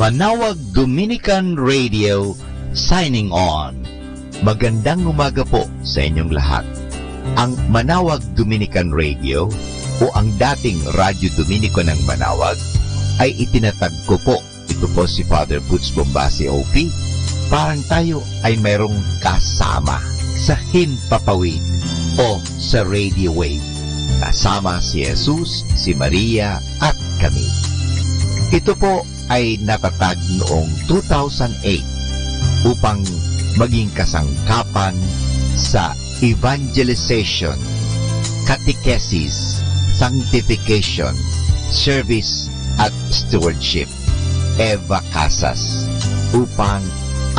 Manawag Dominican Radio signing on. Magandang umaga po sa inyong lahat. Ang Manawag Dominican Radio o ang dating Radyo Dominico ng Manawag ay itinatag ko po. Ito po si Father Butch Bombasi OP. Parang tayo ay mayroong kasama sa himpapawid o sa radio wave. Kasama si Jesus, si Maria at kami. Ito po ay natatag noong 2008 upang maging kasangkapan sa evangelization, catechesis, sanctification, service at stewardship, Eva Casas, upang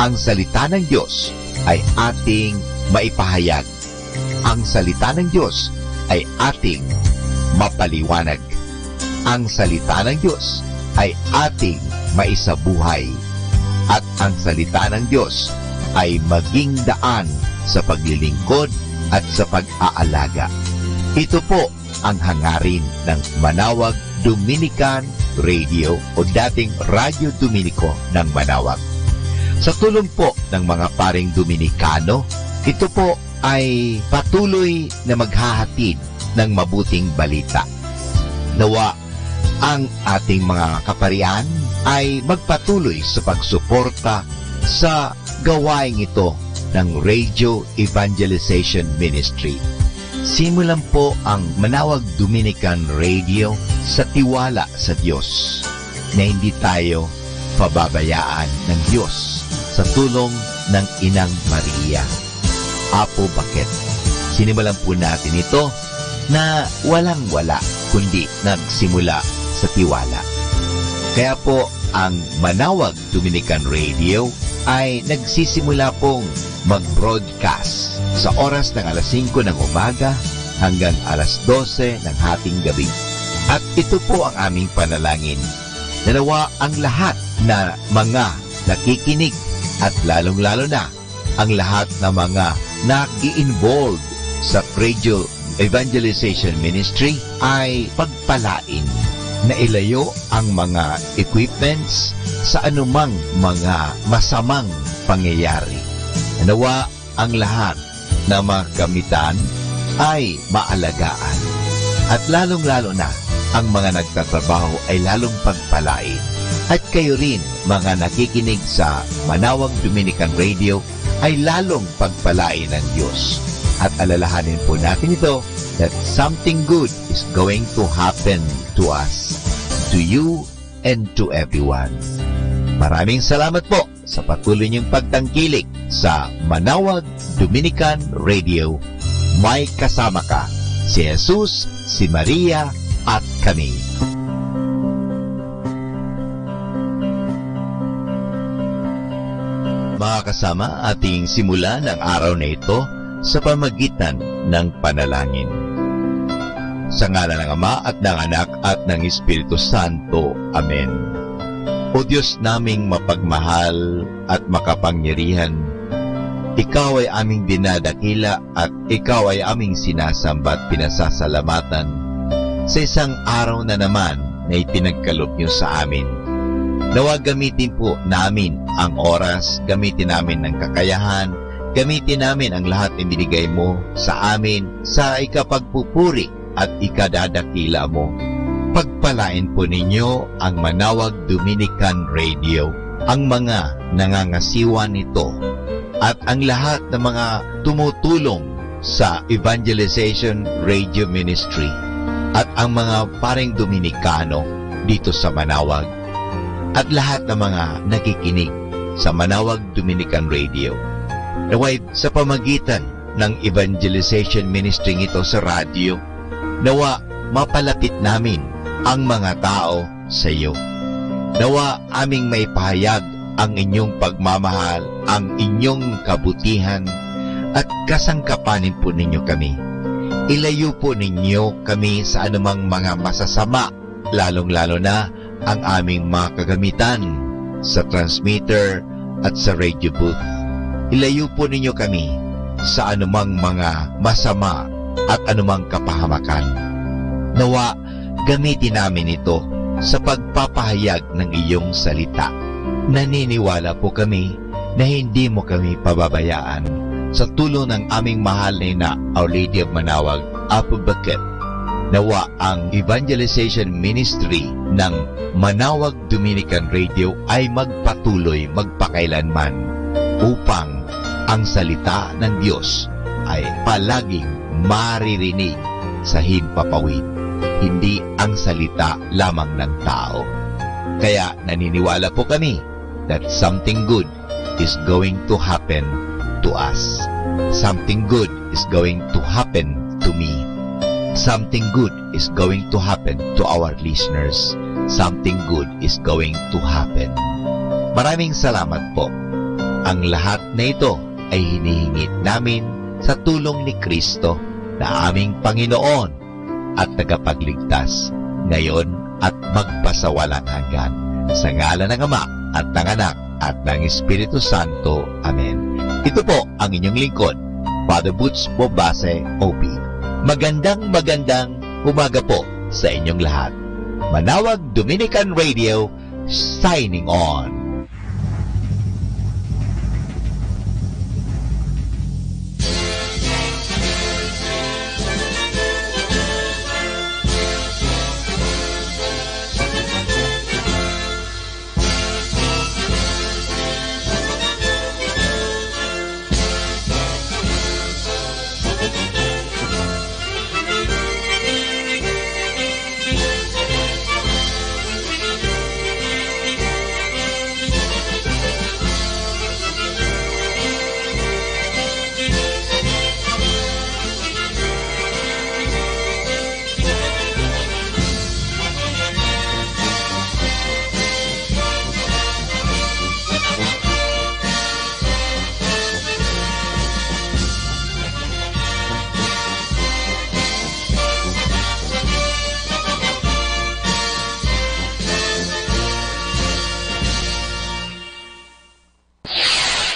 ang salita ng Diyos ay ating maipahayag. Ang salita ng Diyos ay ating mapaliwanag. Ang salita ng Diyos ay ating maisabuhay. At ang salita ng Diyos ay maging daan sa paglilingkod at sa pag-aalaga. Ito po ang hangarin ng Manawag Dominican Radio o dating Radyo Dominico ng Manawag. Sa tulong po ng mga paring Dominikano, ito po ay patuloy na maghahatid ng mabuting balita. Nawa ang ating mga kaparian ay magpatuloy sa pagsuporta sa gawaing ito ng Radio Evangelization Ministry. Simulan po ang Manawag Dominican Radio sa tiwala sa Diyos na hindi tayo pababayaan ng Diyos sa tulong ng Inang Maria. Apo bakit? Sinimulan po natin ito na walang-wala kundi nagsimula sa tiwala. Kaya po ang Manawag Dominican Radio ay nagsisimula pong mag-broadcast sa oras ng alas 5 ng umaga hanggang alas 12 ng hating gabi. At ito po ang aming panalangin. Nawa ang lahat na mga nakikinig at lalong-lalo na ang lahat na mga nag-i-involved sa Radio Evangelization Ministry ay pagpalain na ilayo ang mga equipments sa anumang mga masamang pangyayari. Nawa ang lahat na mga gamitan ay maalagaan. At lalong-lalo na ang mga nagtatrabaho ay lalong pagpalain. At kayo rin, mga nakikinig sa Manawag Dominican Radio, ay lalong pagpalain ng Diyos. At alalahanin po natin ito that something good is going to happen to us, to you, and to everyone. Maraming salamat po sa patuloy niyong pagtangkilik sa Manawag Dominican Radio. May kasama ka, si Jesus, si Maria, at kami. Mga kasama, ating simulan ang araw na ito sa pamagitan ng panalangin. Sa ngalan ng Ama at ng Anak at ng Espiritu Santo. Amen. O Diyos naming mapagmahal at makapangyarihan, Ikaw ay aming dinadakila at Ikaw ay aming sinasamba at pinasasalamatan sa isang araw na naman na ipinagkaloob niyo sa amin. Nawa gamitin po namin ang oras, gamitin namin ang kakayahan, gamitin namin ang lahat na binigay mo sa amin sa ikapagpupuri at ikadadakila mo. Pagpalain po ninyo ang Manawag Dominican Radio, ang mga nangangasiwa nito, at ang lahat ng mga tumutulong sa Evangelization Radio Ministry, at ang mga paring Dominikano dito sa Manawag, at lahat ng mga nakikinig sa Manawag Dominican Radio. Naway sa pamagitan ng evangelization ministry ito sa radyo, nawa mapalapit namin ang mga tao sa iyo. Nawa aming may pahayag ang inyong pagmamahal, ang inyong kabutihan, at kasangkapanin po ninyo kami. Ilayo po ninyo kami sa anumang mga masasama, lalong-lalo na ang aming mga kagamitan sa transmitter at sa radio booth. Ilayo po ninyo kami sa anumang mga masama at anumang kapahamakan. Nawa, gamitin namin ito sa pagpapahayag ng iyong salita. Naniniwala po kami na hindi mo kami pababayaan sa tulong ng aming mahal na ina, Our Lady of Manawag, Apo Bakit. Nawa ang evangelization ministry ng Manawag Dominican Radio ay magpatuloy magpakailanman upang ang salita ng Diyos ay palaging maririnig sa himpapawid, hindi ang salita lamang ng tao. Kaya naniniwala po kami that something good is going to happen to us. Something good is going to happen to me. Something good is going to happen to our listeners. Something good is going to happen. Maraming salamat po. Ang lahat na ito ay hinihingit namin sa tulong ni Kristo na aming Panginoon at tagapagligtas ngayon at magpasawalang hanggan. Sa ngalan ng Ama at ng Anak at ng Espiritu Santo. Amen. Ito po ang inyong lingkod, Father Butch Bobase, OB. Magandang umaga po sa inyong lahat. Manawag Dominican Radio, signing on.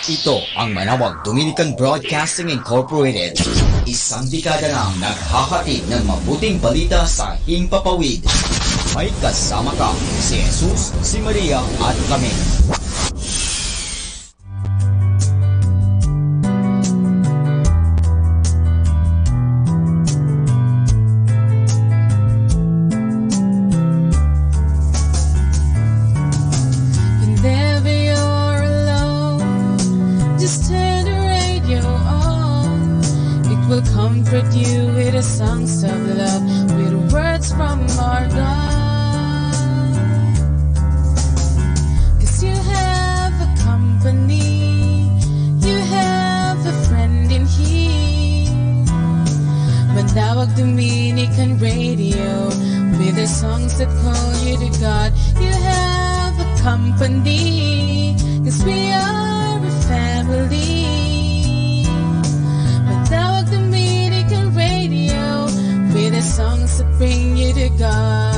Ito ang Manawag Dominican Broadcasting Incorporated. Isang dekada nang naghahatid ng mabuting balita sa himpapawid. May kasama ka, si Jesus, si Maria at kami. Comfort you with the songs of love, with words from our God. 'Cause you have a company, you have a friend in here. Manawag Dominican Radio, with the songs that call you to God. You have a company, 'cause we are a family. With the songs that bring you to God.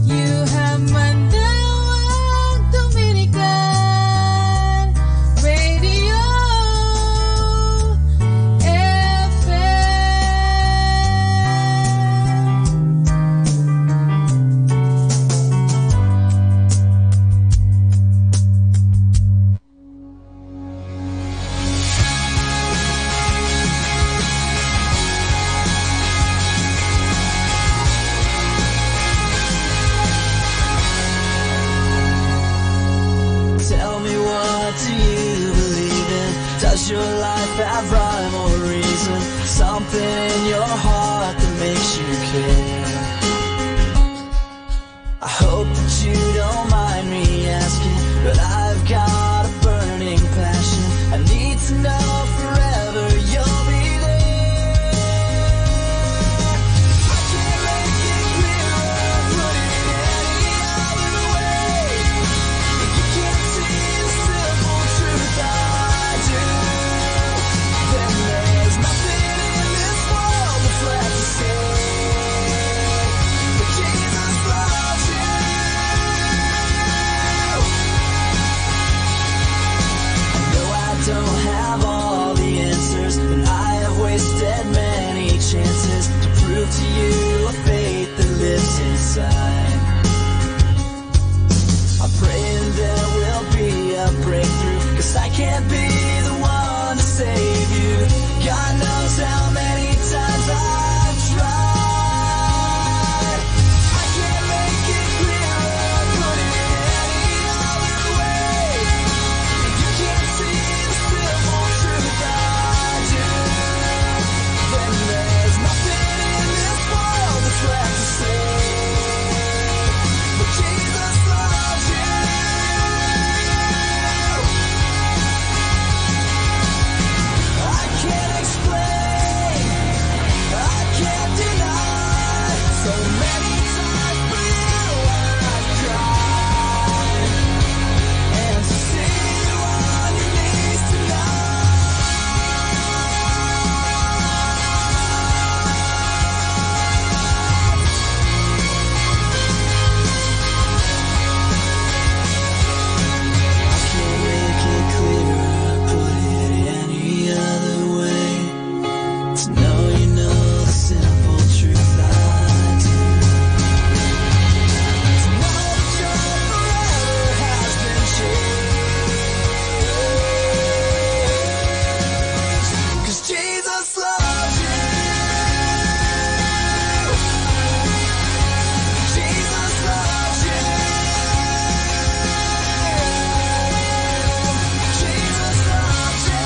You have Manawag Dominican Radio your life have rhyme or reason? Something in your heart that makes you care. I hope that you don't mind me asking, but I've got a burning passion. I need to know forever you'll be there. I can't make it clearer, put it any other way. If you can't see the simple truth I do, then there's nothing in this world that's left to say. But Jesus loves you. To know you know the simple truth I do. To know that your forever has been changed. 'Cause Jesus loves you. Jesus loves you. Jesus loves you.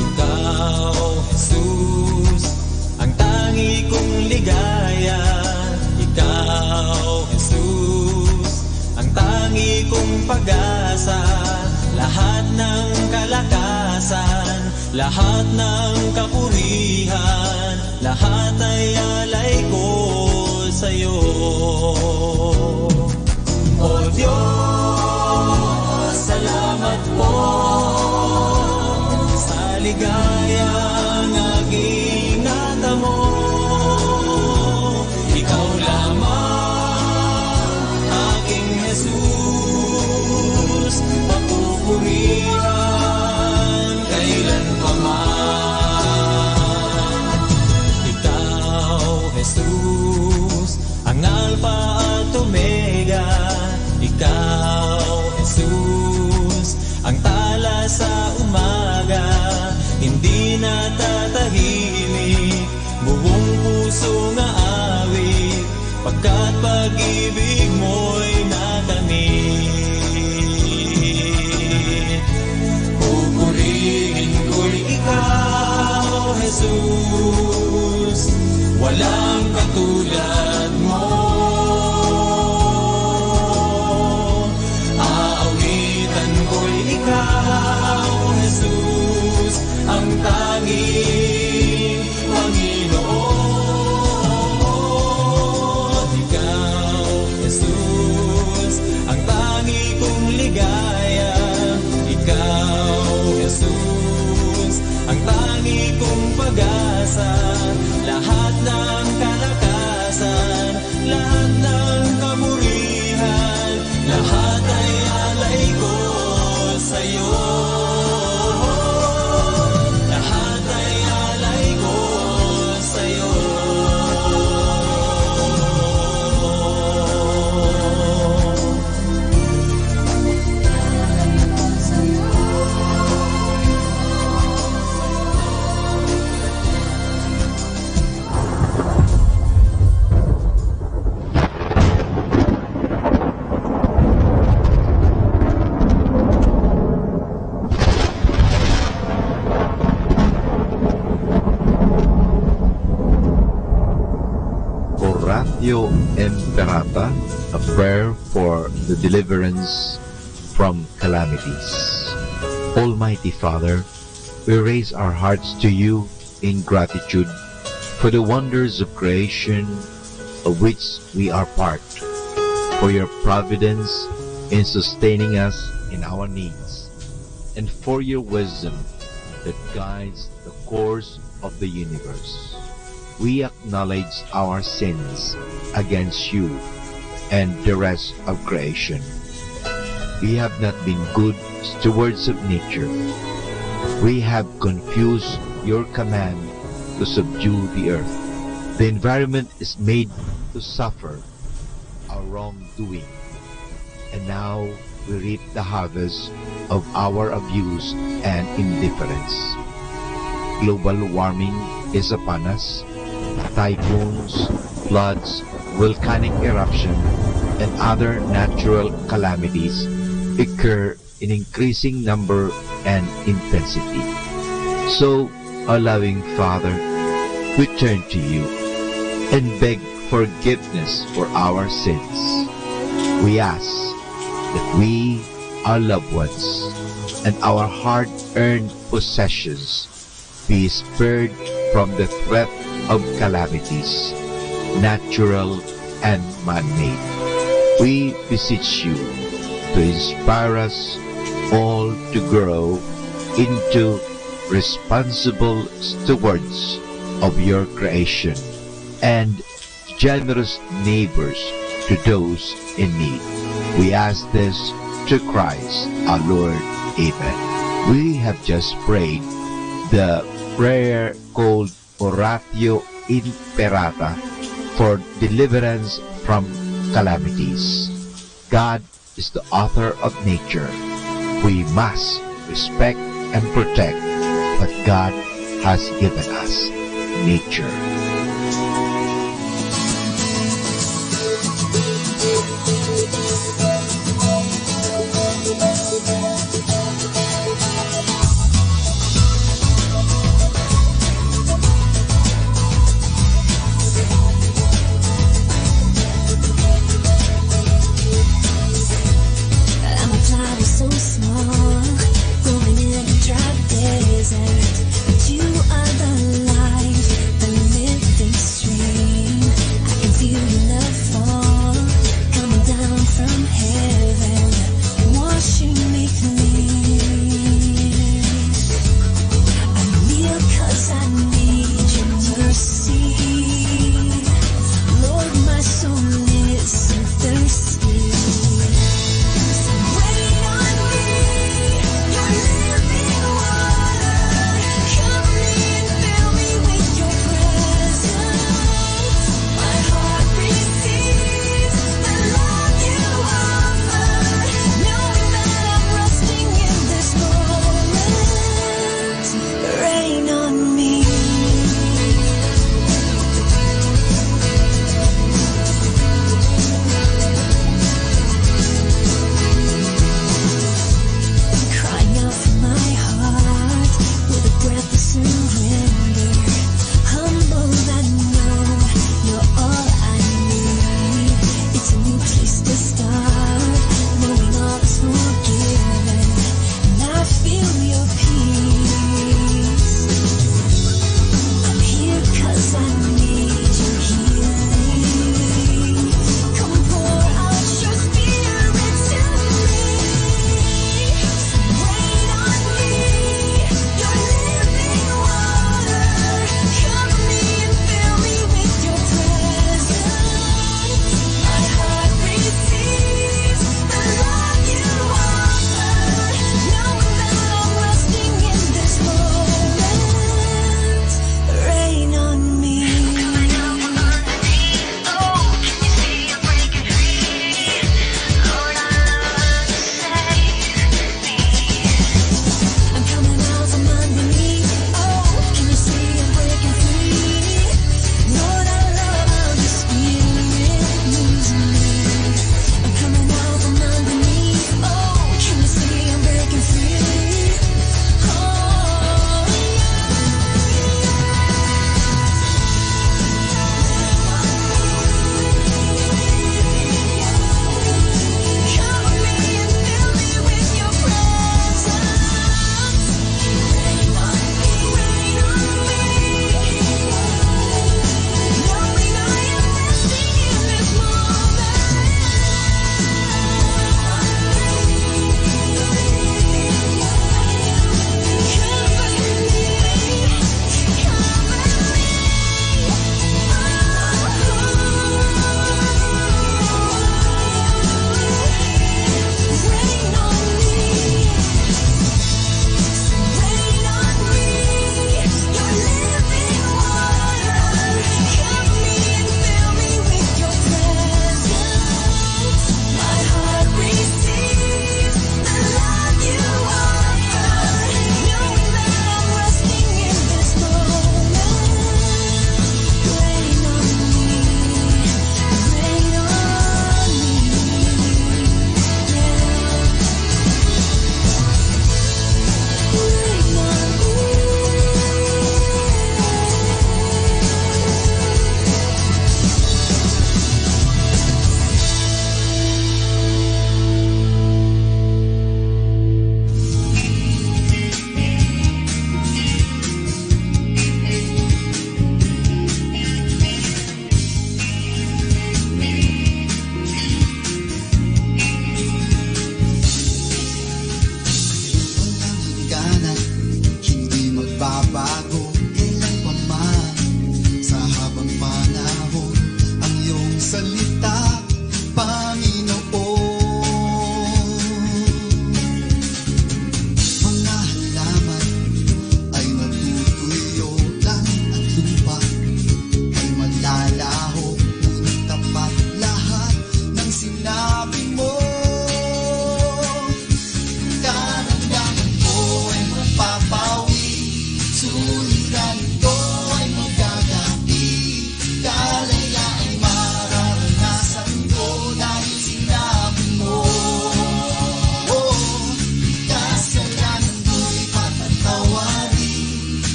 Ikaw, Jesus, ang tangi kong ligaya. Ikaw, Jesus, ang tangi kong pag-asa. Lahat ng kalakasan, lahat ng kapurihan, lahat ay alay ko sa'yo. O Diyos, salamat po sa ligayang aking natamo. Ikaw lamang, aking Jesus, papupurihan kailan pa man. Ikaw, Jesus, ang Alpha at Omega. Ikaw, Jesus, ang tala sa umaga. Hindi natatahimik, buong puso nga awit, pagkat pag-ibig mo'y nakamit. Pupurihin ko'y ikaw, Jesus, walang katulad mo. Aawitan ko'y ikaw, Jesus, ang tanging Panginoon. Ikaw, Jesus, ang tangi kong ligaya. Ikaw, Jesus, ang tangi kong pag-asa. Lahat ng kalakasan, lahat ng kamurihan, lahat ay alay ko sa'yo. Lahat ay alay ko sa'yo. Oratio Imperata, a prayer for the deliverance from calamities. Almighty Father, we raise our hearts to you in gratitude for the wonders of creation of which we are part, for your providence in sustaining us in our needs, and for your wisdom that guides the course of the universe. We acknowledge our sins against you and the rest of creation. We have not been good stewards of nature. We have confused your command to subdue the earth. The environment is made to suffer our wrongdoing, and now we reap the harvest of our abuse and indifference. Global warming is upon us. Typhoons, floods, volcanic eruption, and other natural calamities occur in increasing number and intensity. So, our loving Father, we turn to you and beg forgiveness for our sins. We ask that we, our loved ones, and our hard-earned possessions be spared from the threat of calamities, natural and man-made. we beseech you to inspire us all to grow into responsible stewards of your creation and generous neighbors to those in need. We ask this to Christ our Lord. Amen. We have just prayed the prayer called Oratio Imperata for deliverance from calamities. God is the author of nature. We must respect and protect what God has given us, nature. I'm a flower so small, growing in a dry desert. But you are the life, the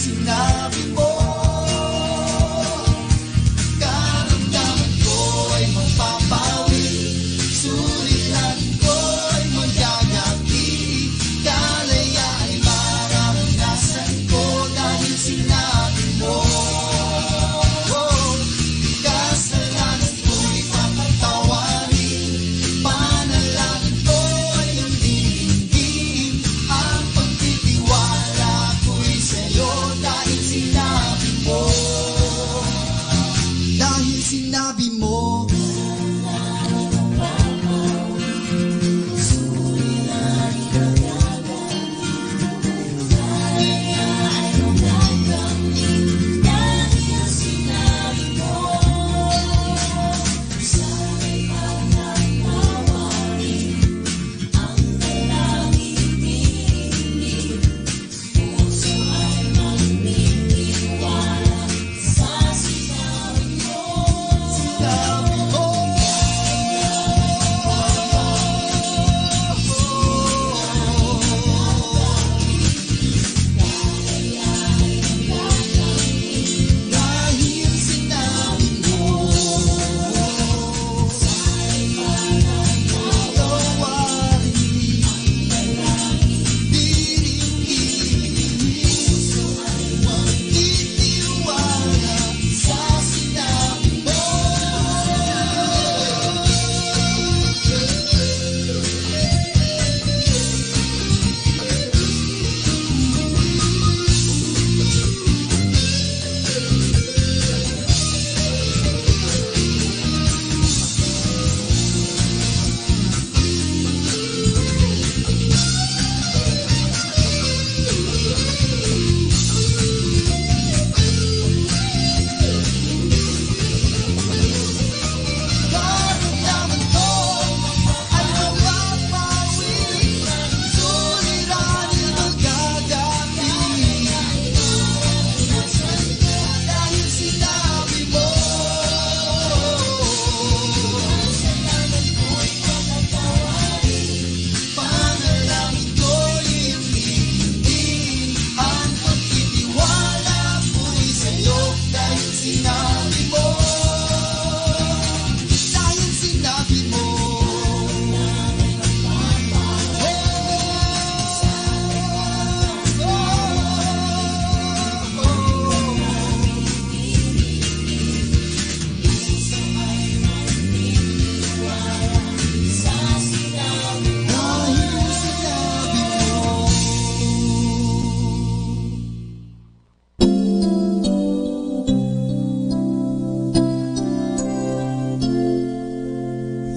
sinabi mo, karamdaman ko'y magpapawi, sulitan ko'y magagabi, kalaya ay mararanasan ko dahil sinabi mo. Kasalanan ko'y papatawarin, panalangin ko'y ang dilinggin, ang pagtitiwala ko'y sa'yo dahil sinabi mo. Dahil sinabi mo.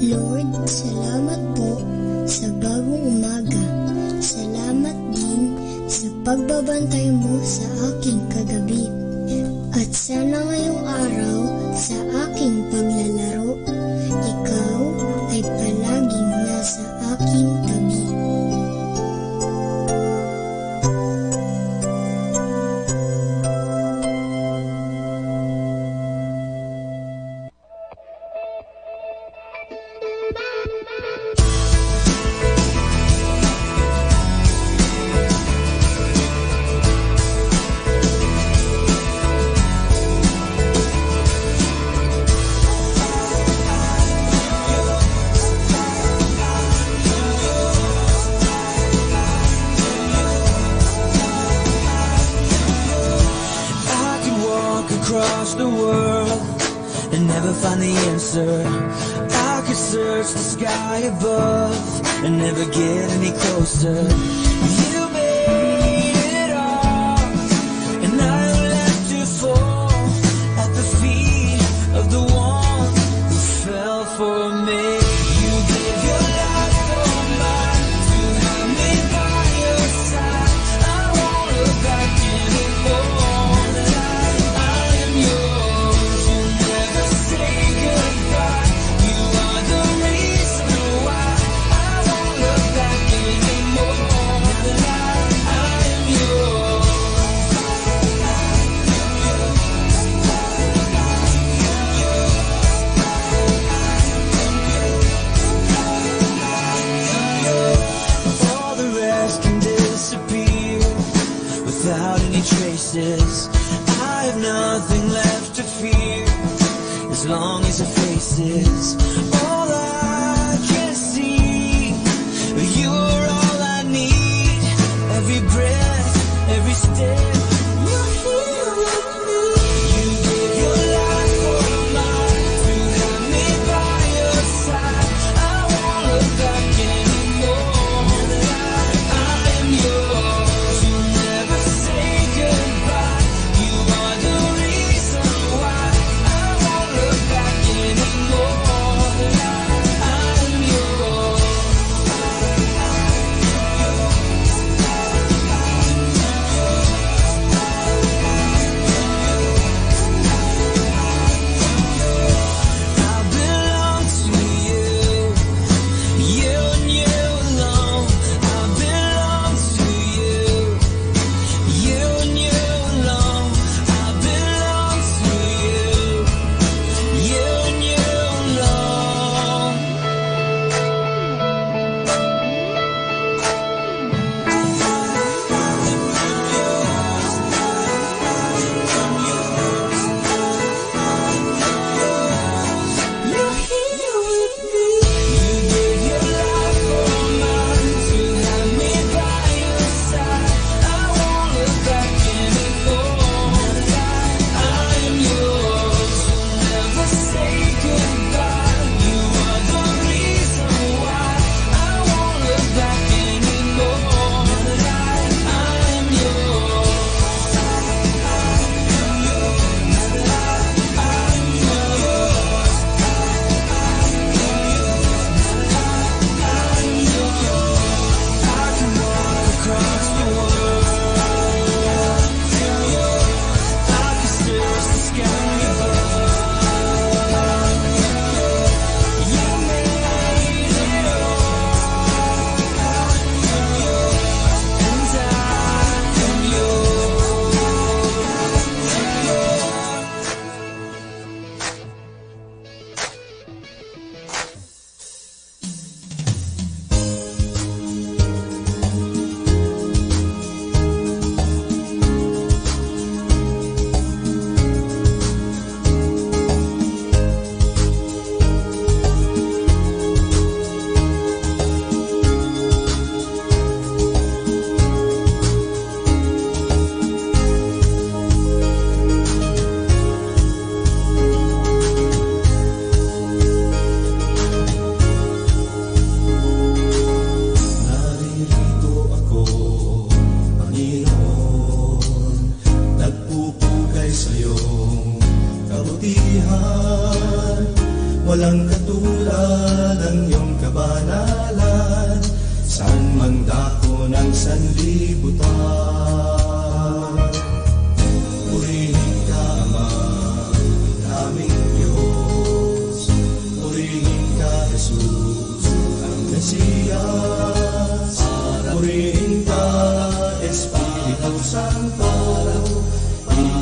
Lord, salamat po sa bagong umaga. Salamat din sa pagbabantay mo sa aking kagabi. At sana ngayong araw sa aking paglalaro, ikaw ay palaging nasa aking tabi. Across the world and never find the answer. I could search the sky above and never get any closer. You made it all, and I left to fall at the feet of the one who fell for me. You gave your life for mine to have me by your side. I won't look back anymore. Never without any traces. I have nothing left to fear as long as your face is all I can see. You're all I need. Every breath, every step, you're here with me. You give your life for mine to have me by your side. I won't look back anymore. I am yours. You never say goodbye. You are the reason why. I won't look back anymore. I am yours. I belong to you. You and you alone. I belong to you. You and you alone. I belong to you. You and you alone. You're here with me. You gave your life for mine to have me by your side. I won't look back anymore. I am yours. You'll never say goodbye. You are the reason why. I won't look back anymore. I am yours. I can walk across the world. I can search the sky above. You made it all. And I am Naririto ako, Panginoon, nagpupugay sa iyong kabutihan. Walang katulad ng iyong kabanalan, saan mang dako ng sanlibutan. Purihin ka, Ama, aming Diyos. Purihin ka, Jesus, ang Mesiyas. Purihin ka, Espiritu Santo,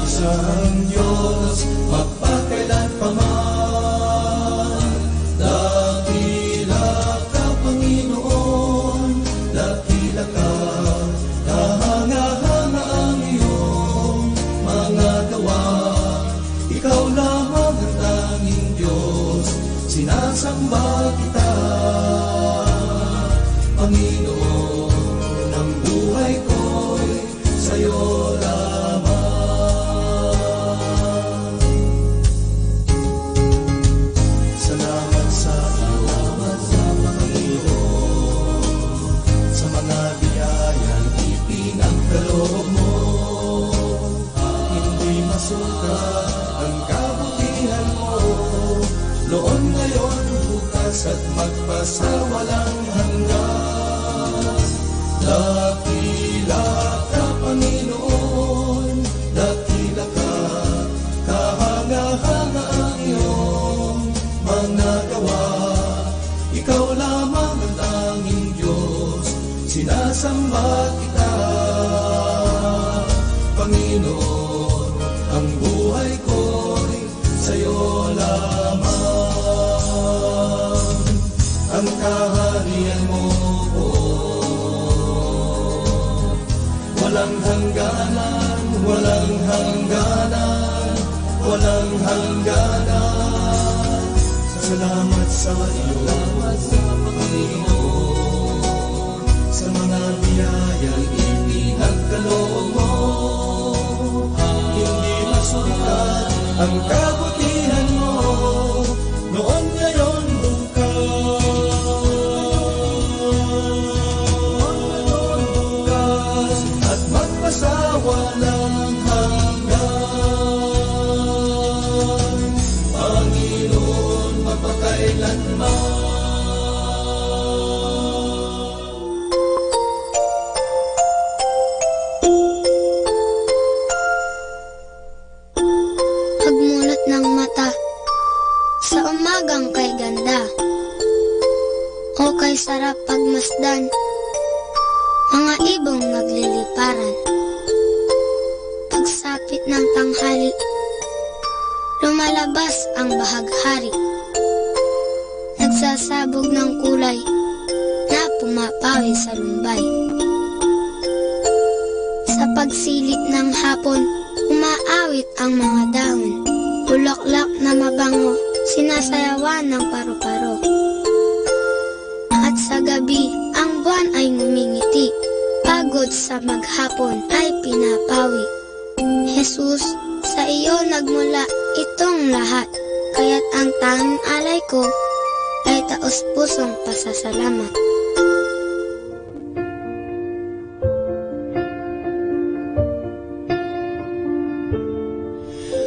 isang Diyos, magpakailan pa man. Dakila ka, Panginoon, dakila ka, kahanga-hanga ang iyong mga gawa. Ikaw lamang ang tanging Diyos, sinasamba kita, Panginoon. Ang buhay ko'y sa'yo lamang. Salamat sa iyo, Panginoon, sa mga biyayang ipinagkaloob mo. Hindi masukat ang kabutihan mo, noon, ngayon, bukas at magpasawalang hanggan. Dakila ka, Panginoon, dakila ka, kahanga-hanga ang iyong mga gawa. Ikaw lamang ang tanging Diyos, sinasamba kita, Panginoon. Ang buhay ko'y sa'yo lamang. Ang kaharian mo, hangganan, walang hangganan, walang hangganan. Salamat sa iyo, Panginoon, sa mga biyayang ipinagkaloob mo. Hindi masukat ang kabutihan mo, noon, ngayon, bukas, at magpasawalang hanggan, Panginoon, mapakailanman. Pagmulat ng mata sa umagang kay ganda, o kay sarap pagmasdan, mga ibong nagliliparan. Pagsapit ng tanghali, lumalabas ang bahaghari, nagsasabog ng kulay na pumapawi sa lumbay. Sa pagsilip ng hapon, umaawit ang mga dahon, bulaklak na mabango, sinasayawan ng paru-paro. At sa gabi, ang buwan ay ngumingiti, pagod sa maghapon ay pinapawi. Jesus, sa iyo nagmula itong lahat, kaya't ang tanging alay ko ay taos-pusong pasasalamat.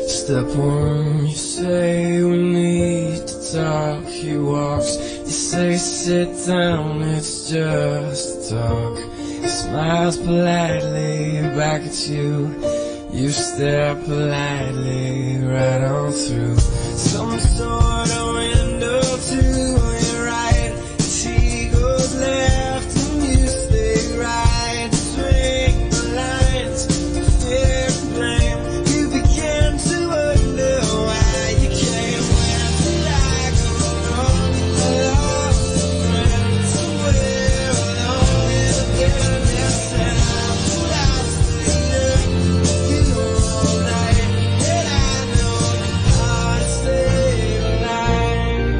Step one, you say we need to talk. He walks, you say sit down, it's just talk. He smiles politely back at you. You stare politely right on through some sort of window to your right. He goes left and you stay right. Between the lines, fear and blame. You began to wonder why you came. Where did I go wrong? I lost a friend somewhere along in the bitterness, and I'm lost in you all night. And I know how to stay alive.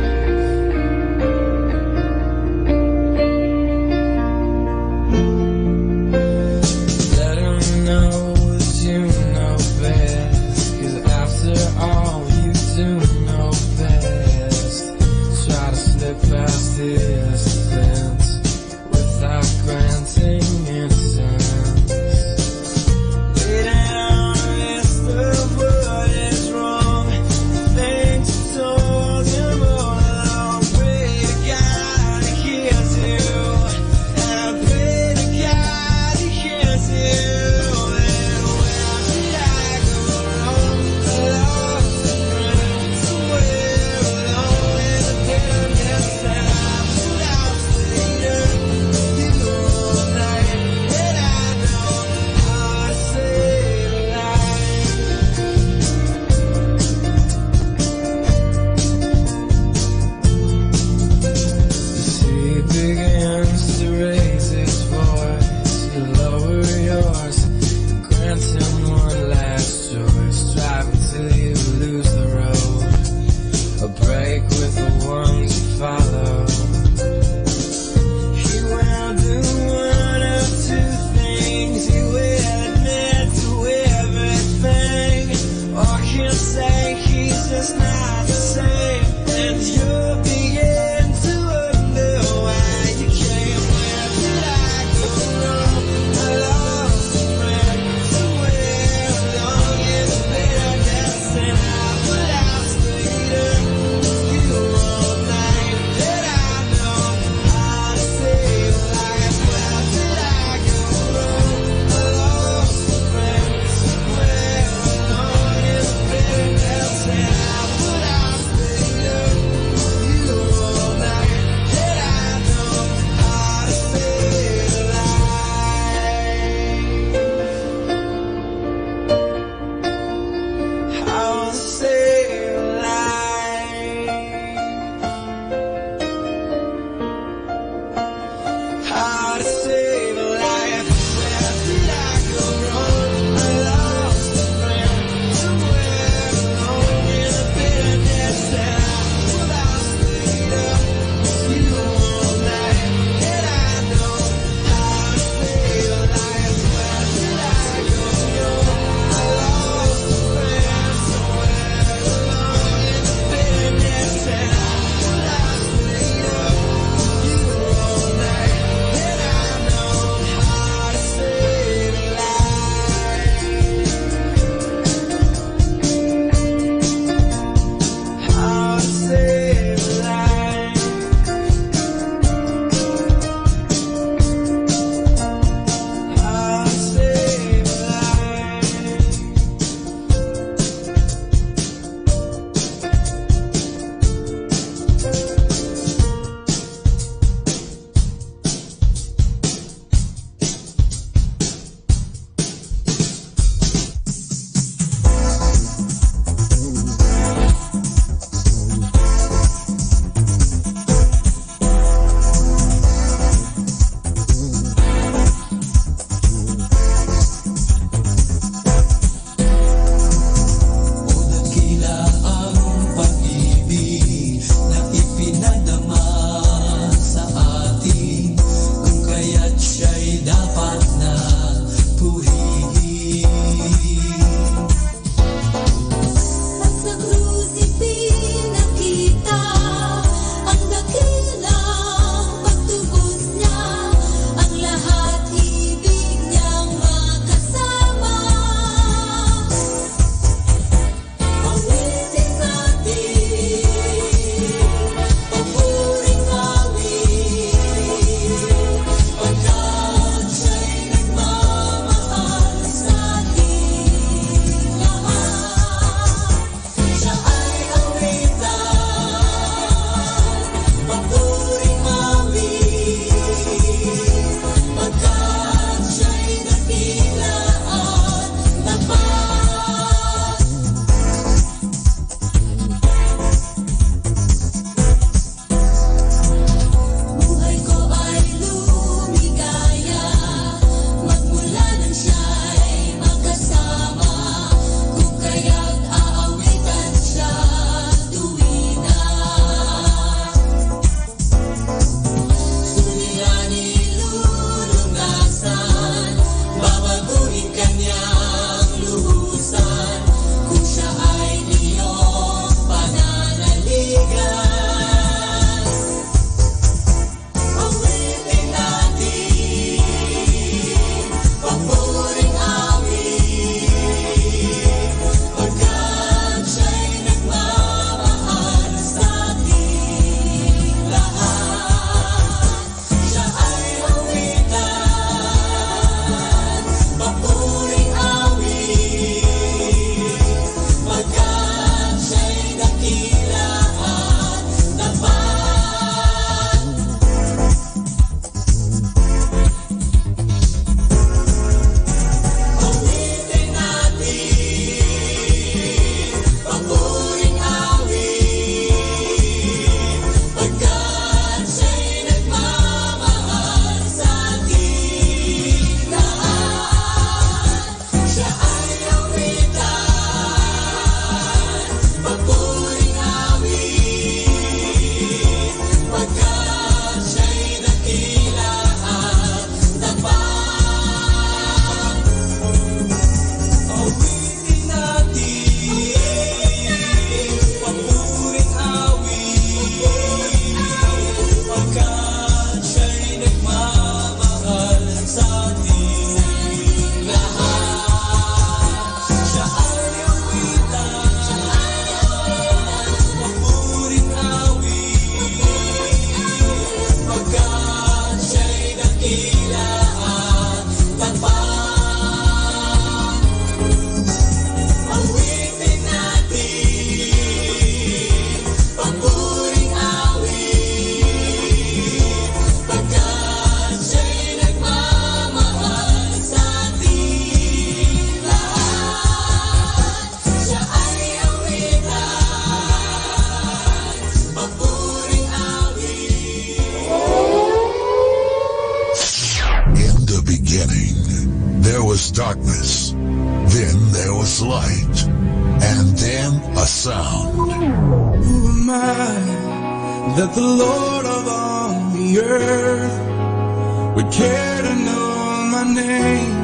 Then there was light, and then a sound. Who am I that the Lord of all the earth would care to know my name,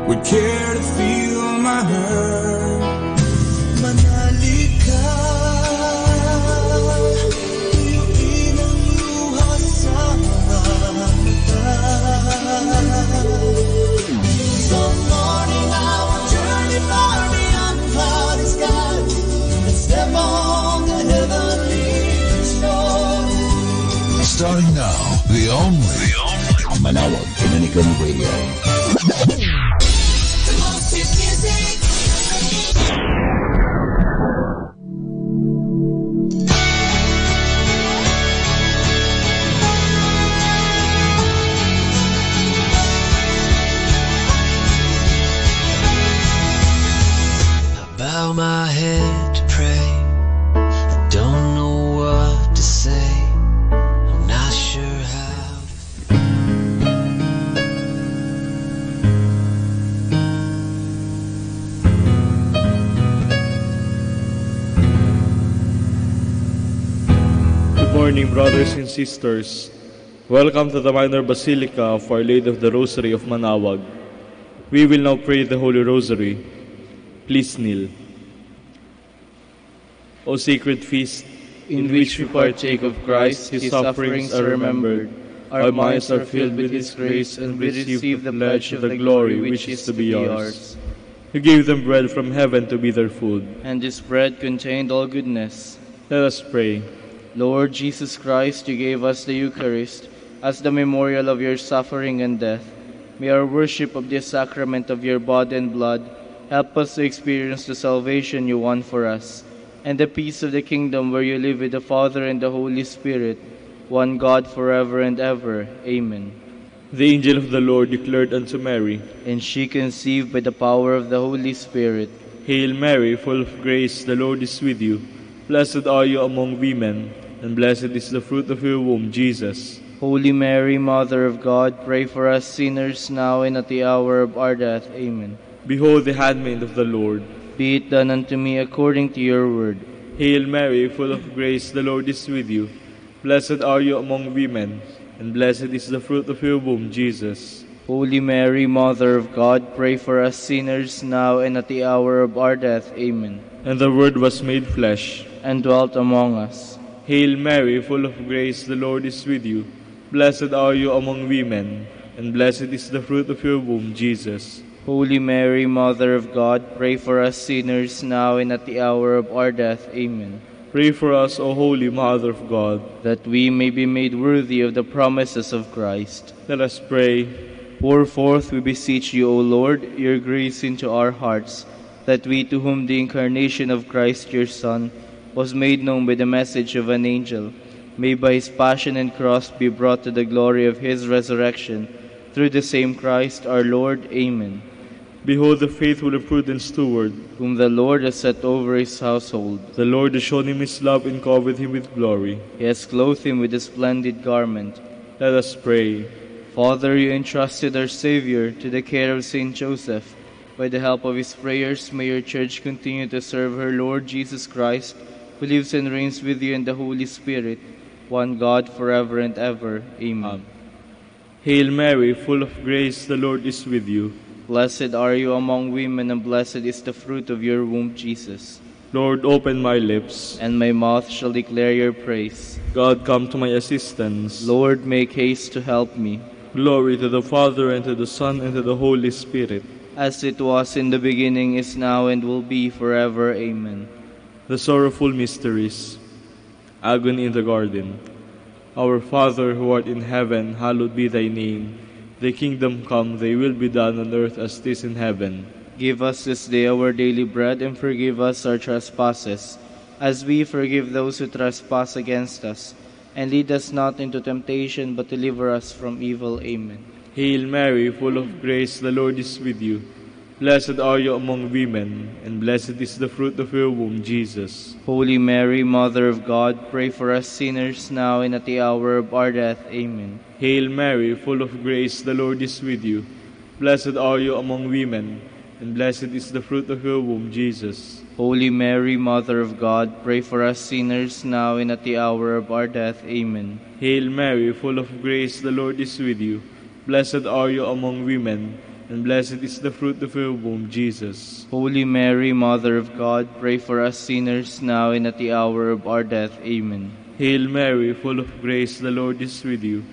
would care to feel my hurt? Manali ka, iilang luha sa mga mata. So morning I will journey far beyond cloudy skies and step on the heavenly shore. Starting now, the only Manawag Dominican Radio. The most hit music. Bow my head to pray. I don't know what to say. I'm not sure how. Good morning, brothers and sisters. Welcome to the Minor Basilica of Our Lady of the Rosary of Manawag. We will now pray the Holy Rosary. Please kneel. O sacred feast, in which we partake of Christ, His sufferings are remembered. Our minds are filled with His grace, and we receive the pledge of the glory which is to be ours. You gave them bread from heaven to be their food. And this bread contained all goodness. Let us pray. Lord Jesus Christ, you gave us the Eucharist as the memorial of your suffering and death. May our worship of this sacrament of your body and blood help us to experience the salvation you won for us, and the peace of the kingdom where you live with the Father and the Holy Spirit, one God forever and ever. Amen. The angel of the Lord declared unto Mary, And she conceived by the power of the Holy Spirit. Hail Mary, full of grace, the Lord is with you. Blessed are you among women, and blessed is the fruit of your womb, Jesus. Holy Mary, Mother of God, pray for us sinners now and at the hour of our death. Amen. Behold the handmaid of the Lord. Be it done unto me according to your word. Hail Mary, full of grace, the Lord is with you. Blessed are you among women, and blessed is the fruit of your womb, Jesus. Holy Mary, Mother of God, pray for us sinners now and at the hour of our death. Amen. And the Word was made flesh, and dwelt among us. Hail Mary, full of grace, the Lord is with you. Blessed are you among women, and blessed is the fruit of your womb, Jesus. Holy Mary, Mother of God, pray for us sinners now and at the hour of our death. Amen. Pray for us, O Holy Mother of God, that we may be made worthy of the promises of Christ. Let us pray. Pour forth, we beseech you, O Lord, your grace into our hearts, that we, to whom the incarnation of Christ your Son was made known by the message of an angel, may by his passion and cross be brought to the glory of his resurrection, through the same Christ our Lord. Amen. Behold the faithful and prudent steward, whom the Lord has set over his household. The Lord has shown him his love and covered him with glory. He has clothed him with a splendid garment. Let us pray. Father, you entrusted our Savior to the care of Saint Joseph. By the help of his prayers, may your church continue to serve her Lord Jesus Christ, who lives and reigns with you in the Holy Spirit, one God forever and ever. Amen. Hail Mary, full of grace, the Lord is with you. Blessed are you among women, and blessed is the fruit of your womb, Jesus. Lord, open my lips, and my mouth shall declare your praise. God, come to my assistance. Lord, make haste to help me. Glory to the Father, and to the Son, and to the Holy Spirit. As it was in the beginning, is now, and will be forever. Amen. The sorrowful mysteries. Agony in the garden. Our Father, who art in heaven, hallowed be thy name. Thy kingdom come, thy will be done on earth as it is in heaven. Give us this day our daily bread, and forgive us our trespasses, as we forgive those who trespass against us. And lead us not into temptation, but deliver us from evil. Amen. Hail Mary, full of grace, the Lord is with you. Blessed are you among women, and blessed is the fruit of your womb, Jesus. Holy Mary, Mother of God, pray for us sinners now and at the hour of our death. Amen. Hail Mary, full of grace, the Lord is with you. Blessed are you among women, and blessed is the fruit of your womb, Jesus. Holy Mary, Mother of God, pray for us sinners now and at the hour of our death. Amen. Hail Mary, full of grace, the Lord is with you. Blessed are you among women, and blessed is the fruit of your womb, Jesus. Holy Mary, Mother of God, pray for us sinners now and at the hour of our death. Amen. Hail Mary, full of grace, the Lord is with you.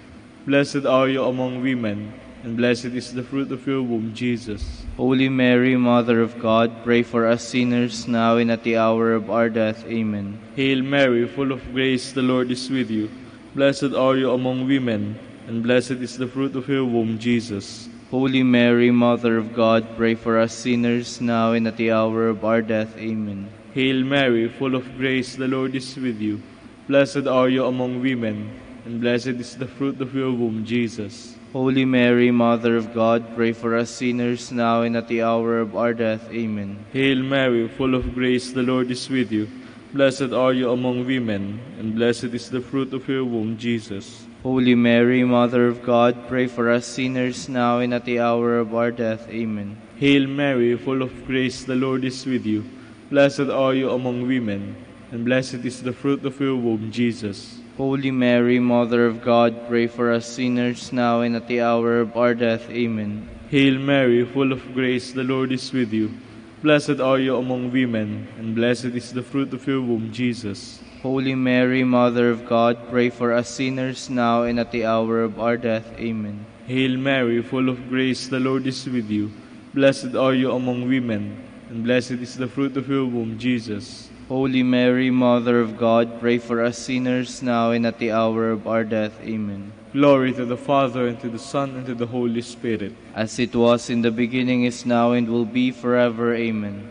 Blessed are you among women, and blessed is the fruit of your womb, Jesus. Holy Mary, Mother of God, pray for us sinners now and at the hour of our death. Amen. Hail Mary, full of grace, the Lord is with you. Blessed are you among women, and blessed is the fruit of your womb, Jesus. Holy Mary, Mother of God, pray for us sinners now and at the hour of our death. Amen. Hail Mary, full of grace, the Lord is with you. Blessed are you among women, and blessed is the fruit of your womb, Jesus. Holy Mary, Mother of God, pray for us sinners now and at the hour of our death. Amen. Hail Mary, full of grace, the Lord is with you. Blessed are you among women, and blessed is the fruit of your womb, Jesus. Holy Mary, Mother of God, pray for us sinners now and at the hour of our death. Amen. Hail Mary, full of grace, the Lord is with you. Blessed are you among women, and blessed is the fruit of your womb, Jesus. Holy Mary, Mother of God, pray for us sinners now and at the hour of our death. Amen. Hail Mary, full of grace, the Lord is with you. Blessed are you among women, and blessed is the fruit of your womb, Jesus. Holy Mary, Mother of God, pray for us sinners now and at the hour of our death. Amen. Hail Mary, full of grace, the Lord is with you. Blessed are you among women, and blessed is the fruit of your womb, Jesus. Holy Mary, Mother of God, pray for us sinners now and at the hour of our death. Amen. Glory to the Father, and to the Son, and to the Holy Spirit. As it was in the beginning, is now, and will be forever. Amen.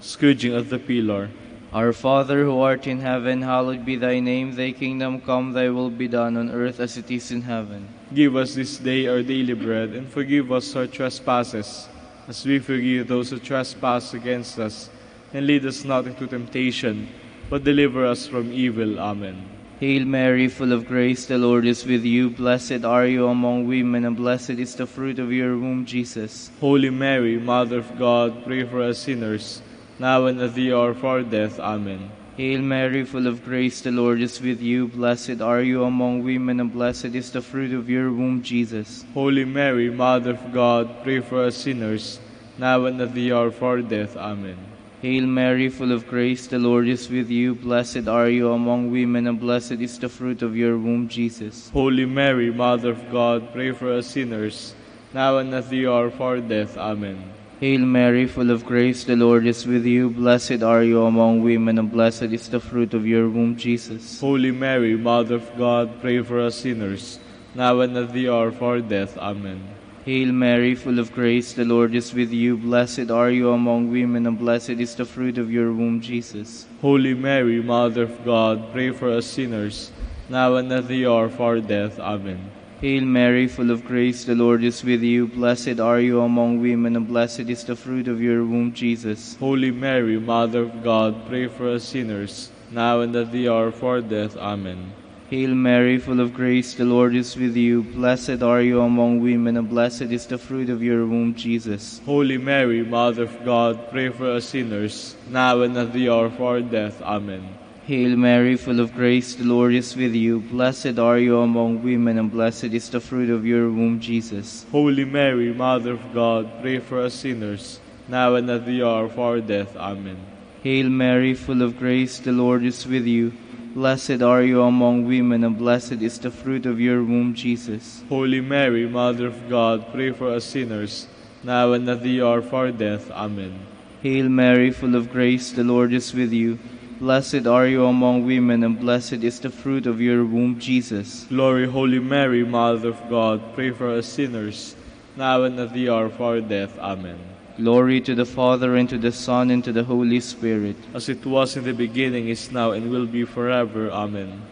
Scourging of the Pillar. Our Father, who art in heaven, hallowed be thy name. Thy kingdom come, thy will be done on earth as it is in heaven. Give us this day our daily bread, and forgive us our trespasses, as we forgive those who trespass against us. And lead us not into temptation, but deliver us from evil. Amen. Hail Mary, full of grace, the Lord is with you. Blessed are you among women, and blessed is the fruit of your womb, Jesus. Holy Mary, Mother of God, pray for us sinners, now and at the hour of our death. Amen. Hail Mary, full of grace, the Lord is with you. Blessed are you among women, and blessed is the fruit of your womb, Jesus. Holy Mary, Mother of God, pray for us sinners, now and at the hour of our death. Amen. Hail Mary, full of grace, the Lord is with you. Blessed are you among women, and blessed is the fruit of your womb, Jesus. Holy Mary, Mother of God, pray for us sinners, now and at the hour of our death. Amen. Hail Mary, full of grace, the Lord is with you. Blessed are you among women, and blessed is the fruit of your womb, Jesus. Holy Mary, Mother of God, pray for us sinners, now and at the hour of our death. Amen. Hail Mary, full of grace, the Lord is with you. Blessed are you among women, and blessed is the fruit of your womb, Jesus. Holy Mary, Mother of God, pray for us sinners, now and at the hour of our death. Amen. Hail Mary, full of grace, the Lord is with you. Blessed are you among women, and blessed is the fruit of your womb, Jesus. Holy Mary, Mother of God, pray for us sinners, now and at the hour of our death. Amen. Hail Mary, full of grace, the Lord is with you. Blessed are you among women, and blessed is the fruit of your womb, Jesus. Holy Mary, Mother of God, pray for us sinners, now and at the hour of our death. Amen. Hail Mary, full of grace, the Lord is with you. Blessed are you among women, and blessed is the fruit of your womb, Jesus. Holy Mary, Mother of God, pray for us sinners, now and at the hour of our death. Amen. Hail Mary, full of grace, the Lord is with you. Blessed are you among women, and blessed is the fruit of your womb, Jesus. Holy Mary, Mother of God, pray for us sinners, now and at the hour of our death. Amen. Hail Mary, full of grace, the Lord is with you. Blessed are you among women, and blessed is the fruit of your womb, Jesus. Glory, Holy Mary, Mother of God, pray for us sinners, now and at the hour of our death. Amen. Glory to the Father, and to the Son, and to the Holy Spirit. As it was in the beginning, is now, and will be forever. Amen.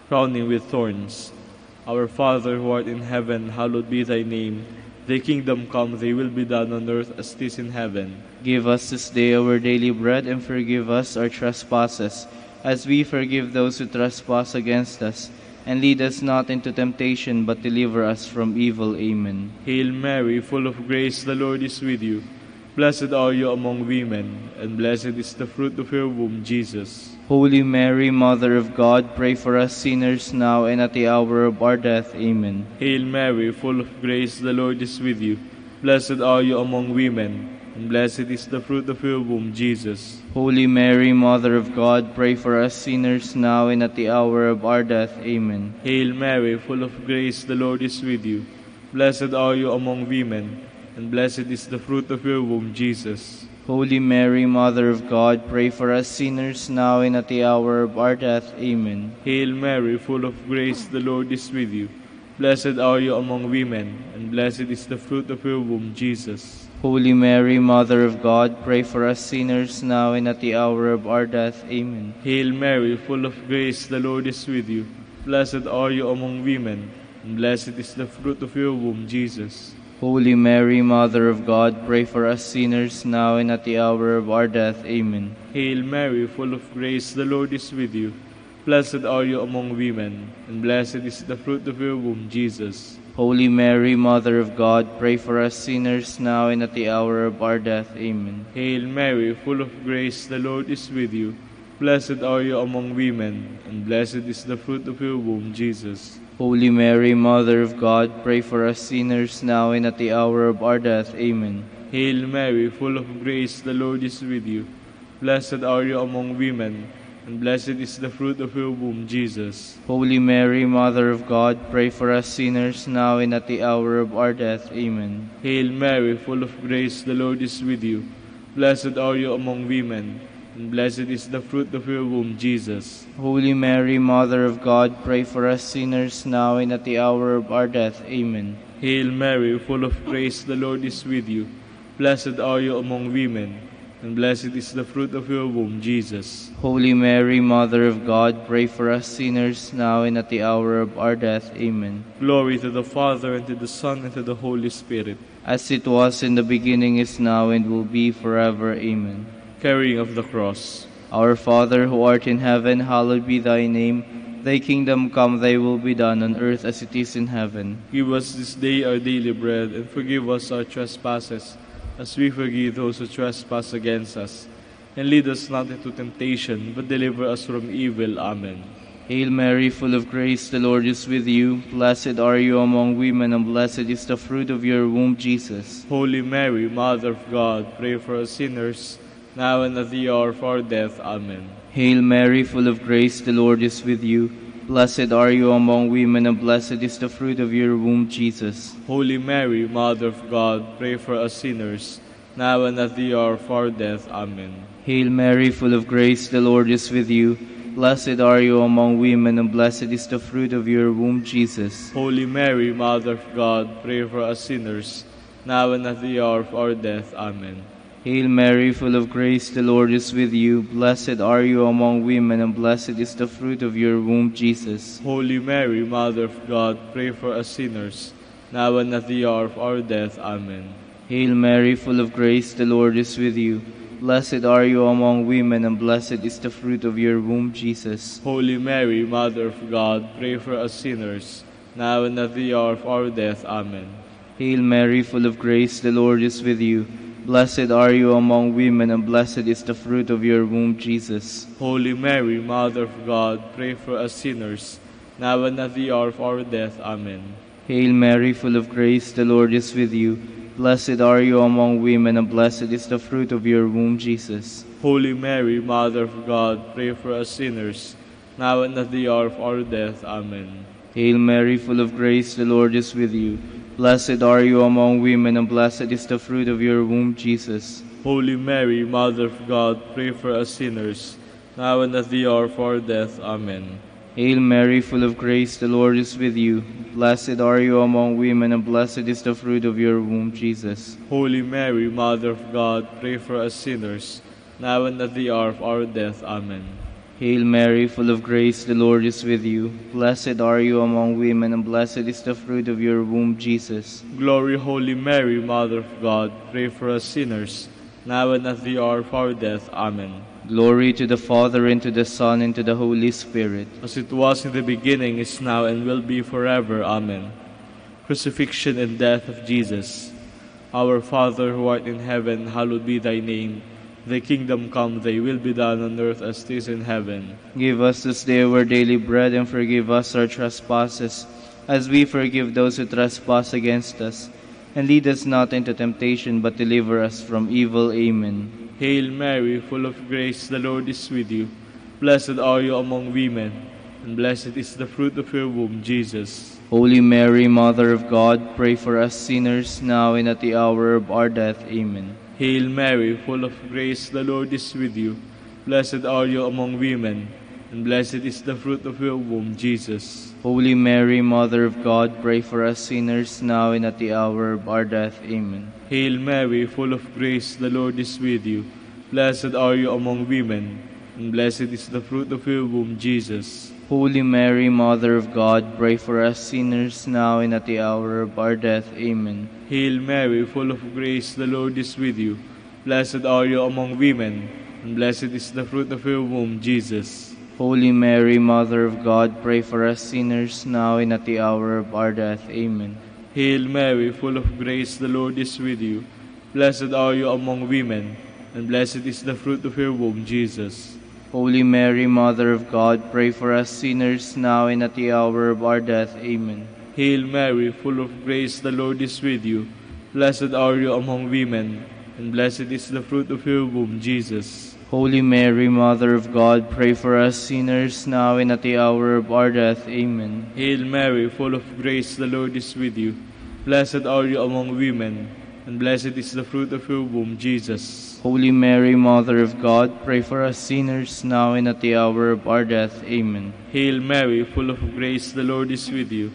Crowning with thorns. Our Father, who art in heaven, hallowed be thy name. Thy kingdom come, thy will be done on earth as it is in heaven. Give us this day our daily bread, and forgive us our trespasses, as we forgive those who trespass against us. And lead us not into temptation, but deliver us from evil. Amen. Hail Mary, full of grace, the Lord is with you. Blessed are you among women, and blessed is the fruit of your womb, Jesus. Holy Mary, Mother of God, pray for us sinners now and at the hour of our death. Amen. Hail Mary, full of grace, the Lord is with you. Blessed are you among women, and blessed is the fruit of your womb, Jesus. Holy Mary, Mother of God, pray for us sinners now and at the hour of our death. Amen. Hail Mary, full of grace, the Lord is with you. Blessed are you among women, and blessed is the fruit of your womb, Jesus. Holy Mary, Mother of God, pray for us sinners now and at the hour of our death. Amen. Hail Mary, full of grace, the Lord is with you. Blessed are you among women, and blessed is the fruit of your womb, Jesus. Holy Mary, Mother of God, pray for us sinners now and at the hour of our death. Amen. Hail Mary, full of grace, the Lord is with you. Blessed are you among women, and blessed is the fruit of your womb, Jesus. Holy Mary, Mother of God, pray for us sinners now and at the hour of our death. Amen. Hail Mary, full of grace, the Lord is with you. Blessed are you among women, and blessed is the fruit of your womb, Jesus. Holy Mary, Mother of God, pray for us sinners now and at the hour of our death. Amen. Hail Mary, full of grace, the Lord is with you. Blessed are you among women, and blessed is the fruit of your womb, Jesus. Holy Mary, Mother of God, pray for us sinners now and at the hour of our death. Amen. Hail Mary, full of grace, the Lord is with you. Blessed are you among women, and blessed is the fruit of your womb, Jesus. Holy Mary, Mother of God, pray for us sinners now and at the hour of our death. Amen. Hail Mary, full of grace, the Lord is with you. Blessed are you among women, and blessed is the fruit of your womb, Jesus. Holy Mary, Mother of God, pray for us sinners now and at the hour of our death. Amen. Hail Mary, full of grace, the Lord is with you. Blessed are you among women, and blessed is the fruit of your womb, Jesus. Holy Mary, Mother of God, pray for us sinners now and at the hour of our death. Amen. Glory to the Father, and to the Son, and to the Holy Spirit. As it was in the beginning, is now, and will be forever. Amen. Carrying of the cross. Our Father, who art in heaven, hallowed be thy name. Thy kingdom come, thy will be done on earth as it is in heaven. Give us this day our daily bread, and forgive us our trespasses, as we forgive those who trespass against us. And lead us not into temptation, but deliver us from evil. Amen. Hail Mary, full of grace, the Lord is with you. Blessed are you among women, and blessed is the fruit of your womb, Jesus. Holy Mary, Mother of God, pray for us sinners, now and at the hour of our death. Amen. Hail Mary, full of grace, the Lord is with you. Blessed are you among women, and blessed is the fruit of your womb, Jesus. Holy Mary, Mother of God, pray for us sinners, now and at the hour of our death. Amen. Hail Mary, full of grace, the Lord is with you. Blessed are you among women, and blessed is the fruit of your womb, Jesus. Holy Mary, Mother of God, pray for us sinners, now and at the hour of our death. Amen. Hail Mary, full of grace, the Lord is with you. Blessed are you among women, and blessed is the fruit of your womb, Jesus. Holy Mary, Mother of God, pray for us sinners, now and at the hour of our death. Amen. Hail Mary, full of grace, the Lord is with you. Blessed are you among women, and blessed is the fruit of your womb, Jesus. Holy Mary, Mother of God, pray for us sinners, now and at the hour of our death. Amen. Hail Mary, full of grace, the Lord is with you. Blessed are you among women, and blessed is the fruit of your womb, Jesus. Holy Mary, Mother of God, pray for us sinners, now and at the hour of our death. Amen. Hail Mary, full of grace, the Lord is with you. Blessed are you among women, and blessed is the fruit of your womb, Jesus. Holy Mary, Mother of God, pray for us sinners, now and at the hour of our death. Amen. Hail Mary, full of grace, the Lord is with you. Blessed are you among women, and blessed is the fruit of your womb, Jesus. Holy Mary, Mother of God, pray for us sinners, now and at the hour of our death. Amen. Hail Mary, full of grace, the Lord is with you. Blessed are you among women, and blessed is the fruit of your womb, Jesus. Holy Mary, Mother of God, pray for us sinners, now and at the hour of our death. Amen. Hail Mary, full of grace, the Lord is with you. Blessed are you among women, and blessed is the fruit of your womb, Jesus. Glory, Holy Mary, Mother of God, pray for us sinners, now and at the hour of our death. Amen. Glory to the Father, and to the Son, and to the Holy Spirit. As it was in the beginning, is now, and will be forever. Amen. Crucifixion and death of Jesus. Our Father who art in heaven, hallowed be thy name. Thy kingdom come, thy will be done on earth as it is in heaven. Give us this day our daily bread, and forgive us our trespasses, as we forgive those who trespass against us. And lead us not into temptation, but deliver us from evil. Amen. Hail Mary, full of grace, the Lord is with you. Blessed are you among women, and blessed is the fruit of your womb, Jesus. Holy Mary, Mother of God, pray for us sinners, now and at the hour of our death. Amen. Hail Mary, full of grace, the Lord is with you. Blessed are you among women, and blessed is the fruit of your womb, Jesus. Holy Mary, Mother of God, pray for us sinners, now and at the hour of our death. Amen. Hail Mary, full of grace, the Lord is with you. Blessed are you among women, and blessed is the fruit of your womb, Jesus. Holy Mary, Mother of God, pray for us sinners, now and at the hour of our death. Amen. Hail Mary, full of grace, the Lord is with you. Blessed are you among women, and blessed is the fruit of your womb, Jesus. Holy Mary, Mother of God, pray for us sinners, now and at the hour of our death. Amen. Hail Mary, full of grace, the Lord is with you. Blessed are you among women, and blessed is the fruit of your womb, Jesus. Holy Mary, Mother of God, pray for us sinners, now and at the hour of our death. Amen. Hail Mary, full of grace, the Lord is with you. Blessed are you among women, and blessed is the fruit of your womb, Jesus. Holy Mary, Mother of God, pray for us sinners, now and at the hour of our death. Amen. Hail Mary, full of grace, the Lord is with you. Blessed are you among women, and blessed is the fruit of your womb, Jesus. Holy Mary, Mother of God, pray for us sinners, now and at the hour of our death. Amen. Hail Mary, full of grace, the Lord is with you.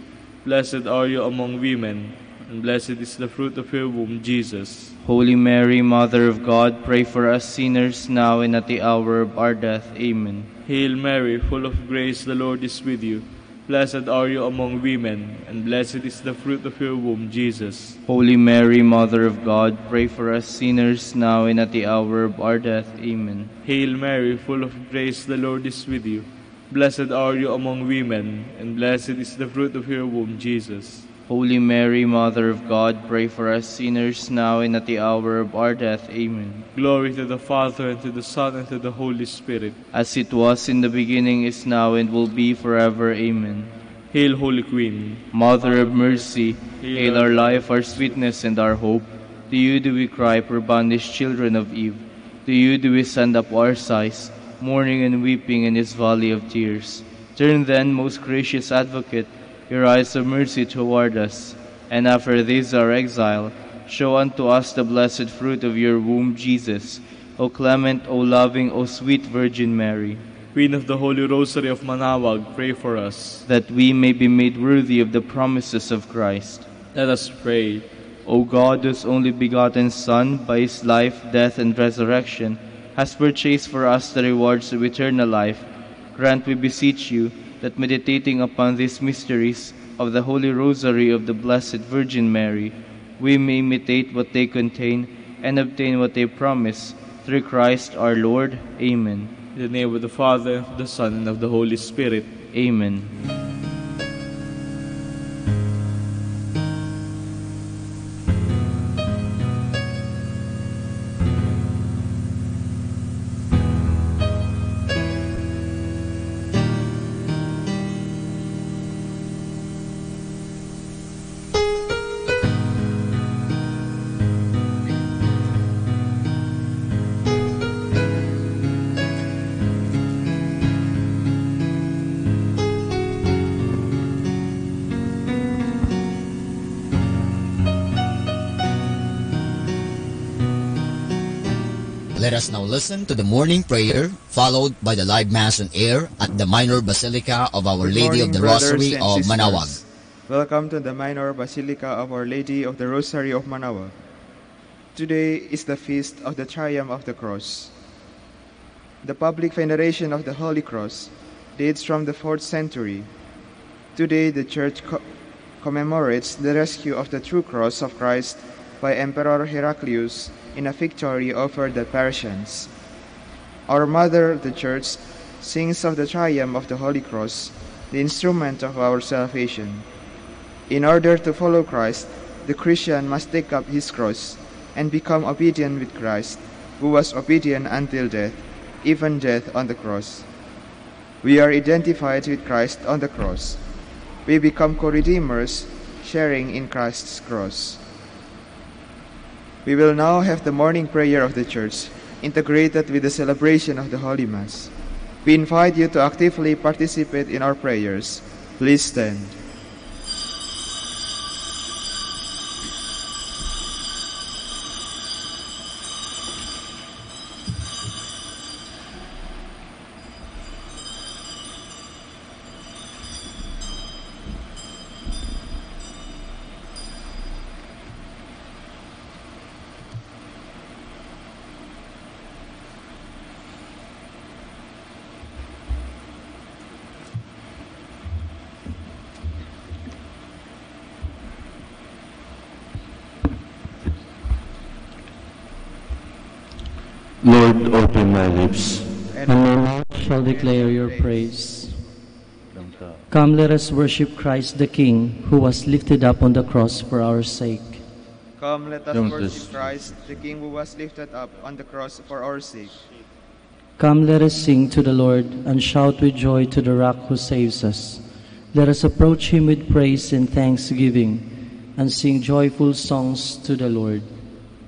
Blessed are you among women, and blessed is the fruit of your womb, Jesus. Holy Mary, Mother of God, pray for us sinners, now and at the hour of our death. Amen. Hail Mary, full of grace, the Lord is with you. Blessed are you among women, and blessed is the fruit of your womb, Jesus. Holy Mary, Mother of God, pray for us sinners, now and at the hour of our death. Amen. Hail Mary, full of grace, the Lord is with you. Blessed are you among women, and blessed is the fruit of your womb, Jesus. Holy Mary, Mother of God, pray for us sinners, now and at the hour of our death. Amen. Glory to the Father, and to the Son, and to the Holy Spirit. As it was in the beginning, is now, and will be forever. Amen. Hail, Holy Queen. Mother of mercy, hail our life, our sweetness, and our hope. To you do we cry, poor banished children of Eve. To you do we send up our sighs, mourning and weeping in this valley of tears. Turn then, most gracious Advocate, your eyes of mercy toward us, and after this our exile, show unto us the blessed fruit of your womb, Jesus. O clement, O loving, O sweet Virgin Mary. Queen of the Holy Rosary of Manaoag, pray for us, that we may be made worthy of the promises of Christ. Let us pray. O God, whose only begotten Son, by his life, death, and resurrection, has purchased for us the rewards of eternal life, grant, we beseech you, that meditating upon these mysteries of the Holy Rosary of the Blessed Virgin Mary, we may imitate what they contain and obtain what they promise, through Christ our Lord. Amen. In the name of the Father, and of the Son, and of the Holy Spirit. Amen. Let us now listen to the morning prayer, followed by the live Mass on air at the Minor Basilica of Our Lady of the Rosary of Manaoag. Welcome to the Minor Basilica of Our Lady of the Rosary of Manaoag. Today is the feast of the Triumph of the Cross. The public veneration of the Holy Cross dates from the 4th century. Today the Church commemorates the rescue of the true cross of Christ by Emperor Heraclius in a victory over the Persians. Our Mother, the Church, sings of the triumph of the Holy Cross, the instrument of our salvation. In order to follow Christ, the Christian must take up his cross and become obedient with Christ, who was obedient until death, even death on the cross. We are identified with Christ on the cross. We become co-redeemers, sharing in Christ's cross. We will now have the morning prayer of the Church, integrated with the celebration of the Holy Mass. We invite you to actively participate in our prayers. Please stand. Lord, open my lips, and my mouth shall declare your praise. Come, let us worship Christ the King, who was lifted up on the cross for our sake. Come, let us worship Christ, the King who was lifted up on the cross for our sake. Come, let us sing to the Lord, and shout with joy to the Rock who saves us. Let us approach him with praise and thanksgiving, and sing joyful songs to the Lord.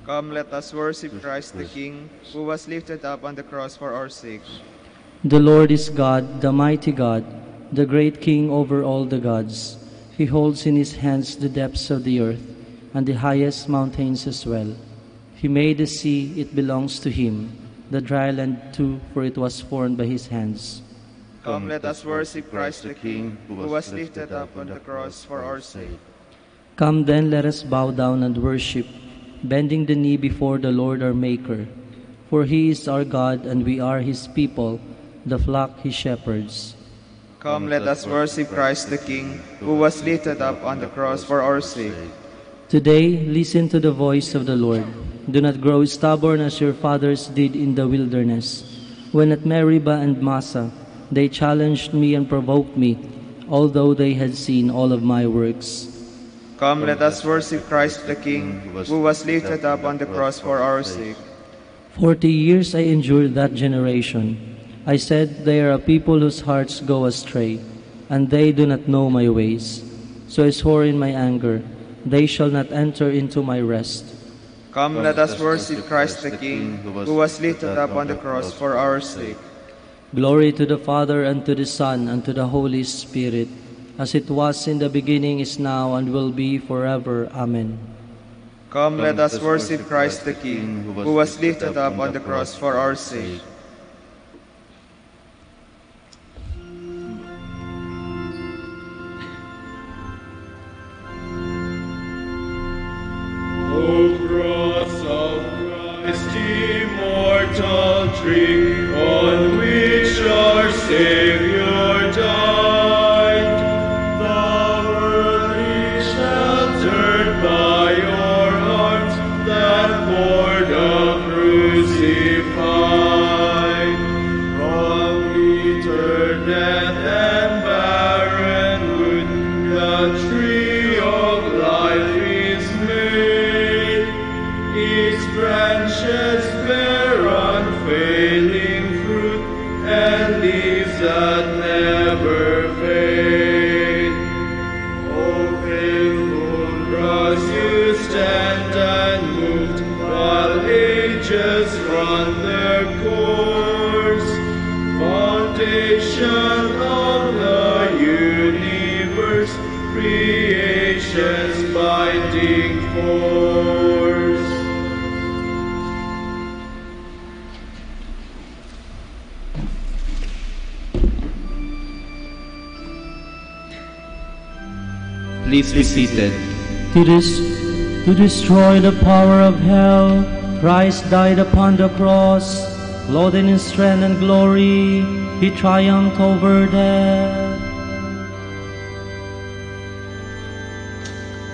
Come, let us worship Christ the King, who was lifted up on the cross for our sake. The Lord is God, the mighty God, the great King over all the gods. He holds in his hands the depths of the earth, and the highest mountains as well. He made the sea, it belongs to him, the dry land too, for it was formed by his hands. Come, let us worship Christ the King, who was lifted up on the cross for our sake. Come then, let us bow down and worship, bending the knee before the Lord our Maker. For he is our God, and we are his people, the flock he shepherds. Come, let us worship Christ the King, who was lifted up on the cross for our sake. Today, listen to the voice of the Lord. Do not grow stubborn as your fathers did in the wilderness, when at Meribah and Massa they challenged me and provoked me, although they had seen all of my works. Come, let us worship Christ the King, who was lifted up on the cross for our sake. 40 years I endured that generation. I said, they are a people whose hearts go astray, and they do not know my ways. So I swore in my anger, they shall not enter into my rest. Come, let us worship Christ the King, who was lifted up on the cross for our sake. Glory to the Father, and to the Son, and to the Holy Spirit, as it was in the beginning, is now, and will be forever. Amen. Come, let us worship Christ the King, who was lifted up on the cross for our sake. O cross of Christ, immortal tree, on which our Savior died, thou early sheltered by your arms that bore the crucified. From bitter death and barren wood, the tree of life is made. Its branches bear unfailing fruit, and leaves that never fade. O faithful cross, you stand unmoved, while ages run their course. Foundation of the universe, creation's binding force. Please be seated. To destroy the power of hell, Christ died upon the cross. Clothed in strength and glory, he triumphed over death.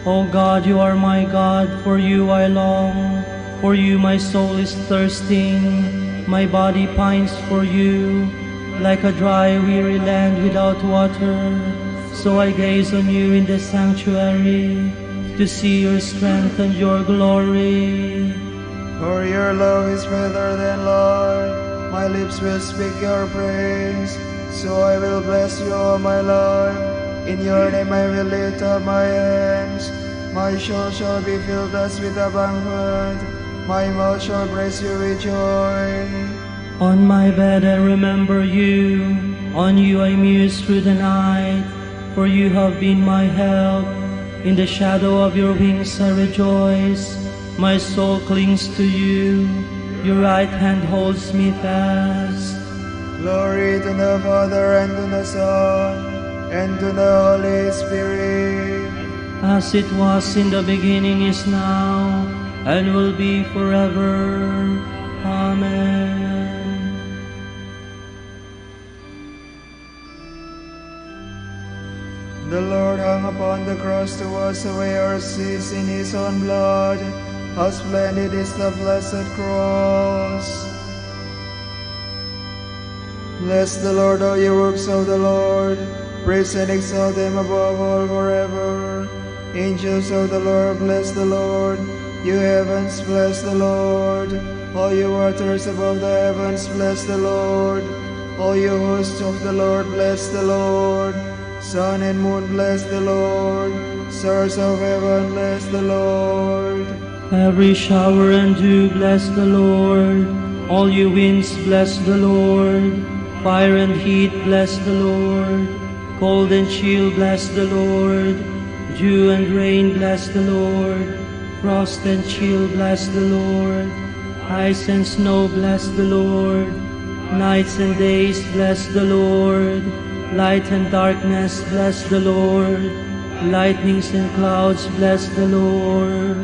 O God, you are my God, for you I long. For you my soul is thirsting, my body pines for you. Like a dry, weary land without water, so I gaze on you in the sanctuary. to see your strength and your glory. For your love is better than life. My lips will speak your praise. So I will bless you all my life. In your name I will lift up my hands. My soul shall be filled as with a banquet. My mouth shall praise you with joy. On my bed I remember you. On you I muse through the night. For you have been my help. In the shadow of your wings I rejoice. My soul clings to you. Your right hand holds me fast. Glory to the Father, and to the Son, and to the Holy Spirit. As it was in the beginning, is now, and will be forever. Amen. The Lord hung upon the cross to wash away our sins in his own blood. How splendid is the blessed cross. Bless the Lord, all ye works of the Lord. Praise and exalt him above all forever. Angels of the Lord, bless the Lord. You heavens, bless the Lord. All you waters above the heavens, bless the Lord. All you hosts of the Lord, bless the Lord. Sun and moon, bless the Lord. Stars of heaven, bless the Lord. Every shower and dew, bless the Lord. All you winds, bless the Lord. Fire and heat, bless the Lord. Cold and chill, bless the Lord. Dew and rain, bless the Lord. Frost and chill, bless the Lord. Ice and snow, bless the Lord. Nights and days, bless the Lord. Light and darkness, bless the Lord. Lightnings and clouds, bless the Lord.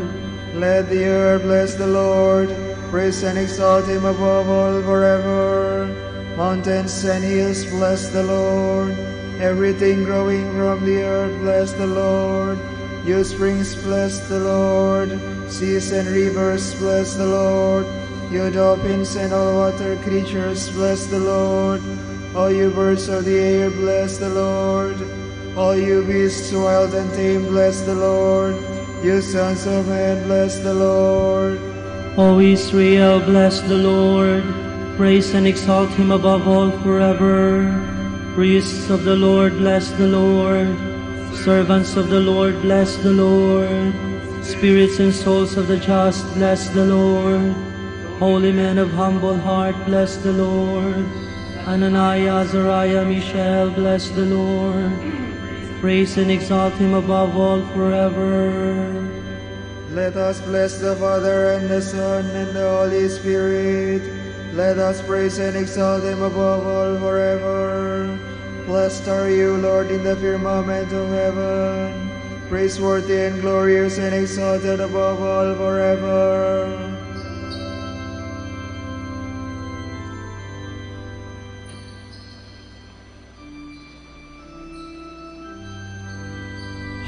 Let the earth bless the Lord. Praise and exalt him above all forever. Mountains and hills, bless the Lord. Everything growing from the earth, bless the Lord. You springs, bless the Lord. Seas and rivers, bless the Lord. You dolphins and all water creatures, bless the Lord. All you birds of the air, bless the Lord. All you beasts wild and tame, bless the Lord. You sons of men, bless the Lord. O Israel, bless the Lord. Praise and exalt him above all forever. Priests of the Lord, bless the Lord. Servants of the Lord, bless the Lord. Spirits and souls of the just, bless the Lord. Holy men of humble heart, bless the Lord. Ananiah, Azariah, Mishael, bless the Lord. Praise and exalt him above all forever. Let us bless the Father and the Son and the Holy Spirit. Let us praise and exalt him above all forever. Blessed are you, Lord, in the firmament of heaven. Praiseworthy and glorious and exalted above all forever.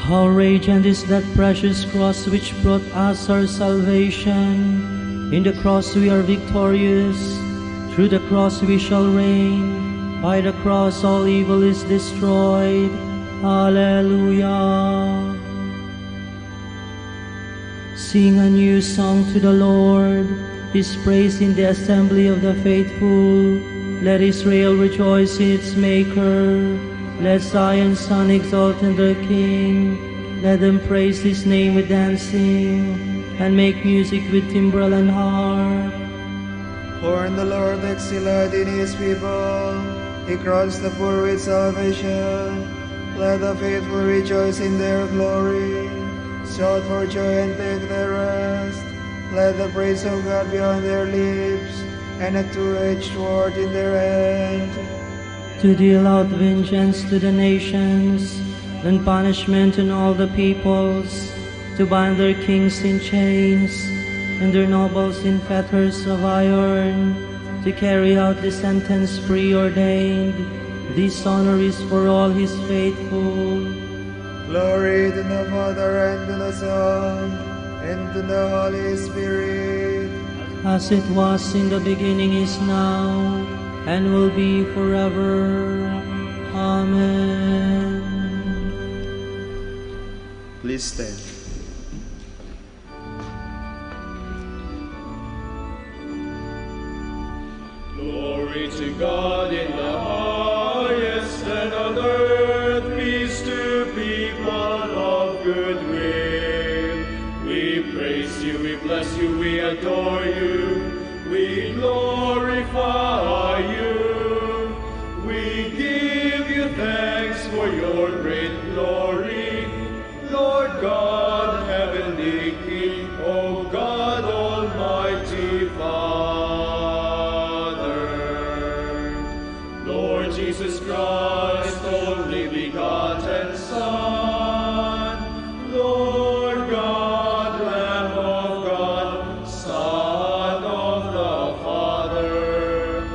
How radiant is that precious cross which brought us our salvation. In the cross we are victorious. Through the cross we shall reign. By the cross all evil is destroyed. Hallelujah. Sing a new song to the Lord. His praise in the assembly of the faithful. Let Israel rejoice in its Maker. Let Zion's son exult in their King. Let them praise his name with dancing, and make music with timbrel and harp. For in the Lord excelled in his people. He crowns the poor with salvation. Let the faithful rejoice in their glory. Shout for joy and take their rest. Let the praise of God be on their lips, and a two-edged sword in their hand. To deal out vengeance to the nations, and punishment on all the peoples, to bind their kings in chains, and their nobles in fetters of iron, to carry out the sentence preordained. This honor is for all his faithful. Glory to the Father, and to the Son, and to the Holy Spirit. As it was in the beginning, is now, and will be forever. Amen. Please stand. Glory to God in the highest, and on earth peace to people of good will. We praise you, we bless you, we adore you, we glorify you. We give you thanks for your great glory, Lord God, heavenly King, O God, Almighty Father. Lord Jesus Christ, only begotten Son, Lord God, Lamb of God, Son of the Father,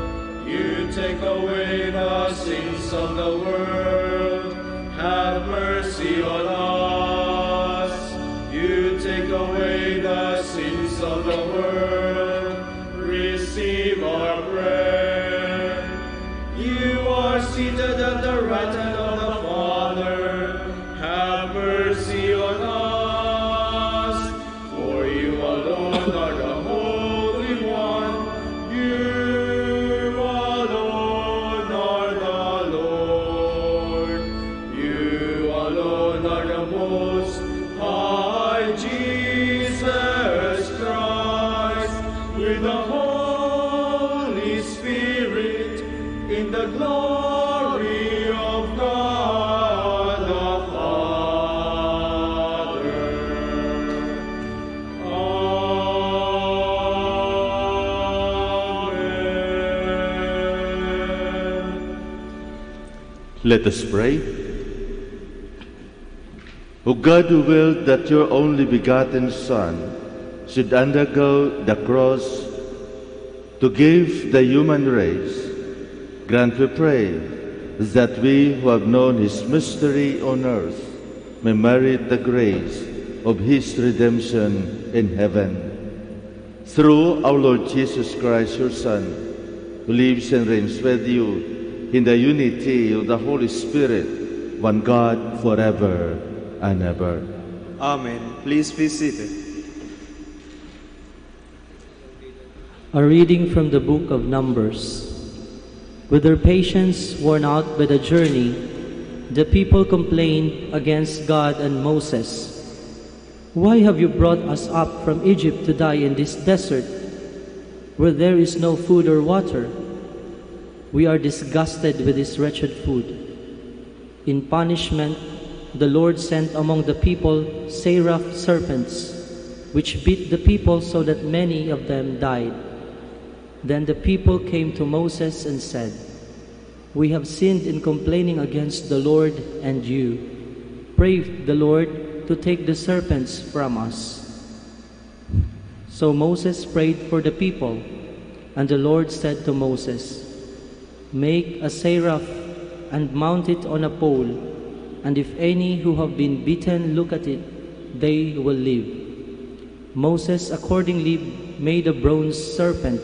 you take away the sins of the world, have mercy on us. You take away the sins of the world, receive our prayer. You are seated at the right hand of the Father, have mercy on us. For you alone are the Holy One, you alone are the Lord, you alone are the Most High, Jesus Christ, with the Holy Spirit, in the glory of God the Father. Amen. Let us pray. O God, who willed that your only begotten Son should undergo the cross to give the human race, grant, we pray, that we who have known his mystery on earth may merit the grace of his redemption in heaven. Through our Lord Jesus Christ, your Son, who lives and reigns with you in the unity of the Holy Spirit, one God, forever and ever. Amen. Please be seated. A reading from the book of Numbers. With their patience worn out by the journey, the people complained against God and Moses. Why have you brought us up from Egypt to die in this desert, where there is no food or water? We are disgusted with this wretched food. In punishment, the Lord sent among the people seraph serpents, which bit the people so that many of them died. Then the people came to Moses and said, We have sinned in complaining against the Lord and you. Pray the Lord to take the serpents from us. So Moses prayed for the people, and the Lord said to Moses, Make a seraph and mount it on a pole, and if any who have been bitten look at it, they will live. Moses accordingly made a bronze serpent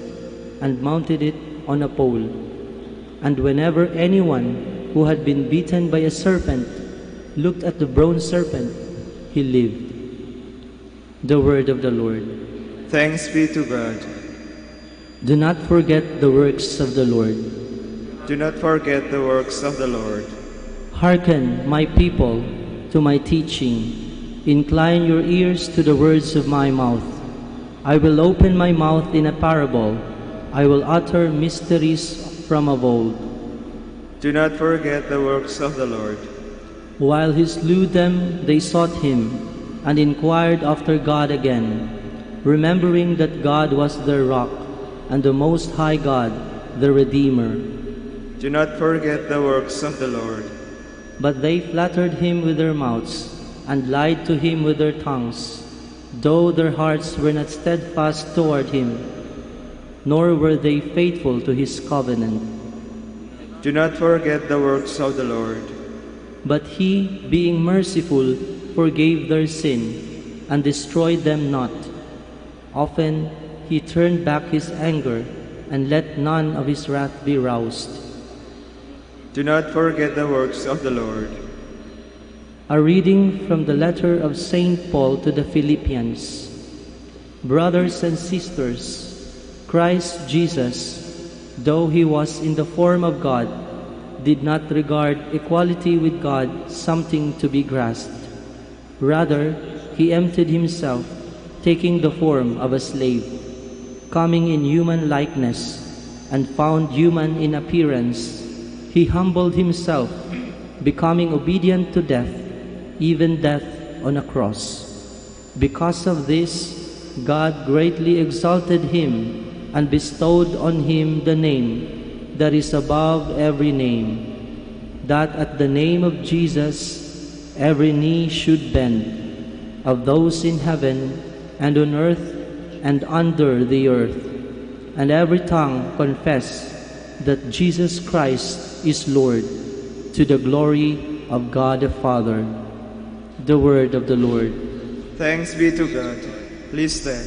and mounted it on a pole. And whenever anyone who had been bitten by a serpent looked at the bronze serpent, he lived. The word of the Lord. Thanks be to God. Do not forget the works of the Lord. Do not forget the works of the Lord. Hearken, my people, to my teaching. Incline your ears to the words of my mouth. I will open my mouth in a parable. I will utter mysteries from of old. Do not forget the works of the Lord. While he slew them, they sought him, and inquired after God again, remembering that God was their rock, and the Most High God, the Redeemer. Do not forget the works of the Lord. But they flattered him with their mouths, and lied to him with their tongues, though their hearts were not steadfast toward him, nor were they faithful to his covenant. Do not forget the works of the Lord. But he, being merciful, forgave their sin, and destroyed them not. Often he turned back his anger, and let none of his wrath be roused. Do not forget the works of the Lord. A reading from the letter of St. Paul to the Philippians. Brothers and sisters, Christ Jesus, though he was in the form of God, did not regard equality with God something to be grasped. Rather, he emptied himself, taking the form of a slave, coming in human likeness, and found human in appearance. He humbled himself, becoming obedient to death, even death on a cross. Because of this, God greatly exalted him and bestowed on him the name that is above every name, that at the name of Jesus every knee should bend, of those in heaven and on earth and under the earth, and every tongue confess that Jesus Christ is Lord, to the glory of God the Father. The word of the Lord. Thanks be to God. Please stand.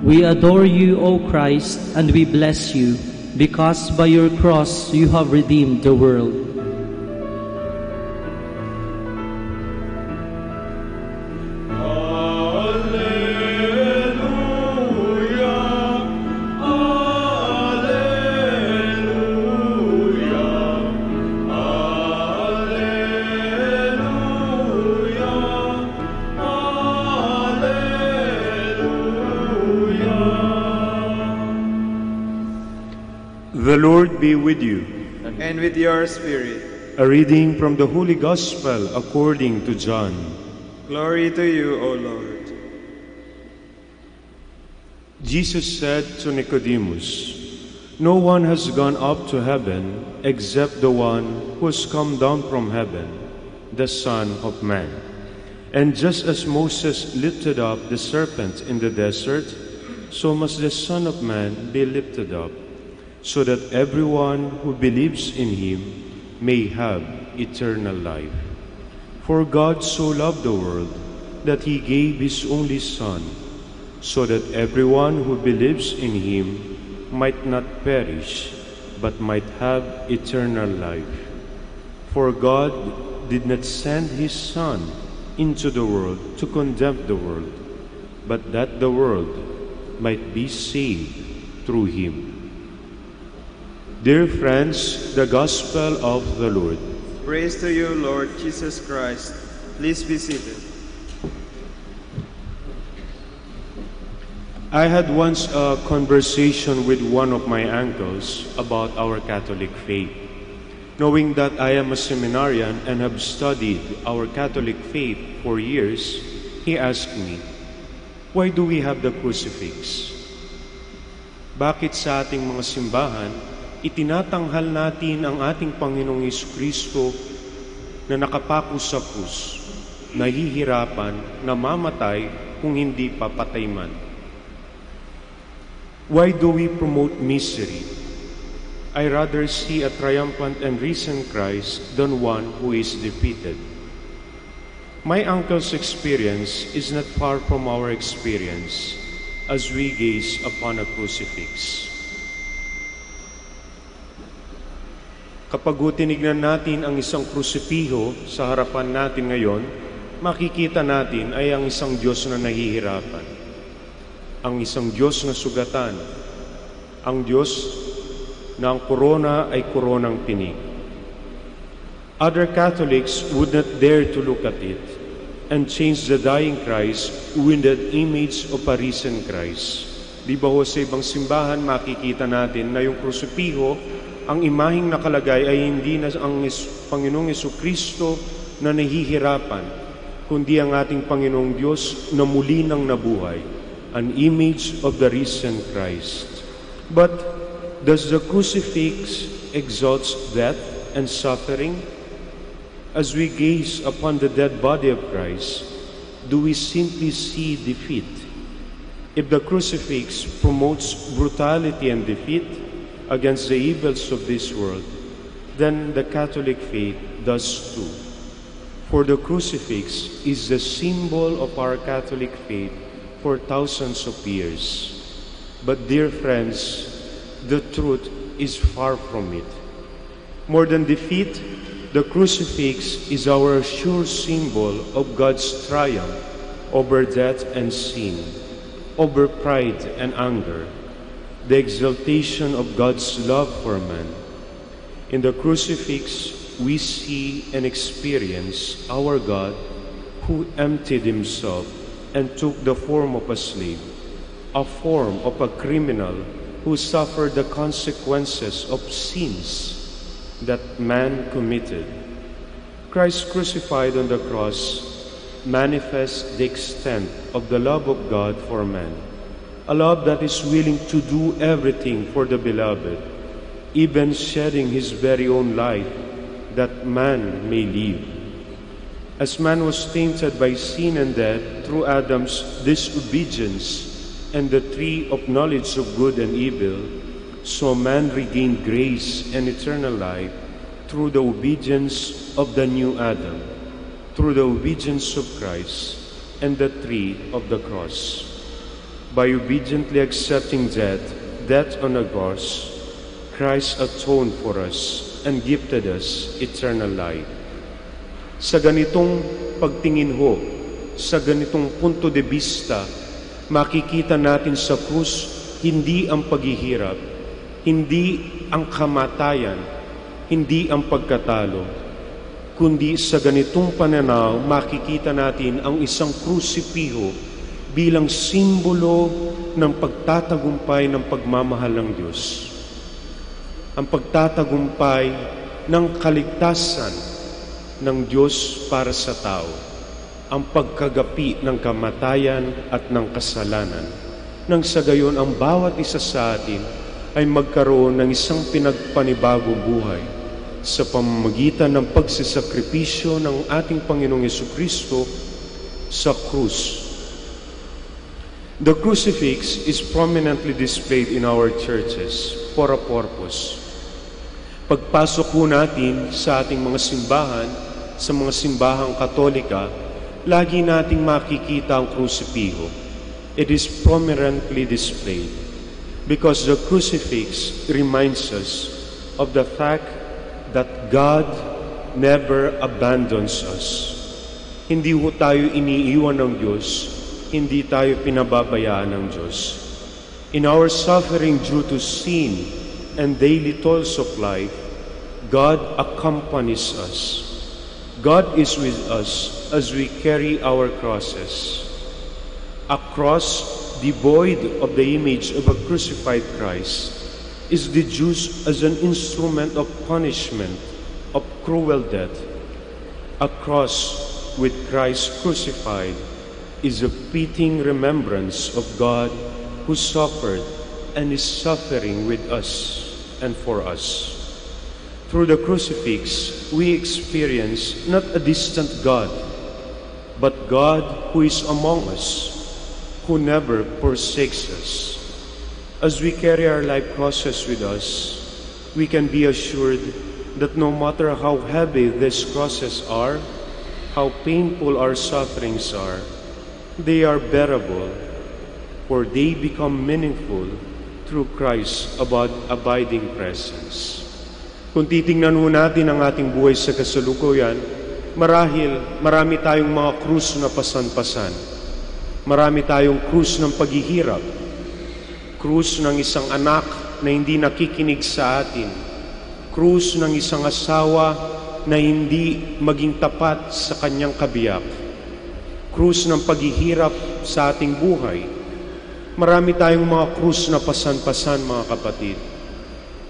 We adore you, O Christ, and we bless you, because by your cross you have redeemed the world. The Lord be with you. And with your spirit. A reading from the Holy Gospel according to John. Glory to you, O Lord. Jesus said to Nicodemus, "No one has gone up to heaven except the one who has come down from heaven, the Son of Man. And just as Moses lifted up the serpent in the desert, so must the Son of Man be lifted up, so that everyone who believes in him may have eternal life. For God so loved the world that he gave his only Son, so that everyone who believes in him might not perish, but might have eternal life. For God did not send his Son into the world to condemn the world, but that the world might be saved through him." Dear friends, the Gospel of the Lord. Praise to you, Lord Jesus Christ. Please be seated. I had once a conversation with one of my uncles about our Catholic faith. Knowing that I am a seminarian and have studied our Catholic faith for years, he asked me, "Why do we have the crucifix? Bakit sa ating mga simbahan, itinatanghal natin ang ating Panginoong Jesucristo na nakapako sa krus, nahihirapan, namamatay kung hindi papatay man? Why do we promote misery? I rather see a triumphant and risen Christ than one who is defeated." My uncle's experience is not far from our experience as we gaze upon a crucifix. Kapag tinignan natin ang isang krusipiho sa harapan natin ngayon, makikita natin ay ang isang Diyos na nahihirapan. Ang isang Diyos na sugatan. Ang Diyos na ang korona ay koronang tinik. Other Catholics would not dare to look at it and change the dying Christ with that image of a risen Christ. Di ba ho sa ibang simbahan makikita natin na yung krusipiho, ang imaheng nakalagay ay hindi na ang Panginoong Jesucristo na nahihirapan, kundi ang ating Panginoong Diyos na muli nang nabuhay, an image of the risen Christ. But does the crucifix exalt death and suffering? As we gaze upon the dead body of Christ, do we simply see defeat? If the crucifix promotes brutality and defeat, against the evils of this world, then the Catholic faith does too. For the crucifix is the symbol of our Catholic faith for thousands of years. But dear friends, the truth is far from it. More than defeat, the crucifix is our sure symbol of God's triumph over death and sin, over pride and anger, the exaltation of God's love for man. In the crucifix, we see and experience our God who emptied himself and took the form of a slave, a form of a criminal who suffered the consequences of sins that man committed. Christ crucified on the cross manifests the extent of the love of God for man, a love that is willing to do everything for the beloved, even shedding his very own life that man may live. As man was tainted by sin and death through Adam's disobedience and the tree of knowledge of good and evil, so man regained grace and eternal life through the obedience of the new Adam, through the obedience of Christ and the tree of the cross. By obediently accepting death on a cross, Christ atoned for us and gifted us eternal life. Sa ganitong pagtingin ho, sa ganitong punto de vista, makikita natin sa krus hindi ang paghihirap, hindi ang kamatayan, hindi ang pagkatalo, kundi sa ganitong pananaw makikita natin ang isang krusipiho bilang simbolo ng pagtatagumpay ng pagmamahal ng Diyos. Ang pagtatagumpay ng kaligtasan ng Diyos para sa tao, ang pagkagapi ng kamatayan at ng kasalanan, nang sa gayon ang bawat isa sa atin ay magkaroon ng isang pinagpanibagong buhay sa pamamagitan ng pagsisakripisyo ng ating Panginoong Jesucristo sa krus. The crucifix is prominently displayed in our churches for a purpose. Pagpasok po natin sa ating mga simbahan, sa mga simbahang Katolika, lagi nating makikita ang krusipiho. It is prominently displayed because the crucifix reminds us of the fact that God never abandons us. Hindi ho tayo iniiwan ng Diyos, hindi tayo pinababayaan ng Diyos. In our suffering due to sin and daily toils of life, God accompanies us. God is with us as we carry our crosses. A cross devoid of the image of a crucified Christ is deduced as an instrument of punishment, of cruel death. A cross with Christ crucified is a fitting remembrance of God who suffered and is suffering with us and for us. Through the crucifix, we experience not a distant God, but God who is among us, who never forsakes us. As we carry our life crosses with us, we can be assured that no matter how heavy these crosses are, how painful our sufferings are, they are bearable, for they become meaningful through Christ's abiding presence. Kung titingnan mo natin ang ating buhay sa kasalukuyan, marahil marami tayong mga krus na pasan-pasan. Marami tayong krus ng paghihirap, krus ng isang anak na hindi nakikinig sa atin, krus ng isang asawa na hindi maging tapat sa kanyang kabiyak, krus ng paghihirap sa ating buhay. Marami tayong mga krus na pasan-pasan, mga kapatid.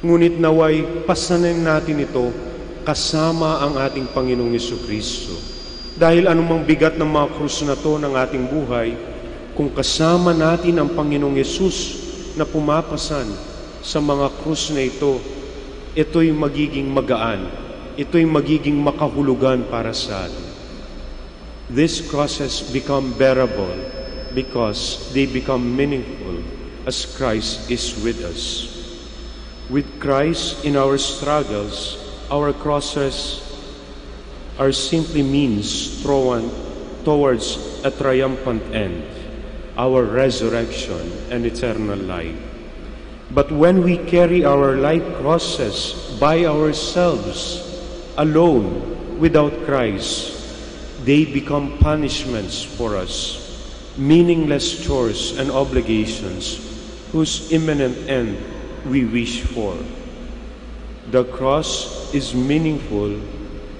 Ngunit naway pasanin natin ito kasama ang ating Panginoong Jesucristo. Dahil anumang bigat ng mga krus na to ng ating buhay, kung kasama natin ang Panginoong Yesus na pumapasan sa mga krus na ito, ito'y magiging magaan, ito'y magiging makahulugan para sa atin. These crosses become bearable because they become meaningful as Christ is with us. With Christ in our struggles, our crosses are simply means towards a triumphant end, our resurrection and eternal life. But when we carry our life crosses by ourselves, alone, without Christ, they become punishments for us, meaningless chores and obligations whose imminent end we wish for. The cross is meaningful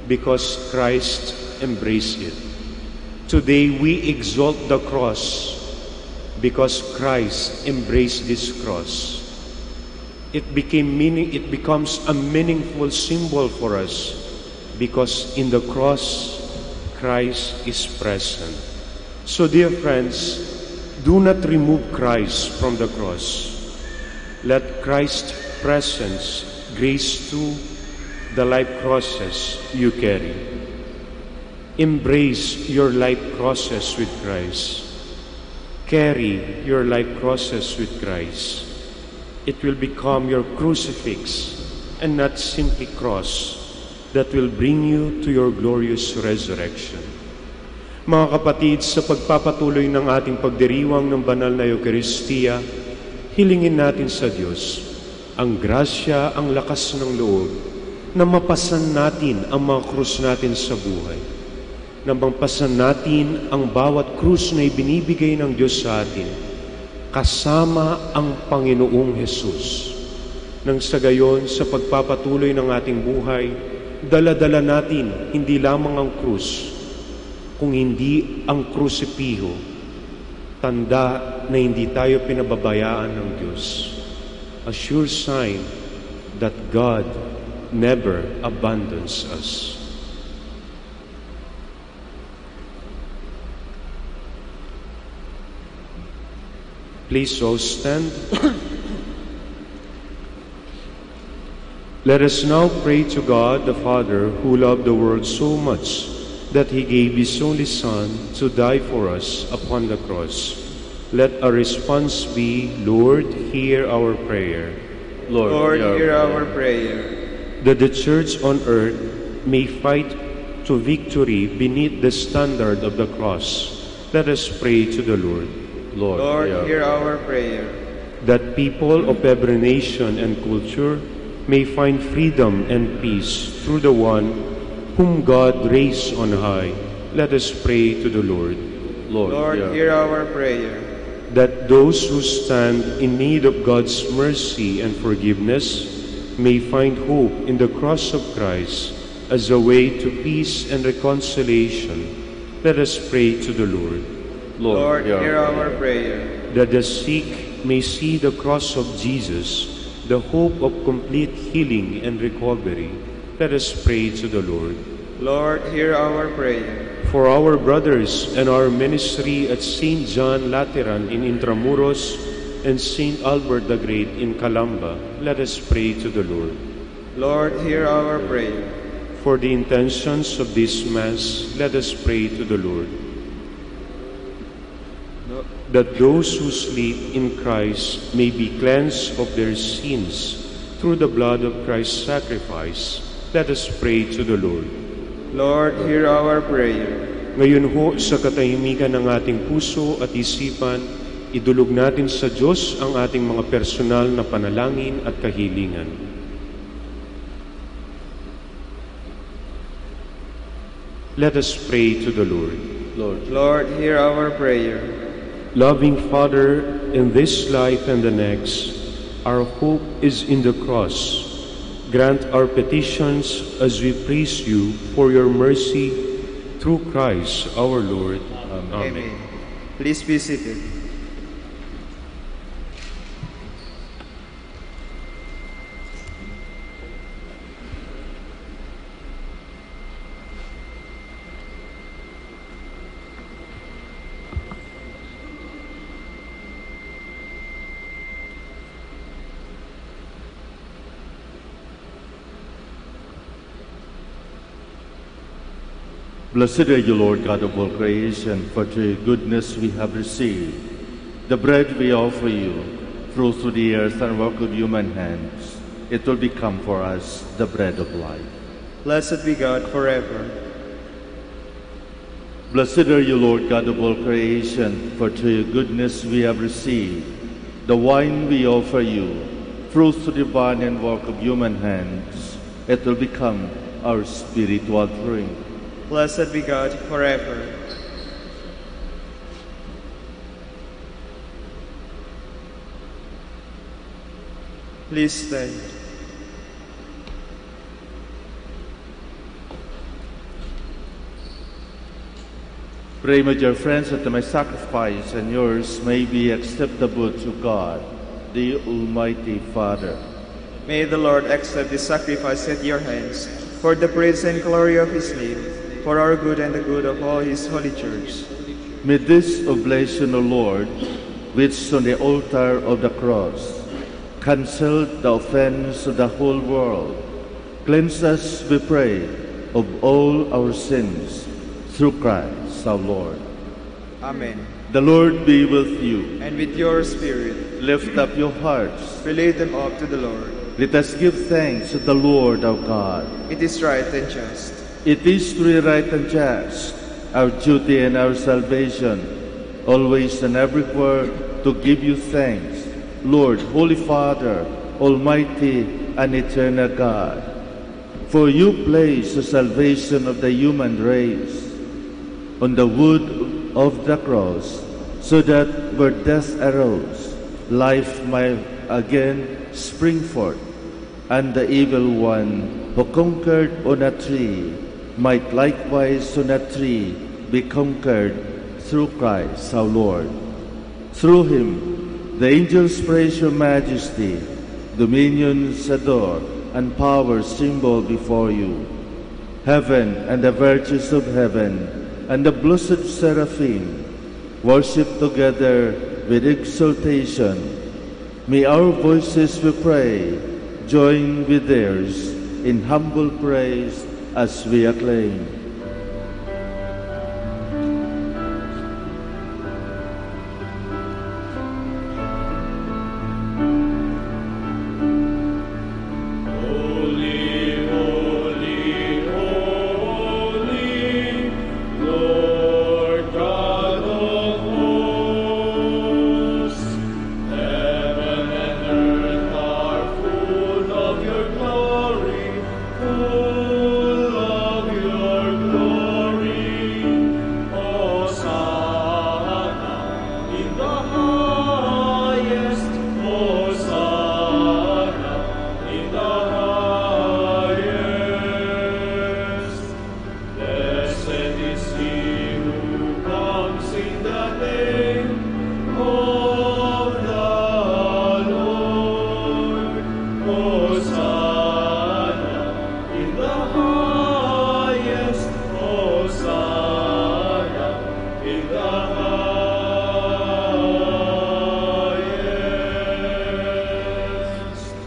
because Christ embraced it. Today we exalt the cross because Christ embraced this cross. It becomes a meaningful symbol for us because in the cross, Christ is present. So dear friends, do not remove Christ from the cross. Let Christ's presence grace through the life crosses you carry. Embrace your life crosses with Christ. Carry your life crosses with Christ. It will become your crucifix and not simply cross that will bring you to your glorious resurrection. Mga kapatid, sa pagpapatuloy ng ating pagdiriwang ng banal na Eucharistia, hilingin natin sa Diyos ang grasya, ang lakas ng loob na mapasan natin ang mga krus natin sa buhay. Na mapasan natin ang bawat krus na ibinibigay ng Diyos sa atin kasama ang Panginoong Hesus. Nang sa gayon, sa pagpapatuloy ng ating buhay, dala-dala natin hindi lamang ang krus, kung hindi ang krusipiho, tanda na hindi tayo pinababayaan ng Diyos. A sure sign that God never abandons us. Please all stand. Let us now pray to God the Father who loved the world so much that He gave His only Son to die for us upon the cross. Let our response be, Lord, hear our prayer. Lord, hear our prayer. That the Church on earth may fight to victory beneath the standard of the cross. Let us pray to the Lord. Lord, hear our prayer. That people of every nation and culture may find freedom and peace through the one whom God raised on high. Let us pray to the Lord. Lord, hear our prayer. That those who stand in need of God's mercy and forgiveness may find hope in the cross of Christ as a way to peace and reconciliation. Let us pray to the Lord. Lord, hear our prayer. That the sick may see the cross of Jesus, the hope of complete healing and recovery. Let us pray to the Lord. Lord, hear our prayer. For our brothers and our ministry at St. John Lateran in Intramuros and St. Albert the Great in Calamba, let us pray to the Lord. Lord, hear our prayer. For the intentions of this Mass, let us pray to the Lord. That those who sleep in Christ may be cleansed of their sins through the blood of Christ's sacrifice. Let us pray to the Lord. Lord, hear our prayer. Ngayon ho, sa katahimikan ng ating puso at isipan, idulog natin sa Diyos ang ating mga personal na panalangin at kahilingan. Let us pray to the Lord. Lord, hear our prayer. Loving Father, in this life and the next, our hope is in the cross. Grant our petitions as we praise you for your mercy through Christ our Lord. Amen. Please be seated. Blessed are you, Lord God of all creation, for through your goodness we have received the bread we offer you, fruit of the earth and work of human hands. it will become for us the bread of life. Blessed be God forever. Blessed are you, Lord God of all creation, for through your goodness we have received the wine we offer you, fruits to divine and work of human hands. It will become our spiritual drink. Blessed be God forever. Please stand. Pray, my dear friends, that my sacrifice and yours may be acceptable to God, the Almighty Father. May the Lord accept this sacrifice at your hands, for the praise and glory of his name, for our good and the good of all his holy church. May this oblation, O Lord, which on the altar of the cross cancelled the offense of the whole world, cleanse us, we pray, of all our sins, through Christ our Lord. Amen. The Lord be with you. And with your spirit. Lift up your hearts. We lift them up to the Lord. Let us give thanks to the Lord our God. It is right and just. It is truly right and just, our duty and our salvation, always and everywhere to give you thanks, Lord, Holy Father, Almighty and eternal God. For you place the salvation of the human race on the wood of the cross, so that where death arose, life might again spring forth, and the evil one who conquered on a tree might likewise on a tree be conquered through Christ our Lord. Through him the angels praise your majesty, dominions adore, and powers tremble before you. Heaven and the virtues of heaven and the blessed seraphim worship together with exultation. May our voices, we pray, join with theirs in humble praise as we acclaim.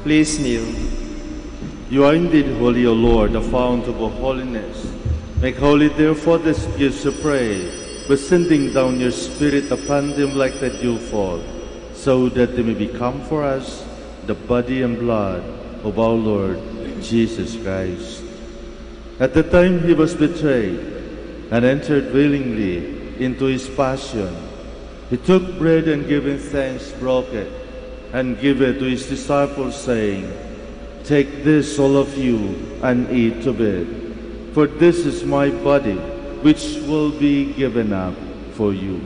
Please kneel. You are indeed holy, O Lord, the fount of all holiness. Make holy, therefore, these gifts, we pray, by sending down your Spirit upon them like the dewfall, so that they may become for us the body and blood of our Lord Jesus Christ. At the time he was betrayed and entered willingly into his passion, he took bread and giving thanks, broke it, and gave it to his disciples, saying, "Take this, all of you, and eat of it, for this is my body, which will be given up for you."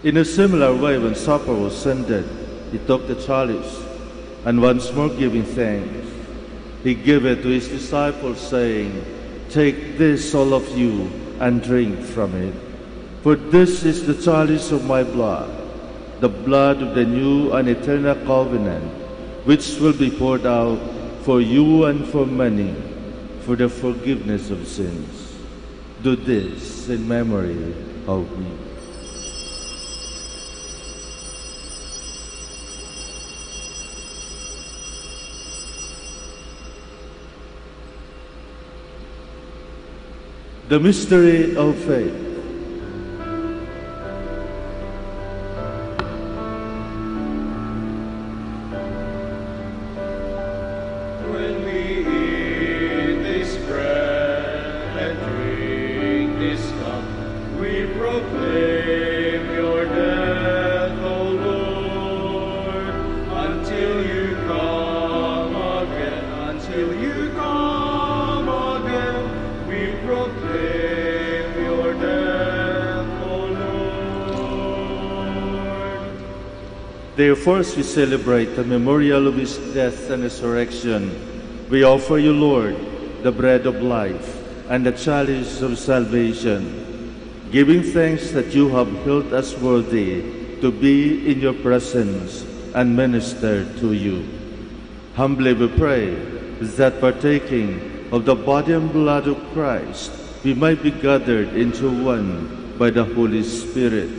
In a similar way, when supper was ended, he took the chalice, and once more giving thanks, he gave it to his disciples, saying, "Take this, all of you, and drink from it. For this is the chalice of my blood, the blood of the new and eternal covenant, which will be poured out for you and for many, for the forgiveness of sins. Do this in memory of me." The mystery of faith. When we eat this bread and drink this cup, we proclaim your death, O Lord, until you come again. Until you come again, we proclaim your death, O Lord. Therefore, as we celebrate the memorial of his death and resurrection, we offer you, Lord, the bread of life and the chalice of salvation, giving thanks that you have held us worthy to be in your presence and minister to you. Humbly we pray that partaking of the body and blood of Christ, we might be gathered into one by the Holy Spirit.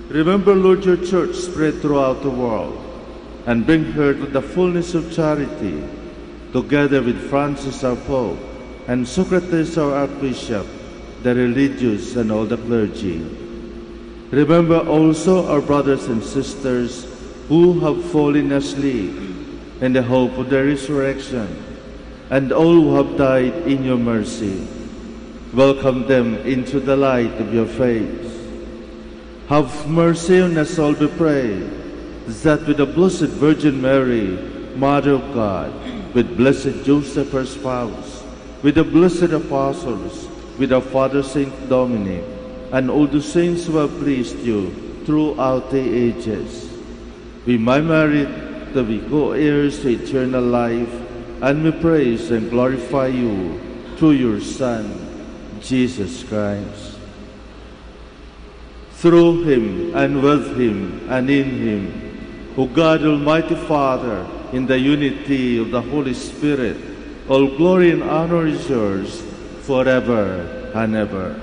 Remember, Lord, your church spread throughout the world, and bring her to the fullness of charity, together with Francis our Pope, and Socrates our Archbishop, the religious and all the clergy. Remember also our brothers and sisters who have fallen asleep in the hope of the resurrection, and all who have died in your mercy. Welcome them into the light of your face. Have mercy on us all, we pray, that with the Blessed Virgin Mary, Mother of God, with Blessed Joseph, her spouse, with the blessed apostles, with our Father Saint Dominic, and all the saints who have pleased you throughout the ages, we might merit to be co-heirs to eternal life, and we praise and glorify you through your Son, Jesus Christ. Through him, and with him, and in him, O God, Almighty Father, in the unity of the Holy Spirit, all glory and honor is yours forever and ever.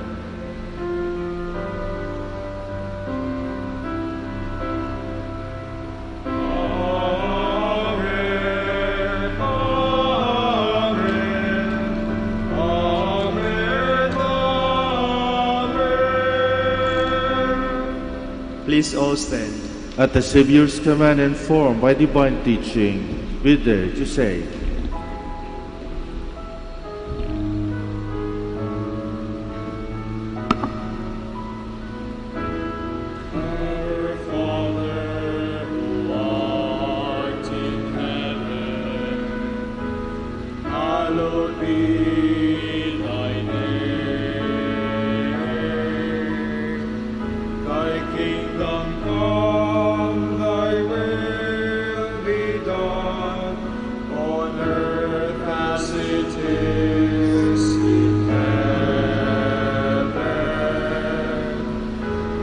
Please all stand. At the Savior's command and formed by divine teaching, we dare to say, Our Father, who art in heaven, hallowed be thy name. Thy kingdom come, thy will be done, on earth as it is in heaven.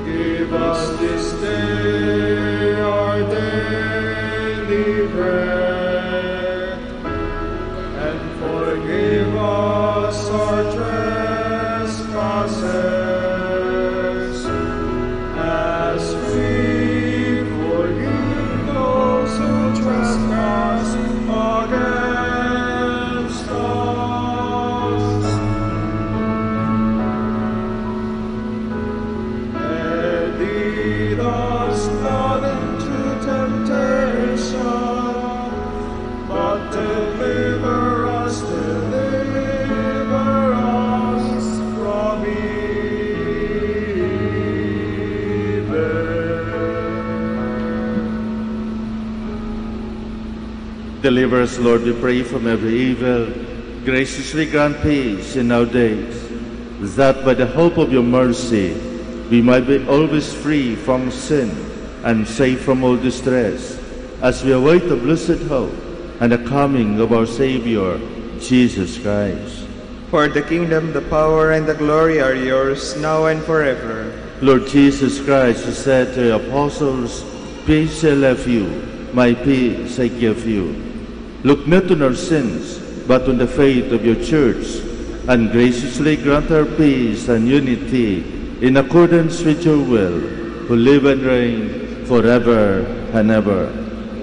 Give us this day our daily bread, and forgive us our trespasses, as we forgive those who trespass against us. And lead us not into temptation, but deliver us from evil. Deliver us, Lord, we pray, from every evil. Graciously grant peace in our days, that by the hope of your mercy we might be always free from sin and safe from all distress, as we await the blessed hope and the coming of our Savior, Jesus Christ. For the kingdom, the power, and the glory are yours, now and forever. Lord Jesus Christ, who said to your apostles, "Peace I leave you, my peace I give you." Look not on our sins, but on the faith of your church, and graciously grant our peace and unity in accordance with your will, who live and reign forever and ever.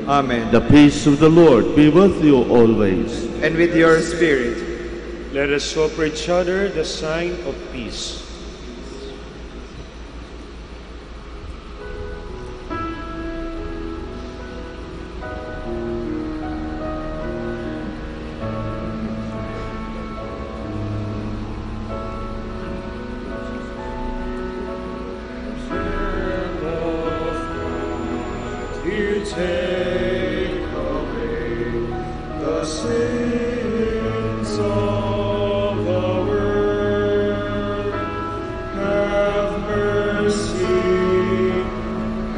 Amen. The peace of the Lord be with you always. And with your spirit. Let us offer each other the sign of peace. You take away the sins of the world. Have mercy,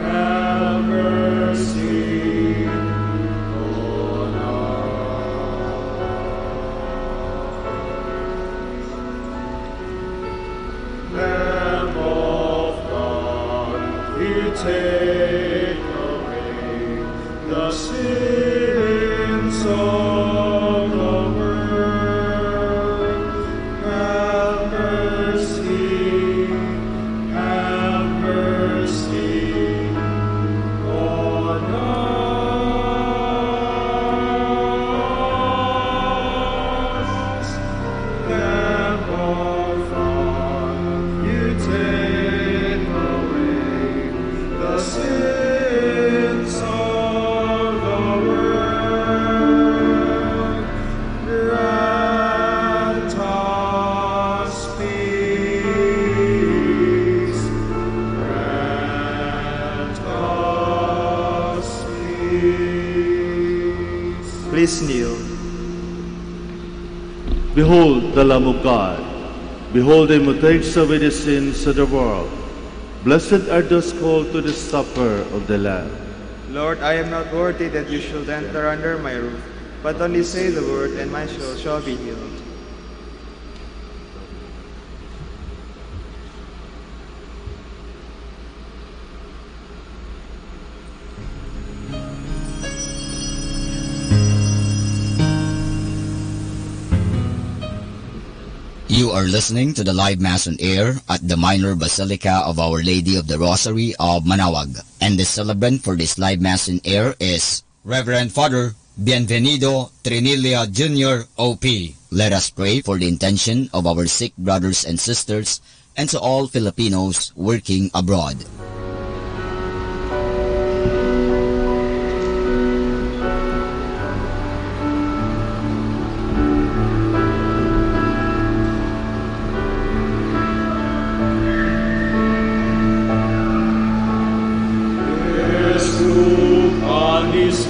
have mercy on us. Lamb of God, you take the sins of the world. Have mercy, have mercy on us. Lamb of God, you take away the sins of Please kneel. Behold the Lamb of God. Behold him who takes away the sins of the world. Blessed are those called to the supper of the Lamb. Lord, I am not worthy that you should enter under my roof, but only say the word, and my soul shall be healed. You are listening to the live Mass on air at the Minor Basilica of Our Lady of the Rosary of Manaoag. And the celebrant for this live Mass on air is Reverend Father Bienvenido Trinilla Jr. O.P. Let us pray for the intention of our sick brothers and sisters and to all Filipinos working abroad.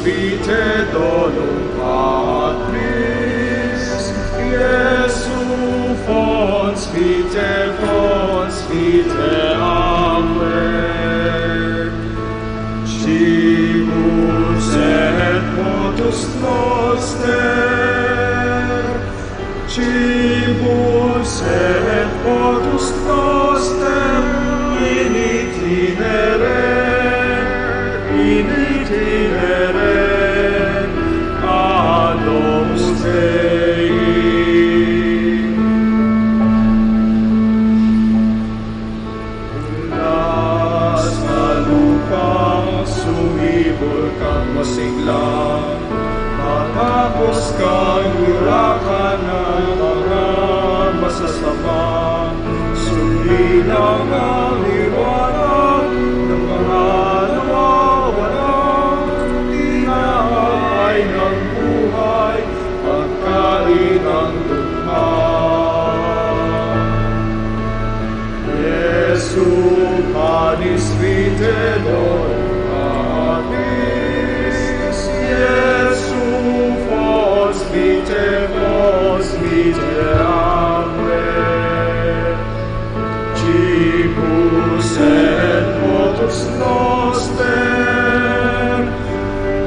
Vite donum Patris, Iesu fons vite amque. Cibus et potus noster, Cibus et potus noster, in itinere Adomus Dei. Las malupas sumibol kang masigla, matapos kang hurakan ng mga masasama, sumilang ang liwanag ng mga ng buhay, pagkain ng lukha. Jesu panis vite donum Patris, Jesu fons vite amque. Cibus et potus noster,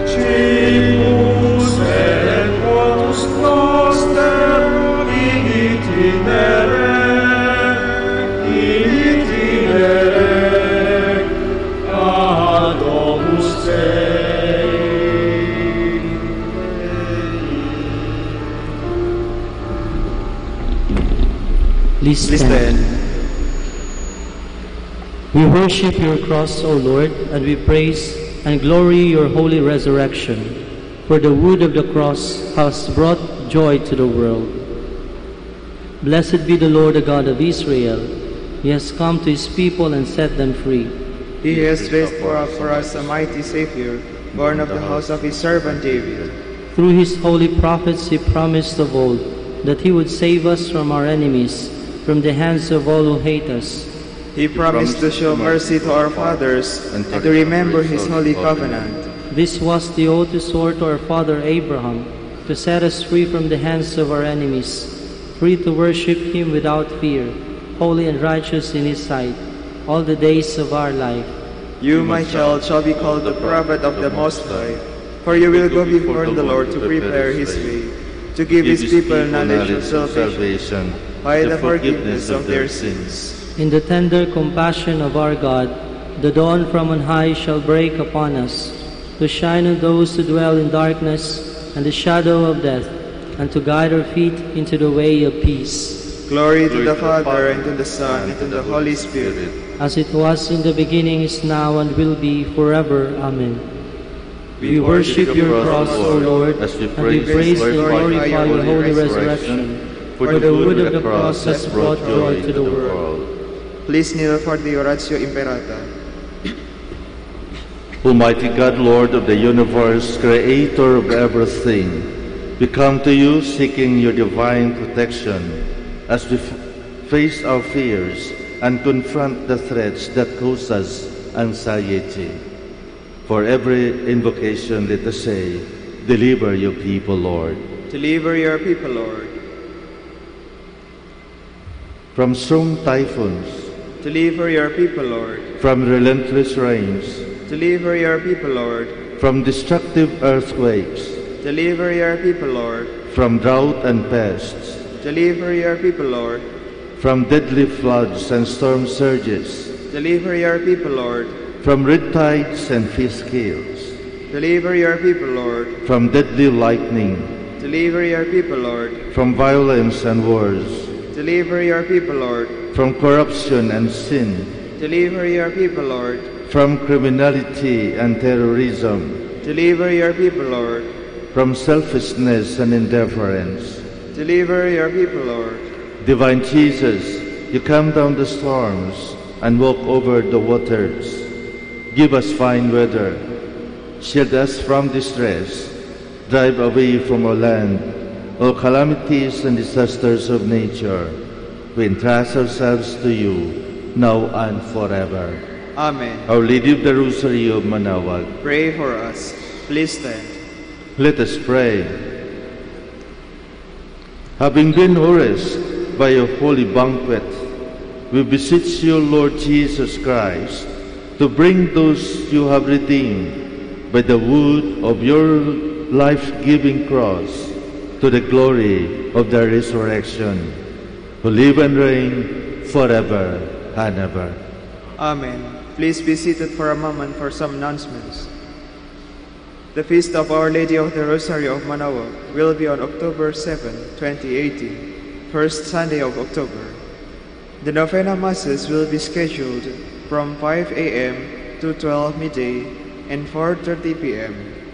Cibus et potus noster, in itinere Adomus Dei. Please stand. We worship your cross, O Lord, and we praise and glory your holy resurrection. For the wood of the cross has brought joy to the world. Blessed be the Lord, the God of Israel. He has come to his people and set them free. He has raised for us a mighty Savior, born of the house of his servant David. Through his holy prophets he promised of old that he would save us from our enemies, from the hands of all who hate us. He promised to show mercy to our fathers and to remember his holy covenant. This was the oath he swore to our father Abraham, to set us free from the hands of our enemies, free to worship him without fear, holy and righteous in his sight, all the days of our life. You, my child, shall be called the prophet of the Most High, for you will go before the Lord to prepare his way, to give his people knowledge of salvation by the forgiveness of their sins. In the tender compassion of our God, the dawn from on high shall break upon us, to shine on those who dwell in darkness and the shadow of death, and to guide our feet into the way of peace. Glory to the Father, and to the Son, and to the Holy Spirit. As it was in the beginning, is now, and will be forever. Amen. We worship your cross, O Lord, and we praise and glorify your holy resurrection, for the wood of the cross has brought joy to the world. Please kneel for the Oratio Imperata. Almighty God, Lord of the universe, creator of everything, we come to you seeking your divine protection as we face our fears and confront the threats that cause us anxiety. For every invocation, let us say, deliver your people, Lord. Deliver your people, Lord. From strong typhoons, deliver your people, Lord. From relentless rains, deliver your people, Lord. From destructive earthquakes, deliver your people, Lord. From drought and pests, deliver your people, Lord. From deadly floods and storm surges, deliver your people, Lord. From red tides and fish kills, deliver your people, Lord. From deadly lightning, deliver your people, Lord. From violence and wars, deliver your people, Lord. From corruption and sin, deliver your people, Lord. From criminality and terrorism, deliver your people, Lord. From selfishness and indifference, deliver your people, Lord. Divine Jesus, you calm down the storms and walk over the waters. Give us fine weather, shield us from distress, drive away from our land all calamities and disasters of nature. We entrust ourselves to you, now and forever. Amen. Our Lady of the Rosary of Manaoag, pray for us. Please stand. Let us pray. Having been nourished by a holy banquet, we beseech you, Lord Jesus Christ, to bring those you have redeemed by the wood of your life-giving cross to the glory of the resurrection, who live and reign forever and ever. Amen. Please be seated for a moment for some announcements. The Feast of Our Lady of the Rosary of Manaoag will be on October 7, 2018, first Sunday of October. The Novena Masses will be scheduled from 5 a.m. to 12 midday and 4:30 p.m.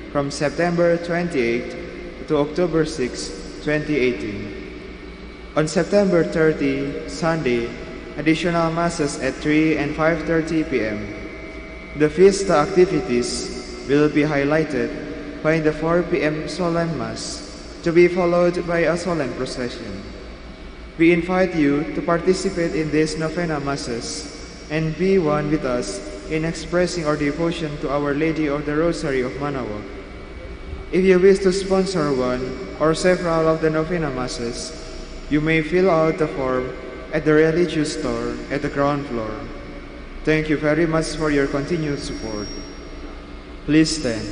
from September 28 to October 6, 2018. On September 30, Sunday, additional Masses at 3 and 5:30 p.m. The feast activities will be highlighted by the 4 p.m. Solemn Mass, to be followed by a solemn procession. We invite you to participate in these Novena Masses and be one with us in expressing our devotion to Our Lady of the Rosary of Manaoag. If you wish to sponsor one or several of the Novena Masses, you may fill out the form at the religious store at the ground floor. Thank you very much for your continued support. Please stand.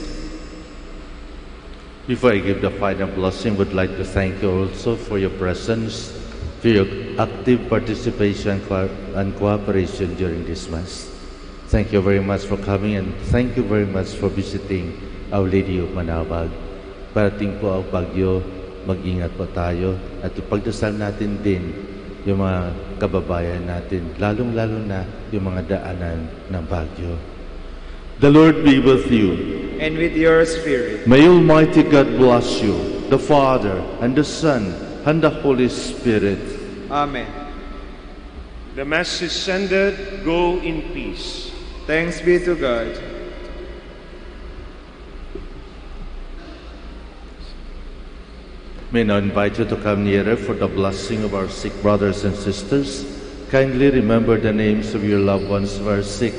Before I give the final blessing, I would like to thank you also for your presence, for your active participation and cooperation during this Mass. Thank you very much for coming, and thank you very much for visiting Our Lady of Manaoag. Parating po ang bagyo, mag-ingat po tayo at ipagdasal natin din yung mga kababayan natin, lalong-lalo na yung mga daanan ng bagyo. The Lord be with you. And with your spirit. May Almighty God bless you, the Father, and the Son, and the Holy Spirit. Amen. The Mass is ended. Go in peace. Thanks be to God. May now invite you to come nearer for the blessing of our sick brothers and sisters. Kindly remember the names of your loved ones who are sick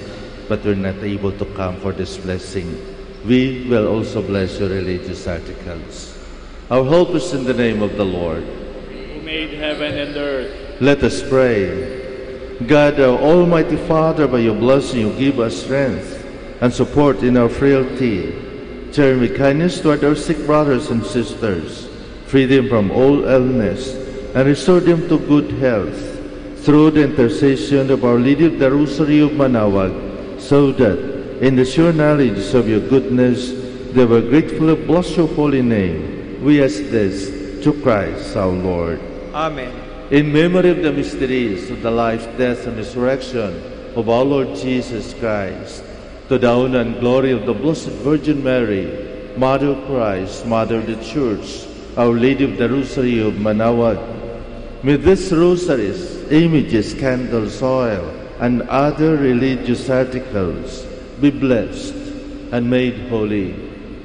but were not able to come for this blessing. We will also bless your religious articles. Our hope is in the name of the Lord, who made heaven and earth. Let us pray. God, our Almighty Father, by your blessing you give us strength and support in our frailty. Turn with kindness toward our sick brothers and sisters, free them from all illness, and restore them to good health through the intercession of Our Lady of the Rosary of Manaoag, so that in the sure knowledge of your goodness they will gratefully bless your holy name. We ask this through Christ our Lord. Amen. In memory of the mysteries of the life, death, and resurrection of our Lord Jesus Christ, to the honor and glory of the Blessed Virgin Mary, Mother of Christ, Mother of the Church, Our Lady of the Rosary of Manaoag, may these rosaries, images, candles, oil, and other religious articles be blessed and made holy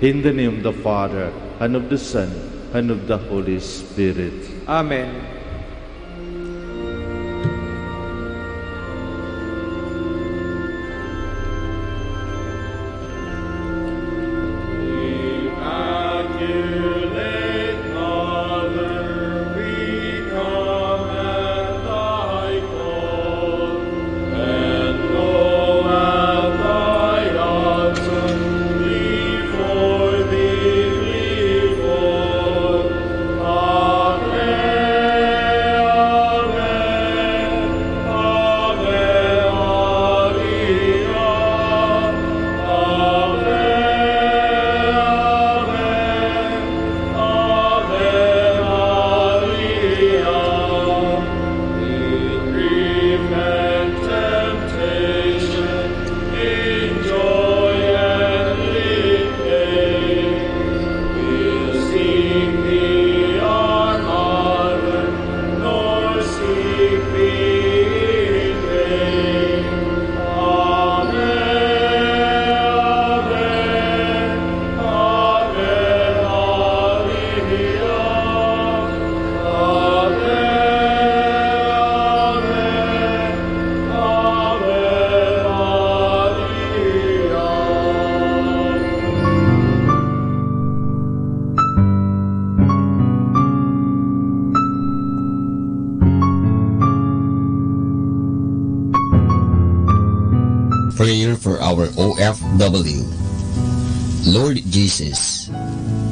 in the name of the Father, and of the Son, and of the Holy Spirit. Amen. Prayer for our OFW. Lord Jesus,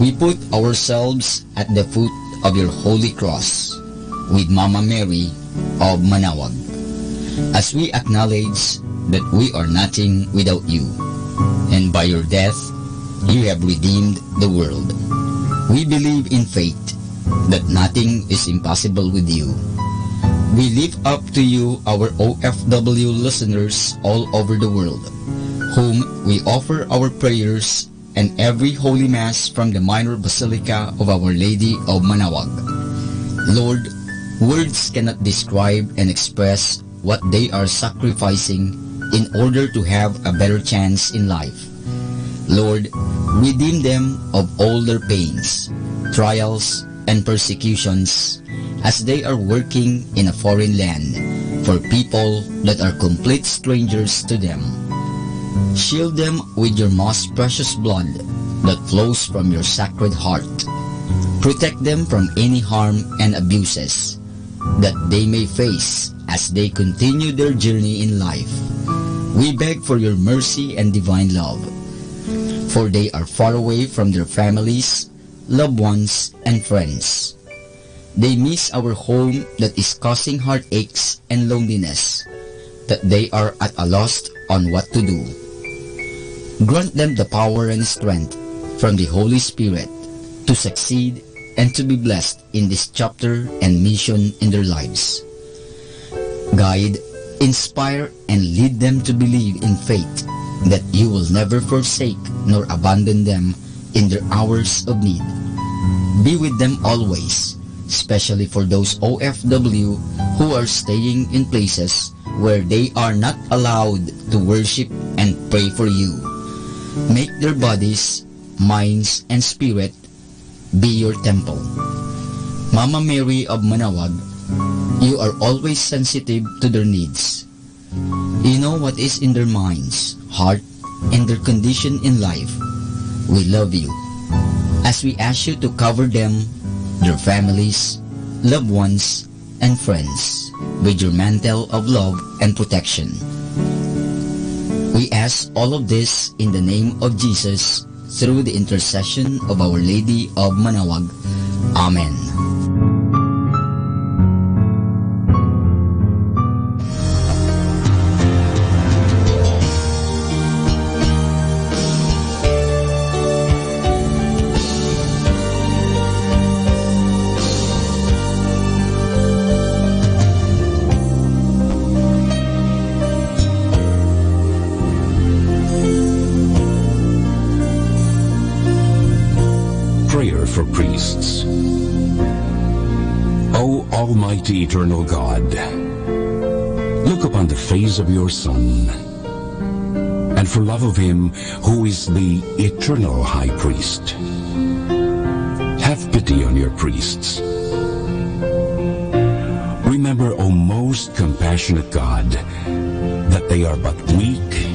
we put ourselves at the foot of your holy cross with Mama Mary of Manaoag, as we acknowledge that we are nothing without you, and by your death you have redeemed the world. We believe in faith that nothing is impossible with you. We lift up to you our OFW listeners all over the world, whom we offer our prayers and every Holy Mass from the Minor Basilica of Our Lady of Manaoag. Lord, words cannot describe and express what they are sacrificing in order to have a better chance in life. Lord, redeem them of all their pains, trials, and persecutions as they are working in a foreign land for people that are complete strangers to them. Shield them with your most precious blood that flows from your sacred heart. Protect them from any harm and abuses that they may face as they continue their journey in life. We beg for your mercy and divine love, for they are far away from their families, loved ones, and friends. They miss our home that is causing heartaches and loneliness, that they are at a loss on what to do. Grant them the power and strength from the Holy Spirit to succeed and to be blessed in this chapter and mission in their lives. Guide, inspire, and lead them to believe in faith that you will never forsake nor abandon them in their hours of need. Be with them always, especially for those OFW who are staying in places where they are not allowed to worship and pray for you. Make their bodies, minds, and spirit be your temple. Mama Mary of Manawag, you are always sensitive to their needs. You know what is in their minds, heart, and their condition in life. We love you. As we ask you to cover them, their families, loved ones, and friends with your mantle of love and protection. We ask all of this in the name of Jesus through the intercession of Our Lady of Manawag. Amen. Prayer for priests. O Almighty Eternal God, look upon the face of your Son, and for love of him who is the eternal High Priest, have pity on your priests. Remember, O most compassionate God, that they are but weak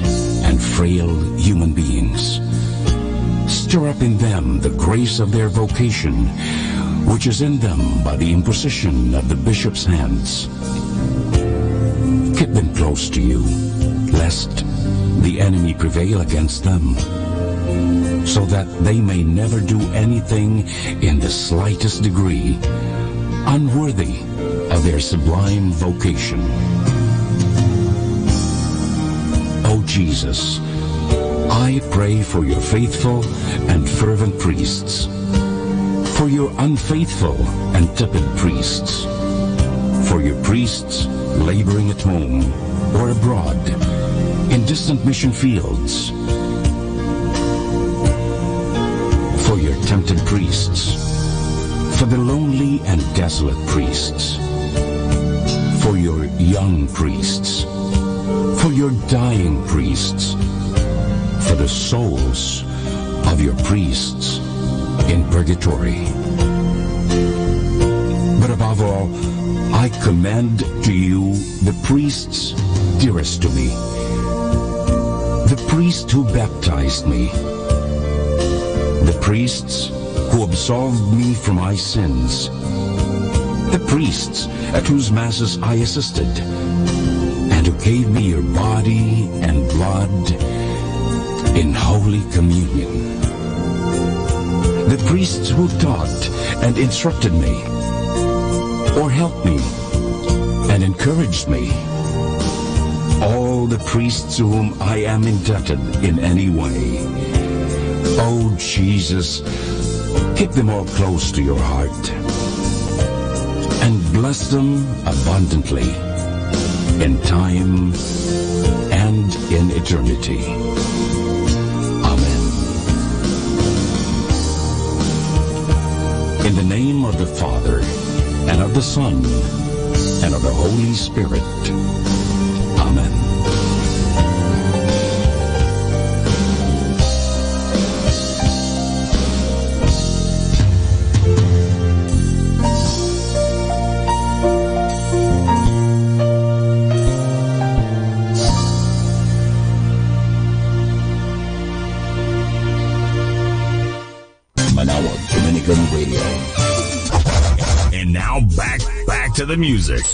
and frail human beings. Stir up in them the grace of their vocation, which is in them by the imposition of the bishop's hands. Keep them close to you, lest the enemy prevail against them, so that they may never do anything in the slightest degree unworthy of their sublime vocation. O Jesus, I pray for your faithful and fervent priests, for your unfaithful and tepid priests, for your priests laboring at home or abroad, in distant mission fields, for your tempted priests, for the lonely and desolate priests, for your young priests, for your dying priests, for the souls of your priests in purgatory. But above all, I commend to you the priests dearest to me, the priest who baptized me, the priests who absolved me from my sins, the priests at whose masses I assisted, and who gave me your body and blood in Holy Communion. The priests who taught and instructed me, or helped me and encouraged me. All the priests to whom I am indebted in any way. Oh Jesus, keep them all close to your heart, and bless them abundantly in time and in eternity. In the name of the Father, and of the Son, and of the Holy Spirit. Amen. Manawag Dominican Radio. And now back to the music.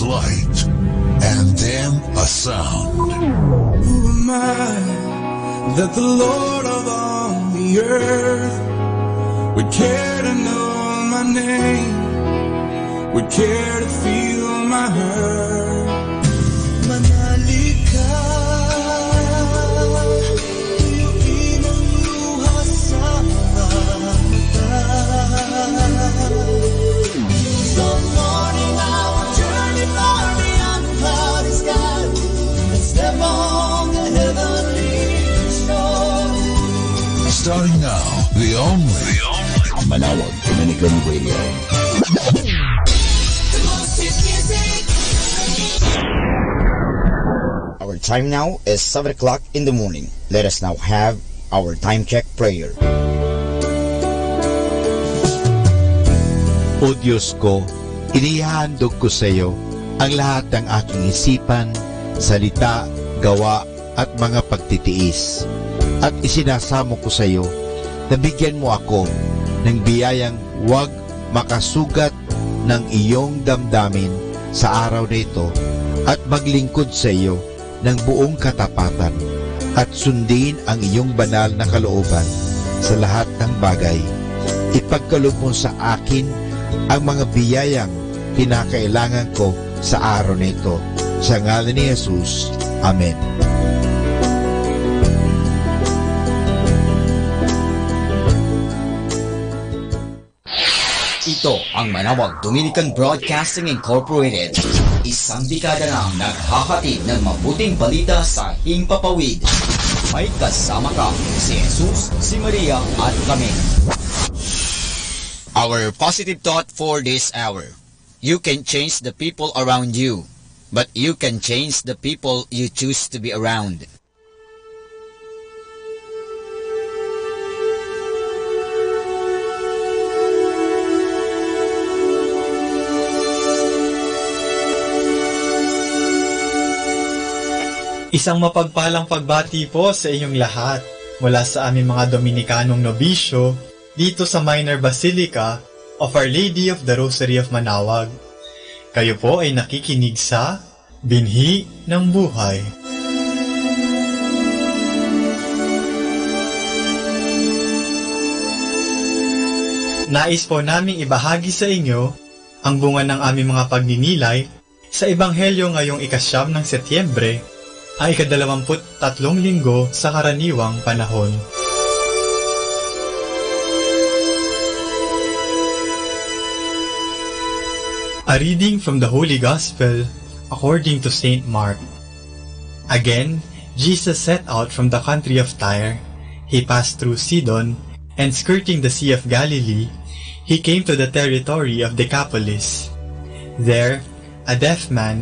was light, and then a sound. Who am I that the Lord of all the earth would care to know my name, would care to feel my hurt? Manali ka, tuyuin ang luha sa mga mata. Some morning I will journey far beyond the cloudy sky and step on the heavenly shore. Starting now, the only Manawag Dominican Radio. Our time now is 7 o'clock in the morning. Let us now have our time check prayer. O Diyos ko, inihahandog ko sa iyo ang lahat ng aking isipan, salita, gawa at mga pagtitiis. At isinasamo ko sa iyo na bigyan mo ako ng biyayang huwag makasugat ng iyong damdamin sa araw na ito at maglingkod sa iyo ng buong katapatan at sundin ang iyong banal na kalooban sa lahat ng bagay. Ipagkaloob mo sa akin ang mga biyayang kinakailangan ko sa araw na ito. Sa ngalan ni Jesus. Amen. Ito ang Manawag Dominican Broadcasting Incorporated. Isang dekada nang naghahatid ng mabuting balita sa Himpapawid. May kasama ka si Jesus, si Maria at kami. Our positive thought for this hour. You can change the people around you, but you can change the people you choose to be around. Isang mapagpalang pagbati po sa inyong lahat mula sa aming mga Dominikanong nobisyo dito sa Minor Basilica of Our Lady of the Rosary of Manawag. Kayo po ay nakikinig sa Binhi ng Buhay. Nais po naming ibahagi sa inyo ang bunga ng aming mga pagninilay sa Ebanghelyo ngayong 9 ng Setyembre ay 23 linggo sa karaniwang panahon. A reading from the Holy Gospel according to St. Mark. Again, Jesus set out from the country of Tyre. He passed through Sidon, and skirting the Sea of Galilee, he came to the territory of Decapolis. There, a deaf man,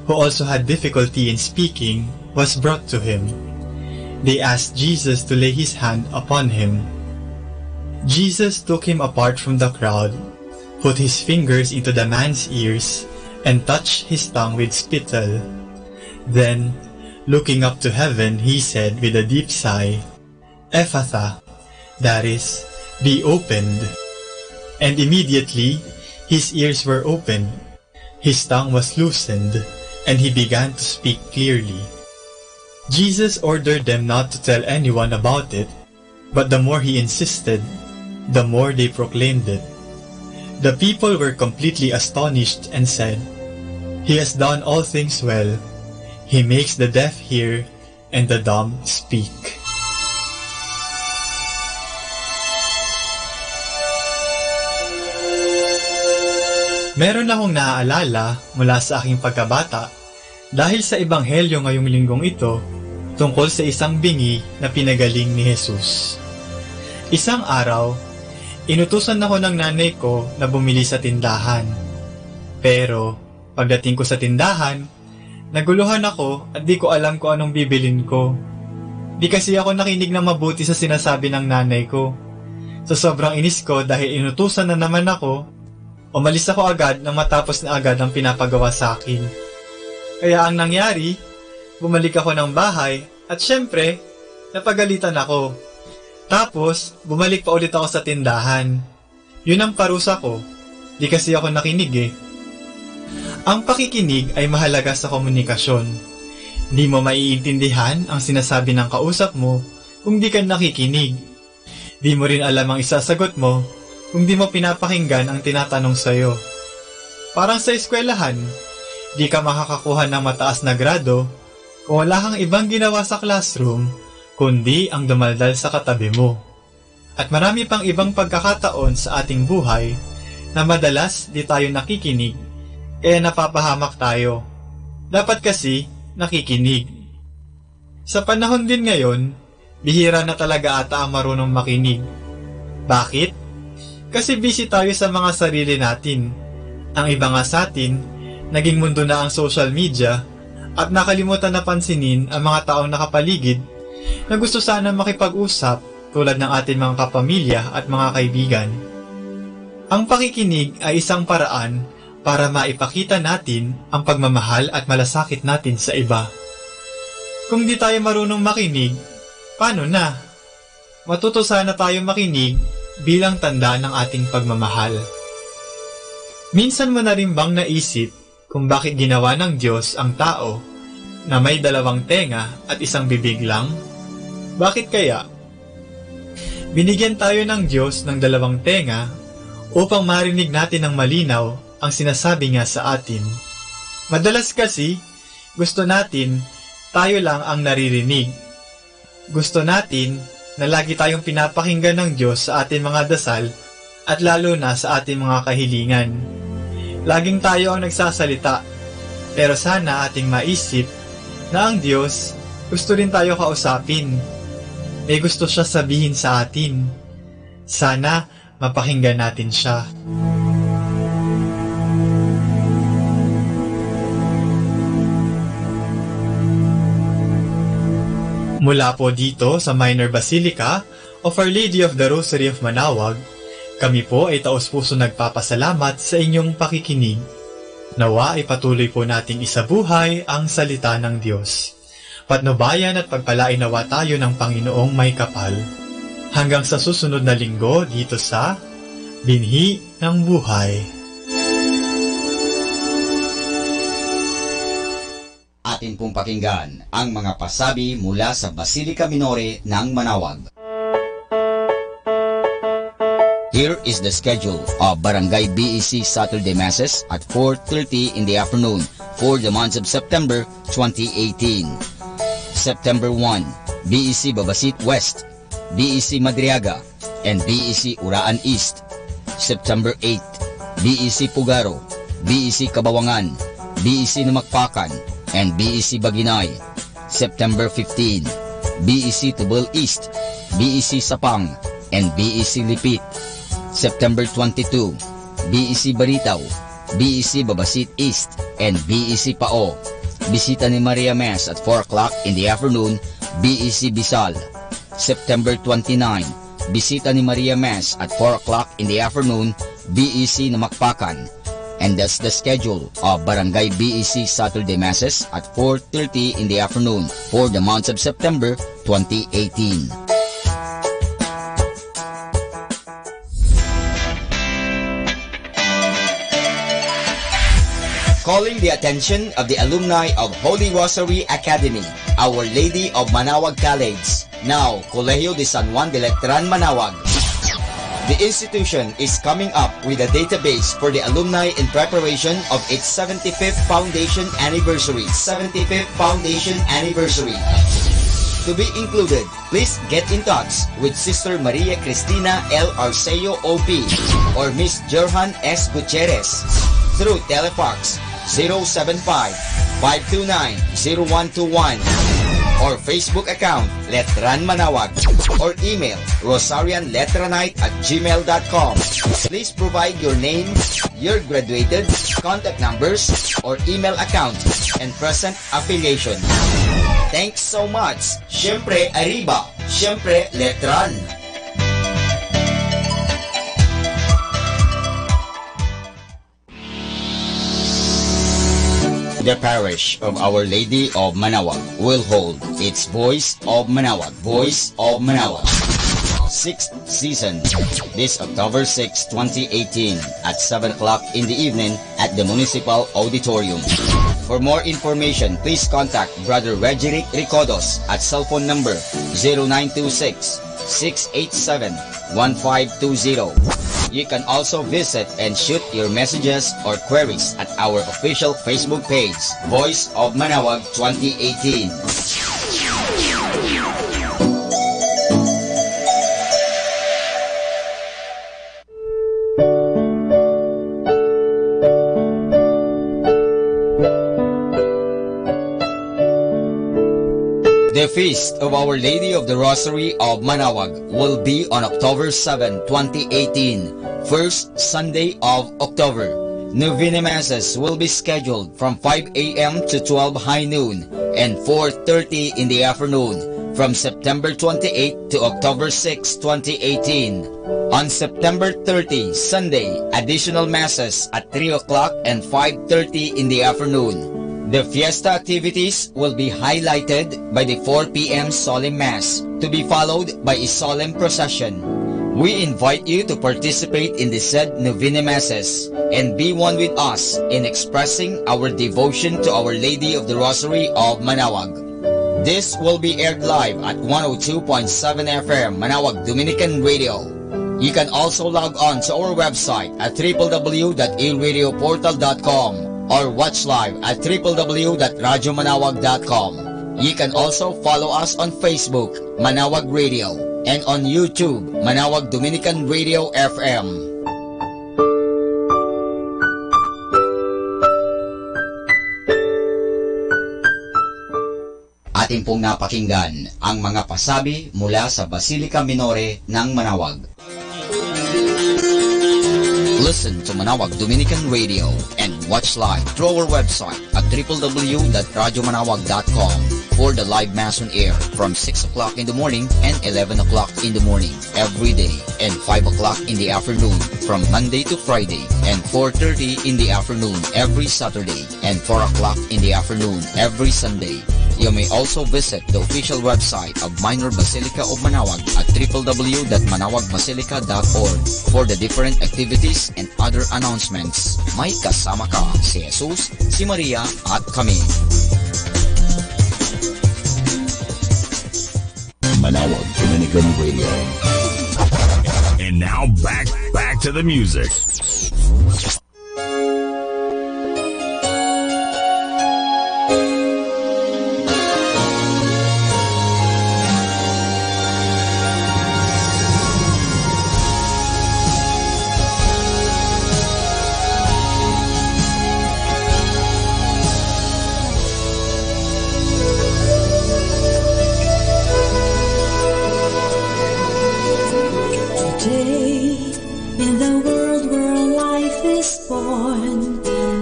who also had difficulty in speaking, was brought to him. They asked Jesus to lay his hand upon him. Jesus took him apart from the crowd, put his fingers into the man's ears, and touched his tongue with spittle. Then, looking up to heaven, he said with a deep sigh, "Ephatha," that is, "be opened." And immediately, his ears were opened, his tongue was loosened, and he began to speak clearly. Jesus ordered them not to tell anyone about it, but the more he insisted, the more they proclaimed it. The people were completely astonished and said, "He has done all things well. He makes the deaf hear and the dumb speak." Meron akong naaalala mula sa aking pagkabata dahil sa Ebanghelyo ngayong linggong ito tungkol sa isang bingi na pinagaling ni Jesus. Isang araw, inutusan ako ng nanay ko na bumili sa tindahan. Pero, pagdating ko sa tindahan, naguluhan ako at di ko alam kung anong bibilin ko. Di kasi ako nakinig na mabuti sa sinasabi ng nanay ko. Sa sobrang inis ko dahil inutusan na naman ako, umalis ako agad nang matapos na agad ang pinapagawa sa akin. Kaya ang nangyari, bumalik ako ng bahay at syempre, napagalitan ako. Tapos, bumalik pa ulit ako sa tindahan. Yun ang parusa ko. Di kasi ako nakinig eh. Ang pakikinig ay mahalaga sa komunikasyon. Di mo maiintindihan ang sinasabi ng kausap mo kung di ka nakikinig. Di mo rin alam ang isasagot mo kung di mo pinapakinggan ang tinatanong sa'yo. Parang sa eskwelahan, di ka makakakuha ng mataas na grado kung wala kang ibang ginawa sa classroom kundi ang dumaldal sa katabi mo. At marami pang ibang pagkakataon sa ating buhay na madalas di tayo nakikinig, kaya napapahamak tayo. Dapat kasi nakikinig. Sa panahon din ngayon, bihira na talaga ata ang marunong makinig. Bakit? Kasi busy tayo sa mga sarili natin. Ang iba nga sa atin, naging mundo na ang social media at nakalimutan na pansinin ang mga taong nakapaligid na gusto sana makipag-usap tulad ng ating mga kapamilya at mga kaibigan. Ang pakikinig ay isang paraan para maipakita natin ang pagmamahal at malasakit natin sa iba. Kung di tayo marunong makinig, paano na? Matuto sana tayo makinig bilang tanda ng ating pagmamahal. Minsan mo na rin bang naisip kung bakit ginawa ng Diyos ang tao na may dalawang tenga at isang bibig lang? Bakit kaya? Binigyan tayo ng Diyos ng dalawang tenga upang marinig natin ng malinaw ang sinasabi niya sa atin. Madalas kasi, gusto natin tayo lang ang naririnig. Gusto natin na lagi tayong pinapakinggan ng Diyos sa ating mga dasal at lalo na sa ating mga kahilingan. Laging tayo ang nagsasalita, pero sana ating maisip na ang Diyos gusto rin tayo kausapin. May gusto siya sabihin sa atin. Sana mapakinggan natin siya. Mula po dito sa Minor Basilica of Our Lady of the Rosary of Manaoag, kami po ay taos-puso nagpapasalamat sa inyong pakikinig. Nawa ay patuloy po nating isabuhay ang salita ng Diyos. Patnubayan at pagpalain nawa tayo ng Panginoong may kapal. Hanggang sa susunod na linggo dito sa Binhi ng Buhay. Atin pong pakinggan ang mga pasabi mula sa Basilica Minore ng Manaoag. Here is the schedule of Barangay BEC Saturday Masses at 4:30 in the afternoon for the month of September 2018. September 1, BEC Babasit West, BEC Madriaga, and BEC Uraan East. September 8, BEC Pugaro, BEC Kabawangan, BEC Namakpakan, and BEC Baginay. September 15, BEC Tubal East, BEC Sapang, and BEC Lipit. September 22, BEC Baritaw, BEC Babasit East, and BEC Pao. Bisita ni Maria Mass at 4 o'clock in the afternoon, BEC Bisal. September 29, bisita ni Maria Mass at 4 o'clock in the afternoon, BEC Namakpakan. And that's the schedule of Barangay BEC Saturday Masses at 4:30 in the afternoon for the month of September 2018. Calling the attention of the alumni of Holy Rosary Academy, Our Lady of Manaoag College, now Colegio de San Juan de Letran, Manaoag. The institution is coming up with a database for the alumni in preparation of its 75th foundation anniversary. To be included, please get in touch with Sister Maria Cristina L. Arceo OP or Miss Jerhan S. Gutierrez through telefax 075-529-0121 or Facebook account Letran Manaoag or email rosarianletranite@gmail.com. Please provide your name, your graduated, contact numbers, or email account, and present affiliation. Thanks so much. Siyempre Arriba, siyempre Letran. The parish of Our Lady of Manaoag will hold its Voice of Manaoag. 6th season this October 6, 2018 at 7 o'clock in the evening at the Municipal Auditorium. For more information, please contact Brother Regeric Ricodos at cell phone number 0926-687-1520. You can also visit and shoot your messages or queries at our official Facebook page, Voice of Manaoag 2018. The Feast of Our Lady of the Rosary of Manaoag will be on October 7, 2018, first Sunday of October. Novena Masses will be scheduled from 5 a.m. to 12 high noon and 4:30 in the afternoon from September 28 to October 6, 2018. On September 30, Sunday, additional Masses at 3 o'clock and 5:30 in the afternoon. The fiesta activities will be highlighted by the 4 p.m. solemn mass, to be followed by a solemn procession. We invite you to participate in the said Novena Masses and be one with us in expressing our devotion to Our Lady of the Rosary of Manaoag. This will be aired live at 102.7 FM Manaoag Dominican Radio. You can also log on to our website at www.ilradioportal.com or watch live at www.radyomanawag.com. You can also follow us on Facebook, Manaoag Radio, and on YouTube, Manaoag Dominican Radio FM. Ating pong napakinggan ang mga pasabi mula sa Basilica Minore ng Manaoag. Listen to Manaoag Dominican Radio and watch live through our website at www.radyomanawag.com for the live Mass on air from 6 o'clock in the morning and 11 o'clock in the morning every day and 5 o'clock in the afternoon from Monday to Friday and 4:30 in the afternoon every Saturday and 4 o'clock in the afternoon every Sunday. You may also visit the official website of Minor Basilica of Manaoag at www.manawagbasilica.org for the different activities and other announcements. May kasama ka si Jesus, si Maria at kami. Manaoag Dominican Radio. And now back to the music.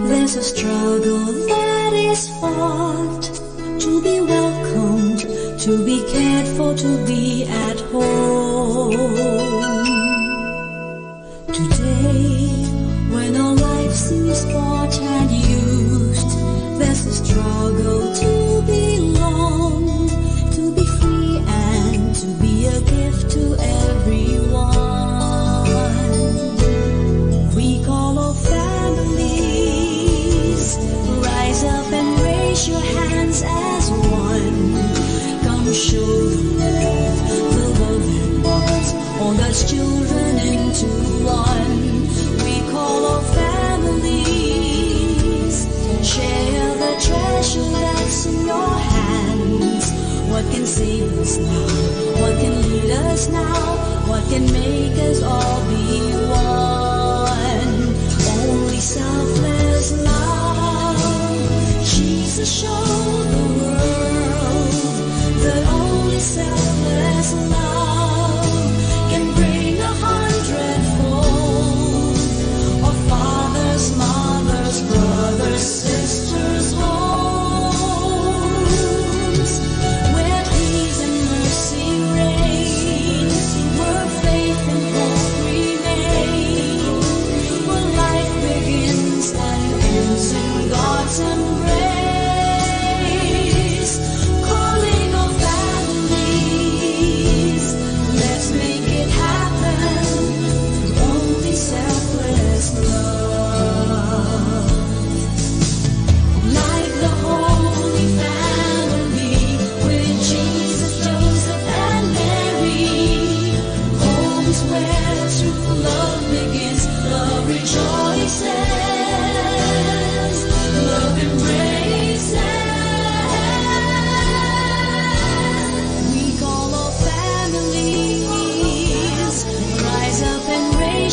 There's a struggle that is fought to be welcomed, to be cared for, to be at home. Today, when our life seems bought and used, there's a struggle to belong, to be free and to be a gift to everyone. We call our families, rise up and raise your hands as one. Come show the love that bonds all God's children into one. We call our families, share the treasure that's in your hands. What can save us now? What can lead us now? What can make us all be one? Only selfless love. Jesus showed the world that only selfless love can bring 100-fold of fathers, mothers, brothers, sisters, homes, where peace and mercy reign, where faith and hope remain, where life begins and ends in God's embrace.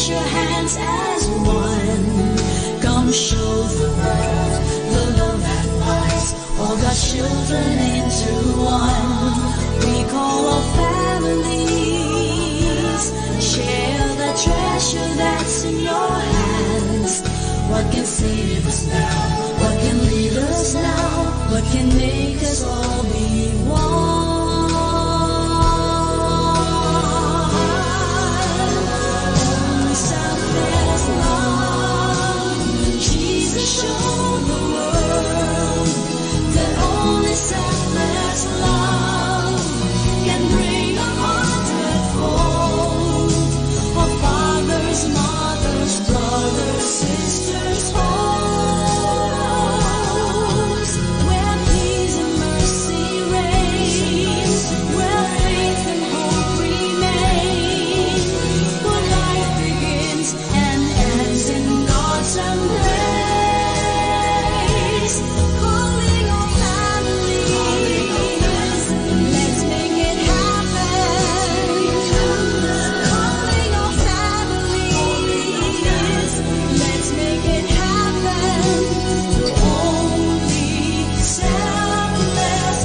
Stretch your hands as one. Come show the world the love that binds all God's children into one. We call all families. Share the treasure that's in your hands. What can save us now? What can lead us now? What can make us all be one? Only selfless love. Jesus showed the world that only selfless love can bring a hundredfold of fathers, mothers, brothers, sisters, homes, where peace and mercy reign, where faith and hope remain, where life begins and ends in God's embrace. Calling all families, let's make it happen. Calling all families, let's make it happen. Only selfless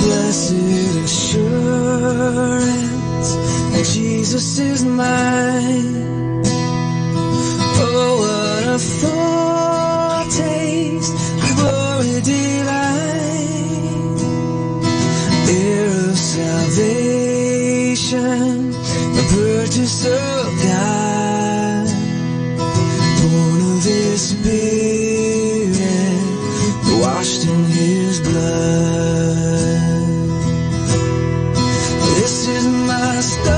Blessed assurance that Jesus is mine. Oh, what a foretaste of glory divine, heir of salvation, the purchase of God, born of His Spirit, washed in His blood. This is my story,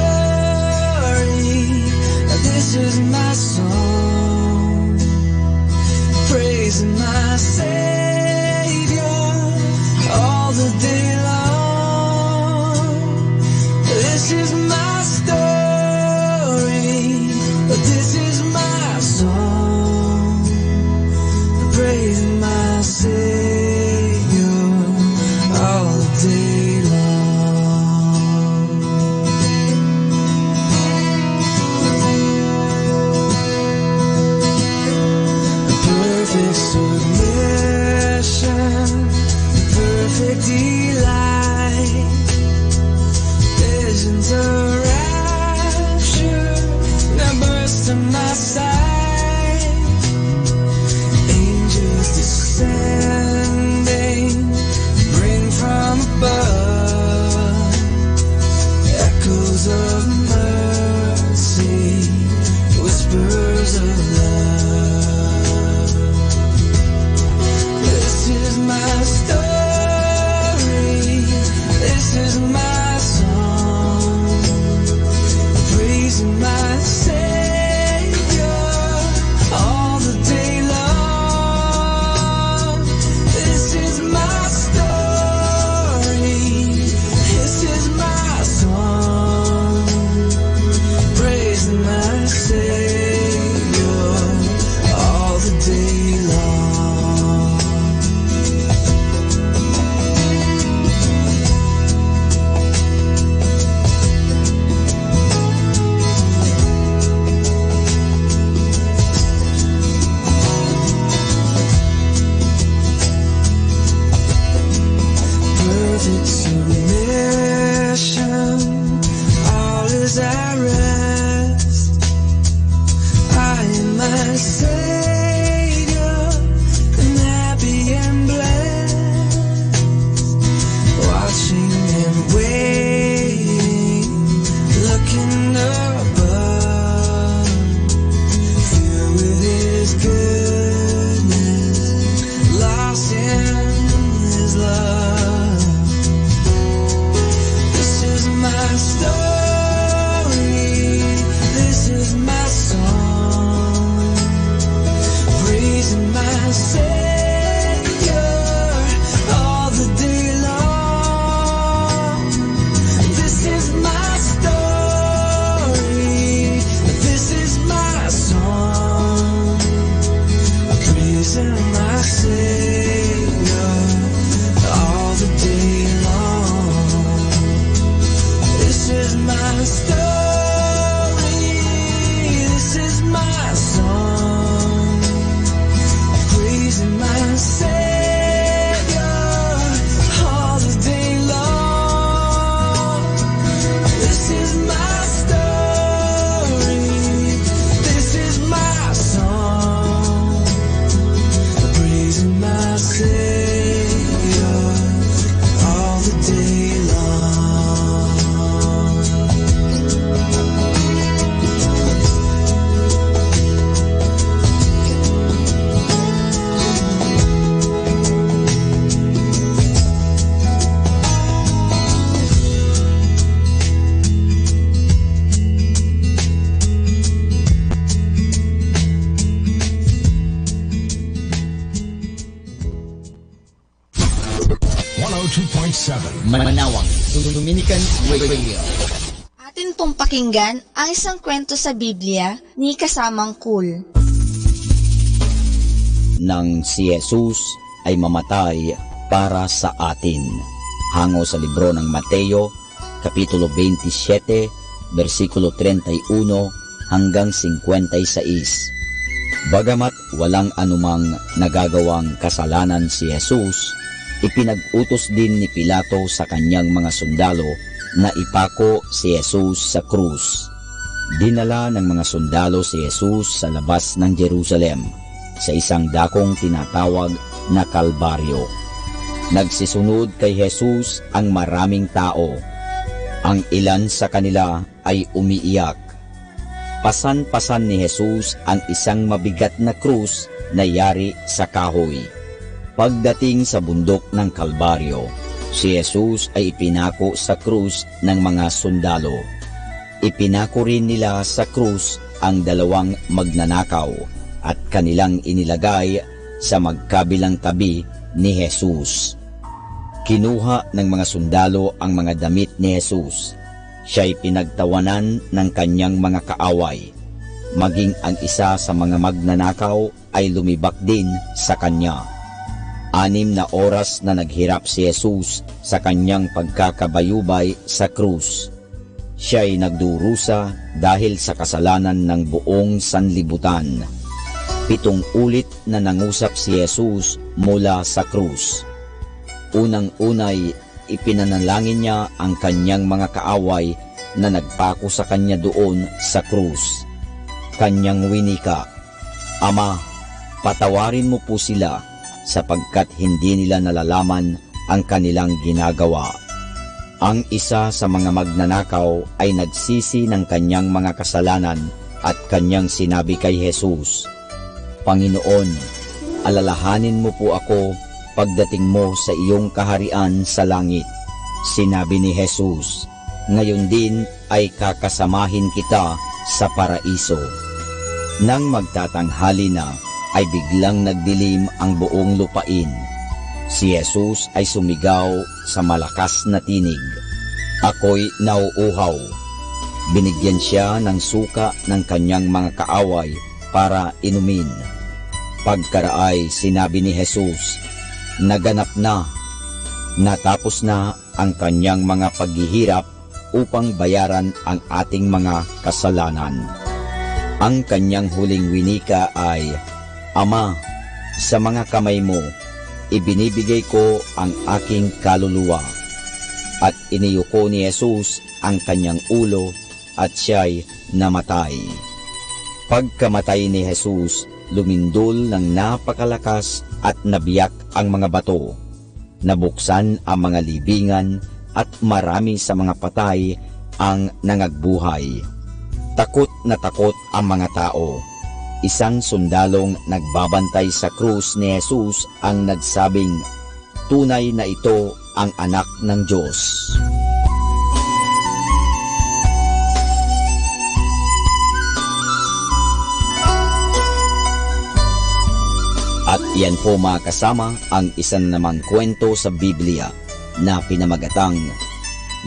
this is my song, praising my Savior all the day long. This is my story, this is my song, praising my Savior all the day long. Perfect submission, perfect delight, visions of rapture that burst on my sight, angels descending, bring from above, echoes of mercy, whispers of love. This is my story, this is my song, praising my Savior all the day long. This is my story, this is my song, praising my Savior all the day long. Perfect submission, all is at rest. I am my Savior, and happy and blessed, watching and waiting, looking above, filled with His goodness, lost in His love. 102.7 Manawag Dominican Radio. Atin pong pakinggan ang isang kwento sa Biblia ni Kasamang Cool. Nang si Jesus ay mamatay para sa atin. Hango sa libro ng Mateo, Kapitulo 27, versikulo 31 hanggang 56. Bagamat walang anumang nagagawang kasalanan si Jesus, ipinag-utos din ni Pilato sa kanyang mga sundalo na ipako si Jesus sa krus. Dinala ng mga sundalo si Jesus sa labas ng Jerusalem, sa isang dakong tinatawag na Kalbaryo. Nagsisunod kay Jesus ang maraming tao. Ang ilan sa kanila ay umiiyak. Pasan-pasan ni Jesus ang isang mabigat na krus na yari sa kahoy. Pagdating sa bundok ng Kalbaryo, si Jesus ay ipinako sa krus ng mga sundalo. Ipinako rin nila sa krus ang dalawang magnanakaw at kanilang inilagay sa magkabilang tabi ni Jesus. Kinuha ng mga sundalo ang mga damit ni Jesus. Siya'y pinagtawanan ng kanyang mga kaaway. Maging ang isa sa mga magnanakaw ay lumibak din sa kanya. 6 na oras na naghirap si Jesus sa kanyang pagkakabayubay sa krus. Siya'y nagdurusa dahil sa kasalanan ng buong sanlibutan. 7 ulit na nangusap si Jesus mula sa krus. Unang-unay, ipinanalangin niya ang kanyang mga kaaway na nagpako sa kanya doon sa krus. Kanyang winika, "Ama, patawarin mo po sila sapagkat hindi nila nalalaman ang kanilang ginagawa." Ang isa sa mga magnanakaw ay nagsisi ng kanyang mga kasalanan at kanyang sinabi kay Jesus, "Panginoon, alalahanin mo po ako pagdating mo sa iyong kaharian sa langit." Sinabi ni Jesus, "Ngayon din ay kakasamahin kita sa paraiso." Nang magtatanghali na, ay biglang nagdilim ang buong lupain. Si Jesus ay sumigaw sa malakas na tinig, "Ako'y nauuhaw." Binigyan siya ng suka ng kanyang mga kaaway para inumin. Pagkaraay, sinabi ni Jesus, "Naganap na, natapos na ang kanyang mga paghihirap upang bayaran ang ating mga kasalanan." Ang kanyang huling winika ay, "Ama, sa mga kamay mo, ibinibigay ko ang aking kaluluwa." At iniyuko ni Jesus ang kanyang ulo at siya'y namatay. Pagkamatay ni Jesus, lumindol ng napakalakas at nabiyak ang mga bato. Nabuksan ang mga libingan at marami sa mga patay ang nangagbuhay. Takot na takot ang mga tao. Isang sundalong nagbabantay sa krus ni Jesus ang nagsabing, "Tunay na ito ang anak ng Diyos." At iyan po mga kasama ang isang namang kwento sa Biblia na pinamagatang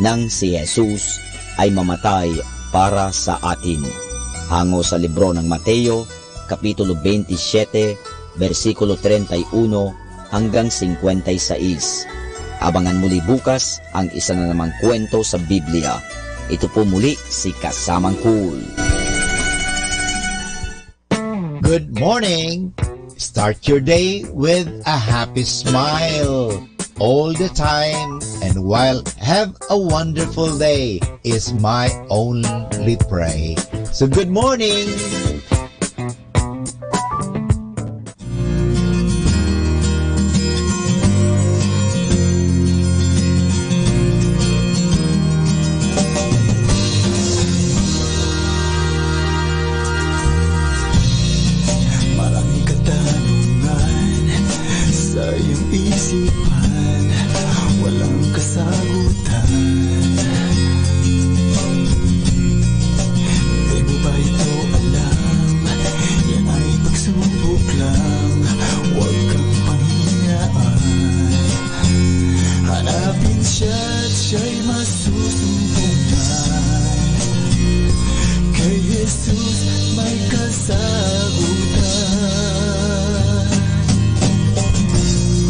nang si Jesus ay mamatay para sa atin. Hango sa libro ng Mateo, Kapitulo 27, versikulo 31 hanggang 56. Abangan muli bukas ang isa na namang kwento sa Biblia. Ito po muli si Kasamang Cool. Good morning! Start your day with a happy smile all the time, and while have a wonderful day is my only pray. So good morning! Isipan, walang kasagutan. Hindi mo ba ito alam? siya't siya'y masusumpungan. Kay Jesus may kasagutan.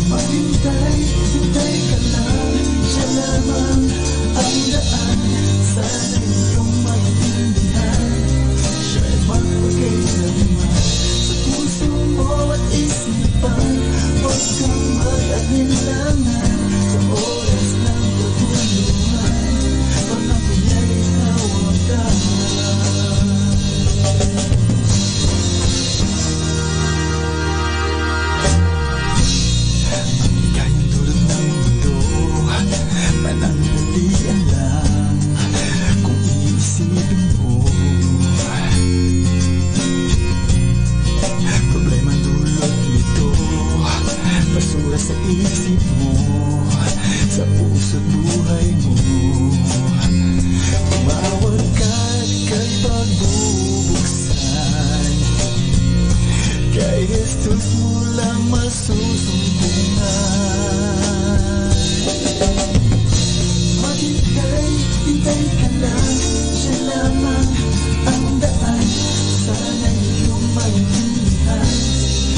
Maghintay, hintay ka lang, siya lamang ang daan. Sana iyong maintindihan, siya'y magpagkailanman. Sa puso mo at isipan, huwag kang mag-alinlangan. Sa oras ng katulungan, pangako niya'y hawakan. Mananalian lang kung iisipin mo. Problemang dulot nito, basura sa isip mo, sa puso't buhay mo. Tumawag ka't kay pagbubuksan, kay Jesus mo lang masusumpungan. Hintay ka lang, siya lamang ang daan. Sana iyong maintindihan,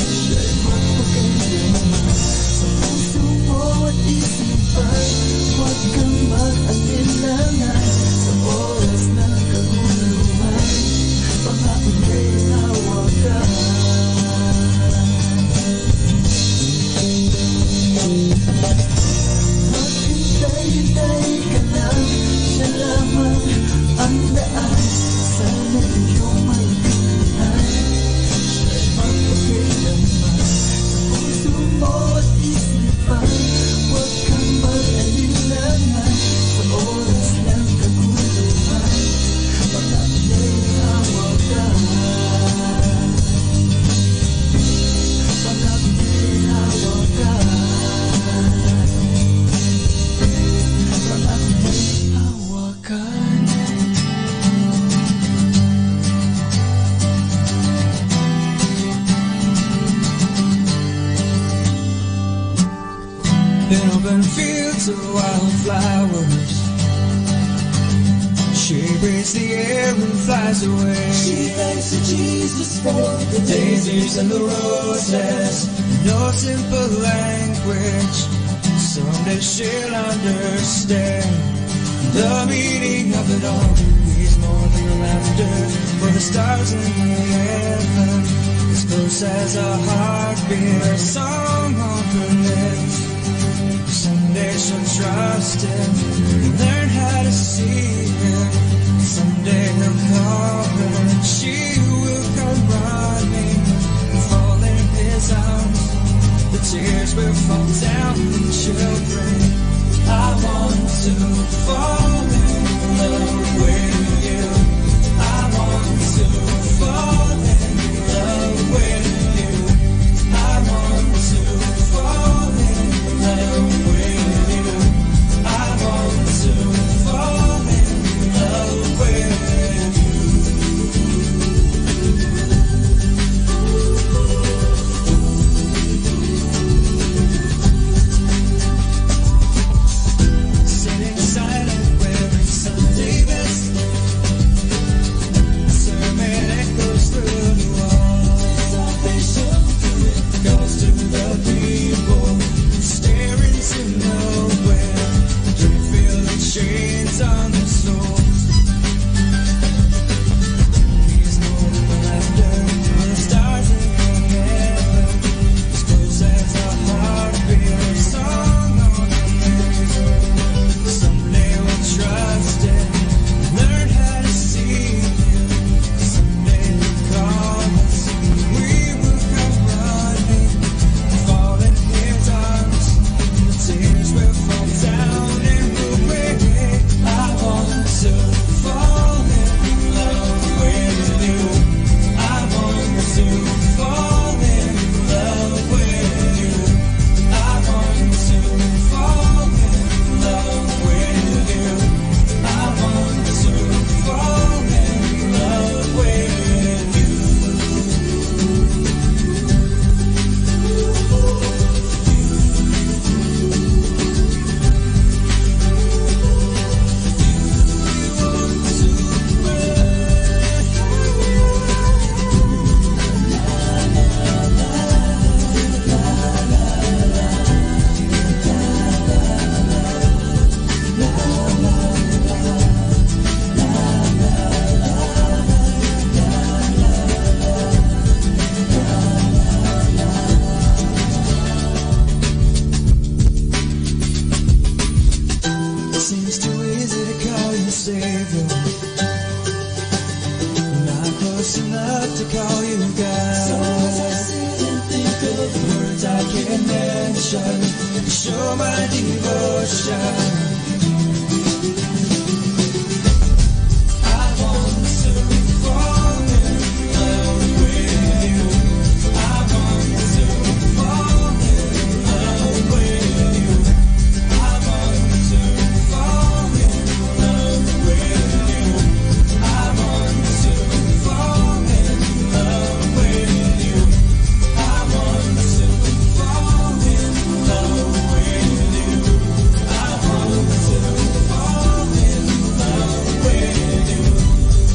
siya'y magpagkailanman. Sa puso mo at isipan, huwag kang mag-alinlangan. Sa oras ng kaguluhan, pangako niya'y hawakan. Hintay ka lang, siya lamang ang daan. Sana iyong maintindihan, siya'y magpagkailanman. Sa puso mo at isipan, huwag kang mag-alinlangan. Sa oras ng kaguluhan, pangako niya'y hawakan. Pangako niya'y hawakan. In open fields of wildflowers, she breathes the air and flies away. She thanks to Jesus for the daisies and the roses. No simple language, someday she'll understand the meaning of it all. He's more than laughter for the stars in the heaven, as close as a heartbeat, a song on her lips. Someday she'll trust him and learn how to see him. Someday he'll call her and she will come running and fall in his arms. The tears will fall down and she'll pray, I want to fall in love with you. I want to fall in love with you. I want to fall in love with you. Sitting silent to call you God. Sometimes I sit and think of words I can't mention to show my devotion. I want to fall in love with you. I want to fall in love with you. I want to fall in love with you. I want to fall in love with you. I want to fall in love with you. I want to fall in love with you. I want to fall in love with you. I want to fall in love with you.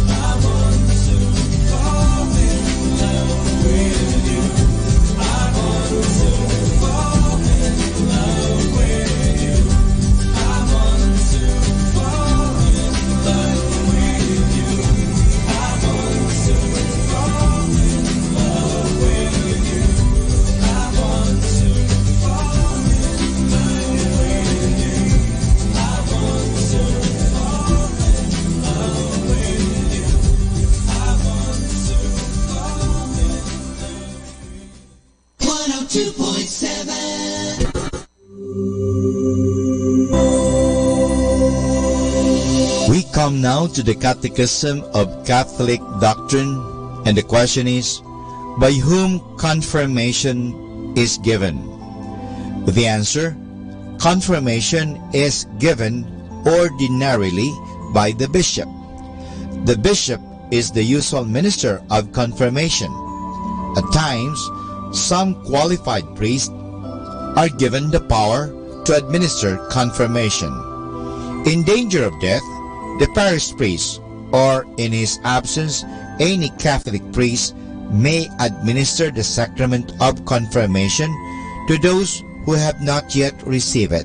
I want to fall in love with you. I want to fall in love with you. I want to fall in love with you. I want to fall in love with you. I want to fall in 102.7. We come now to the Catechism of Catholic Doctrine, and the question is, by whom confirmation is given? The answer, confirmation is given ordinarily by the bishop. The bishop is the usual minister of confirmation. At times, some qualified priests are given the power to administer confirmation. In danger of death, the parish priest, or in his absence, any Catholic priest, may administer the sacrament of confirmation to those who have not yet received it.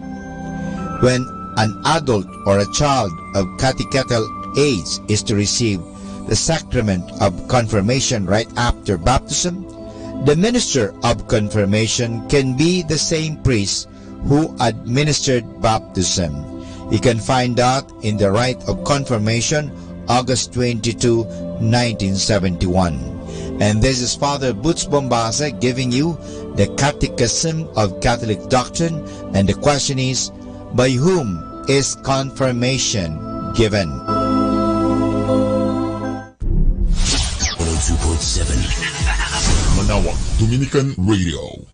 When an adult or a child of catechetical age is to receive the sacrament of confirmation right after baptism, the minister of confirmation can be the same priest who administered baptism. You can find that in the Rite of Confirmation, August 22, 1971. And this is Father Butz Bombasa giving you the Catechism of Catholic Doctrine, and the question is, by whom is confirmation given? 102.7 Manawag Dominican Radio.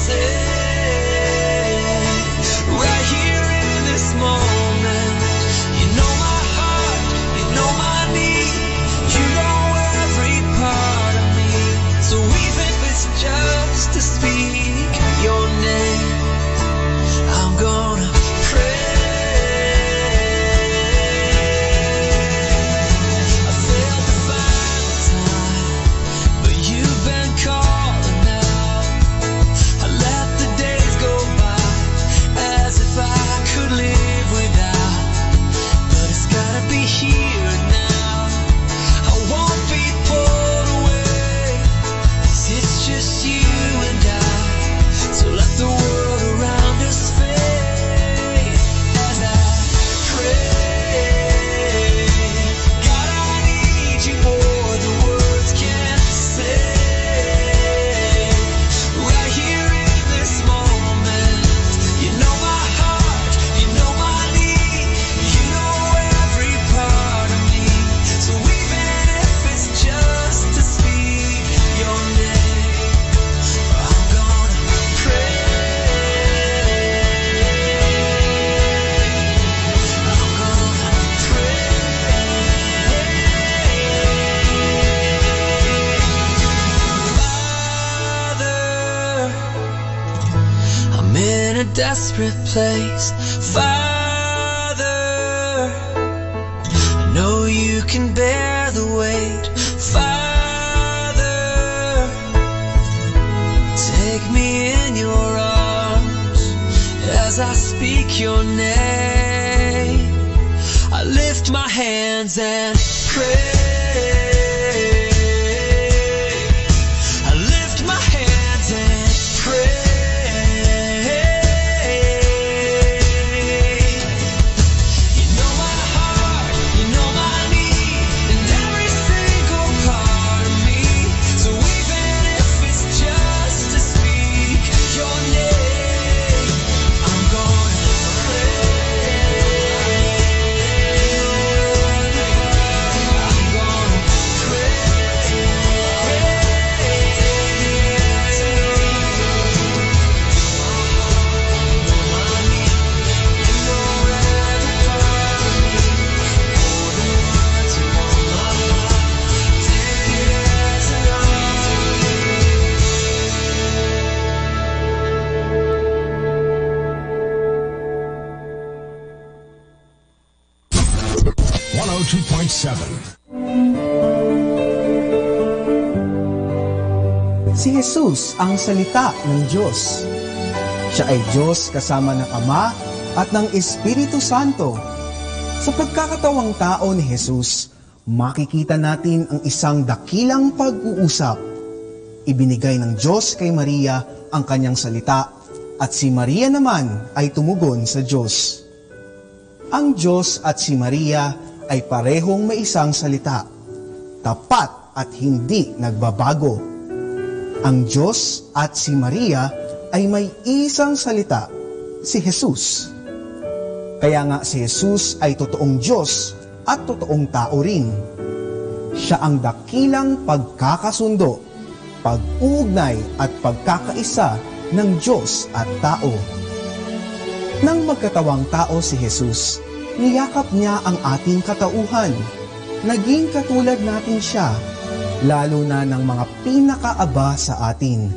Say desperate place. Father, I know you can bear the weight. Father, take me in your arms as I speak your name. I lift my hands and pray. I lift my hands and pray. Si Jesus ang salita ng Diyos. Siya ay Diyos kasama ng Ama at ng Espiritu Santo. Sa pagkakatawang tao ni Jesus, makikita natin ang isang dakilang pag-uusap. Ibinigay ng Diyos kay Maria ang kanyang salita at si Maria naman ay tumugon sa Diyos. Ang Diyos at si Maria ay parehong may isang salita, tapat at hindi nagbabago. Ang Diyos at si Maria ay may isang salita, si Jesus. Kaya nga si Jesus ay totoong Diyos at totoong tao rin. Siya ang dakilang pagkakasundo, pag-uugnay at pagkakaisa ng Diyos at tao. Nang magkatawang tao si Jesus, niyakap niya ang ating katauhan. Naging katulad natin siya, lalo na ng mga pinakaaba sa atin.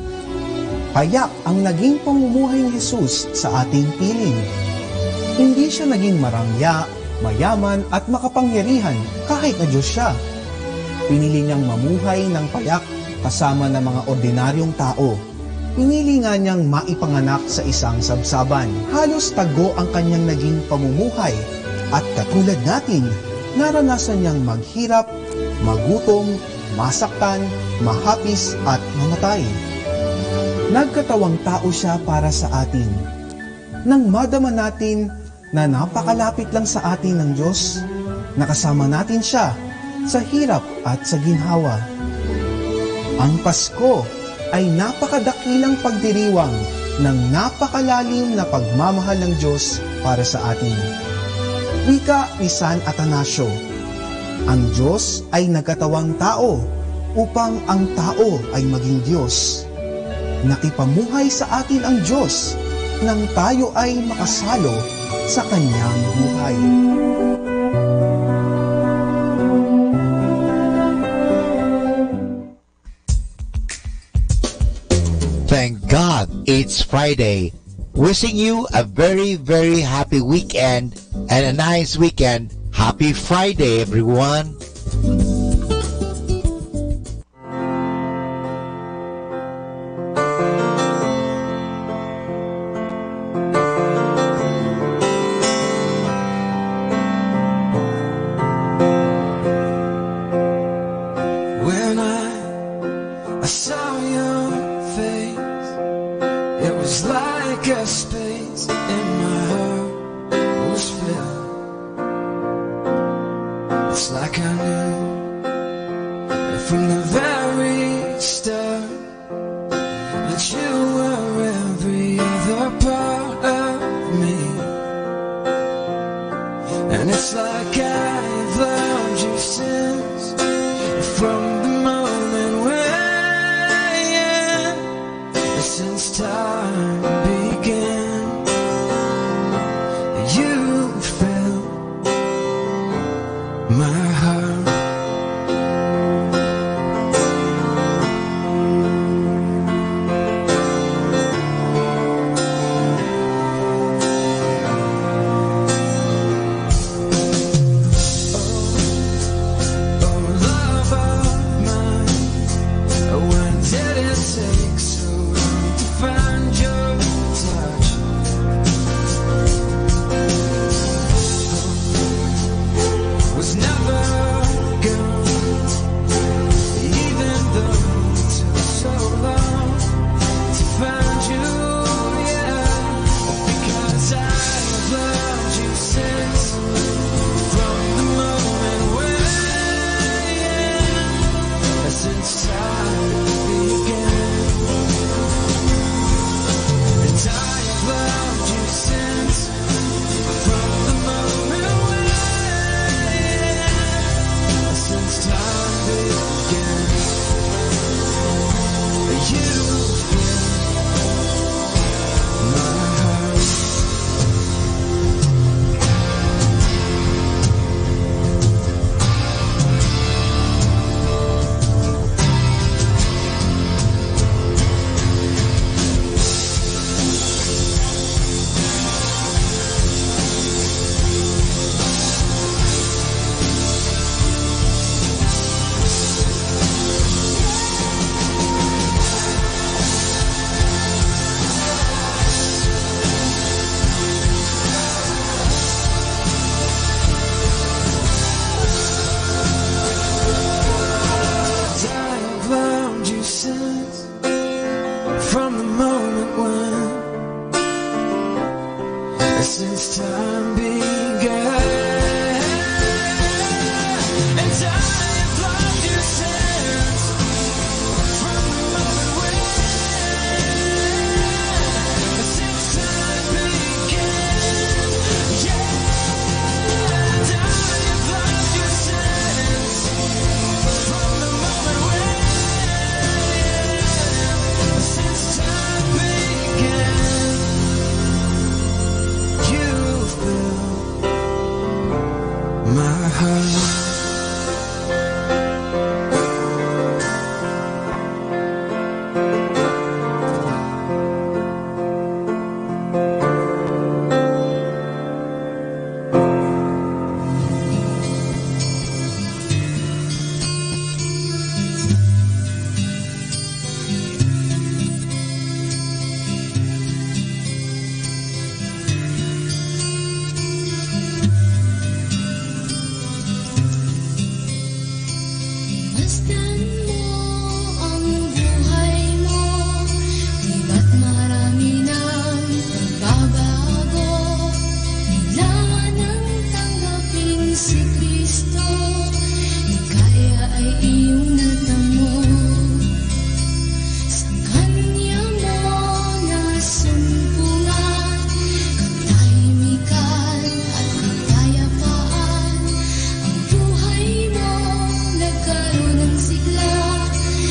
Payak ang naging pamumuhay ni Jesus sa ating piling. Hindi siya naging marangya, mayaman at makapangyarihan kahit na Diyos siya. Pinili niyang mamuhay ng payak kasama ng mga ordinaryong tao. Pinili nga niyang maipanganak sa isang sabsaban. Halos tago ang kanyang naging pamumuhay. At katulad natin, naranasan niyang maghirap, magutom, masaktan, mahapis at mamatay. Nagkatawang tao siya para sa atin. Nang madama natin na napakalapit lang sa atin ng Diyos, nakasama natin siya sa hirap at sa ginhawa. Ang Pasko ay napakadakilang pagdiriwang ng napakalalim na pagmamahal ng Diyos para sa atin. Wika ni San Atanasio, ang Diyos ay nagkatawang tao upang ang tao ay maging Diyos. Nakipamuhay sa atin ang Diyos nang tayo ay makasalo sa Kanyang buhay. Thank God it's Friday. Wishing you a very, very happy weekend and a nice weekend. Happy Friday, everyone. When I saw your face, it was like a space in my heart was filled. It's like I knew from the very start that you were every other part of me. And it's like I've loved you since, from the moment when, since time began, you filled my heart. time began, you filled my heart. From the moment when, since time began, and I have loved you since. From the moment when, since time began, yeah, and I have loved you since. From the moment when. Since time began, you filled my heart. Masdan mo ang buhay mo, di ba't marami nang pagbabago? Kailangan nang tanggapin si Kristo, di kaya ay iyong natamo. Sa Kanya mo nasumpungan, katahimikan at kapayapaan. Ang buhay mo nagkaroon ng sigla,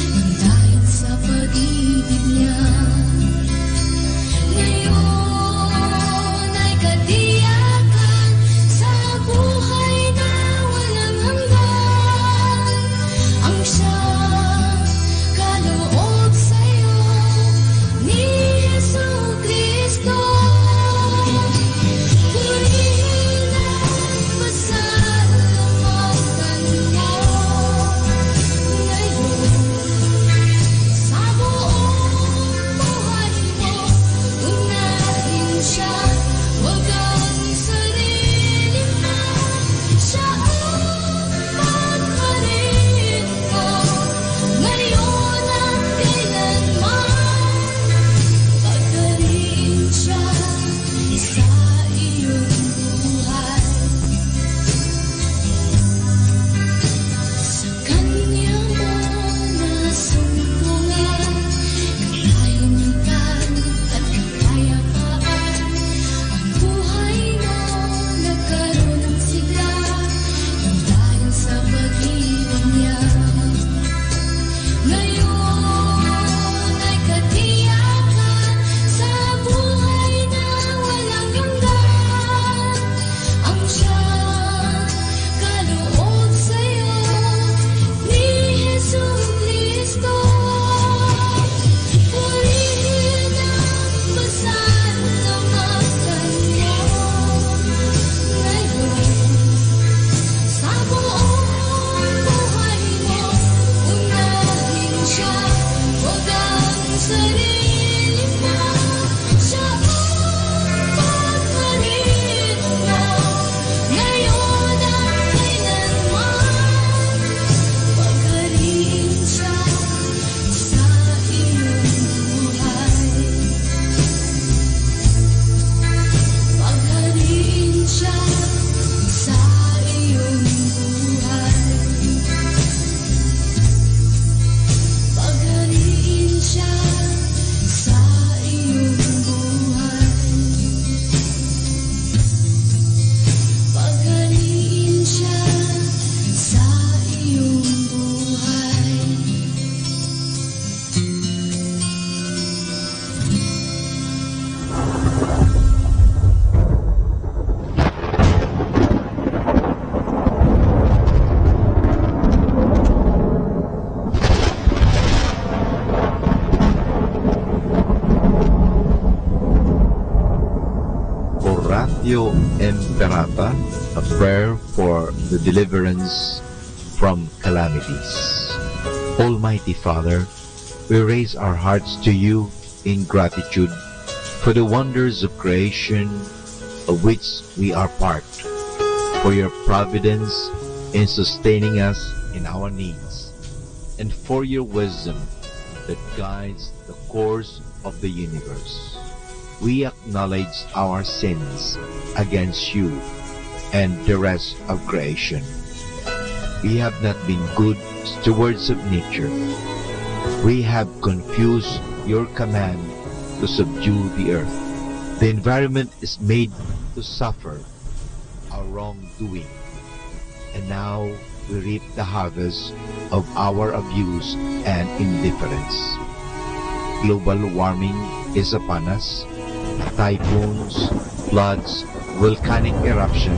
nang dahil sa pag-ibig niya. Ngayon ay katiyakan sa buhay na walang hanggan. Ang siya'y Oratio Imperata, a prayer for the deliverance from calamities. Almighty Father, we raise our hearts to you in gratitude for the wonders of creation of which we are part, for your providence in sustaining us in our needs, and for your wisdom that guides the course of the universe. We acknowledge our sins against you and the rest of creation. We have not been good stewards of nature. We have confused your command to subdue the earth. The environment is made to suffer our wrongdoing, and now we reap the harvest of our abuse and indifference. Global warming is upon us. Typhoons, floods, volcanic eruption,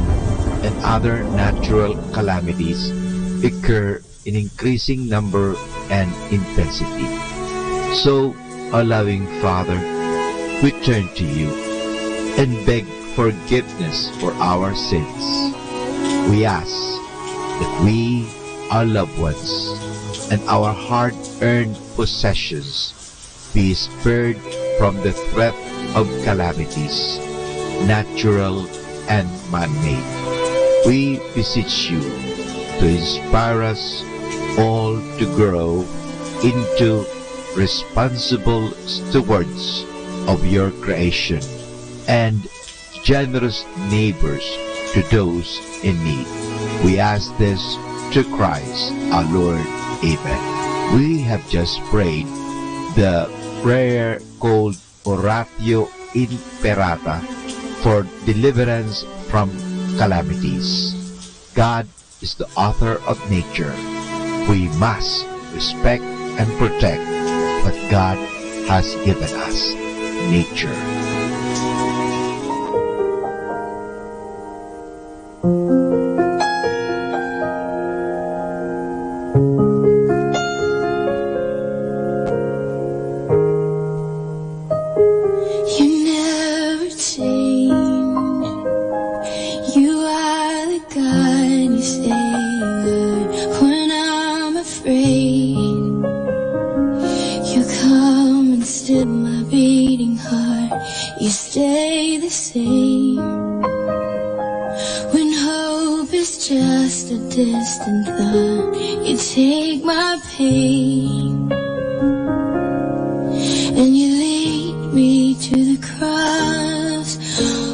and other natural calamities occur in increasing number and intensity. So, our loving Father, we turn to you and beg forgiveness for our sins. We ask that we, our loved ones, and our hard-earned possessions be spared from the threat of calamities, natural and man-made. We beseech you to inspire us all to grow into responsible stewards of your creation and generous neighbors to those in need. We ask this to Christ our Lord. Amen. We have just prayed the prayer called Oratio Imperata for deliverance from calamities. God is the author of nature. We must respect and protect what God has given us, nature. Distant thought, you take my pain and you lead me to the cross.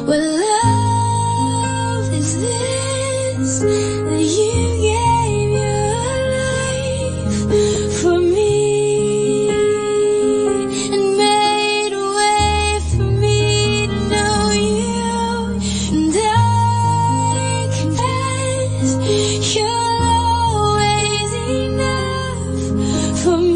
What love is this that you gave your life for me and made a way for me to know you, and I confess you're always enough for me.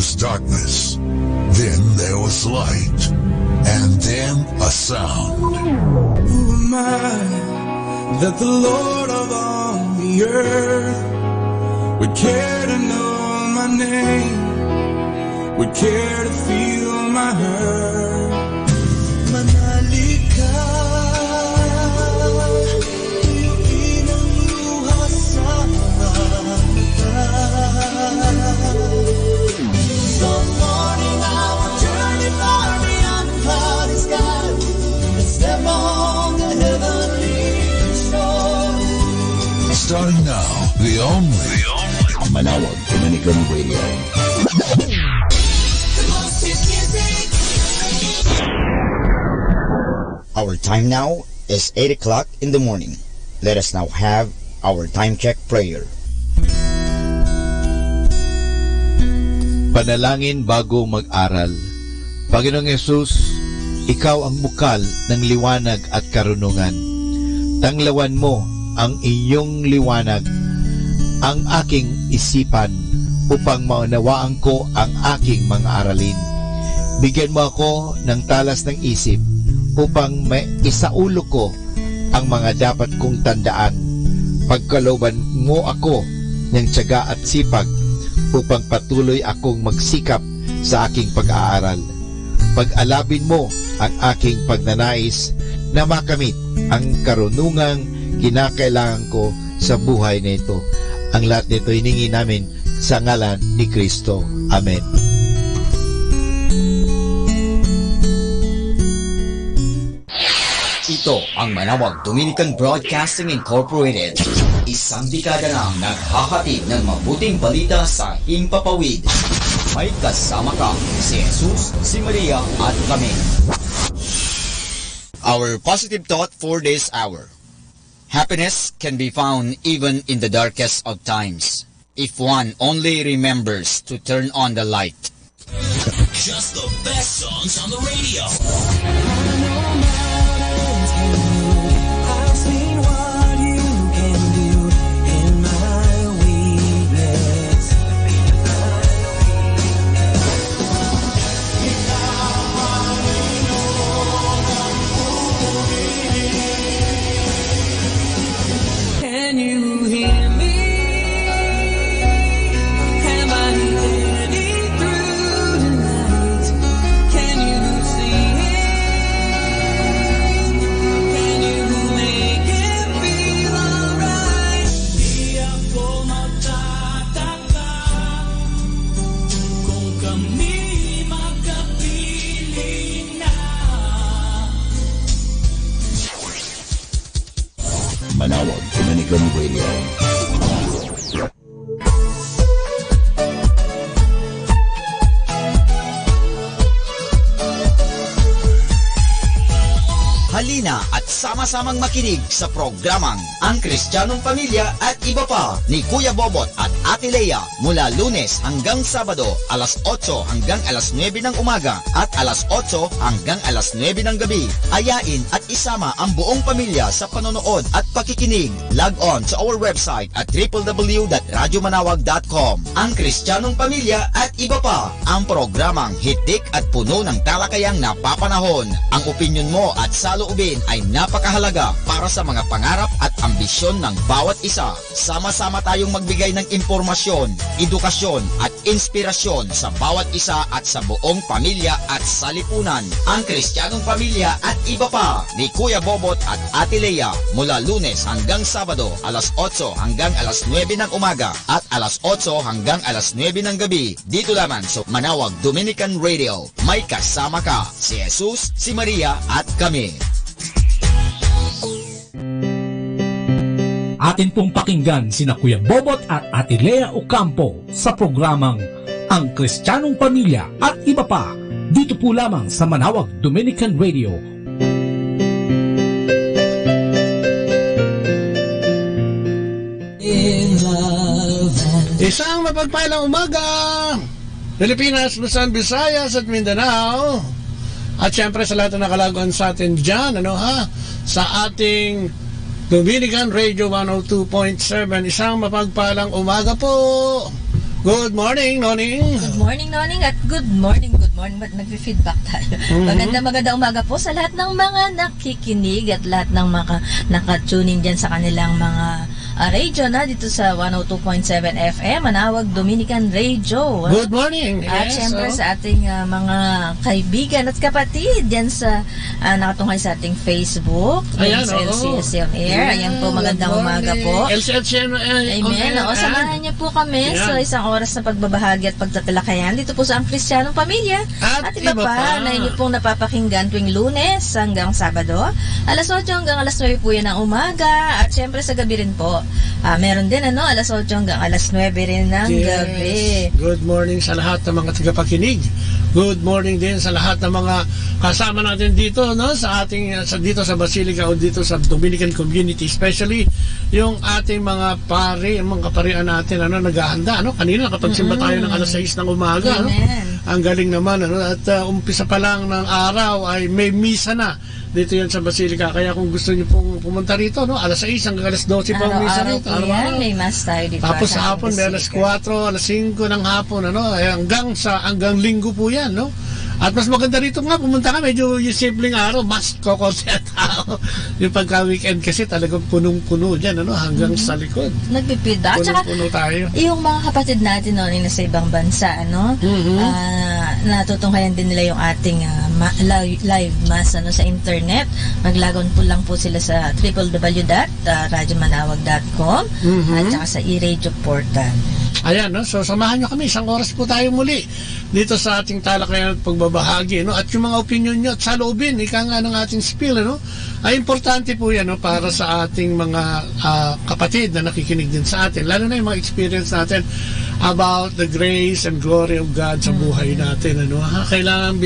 was darkness, then there was light, and then a sound. Who am I that the Lord of all the earth would care to know my name, would care to feel my hurt? Manali ka, tuwin ang luha sa mata. Some morning I will journey far beyond the cloudy sky and step on the heavenly shore. Starting now, the only Manawag Dominican Radio. Our time now is 8 o'clock in the morning. Let us now have our time check prayer. Panalangin bago mag-aral. Panginoong Yesus, Ikaw ang bukal ng liwanag at karunungan. Tanglawan mo ang iyong liwanag, ang aking isipan, upang maunawaan ko ang aking mga aralin. Bigyan mo ako ng talas ng isip, upang maisaulo ko ang mga dapat kong tandaan. Pagkalooban mo ako ng tiyaga at sipag, upang patuloy akong magsikap sa aking pag-aaral. Pag-alabin mo ang aking pagnanais na makamit ang karunungang kinakailangan ko sa buhay na ito. Ang lahat nito hiningi namin sa ngalan ni Kristo. Amen. Ito ang Manawag Dominican Broadcasting Incorporated. Isang dekada nang naghahatid ng mabuting balita sa himpapawid. May kasama ka si Jesus, si Maria at kami. Our positive thought for this hour. Happiness can be found even in the darkest of times, if one only remembers to turn on the light. Just the best songs on the radio. I've seen what you can do in my weakness. Can you hear me? Am I heading through tonight? Can you see it? Can you make it feel alright? Di ako magtataka kung kami magkapiling na. Manawag Dominican Radio. Halina at sama-samang makinig sa programang Ang Kristiyanong Pamilya at Iba Pa ni Kuya Bobot at Ate Lea mula Lunes hanggang Sabado alas 8 hanggang alas 9 ng umaga at alas 8 hanggang alas 9 ng gabi. Ayain at isama ang buong pamilya sa panonood at pakikinig. Log on sa our website at www.radyomanawag.com. Ang Kristiyanong Pamilya at Iba Pa, ang programang hitik at puno ng talakayang napapanahon. Ang opinyon mo at saloobin ay napakahalaga para sa mga pangarap at ambisyon ng bawat isa. Sama-sama tayong magbigay ng impormasyon, edukasyon at inspirasyon sa bawat isa at sa buong pamilya at salipunan. Ang Kristiyanong Pamilya at Iba Pa ni Kuya Bobot at Ate Lea mula Lunes hanggang Sabado alas 8 hanggang alas 9 ng umaga at alas 8 hanggang alas 9 ng gabi. Dito lamang sa Manawag Dominican Radio. May kasama ka si Jesus, si Maria at kami. Atin pong pakinggan sina Kuya Bobot at Ate Lea Ocampo sa programang Ang Kristiyanong Pamilya at Iba Pa, dito po lamang sa Manawag Dominican Radio. Isang mapagpalang umaga, Pilipinas, Luzon, Visayas at Mindanao. At syempre sa lahat na nakalaguan sa atin dyan, sa ating Dominican Radio 102.7. Isang mapagpalang umaga po. Good morning, Noning. Good morning, Noning, at good morning. Ba't nag-feedback tayo? Maganda umaga po sa lahat ng mga nakikinig at lahat ng mga nakatuning dyan sa kanilang mga radio na dito sa 102.7 FM, Manawag Dominican Radio. Good morning. At syempre sa ating mga kaibigan at kapatid dyan sa nakatunghay sa ating Facebook, ayan, sa LCSC on Air. Ayan po, magandang umaga po. LCSC on Air. Amen. Samahan niyo po kami sa isang oras na pagbabahagi at pagtatalakayan dito po sa Ang Kristiyanong Pamilya. At iba pa na inyo pong napapakinggan tuwing Lunes hanggang Sabado. Alas 8 hanggang alas 9 po yan ng umaga. At syempre sa gabi rin po. Meron din alas 8 hanggang alas 9 rin ng gabi. Good morning sa lahat ng mga tagapakinig. Good morning din sa lahat ng mga kasama natin dito, no, sa ating dito sa Basilica o dito sa Dominican community, especially yung ating mga pari, mga kaparian natin naghahanda, kanina nakapagsimba tayo ng alas 6 ng umaga, ang galing naman, at umpisa pa lang ng araw ay may misa na dito yan sa Basilica, kaya kung gusto niyo pong pumunta rito, alas 6 hanggang alas 12 pa ang misa rito, may mass tayo dito. Tapos sa hapon may alas 4, alas 5 ng hapon, hanggang linggo po yan, no? At mas maganda rito nga, pumunta ka, medyo yung simpleng araw, mas kokonti at tao. Yung pagka-weekend kasi talagang punong-puno dyan, hanggang sa likod. Nagpipida. Punong-puno tayo. Yung mga kapatid natin na nasa ibang bansa, natutunghayan din nila yung ating live mass sa internet. Maglagon po lang po sila sa www.radyomanawag.com at saka sa e-radio portal. Ayan, so samahan nyo kami, isang oras po tayo muli dito sa ating talakayan at pagbabahagi, at yung mga opinion nyo at saloobin, ika nga ng ating spiel, ay importante po yan, para sa ating mga kapatid na nakikinig din sa atin, lalo na yung mga experience natin about the grace and glory of God sa buhay natin, kailangan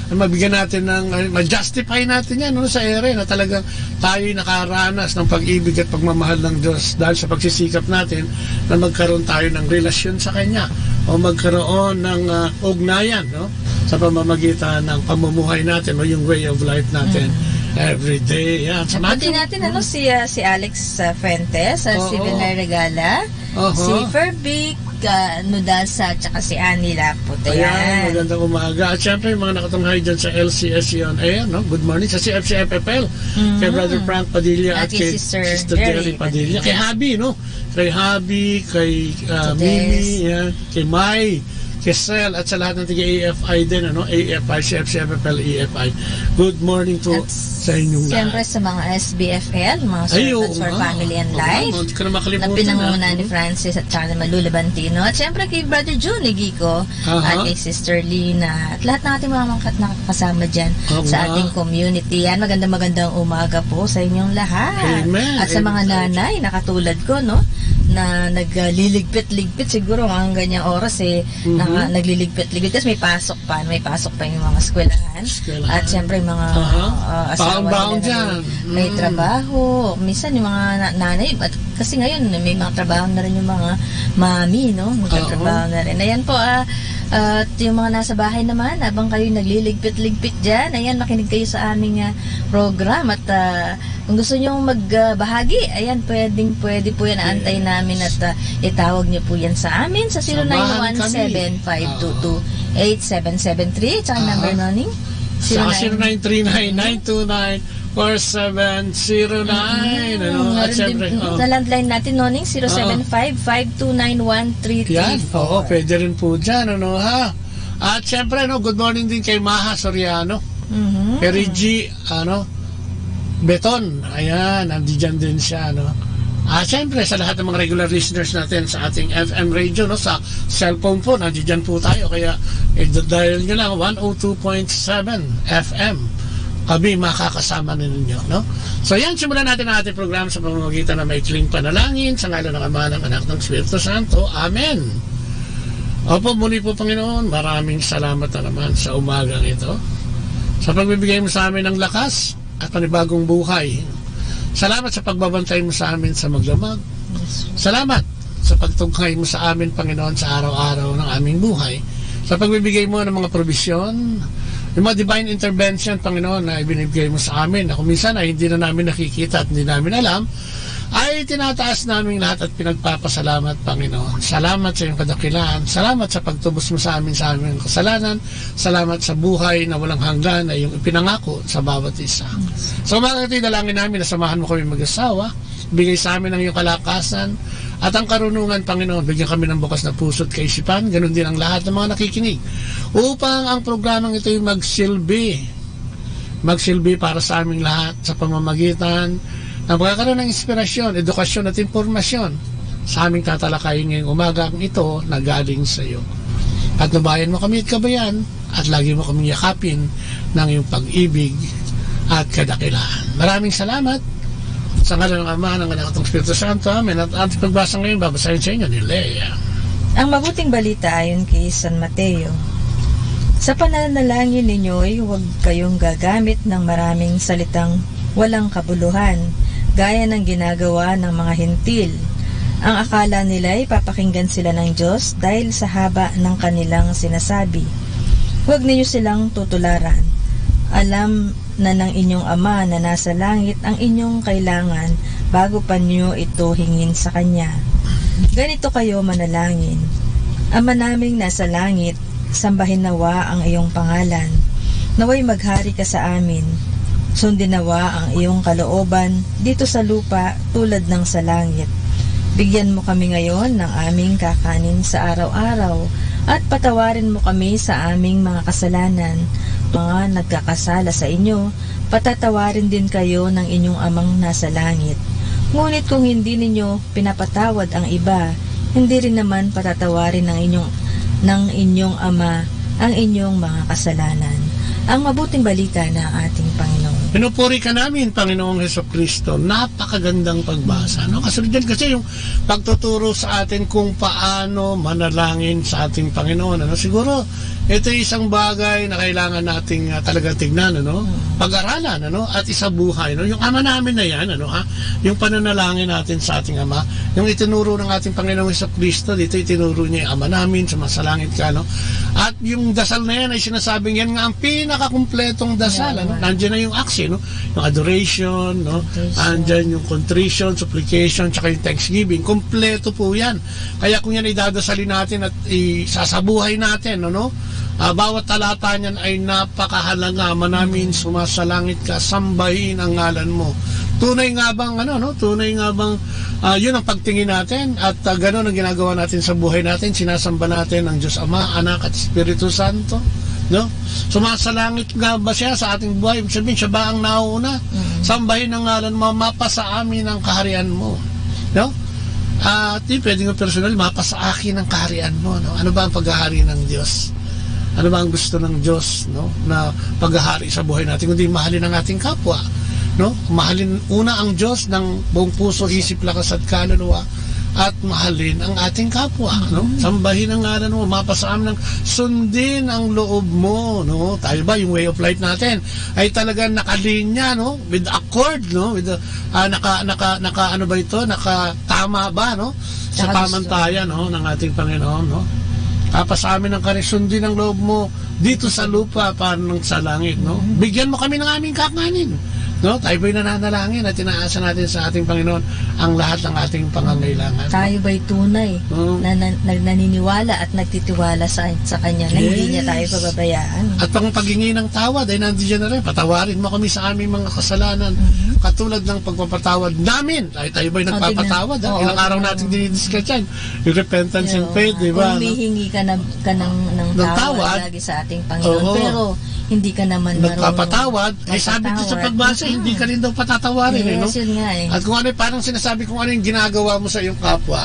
mabigyan natin ng ma-justify natin yan, sa ere na talagang tayo'y nakaranas ng pag-ibig at pagmamahal ng Diyos dahil sa pagsisikap natin na magkaroon tayo ng relasyon sa Kanya o magkaroon ng ugnayan, sa pamamagitan ng pamumuhay natin o yung way of life natin every day. Yan. Pati natin si Alex Fuentes, si Villar Regala, si Ferbic Nudasa, at saka si Annie Laput. Ayan, magandang umaga. At syempre yung mga nakatunghay dyan sa LCSC on Air, good morning sa CFCFFL, kay Brother Frank Padilla at kay Sister Jerry Padilla, kay Habi, kay Habi, kay Mimi, kay Mai, kay Sel, at sa lahat ng tiga-AFI din, AFI, CFCFFL, EFI. Good morning to sa inyong lahat. Siyempre sa mga SBFL, mga Servants for Family and Life, na pinanguna ni Francis at saka ni Malula Bantino. At siyempre kay Brother Juni Gico, at kay Sister Lina, at lahat ng ating mga nakakasama dyan sa ating community. Yan, magandang umaga po sa inyong lahat. Amen. At sa mga nanay, nakatulad ko, na nagliligpit-ligpit siguro ang ganyang oras nagliligpit-ligpit kasi may pasok pa yung mga eskwelahan. At siyempre mga asawa nila may trabaho, minsan yung mga nanay, at kasi ngayon may mga trabaho na rin yung mga mami, magtatrabaho na rin. Ayan po, at yung mga nasa bahay naman, habang kayo nagliligpit-ligpit dyan, ayan, makinig kayo sa aming program. At kung gusto nyo magbahagi, ayan, pwede po yan, aantayin namin at itawag nyo po yan sa amin sa 0917-522-8773. Tsaka number noning? Sa 0939-929-4709. At siyempre, sa landline natin, noning, 075-529-1334. Yan, pwede rin po dyan, At siyempre, good morning din kay Maha Soriano, kay Reggie, Beton, ayan, nandiyan din siya, siyempre, sa lahat ng mga regular listeners natin sa ating FM radio, sa cellphone po, nandiyan po tayo, kaya dial nyo lang 102.7 FM. Kami makakasama ninyo, So yan, simulan natin ang ating program sa pamamagitan ng maikling panalangin sa ngalan ng Ama, ng Anak, ng Espiritu Santo. Amen. Opo, muli po Panginoon, maraming salamat na naman sa umagang ito, sa pagbibigay mo sa amin ng lakas at panibagong buhay. Salamat sa pagbabantay mo sa amin sa maglamag. Salamat sa pagtungkay mo sa amin, Panginoon, sa araw-araw ng aming buhay. Sa pagbibigay mo ng mga probisyon, yung mga divine intervention, Panginoon, na ibinibigay mo sa amin, na kung minsan ay hindi na namin nakikita at hindi namin alam, ay tinataas namin lahat at pinagpapasalamat, Panginoon. Salamat sa iyong kadakilaan. Salamat sa pagtubos mo sa aming kasalanan. Salamat sa buhay na walang hanggan na iyong ipinangako sa bawat isa. So mga kapatid, dalangin namin na samahan mo kami mag-asawa. Bigay sa amin ang iyong kalakasan at ang karunungan, Panginoon. Bigyan kami ng bukas na puso at kaisipan. Ganun din ang lahat ng mga nakikinig. Upang ang programang ito ay magsilbi para sa aming lahat sa pamamagitan ang pagkakaroon ng inspirasyon, edukasyon at impormasyon sa aming tatalakayin ngayong umaga ito na galing sa iyo. At nabayan mo kami at kabayan at lagi mo kami yakapin ng iyong pag-ibig at kadakilaan. Maraming salamat sa ngalan ng Ama, ng Anak at ng Espiritu Santo. Amen. At ating pagbasa ngayon, babasahin sa inyo ni Lea. Ang mabuting balita ayon kay San Mateo. Sa pananalangin ninyo ay huwag kayong gagamit ng maraming salitang walang kabuluhan, gaya ng ginagawa ng mga hintil. Ang akala nila ay papakinggan sila ng Diyos dahil sa haba ng kanilang sinasabi. Huwag ninyo silang tutularan. Alam na ng inyong Ama na nasa langit ang inyong kailangan bago pa niyo ito hingin sa Kanya. Ganito kayo manalangin. Ama naming nasa langit, sambahin nawa ang iyong pangalan. Naway maghari ka sa amin. Sundin nawa ang iyong kalooban dito sa lupa tulad ng sa langit. Bigyan mo kami ngayon ng aming kakanin sa araw-araw at patawarin mo kami sa aming mga kasalanan. Mga nagkakasala sa inyo, patatawarin din kayo ng inyong Amang nasa langit. Ngunit kung hindi ninyo pinapatawad ang iba, hindi rin naman patatawarin ng inyong Ama ang inyong mga kasalanan. Ang mabuting balita ng ating Panginoon. Pinupuri ka namin, Panginoong Hesukristo. Napakagandang pagbasa. No? Kasunod din kasi yung pagtuturo sa atin kung paano manalangin sa ating Panginoon. Ano? Siguro, ito isang bagay na kailangan nating talaga tignan, ano? Pag-aralan, ano? At isabuhay. No? Yung Ama namin na yan, ano? Ha? Yung pananalangin natin sa ating Ama, yung itinuro ng ating Panginoong Hesukristo, dito itinuro niya yung Ama namin, sumasalangit ka. No? At yung dasal na yan ay sinasabing yan nga ang pinakakumpletong dasal. Ano? Nandiyan na yung action, no? Yung adoration, no? Andyan yung contrition, supplication, tsaka yung thanksgiving. Kompleto po yan. Kaya kung yan ay dadasalin natin at isasabuhay natin, no? Bawat talata niyan ay napakahalaga. Manamin, sumasalangit ka, sambahin ang ngalan mo. Tunay nga bang, tunay nga bang yun ang pagtingin natin at gano'n ang ginagawa natin sa buhay natin. Sinasamba natin ang Diyos Ama, Anak at Espiritu Santo. No? Sumasalangit nga ba siya sa ating buhay? Sabihin, siya ba ang nauna? Sambahin ang ngalan mo, mapa sa amin ang kaharian mo. No? At pwede nga personal, mapa sa akin ang kaharian mo. No? Ano ba ang paghahari ng Diyos? Ano ba ang gusto ng Diyos, no? Na paghahari sa buhay natin? Kundi mahalin ang ating kapwa. No? Mahalin una ang Diyos ng buong puso, isip, lakas at kaluluwa. At mahalin ang ating kapwa, no? Sambahin ang ngalan mo, mapasam ng sundin ang loob mo, no? Tayo ba yung way of life natin ay talagang nakalinya, no? With accord, no? With ano ba ito? Nakatama ba, no? Sa pamantayan, no, ng ating Panginoon, no? Sundin ang loob mo dito sa lupa para ng sa langit, no? Bigyan mo kami ng aming kakanin. No, tayo ba'y nananalangin at inaasa natin sa ating Panginoon ang lahat ng ating pangangailangan. Tayo ba'y tunay na naniniwala at nagtitiwala sa Kanya na hindi niya tayo pababayaan. At pang paghingi ng tawad ay nandiyan na rin. Patawarin mo kami sa aming mga kasalanan. Katulad ng pagpapatawad namin. Tayo ba'y nagpapatawad? Ilang araw natin dinidiscuss yan. Yung repentance and faith, di ba? Humihingi ka ng tawad lagi sa ating Panginoon. Pero hindi ka naman nagpapatawad, ay sabi dito sa pagbasa, hindi ka rin daw patatawarin. Yes, no? Yun nga eh. At kung ano, parang sinasabi kung ano yung ginagawa mo sa iyong kapwa,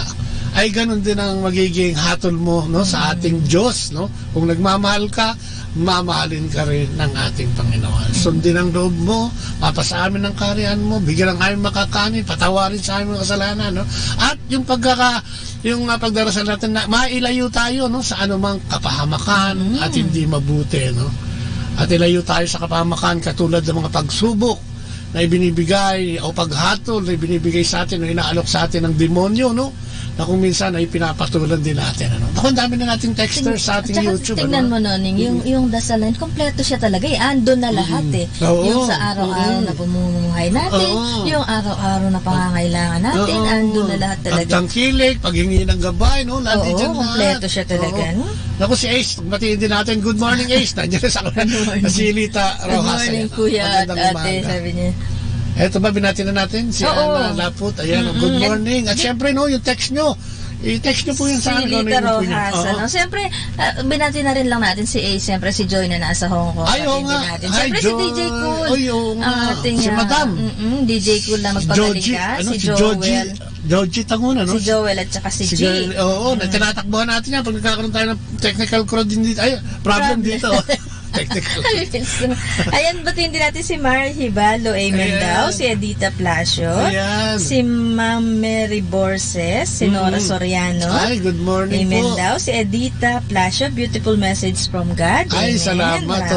ay ganun din ang magiging hatol mo, no, sa ating Diyos. No? Kung nagmamahal ka, mamahalin ka rin ng ating Panginoon. Sundin ang loob mo, mapasa amin ang kaharian mo, bigyan ang aming makakanin, patawarin sa aming kasalanan. No? At yung pagdarasal natin na mailayo tayo, no, sa anumang kapahamakan at hindi mabuti. No? At ilayo tayo sa kapahamakan katulad ng mga pagsubok na ibinibigay o paghatol na ibinibigay sa atin o inaalok sa atin ng demonyo, no? na kung minsan ay pinapatulan din natin. Ano? Ako, ang dami na nating texters sa ating YouTube. Tingnan mo, Noning, yung dasalan, kompleto siya talaga eh. Andun na lahat eh. Yung sa araw-araw na pamumuhay natin, yung araw-araw na pangangailangan natin, andun na lahat talaga. Ang tangkilik, paghingi ng gabay, no? Lagi dyan kompleto siya talaga. No? Naku, si Ace, batiin din natin. Good morning, Ace. Nandiyan sa si Lita Rojas. Good morning, Kuya at Ate, sabi niya. Eto ba, binati na natin? Si Ana Laput. Ayan, good morning. At syempre, no, yung text nyo. I-text nyo po yun sa akin. Si Lita Rojas. Siyempre, binati na rin lang natin si A. Siyempre, si Joy na nasa Hong Kong. Ay, oo nga. Siyempre, si DJ Cool. Ay, oo nga. Si Madam. DJ Cool na magpagaling ka. Si Joel. Joji Tanguna, no? Si Joel at saka si G. Oo, tinatakbuhan natin yan. Pag nagkakaroon tayo ng technical problem dito. Technical. Ayan, batiin din natin si Mar Hibalo Amen daw, si Edita Plasio, si Ma'am Mary Borses, si Nora Soriano. Ay, good morning Amen po. daw, si Edita Plasio, beautiful message from God. Ay, salamat.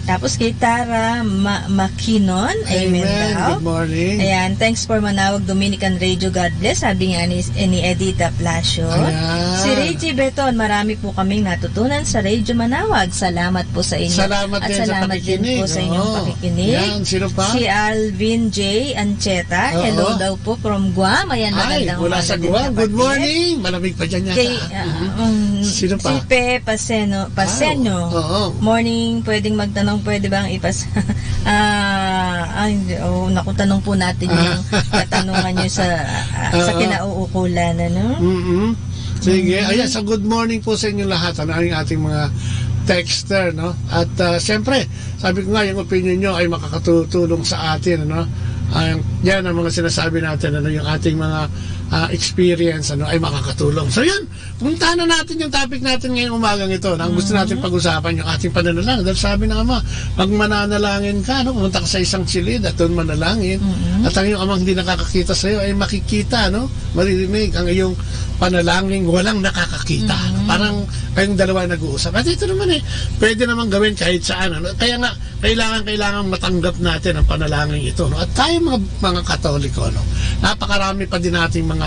Tapos kay Tara Makinon, Amen daw. Good morning. Ayan, thanks for Manawag Dominican Radio, God bless. Sabi nga ni Edita Plasio. Si Reggie Beton, marami po kaming natutunan sa Radio Manawag. Salamat po sa inyo. Salamat at din salamat din po sa inyong pakikinig. Yan, sino pa? Si Alvin J. Ancheta. Hello daw po from Guam. Ayan, magandang mula sa Guam. Good morning. Malamig pa dyan yata. Sino pa? Si Pe Pasenyo. Morning, pwedeng magtanong, pwede bang nakutanong po natin yung katanungan nyo sa kinauukulan. Ano? Sige. Ayan, so good morning po sa inyo lahat. Ano ang ating mga texter, no? At siyempre, sabi ko nga, yung opinion nyo ay makakatulong sa atin, ano? Yan ang mga sinasabi natin, ano, yung ating mga experience, ano, ay makakatulong. So yan, puntahan na natin yung topic natin ngayong umagang ito. Ang gusto natin pag-usapan yung ating pananalangin. Dahil sabi ng Ama, pag mananalangin ka, no, pumunta ka sa isang silid at doon manalangin. At ang iyong amang hindi nakakakita sa iyo ay makikita, no? Maririnig ang iyong panalangin walang nakakakita. Parang kayong dalawa nag-uusap. At ito naman pwede naman gawin kahit saan. Ano? Kaya nga, kailangan matanggap natin ang panalangin ito. No? At tayo mga Katoliko, no? Napakarami pa din nating mga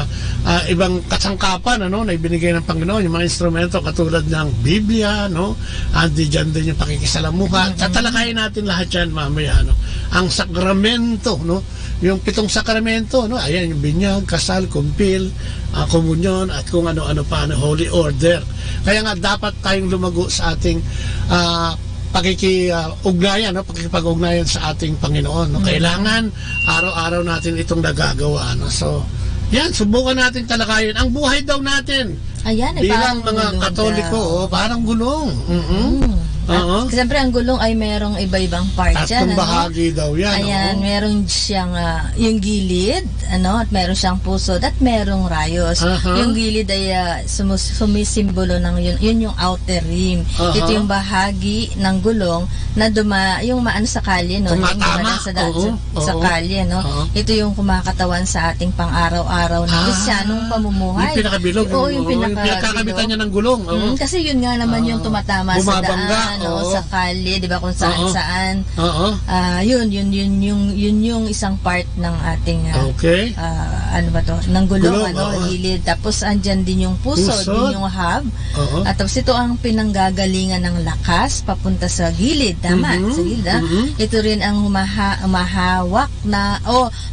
ibang kasangkapan, ano, na ibinigay ng Panginoon, yung mga instrumento katulad ng Biblia, no? Andi dyan din yung pakikisalamuha. Tatalakayin natin lahat yan mamaya, no? Ang sakramento, no? Yung 7 sakramento, no? Ayan, yung binyag, kasal, kumpil, komunyon, at kung ano-ano pa, no? Holy Order. Kaya nga dapat tayong lumago sa ating pakikipag-ugnayan, no? Pakikipag-ugnayan sa ating Panginoon, no? Kailangan araw-araw natin itong nagagawa, no? So, yan, subukan natin talakayin ang buhay daw natin. Ayan, bilang mga Katoliko, parang gulong. Siyempre, ang gulong ay merong iba-ibang part dyan. Tatlong bahagi daw yan. Ayan, meron siyang yung gilid, ano, at meron siyang pusod, at merong rayos. Yung gilid ay sumisimbolo ng yun yung outer rim. Ito yung bahagi ng gulong na yung maano sa kalye, no? Tumatama. Sa kalye, no? Ito yung kumakatawan sa ating pang-araw-araw na Kristyanong pamumuhay. Yung pinakabilog. Yung pinakakabitan niya ng gulong. Kasi yun nga naman yung tumatama sa daan. Sa kalye, di ba, kung saan-saan. Yun yung isang part ng ating ano ba to, ng gulong, gilid. Tapos andyan din yung pusod, yun yung hub. At tapos ito ang pinanggagalingan ng lakas papunta sa gilid, tama, sa gilid. Ito rin ang mahawak na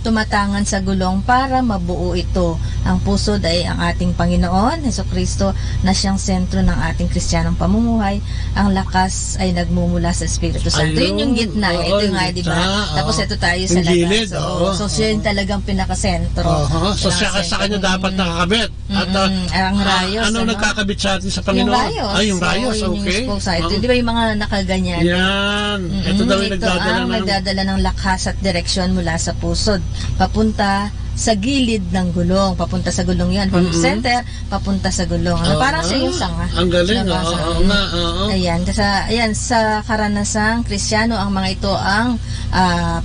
tumatangan sa gulong para mabuo ito. Ang pusod ay ang ating Panginoon Hesukristo na siyang sentro ng ating Kristyanong pamumuhay. Ang lakas ay nagmumula sa Espiritu Santo. Yun yung gitna. Ito yung nga, di ba? Tapos ito tayo sa labas. So siya yung talagang pinakasentro. So sa kanya dapat nakakabit. At ang rayos. Ano nagkakabit sa atin sa Panginoon? Yung rayos. Okay. Ito, di ba yung mga nakaganyan? Yan. Ito daw yung nagdadala ng lakas at direksyon mula sa pusod. Papunta sa gilid ng gulong, papunta sa gulong yan, from center, papunta sa gulong. Parang siya yung sanga. Ang galing, Ayan, kasi sa karanasang Kristiyano, ang mga ito ang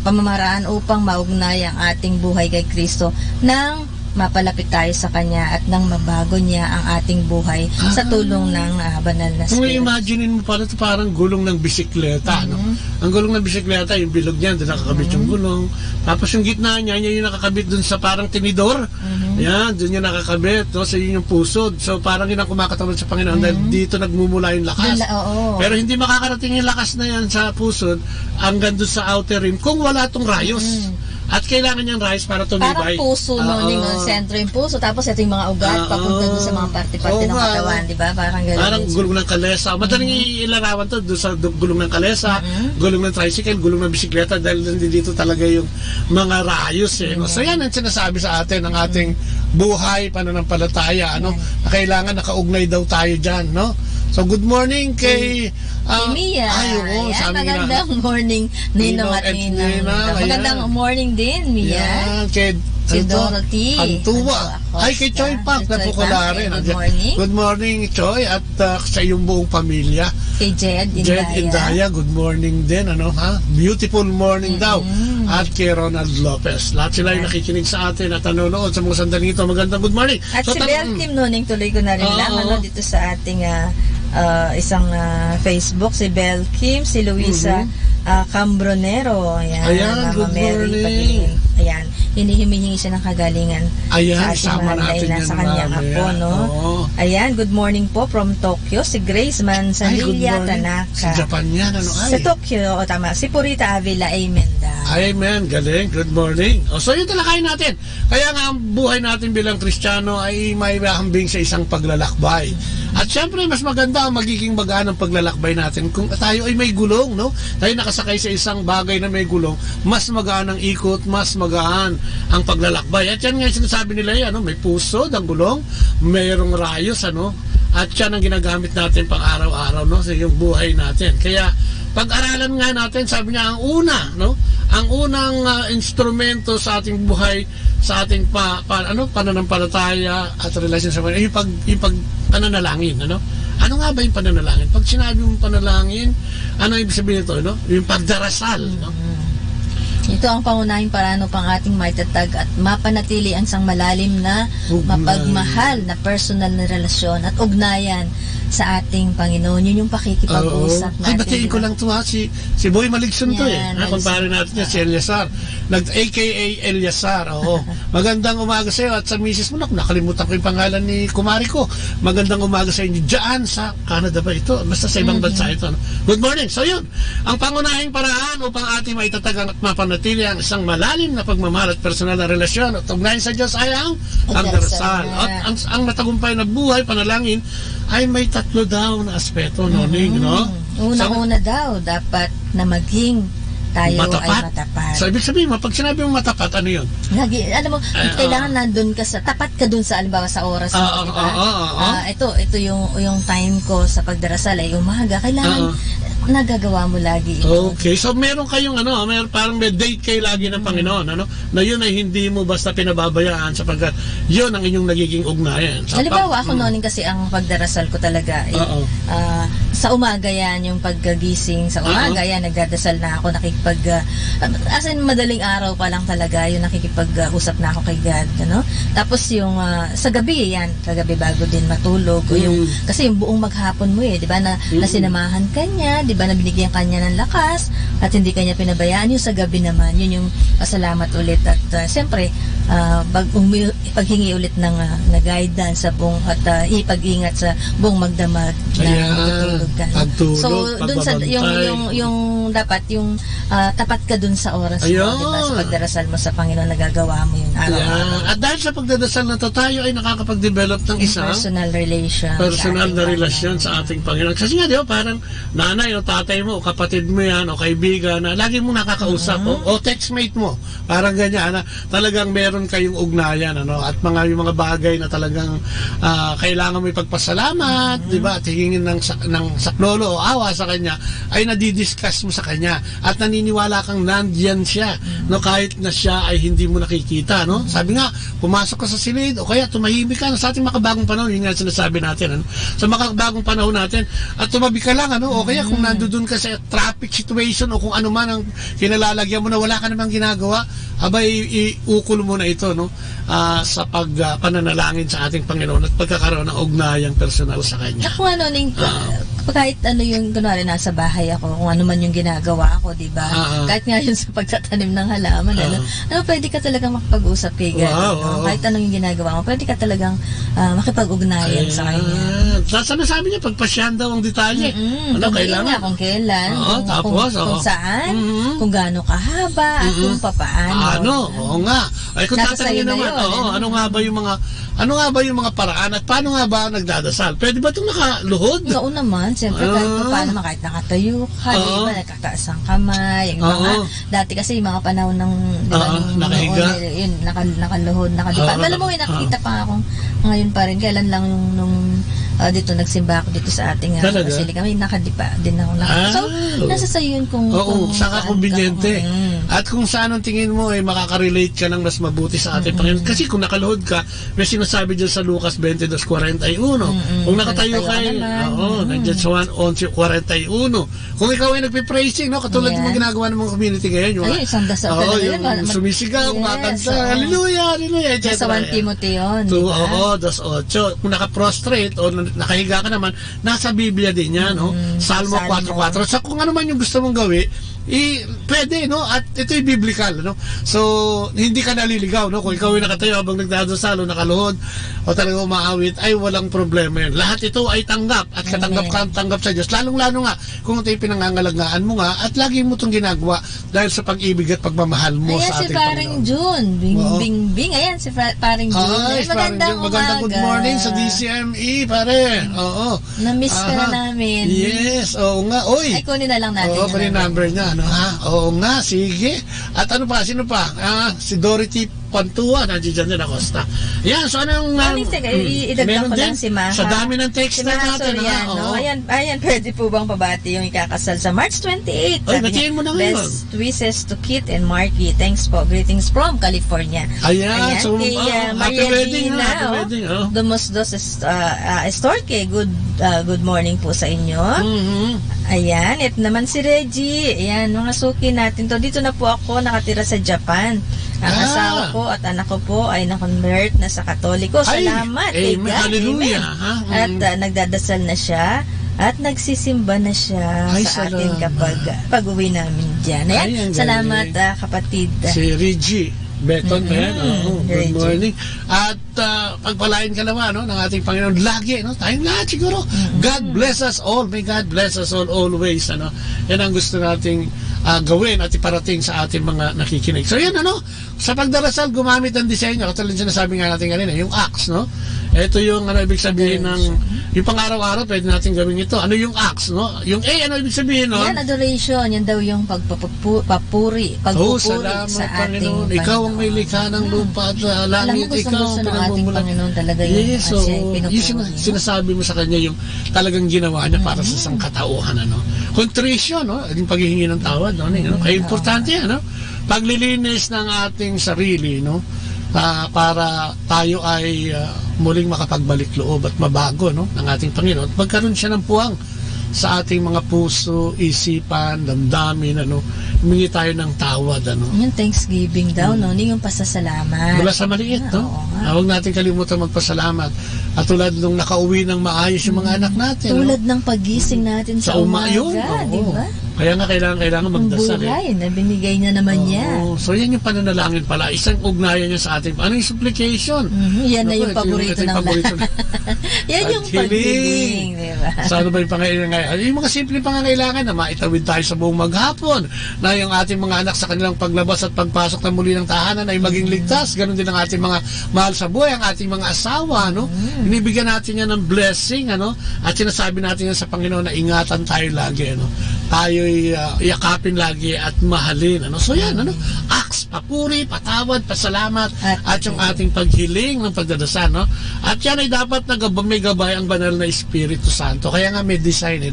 pamamaraan upang maugnay ang ating buhay kay Kristo nang mapalapit tayo sa Kanya at nang mabago niya ang ating buhay sa tulong ng banal na Espiritu. Kung i-imaginein mo pala ito, parang gulong ng bisikleta. No? Ang gulong ng bisikleta, yung bilog niya, doon nakakabit yung gulong. Tapos yung gitna niya, yung nakakabit doon sa parang tinidor. Yan, dun yung nakakabit, no? So yun yung pusod. So parang yun ang kumakatawan sa Panginoon dahil dito nagmumula yung lakas. Pero hindi makakarating yung lakas na yan sa pusod hanggang doon sa outer rim kung wala tong rayos. At kailangan niyang rayos para tumibay. Parang puso, sentro yung puso, tapos ito yung mga ugat, papunta doon sa mga parte-parte ng katawan, di ba? Parang gano'n. Parang gulong ng kalesa. Madaling ilarawan to doon sa gulong ng kalesa, gulong ng tricycle, gulong ng bisikleta, dahil dito talaga yung mga rayos. So yan ang sinasabi sa atin, ang ating buhay, pananampalataya, na kailangan nakaugnay daw tayo dyan, no? So good morning kay Mia. Magandang morning, Ninong at Ninang. Magandang morning din, Mia. Kay si Dorothy Antuwa. Ay, kay Choy Park na Pukulare. Good morning. Good morning, Choy, at sa iyong buong pamilya. Kay Jed Indaya, good morning din, beautiful morning daw. At kay Ronald Lopez. Lahat sila yung nakikinig sa atin at nanonood sa mga sandaling ito. Magandang good morning. At si Bel Kim Noning, tuloy ko na rin lang dito sa ating isang Facebook, si Bel Kim, si Luisa Cambronero. Ayan, good morning. Ayan, hinihimingi siya ng kagalingan sa ating mahal na sa kanyang apo, no? Ayan, good morning po from Tokyo, si Grace Manzanilla Tanaka. Sa Japan yan, Sa Tokyo, tama. Si Purita Avila, amen daw. Amen, galing, good morning. So yun talakayin natin. Kaya nga ang buhay natin bilang Kristiyano ay may mahambing sa isang paglalakbay. At syempre, mas maganda ang magiging magaan ang paglalakbay natin kung tayo ay may gulong, no? Tayo nakasakay sa isang bagay na may gulong, mas magaan ang ikot, mas magaan ang paglalakbay. At yan nga yung sinasabi nila, may pusod ang gulong, mayroong rayos, at yan ang ginagamit natin pang araw-araw, no? Sa yung buhay natin. Kaya, pag-aralan nga natin, sabi niya, ang unang instrumento sa ating buhay, sa ating pananampalataya at relasyon sa Panginoon, yung pananalangin, Ano nga ba yung pananalangin? Pag sinabi mong panalangin, ano ibig sabihin ito, Yung pagdarasal, Ito ang pangunahing paraan upang ating maitatag at mapanatili ang isang malalim na mapagmahal na personal na relasyon at ugnayan sa ating Panginoon. Yun yung pakikipag-usap natin. Ay, batiin ko lang ito si Boy Maligson to kumpare natin niya, si Eliasar. AKA Eliasar, Magandang umaga sa iyo at sa misis mo. Nakalimutan ko yung pangalan ni kumari ko. Magandang umaga sa inyo dyan sa Canada ba ito? Basta sa ibang bansa ito. Good morning. So yun, ang pangunahing paraan upang ating maitatag at mapanatili ang isang malalim na pagmamahal at personal na relasyon at ugnayan sa Diyos ay ang darasal. At ang matagumpay na buhay, panalangin, ay may tatlo daw na aspeto, Noning, no? Una daw, dapat na maging tayo ay matapat. So, ibig sabihin, pag sinabi mong matapat, ano yun? Alam mo, kailangan nandun ka tapat ka dun sa, alimbawa, sa oras mo, diba? Ito yung time ko sa pagdarasal ay umaga. Kailangan nagagawa mo lagi ito. Okay, so meron kayong parang may date kayo lagi ng Panginoon, na yun ay hindi mo basta pinababayaan sapagkat yun ang inyong nagiging ugnayan. Halimbawa, ako noon kasi ang pagdarasal ko talaga sa umaga yan, yung paggising sa umaga yan, nagdadasal na ako, as in madaling araw pa lang talaga, yung nakikipag-usap na ako kay God, Tapos yung sa gabi bago din matulog, kasi yung buong maghapon mo di ba, na sinamahan ka niya, di ba, na binigyan kanya ng lakas at hindi kanya pinabayaan. Yung sa gabi naman, yun yung pasalamat ulit at siyempre paghingi ulit ng guidance sa buong at ipag-ingat sa buong magdamag na matutulog ka. So dun sa yung dapat yung tapat ka dun sa oras mo, diba, sa pagdarasal mo sa Panginoon, nagagawa mo yun araw-araw. At dahil sa pagdadasal na tayo ay nakakapag-develop ng isang personal na relasyon sa ating Panginoon. Kasi nga, di ba, parang nanay o tatay mo o kapatid mo yan o kaibigan na lagi mong nakakausap o textmate mo. Parang ganyan na talagang meron kayong ugnayan at yung mga bagay na talagang kailangan mo ipagpasalamat, di ba, at hingin ng saklolo o awa sa kanya ay nadidiscuss mo sa kanya at naniniwala kang nandiyan siya, kahit na siya ay hindi mo nakikita, Sabi nga, pumasok ka sa silid o kaya tumahimik ka sa ating makabagong panahon, yun nga sinasabi natin, sa makabagong panahon natin, at tumabi ka lang, o kaya kung nandoon ka sa traffic situation o kung ano man ang kinalalagyan mo na wala ka namang ginagawa, iukol mo na ito, sa pananalangin sa ating Panginoon at pagkakaroon ng ugnayang personal sa Kanya. Ako kahit ano yung, kunwari nasa bahay ako, kung ano man yung ginagawa ko, di ba? Kahit nga yun sa pagtatanim ng halaman, pwede ka talagang makapag-usap kay God. Kahit anong yung ginagawa mo, pwede ka talagang makipag-ugnayan sa kanya. Sabi niya, pagpasyahan daw ang detalye. Kailangan? Kung kailan, kung saan, kung gaano kahaba, at kung papaano. Oo nga. Ay, kung tatanungin naman, ano nga ba yung mga paraan at paano nga ba nagdadasal? Pwede ba itong nakaluhod? Oo naman, siyempre kahit kahit nakatayo ka, di ba, nagkataas ang kamay, yung mga, dati kasi yung mga panahon ng, di ba, nakahiga, yun, nakaluhod, nakadipa. Alam mo, nakikita pa akong ngayon pa rin, kailan lang nung dito nagsimba ako dito sa ating basilika, may nakadipa din ako. So, nasa sayo yun kung saan ka kumbinyente. At kung saan ang tingin mo ay makaka-relate ka ng mas mabuti sa ating Panginoon. Kasi kung nakaluhod ka, may sinasabi dyan sa Lucas 22:41. Kung nakatayo ka, nandiyan sa 11:41. Kung ikaw ay nagpipraising, katulad ng mga ginagawa ng mga community ngayon, isang dasal talaga. Sumisigaw, kumakanta, hallelujah, hallelujah, etc. Sa 1 Timothy yun. 2:8. Kung nakaprostrate o nakahiga ka naman, nasa Biblia din yan, Salmo 4:4. So kung ano man yung gusto mong gawin, pwede, at ito'y biblical, so hindi ka naliligaw, kung ikaw ay nakatayo habang nagdadasal o nakaluhod o talagang umaawit, ay walang problema yan. Lahat ito ay tanggap at tanggap sa Diyos, lalong-lalo nga kung ito'y pinangangalagaan mo nga at lagi mo itong ginagawa dahil sa pag-ibig at pagmamahal mo sa ating Panginoon. Ayan si Paring June, bing. Ayan si Paring June. Magandang good morning sa DCME, pare. Na-miss ka na namin. Yes, oo nga. Oy, ay kunin na lang natin. Kunin number niya. Oo nga, sige. At ano pa, sino pa? Si Dorothy Pantua, nandiyan dyan na Costa. Yan, so anong... idagdag ko lang si Maha. Sa dami ng text na natin. Ayan, pwede po bang pabati yung ikakasal sa March 28? Ay, batiin mo na ngayon. Best wishes to Kit and Marky. Thanks po. Greetings from California. Ayan, so happy wedding. Dumusdos Estorque. Good morning po sa inyo. Ayan, ito naman si Reggie. Ayan, mga suki natin to. Dito na po ako nakatira sa Japan. Ang asawa ko at anak ko po ay na-convert na sa Katoliko. Salamat kay God. Hallelujah. At nagdadasal na siya at nagsisimba na siya sa atin kapag pag-uwi namin dyan. Ayan, salamat kapatid. Si Reggie Beton, good morning. At pagpalain ka naman ng ating Panginoon lagi, tayong lahat siguro. God bless us all. May God bless us all always. Yan ang gusto nating gawin at iparating sa ating mga nakikinig. So yan, sa pagdarasal, gumamit ng disenyo. Katulad sinasabi nga natin kanina, yung acts, Ito yung ibig sabihin ng yung pang-araw-araw, pwede natin gawin ito. Ano yung acts, Yung ano ibig sabihin, Yan, adoration. Yan daw yung pagpupuri salamat, sa ating Panginoon. Ikaw ang may likha ng lupa at langit. Ikaw ang ating Panginoon talaga yung yung sinasabi mo sa kanya yung talagang ginawa niya para sa sangkatauhan. Contrition, yung paghihingi ng tawad. Kaya importante yan. Paglilinis ng ating sarili, para tayo ay muling makapagbalik loob at mabago ng ating Panginoon. Magkaroon siya ng puwang sa ating mga puso, isipan, damdamin, humingi tayo ng tawad. Yung Thanksgiving daw, yung pasasalamat. Mula sa maliit, huwag natin kalimutan magpasalamat. At tulad nung nakauwi ng maayos yung mga anak natin. Tulad ng pagising natin sa umaga, di ba? Kaya nga kailangan magdasal. Buhay na binigay niya naman niya. So yan yung pananalangin pala. Isang ugnayan niya sa ating, yung supplication? Yan na yung paborito ng lahat. Yan yung pagdiling, di ba? So ano ba yung pangailangan? Yung mga simple pangangailangan na maitawid tayo sa buong maghapon, na yung ating mga anak sa kanilang paglabas at pagpasok na muli ng tahanan ay maging ligtas. Ganon din ang ating mga mahal sa buhay, ang ating mga asawa, Inibigyan natin yan ng blessing, at sinasabi natin yan sa Panginoon na ingatan tayo lagi, tayo'y yakapin lagi at mahalin. So yan, acts, papuri, patawad, pasalamat, at yung ating paghiling ng pagdadasal. At yan ay dapat may gabay ang banal na Espiritu Santo. Kaya nga may design.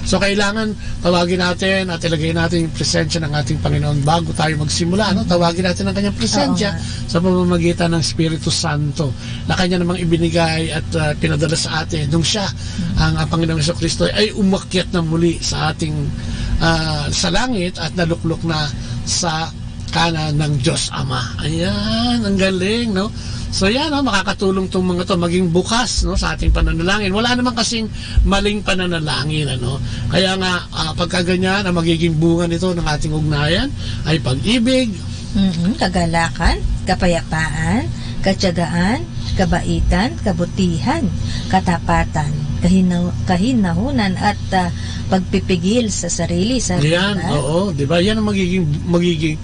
So kailangan tawagin natin at ilagay natin yung presensya ng ating Panginoon bago tayo magsimula. Tawagin natin ang kanyang presensya sa pamamagitan ng Espiritu Santo na kanya namang ibinigay at pinadala sa atin nung siya, ang Panginoong Jesucristo, ay umakyat na muli sa ating sa langit at naluklok na sa kanan ng Diyos Ama. Ayan, ang galing, no? So yan, no, makakatulong tong mga to maging bukas, no, sa ating pananalangin. Wala naman kasing maling pananalangin, ano. Kaya nga pagka ganyan, ang magiging bunga nito ng ating ugnayan ay pag-ibig, kagalakan, kapayapaan, katyagaan, kabaitan, kabutihan, katapatan, kahinahunan at pagpipigil sa sarili. Yan, oo, di ba? Yan ang magiging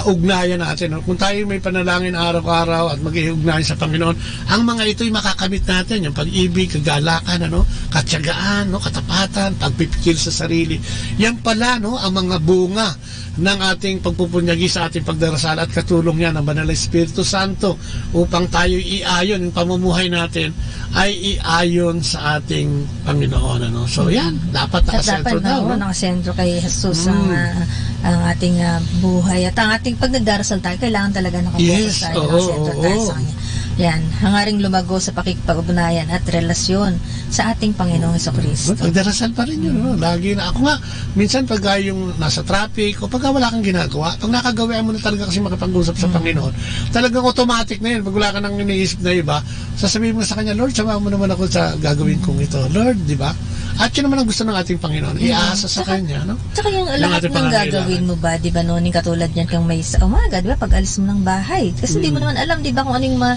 ugnayan natin. Kung tayo may panalangin araw-araw at mag-iugnayan sa Panginoon, ang mga ito'y makakamit natin, yung pag-ibig, kagalakan, ano, katyagaan, no, katapatan, pagpipigil sa sarili. Yan pala, no, ang mga bunga ng ating pagpupunyagi sa ating pagdarasal at katulong yan ng Banal na Espiritu Santo upang tayo iayon, yung pamumuhay natin ay iayon sa ating Panginoon, ano. So yan, dapat nakasentro daw, no? Nakasentro kay Jesus ang ating buhay at ang ating pagdarasal tayo, kailangan talaga nakapokus tayo, nakasentro tayo sa Kanya. Yan, hangaring lumago sa pakikipag-ugnayan at relasyon sa ating Panginoong Hesukristo. Pagdarasal pa rin yun, no? Lagi na. Ako nga, minsan pag yung nasa traffic o pag wala kang ginagawa, pag nakagawian mo na talaga kasi makipag-usap sa Panginoon, talagang automatic na yun. Pag wala ka nang iniisip na iba, sasabihin mo sa Kanya, Lord, sama mo naman ako sa gagawin kong ito. Lord, di ba? At yun naman ang gusto ng ating Panginoon, iaasa sa Kanya, no? Tsaka yung lahat ng gagawin mo ba, di ba, no, katulad yan kang may sa umaga, di ba, pag alis mo ng bahay. Kasi hindi mo naman alam, di ba, kung anong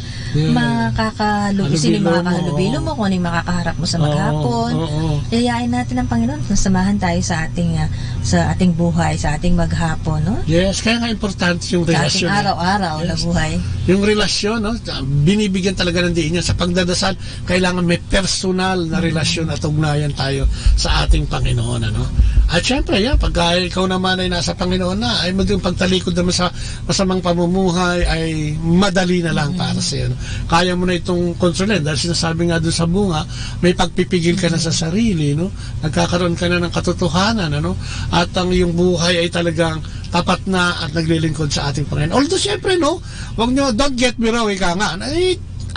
sino yung makakalubilo mo, kung ano yung makakaharap mo sa maghapon. Yayain natin ang Panginoon, samahan tayo sa ating buhay, sa ating maghapon, no? Yes, kaya nga importante yung relasyon. Sa ating araw-araw na buhay. Yung relasyon, no? Binibigyan talaga ng diin yan. Sa pagdadasal, kailangan may personal na relasyon at ugnayan tayo sa ating Panginoon, ano? At syempre, yan, pagka ikaw naman ay nasa Panginoon na, ay maging pagtalikod naman sa masamang pamumuhay ay madali na lang para sa iyo. Kaya mo na itong kontrolin dahil sinasabi nga doon sa bunga, may pagpipigil ka na sa sarili, no? Nagkakaroon ka na ng katotohanan, ano? At ang iyong buhay ay talagang tapat na at naglilingkod sa ating Panginoon. Although syempre, no, wag nyo, don't get me wrong, ika nga,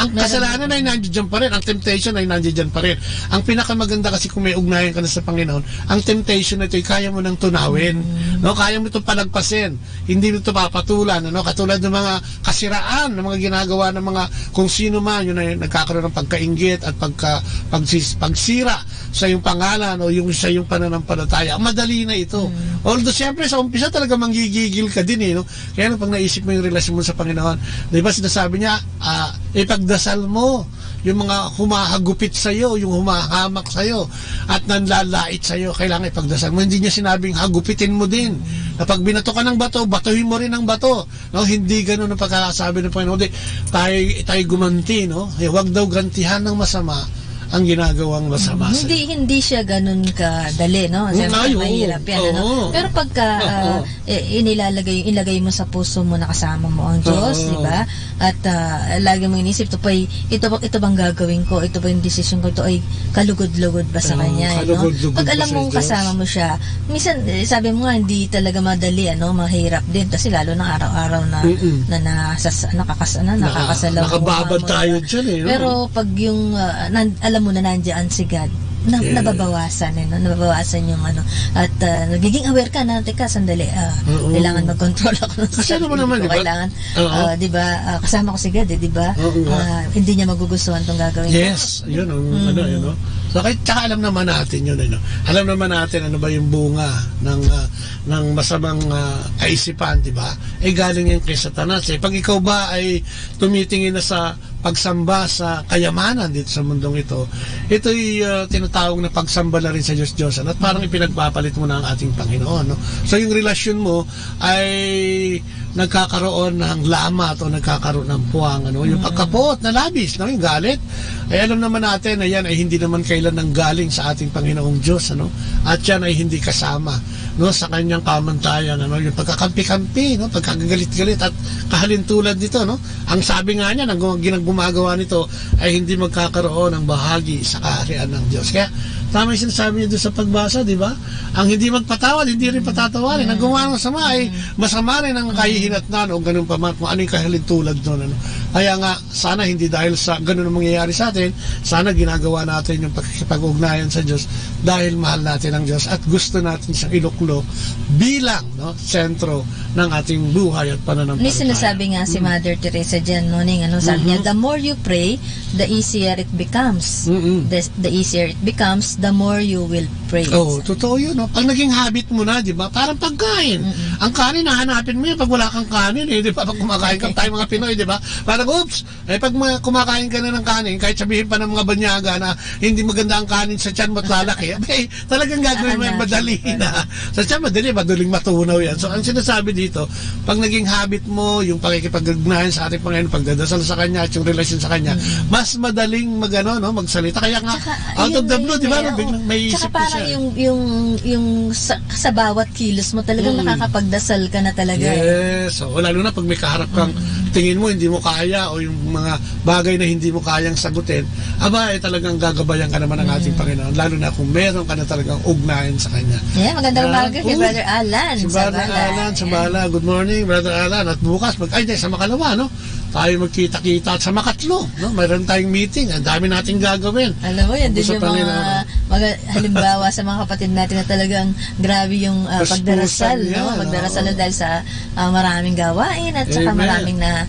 ang kasalanan ay nandiyan pa rin, ang temptation ay nandiyan pa rin. Ang pinakamaganda kasi kung may ugnayan ka na sa Panginoon, ang temptation na ito ay kaya mo nang tunawin, no? Kaya mo ito palagpasin, hindi mo ito papatulan, no? Katulad ng mga kasiraan, ng mga ginagawa ng mga kung sino man, yun ay nagkakaroon ng pagkainggit at pagsira sa iyong pangalan o yung sa iyong pananampalataya. Madali na ito. Although siyempre sa umpisa talaga manggigigil ka din, no? Kaya pag naisip mo yung relasyon mo sa Panginoon, di ba sinasabi niya, ipagdasal mo yung mga humahagupit sa iyo, yung humahamak sa iyo at nanlalait sa iyo, kailangan ipagdasal mo. Hindi niya sinabing hagupitin mo din. Kapag binato ka ng bato, batuhin mo rin ang bato, no? Hindi ganoon ang pagkakasabi ng Panginoon. Tayo gumanti, no? Huwag daw gantihan ng masama ang ginagawang masama. Hindi siya ganun kadali, no? Siyempre, mahirap yan, ano? Pero pagka ilagay mo sa puso mo na kasama mo ang Diyos, di ba? At lagi mong inisip, ito bang gagawin ko? Ito ba yung desisyon ko? Ito ay kalugod-lugod ba sa Kanya? No? Pag alam mong kasama mo siya, minsan, sabi mo nga, hindi talaga madali, ano? Mahirap din. Kasi lalo na araw-araw na nakakasalaw. Nakababad tayo dyan, eh. No? Pero pag yung, alam mo na nandiyan si God, nababawasan, nababawasan yung ano, at nagiging aware ka na, teka, sandali, kailangan mag-control ako ng sarili ko, kailangan, di ba, kasama ko si God, di ba, hindi niya magugustuhan itong gagawin. Yes, yun, ano, yun, no? So, tsaka alam naman natin yun, ano? Alam naman natin ano ba yung bunga ng masamang kaisipan, di ba? Galing yan kay Satanas. Pag ikaw ba ay tumitingin na sa pagsamba sa kayamanan dito sa mundong ito'y tinatawag na pagsamba na rin sa Diyos-Diyosan at parang ipinagpapalit mo na ang ating Panginoon, no? So yung relasyon mo ay nagkakaroon ng lamat o nagkakaroon ng puwang, ano? Yung pagkapot na labis, no? Yung galit, ay alam naman natin na yan ay hindi naman kailan nanggaling sa ating Panginoong Diyos, ano? At yan ay hindi kasama, no, sa kanyang pamantayan, ano? Yung pagkakampi-kampi, no? Pagkagalit-galit at kahalintulad nito, no? Ang sabi nga niya, ang gumagawa nito ay hindi magkakaroon ng bahagi sa kaharian ng Diyos. Kaya tama yung sinasabi niya doon sa pagbasa, di ba? Ang hindi magpatawad, hindi rin patatawarin. Ang gumawa ng sama ay masama rin ang kahihinatnan o ganun pa man kung ano yung kahalintulad doon, ano? Kaya nga, sana hindi dahil sa ganun ang mangyayari sa atin, sana ginagawa natin yung pagkikipag-ugnayan sa Diyos dahil mahal natin ang Diyos at gusto natin siyang iluklo bilang sentro ng ating buhay at pananampalataya. May sinasabi nga si Mother Teresa dyan, Noning, sabi niya, the more you pray, the easier it becomes. The easier it becomes, the more you will pray. Oh, totoo yun. No? Pag naging habit mo na, di ba? Parang pagkain. Ang kanin, nahanapin mo yan pag wala kang kanin, di ba? Pag kumakain ka tayo mga Pinoy, di ba? Parang, oops, pag kumakain ka na ng kanin, kahit sabihin pa ng mga banyaga na hindi maganda ang kanin sa tiyan mo't lalaki, talagang gagawin mo yung madali na. Sa tiyan, madaling matunaw yan. So, ang sinasabi dito, pag naging habit mo, yung pakikipag-ugnayan sa ating Panginoon, pagdadasal sa Kanya at yung relasyon sa Kanya, mas madaling magsalita. Kaya nga, out of the blue, di ba? Biglang may isip ko siya. Yung sa bawat kilos mo, talagang nakakapagdasal ka na talaga. Yes. So, lalo na pag may kaharap kang tingin mo, hindi mo kaya, o yung mga bagay na hindi mo kayang sagutin, talagang gagabayan ka naman ng ating Panginoon, lalo na kung meron ka na talagang ugnayan sa Kanya. Yeah, magandang umaga kay Brother Alan. Si Brother Alan, sa Bala. Good morning, Brother Alan. At bukas, sa makalawa, tayo magkita-kita at sa makatlo, mayroon tayong meeting, ang dami nating gagawin. Alam mo, yan din yung mga halimbawa sa mga kapatid natin na talagang grabe yung pagdarasal, magdarasal na dahil sa maraming gawain at saka maraming na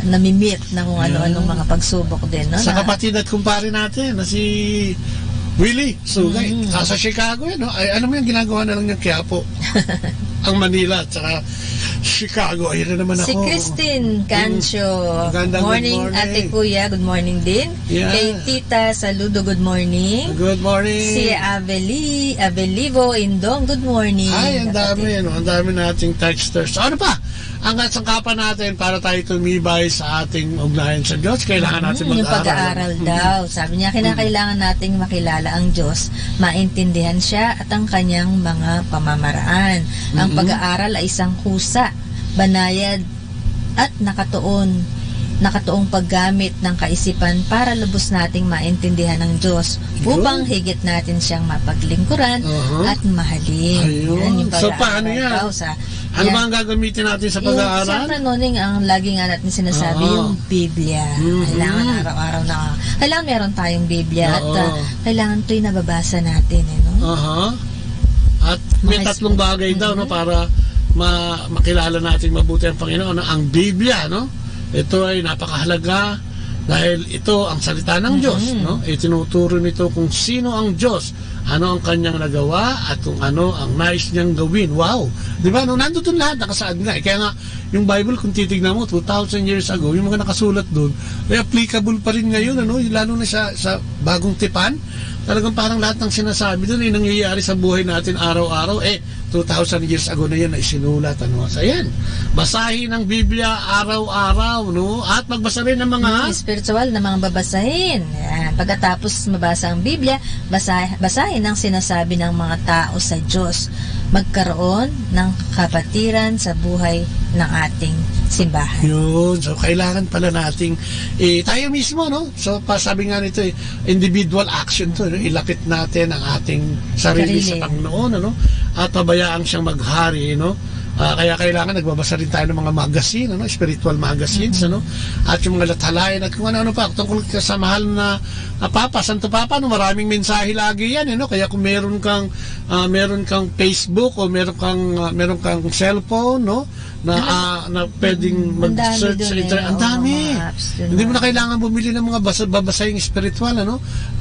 namimit na kung ano-anong mga pagsubok din. Sa kapatid at kumpare natin, na si Willie Sugay, sa Chicago, ano mo yung ginagawa na lang niyang Quiapo? Ang Manila at saka Chicago. Ayun na naman ako. Si Christine Cancio. Good morning, Ate Kuya. Good morning din. Yeah. Kay Tita Saludo, good morning. Good morning. Si Avelivo Indong, good morning. Ay, ang dami. Ang dami nating texters. Ano pa? Ang sangkapan natin para tayo tumibay sa ating ugnayan sa Diyos, kailangan natin mag-aaral. Yung pag-aaral daw. Sabi niya, kinakailangan nating makilala ang Diyos, maintindihan siya at ang kanyang mga pamamaraan. Ang pag-aaral ay isang kusa, banayad at nakatuong paggamit ng kaisipan para lubos nating maintindihan ng Diyos upang higit natin siyang mapaglingkuran at mahalin. Ayun. So, paano yan? Ano ba ang gagamitin natin sa pag-aaral? Siyempre, Noning, ang lagi nga natin sinasabi, yung Biblia. Kailangan araw-araw kailangan meron tayong Biblia at kailangan ito'y nababasa natin. At may tatlong bagay daw para makilala natin mabuti ang Panginoon. Ang Biblia, ito ay napakahalaga dahil ito ang salita ng Diyos. Itinuturo nito kung sino ang Diyos, ano ang kanyang nagawa at kung ano ang nais niyang gawin. Wow! Di ba? Nandun lahat, nakasaad nga. Kaya nga, yung Bible, kung titignan mo, 2,000 years ago, yung mga nakasulat doon, ay applicable pa rin ngayon, lalo na sa bagong tipan. Talagang parang lahat ng sinasabi doon ay nangyayari sa buhay natin araw-araw. 2,000 years ago na yun na isinulat. So, ayan. Basahin ang Biblia araw-araw, at magbasa rin ng mga spiritual na mga babasahin. Yan. Pagkatapos mabasa ang Biblia, basahin ang sinasabi ng mga tao sa Diyos. Magkaroon ng kapatiran sa buhay ng ating simbahan. Yun. So, kailangan pala nating tayo mismo, So, sabi nga nito, individual action to. Ilapit natin ang ating sarili sa Panginoon, at pabayaan siyang maghari, kaya kailangan nagbabasa rin tayo ng mga magazine, spiritual magazines, at yung mga latalayan at kung ano pa tungkol sa mahal na Papa, Santo Papa, maraming mensahe lagi yan, kaya kung meron kang Facebook o meron kang cellphone, na pwedeng mag-search sa internet. Ang dami. Hindi mo na kailangan bumili ng mga babasahing spiritual,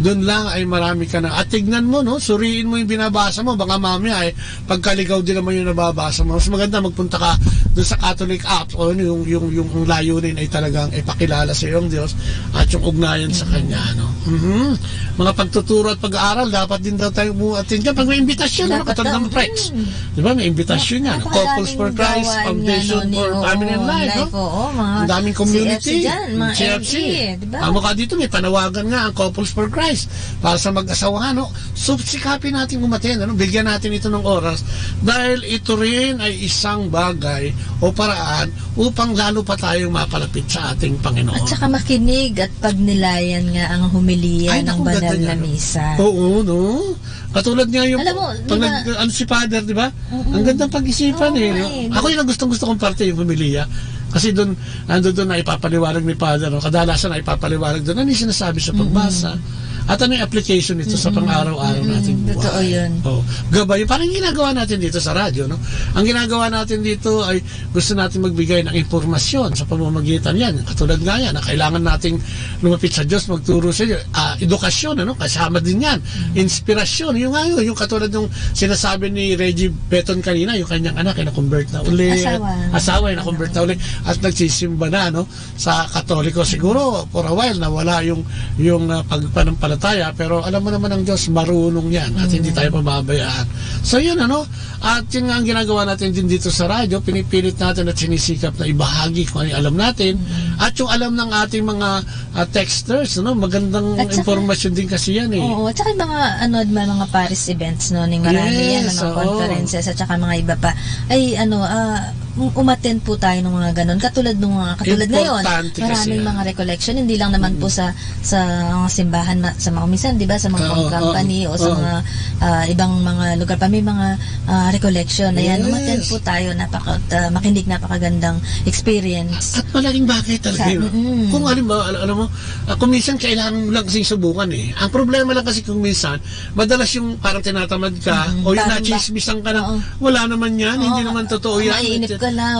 Doon lang ay marami ka na. At tignan mo, suriin mo yung binabasa mo. Baka mamaya pagkaligaw din naman yung nababasa mo. Mas maganda magpunta ka doon sa Catholic apps o yung layunin ay talagang ipakilala sa iyong Diyos at yung ugnayan sa Kanya, Mga pagtuturo at pag-aaral, dapat din daw tayo attend dyan. Pag may imbitasyon, katulad ng Prex. Di ba? May imbitasyon yan. Couples for Christ, Foundation for Family and Life, Ang daming community. CFC. Diba? Mukha dito, may panawagan nga ang Couples for Christ para sa mag-asawa, So, sikapin natin umaten, Bigyan natin ito ng oras dahil ito rin ay isang bagay o paraan upang lalo pa tayong mapalapit sa ating Panginoon. At saka makinig at pagnilayan nga ang humiliya ng banal na misa. Oo, Katulad nga yung alam mo, si Father, di ba? Ang gandang pag-isipan Ako yung gustong-gusto kong parte yung humiliya. Kasi doon, doon na ipapaliwanag ni Father, no? Kadalasan na ipapaliwanag doon, ano yung sinasabi sa pagbasa, at ano yung application nito sa pang-araw-araw nating buhay. Totoo yun. Gabay, parang ginagawa natin dito sa radyo, no? Ang ginagawa natin dito ay gusto natin magbigay ng informasyon sa pamamagitan yan. Katulad nga yan, na kailangan nating lumapit sa Diyos, magturo sa Diyos. Edukasyon, ano? Kasama din yan. Inspirasyon, yung nga yun, yung katulad ng sinasabi ni Reggie Beton kanina, yung kanyang anak ay na-convert na uli. Asawa ay na-convert na uli. At nagsisimba na, no? Sa Katoliko. Siguro, for a while, nawala yung pagpanampalataya, pero alam mo naman ang Diyos, marunong yan at hindi tayo pababayaan. So yun, ano, at yun nga ang ginagawa natin din dito sa radyo, pinipilit natin at sinisikap na ibahagi kung ano yung alam natin at yung alam ng ating mga texters, no? Magandang informasyon din kasi yan eh. Oo, at saka yung mga Paris events, no? Marami yan, mga conferences at saka mga iba pa ay umattend po tayo ng mga ganun. Katulad ngayon, maraming mga recollection, hindi lang naman po sa mga simbahan, sa mga umisan, di ba? Sa mga company o sa mga ibang mga lugar pa, may mga recollection. Ayan, umattend po tayo, makinig, napakagandang experience. At malaking bagay talaga yun. Kung alam mo, kung minsan kailangan mo lang kasing subukan eh. Ang problema lang kasi kung minsan, madalas yung parang tinatamad ka o yung nachismisan ka na, wala naman yan, hindi naman totoo yan. Maiinip ka lang,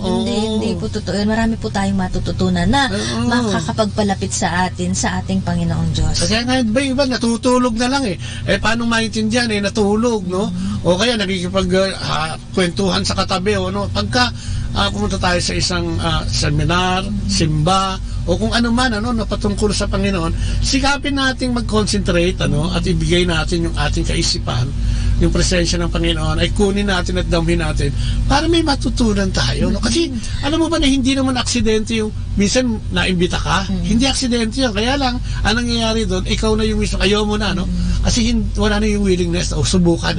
hindi po totoo yan. Marami po tayong matututunan na makakapagpalapit sa atin, sa ating Panginoong Diyos. Kaya nga iba natutulog na lang eh. Paano maintindihan eh, natulog, no? O kaya nagkikipagkwentuhan sa katabi, o no? Pagka pumunta tayo sa isang seminar, simba, o kung ano man, napatungkol sa Panginoon, sikapin nating mag-concentrate, at ibigay natin yung ating kaisipan, yung presensya ng Panginoon, ay kunin natin at damhin natin para may matutunan tayo, no? Kasi, alam mo ba na hindi naman aksidente yung, minsan, naimbita ka, hindi aksidente yun, kaya lang, ang nangyayari doon, ikaw na yung mismo, ayaw mo na, no? Kasi wala na yung willingness, o subukan,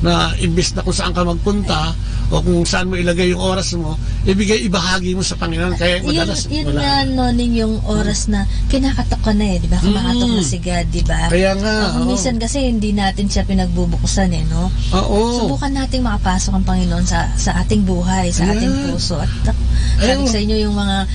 na imbis na kung saan ka magpunta, o kung saan mo ilagay yung oras mo, ibahagi mo sa Panginoon. Kaya madalas, yun nga, Noning, yung oras na kinakatok ka na eh, di ba? Kumakatok na si God, di ba? Kaya nga. Minsan kasi hindi natin siya pinagbubuksan eh, no? Subukan nating makapasok ang Panginoon sa ating buhay, sa ating puso. At sabi sa inyo yung mga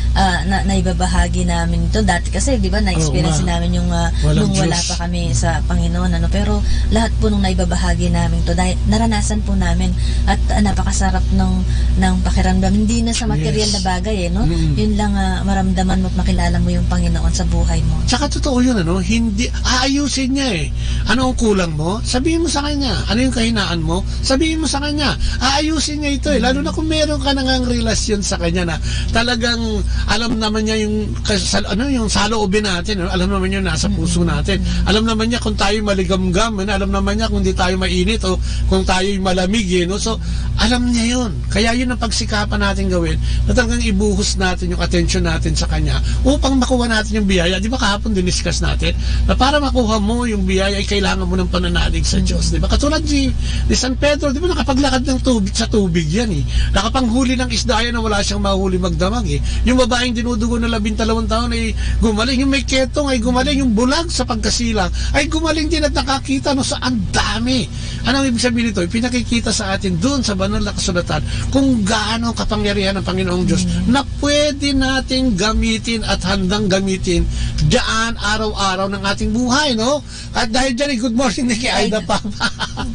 naibabahagi namin ito. Dati kasi, di ba, na-experience namin yung nung wala pa kami sa Panginoon, pero lahat po nung naibabahagi namin ito, dahil naranasan po namin at napakasarap ng pakiramdam. Hindi na sa material na bagay, no? Yun lang, maramdaman mo at makilala mo yung Panginoon sa buhay mo. Tsaka totoo yun, hindi, aayusin niya eh. Ano ang kulang mo? Sabihin mo sa Kanya. Ano yung kahinaan mo? Sabihin mo sa Kanya. Aayusin niya ito eh. Lalo na kung meron ka nang relasyon sa Kanya na talagang alam naman niya yung saloobin natin, alam naman niya nasa puso natin. Alam naman niya kung tayo maligamgam, alam naman niya kung di tayo mainit o kung tayo malamig, So, alam niya yun. Kaya yun ang pagsikapan natin gawin na talagang ibuhos natin yung attention natin sa Kanya upang makuha natin yung biyaya. Di ba kahapon diniscuss natin na para makuha mo yung biyaya ay kailangan mo ng pananalig sa Diyos. Di ba? Katulad ni San Pedro, di ba nakapaglakad ng tubig sa tubig yan eh. Nakapanghuli ng isda yan na wala siyang mahuli magdamag eh. Yung babaeng dinudugo na 12 taon ay gumaling. Yung may ketong ay gumaling. Yung bulag sa pagkasilang ay gumaling din at nakakita sa ang dami. Ano ang ibig sabihin nito? Pinakikita sa atin doon sa banal na kasulatan kung gaano kapangyarihan ng Panginoong Diyos na pwede nating gamitin at handang gamitin diyan araw-araw ng ating buhay, no? At dahil dyan, good morning ni Aida pa.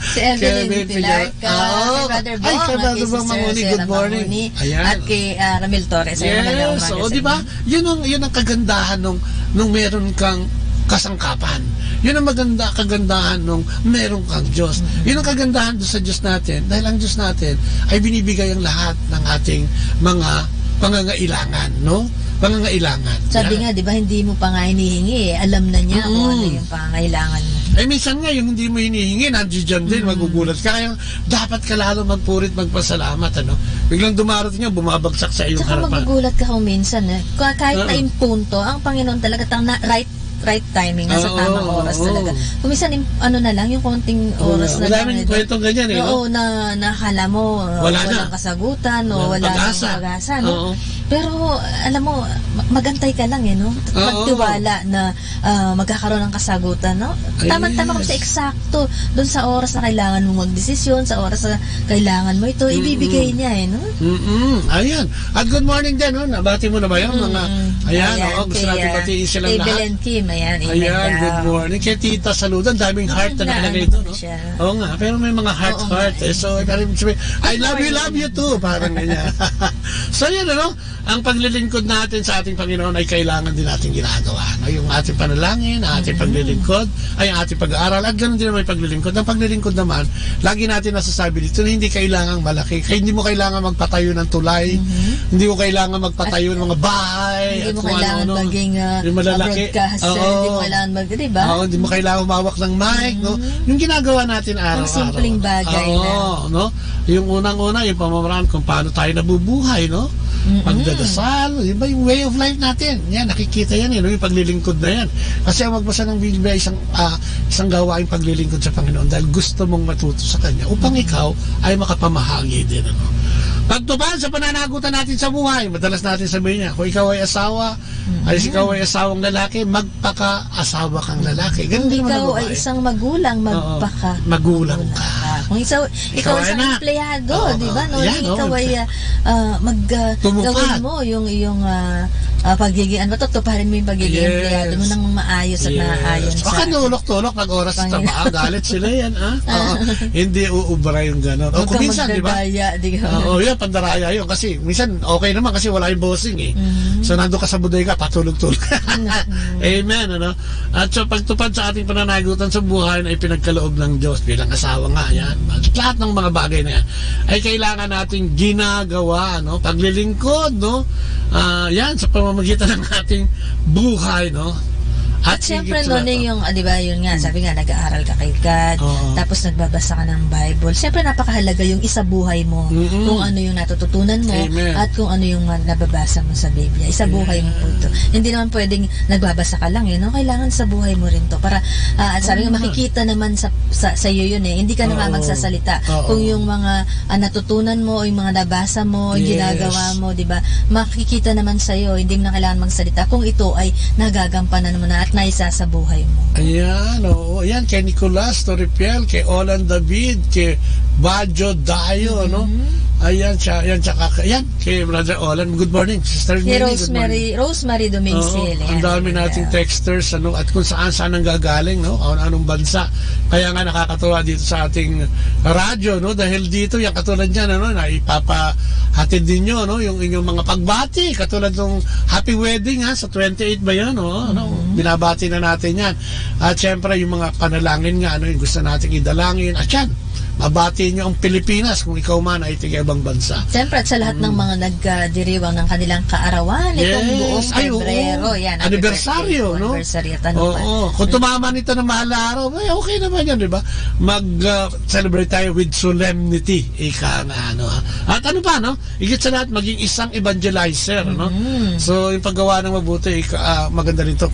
Si Evelyn Pilar, kay Brother Bong, good morning. At kay Ramil Torres. So, di ba? Yun ang kagandahan nung meron kang kasangkapan. Yun ang kagandahan nung meron kang Diyos. Yun ang kagandahan doon sa Diyos natin. Dahil ang Diyos natin ay binibigay ang lahat ng ating mga pangangailangan, no? Pangangailangan. Sabi nga, di ba, hindi mo pa nga hinihingi eh. Alam na niya kung ano yung pangangailangan mo. Minsan nga, yung hindi mo hinihingi, nandiyan din, magugulat ka. Kaya dapat ka lalo magpurit, magpasalamat, Biglang dumarating niya, bumabagsak sa iyong harapan. Tsaka magugulat ka kung minsan, kahit na yung punto, ang Panginoon talaga right timing, nasa tamang oras talaga. Kung minsan, na lang, yung konting oras na lang. Madaming kwentong ganyan, Oo, na nakala mo, walang kasagutan, o walang pag-asa, Pero alam mo, magantay ka lang no? Magtiwala na magkakaroon ng kasagutan, no? Tama-tama kung sa eksakto doon sa oras na kailangan mo magdesisyon, sa oras na kailangan mo ito, ibibigay niya no? Ayan. At good morning din, no? Nabati mo na ba yan? Mga, ayan, gusto natin batiin silang kay lahat. Belen Kim, ayan, Ayan, good morning. Kay Tita Saludan, daming heart na nakalagay doon, no? Oo nga, pero may mga heart. So, I love you too, parang ganyan. So, yan, ano? Ang paglilingkod natin sa ating Panginoon ay kailangan din natin ginagawa. No? Yung ating panalangin, ang ating paglilingkod, ay ang ating pag-aaral, at ganoon din naman yung paglilingkod. Ang paglilingkod naman, lagi natin nasasabi dito na hindi kailangang malaki. Hindi mo kailangan magpatayo ng tulay, hindi mo kailangan magpatayo ng mga bahay, hindi mo kailangan maging broadcaster, hindi mo kailangan diba? Hindi mo kailangan umawak ng mic, no? Yung ginagawa natin araw-araw. Ang simpleng bagay na. No? Yung unang-una, yung pamamaraan kung paano tayo nabubuhay, no? Pagdadasal, yun ba yung way of life natin? Yan, nakikita yan, yung paglilingkod na yan. Kasi ang magbasa ng Biblia ay isang gawaing paglilingkod sa Panginoon dahil gusto mong matuto sa Kanya upang ikaw ay makapamahagi din. Pagtupad sa pananagutan natin sa buhay, madalas natin sabihin niya, kung ikaw ay asawa, ay ikaw ay asawang lalaki, magpaka-asawa kang lalaki. Ganun din naman ang ikaw babae. ay isang magulang, magulang ka. Kung ikaw ay isang empleyado, di ba? No? Yan, ikaw ay gawin mo yung iyong pagiging, tuparin mo yung pagiging empleyado mo nang maayos at naayon sa... Baka nulok-tulok pag oras sa taba, galit sila yan, Hindi uubra yung gano'n. O kung minsan, di ba? Oo, yan, pandaraya yun. Kasi minsan, okay naman kasi wala yung bossing So, nandun ka sa bodega, patulog-tulog. Amen, ano? At so, pagtupad sa ating pananagutan sa buhay na ipinagkaloob ng Diyos bilang asawa nga, yan. At lahat ng mga bagay na yan ay kailangan natin ginagawa, no? Paglilingkod, no? Yan, sa pamamagitan ng ating buhay, no? At siyempre, yung, di ba, yun nga, sabi nga, nag-aaral ka kay God, tapos nagbabasa ka ng Bible. Siyempre, napakahalaga yung isabuhay mo, kung ano yung natututunan mo, at kung ano yung nababasa mo sa Biblia. Isabuhay mo po ito. Hindi naman pwedeng nagbabasa ka lang, no? Kailangan sa buhay mo rin to. Para, sabi nga, makikita naman sa iyo yun, Hindi ka naman magsasalita. Kung yung mga natutunan mo, o yung mga nabasa mo, yung ginagawa mo, di ba, makikita naman sa iyo, hindi mo na kailangan magsalita. Kung ito ay nagagampanan mo na at naisa sa buhay mo. Ayan, oo. Ayan, kay Nicolas Torripiel, kay Olan David, kay Bajo Dayo, no? Ayan, kay Brother Olan. Good morning, Sister Minnie. Rosemary Domingsil. Ang dami nating texters, at kung saan ang gagaling, no? Anong bansa. Kaya nga nakakatuwa dito sa ating radyo, no? Dahil dito, yung katulad niyan, na ipapahatid din nyo, no? Yung inyong mga pagbati, katulad ng happy wedding, sa 28 ba yan, no? Binabati na natin yan. At syempre, yung mga panalangin nga, yung gusto nating idalangin, at yan, mabati nyo ang Pilipinas kung ikaw man ay tiga-ibang bansa. Siyempre, at sa lahat ng mga nagdiriwang ng kanilang kaarawan, itong buong Pebrero, yan. Anibersaryo, no? Anniversary at Kung tumama nito ng mahal na araw, okay naman yan, di ba? Mag-celebrate tayo with solemnity, ika nga, At ano pa, no? Higit sa lahat, maging isang evangelizer, no? So, yung paggawa ng mabuti, maganda rito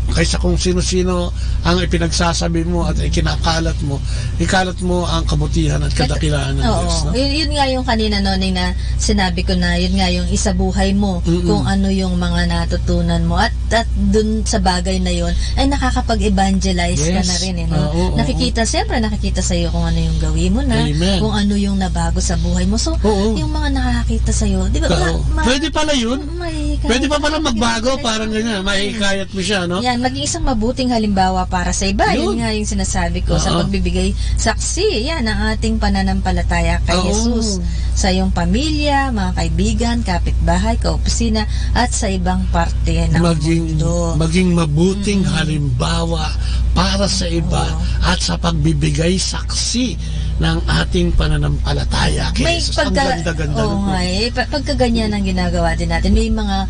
kaysa kung sino-sino ang ipinagsasabi mo at ikinakalat mo, ikalat mo ang kabutihan at kadakilaan ng Diyos. No? Yun nga yung kanina, Noning, na sinabi ko na yun nga yung isabuhay mo kung ano yung mga natutunan mo at dun sa bagay na yun ay nakakapag-evangelize ka na rin. Nakikita sa iyo kung ano yung gawin mo na, kung ano yung nabago sa buhay mo. So, yung mga nakakita sa iyo, di ba? Pwede pala yun? Pwede pa pala magbago, parang ganyan, mahihikayat mo siya, no? Yan, maging isang mabuting halimbawa para sa iba. Yun nga yung sinasabi ko sa pagbibigay saksi. Yan ang ating pananampalataya kay Jesus sa iyong pamilya, mga kaibigan, kapitbahay, kaopisina, at sa ibang parte ng mundo. Maging mabuting halimbawa para sa iba at sa pagbibigay saksi ng ating pananampalataya kay Jesus. Ang ganda-ganda. Pagkaganyan ang ginagawa din natin. May mga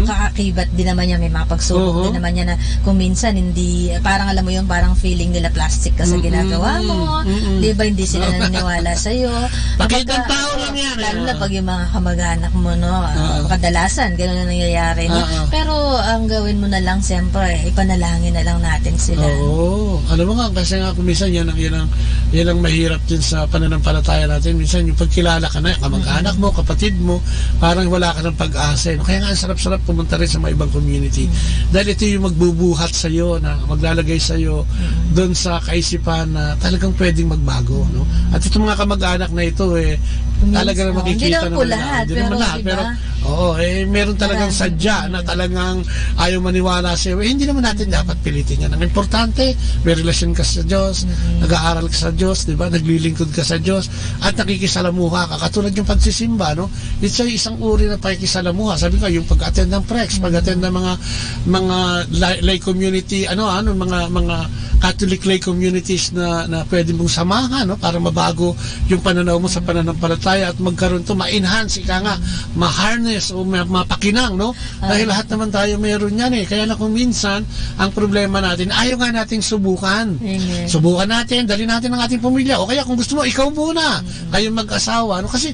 kakakibat din naman niya, may mga pagsubok din naman niya na kung minsan hindi, parang alam mo yun, parang feeling nila plastic ka sa ginagawa mo. Di ba hindi sila naniniwala sa'yo? Pakitang tao lang yan. Lalo na pag yung mga kamag-anak mo, kadalasan, gano'n na nangyayari. Pero ang gawin mo na lang, siyempre, ipanalangin na lang natin sila. Alam mo nga, kasi nga kung minsan yan ang mahirap din sa pananampalataya natin. Minsan yung pagkilala ka na, kamag-anak mo, kapatid mo, parang wala ka ng pag-asa. No? Kaya nga, ang sarap-sarap pumunta rin sa mga ibang community. Dahil ito yung magbubuhat sa'yo, na maglalagay sa'yo doon sa kaisipan na talagang pwedeng magbago. No? At itong mga kamag-anak na ito, talaga na makikita naman lahat, Hindi naman lahat, pero meron talagang sadya na talagang ayaw maniwala sa'yo. Hindi naman natin dapat pilitin yan. Ang importante, may relasyon ka sa Diyos, nag-aaral ka sa Diyos, di ba? Naglilingkod ka sa Diyos, at nakikisalamuha ka. Katulad yung pagsisimba, no? It's isang uri na pakikisalamuha. Sabi ko, yung pag-attend ng prex, pag-attend ng mga lay community, mga Catholic lay communities na pwede mong samahan, no? Para mabago yung pananaw mo sa pananampalataya at magkaroon to, ma-enhance, ma-harness o mapakinang, no? Dahil lahat naman tayo meron yan Kaya na kung minsan, ang problema natin, ayaw nga nating subukan. Amen. Subukan natin, dali natin ang ating pamilya. O kaya kung gusto mo, ikaw muna. Kayong mag-asawa. No? Kasi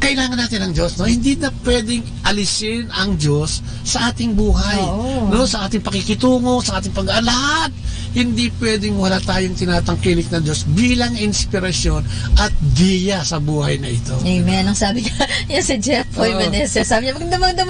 kailangan natin ng Diyos. No? Hindi na pwedeng alisin ang Diyos sa ating buhay. No? Sa ating pakikitungo, sa ating pag-alahat. Hindi pwedeng wala tayong tinatangkilik ng Diyos bilang inspirasyon at diya sa buhay na ito. Amen. Ang sabi niya, yan si Jeff Boy Vanessa, sabi niya, magandang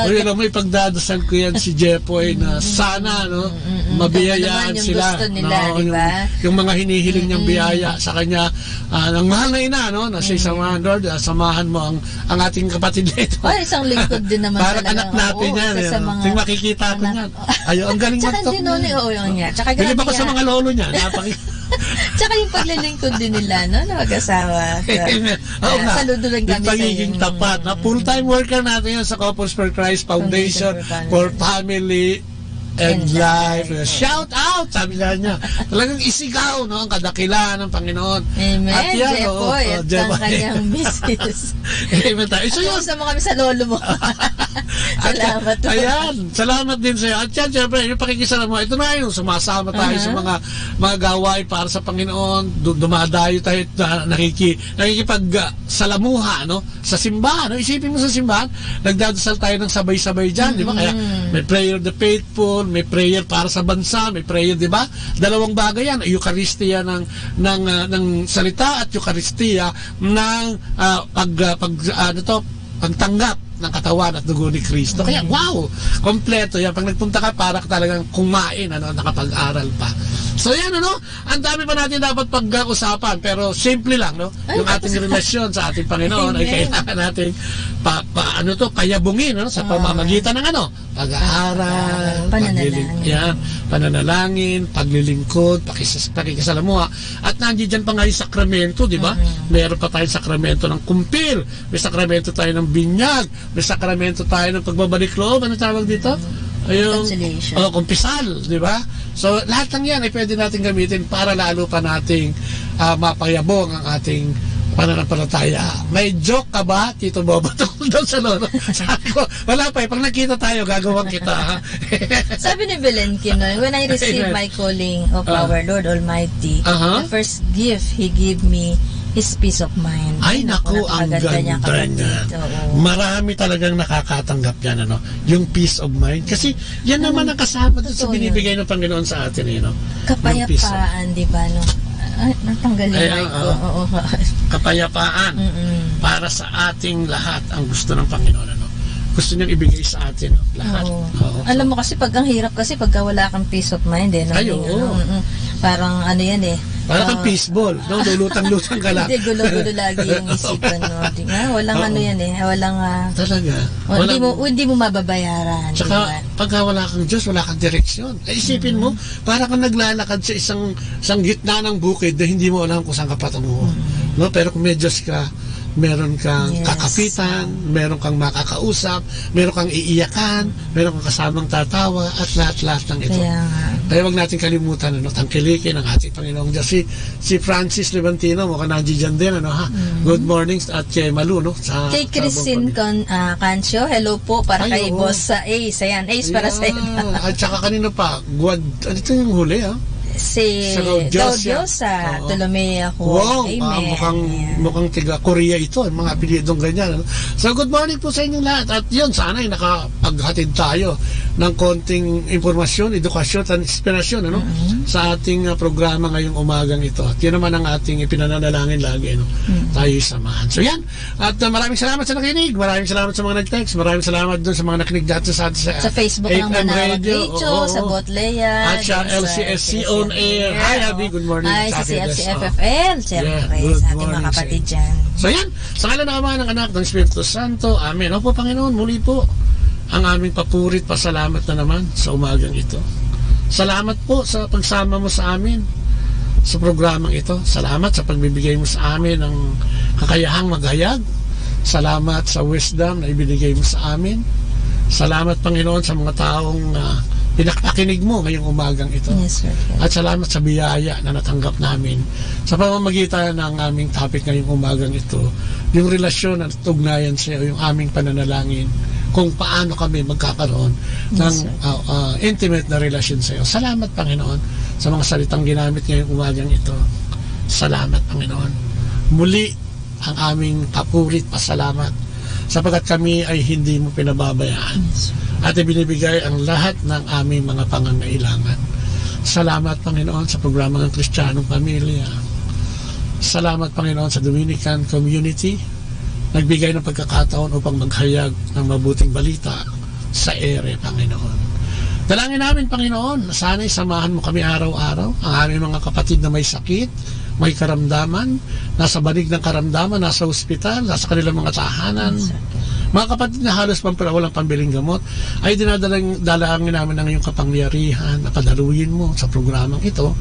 Uy, alam mo, ipagdadasal ko yan si Jeff Boy na sana, no, mabiyayaan yung sila. gusto nila, diba? Yung mga hinihiling niyang biyaya sa kanya, ng mahal na ina, no, na siya samahan, Lord, samahan mo ang ating kapatid nito. Isang lingkod din naman parang anak natin yan. Ting makikita ko yan. Ayo, ang galing mag-talk niya. Tsaka bilib ako sa mga lolo niya. Tsaka yung paglilingkod din nila, no, na mag-asawa. Saludo lang kami sa pagiging tapat. Na full-time worker natin yan sa Couples for Christ Foundation for Family and Life. Shout out! Sabi niya. Talagang isigaw, no, ang kadakilaan ng Panginoon. Amen. At yan, Jepoy, at ang kanyang misis. Amen tayo. So yun. Sa mga kami sa lolo mo. Salamat. Ayan. Salamat din sa'yo. At yan, syempre, yung pakikisama mo, ito na yung sumasama tayo sa mga gawain para sa Panginoon. Dumadayo tayo, nakikipagsalamuha, no, sa simbahan. No? Isipin mo sa simbahan, nagdadasal tayo ng sabay-sabay dyan, di ba? Kaya may prayer of the faithful, may prayer para sa bansa, may prayer, di ba? Dalawang bagay yan, Eucharistia ng salita at Eucharistia ng pagtanggap ng katawan at dugo ni Kristo. Kaya wow, kompleto yan. Pag nagpunta ka, para talagang kumain, nakapag-aral pa. So yan, ang dami pa natin dapat pag-usapan, pero simple lang, no? Yung ating relasyon sa ating Panginoon ay kailangan natin payabungin, no? Sa pamamagitan ng pag-aaral, pananalangin, paglilingkod, pakikisalamuha. At nandiyan dyan pa nga yung sakramento, di ba? Meron pa tayong sakramento ng kumpir, may sakramento tayo ng binyag, may sakramento tayo ng pagbabalik loob, ano tawag dito? Kumpisal, di ba? So, lahat ng yan ay pwede natin gamitin para lalo pa nating mapayabong ang ating pananampalataya. May joke ka ba, Tito Bobo, tungkol daw sa lolo? Sabi ko, wala pa pag nakita tayo, gagawin kita. Sabi ni Belen Kinoy, when I received my calling of our Lord Almighty, the first gift He gave me is peace of mind. Ay, naku, ang ganda niya. Marami talagang nakakatanggap yan, yung peace of mind. Kasi yan naman ang kasama doon sa binibigay ng Panginoon sa atin, kapayapaan, di ba, no? Ay, natanggalin ko. Kapayapaan para sa ating lahat ang gusto ng Panginoon, gusto niyang ibigay sa atin lahat. Alam mo kasi pag ang hirap kasi pagka wala kang peace of mind parang parang kang fishball, lulutang-lutang ka lang. Hindi, gulo-gulo lagi yung isipan mo. Walang walang talaga. Hindi mo mababayaran. Tsaka pagka wala kang Diyos, wala kang direksyon. Isipin mo, para kang naglalakad sa isang gitna ng bukid na hindi mo alam kung saan ka patungo. Pero kung may Diyos ka, meron kang kakapitan, meron kang makakausap, meron kang iiyakan, meron kang kasamang tatawa, at lahat-lahat ng ito. Kaya wag natin kalimutan, tangkilikin ang ating Panginoong Diyos. Si Francis Levantino, mukhang nandiyan din, Good morning at kay Malu, kay Christine Cancio, hello po, para kay Boss sa Ace. Ayan, Ace para sa iyo. At saka kanina pa, ano ito yung huli, Si Gaudiosa, Tolomea ko. Wow, Amen. mukhang tiga Korea ito, yung mga apelyidong ganyan. So good morning po sa inyong lahat. At yun, sana'y nakapaghatid tayo ng konting informasyon, edukasyon at inspirasyon sa ating programa ngayong umagang ito. At yun naman ang ating ipinananalangin lagi, tayo samahan. So yan, at maraming salamat sa nakinig, maraming salamat sa mga nag-text, maraming salamat doon sa mga nakinig dati sa Facebook ng Manawag Radio, sa Botlea, at sa LCSC on air. Hi, Abby, good morning. Ay, sa CFCFFL, siyempre, sa ating mga kapatid dyan. So yan, sa ngalan ng Ama, ng Anak, ng Espiritu Santo, Amen. Opo, Panginoon, muli po ang aming papurit, pasalamat na naman sa umagang ito. Salamat po sa pagsama mo sa amin sa programang ito. Salamat sa pagbibigay mo sa amin ng kakayahang maghayag. Salamat sa wisdom na ibinigay mo sa amin. Salamat, Panginoon, sa mga taong pinakinig mo ngayong umagang ito. Yes, sir. At salamat sa biyaya na natanggap namin sa pamamagitan ng aming topic ngayong umagang ito, yung relasyon at tugnayan sa iyo, yung aming pananalangin kung paano kami magkakaroon ng intimate na relasyon sa iyo. Salamat, Panginoon, sa mga salitang ginamit ngayong umagang ito. Salamat, Panginoon. Muli ang aming papurit, pasalamat sapagkat kami ay hindi mo pinababayaan at ibinibigay ang lahat ng aming mga pangangailangan. Salamat, Panginoon, sa programa ng Kristiyanong Pamilya. Salamat, Panginoon, sa Dominican Community, nagbigay ng pagkakataon upang maghayag ng mabuting balita sa ere, Panginoon. Dalangin namin, Panginoon, na sana'y samahan mo kami araw-araw, ang aming mga kapatid na may sakit, may karamdaman, nasa banig ng karamdaman, nasa ospital, nasa kanilang mga tahanan. Mga kapatid na halos walang pambiling gamot, ay dinadalangin namin ng iyong kapangyarihan na padaluyin mo sa programang ito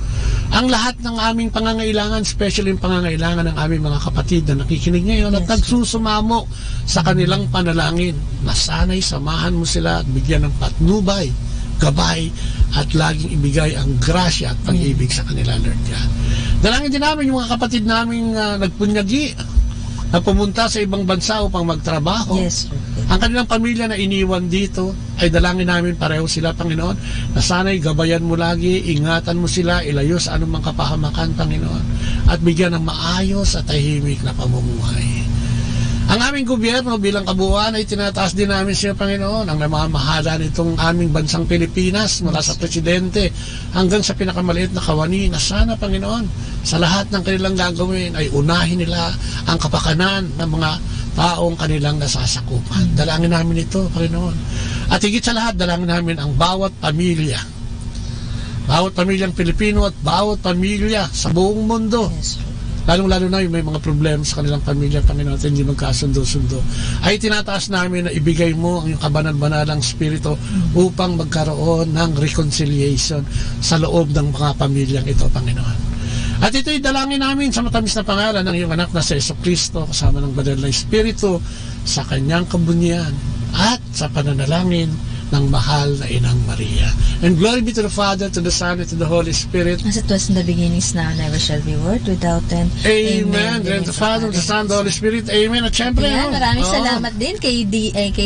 ang lahat ng aming pangangailangan, especially yung pangangailangan ng aming mga kapatid na nakikinig ngayon at nagsusumamo sa kanilang panalangin, na sana'y samahan mo sila at bigyan ng patnubay, gabay, at laging ibigay ang grasya at pag-ibig sa kanila, Lord God. Dalangin din namin yung mga kapatid naming nagpunyagi na pumunta sa ibang bansa upang magtrabaho. Yes, sir. Ang kanilang pamilya na iniwan dito, ay dalangin namin pareho sila, Panginoon, na sana'y gabayan mo lagi, ingatan mo sila, ilayo sa anumang kapahamakan, Panginoon, at bigyan ng maayos at tahimik na pamumuhay. Ang aming gobyerno bilang kabuuan ay tinataas din namin siya, Panginoon, ang namamahala nitong aming bansang Pilipinas mula sa presidente hanggang sa pinakamaliit na kawani, na sana, Panginoon, sa lahat ng kanilang gagawin ay unahin nila ang kapakanan ng mga taong kanilang nasasakupan. Dalangin namin ito, Panginoon. At higit sa lahat, dalangin namin ang bawat pamilya, bawat pamilyang Pilipino at bawat pamilya sa buong mundo. Lalong-lalo na yung may mga problema sa kanilang pamilya, Panginoon, at hindi magkasundo-sundo, ay tinataas namin na ibigay mo ang iyong kabanal-banalang spirito upang magkaroon ng reconciliation sa loob ng mga pamilyang ito, Panginoon. At ito'y dalangin namin sa matamis na pangalan ng iyong anak na si Jesucristo, kasama ng banal na Espiritu, sa kanyang kabunyan at sa pananalangin ng mahal na Inang Maria. And glory be to the Father, to the Son, and to the Holy Spirit. As it was in the beginning, now, never shall be word without end. Amen. And the Father, the Son, the Holy Spirit. Amen. At syempre, maraming salamat din kay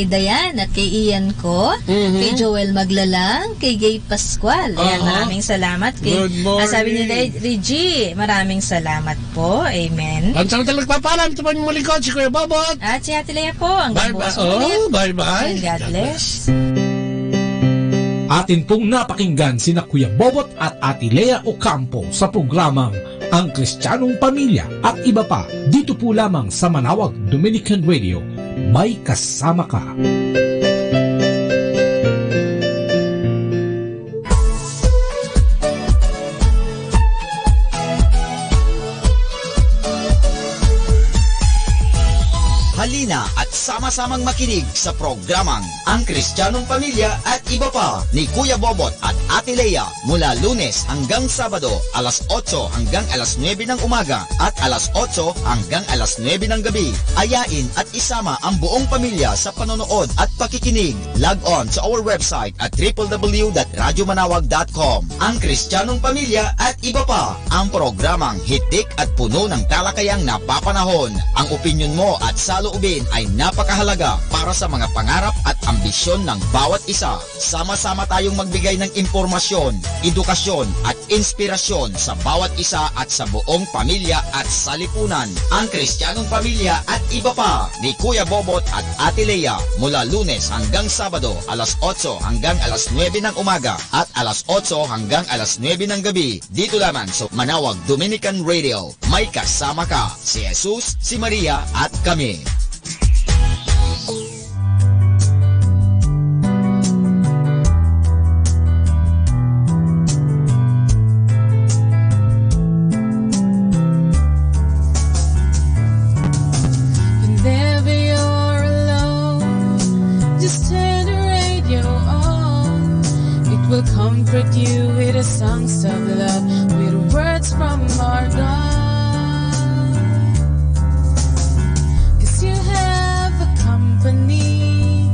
Dayan at kay Ian ko, kay Joel Maglalang, kay Gay Pascual. Ayan, maraming salamat. Good morning. Sabi ni Reggie, maraming salamat po. Amen. Ang samantala nagpapalam, ito pa yung malikod, si Kuya Bobot. At si Ate Lea po. Hanggang bukas ulit. Bye-bye. And God bless. Atin pong napakinggan sina Kuya Bobot at Ate Lea Ocampo sa programang Ang Kristiyanong Pamilya at iba pa, dito po lamang sa Manawag Dominican Radio. May kasama ka. Halina at sama-samang makinig sa programang Ang Kristiyanong Pamilya at iba pa ni Kuya Bobot at Ate Lea mula Lunes hanggang Sabado alas 8 hanggang alas 9 ng umaga at alas 8 hanggang alas 9 ng gabi. Ayain at isama ang buong pamilya sa panonood at pakikinig. Log on sa our website at www.radyomanawag.com. Ang Kristiyanong Pamilya at iba pa, ang programang hitik at puno ng talakayang napapanahon. Ang opinyon mo at saloobin ay napakahalaga para sa mga pangarap at ambisyon ng bawat isa. Sama-sama tayong magbigay ng impormasyon, edukasyon at inspirasyon sa bawat isa at sa buong pamilya at salipunan. Ang Kristiyanong Pamilya at Iba Pa ni Kuya Bobot at Ate Lea mula Lunes hanggang Sabado alas 8 hanggang alas 9 ng umaga at alas 8 hanggang alas 9 ng gabi. Dito lamang sa Manawag Dominican Radio. May kasama ka, si Jesus, si Maria at kami. Whenever you're alone, just turn the radio on. It will comfort you with the songs of love, with words from our God. You have a company,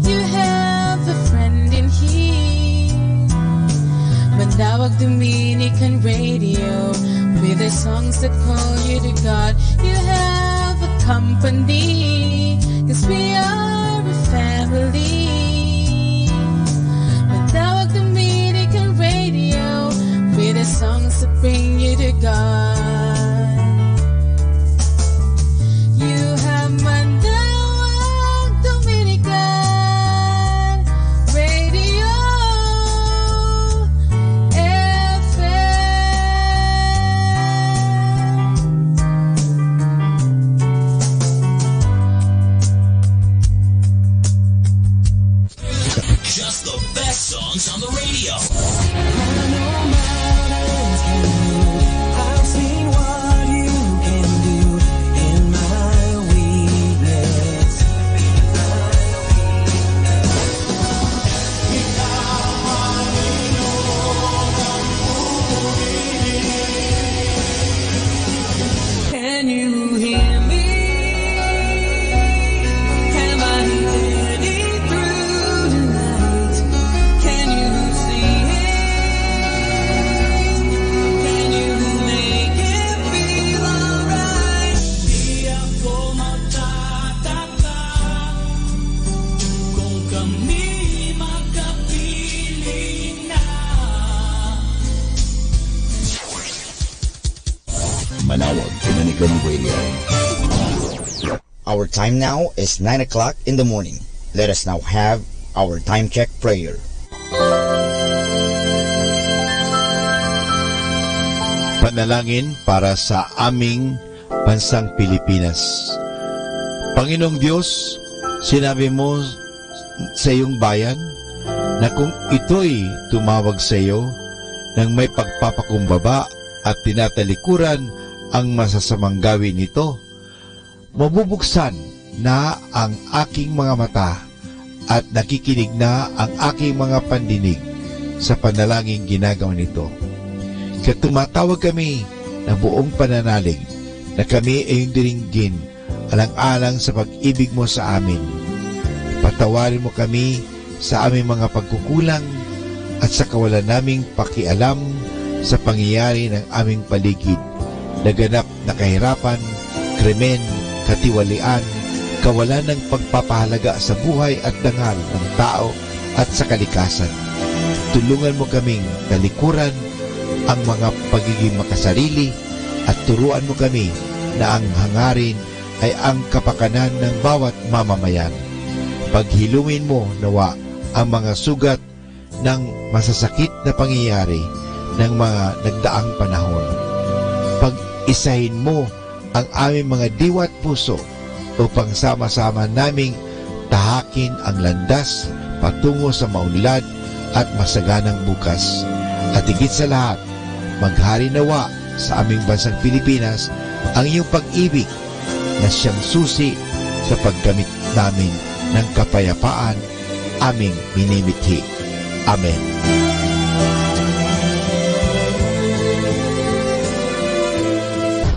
you have a friend in here. Manawag Dominican Radio, with the songs that call you to God. You have a company, 'cause we are a family. Manawag Dominican Radio, with the songs that bring you to God. Manawag Dominican Radio FM. Just the best songs on the radio. I've seen what you can do in my weakness. Can you hear me? Am I heading through tonight? Can you see it? Can you make it feel alright? Di ako magtataka kung kami magkapiling na. Manawag Dominican Radio. Our time now is 9 o'clock in the morning. Let us now have our time check prayer. Panalangin para sa aming bansang Pilipinas. Panginoong Diyos, sinabi mo sa iyong bayan na kung ito'y tumawag sa iyo ng may pagpapakumbaba at tinatalikuran ang masasamang gawin nito, mabubuksan na ang aking mga mata at nakikinig na ang aking mga pandinig sa panalangin ginagawa nito. Kaya tumatawag kami na buong pananalig na kami ay yung diringgin alang-alang sa pag-ibig mo sa amin. Patawarin mo kami sa aming mga pagkukulang at sa kawalan naming pakialam sa pangyayari ng aming paligid. Naganap na kahirapan, krimen, katiwalian, kawalan ng pagpapahalaga sa buhay at dangal ng tao at sa kalikasan. Tulungan mo kaming talikuran ang mga pagiging makasarili at turuan mo kami na ang hangarin ay ang kapakanan ng bawat mamamayan. Paghilumin mo nawa ang mga sugat ng masasakit na pangyayari ng mga nagdaang panahon. Pag-isahin mo ang aming mga diwa at puso upang sama-sama naming tahakin ang landas patungo sa maunlad at masaganang bukas. At higit sa lahat, maghari nawa sa aming bansang Pilipinas ang iyong pag-ibig na siyang susi sa paggamit namin ng kapayapaan aming minimithi. Amen.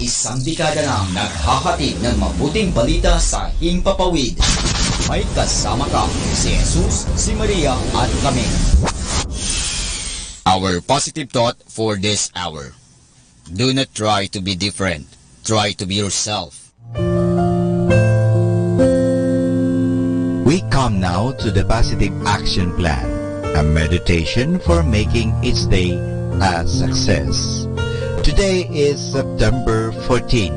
Isang dekada nang naghahatid ng mabuting balita sa Himpapawid. May kasama ka, si Jesus, si Maria at kami. Our positive thought for this hour. Do not try to be different. Try to be yourself. come now to the Positive Action Plan, a meditation for making each day a success. Today is September 14,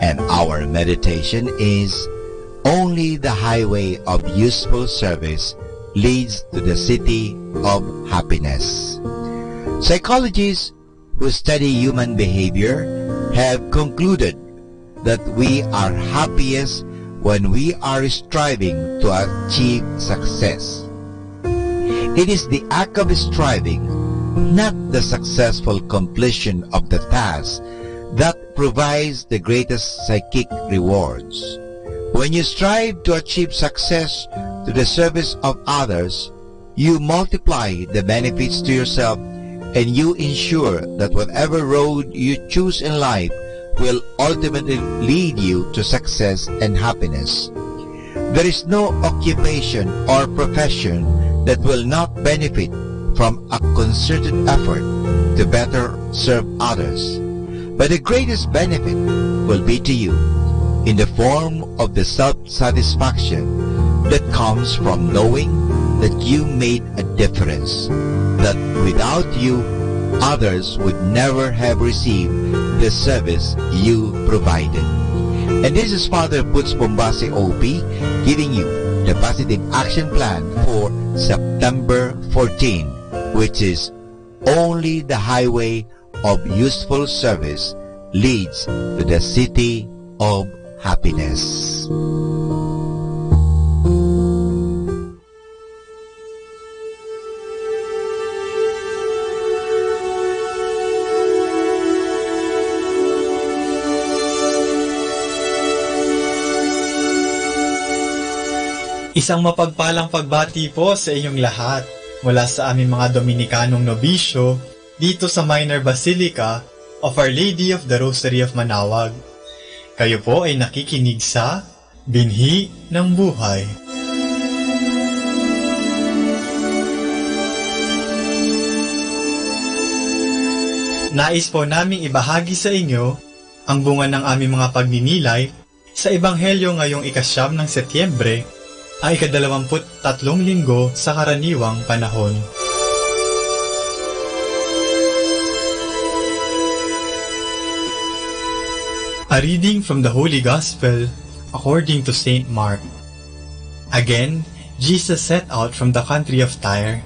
and our meditation is only the highway of useful service leads to the city of happiness. Psychologists who study human behavior have concluded that we are happiest when we are striving to achieve success. It is the act of striving, not the successful completion of the task, that provides the greatest psychic rewards. When you strive to achieve success to the service of others, you multiply the benefits to yourself, and you ensure that whatever road you choose in life will ultimately lead you to success and happiness. There is no occupation or profession that will not benefit from a concerted effort to better serve others. But the greatest benefit will be to you in the form of the self-satisfaction that comes from knowing that you made a difference, that without you, others would never have received the service you provided. And this is Father Puts Bombase OP giving you the Positive Action Plan for September 14, which is only the highway of useful service leads to the city of happiness. Isang mapagpalang pagbati po sa inyong lahat mula sa aming mga Dominikanong nobisyo dito sa Minor Basilica of Our Lady of the Rosary of Manaoag. Kayo po ay nakikinig sa Binhi ng Buhay. Nais po naming ibahagi sa inyo ang bunga ng aming mga pagninilay sa Ebanghelyo ngayong 9 ng Setyembre ang 23 linggo sa karaniwang panahon. A reading from the Holy Gospel according to St. Mark. Again, Jesus set out from the country of Tyre.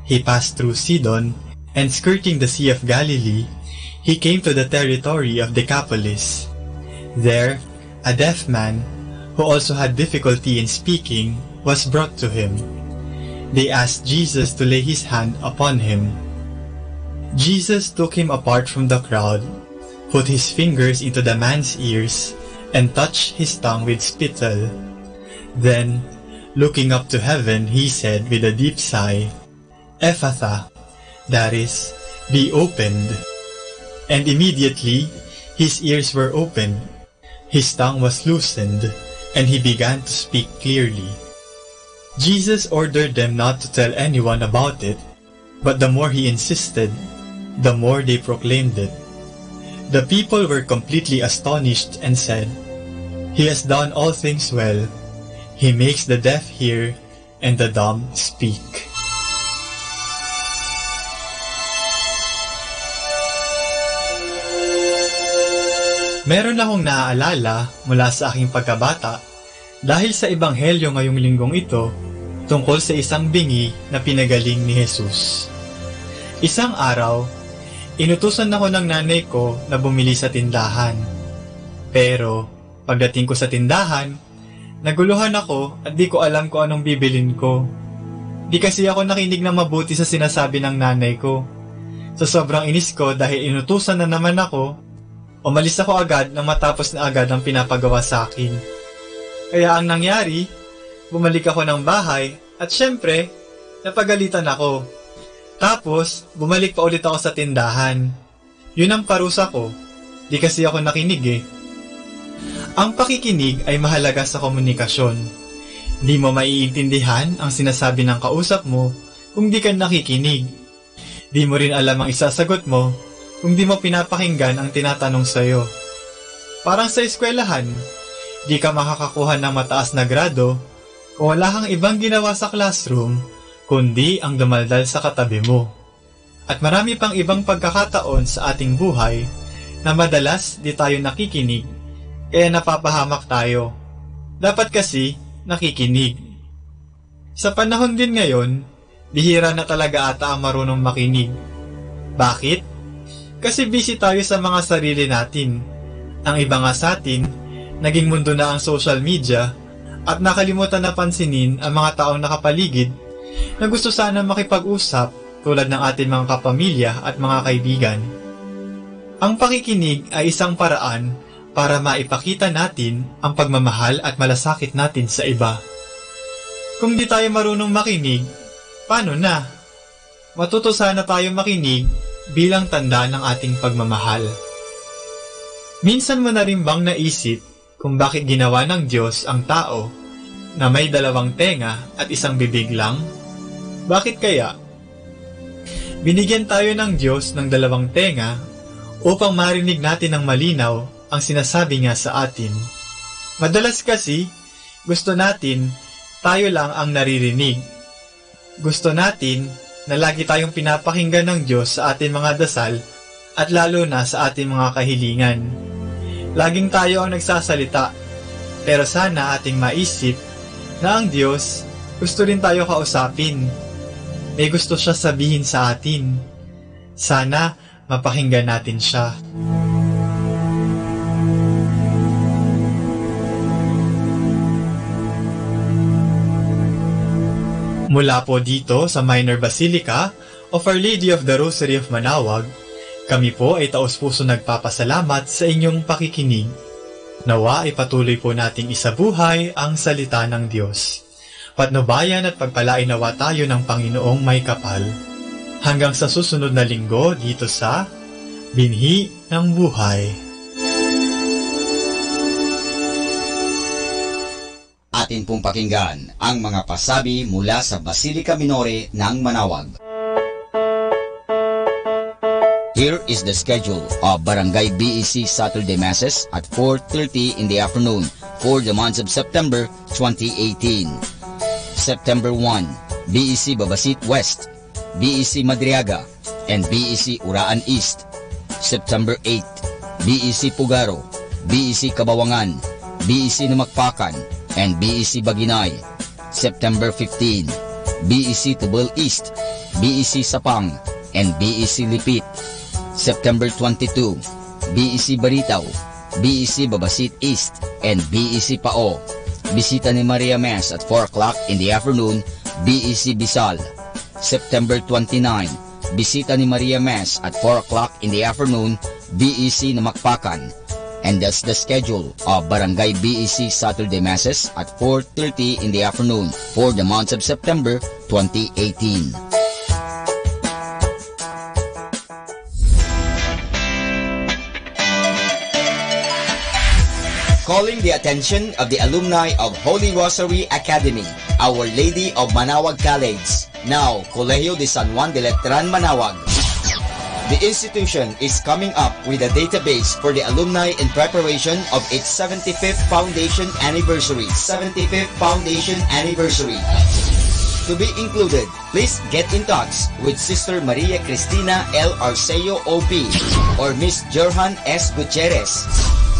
He passed through Sidon, and skirting the Sea of Galilee, he came to the territory of Decapolis. There, a deaf man, who also had difficulty in speaking, was brought to him. They asked Jesus to lay his hand upon him. Jesus took him apart from the crowd, put his fingers into the man's ears, and touched his tongue with spittle. Then, looking up to heaven, he said with a deep sigh, "Ephatha," that is, "be opened." And immediately, his ears were opened, his tongue was loosened, and he began to speak clearly. Jesus ordered them not to tell anyone about it, but the more he insisted, the more they proclaimed it. The people were completely astonished and said, "He has done all things well. He makes the deaf hear and the dumb speak." Meron akong naaalala mula sa aking pagkabata dahil sa Ebanghelyo ngayong linggong ito tungkol sa isang bingi na pinagaling ni Jesus. Isang araw, inutusan ako ng nanay ko na bumili sa tindahan. Pero, pagdating ko sa tindahan, naguluhan ako at di ko alam kung anong bibilin ko. Di kasi ako nakinig na mabuti sa sinasabi ng nanay ko. Sa sobrang inis ko dahil inutusan na naman ako, umalis ako agad nang matapos na agad ang pinapagawa sa akin. Kaya ang nangyari, bumalik ako ng bahay at syempre, napagalitan ako. Tapos, bumalik pa ulit ako sa tindahan. Yun ang parusa ko, di kasi ako nakinig eh. Ang pakikinig ay mahalaga sa komunikasyon. Di mo maiintindihan ang sinasabi ng kausap mo kung di ka nakikinig. Di mo rin alam ang isasagot mo kung di mo pinapakinggan ang tinatanong sa'yo. Parang sa eskwelahan, di ka makakakuha ng mataas na grado kung wala kang ibang ginawa sa classroom, kundi ang dumaldal sa katabi mo. At marami pang ibang pagkakataon sa ating buhay na madalas di tayo nakikinig, kaya napapahamak tayo. Dapat kasi nakikinig. Sa panahon din ngayon, bihira na talaga ata ang marunong makinig. Bakit? Kasi busy tayo sa mga sarili natin. Ang iba nga sa atin, naging mundo na ang social media at nakalimutan na pansinin ang mga taong nakapaligid na gusto sana makipag-usap tulad ng ating mga kapamilya at mga kaibigan. Ang pakikinig ay isang paraan para maipakita natin ang pagmamahal at malasakit natin sa iba. Kung di tayo marunong makinig, paano na? Matuto sana tayo makinig bilang tanda ng ating pagmamahal. Minsan mo na rin bang naisip kung bakit ginawa ng Diyos ang tao na may dalawang tenga at isang bibig lang? Bakit kaya? Binigyan tayo ng Diyos ng dalawang tenga upang marinig natin ng malinaw ang sinasabi niya sa atin. Madalas kasi, gusto natin tayo lang ang naririnig. Gusto natin na lagi tayong pinapakinggan ng Diyos sa ating mga dasal at lalo na sa ating mga kahilingan. Laging tayo ang nagsasalita, pero sana ating maisip na ang Diyos gusto rin tayo kausapin. May gusto siya sabihin sa atin. Sana mapakinggan natin siya. Mula po dito sa Minor Basilica of Our Lady of the Rosary of Manaoag, kami po ay taos-puso nagpapasalamat sa inyong pakikinig. Nawa ay patuloy po nating isabuhay ang salita ng Diyos. Patnubayan at pagpalain nawa tayo ng Panginoong may kapal. Hanggang sa susunod na linggo dito sa Binhi ng Buhay. Atin pong pakinggan ang mga pasabi mula sa Basilica Minore ng Manaoag. Here is the schedule of Barangay BEC Saturday Masses at 4:30 in the afternoon for the month of September 2018. September 1, BEC Babasit West, BEC Madriaga, and BEC Uraan East. September 8, BEC Pugaro, BEC Kabawangan, BEC Namakpakan, and BEC Baginay. September 15, BEC Tubal East, BEC Sapang, and BEC Lipit. September 22, BEC Baritaw, BEC Babasit East, and BEC Pao. Bisita ni Maria Mass at 4 o'clock in the afternoon, BEC Bisal. September 29, Bisita ni Maria Mass at 4 o'clock in the afternoon, BEC Namakpakan. And that's the schedule of Barangay BEC Saturday Masses at 4:30 in the afternoon for the month of September 2018. Calling the attention of the alumni of Holy Rosary Academy, Our Lady of Manaoag College, now Colegio de San Juan de Letran, Manaoag. The institution is coming up with a database for the alumni in preparation of its 75th foundation anniversary. 75th foundation anniversary. To be included, please get in touch with Sister Maria Cristina L. Arceo OP or Miss Jorhan S. Gutierrez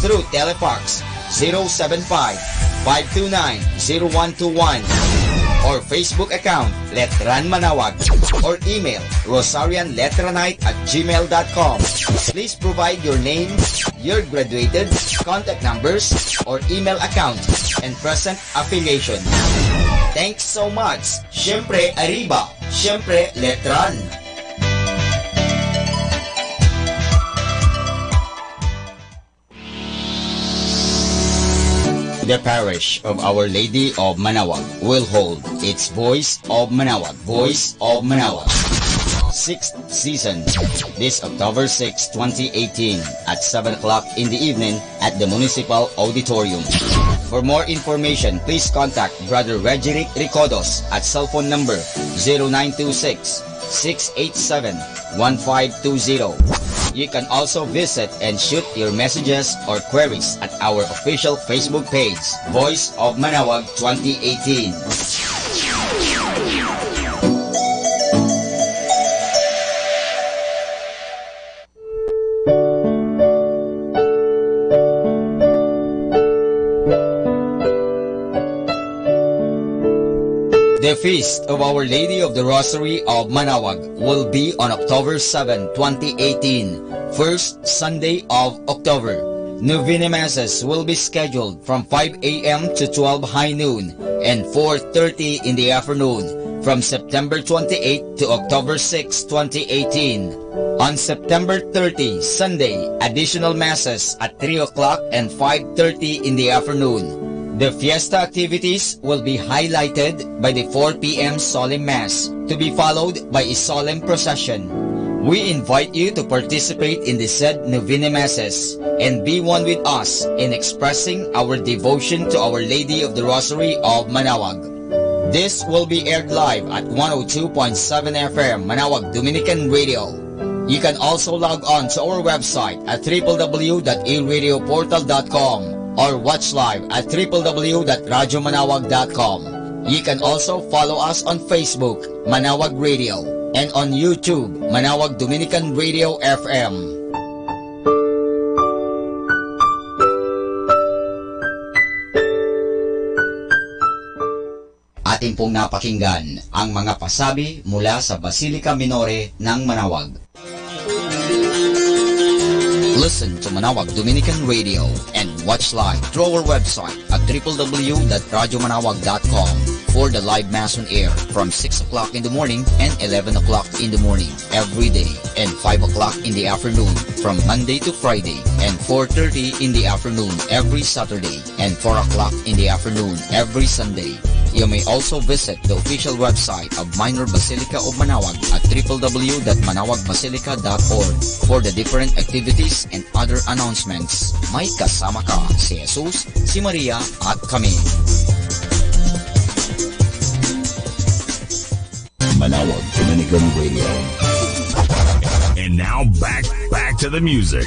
through Telefax 075-529-0121 or Facebook account Letran Manaoag or email rosarianletranite@gmail.com. Please provide your name, your graduated, contact numbers, or email account, and present affiliation. Thanks so much. Siyempre Arriba, siyempre Letran. The parish of Our Lady of Manaoag will hold its Voice of Manaoag, Voice of Manaoag, 6th season, this October 6, 2018 at 7 o'clock in the evening at the Municipal Auditorium. For more information, please contact Brother Regeric Ricodos at cell phone number 0926-687-1520. You can also visit and shoot your messages or queries at our official Facebook page, Voice of Manaoag 2018. The Feast of Our Lady of the Rosary of Manaoag will be on October 7, 2018, first Sunday of October. Novena Masses will be scheduled from 5 a.m. to 12 high noon and 4:30 in the afternoon from September 28 to October 6, 2018. On September 30, Sunday, additional Masses at 3 o'clock and 5:30 in the afternoon. The fiesta activities will be highlighted by the 4 p.m. solemn mass, to be followed by a solemn procession. We invite you to participate in the said Novena Masses and be one with us in expressing our devotion to Our Lady of the Rosary of Manaoag. This will be aired live at 102.7 FM Manaoag Dominican Radio. You can also log on to our website at www.aradioportal.com or watch live at www.radyomanawag.com. You can also follow us on Facebook, Manaoag Radio, and on YouTube, Manaoag Dominican Radio FM. Atin pong napakinggan ang mga pasabi mula sa Basilica Minore ng Manaoag. Listen to Manaoag Dominican Radio and watch live through our website at www.radyomanawag.com for the live mass on air from 6 o'clock in the morning and 11 o'clock in the morning every day and 5 o'clock in the afternoon from Monday to Friday and 4:30 in the afternoon every Saturday and 4 o'clock in the afternoon every Sunday. You may also visit the official website of Minor Basilica of Manaoag at www.manawagbasilica.org for the different activities and other announcements. May kasama ka si Jesus, si Maria at kami. Manaoag Dominican Radio. And now back to the music.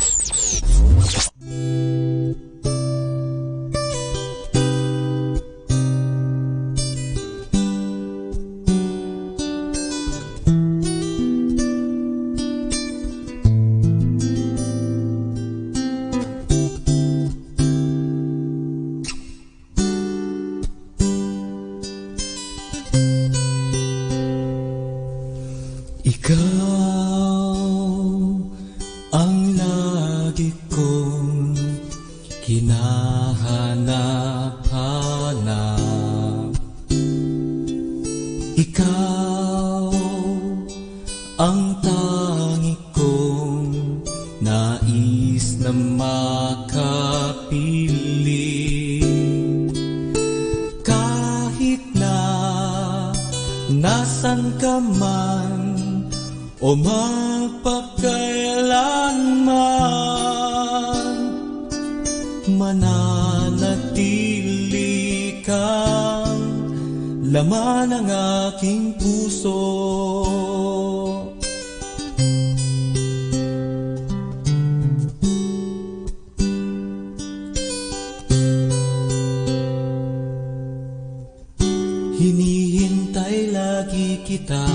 Hinihintay lagi kita,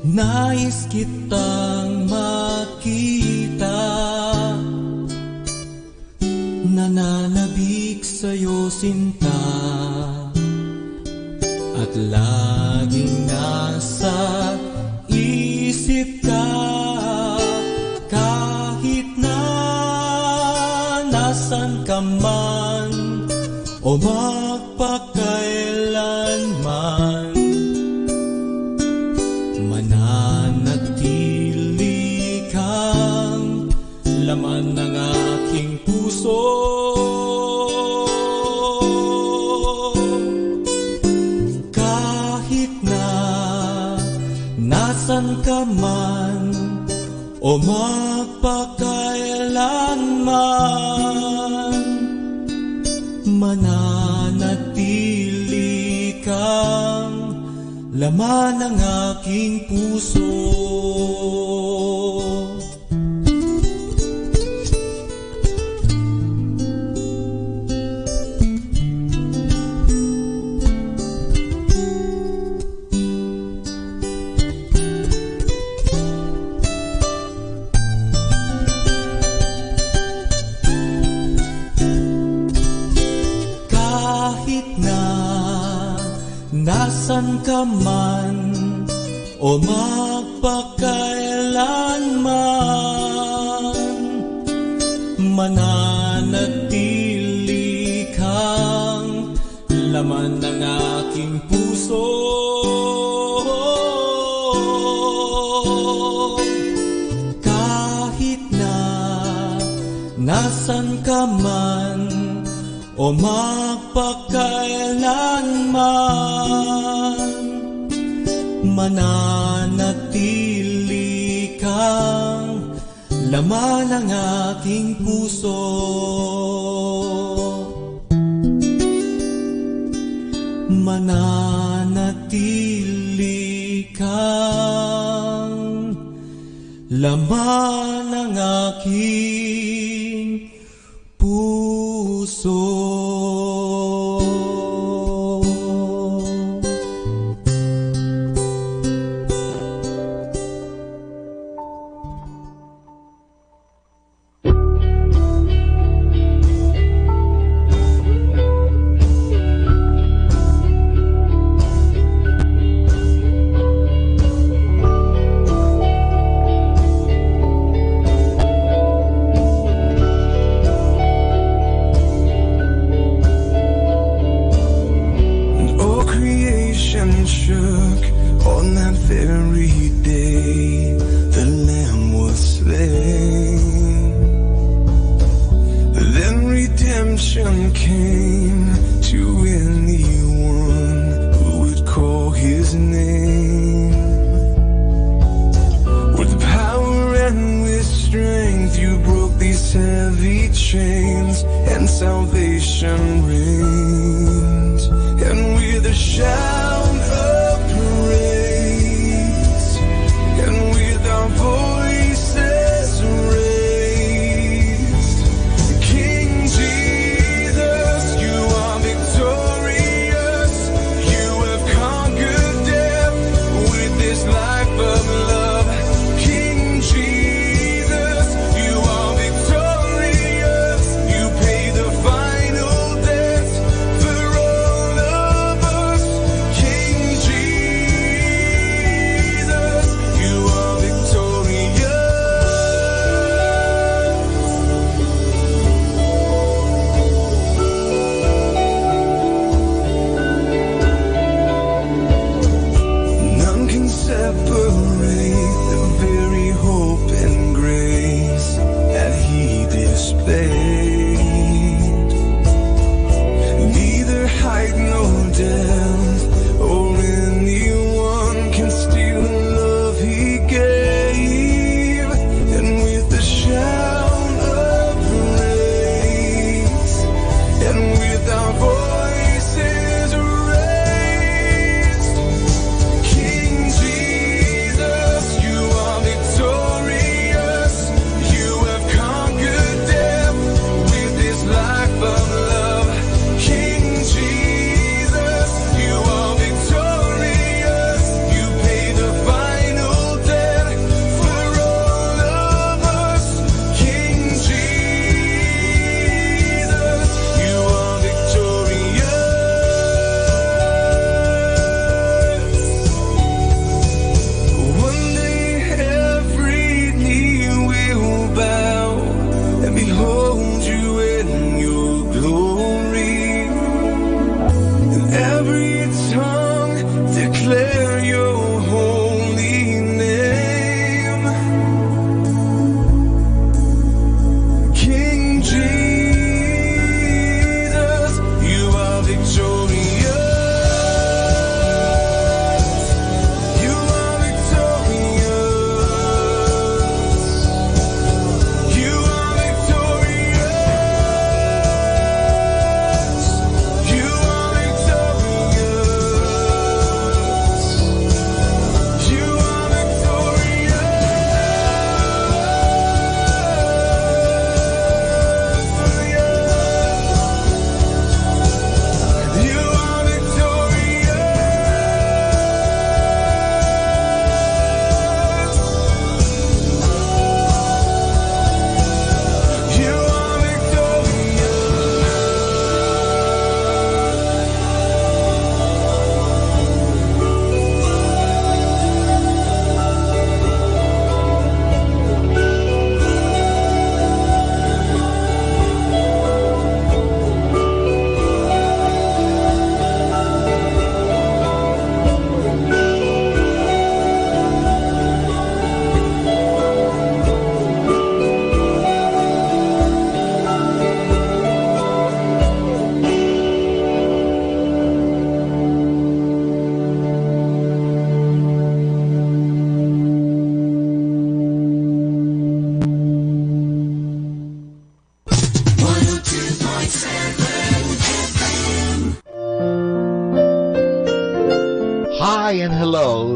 nais kitang makita, nananabik sa'yo sinta, at laging nasa isip ka, kahit na nasan ka man o magpakailanman, mananatili kang laman ng aking puso. Kahit na nasan ka man o magpakailanman, mananatili kang laman ng aking puso. Nasaan ka man o magpakailanman, mananatili kang laman ng aking puso. Kahit na nasaan ka man o magpakailanman, mananatili kang laman ng aking puso. Mananatili kang laman ng aking puso.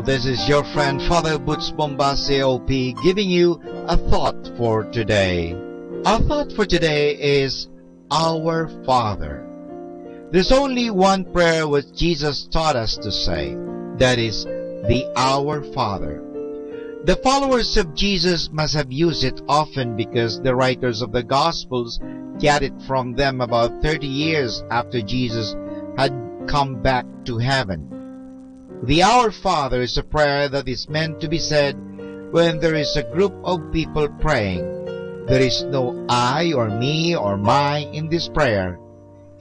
this is your friend Father Butch Bombase OP giving you a thought for today. Our thought for today is Our Father. There's only one prayer which Jesus taught us to say, that is the Our Father. The followers of Jesus must have used it often because the writers of the Gospels got it from them about 30 years after Jesus had come back to heaven. The Our Father is a prayer that is meant to be said when there is a group of people praying. There is no I or me or my in this prayer.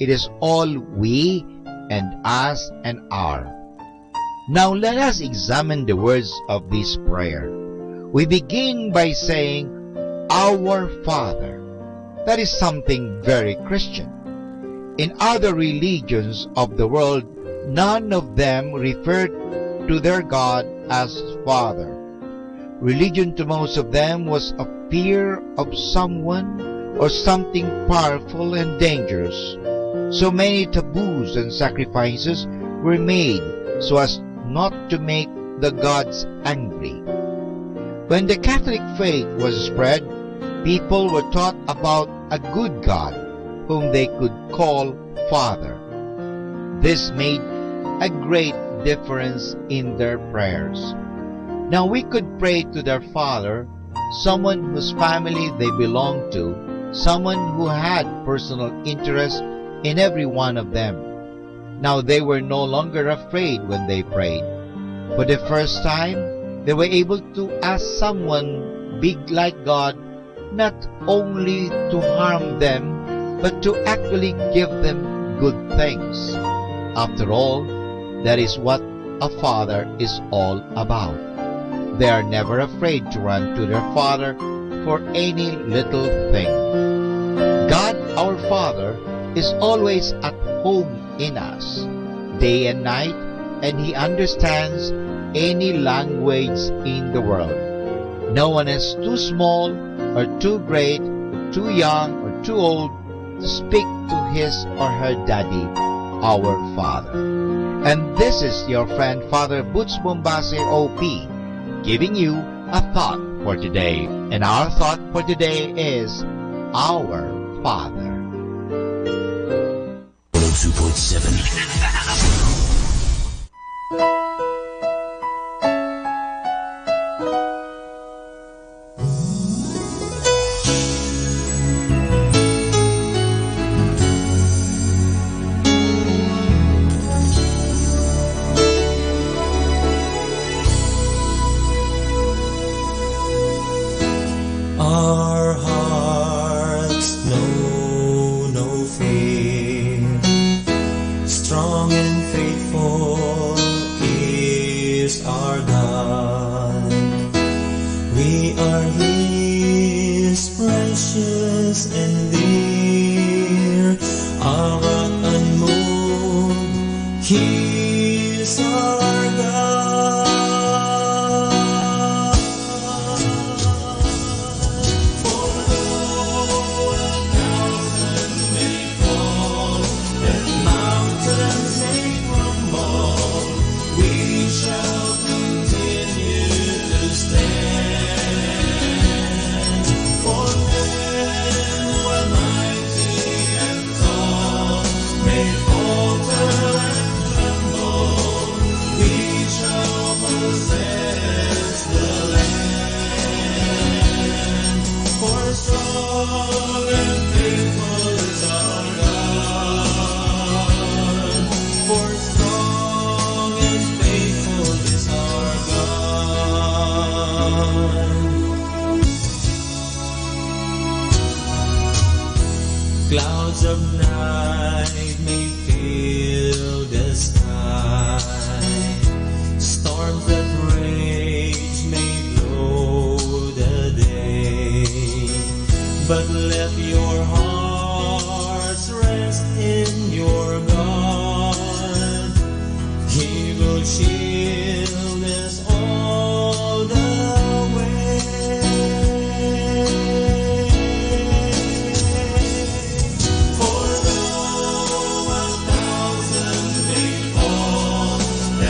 It is all we and us and our. Now let us examine the words of this prayer. We begin by saying, Our Father. That is something very Christian. In other religions of the world, none of them referred to their God as Father. Religion to most of them was a fear of someone or something powerful and dangerous. So many taboos and sacrifices were made so as not to make the gods angry. When the Catholic faith was spread, people were taught about a good God whom they could call Father. This made a great difference in their prayers. Now we could pray to their Father, someone whose family they belonged to, someone who had personal interest in every one of them. Now they were no longer afraid when they prayed. For the first time, they were able to ask someone big like God not only to harm them, but to actually give them good things. After all, that is what a father is all about. They are never afraid to run to their Father for any little thing. God, our Father, is always at home in us, day and night, and He understands any language in the world. No one is too small or too great, or too young or too old to speak to his or her daddy, our Father. And this is your friend Father Butch Bombase OP giving you a thought for today. And our thought for today is Our Father. 102.7 Our hearts know no fear. Strong and faithful is our God. We are His precious and dear. Our rock unmoved, He is our God. Clouds of night may fill the sky. Storms that rage may blow the day. But let your hearts rest in your God. He will shield us all the way. For though a thousand may fall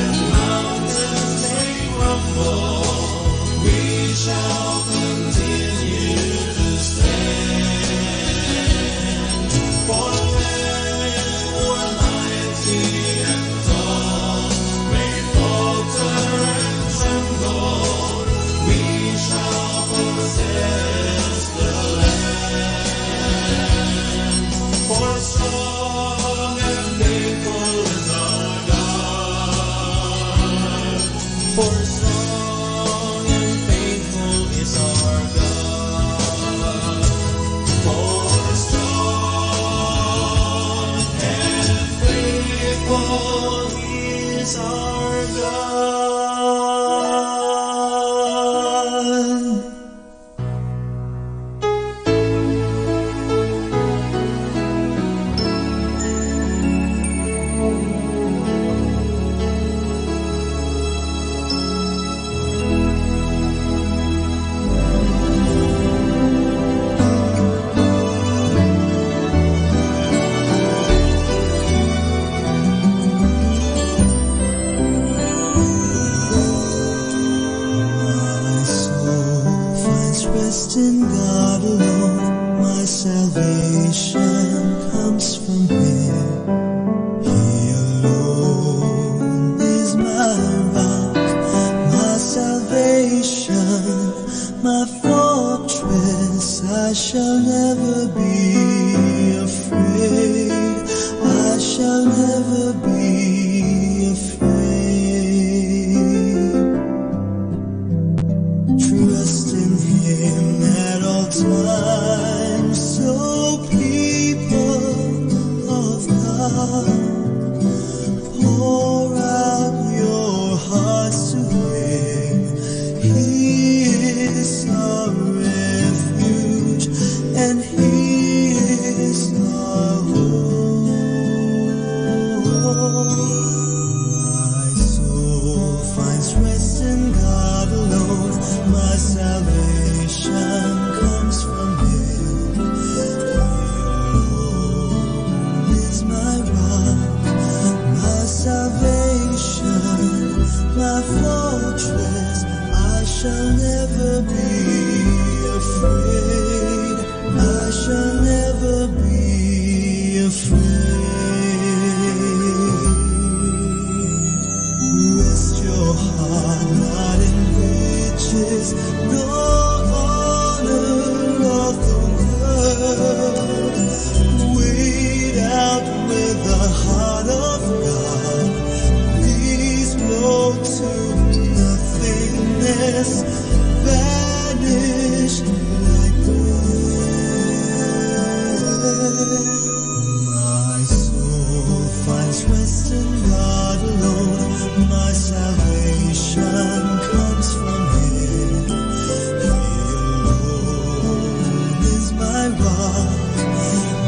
and mountains may For strong and faithful is our God. For strong and faithful is our God. Rest in God alone, my salvation comes from Him. He alone is my rock, my salvation, my fortress. I shall never be afraid. I shall never be afraid. Trust in Him at all times, so people of God, pour out your hearts to Him. He is our refuge, and He is our hope. My soul finds rest in God alone. My salvation comes from Him. He alone is my rock, my salvation, my fortress. I shall never be afraid. I shall never be afraid. Rest your heart not in riches, nor honor of the world. Wait out with the heart of God. These blow to nothingness, vanish like breath. My soul finds rest in God alone. My salvation comes from Him. He alone is my rock,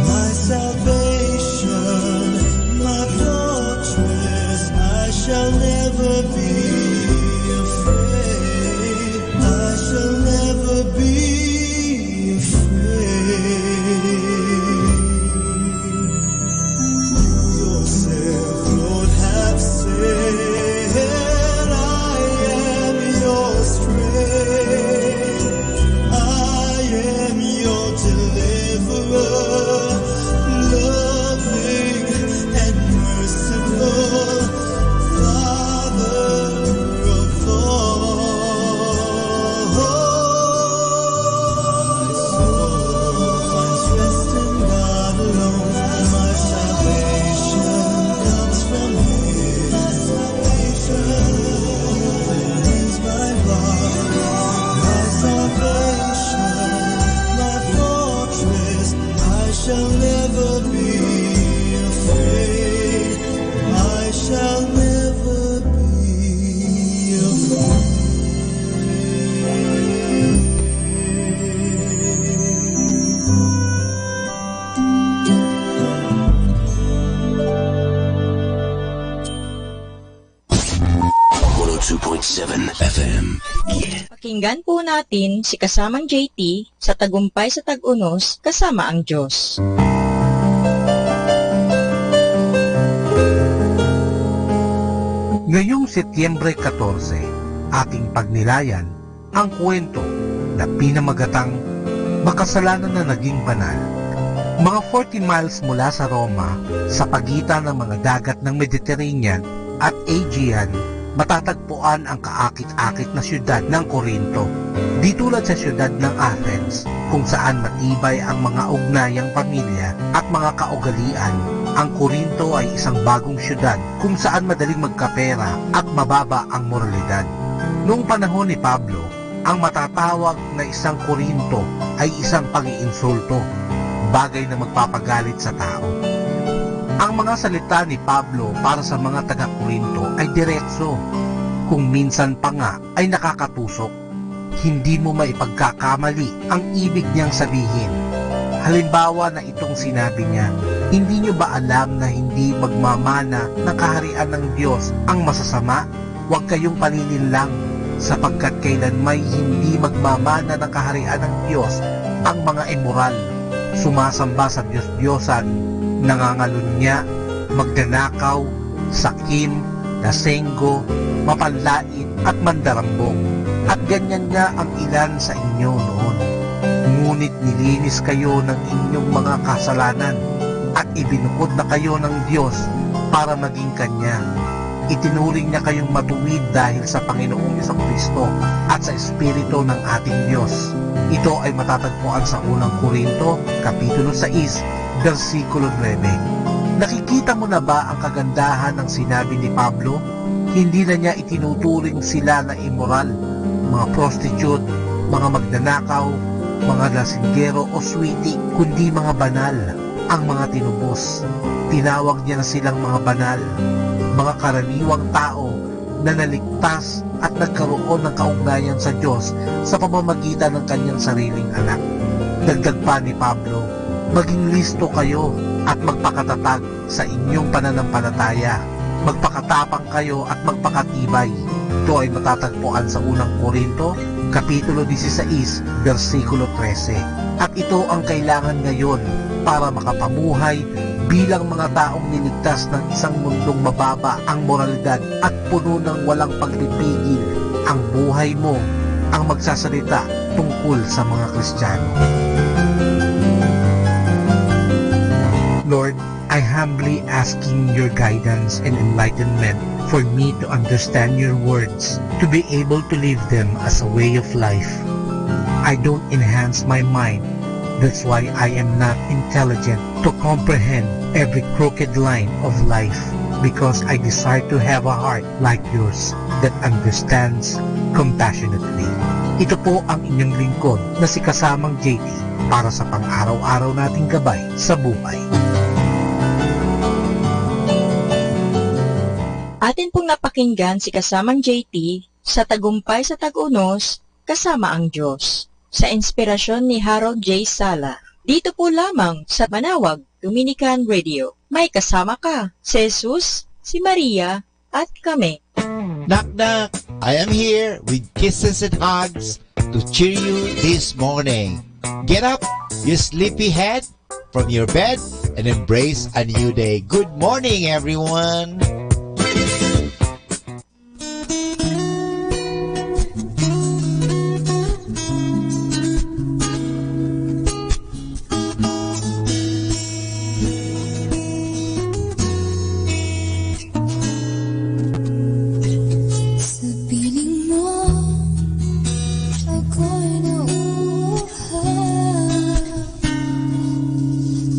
my salvation, my fortress. I shall never be afraid. I shall never be afraid. You yourself, Lord, have said, I am your strength. I am your deliverer, loving and merciful, Father of all. My soul finds rest in God alone. My salvation comes from Him. Is my rock, my salvation, my fortress. I shall never be afraid. I shall never be afraid. 102.7 FM. Pakinggan po natin si kasamang JT sa Tagumpay sa Tag-Unos kasama ang Diyos. Ngayong Setyembre 14, ating pagnilayan ang kwento na pinamagatang makasalanan na naging banal. Mga 40 miles mula sa Roma, sa pagitan ng mga dagat ng Mediterranean at Aegean, matatagpuan ang kaakit-akit na syudad ng Corinto. Di tulad sa syudad ng Athens, kung saan matibay ang mga ugnayang pamilya at mga kaugalian, ang Corinto ay isang bagong syudad kung saan madaling magkapera at mababa ang moralidad. Noong panahon ni Pablo, ang matatawag na isang Korinto ay isang pag-iinsulto, bagay na magpapagalit sa tao. Ang mga salita ni Pablo para sa mga taga-Korinto ay diretso, kung minsan pa nga ay nakakatusok. Hindi mo maipagkakamali ang ibig niyang sabihin. Halimbawa na itong sinabi niya, hindi niyo ba alam na hindi magmamana ng kaharian ng Diyos ang masasama? Huwag kayong panininlang, sapagkat kailanmay hindi magmamana ng kaharian ng Diyos ang mga immoral, sumasamba sa Diyos-Diyosan, nangangalunya, magnanakaw, sakim, lasenggo, mapanlait at mandarambong. At ganyan nga ang ilan sa inyo noon. Ngunit nilinis kayo ng inyong mga kasalanan at ibinukod na kayo ng Diyos para maging Kanya. Itinuring niya kayong matuwid dahil sa Panginoong Jesucristo at sa Espiritu ng ating Diyos. Ito ay matatagpuan sa unang Korinto, Kapitulo 6, versikulo 9. Nakikita mo na ba ang kagandahan ng sinabi ni Pablo? Hindi na niya itinuturing sila na immoral, mga prostitute, mga magnanakaw, mga lasinggero o sweetie, kundi mga banal, ang mga tinubos. Tinawag niya na silang mga banal, mga karaniwang tao na naligtas at nagkaroon ng kaugnayan sa Diyos sa pamamagitan ng kanyang sariling anak. Dagdag pa ni Pablo, maging listo kayo at magpakatatag sa inyong pananampalataya. Magpakatapang kayo at magpakatibay. Ito ay matatagpuan sa unang Korinto, Kapitulo 16, versikulo 13. At ito ang kailangan ngayon para makapamuhay bilang mga taong niligtas ng isang mundong mababa ang moralidad at puno ng walang pagpipigil. Ang buhay mo ang magsasalita tungkol sa mga Kristiyano. Lord, I humbly asking your guidance and enlightenment for me to understand your words, to be able to live them as a way of life. I don't enhance my mind. That's why I am not intelligent to comprehend every crooked line of life, because I desire to have a heart like yours that understands compassionately. Ito po ang inyong lingkod na si Kasamang JT para sa pang-araw-araw nating gabay sa buhay. Atin pong napakinggan si Kasamang JT sa Tagumpay sa Tag-Unos, Kasama ang Diyos, sa inspirasyon ni Harold J. Sala. Dito po lamang sa Manawag Dominican Radio. May kasama ka, si Jesus, si Maria, at kami. Knock knock, I am here with kisses and hugs to cheer you this morning. Get up, you sleepyhead, from your bed and embrace a new day. Good morning, everyone.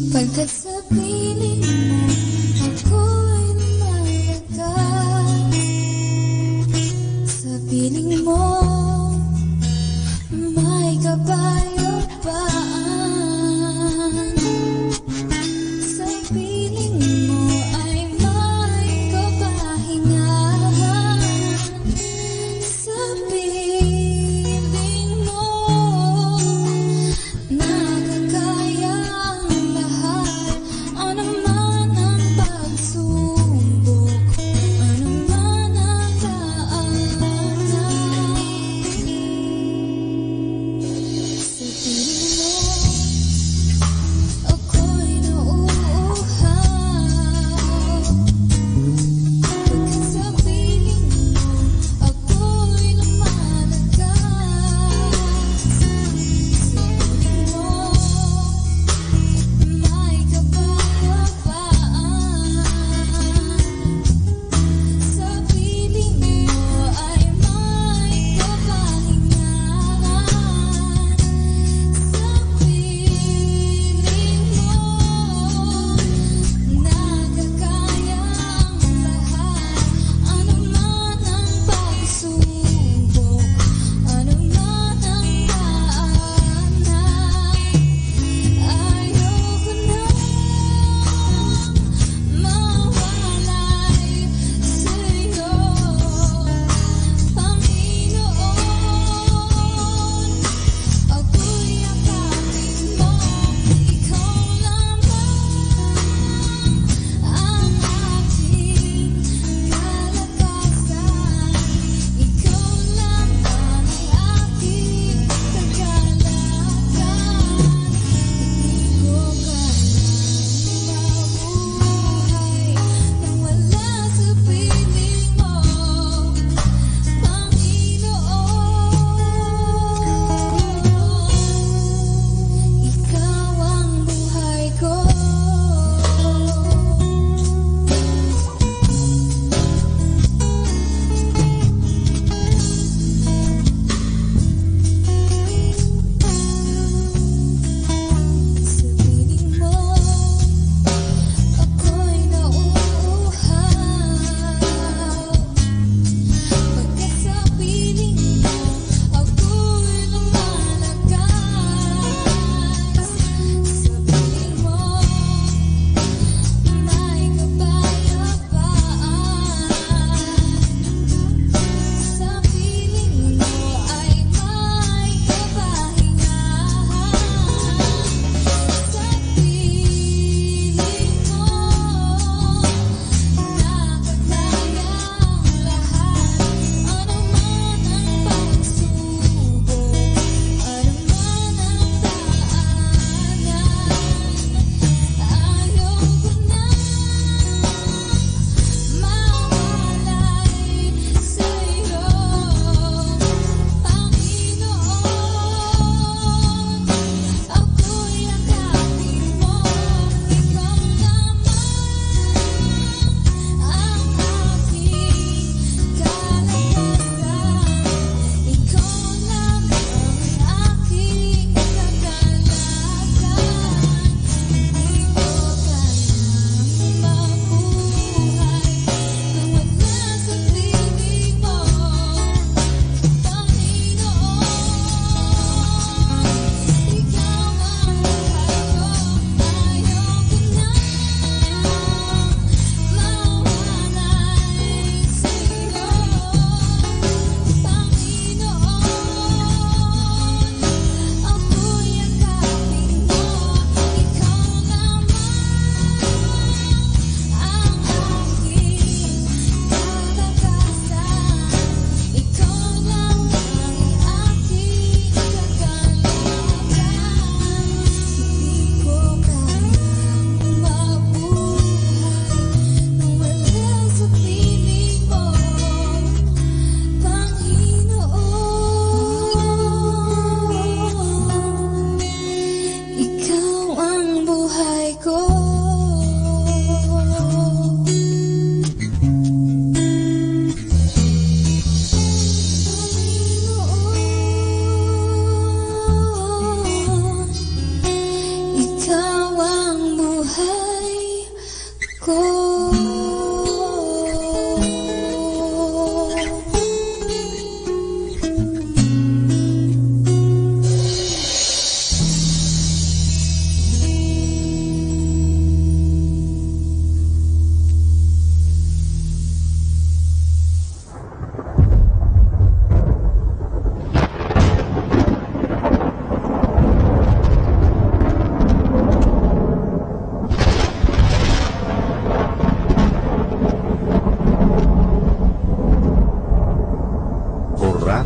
Pagkat sa piling mo, ako'y naman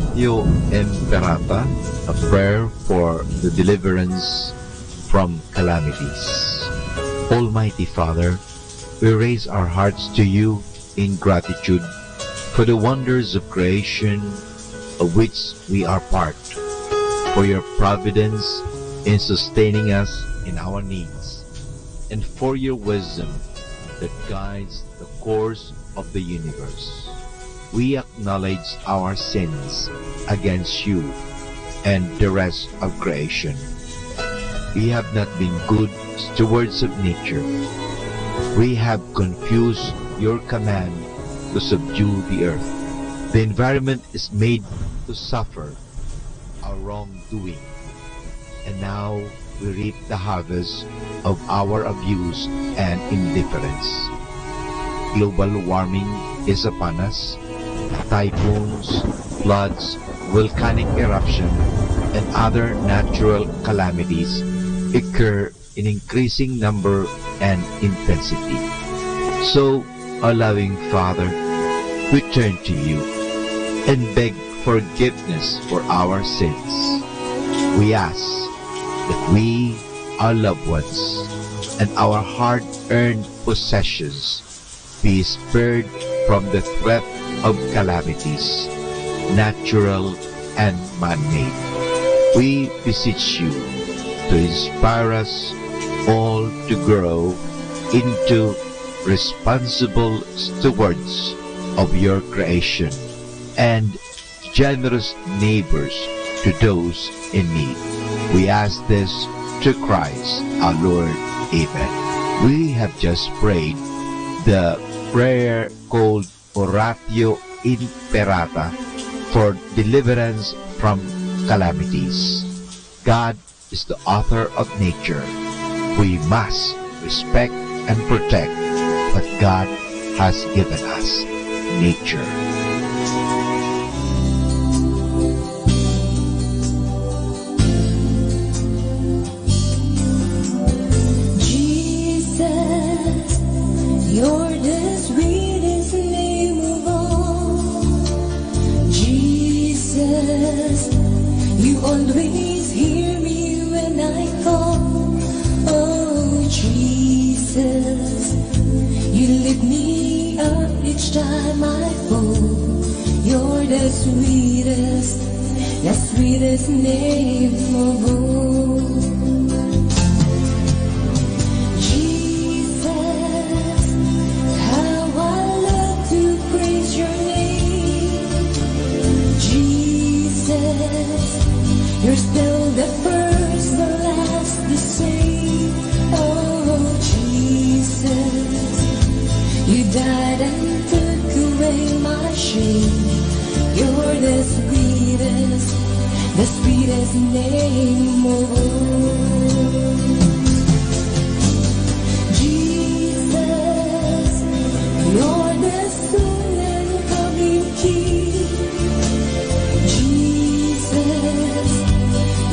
Oratio Imperata, a prayer for the deliverance from calamities. Almighty Father, we raise our hearts to you in gratitude for the wonders of creation of which we are part, for your providence in sustaining us in our needs, and for your wisdom that guides the course of the universe. We acknowledge our sins against you and the rest of creation. We have not been good stewards of nature. We have confused your command to subdue the earth. The environment is made to suffer our wrongdoing, and now we reap the harvest of our abuse and indifference. Global warming is upon us. Typhoons, floods, volcanic eruption, and other natural calamities occur in increasing number and intensity. So, our loving Father, we turn to you and beg forgiveness for our sins. We ask that we, our loved ones, and our hard-earned possessions be spared from the threat of calamities, natural and man-made. We beseech you to inspire us all to grow into responsible stewards of your creation and generous neighbors to those in need. We ask this to Christ our Lord. Amen. We have just prayed the prayer called Oratio Imperata for deliverance from calamities. God is the author of nature. We must respect and protect what God has given us, nature. Jesus, you're the sweetest name of all. Jesus, you always hear me when I call. Oh, Jesus, you lift me up each time I fall. You're the sweetest name of all. Jesus, how I love to praise your name. Jesus, you're still the first, the last, the same. Oh, Jesus, you died and took away my shame. You're the sweetest name of all. Jesus, you're the soon and coming King. Jesus,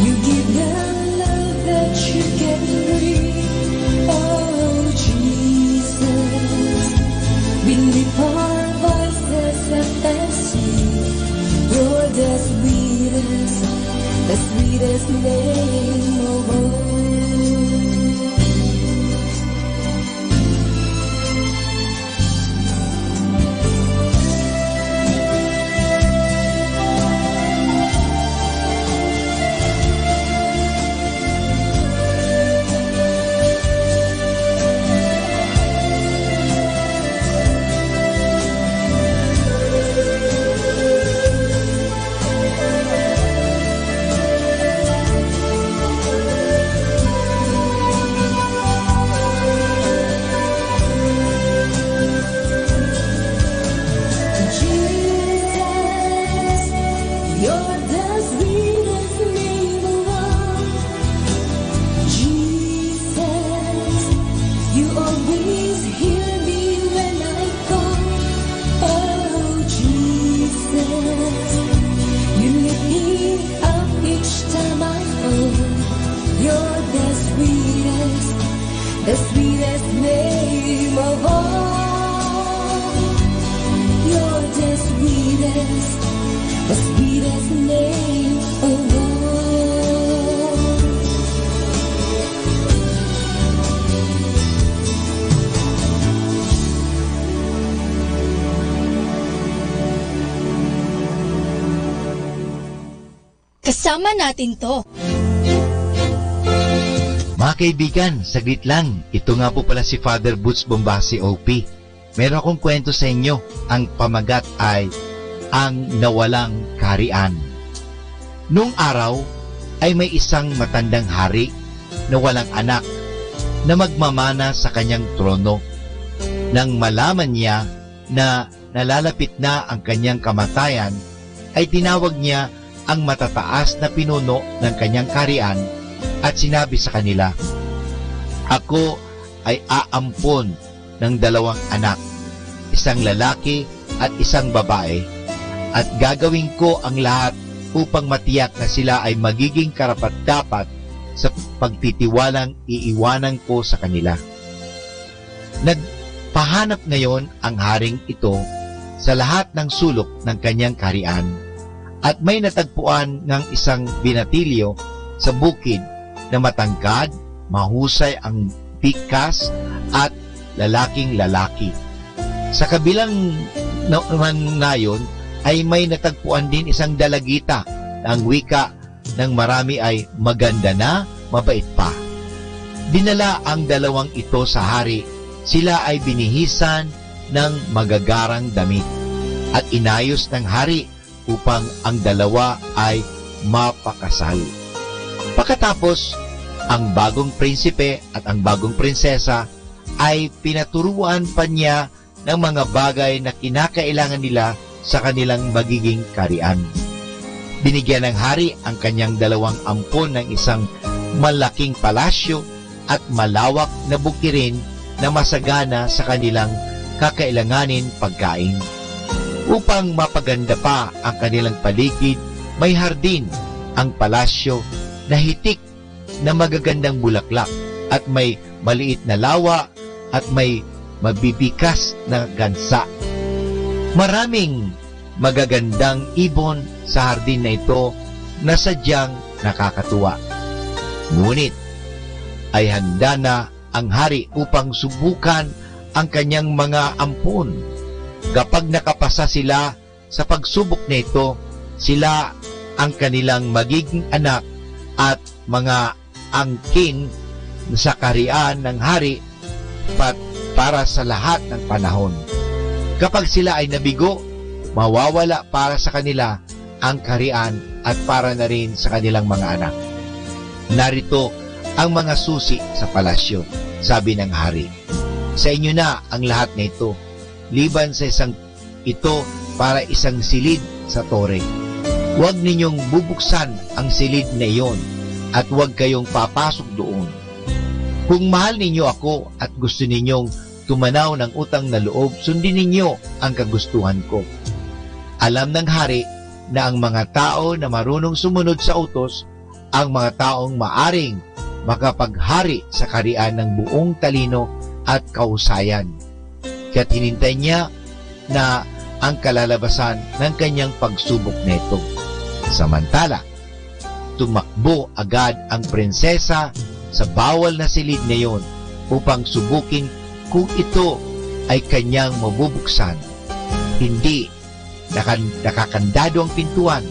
you give the love that you can bring. Oh, Jesus, we lift our voices up and sing. You're the sweetest name of all. name alone. Kasama natin to. Mga kaibigan, saglit lang. Ito nga po pala si Father Boots Bombasi OP. Meron akong kwento sa inyo. Ang pamagat ay ang nawalang kaharian. Noong araw ay may isang matandang hari na walang anak na magmamana sa kanyang trono. Nang malaman niya na nalalapit na ang kanyang kamatayan, ay tinawag niya ang matataas na pinuno ng kanyang kaharian at sinabi sa kanila, "Ako ay aampon ng 2 anak, isang lalaki at isang babae, at gagawin ko ang lahat upang matiyak na sila ay magiging karapat-dapat sa pagtitiwalang iiwanan ko sa kanila." Nagpahanap ngayon ang haring ito sa lahat ng sulok ng kanyang kaharian, at may natagpuan ng isang binatilyo sa bukid na matangkad, mahusay ang pikas at lalaking lalaki. Sa kabilang naman na yun ay may natagpuan din isang dalagita na ang wika ng marami ay maganda na, mabait pa. Dinala ang 2 ito sa hari. Sila ay binihisan ng magagarang damit at inayos ng hari upang ang 2 ay mapakasal. Pagkatapos, ang bagong prinsipe at ang bagong prinsesa ay pinaturuan pa niya ng mga bagay na kinakailangan nila sa kanilang magiging kaharian. Binigyan ng hari ang kanyang 2 ampon ng isang malaking palasyo at malawak na bukirin na masagana sa kanilang kakailanganin pagkain. Upang mapaganda pa ang kanilang paligid, may hardin ang palasyo na hitik na magagandang bulaklak at may maliit na lawa at may mabibikas na gansa. Maraming magagandang ibon sa hardin na ito na sadyang nakakatuwa. Ngunit ay handa na ang hari upang subukan ang kanyang mga ampon. Kapag nakapasa sila sa pagsubok na ito, sila ang kanilang magiging anak at mga angkin sa kaharian ng hari para sa lahat ng panahon. Kapag sila ay nabigo, mawawala para sa kanila ang kaharian at para na rin sa kanilang mga anak. Narito ang mga susi sa palasyo, sabi ng hari. Sa inyo na ang lahat na ito, liban sa isang ito para isang silid sa tore. Huwag ninyong bubuksan ang silid na iyon at huwag kayong papasok doon. Kung mahal ninyo ako at gusto ninyong tumanaw ng utang na loob, sundin ninyo ang kagustuhan ko. Alam ng hari na ang mga tao na marunong sumunod sa utos, ang mga taong maaring makapaghari sa kaharian ng buong talino at kahusayan. Kaya't hinintay niya na ang kalalabasan ng kanyang pagsubok nito. Samantala, tumakbo agad ang prinsesa sa bawal na silid na iyon upang subukin kung ito ay kanyang mabubuksan. Hindi nakakandado ang pintuan,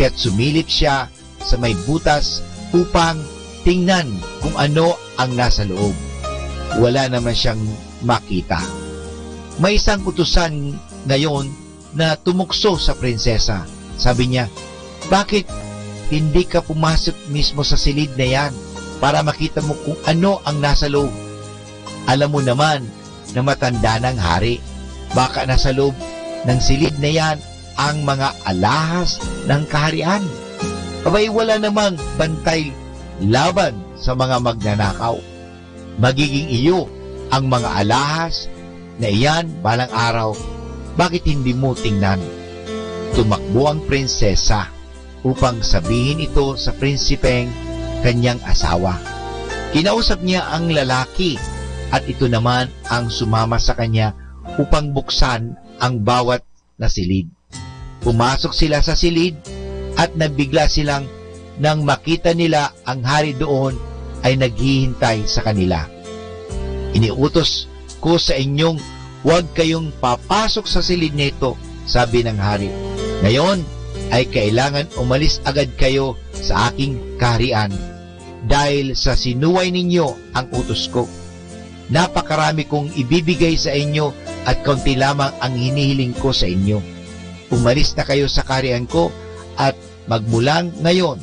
kaya't sumilip siya sa may butas upang tingnan kung ano ang nasa loob. Wala naman siyang makita. May isang utusan ngayon na tumukso sa prinsesa. Sabi niya, "Bakit hindi ka pumasok mismo sa silid na yan para makita mo kung ano ang nasa loob? Alam mo naman na matanda ng hari. Baka nasa loob ng silid na yan ang mga alahas ng kaharian. Abay, wala namang bantay laban sa mga magnanakaw. Magiging iyo ang mga alahas na iyan balang araw. Bakit hindi mo tingnan?" Tumakbo ang prinsesa upang sabihin ito sa prinsipeng kanyang asawa. Kinausap niya ang lalaki at ito naman ang sumama sa kanya upang buksan ang bawat na silid. Pumasok sila sa silid at nabigla silang nang makita nila ang hari doon ay naghihintay sa kanila. Iniutos ko sa inyong huwag kayong papasok sa silid nito, sabi ng hari. Ngayon ay kailangan umalis agad kayo sa aking kaharian dahil sa sinuway ninyo ang utos ko. Napakarami kong ibibigay sa inyo at kaunti lamang ang hinihiling ko sa inyo. Umalis na kayo sa kaharian ko at magmulang ngayon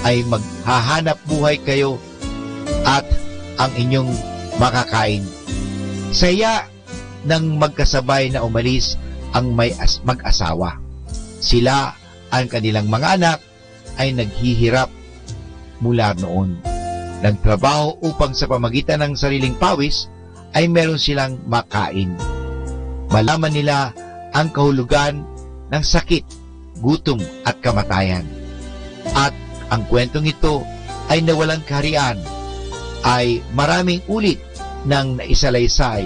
ay maghahanap buhay kayo at ang inyong makakain. Saya nang magkasabay na umalis ang mag-asawa. Sila, ang kanilang mga anak, ay naghihirap mula noon. Nagtrabaho upang sa pamagitan ng sariling pawis ay meron silang makain. Malaman nila ang kahulugan ng sakit, gutom at kamatayan. At ang kwentong ito ay nawalang kaharian ay maraming ulit nang naisalaysay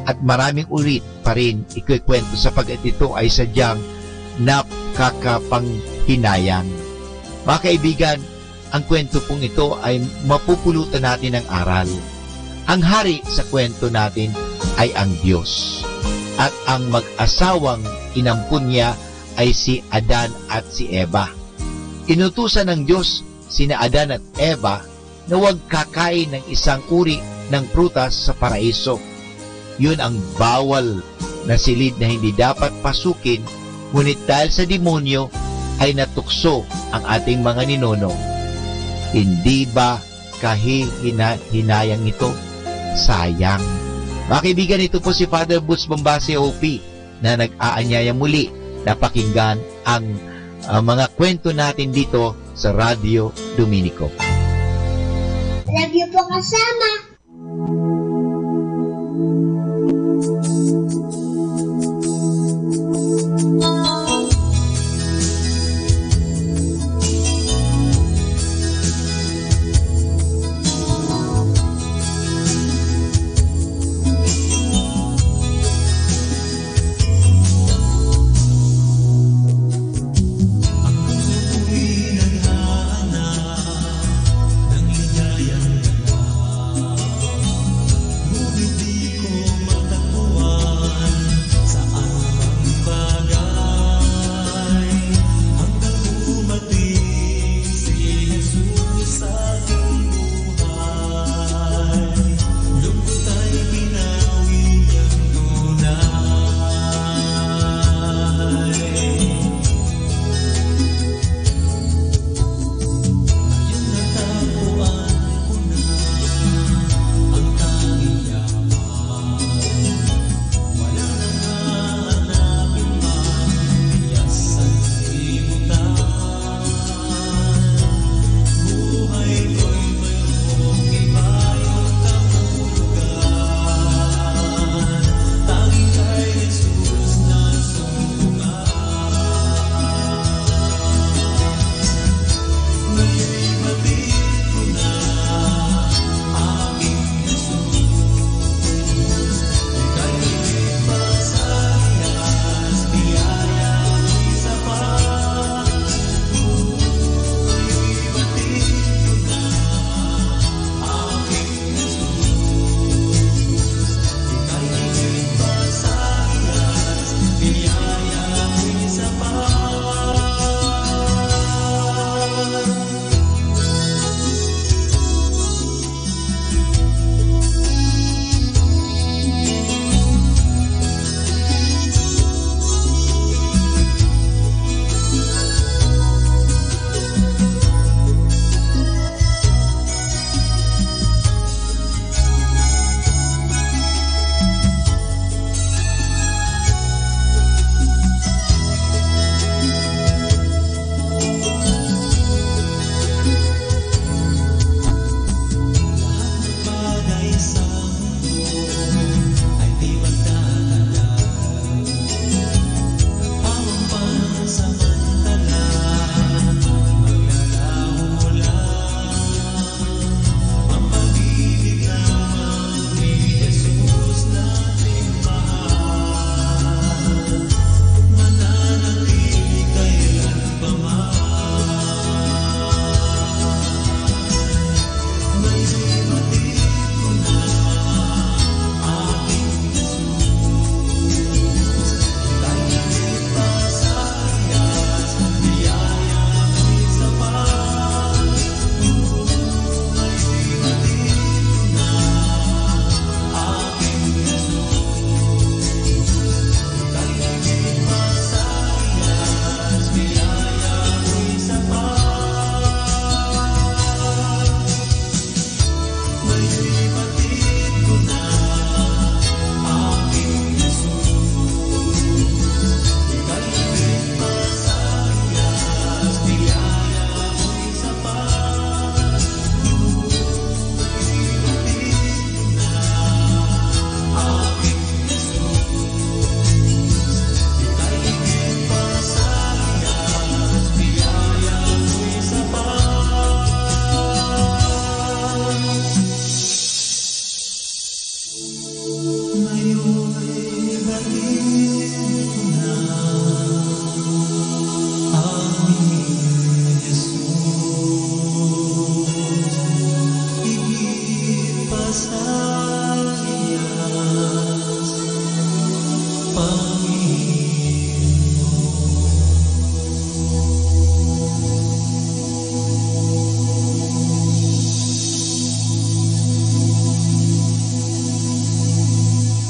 at maraming ulit pa rin ikikwento sapagkat ito ay sadyang nakakapanghinayang. Mga kaibigan, ang kwento pong ito ay mapupulutan natin ng aral. Ang hari sa kwento natin ay ang Diyos. At ang mag-asawang inampun niya ay si Adan at si Eva. Inutusan ng Diyos sina Adan at Eva na huwag kakain ng isang uri ng prutas sa paraiso. Yun ang bawal na silid na hindi dapat pasukin, ngunit dahil sa demonyo ay natukso ang ating mga ninuno. Hindi ba kahihinayang ito? Sayang. Mga kaibigan, ito po si Father Boots Bombase OP na nag-aanyaya muli na pakinggan ang mga kwento natin dito sa Radio Dominico. Love you po kasama.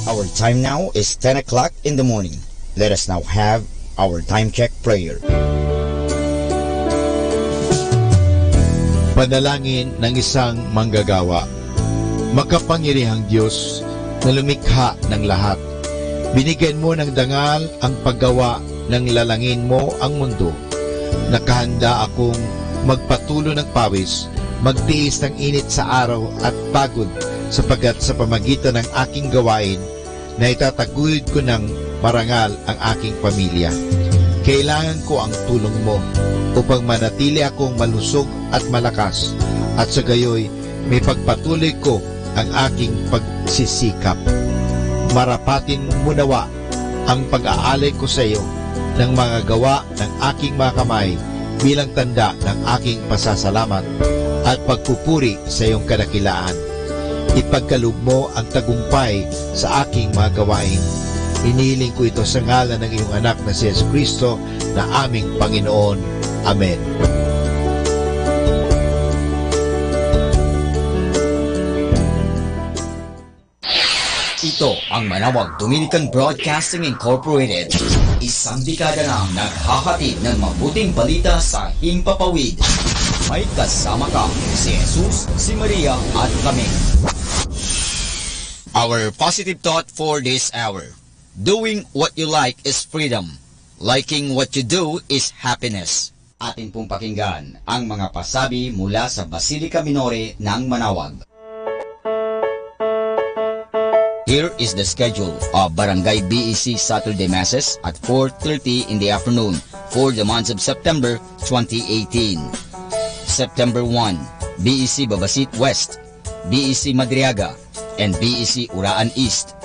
Our time now is 10 o'clock in the morning. Let us now have our time check prayer. Panalangin ng isang manggagawa. Makapangyarihang Diyos na lumikha ng lahat, binigyan mo ng dangal ang paggawa ng lalangin mo ang mundo. Nakahanda akong magpatulo ng pawis, magtiis ng init sa araw at pagod, sapagkat sa pamagitan ng aking gawain na itataguyod ko ng marangal ang aking pamilya. Kailangan ko ang tulong mo upang manatili akong malusog at malakas, at sa gayoy may pagpatuloy ko ang aking pagsisikap. Marapatin mo nawa ang pag-aalay ko sa iyo ng mga gawa ng aking mga kamay bilang tanda ng aking pasasalamat at pagpupuri sa iyong kadakilaan. Ipagkaloob mo ang tagumpay sa aking mga gawain. Inihiling ko ito sa ngalan ng iyong anak na si Jesucristo na aming Panginoon. Amen. Ito ang Manawag Dominican Broadcasting Incorporated. Isang dekada nang naghahatid ng mabuting balita sa Himpapawid. May kasama ka, si Jesus, si Maria at kami. Our positive thought for this hour. Doing what you like is freedom. Liking what you do is happiness. Atin pong pakinggan ang mga pasabi mula sa Basilica Minore ng Manawag. Here is the schedule of Barangay BEC Saturday Masses at 4:30 in the afternoon for the months of September 2018. September 1, BEC Babasit West, BEC Madriaga, and BEC Uraan East.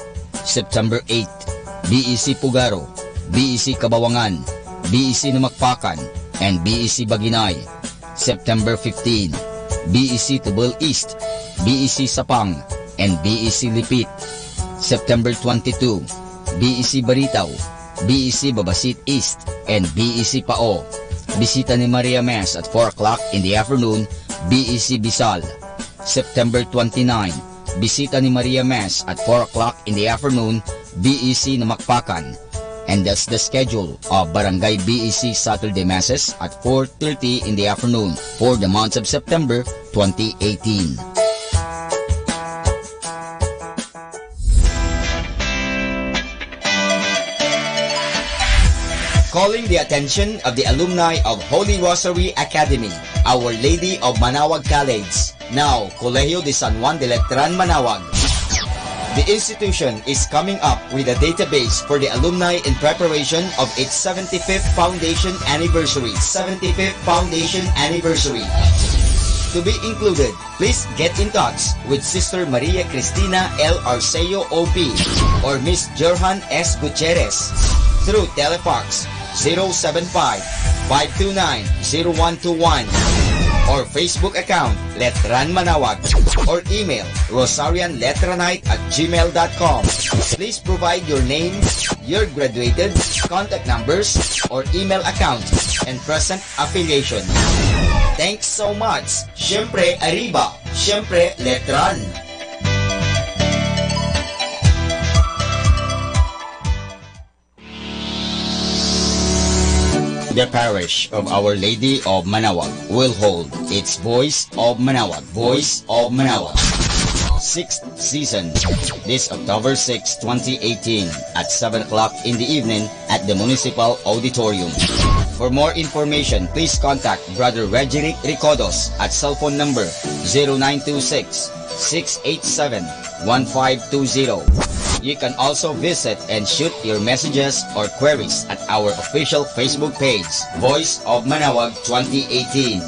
September 8, BEC Pugaro, BEC Kabawangan, BEC Namakpakan, and BEC Baginay. September 15, BEC Tubal East, BEC Sapang, and BEC Lipit. September 22, BEC Baritaw, BEC Babasit East, and BEC Pao. Bisita ni Maria Mes at 4 o'clock in the afternoon, BEC Bisal. September 29, bisita ni Maria Mes at 4 o'clock in the afternoon, BEC Namakpakan. And that's the schedule of Barangay BEC Saturday Masses at 4:30 in the afternoon for the month of September 2018. Calling the attention of the alumni of Holy Rosary Academy, Our Lady of Manawag College, now Colegio de San Juan de Letran, Manawag. The institution is coming up with a database for the alumni in preparation of its 75th foundation anniversary. 75th foundation anniversary. To be included, please get in touch with Sister Maria Cristina L. Arceo OP or Miss Jorhan S. Gutierrez through telefax 075-529-0121 or Facebook account Letran Manawag or email rosarianletranite@gmail.com. Please provide your name, your graduated, contact numbers, or email account and present affiliation. Thanks so much. Siyempre Arriba, siyempre Letran. The parish of Our Lady of Manawag will hold its Voice of Manawag, Voice of Manawag 6th season this October 6, 2018 at 7 o'clock in the evening at the Municipal Auditorium. For more information, please contact Brother Regeric Ricodos at cell phone number 0926-687-1520. You can also visit and shoot your messages or queries at our official Facebook page, Voice of Manawag 2018.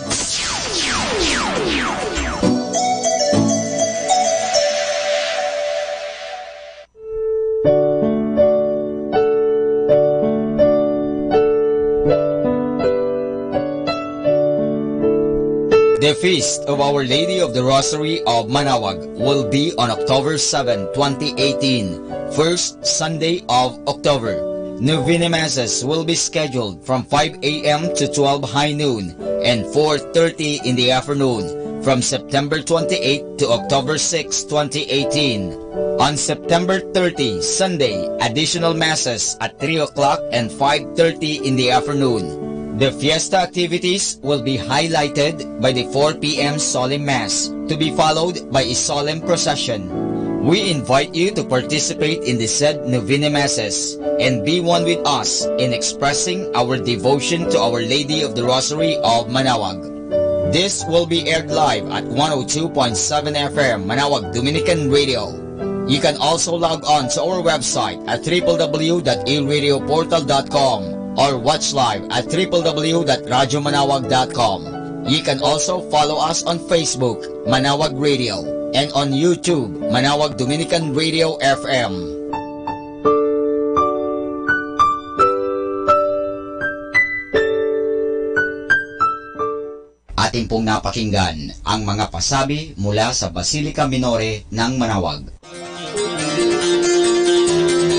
The Feast of Our Lady of the Rosary of Manawag will be on October 7, 2018, first Sunday of October. Novena Masses will be scheduled from 5 a.m. to 12 high noon and 4:30 in the afternoon from September 28 to October 6, 2018. On September 30, Sunday, additional masses at 3 o'clock and 5:30 in the afternoon. The fiesta activities will be highlighted by the 4 p.m. solemn mass, to be followed by a solemn procession. We invite you to participate in the said novena masses and be one with us in expressing our devotion to Our Lady of the Rosary of Manaoag. This will be aired live at 102.7 FM Manaoag Dominican Radio. You can also log on to our website at www.aradioportal.com or watch live at www.radyomanawag.com. You can also follow us on Facebook, Manaoag Radio, and on YouTube, Manaoag Dominican Radio FM. Ating pong napakinggan ang mga pasabi mula sa Basilica Minore ng Manaoag.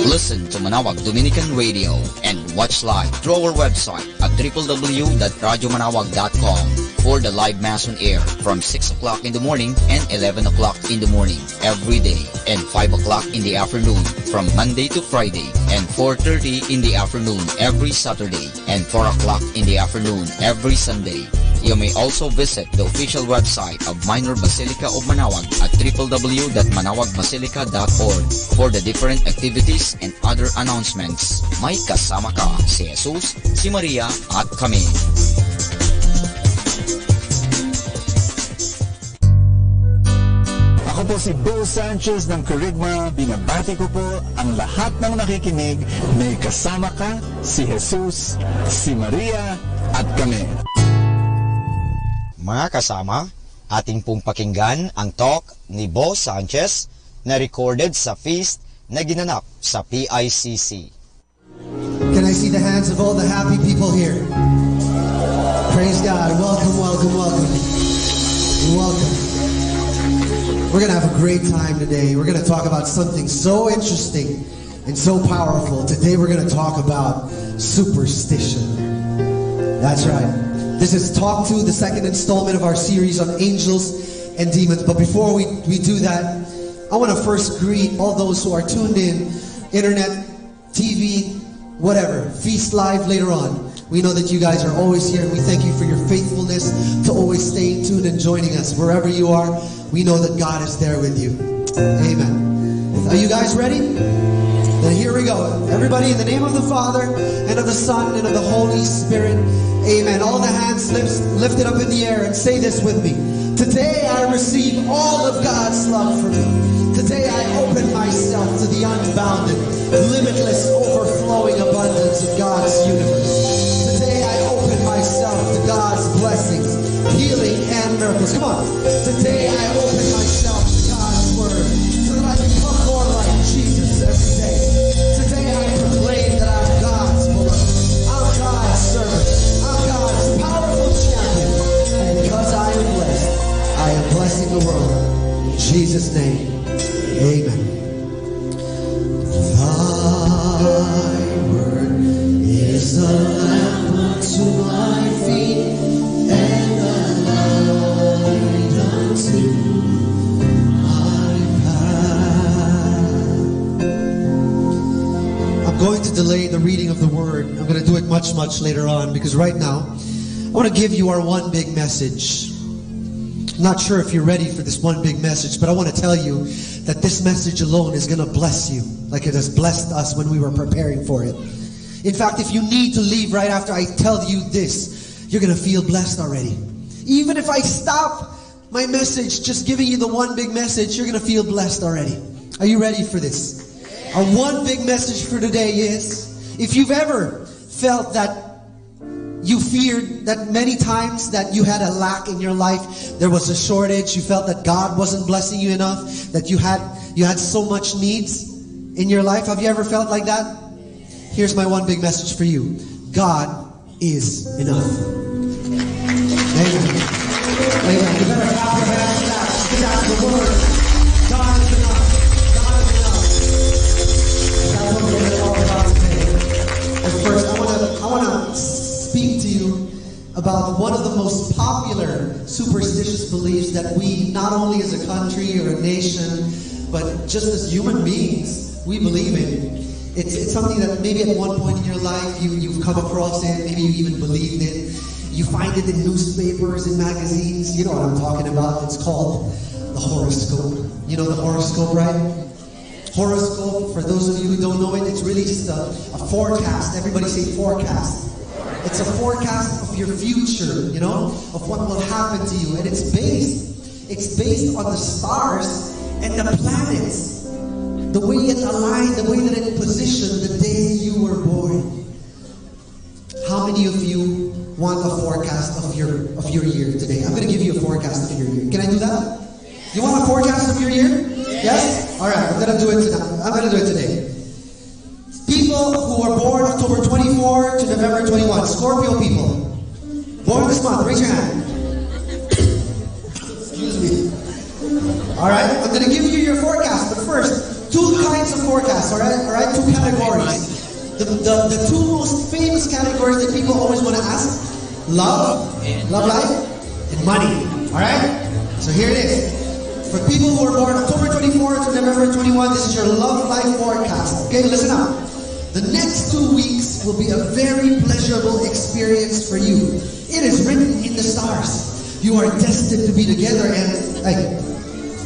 Listen to Manaoag Dominican Radio and watch live through our website at www.radyomanawag.com for the live mass on air from 6 o'clock in the morning and 11 o'clock in the morning every day and 5 o'clock in the afternoon from Monday to Friday and 4:30 in the afternoon every Saturday and 4 o'clock in the afternoon every Sunday. You may also visit the official website of Minor Basilica of Manaoag at www.manawagbasilica.org for the different activities and other announcements. May kasama ka si Jesus, si Maria at kami. Ako po si Bo Sanchez ng Kerygma. Binabati ko po ang lahat ng nakikinig. May kasama ka si Jesus, si Maria at kami. Mga kasama, ating pong pakinggan ang talk ni Bo Sanchez na recorded sa feast na ginanap sa PICC. Can I see the hands of all the happy people here? Praise God. Welcome, welcome, welcome. Welcome. We're going to have a great time today. We're going to talk about something so interesting and so powerful. Today we're going to talk about superstition. That's right. This is Talk 2, the second installment of our series on angels and demons. But before we do that, I want to first greet all those who are tuned in, internet, TV, whatever, Feast Live later on. We know that you guys are always here, and we thank you for your faithfulness to always staying tuned and joining us. Wherever you are, we know that God is there with you. Amen. Are you guys ready? Then here we go. Everybody, in the name of the Father, and of the Son, and of the Holy Spirit. Amen. All the hands lifted up in the air and say this with me. Today I receive all of God's love for me. Today I open myself to the unbounded, limitless, overflowing abundance of God's universe. Today I open myself to God's blessings, healing, and miracles. Come on. Today I open myself to God's word so that I become more like Jesus every day. Today I proclaim that I'm God's beloved. I'm God's servant. I'm God's powerful champion. And because I am blessed, I am blessing the world. In Jesus' name, amen. Thy word is a lamp unto my feet and a light unto my path. I'm going to delay the reading of the word. I'm going to do it much, much later on, because right now I want to give you our one big message. I'm not sure if you're ready for this one big message, but I want to tell you that this message alone is going to bless you like it has blessed us when we were preparing for it. In fact, if you need to leave right after I tell you this, you're going to feel blessed already. Even if I stop my message just giving you the one big message, you're going to feel blessed already. Are you ready for this? Our one big message for today is, if you've ever felt that you feared that many times that you had a lack in your life, there was a shortage, you felt that God wasn't blessing you enough, that you had so much needs in your life. Have you ever felt like that? Here's my one big message for you. God is enough. Amen. Amen. You better clap your hands for that, because that's the word. God is enough. God is enough. That's what we're going to talk about today. And first, I want to speak to you about one of the most popular popular superstitious beliefs that we, not only as a country or a nation, but just as human beings, we believe in. It's something that maybe at one point in your life you've come across it, maybe you even believed it. You find it in newspapers, in magazines. You know what I'm talking about. It's called the horoscope. You know the horoscope, right? Horoscope, for those of you who don't know it, it's really just a forecast. Everybody say forecast. It's a forecast of your future, you know, of what will happen to you. And it's based on the stars and the planets. The way it aligned, the way that it positioned the day you were born. How many of you want a forecast of your year today? I'm going to give you a forecast of your year. Can I do that? You want a forecast of your year? Yes? All right, I'm going to do it today. I'm going to do it today. People who were born October 24 to November 21, Scorpio people, born this month, raise your hand. Excuse me. All right, I'm going to give you your forecast, but first, two kinds of forecasts, all right, two categories. The two most famous categories that people always want to ask: love life, and money. All right? So here it is. For people who are born October 24 to November 21, this is your love life forecast. Okay, listen up. The next 2 weeks will be a very pleasurable experience for you. It is written in the stars. You are destined to be together and...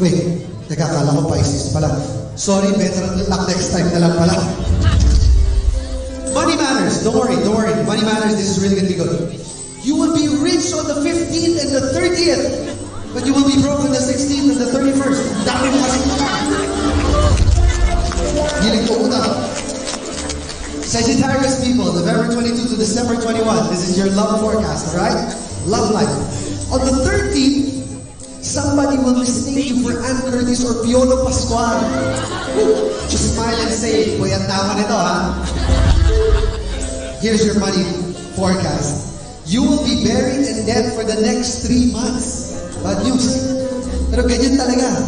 wait. Teka, kala ko Pisces pala. Sorry, better luck next time na lang pala. Money matters. Don't worry. Money matters. This is really going to be good. You will be rich on the 15th and the 30th, but you will be broke on the 16th and the 31st. Dami mo kasi. Giling ko una. Sagittarius people, November 22 to December 21. This is your love forecast, alright? Love life. On the 13th, somebody will mistake you for Ann Curtis or Piolo Pascual. Just smile and say, Kuya, tama nito, ha? Here's your money forecast. You will be buried in debt for the next 3 months. Bad news. Pero ganyan talaga.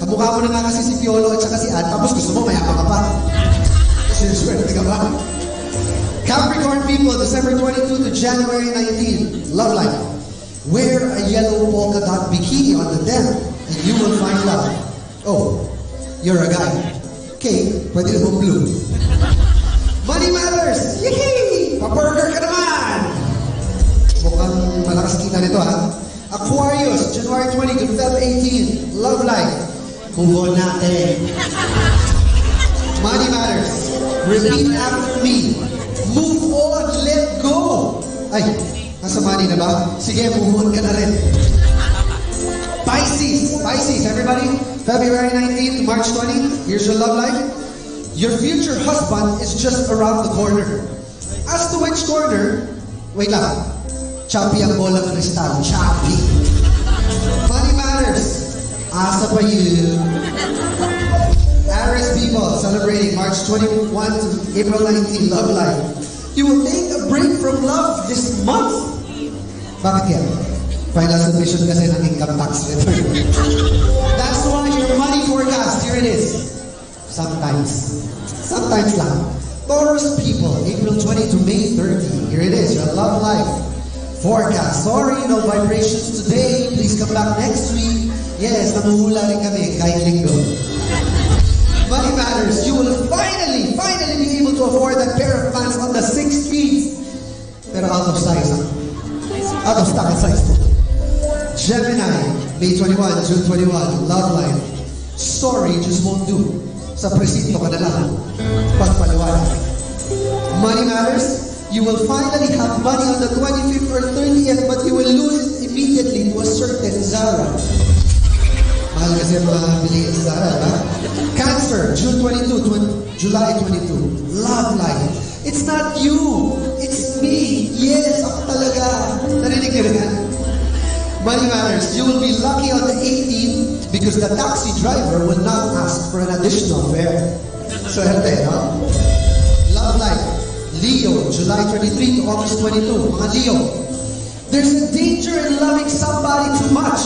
Kamukha mo na nga kasi si Piolo at saka si Ann, tapos gusto mo mayabang ka pa. Siniswerte ka ba? Capricorn people, December 22 to January 19. Love life. Wear a yellow polka dot bikini on the deck and you will find love. Oh, you're a guy. Okay, pwede naman blue. Money matters! Yee! Pa-burger ka naman! Mukhang malakas kita nito, ha? Aquarius, January 20 to Feb 18. Love life. Move on natin. Money matters. Repeat after me. Move on, let go. Ay, nasa money na ba? Sige, move on ka na rin. Pisces, everybody. February 19 to March 20. Here's your love life. Your future husband is just around the corner. As to which corner, wait lang. Choppy ang bola ng kristal. Choppy. Money matters. Asa pa yun. Aries people celebrating March 21 to April 19. Love life. You will take a break from love this month. Bakit yan? Final submission kasi ng income tax return. That's why your money forecast, here it is. Sometimes lang. Taurus people, April 20 to May 30. Here it is, your love life forecast. Sorry, no vibrations today. Please come back next week. Yes, namuhula rin kami kahit linggo. Money matters. You will finally be able to afford that pair of pants on the 6 feet. Pero out of size. Out of stock and size. Gemini, May 21, June 21. Love life. Sorry, just won't do. Sa presinto ka na lang. Pagpaliwanag. Money matters. You will finally have money on the 25th or 30th, but you will lose it immediately to a certain Zara. Mahal kasi mga bilihin sa Zara, ha? Cancer, June 22 to July 22. Love life. It's not you. It's me. Yes, ako talaga. Narinig ka rin. Money matters. You will be lucky on the 18th because the taxi driver will not ask for an additional fare. Swerte, no? Love life. Leo, July 23 to August 22. Mga Leo. There's a danger in loving somebody too much.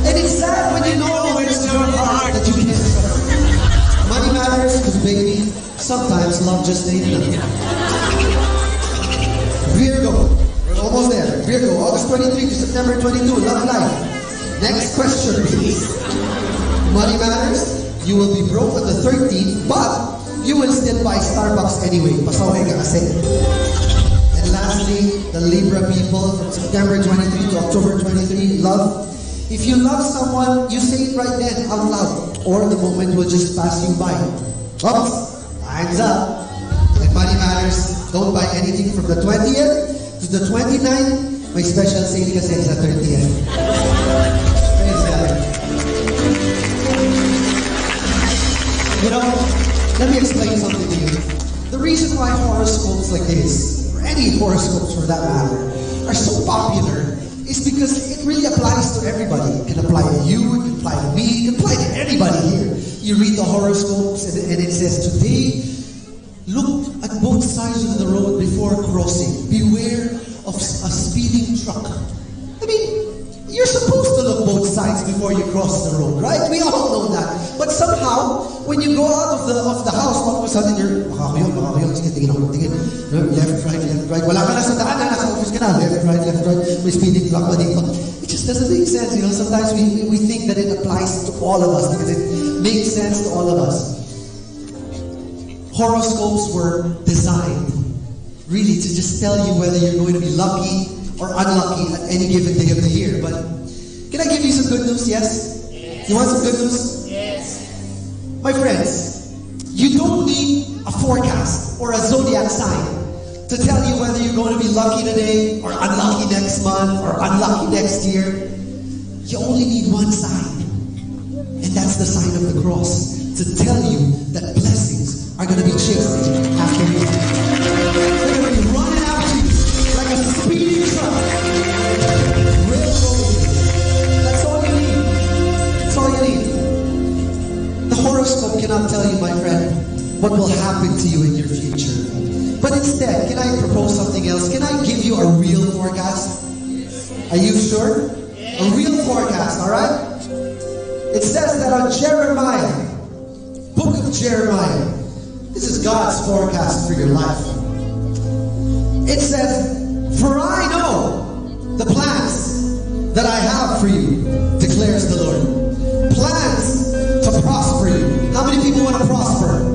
And it's sad when you know it's your heart that you can't trust. Money matters because, baby, sometimes love just ain't enough. Virgo, we're almost there. Virgo, August 23 to September 22, love life. Next question, please. Money matters. You will be broke on the 13th, but you will still buy Starbucks anyway. Pasaway ka kasi. And lastly, the Libra people from September 23 to October 23, love. If you love someone, you say it right then out loud, or the moment will just pass you by. Oops, time's up. And money matters. Don't buy anything from the 20th to the 29th. My special sale kasi sa 30th. Praise God. You know, let me explain something to you. The reason why horoscopes like this, or any horoscopes for that matter, are so popular is because it really applies to everybody. It can apply to you, it can apply to me, it can apply to anybody here. You read the horoscopes and it says, today, look at both sides of the road before crossing. Beware of a speeding truck. I mean, you're supposed to look both sides before you cross the road, right? We all know that. But somehow, when you go out of the house, all of a sudden you're, makakabiyon, sige, tingin ako, tingin. Left, right. Wala ka na sa daan, nasa office ka na. Left, right. May speeding truck pa dito. It just doesn't make sense, you know. Sometimes we think that it applies to all of us because it makes sense to all of us. Horoscopes were designed really to just tell you whether you're going to be lucky or unlucky at any given day of the year. But can I give you some good news? Yes? You want some good news? Yes. My friends, you don't need a forecast or a zodiac sign to tell you whether you're going to be lucky today or unlucky next month or unlucky next year. You only need one sign, and that's the sign of the cross, to tell you that blessings are going to be chasing after you. They're going to be running after you like a speeding truck. Railroad. That's all you need. That's all you need. The horoscope cannot tell you, my friend, what will happen to you in your future. But instead, can I propose something else? Can I give you a real forecast? Are you sure? A real forecast, alright? It says that on Jeremiah, book of Jeremiah, this is God's forecast for your life. It says, for I know the plans that I have for you, declares the Lord. Plans to prosper you. How many people want to prosper?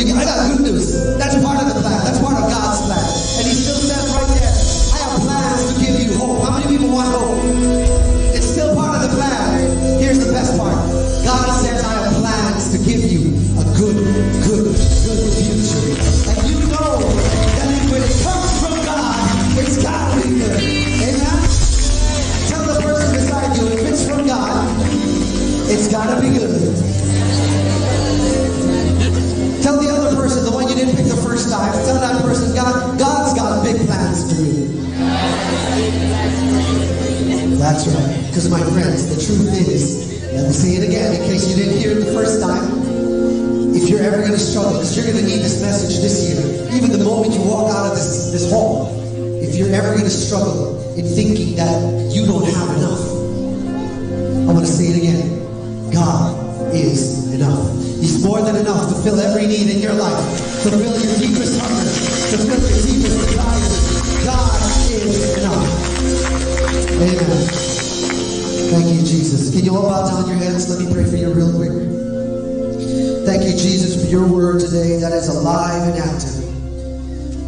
I got good news. That's part of the plan. That's part of God's plan. And He still says right there, I have plans to give you hope. How many people want hope? It's still part of the plan. Here's the best part. God says I have plans to give you a good future. And you know that when it comes from God, it's got to be good. Amen? Tell the person beside you, if it's from God, it's got to be good. Tell the other person, the one you didn't pick the first time, tell that person, God's got big plans for you. That's right. Because my friends, the truth is, let me say it again in case you didn't hear it the first time. If you're ever going to struggle, because you're going to need this message this year, even the moment you walk out of this hall, if you're ever going to struggle in thinking that you don't have enough, I want to say it again. God is enough. He's more than enough to fill every need in your life, to fill your deepest hunger, to fill your deepest desires. God is enough. Amen. Thank you, Jesus. Can you all bow down your heads? Let me pray for you real quick. Thank you, Jesus, for your word today that is alive and active.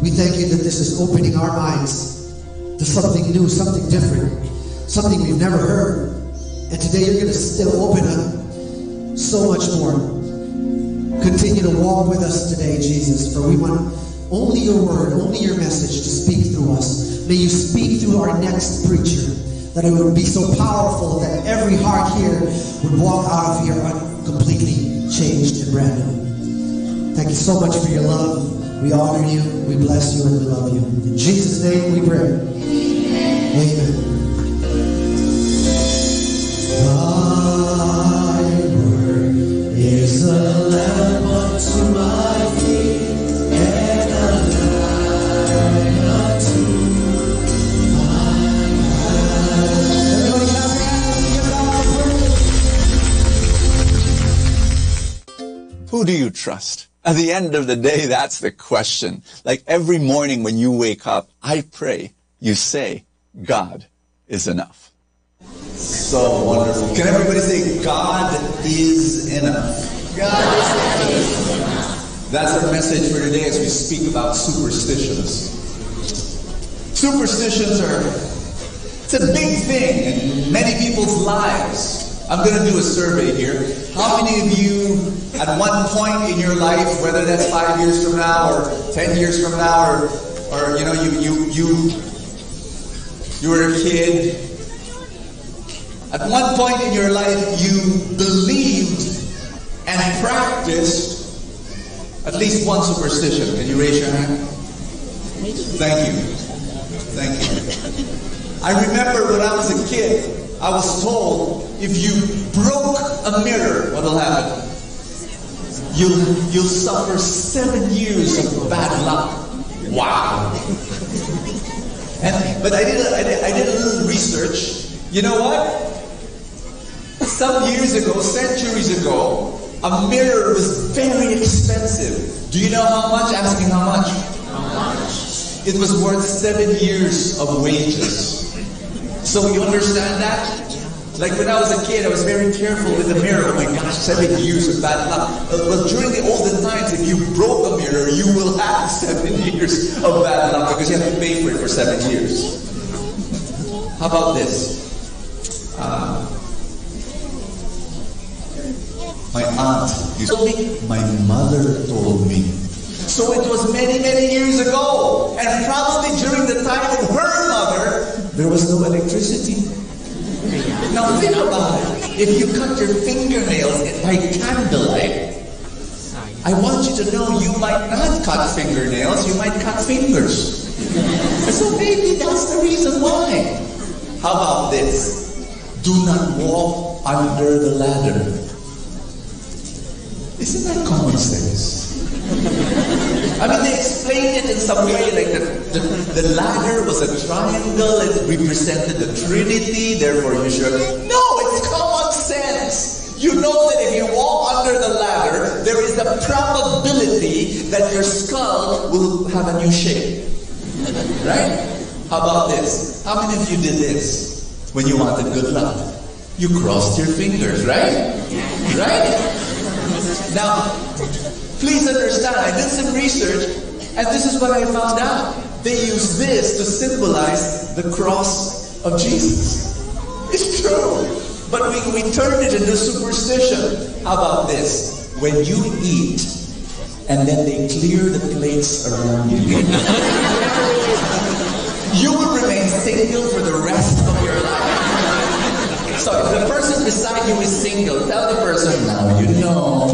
We thank you that this is opening our minds to something new, something different, something we've never heard. And today you're going to still open up so much more. Continue to walk with us today, Jesus, for we want only your word, only your message to speak through us. May you speak through our next preacher, that it would be so powerful that every heart here would walk out of here completely changed and brand new. Thank you so much for your love. We honor you, we bless you, and we love you. In Jesus' name we pray. Amen. Is a lamp unto my feet and a light unto my path. Everybody clap your hands and give God praise. Who do you trust? At the end of the day, that's the question. Like every morning when you wake up, I pray, you say, God is enough. So wonderful. Can everybody say, God is enough? God is enough. That's our message for today as we speak about superstitions. Superstitions it's a big thing in many people's lives. I'm going to do a survey here. How many of you at one point in your life, whether that's 5 years from now or 10 years from now, or you know, you were a kid, at one point in your life you believed and practiced at least one superstition. Can you raise your hand? Thank you. Thank you. I remember when I was a kid, I was told if you broke a mirror, what will happen? You'll suffer 7 years of bad luck. Wow. But I did a little research. You know what? Some years ago, centuries ago, a mirror was very expensive. Do you know how much? Ask me how much. How much? It was worth 7 years of wages. So you understand that? Like when I was a kid, I was very careful with the mirror. Oh my gosh, 7 years of bad luck. But during the olden times, if you broke a mirror, you will have 7 years of bad luck because you have to pay for it for 7 years. How about this? My aunt used to me, my mother told me. So it was many, many years ago. And probably during the time of her mother, there was no electricity. Now think about it. If you cut your fingernails by candlelight, I want you to know you might not cut fingernails, you might cut fingers. So maybe that's the reason why. How about this? Do not walk under the ladder. Isn't that common sense? I mean, they explained it in some way, like the ladder was a triangle, it represented the Trinity, therefore you should... No, it's common sense! You know that if you walk under the ladder, there is a probability that your skull will have a new shape. Right? How about this? How many of you did this when you wanted good luck? You crossed your fingers, right? Right? Now, please understand, I did some research, and this is what I found out. They use this to symbolize the cross of Jesus. It's true. But we turned it into superstition. How about this? When you eat, and then they clear the plates around you, you will remain single for the rest of your life. So if the person beside you is single, tell the person, now you know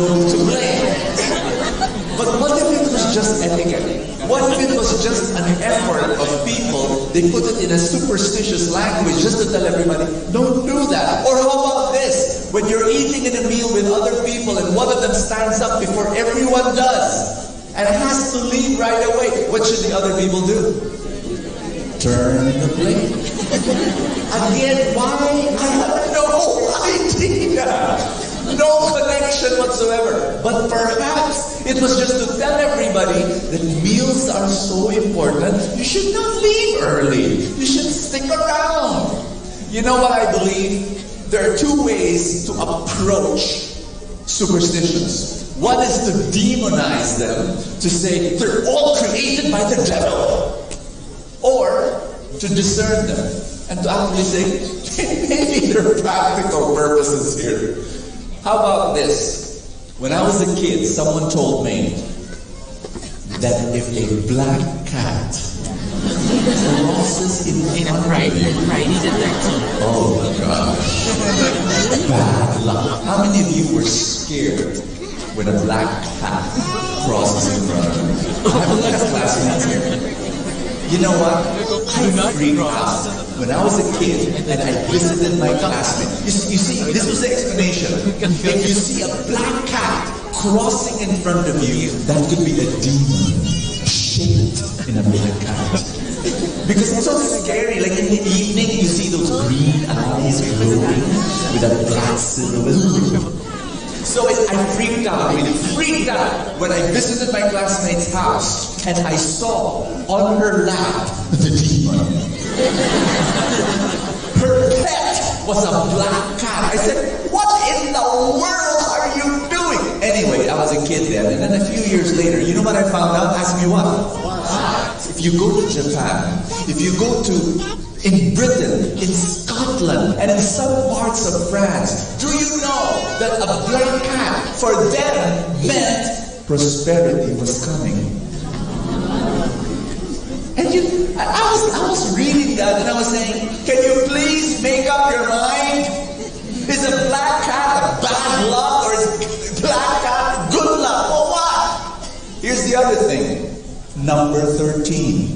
who to blame. But what if it was just etiquette? What if it was just an effort of people, they put it in a superstitious language just to tell everybody, don't do that. Or how about this? When you're eating in a meal with other people and one of them stands up before everyone does and has to leave right away, what should the other people do? Turn the plate. Again, why? I have no idea. No connection whatsoever. But perhaps it was just to tell everybody that meals are so important. You should not leave early. You should stick around. You know what I believe? There are two ways to approach superstitions. One is to demonize them, to say they're all created by the devil. Or to discern them and to actually say, maybe there are practical purposes here. How about this? When I was a kid, someone told me that if a black cat crosses in front of you, oh my gosh, bad luck. How many of you were scared when a black cat crosses in front of you? I have a lot of classmates here. You know what? I freaked out when I was a kid and I visited my classmate. You see, this was the explanation. If you see a black cat crossing in front of you, that could be a demon shaped in a black cat. Because it's so scary. Like in the evening, you see those green eyes glowing with a black silhouette. So I freaked out. I really freaked out when I visited my classmate's house. and I saw on her lap the demon. Her pet was a black cat. I said, what in the world are you doing? Anyway, I was a kid then, and then a few years later, you know what I found out? Ask me what? If you go to Japan, if you go in Britain, in Scotland, and in some parts of France, do you know that a black cat for them meant prosperity was coming? And I was reading that and I was saying, can you please make up your mind? Is a black cat a bad luck or is black cat good luck or what? Here's the other thing. Number 13.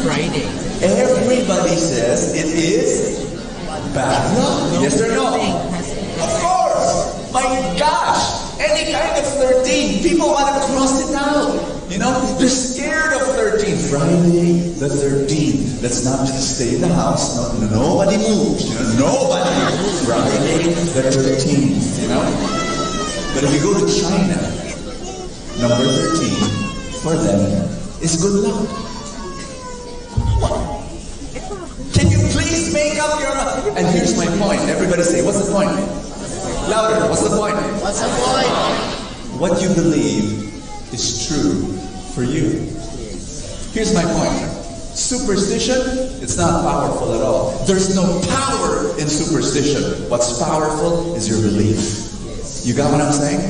Friday. Everybody says it is bad luck. Yes or no? Of course. My gosh. Any kind of 13. People want to cross it out. You know, they're scared of 13. Friday the 13th. Let's not just stay in the house. No, nobody moves. You know, nobody. Friday the 13th. You know. But if you go to China, number 13 for them is good luck. Can you please make up your mind? And here's my point. Everybody say, what's the point? Louder. What's the point? What's the point? What you believe is true for you. Here's my point. Superstition, it's not powerful at all. There's no power in superstition. What's powerful is your belief. You got what I'm saying?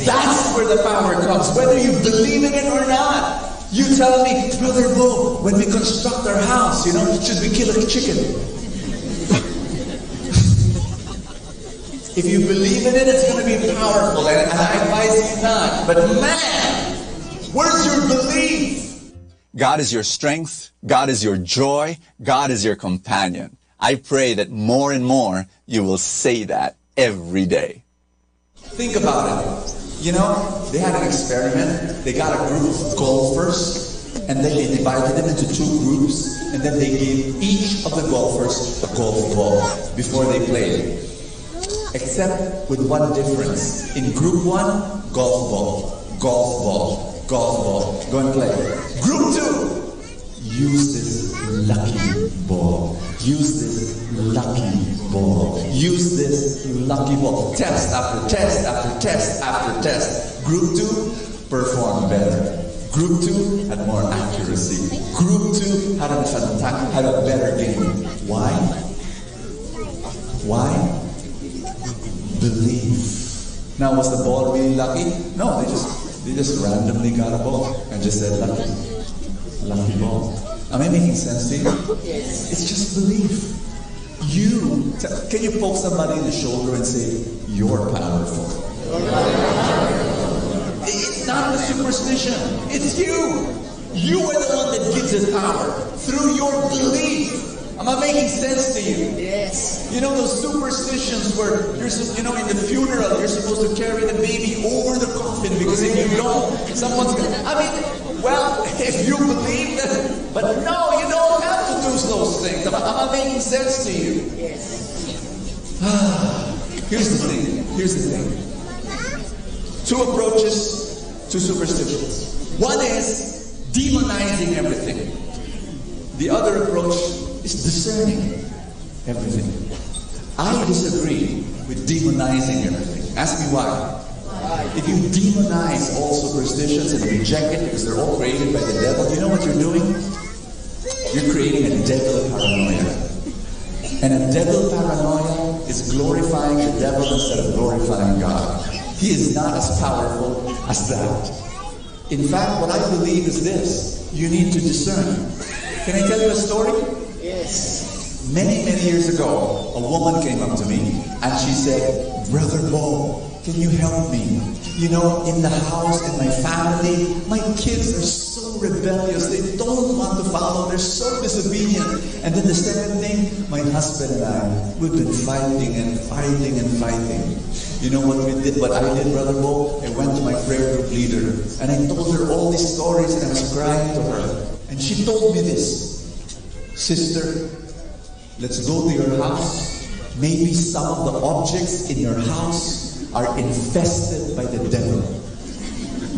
That's where the power comes, whether you believe in it or not. You tell me, Brother Bo, when we construct our house, you know, should we kill a chicken? If you believe in it, it's going to be powerful, and I advise you not. But man, where's your belief? God is your strength. God is your joy. God is your companion. I pray that more and more you will say that every day. Think about it. You know, they had an experiment. They got a group of golfers, and then they divided them into two groups, and then they gave each of the golfers a golf ball before they played. Except with one difference. In group 1, golf ball, golf ball, golf ball. Go and play. Group 2, use this lucky ball. Use this lucky ball. Use this lucky ball. Test after test after test after test. Group 2 performed better. Group 2 had more accuracy. Group 2 had a better game. Why? Why? Belief. Now, was the ball really lucky? No, they just randomly got a ball and just said lucky ball. Am I making sense to you? Yes. It's just belief. Can you poke somebody in the shoulder and say, you're powerful? It's not the superstition. It's you. You are the one that gives it power through your belief. Am I making sense to you? Yes. You know those superstitions where in the funeral you're supposed to carry the baby over the coffin because if you don't, someone's gonna. Well, if you believe that, but no, you don't have to do those things. Am I making sense to you? Yes. Here's the thing. Two approaches to superstitions. One is demonizing everything. The other approach is discerning everything. I disagree with demonizing everything. Ask me why. If you demonize all superstitions and reject it because they're all created by the devil, do you know what you're doing? You're creating a devil paranoia. And a devil paranoia is glorifying the devil instead of glorifying God. He is not as powerful as that. In fact, what I believe is this. You need to discern. Can I tell you a story? Yes. Many years ago, a woman came up to me and she said, Brother Bo, can you help me? You know, in the house, in my family, my kids are so rebellious. They don't want to follow. They're so disobedient. And then the second thing, my husband and I, we've been fighting and fighting and fighting. You know what we did? What I did, Brother Bo? I went to my prayer group leader and I told her all these stories and I was crying to her. And she told me this. Sister, let's go to your house. Maybe some of the objects in your house are infested by the devil.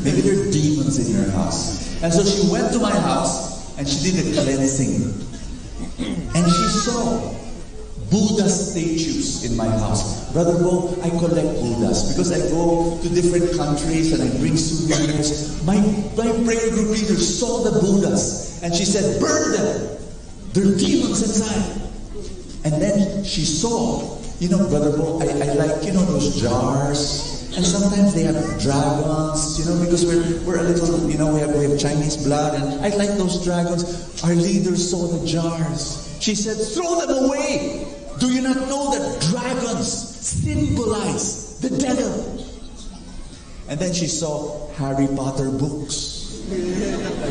Maybe there are demons in your house. And so she went to my house and she did a cleansing. And she saw Buddha statues in my house. Brother Bo, I collect Buddhas because I go to different countries and I bring souvenirs. My prayer group leader saw the Buddhas and she said, burn them. There are demons inside. And then she saw, you know, Brother Bo, I like, you know, those jars. And sometimes they have dragons, you know, because we're a little, you know, we have Chinese blood, and I like those dragons. Our leader saw the jars. She said, throw them away. Do you not know that dragons symbolize the devil? And then she saw Harry Potter books.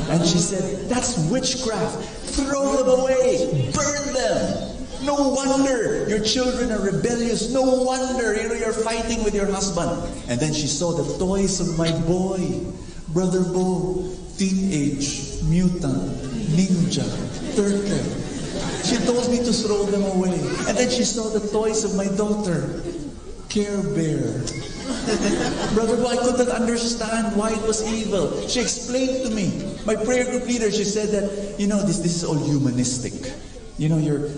And she said, that's witchcraft. Throw them away. Burn them. No wonder your children are rebellious. No wonder, you know, you're fighting with your husband. And then she saw the toys of my boy, Brother Bo, Teenage Mutant Ninja Turtle. She told me to throw them away. And then she saw the toys of my daughter, Care Bear. Brother Bo, I couldn't understand why it was evil. She explained to me. My prayer group leader, she said that, you know, this is all humanistic. You know,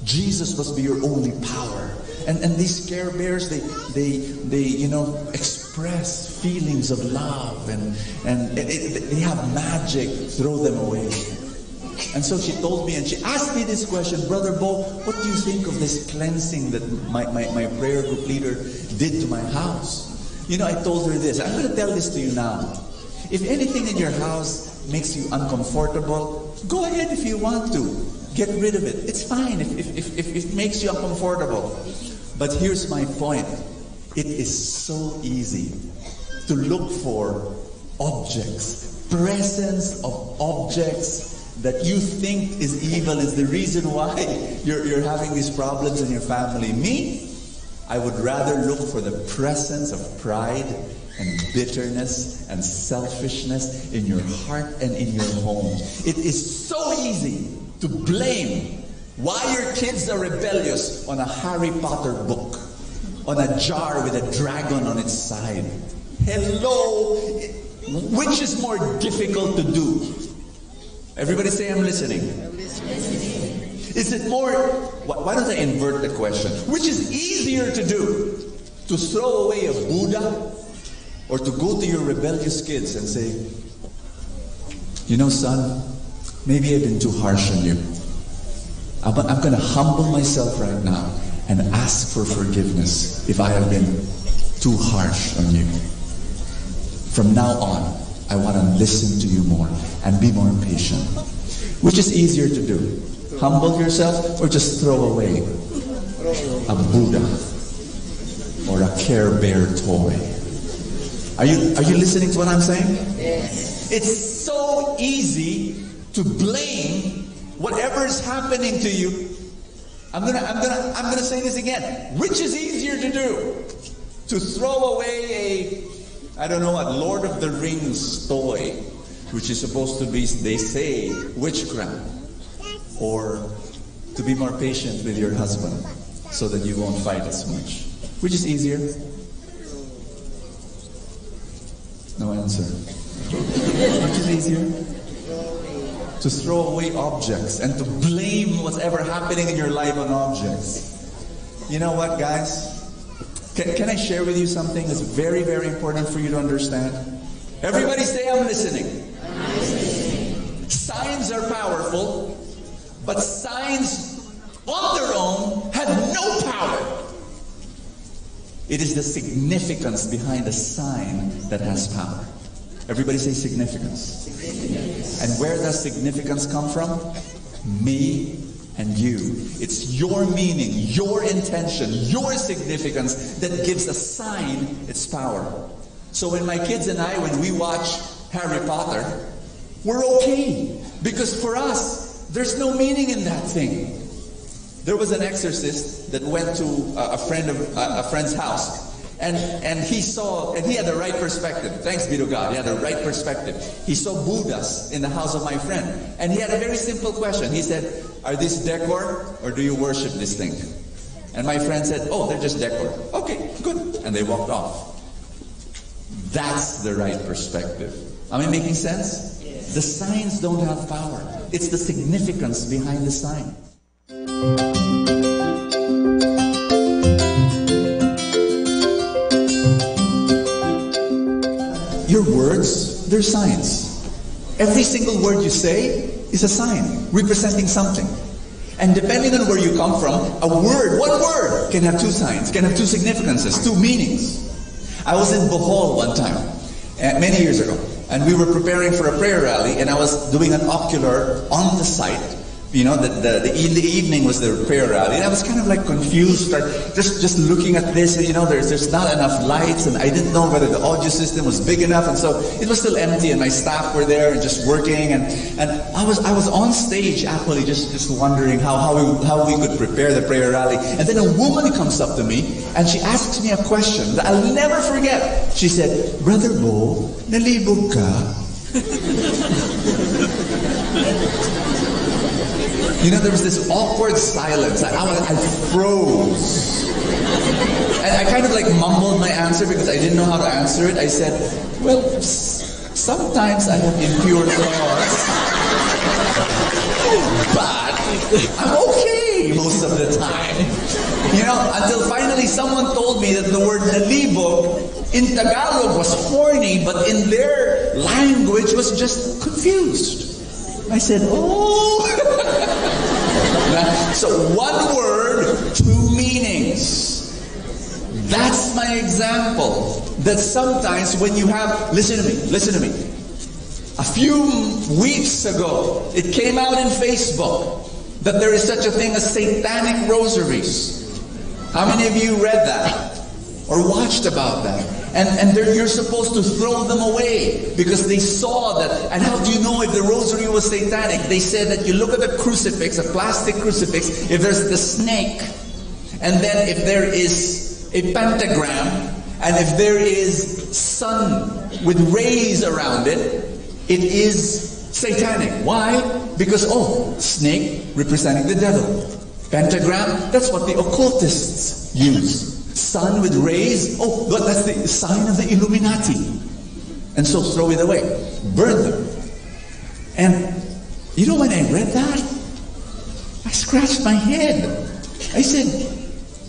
Jesus must be your only power. And these Care Bears, they you know, express feelings of love and they have magic. Throw them away. And so she told me, and she asked me this question, Brother Bo, what do you think of this cleansing that my prayer group leader did to my house? You know, I told her this. I'm going to tell this to you now. If anything in your house makes you uncomfortable, go ahead if you want to. Get rid of it. It's fine if it makes you uncomfortable. But here's my point. It is so easy to look for objects, presence of objects that you think is evil is the reason why you're having these problems in your family. Me, I would rather look for the presence of pride and bitterness and selfishness in your heart and in your home. It is so easy to blame why your kids are rebellious on a Harry Potter book, on a jar with a dragon on its side. Hello! Which is more difficult to do? Everybody say, I'm listening. Is it more... Why don't I invert the question? Which is easier to do? To throw away a Buddha or to go to your rebellious kids and say, you know, son, maybe I've been too harsh on you. I'm going to humble myself right now and ask for forgiveness if I have been too harsh on you. From now on, I want to listen to you more and be more patient. Which is easier to do? Humble yourself or just throw away a Buddha or a Care Bear toy? Are you listening to what I'm saying? Yes. It's so easy to blame whatever is happening to you. I'm gonna say this again. Which is easier to do? To throw away I don't know what, Lord of the Rings toy, which is supposed to be, they say, witchcraft, or to be more patient with your husband so that you won't fight as much. Which is easier? No answer. Which is easier? To throw away objects and to blame whatever happening in your life on objects. You know what, guys? Can I share with you something that's very, very important for you to understand? Everybody say, I'm listening. I'm listening. Signs are powerful, but signs on their own have no power. It is the significance behind a sign that has power. Everybody say significance. And where does significance come from? Me and you. It's your meaning, your intention, your significance that gives a sign its power. So when my kids and I, when we watch Harry Potter, we're okay. Because for us, there's no meaning in that thing. There was an exorcist that went to a friend's house, and he saw, and he had the right perspective. Thanks be to God, he had the right perspective. He saw Buddhas in the house of my friend, and he had a very simple question. He said, "Are these decor, or do you worship this thing?" And my friend said, "Oh, they're just decor." "Okay, good." And they walked off. That's the right perspective. Am I making sense? Yes. The signs don't have power. It's the significance behind the sign. Your words, they're signs. Every single word you say is a sign representing something. And depending on where you come from, a word, one word, can have two signs, can have two significances, two meanings. I was in Bohol one time, many years ago, and we were preparing for a prayer rally, and I was doing an ocular on the site. You know, in the evening was the prayer rally, and I was kind of like confused, just looking at this, and there's not enough lights, and I didn't know whether the audio system was big enough, and so it was still empty, and my staff were there and just working, and I was on stage actually just wondering how we could prepare the prayer rally, and then a woman comes up to me, and she asks me a question that I'll never forget. She said, "Brother Bo, nalibog ka?" There was this awkward silence. I froze. And I kind of like mumbled my answer because I didn't know how to answer it. I said, "Well, sometimes I have impure thoughts, but I'm okay most of the time." Until finally someone told me that the word nalibog in Tagalog was horny, but in their language was just confused. I said, "Oh." So one word, two meanings. That's my example. That sometimes when you have, listen to me. A few weeks ago, it came out in Facebook that there is such a thing as satanic rosaries. How many of you read that? Or watched about that? And you're supposed to throw them away because they saw that. And how do you know if the rosary was satanic? They said that you look at the crucifix, a plastic crucifix, if there's the snake, and then if there is a pentagram, and if there is sun with rays around it, it is satanic. Why? Because, snake representing the devil. Pentagram, that's what the occultists use. Sun with rays, but that's the sign of the Illuminati. And so throw it away. Burn them. And when I read that, I scratched my head. I said,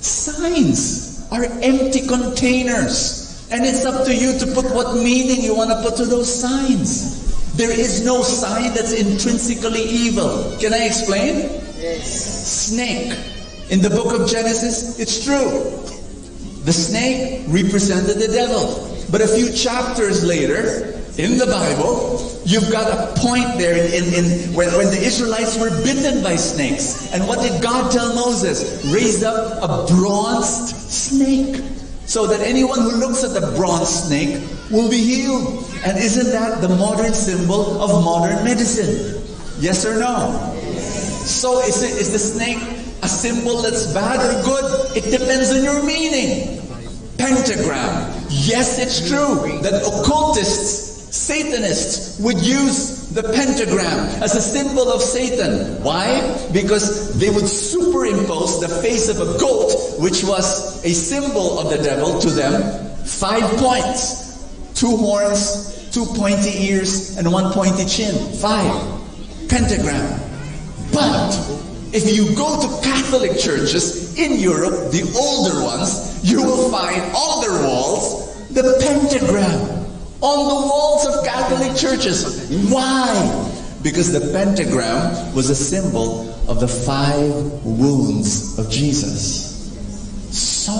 signs are empty containers. And it's up to you to put what meaning you want to put to those signs. There is no sign that's intrinsically evil. Can I explain? Yes. Snake. In the book of Genesis, it's true. The snake represented the devil. But a few chapters later, in the Bible, you've got a point there when the Israelites were bitten by snakes. And what did God tell Moses? Raise up a bronzed snake, so that anyone who looks at the bronzed snake will be healed. And isn't that the modern symbol of modern medicine? Yes or no? So is the snake a symbol that's bad or good? It depends on your meaning. Pentagram. Yes, it's true that occultists, Satanists would use the pentagram as a symbol of Satan. Why? Because they would superimpose the face of a goat, which was a symbol of the devil to them, 5 points. 2 horns, 2 pointy ears, and 1 pointy chin. 5. Pentagram. But if you go to Catholic churches in Europe, the older ones, you will find on their walls the pentagram. On the walls of Catholic churches. Why? Because the pentagram was a symbol of the 5 wounds of Jesus. So,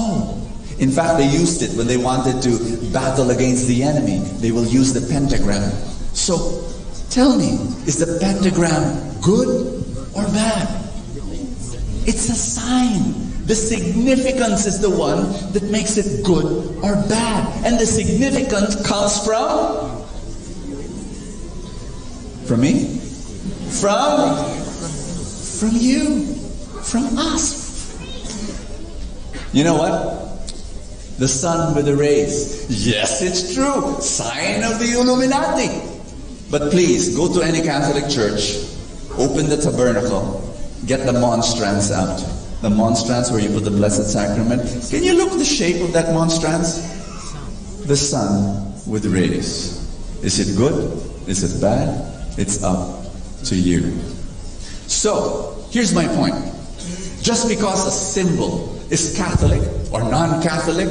in fact, they used it when they wanted to battle against the enemy. They will use the pentagram. So, tell me, is the pentagram good or bad? It's a sign. The significance is the one that makes it good or bad. And the significance comes from me? From you. From us. You know what? The sun with the rays. Yes, it's true. Sign of the Illuminati. But please, go to any Catholic church, open the tabernacle, get the monstrance out. The monstrance where you put the Blessed Sacrament. Can you look at the shape of that monstrance? The sun with rays. Is it good? Is it bad? It's up to you. So, here's my point. Just because a symbol is Catholic or non-Catholic,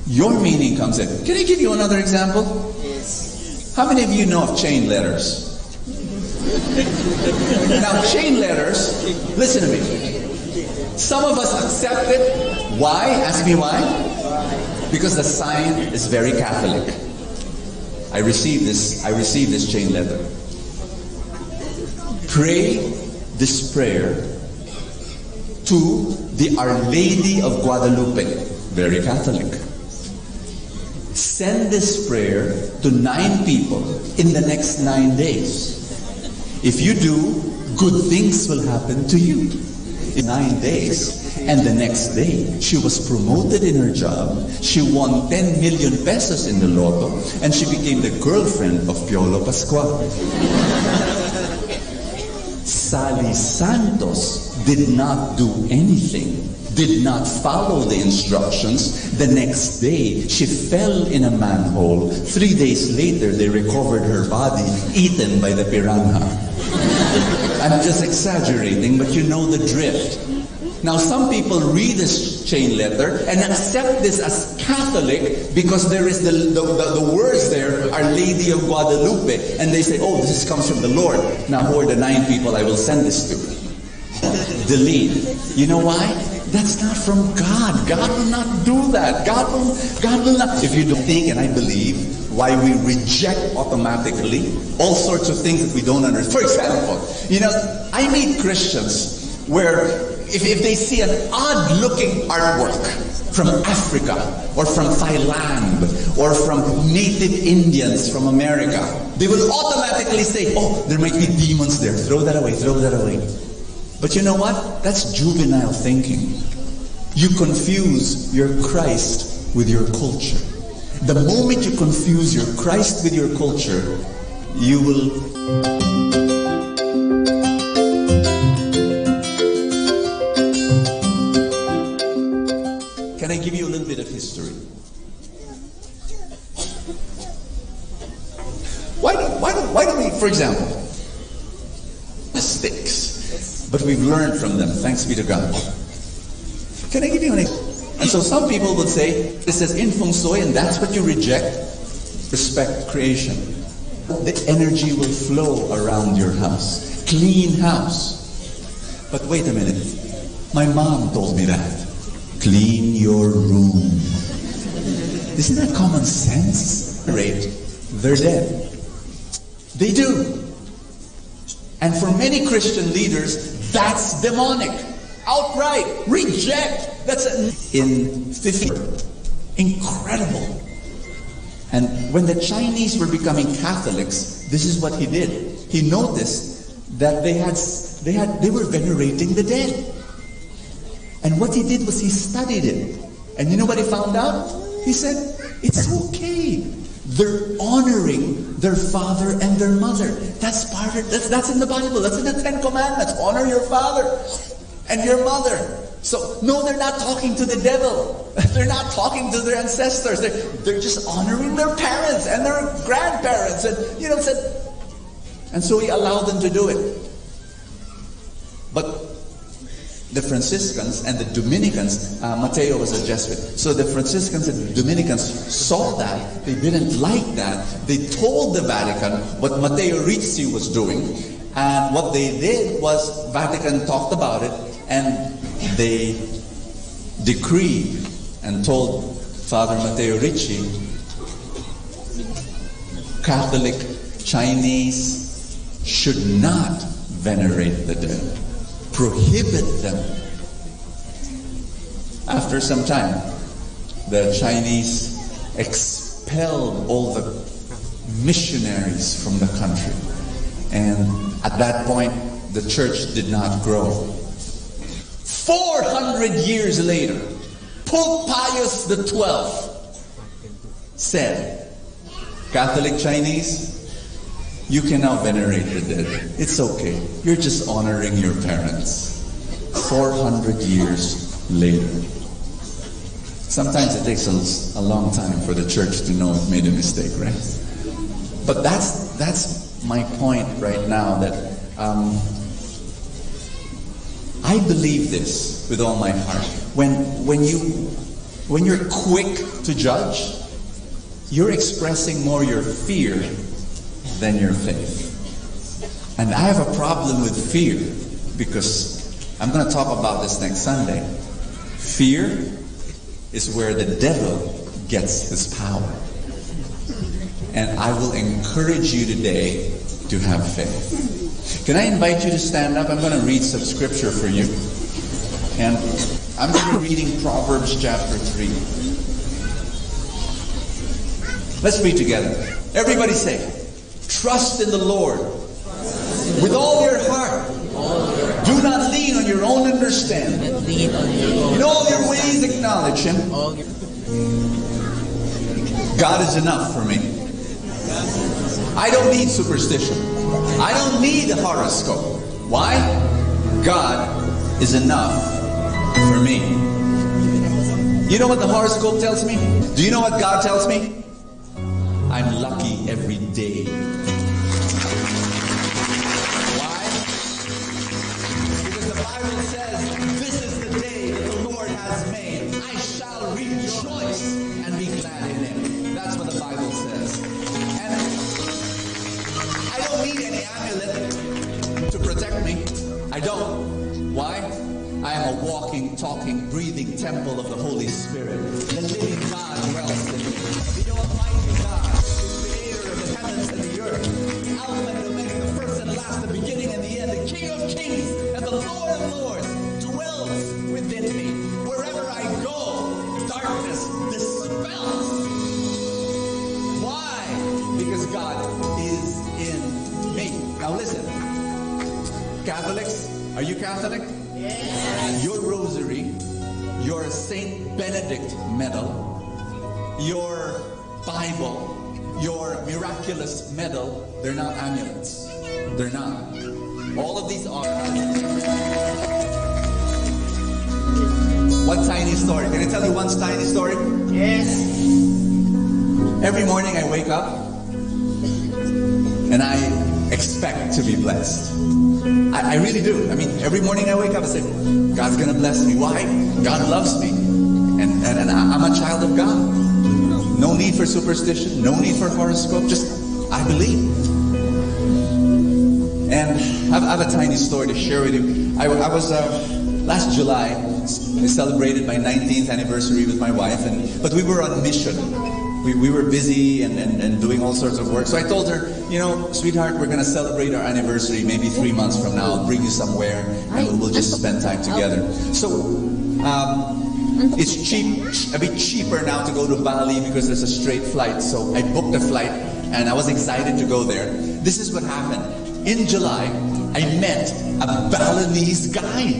your meaning comes in. Can I give you another example? Yes. How many of you know of chain letters? Now, chain letters, listen to me. Some of us accept it. Why? Ask me why. Because the sign is very Catholic. I received this chain letter. Pray this prayer to the Our Lady of Guadalupe. Very Catholic. Send this prayer to 9 people in the next 9 days. If you do, good things will happen to you. In 9 days. And the next day, she was promoted in her job. She won 10 million pesos in the lotto. And she became the girlfriend of Piolo Pascual. Sally Santos did not do anything. Did not follow the instructions. The next day, she fell in a manhole. 3 days later, they recovered her body, eaten by the piranha. I'm just exaggerating, but you know the drift. Now, some people read this chain letter and accept this as Catholic because there is the words there, Our Lady of Guadalupe, and they say, oh, this comes from the Lord. Now, who are the 9 people I will send this to? Delete. You know why? That's not from God. God will not do that. God will not. If you don't think, and I believe, why we reject automatically all sorts of things that we don't understand. For example, I meet Christians where if they see an odd-looking artwork from Africa or from Thailand or from native Indians from America, they will automatically say, oh, there might be demons there. Throw that away, throw that away. But you know what? That's juvenile thinking. You confuse your Christ with your culture. The moment you confuse your Christ with your culture, you will... Can I give you a little bit of history? Why don't we, for example, mistakes, but we've learned from them, thanks be to God. Can I give you an example? And so some people would say, this is in feng shui and that's what you reject. Respect creation. The energy will flow around your house. Clean house. But wait a minute. My mom told me that. Clean your room. Isn't that common sense? They're dead. They do. And for many Christian leaders, that's demonic. Outright. Reject. That's in 50. Incredible. And when the Chinese were becoming Catholics, this is what he did. He noticed that they were venerating the dead. And what he did was he studied it. And you know what he found out? He said, it's okay. They're honoring their father and their mother. That's in the Bible. That's in the 10 Commandments. Honor your father and your mother. So, no, they're not talking to the devil. They're not talking to their ancestors. They're just honoring their parents and their grandparents. And so he allowed them to do it. But the Franciscans and the Dominicans, Mateo was a Jesuit. So the Franciscans and the Dominicans saw that. They didn't like that. They told the Vatican what Matteo Ricci was doing. And what they did was, Vatican talked about it, and they decreed and told Father Matteo Ricci, Catholic Chinese should not venerate the dead. Prohibit them. After some time, the Chinese expelled all the missionaries from the country. And at that point, the church did not grow. 400 years later, Pope Pius XII said, Catholic Chinese, you can now venerate the dead. It's okay. You're just honoring your parents. 400 years later. Sometimes it takes a long time for the church to know it made a mistake, right? But that's my point right now that I believe this with all my heart. When you're quick to judge, you're expressing more your fear than your faith. And I have a problem with fear because I'm going to talk about this next Sunday. Fear is where the devil gets his power. And I will encourage you today to have faith. Can I invite you to stand up? I'm going to read some scripture for you. And I'm going to be reading Proverbs chapter 3. Let's read together. Everybody say, trust in the Lord with all your heart. Do not lean on your own understanding. In all your ways acknowledge Him. God is enough for me. I don't need superstition. I don't need a horoscope. Why? God is enough for me. You know what the horoscope tells me? Do you know what God tells me? I'm lucky every day. Why? Because the Bible says, this is the day that the Lord has made. I shall rejoice and be glad in Him. That's what the Bible says. And I don't need any amulet to protect me. I don't. Why? I am a walking, talking, breathing temple of the Holy Spirit. The living God dwells in me. The Almighty God, the creator of the heavens and the earth, the Alpha and Omega, the first and last, the beginning and the end, the King of kings and the Lord of lords, dwells within me. Wherever I go, darkness dispels. Why? Because God is in me. Now listen, Catholics, are you Catholic? Yes. Your rosary, your Saint Benedict medal, your Bible, your miraculous medal, they're not amulets. They're not. All of these are. One tiny story. Can I tell you one tiny story? Yes. Every morning I wake up and I expect to be blessed. I really do. I mean, every morning I wake up and say, God's going to bless me. Why? God loves me. And I'm a child of God. No need for superstition. No need for horoscope. Just, I believe. And I have a tiny story to share with you. I was, last July, I celebrated my 19th anniversary with my wife. But we were on mission. We were busy and doing all sorts of work. So I told her, you know, sweetheart, we're going to celebrate our anniversary maybe 3 months from now. I'll bring you somewhere and we'll just spend time together. So it's cheap, a bit cheaper now to go to Bali because there's a straight flight. So I booked a flight and I was excited to go there. This is what happened. In July, I met a Balinese guy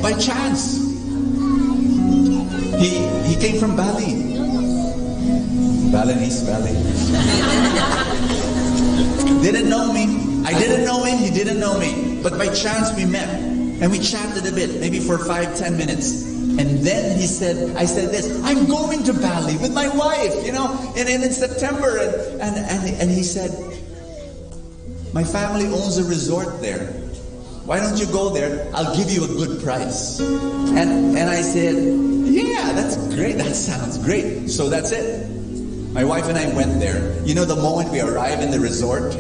by chance. He came from Bali. Balinese Valley. Didn't know me. I didn't know him. He didn't know me. But by chance we met and we chatted a bit, maybe for 5-10 minutes. And then he said, I said this, I'm going to Bali with my wife, you know, and in September. And he said, my family owns a resort there. Why don't you go there? I'll give you a good price. And I said, yeah, that's great. That sounds great. So that's it. My wife and I went there. You know, the moment we arrived in the resort,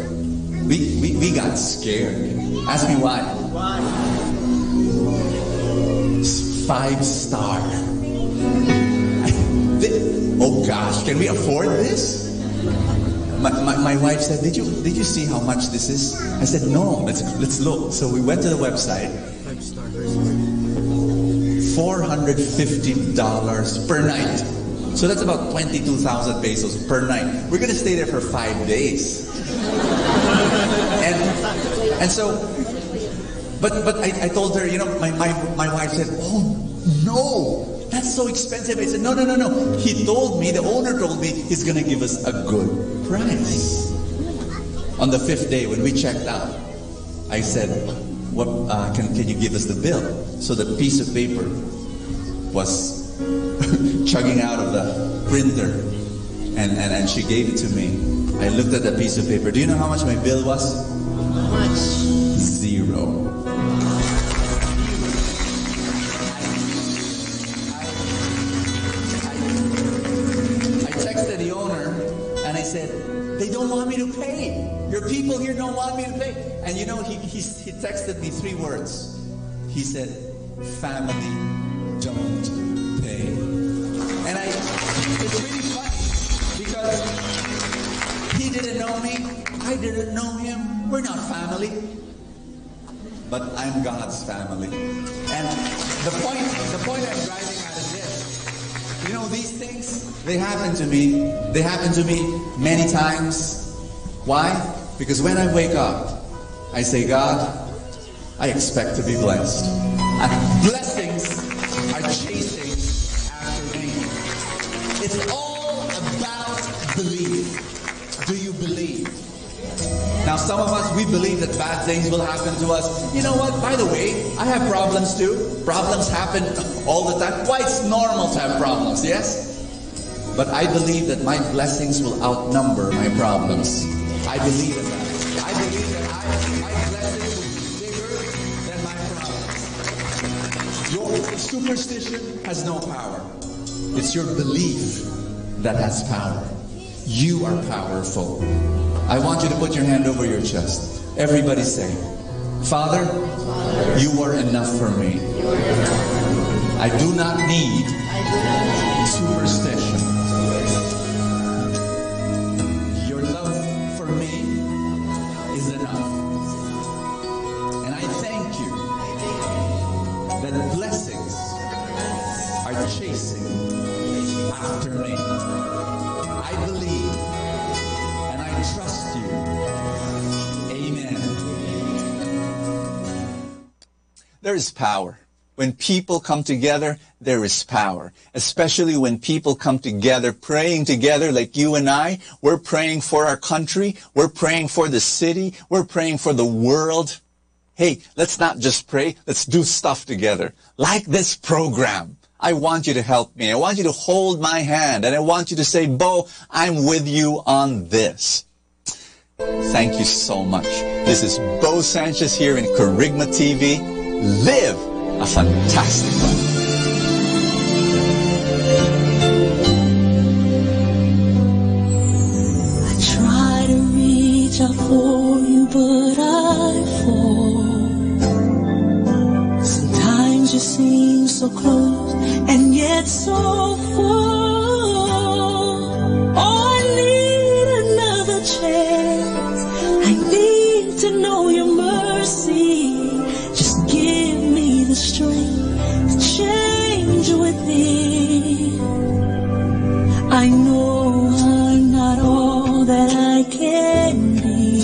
we got scared. Ask me why. Why? 5-star. Oh gosh, can we afford this? My wife said, did you see how much this is? I said, no, let's look. So we went to the website. $450 per night. So that's about 22,000 pesos per night. We're going to stay there for 5 days. And so, but I told her, you know, my wife said, oh no, that's so expensive. I said, no. He told me, the owner told me, he's going to give us a good price. On the 5th day when we checked out, I said, what can you give us the bill? So the piece of paper was chugging out of the printer, and she gave it to me. I looked at the piece of paper. Do you know how much my bill was? How much? 0. I texted the owner and I said, they don't want me to pay. Your people here don't want me to pay. And you know, he texted me 3 words. He said, family don't pay. And it's really funny because he didn't know me, I didn't know him. We're not family. But I'm God's family. And the point I'm driving at is this. You know, these things, they happen to me. They happen to me many times. Why? Because when I wake up, I say, God, I expect to be blessed. And blessings are chasing after me. It's all about belief. Do you believe? Now, some of us, we believe that bad things will happen to us. You know what? By the way, I have problems too. Problems happen all the time. Why, it's normal to have problems, yes? But I believe that my blessings will outnumber my problems. I believe in that. I believe that my blessings will be bigger than my problems. Your superstition has no power. It's your belief that has power. You are powerful. I want you to put your hand over your chest. Everybody say, Father, you are enough for me. I do not need superstition. Your love for me is enough. And I thank you that blessings are chasing after me. I believe and I trust you. Amen. There is power. When people come together, there is power. Especially when people come together, praying together like you and I. We're praying for our country. We're praying for the city. We're praying for the world. Hey, let's not just pray. Let's do stuff together. Like this program. I want you to help me. I want you to hold my hand. And I want you to say, Bo, I'm with you on this. Thank you so much. This is Bo Sanchez here in Kerygma TV. Live a fantastic life. I try to reach out for you, but I fall. Sometimes you seem so close and yet so far. Oh, I need another chance. I need to know your mercy. Just give me the strength to change within. I know I'm not all that I can be.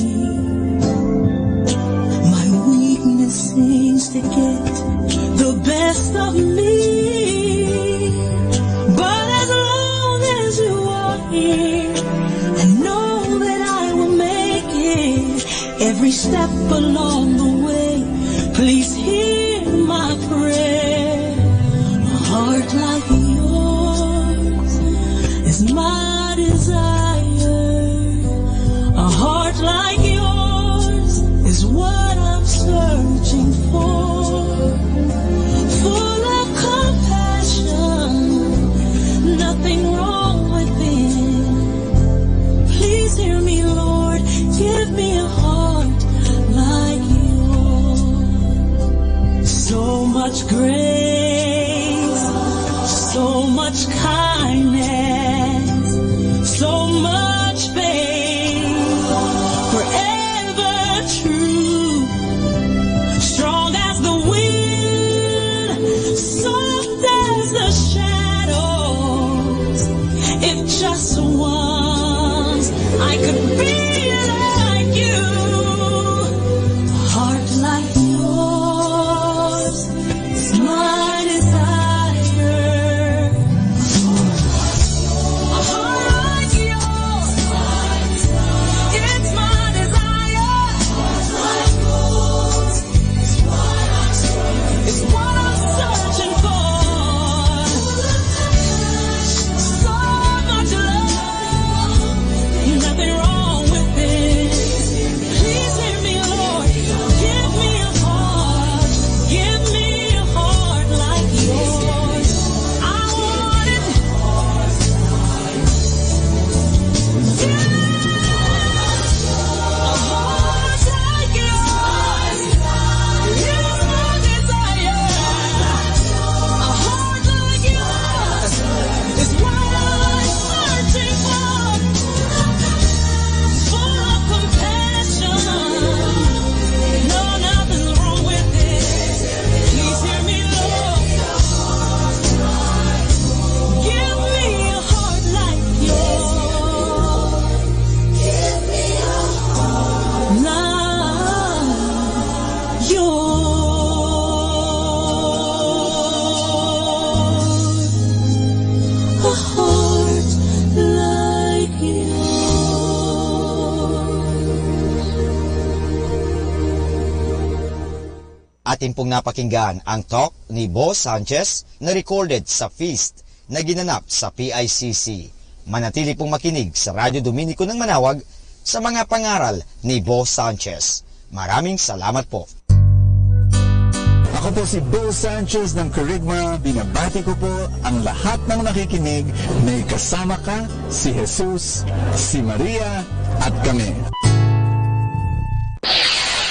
My weakness seems to get the best of me. But as long as you are here, I know that I will make it. Every step along the way, please hear my prayer. A heart like yours is my desire. A heart like yours is what I'm searching for. Full of compassion, nothing wrong within. Please hear me, Lord, give me a heart like yours. Atin pong napakinggan ang talk ni Boss Sanchez na recorded sa feast na ginanap sa PICC. Manatili pong makinig sa Radyo Dominico ng Manawag sa mga pangaral ni Boss Sanchez. Maraming salamat po. Ako po si Bo Sanchez ng Kerygma. Binabati ko po ang lahat ng nakikinig. May kasama ka, si Jesus, si Maria, at kami.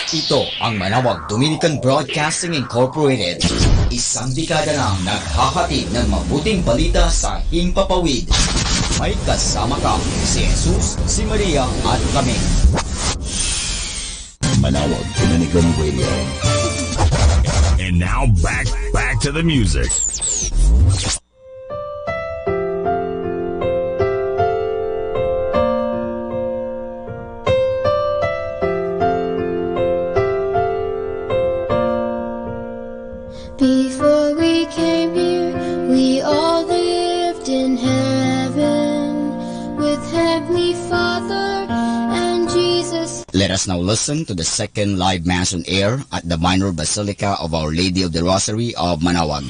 Ito ang Manawag Dominican Broadcasting Incorporated. Isang dekada ng naghahatid ng mabuting balita sa Himpapawid. May kasama ka, si Jesus, si Maria, at kami. Manawag Dominican Radio. And now back to the music. Before we came here, we all lived in heaven with Heavenly Father and Jesus. Let us now listen to the second live Mass on air at the Minor Basilica of Our Lady of the Rosary of Manawag.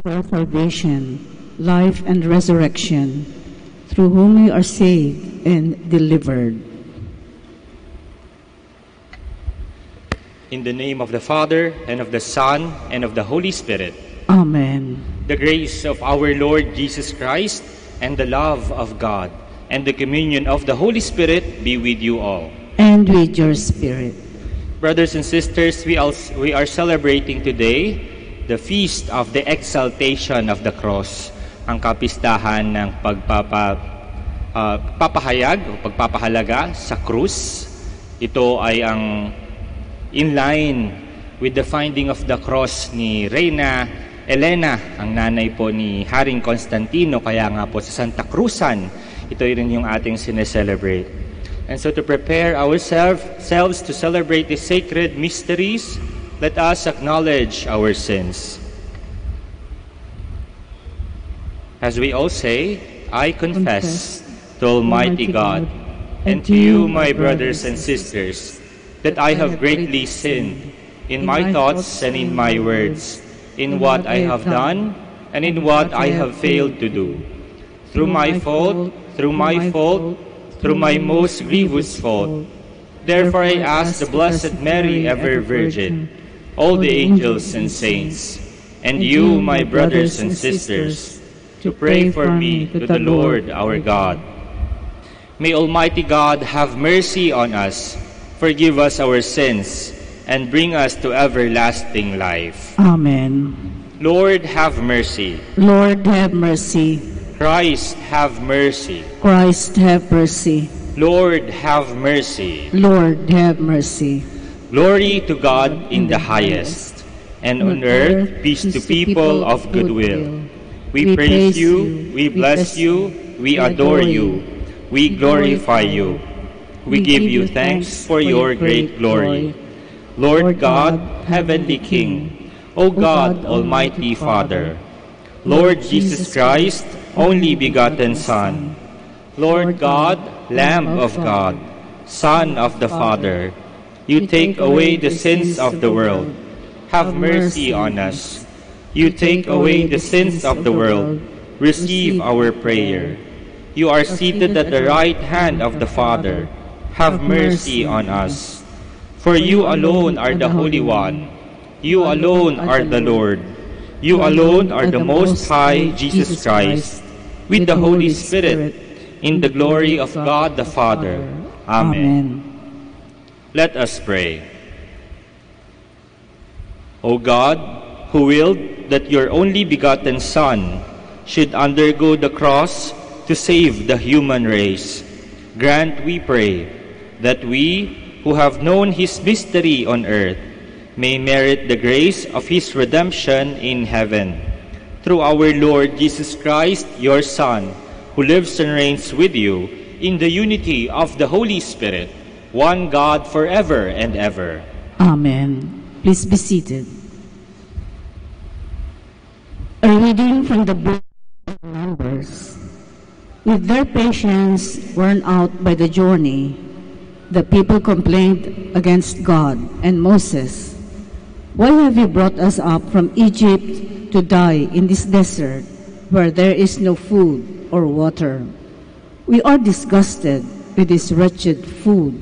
Our salvation, life and resurrection, through whom we are saved and delivered. In the name of the Father, and of the Son, and of the Holy Spirit. Amen. The grace of our Lord Jesus Christ, and the love of God, and the communion of the Holy Spirit be with you all. And with your spirit. Brothers and sisters, we are celebrating today the feast of the exaltation of the cross, ang kapistahan ng papahayag o pagpapahalaga sa krus. Ito ay ang in line with the finding of the cross ni Reyna Elena, ang nanay po ni Haring Constantino, kaya nga po sa Santa Cruzan, ito rin yung ating sineselebrate. And so to prepare ourselves to celebrate the sacred mysteries, let us acknowledge our sins. As we all say, I confess to Almighty God and to you, my brothers and sisters, that I have greatly sinned in my thoughts and in my words, in what I have done and in what I have failed to do. Through my fault, through my most grievous fault. Therefore I ask the Blessed Mary, ever Virgin, all the angels and saints, and you, my brothers and sisters, to pray for me to the Lord our God. May Almighty God have mercy on us, forgive us our sins, and bring us to everlasting life. Amen. Lord, have mercy. Lord, have mercy. Christ, have mercy. Christ, have mercy. Lord, have mercy. Lord, have mercy. Glory to God in the highest, and on earth peace to people of good will. We praise you, we bless you, we adore you, we glorify you. We give you thanks for your great glory. Lord God, heavenly King, O God, Almighty Father, Lord Jesus Christ, only begotten Son, Lord God, Lamb of God, Son of the Father, you take away the sins of the world. Have mercy on us. You take away the sins of the world. Receive our prayer. You are seated at the right hand of the Father. Have mercy on us. For you alone are the Holy One. You alone are the Lord. You alone are the Most High Jesus Christ, with the Holy Spirit, in the glory of God the Father. Amen. Let us pray. O God, who willed that your only begotten Son should undergo the cross to save the human race, grant, we pray, that we, who have known his mystery on earth, may merit the grace of His redemption in heaven. Through our Lord Jesus Christ, your Son, who lives and reigns with you in the unity of the Holy Spirit, one God forever and ever. Amen. Please be seated. A reading from the book of Numbers. With their patience worn out by the journey, the people complained against God and Moses. Why have you brought us up from Egypt to die in this desert where there is no food or water? We are disgusted with this wretched food.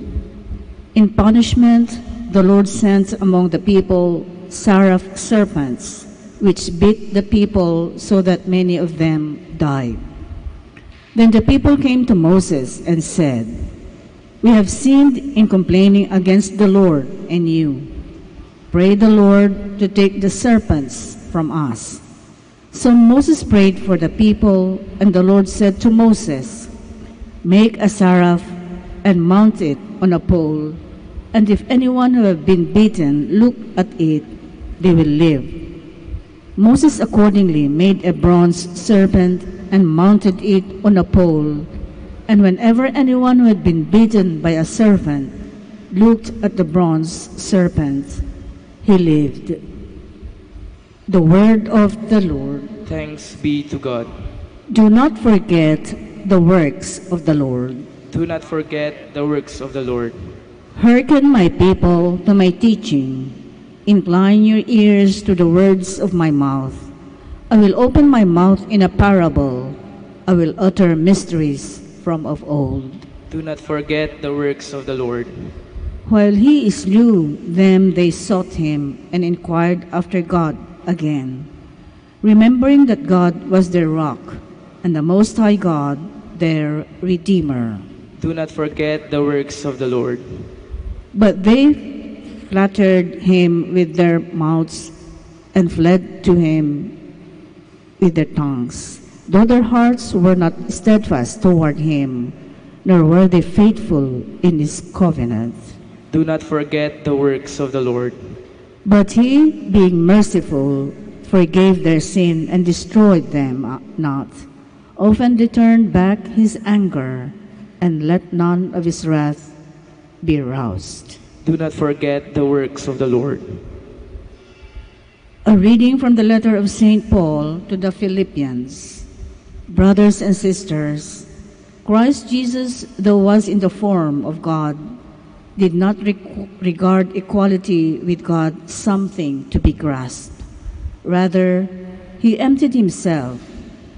In punishment, the Lord sent among the people seraph serpents, which bit the people so that many of them died. Then the people came to Moses and said, "We have sinned in complaining against the Lord and you. Pray the Lord to take the serpents from us." So Moses prayed for the people, and the Lord said to Moses, "Make a seraph and mount it on a pole, and if anyone who have been bitten look at it, they will live." Moses accordingly made a bronze serpent and mounted it on a pole, and whenever anyone who had been bitten by a serpent looked at the bronze serpent, he lived. The word of the Lord. Thanks be to God. Do not forget the works of the Lord. Do not forget the works of the Lord. Hearken, my people, to my teaching. Incline your ears to the words of my mouth. I will open my mouth in a parable. I will utter mysteries from of old. Do not forget the works of the Lord. While he slew them, they sought him and inquired after God again, remembering that God was their rock and the Most High God their Redeemer. Do not forget the works of the Lord. But they flattered him with their mouths and fled to him with their tongues, though their hearts were not steadfast toward him, nor were they faithful in his covenant. Do not forget the works of the Lord. But he, being merciful, forgave their sin and destroyed them not. Often they turned back his anger, and let none of his wrath be roused. Do not forget the works of the Lord. A reading from the letter of St. Paul to the Philippians. Brothers and sisters, Christ Jesus, though was in the form of God, did not regard equality with God something to be grasped. Rather, he emptied himself,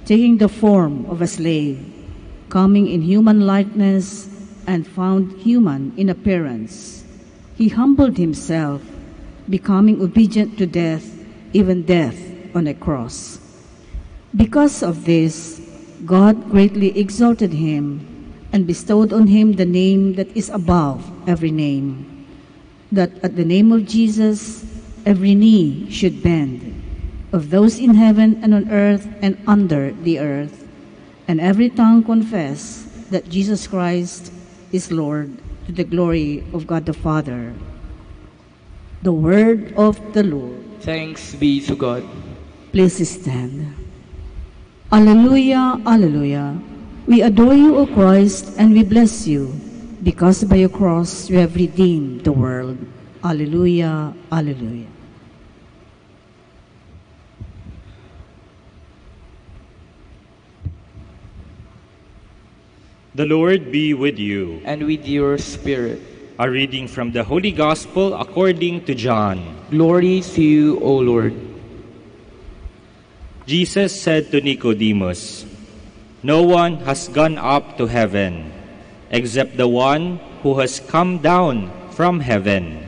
taking the form of a slave, coming in human likeness, and found human in appearance. He humbled himself, becoming obedient to death, even death on a cross. Because of this, God greatly exalted him and bestowed on him the name that is above every name, that at the name of Jesus every knee should bend, of those in heaven and on earth and under the earth, and every tongue confess that Jesus Christ is Lord, to the glory of God the Father. The word of the Lord. Thanks be to God. Please stand. Alleluia, alleluia. We adore you, O Christ, and we bless you, because by your cross you have redeemed the world. Alleluia, alleluia. The Lord be with you. And with your spirit. A reading from the Holy Gospel according to John. Glory to you, O Lord. Jesus said to Nicodemus, "No one has gone up to heaven, except the one who has come down from heaven,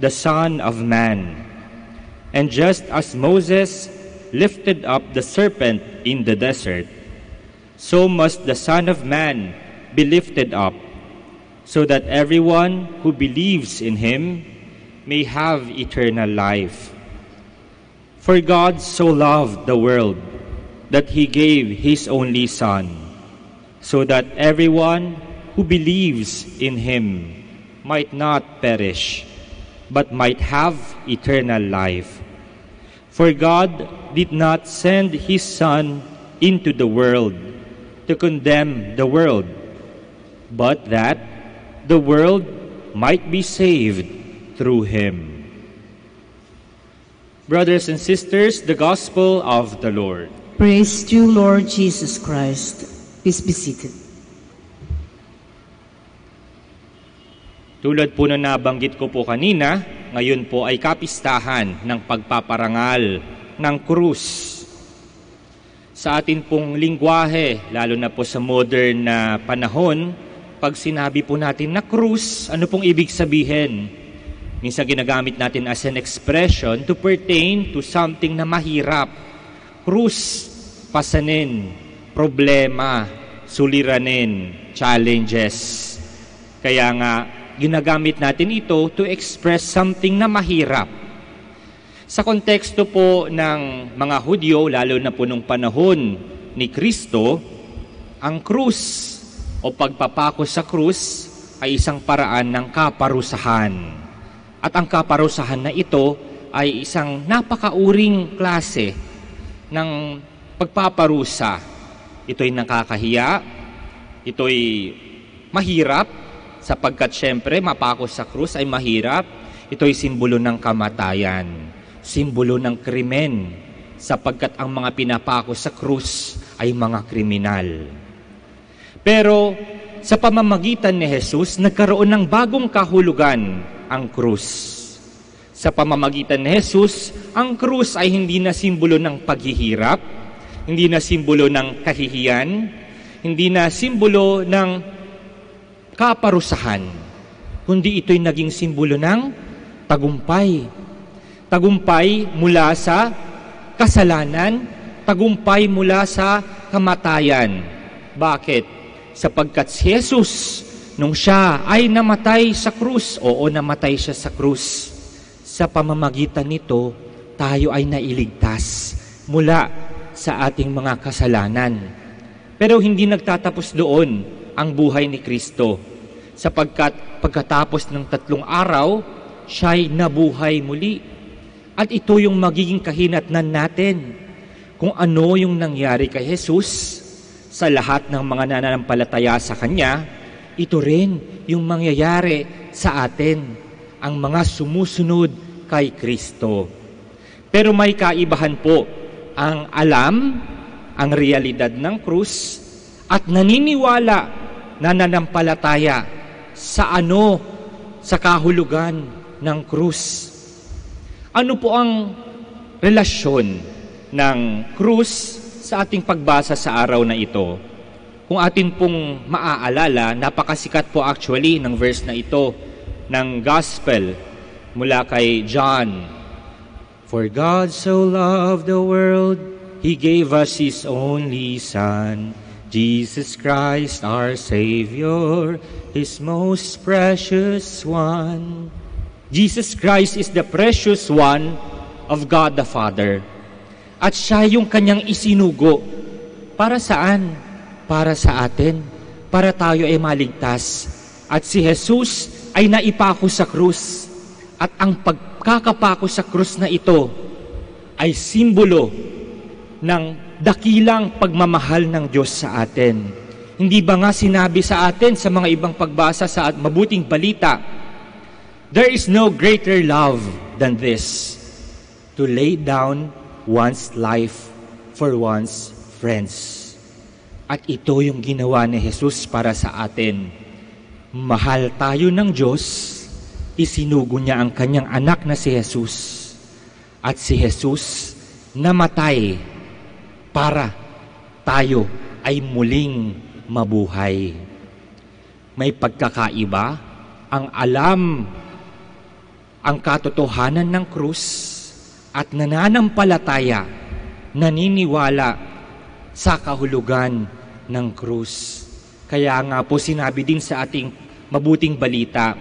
the Son of Man. And just as Moses lifted up the serpent in the desert, so must the Son of Man be lifted up, so that everyone who believes in him may have eternal life. For God so loved the world that he gave his only Son, so that everyone who believes in him might not perish, but might have eternal life. For God did not send His Son into the world to condemn the world, but that the world might be saved through Him. Brothers and sisters, the Gospel of the Lord. Praise to you, Lord Jesus Christ. Please be seated. Tulad po na nabanggit ko po kanina, ngayon po ay kapistahan ng pagpaparangal ng krus. Sa atin pong lingwahe, lalo na po sa modern na panahon, pag sinabi po natin na krus, ano pong ibig sabihin? Minsan ginagamit natin as an expression to pertain to something na mahirap. Krus, pasanin, problema, suliranin, challenges. Kaya nga, ginagamit natin ito to express something na mahirap. Sa konteksto po ng mga Hudyo, lalo na po nung panahon ni Kristo, ang krus o pagpapako sa krus ay isang paraan ng kaparusahan. At ang kaparusahan na ito ay isang napakauring klase ng pagpaparusa. Ito'y nakakahiya, ito'y mahirap, sapagkat syempre mapako sa krus ay mahirap. Ito'y simbolo ng kamatayan, simbolo ng krimen, sapagkat ang mga pinapako sa krus ay mga kriminal. Pero sa pamamagitan ni Jesus, nagkaroon ng bagong kahulugan ang krus. Sa pamamagitan ni Jesus, ang krus ay hindi na simbolo ng paghihirap, hindi na simbolo ng kahihiyan, hindi na simbolo ng kaparusahan, kundi ito'y naging simbolo ng tagumpay. Tagumpay mula sa kasalanan, tagumpay mula sa kamatayan. Bakit? Sapagkat si Jesus, nung siya ay namatay sa krus, namatay siya sa krus, sa pamamagitan nito, tayo ay nailigtas mula sa ating mga kasalanan. Pero hindi nagtatapos doon ang buhay ni Kristo, sapagkat pagkatapos ng 3 araw, siya'y nabuhay muli. At ito yung magiging kahinatnan natin kung ano yung nangyari kay Jesus sa lahat ng mga nananampalataya sa Kanya. Ito rin yung mangyayari sa atin, ang mga sumusunod kay Kristo. Pero may kaibahan po ang alam, ang realidad ng krus, at naniniwala, nananampalataya sa kahulugan ng krus. Ano po ang relasyon ng krus sa ating pagbasa sa araw na ito? Kung atin pong maaalala, napakasikat po actually ng verse na ito ng Gospel mula kay John. For God so loved the world, He gave us His only Son, Jesus Christ our Savior, His most precious one. Jesus Christ is the precious one of God the Father. At siya yung kanyang isinugo. Para saan? Para sa atin. Para tayo ay maligtas. At si Jesus ay naipako sa krus. At ang pagkakapako sa krus na ito ay simbolo ng dakilang pagmamahal ng Diyos sa atin. Hindi ba nga sinabi sa atin sa mga ibang pagbasa sa mabuting balita, there is no greater love than this, to lay down one's life for one's friends. At ito yung ginawa ni Jesus para sa atin. Mahal tayo ng Diyos, isinugo niya ang kanyang anak na si Jesus. At si Jesus namatay para tayo ay muling mabuhay. May pagkakaiba ang alam, ang katotohanan ng krus at nananampalataya, naniniwala sa kahulugan ng krus. Kaya nga po sinabi din sa ating mabuting balita,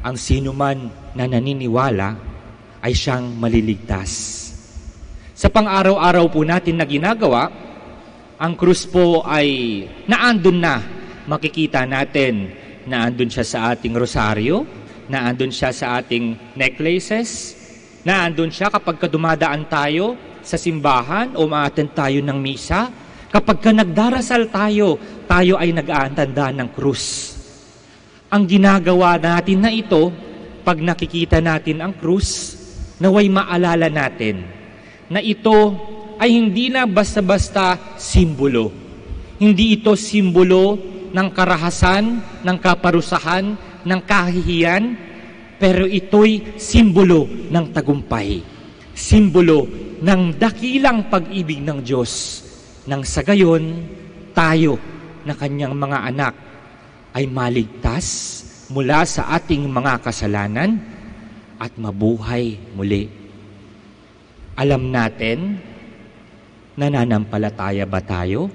ang sinuman na naniniwala ay siyang maliligtas. Sa pang-araw-araw po natin na ginagawa, ang krus po ay naandun na. Makikita natin na andun siya sa ating rosaryo, Naandun siya sa ating necklaces. Naandun siya kapag dumadaan tayo sa simbahan o umaattend tayo ng misa. Kapag nagdarasal tayo, tayo ay nag-aantanda ng krus. Ang ginagawa natin na ito, pag nakikita natin ang krus, naway maalala natin na ito ay hindi na basta-basta simbolo. Hindi ito simbolo ng karahasan, ng kaparusahan, ng kahihiyan, pero ito'y simbolo ng tagumpay. Simbolo ng dakilang pag-ibig ng Diyos. Nang sa gayon, tayo na kanyang mga anak ay maligtas mula sa ating mga kasalanan at mabuhay muli. Alam natin, nananampalataya ba tayo?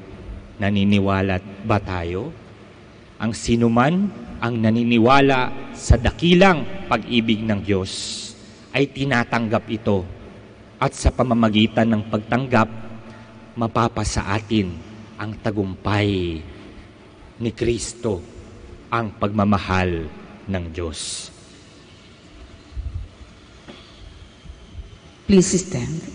Naniniwala ba tayo? Ang sinuman ang naniniwala sa dakilang pag-ibig ng Diyos ay tinatanggap ito at sa pamamagitan ng pagtanggap, mapapasa atin ang tagumpay ni Kristo, ang pagmamahal ng Diyos. Please stand.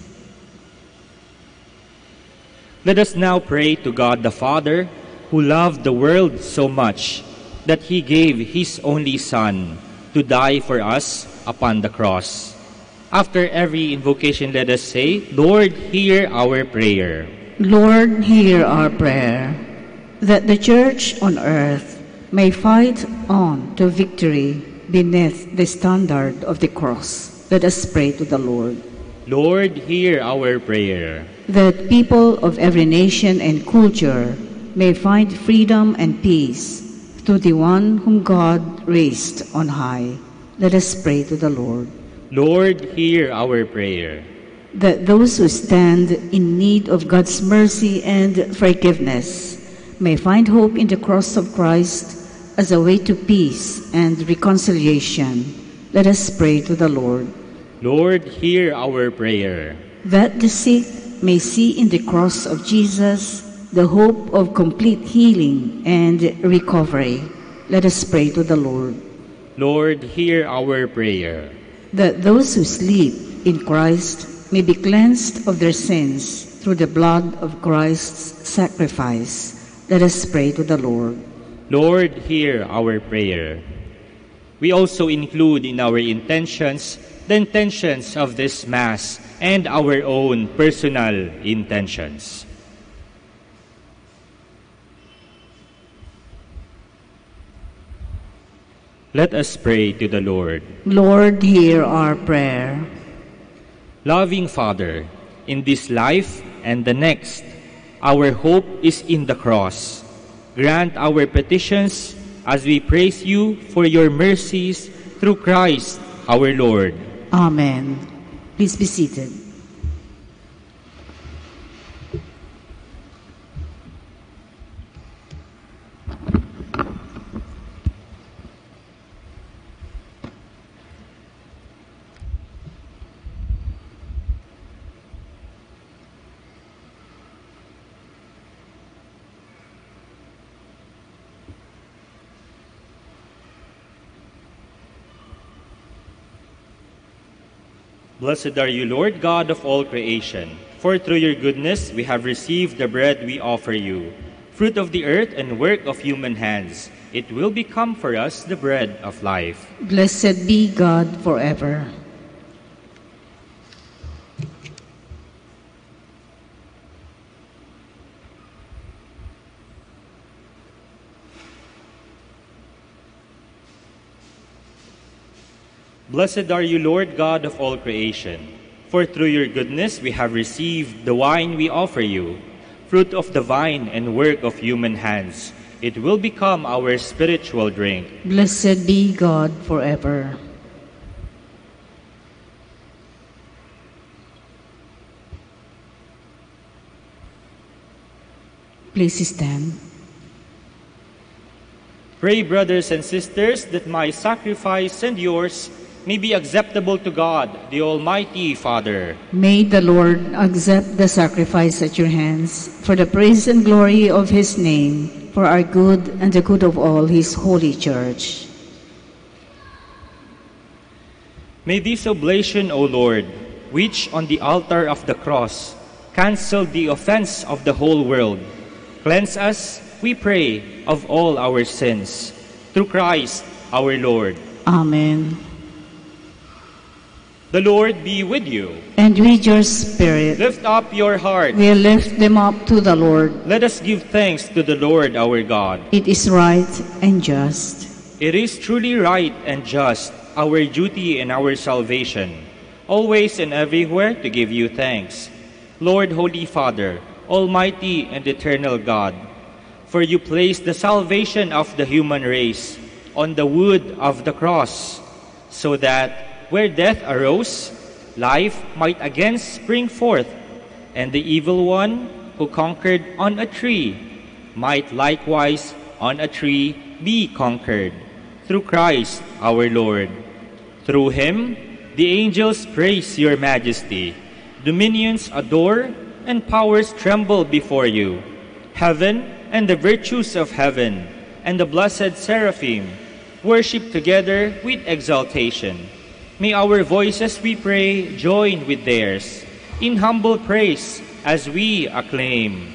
Let us now pray to God the Father, who loved the world so much that He gave His only Son to die for us upon the cross. After every invocation, let us say, Lord, hear our prayer. Lord, hear our prayer, that the Church on earth may fight on to victory beneath the standard of the cross. Let us pray to the Lord. Lord, hear our prayer. That people of every nation and culture may find freedom and peace through the one whom God raised on high. Let us pray to the Lord. Lord, hear our prayer. That those who stand in need of God's mercy and forgiveness may find hope in the cross of Christ as a way to peace and reconciliation. Let us pray to the Lord. Lord, hear our prayer. That the sick may see in the cross of Jesus the hope of complete healing and recovery. Let us pray to the Lord. Lord, hear our prayer. That those who sleep in Christ may be cleansed of their sins through the blood of Christ's sacrifice. Let us pray to the Lord. Lord, hear our prayer. We also include in our intentions the intentions of this Mass and our own personal intentions. Let us pray to the Lord. Lord, hear our prayer. Loving Father, in this life and the next, our hope is in the cross. Grant our petitions as we praise you for your mercies through Christ our Lord. Amen. Please be seated. Blessed are you, Lord God of all creation, for through your goodness we have received the bread we offer you, fruit of the earth and work of human hands. It will become for us the bread of life. Blessed be God forever. Blessed are you, Lord God of all creation, for through your goodness we have received the wine we offer you, fruit of the vine and work of human hands. It will become our spiritual drink. Blessed be God forever. Please stand. Pray, brothers and sisters, that my sacrifice and yours may be acceptable to God, the Almighty Father. May the Lord accept the sacrifice at your hands for the praise and glory of his name, for our good and the good of all his holy church. May this oblation, O Lord, which on the altar of the cross canceled the offense of the whole world, cleanse us, we pray, of all our sins. Through Christ our Lord. Amen. The Lord be with you. And with your spirit, Lift up your heart. we lift them up to the Lord. Let us give thanks to the Lord our God. It is right and just. It is truly right and just, our duty and our salvation, always and everywhere to give you thanks, Lord, Holy Father, Almighty and eternal God, for you placed the salvation of the human race on the wood of the cross, so that where death arose, life might again spring forth, and the evil one who conquered on a tree might likewise on a tree be conquered, through Christ our Lord. Through him, the angels praise your majesty, dominions adore, and powers tremble before you. Heaven and the virtues of heaven and the blessed seraphim worship together with exaltation. May our voices, we pray, join with theirs in humble praise as we acclaim.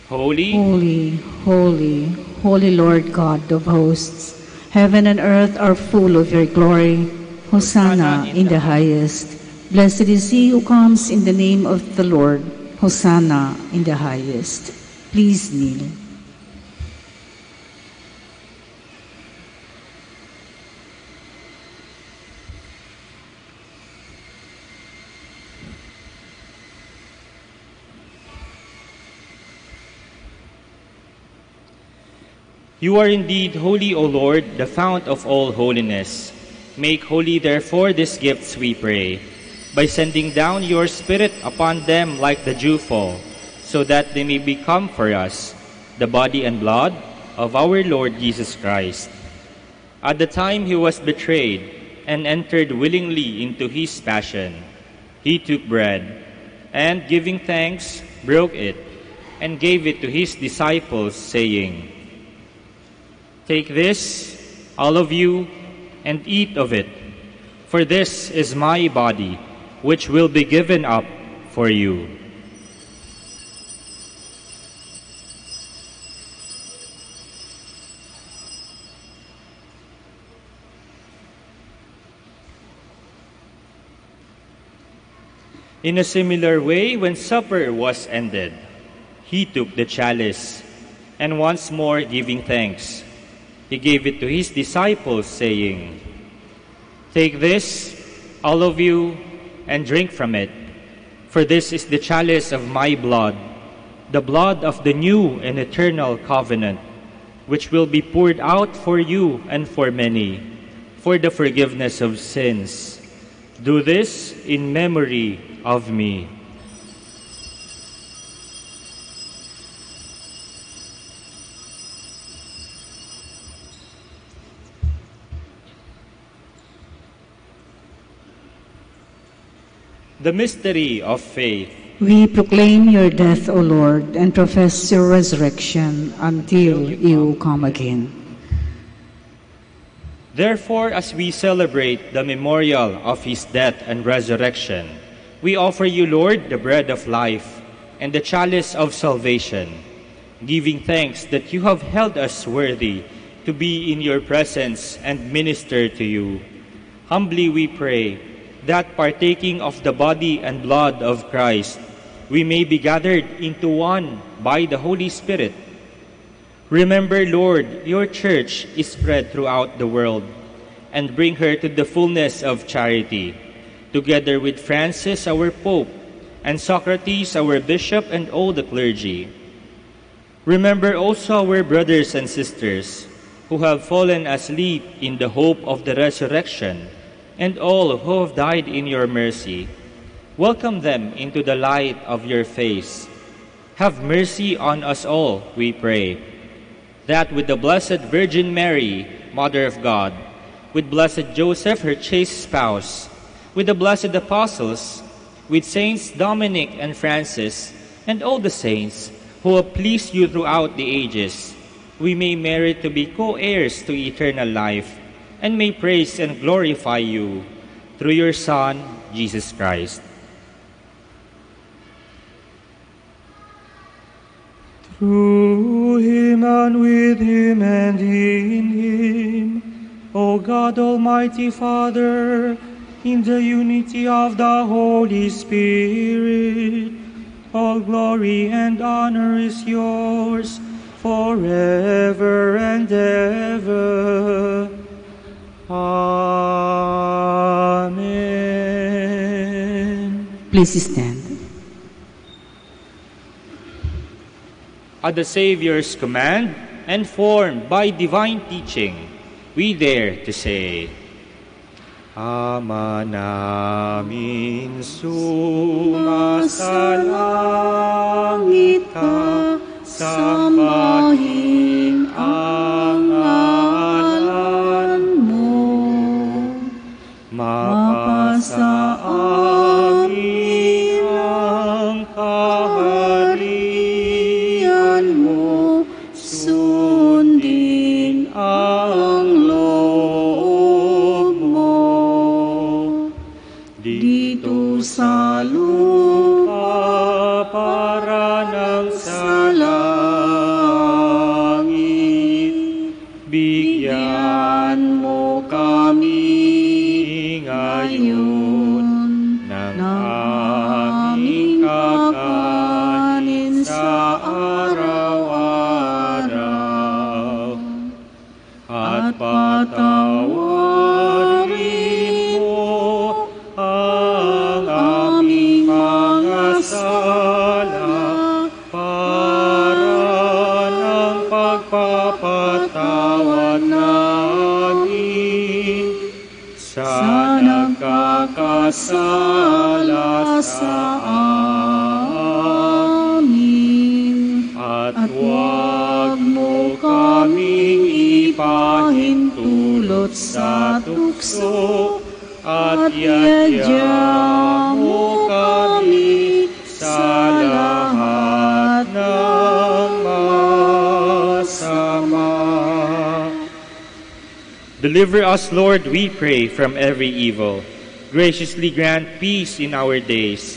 Holy, Holy, holy, holy Lord God of hosts, heaven and earth are full of your glory. Hosanna in the highest. Blessed is he who comes in the name of the Lord. Hosanna in the highest. Please kneel. you are indeed holy, O Lord, the fount of all holiness. Make holy, therefore, these gifts, we pray, by sending down your Spirit upon them like the dewfall, so that they may become for us the body and blood of our Lord Jesus Christ. At the time he was betrayed and entered willingly into his passion, he took bread, and giving thanks, broke it, and gave it to his disciples, saying, "Take this, all of you, and eat of it, for this is my body, which will be given up for you." In a similar way, when supper was ended, he took the chalice, and once more giving thanks, he gave it to his disciples, saying, "Take this, all of you, and drink from it, for this is the chalice of my blood, the blood of the new and eternal covenant, which will be poured out for you and for many, for the forgiveness of sins. Do this in memory of me." The mystery of faith. We proclaim your death, O Lord, and profess your resurrection until you come again. Therefore, as we celebrate the memorial of his death and resurrection, we offer you, Lord, the bread of life and the chalice of salvation, giving thanks that you have held us worthy to be in your presence and minister to you. Humbly we pray that partaking of the body and blood of Christ, we may be gathered into one by the Holy Spirit. Remember, Lord, your church is spread throughout the world, and bring her to the fullness of charity, together with Francis, our Pope, and Socrates, our Bishop, and all the clergy. Remember also our brothers and sisters who have fallen asleep in the hope of the resurrection, and all who have died in your mercy. Welcome them into the light of your face. Have mercy on us all, we pray, that with the Blessed Virgin Mary, Mother of God, with Blessed Joseph, her chaste spouse, with the blessed apostles, with Saints Dominic and Francis, and all the saints who have pleased you throughout the ages, we may merit to be co-heirs to eternal life, and may praise and glorify you through your Son, Jesus Christ. Through him and with him and in him, O God Almighty Father, in the unity of the Holy Spirit, all glory and honor is yours forever and ever. Amen. Please stand. At the Savior's command and formed by divine teaching, we dare to say, Ama namin sumasalangit ka, sambahin ang ngalan mo, mapasa amin ang kaharian mo, sundin ang loob mo, dito sa lupa para ng sa langit. Bigyan mo kami ngayon ng aming kakanin sa araw-araw, at patawarin mo ang aming mga sala para ng pagpapatawad namin sa nagkakasala sa amin. At huwag mo kaming ipahintulot sa tukso, at iadya mo kami sa lahat ng masama. Deliver us, Lord, we pray, from every evil. Graciously grant peace in our days,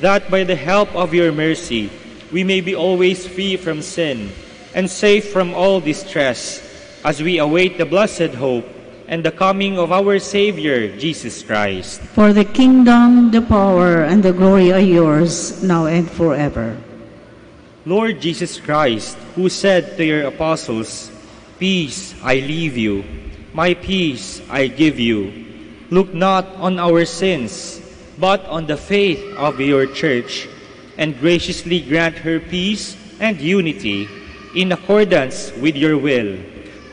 that by the help of your mercy we may be always free from sin and safe from all distress, as we await the blessed hope and the coming of our Savior, Jesus Christ. For the kingdom, the power, and the glory are yours, now and forever. Lord Jesus Christ, who said to your apostles, Peace I leave you, my peace I give you, look not on our sins, but on the faith of your church, and graciously grant her peace and unity in accordance with your will,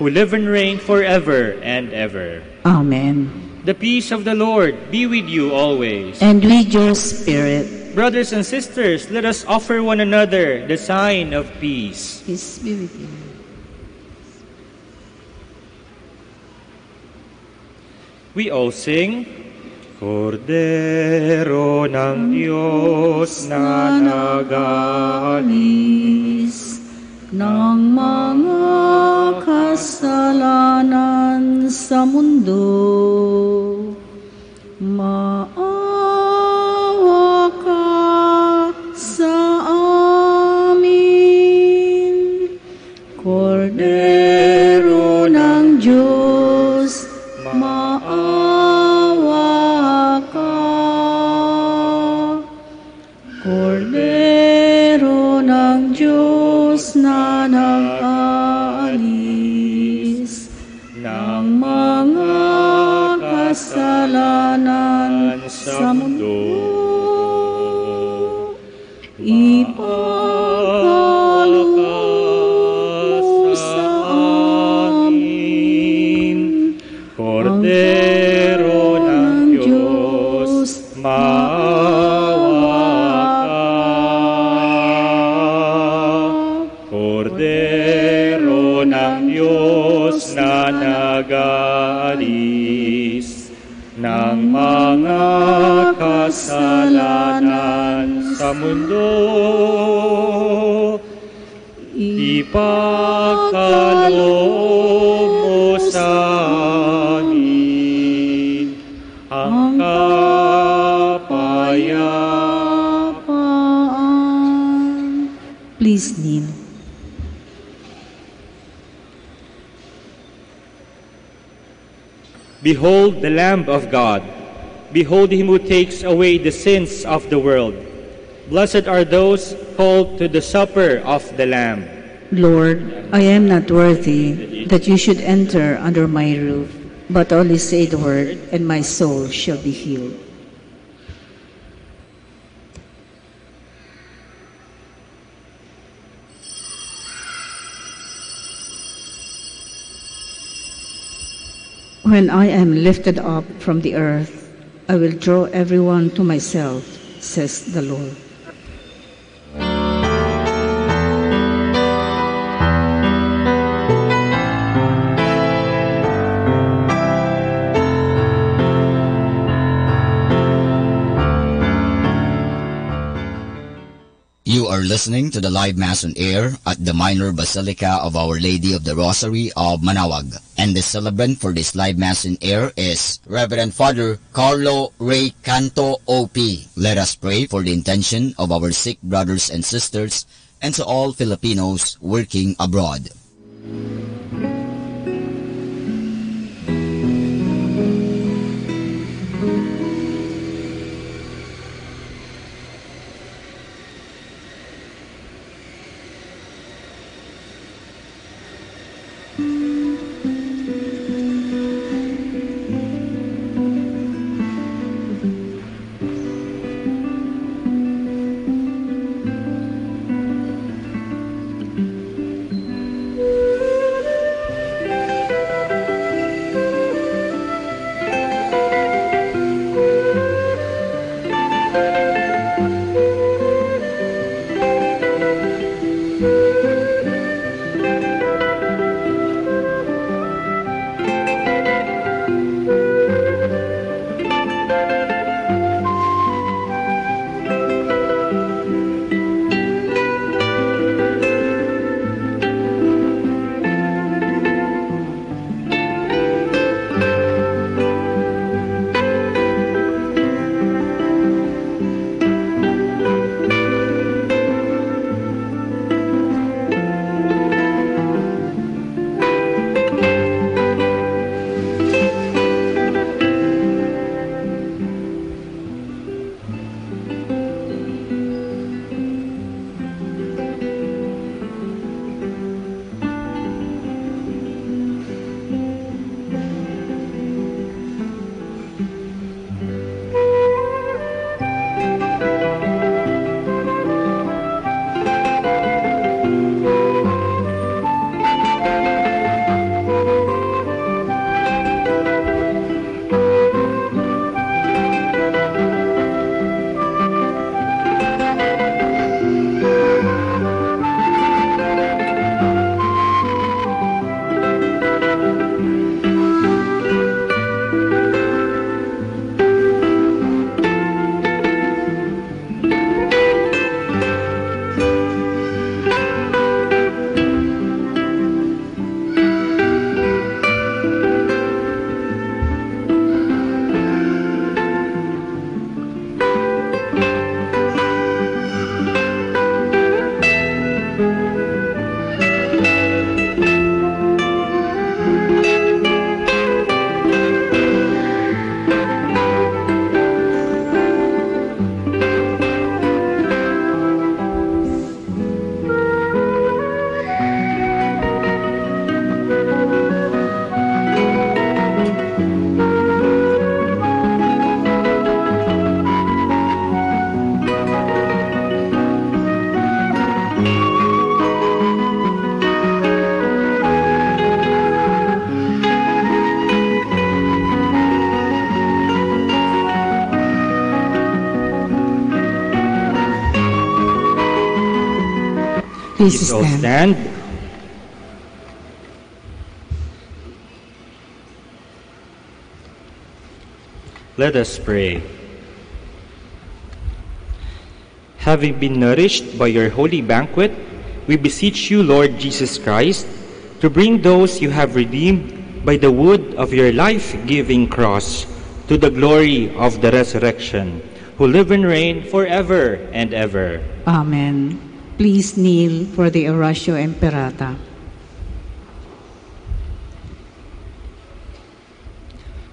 who live and reign forever and ever. Amen. The peace of the Lord be with you always. And with your spirit. Brothers and sisters, let us offer one another the sign of peace. Peace be with you. We all sing, Kordero ng Diyos na nag-aalis ng mga kasalanan sa mundo, maawa ka sa amin. Kordero ng Diyos, maawa ka. Kordero ng Diyos na nag-aalis ng mga kasalanan sa mundo, ipagkaloob mo sa amin. Kordero ng Diyos, maawa ka. Kordero ng Diyos na nag-aalis ng mga kasalanan sa mundo, ipagkaloob mo sa amin ang Please kneel. Behold the Lamb of God. Behold him who takes away the sins of the world. Blessed are those called to the supper of the Lamb. Lord, I am not worthy that you should enter under my roof, but only say the word, and my soul shall be healed. When I am lifted up from the earth, I will draw everyone to myself, says the Lord. You are listening to the live Mass on air at the Minor Basilica of Our Lady of the Rosary of Manaoag. And the celebrant for this live Mass in air is Reverend Father Carlo Ray Canto OP. Let us pray for the intention of our sick brothers and sisters and to all Filipinos working abroad. Please all stand. stand. Let us pray. Having been nourished by your holy banquet, we beseech you, Lord Jesus Christ, to bring those you have redeemed by the wood of your life-giving cross to the glory of the resurrection, who live and reign forever and ever. Amen. Please kneel for the Oratio Imperata.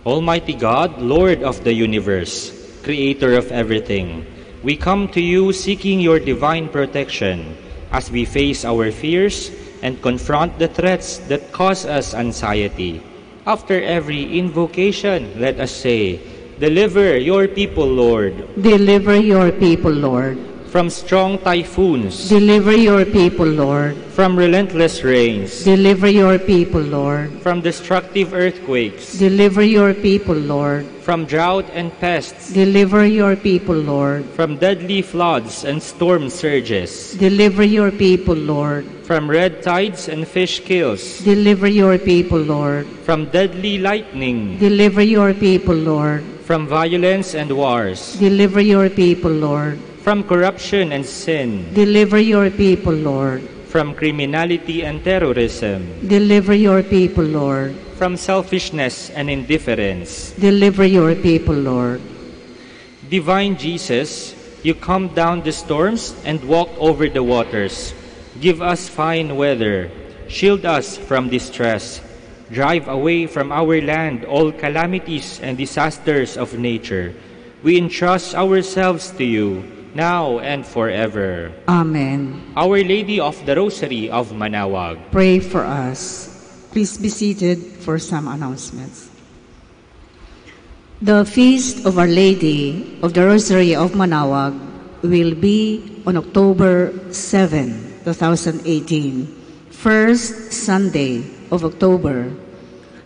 Almighty God, Lord of the universe, Creator of everything, we come to you seeking your divine protection as we face our fears and confront the threats that cause us anxiety. After every invocation, let us say, "Deliver your people, Lord." Deliver your people, Lord. From strong typhoons. Deliver your people, Lord. From relentless rains. Deliver your people, Lord. From destructive earthquakes. Deliver your people, Lord. From drought and pests. Deliver your people, Lord. From deadly floods and storm surges. Deliver your people, Lord. From red tides and fish kills. Deliver your people, Lord. From deadly lightning. Deliver your people, Lord. From violence and wars. Deliver your people, Lord. From corruption and sin. Deliver your people, Lord. From criminality and terrorism. Deliver your people, Lord. From selfishness and indifference. Deliver your people, Lord. Divine Jesus, you calmed down the storms and walked over the waters. Give us fine weather. Shield us from distress. Drive away from our land all calamities and disasters of nature. We entrust ourselves to you, now and forever. Amen. Our Lady of the Rosary of Manaoag, pray for us. Please be seated for some announcements. The feast of Our Lady of the Rosary of Manaoag will be on October 7, 2018, first Sunday of October.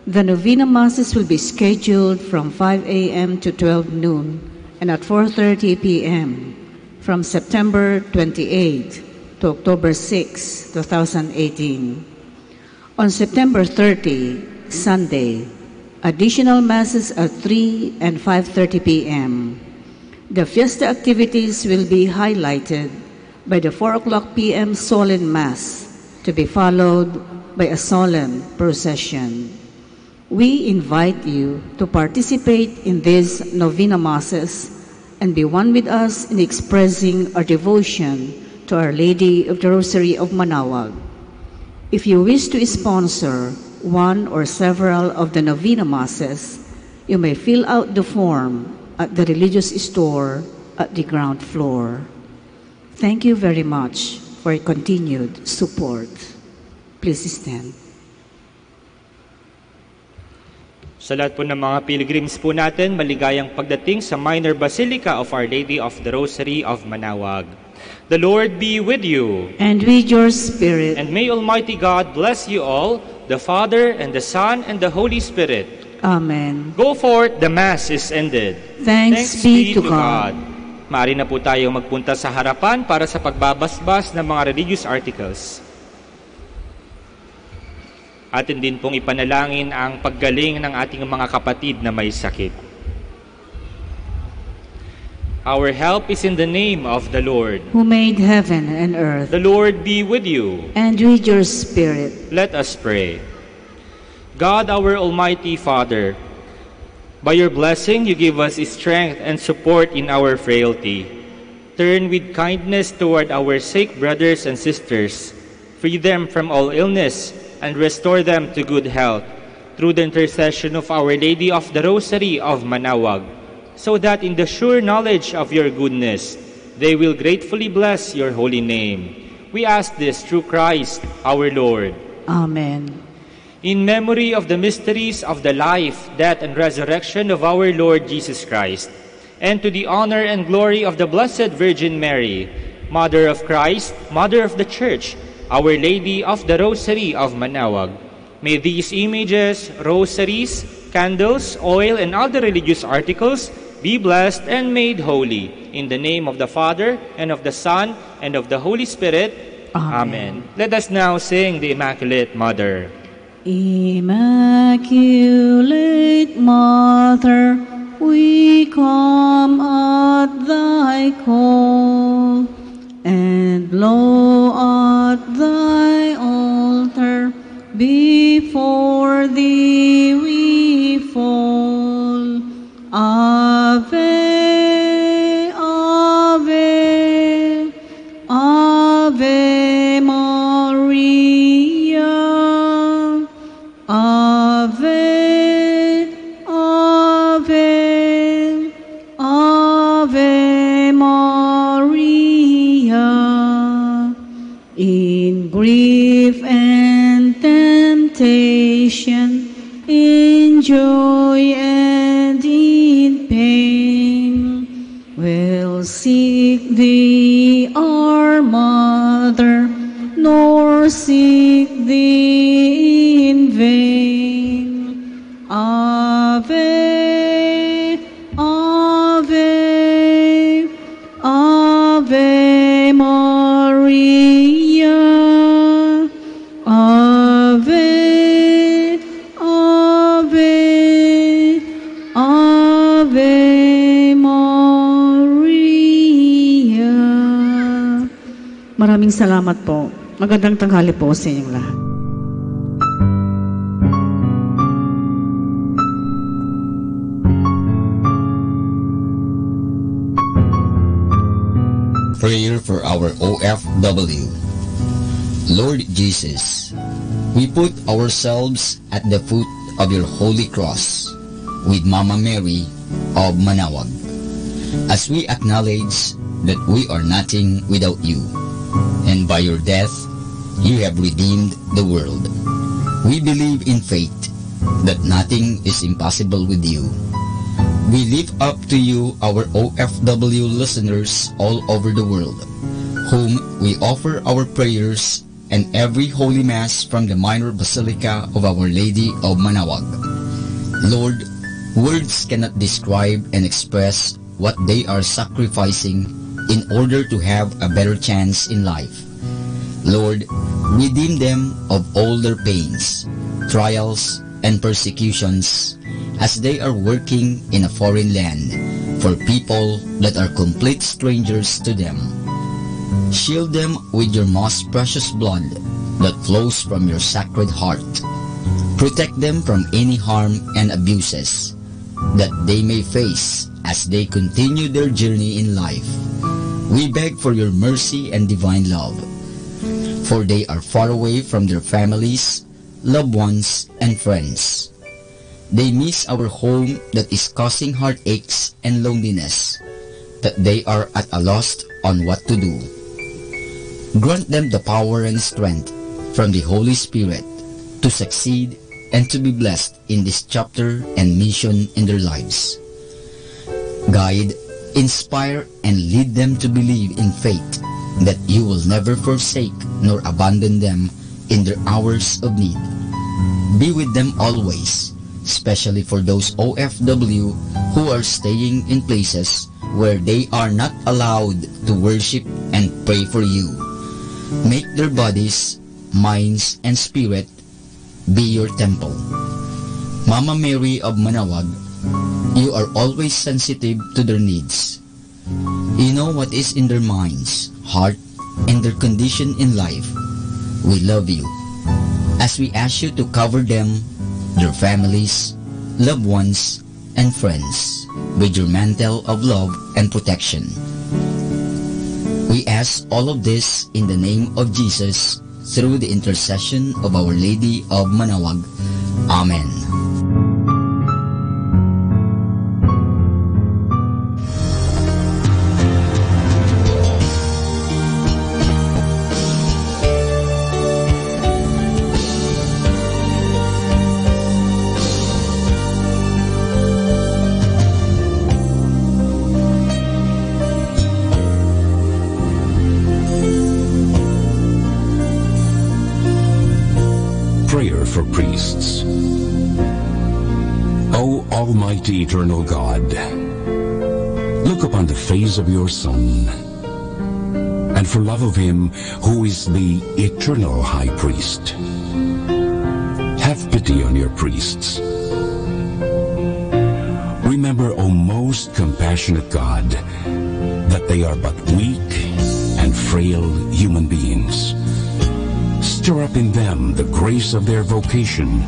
The Novena Masses will be scheduled from 5 a.m. to 12 noon and at 4:30 p.m. from September 28 to October 6, 2018. On September 30, Sunday, additional Masses at 3 and 5:30 p.m. The fiesta activities will be highlighted by the 4 o'clock p.m. solemn Mass to be followed by a solemn procession. We invite you to participate in these Novena Masses and be one with us in expressing our devotion to Our Lady of the Rosary of Manaoag. If you wish to sponsor one or several of the Novena Masses, you may fill out the form at the religious store at the ground floor. Thank you very much for your continued support. Please stand. sa lahat po ng mga pilgrims po natin, maligayang pagdating sa Minor Basilica of Our Lady of the Rosary of Manaoag. The Lord be with you. And with your spirit. And may Almighty God bless you all, the Father, and the Son, and the Holy Spirit. Amen. Go forth, the Mass is ended. Thanks be to God. Maaari na po tayong magpunta sa harapan para sa pagbabasbas ng mga religious articles. Atin din pong ipanalangin ang paggaling ng ating mga kapatid na may sakit. Our help is in the name of the Lord, who made heaven and earth. The Lord be with you. And with your spirit. Let us pray. God, our Almighty Father, by your blessing you give us strength and support in our frailty. Turn with kindness toward our sick brothers and sisters. Free them from all illness and restore them to good health through the intercession of Our Lady of the Rosary of Manaoag, so that in the sure knowledge of your goodness, they will gratefully bless your holy name. We ask this through Christ our Lord. Amen. In memory of the mysteries of the life, death, and resurrection of our Lord Jesus Christ, and to the honor and glory of the Blessed Virgin Mary, Mother of Christ, Mother of the Church, Our Lady of the Rosary of Manaoag, may these images, rosaries, candles, oil, and other religious articles be blessed and made holy. In the name of the Father, and of the Son, and of the Holy Spirit. Amen. Let us now sing the Immaculate Mother. Immaculate Mother, we come at thy call, and lo, at thy altar, before thee we fall. Ave, Ave, Ave in grief and temptation, in joy and in pain. We'll seek thee, our Mother, nor seek thee in vain. Ave, Ave, Ave Maria. Ave, Ave, Ave Maria. Maraming salamat po. Magandang tanghali po sa inyong lahat. Prayer for our OFW. Lord Jesus, we put ourselves at the foot of your holy cross with Mama Mary of Manawag, as we acknowledge that we are nothing without you, and by your death, you have redeemed the world. We believe in faith that nothing is impossible with you. We lift up to you our OFW listeners all over the world, whom we offer our prayers and every Holy Mass from the Minor Basilica of Our Lady of Manawag. Lord, words cannot describe and express what they are sacrificing in order to have a better chance in life. Lord, redeem them of all their pains, trials, and persecutions as they are working in a foreign land for people that are complete strangers to them. Shield them with your most precious blood that flows from your sacred heart. Protect them from any harm and abuses that they may face as they continue their journey in life. We beg for your mercy and divine love, for they are far away from their families, loved ones, and friends. They miss our home that is causing heartaches and loneliness, that they are at a loss on what to do. Grant them the power and strength from the Holy Spirit to succeed and to be blessed in this chapter and mission in their lives. Guide, inspire, and lead them to believe in faith that you will never forsake nor abandon them in their hours of need. Be with them always, especially for those OFW who are staying in places where they are not allowed to worship and pray for you. Make their bodies, minds, and spirit be your temple. Mama Mary of Manawag, you are always sensitive to their needs. You know what is in their minds, heart, and their condition in life. We love you. As we ask you to cover them, their families, loved ones, and friends with your mantle of love and protection. We ask all of this in the name of Jesus through the intercession of Our Lady of Manawag. Amen. Prayer for priests. O Almighty Eternal God, look upon the face of your Son, and for love of him who is the eternal High Priest, have pity on your priests. Remember, O most compassionate God, that they are but weak and frail human beings. Stir up in them the grace of their vocation,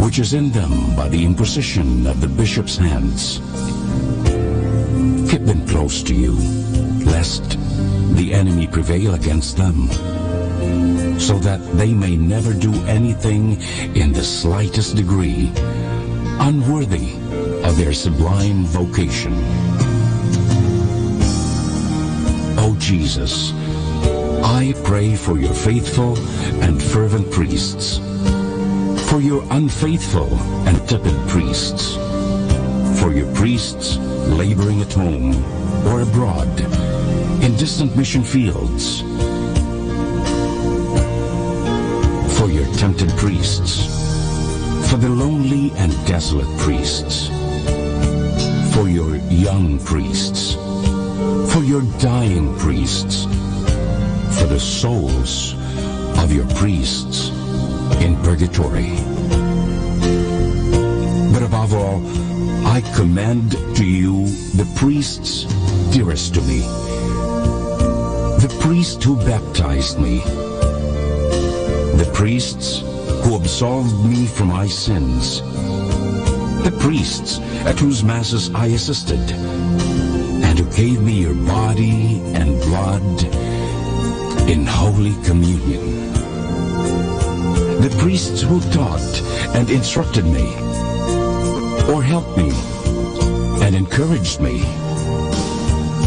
which is in them by the imposition of the bishop's hands. Keep them close to you, lest the enemy prevail against them, so that they may never do anything in the slightest degree unworthy of their sublime vocation. O Jesus, I I pray for your faithful and fervent priests, for your unfaithful and tepid priests, for your priests laboring at home or abroad in distant mission fields, for your tempted priests, for the lonely and desolate priests, for your young priests, for your dying priests, for the souls of your priests in purgatory. But above all, I commend to you the priests dearest to me, the priest who baptized me, the priests who absolved me from my sins, the priests at whose masses I assisted, and who gave me your body and blood in holy communion, the priests who taught and instructed me, or helped me and encouraged me,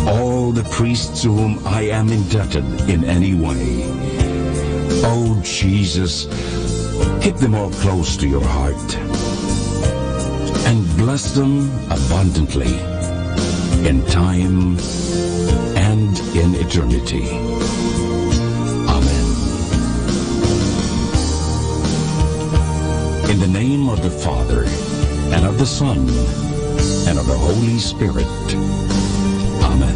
all the priests to whom I am indebted in any way. Oh Jesus, keep them all close to your heart and bless them abundantly in time and in eternity. Amen. In the name of the Father, and of the Son, and of the Holy Spirit. Amen.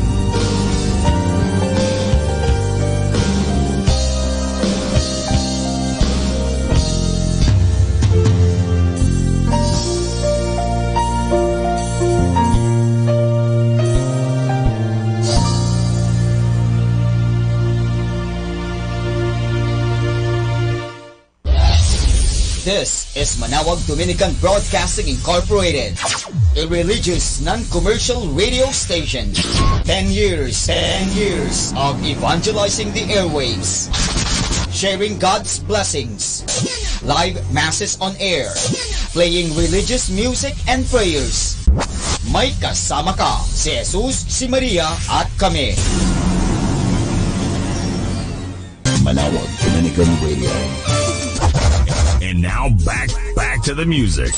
This is Manawag Dominican Broadcasting Incorporated, a religious, non-commercial radio station. 10 years of evangelizing the airwaves, sharing God's blessings, live masses on air, playing religious music and prayers. May kasama ka, si Jesus, si Maria, at kami. Manawag Dominican Radio. And now back to the music.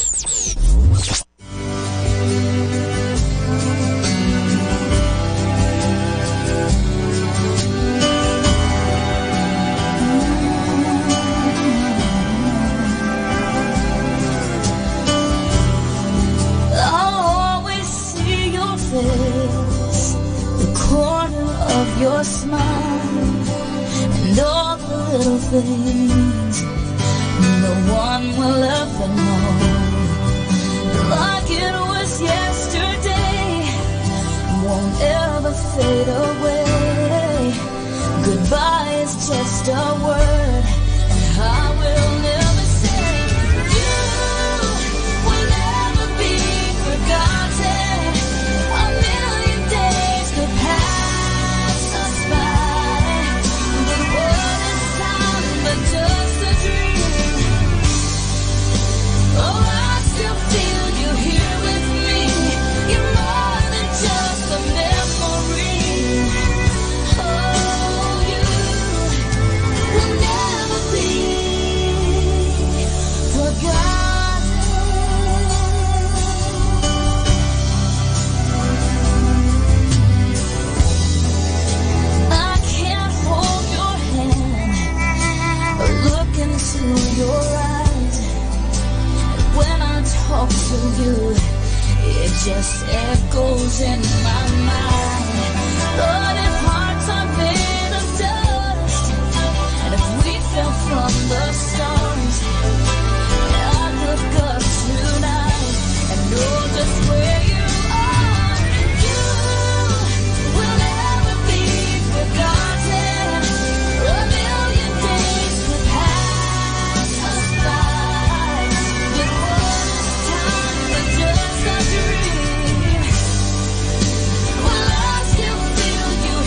I'll always see your face, the corner of your smile, and all the little things no one will ever know. Like it was yesterday, won't ever fade away. Goodbye is just a word I will never say. You will never be forgotten. A million days could pass us by. The world is time, but just a dream. Oh, I still feel you here with me. You're more than just a memory. Oh, you will never be forgotten. I can't hold your hand or look into your eyes. When I talk to you, it just echoes in my mind. But if hearts are made of dust, and if we fell from the stars, I look up tonight and know just where you are. You will never be forgotten. A million days will pass us by. But what is time but just a dream? Will I still feel you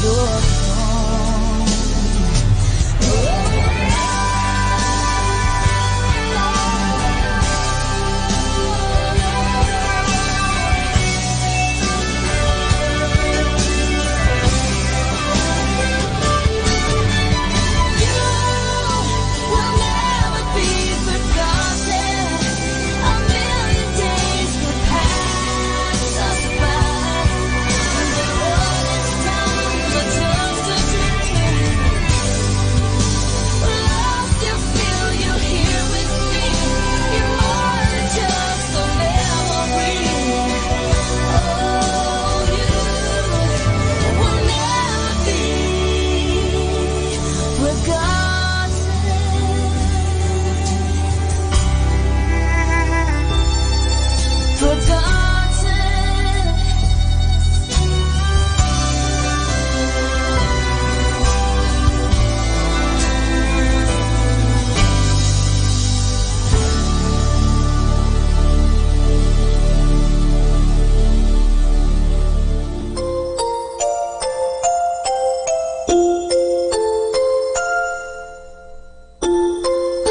your throne.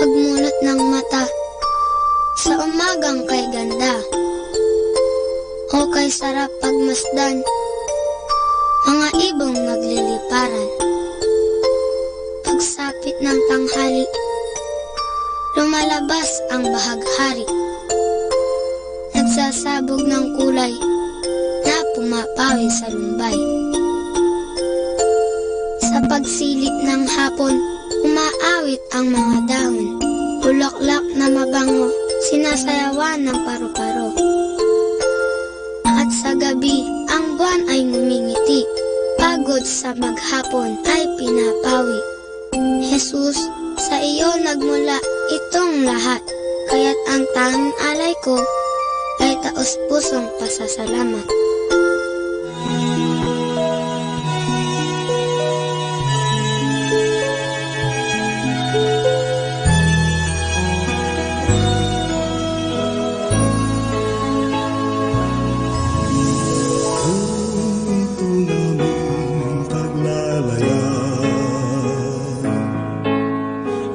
Pagmunot ng mata sa umagang kay ganda, o kay sarap pagmasdan, mga ibong nagliliparan. Pagsapit ng tanghali, lumalabas ang bahaghari, nagsasabog ng kulay na pumapawi sa lumbay. Sa pagsilip ng hapon, umaawit ang mga dahon, bulaklak na mabango, sinasayawan ng paru-paro. At sa gabi, ang buwan ay ngumingiti, pagod sa maghapon ay pinapawi. Jesus, sa iyo nagmula itong lahat, kaya't ang tanging alay ko ay taos-pusong pasasalamat.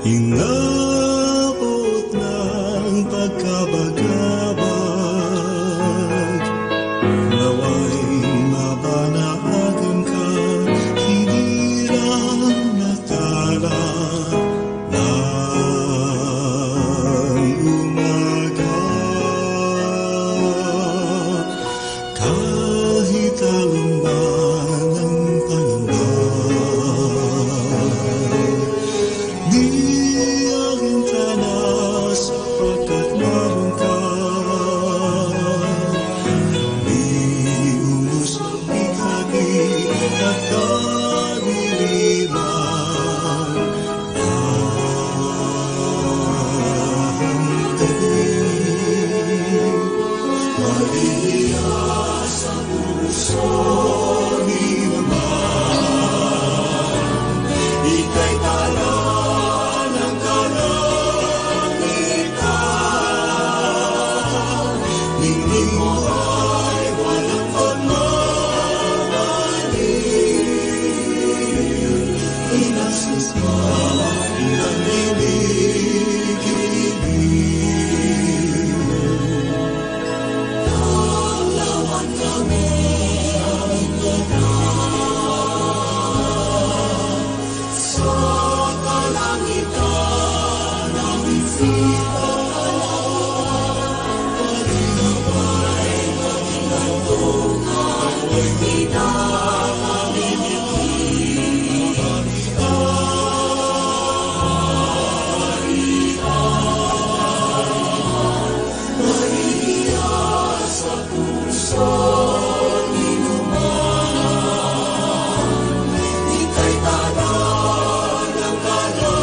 Inabot ng pagkabagabag, naway mabanahagan ka, hindi lang natala ng umaga. Kahit aluman ang panahon, di aking tanas sapagkat naroon ka. Di umus ang bigati at kadiliman ng dilim. Maria sa puso ni Mama, ika'y tala ng kalangitan. Ningning mo ay walang pagmamahalin. Inasis mo, inaninigilig. Lawan kami ang sa kalangitan namin sila. Parinaway maging hantungan, di na kami Maria sa puso ni Numan, ika'y tala ng kalangitan.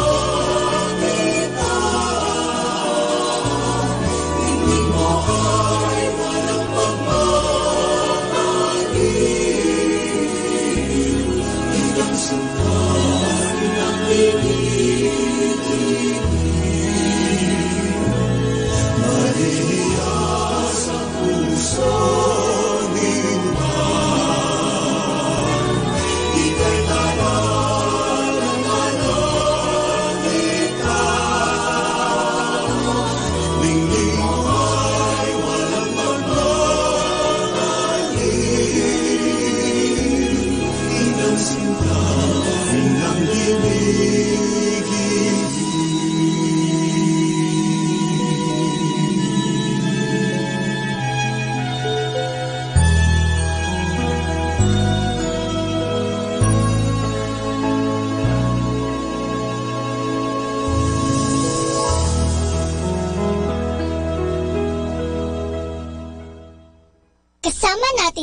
Ningning mo ay walang pagmamahalin.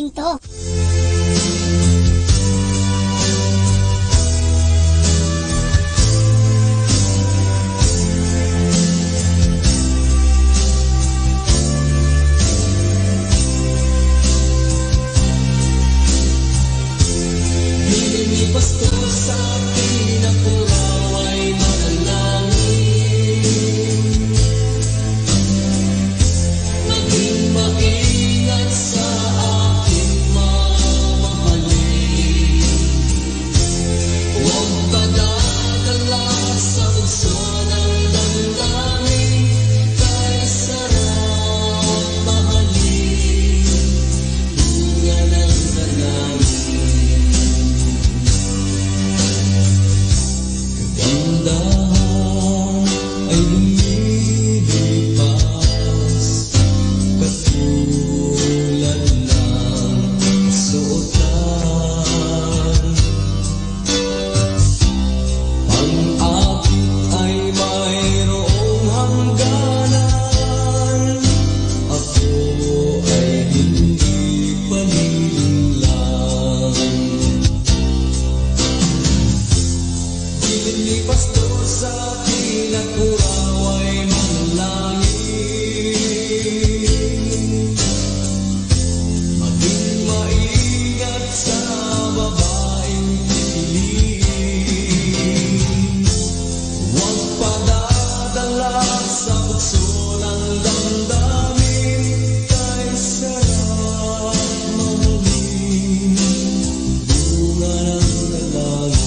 natin to. Ni pastor sa akin ang puraw ay manalangin. Maging maingat sa aking mamahalin. Huwag padadala sa bugso ng damdamin. Kay sarap mahalin. Bunga ng dalangin. Dahan ay lumilipas katulad ng suotan. Ang akin ay mayroong hangganan. Ako ay hindi panilang. Ni pastor sa akin at puraw ay manalangin. Maging maingat sa babaeng piliin. Huwag padadala sa bugso ng damdamin. Kay sarap mahalin. Bunga ng dalangin.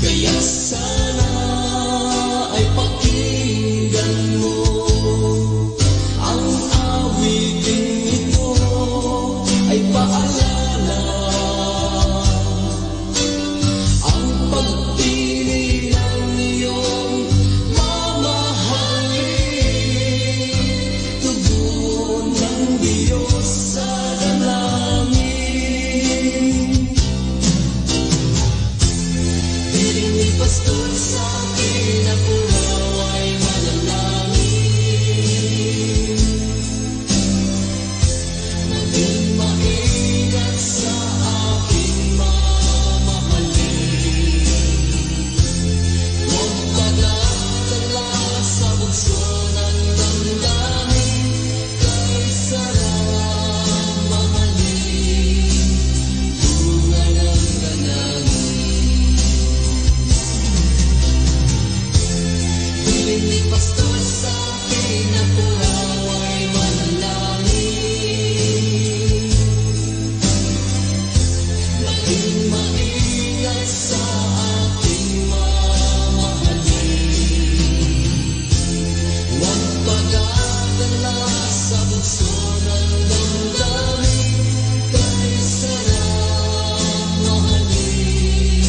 Kaya sana ay pakinggan mo ang awiting ito ay paalala. Ang pagpili ng iyong mamahalin. Tugon ng Diyos sa dalangin. Ni pastor sa akin ang puraw ay manalangin. Maging maingat sa aking mamahalin. Huwag padadala sa bugso ng damdamin. Kay sarap mahalin. Bunga ng dalangin. Ni pastor sa akin ang puraw ay manalangin. Maging maingat sa aking mamahalin. Huwag padadala sa bugso ng damdamin. Kay sarap mahalin.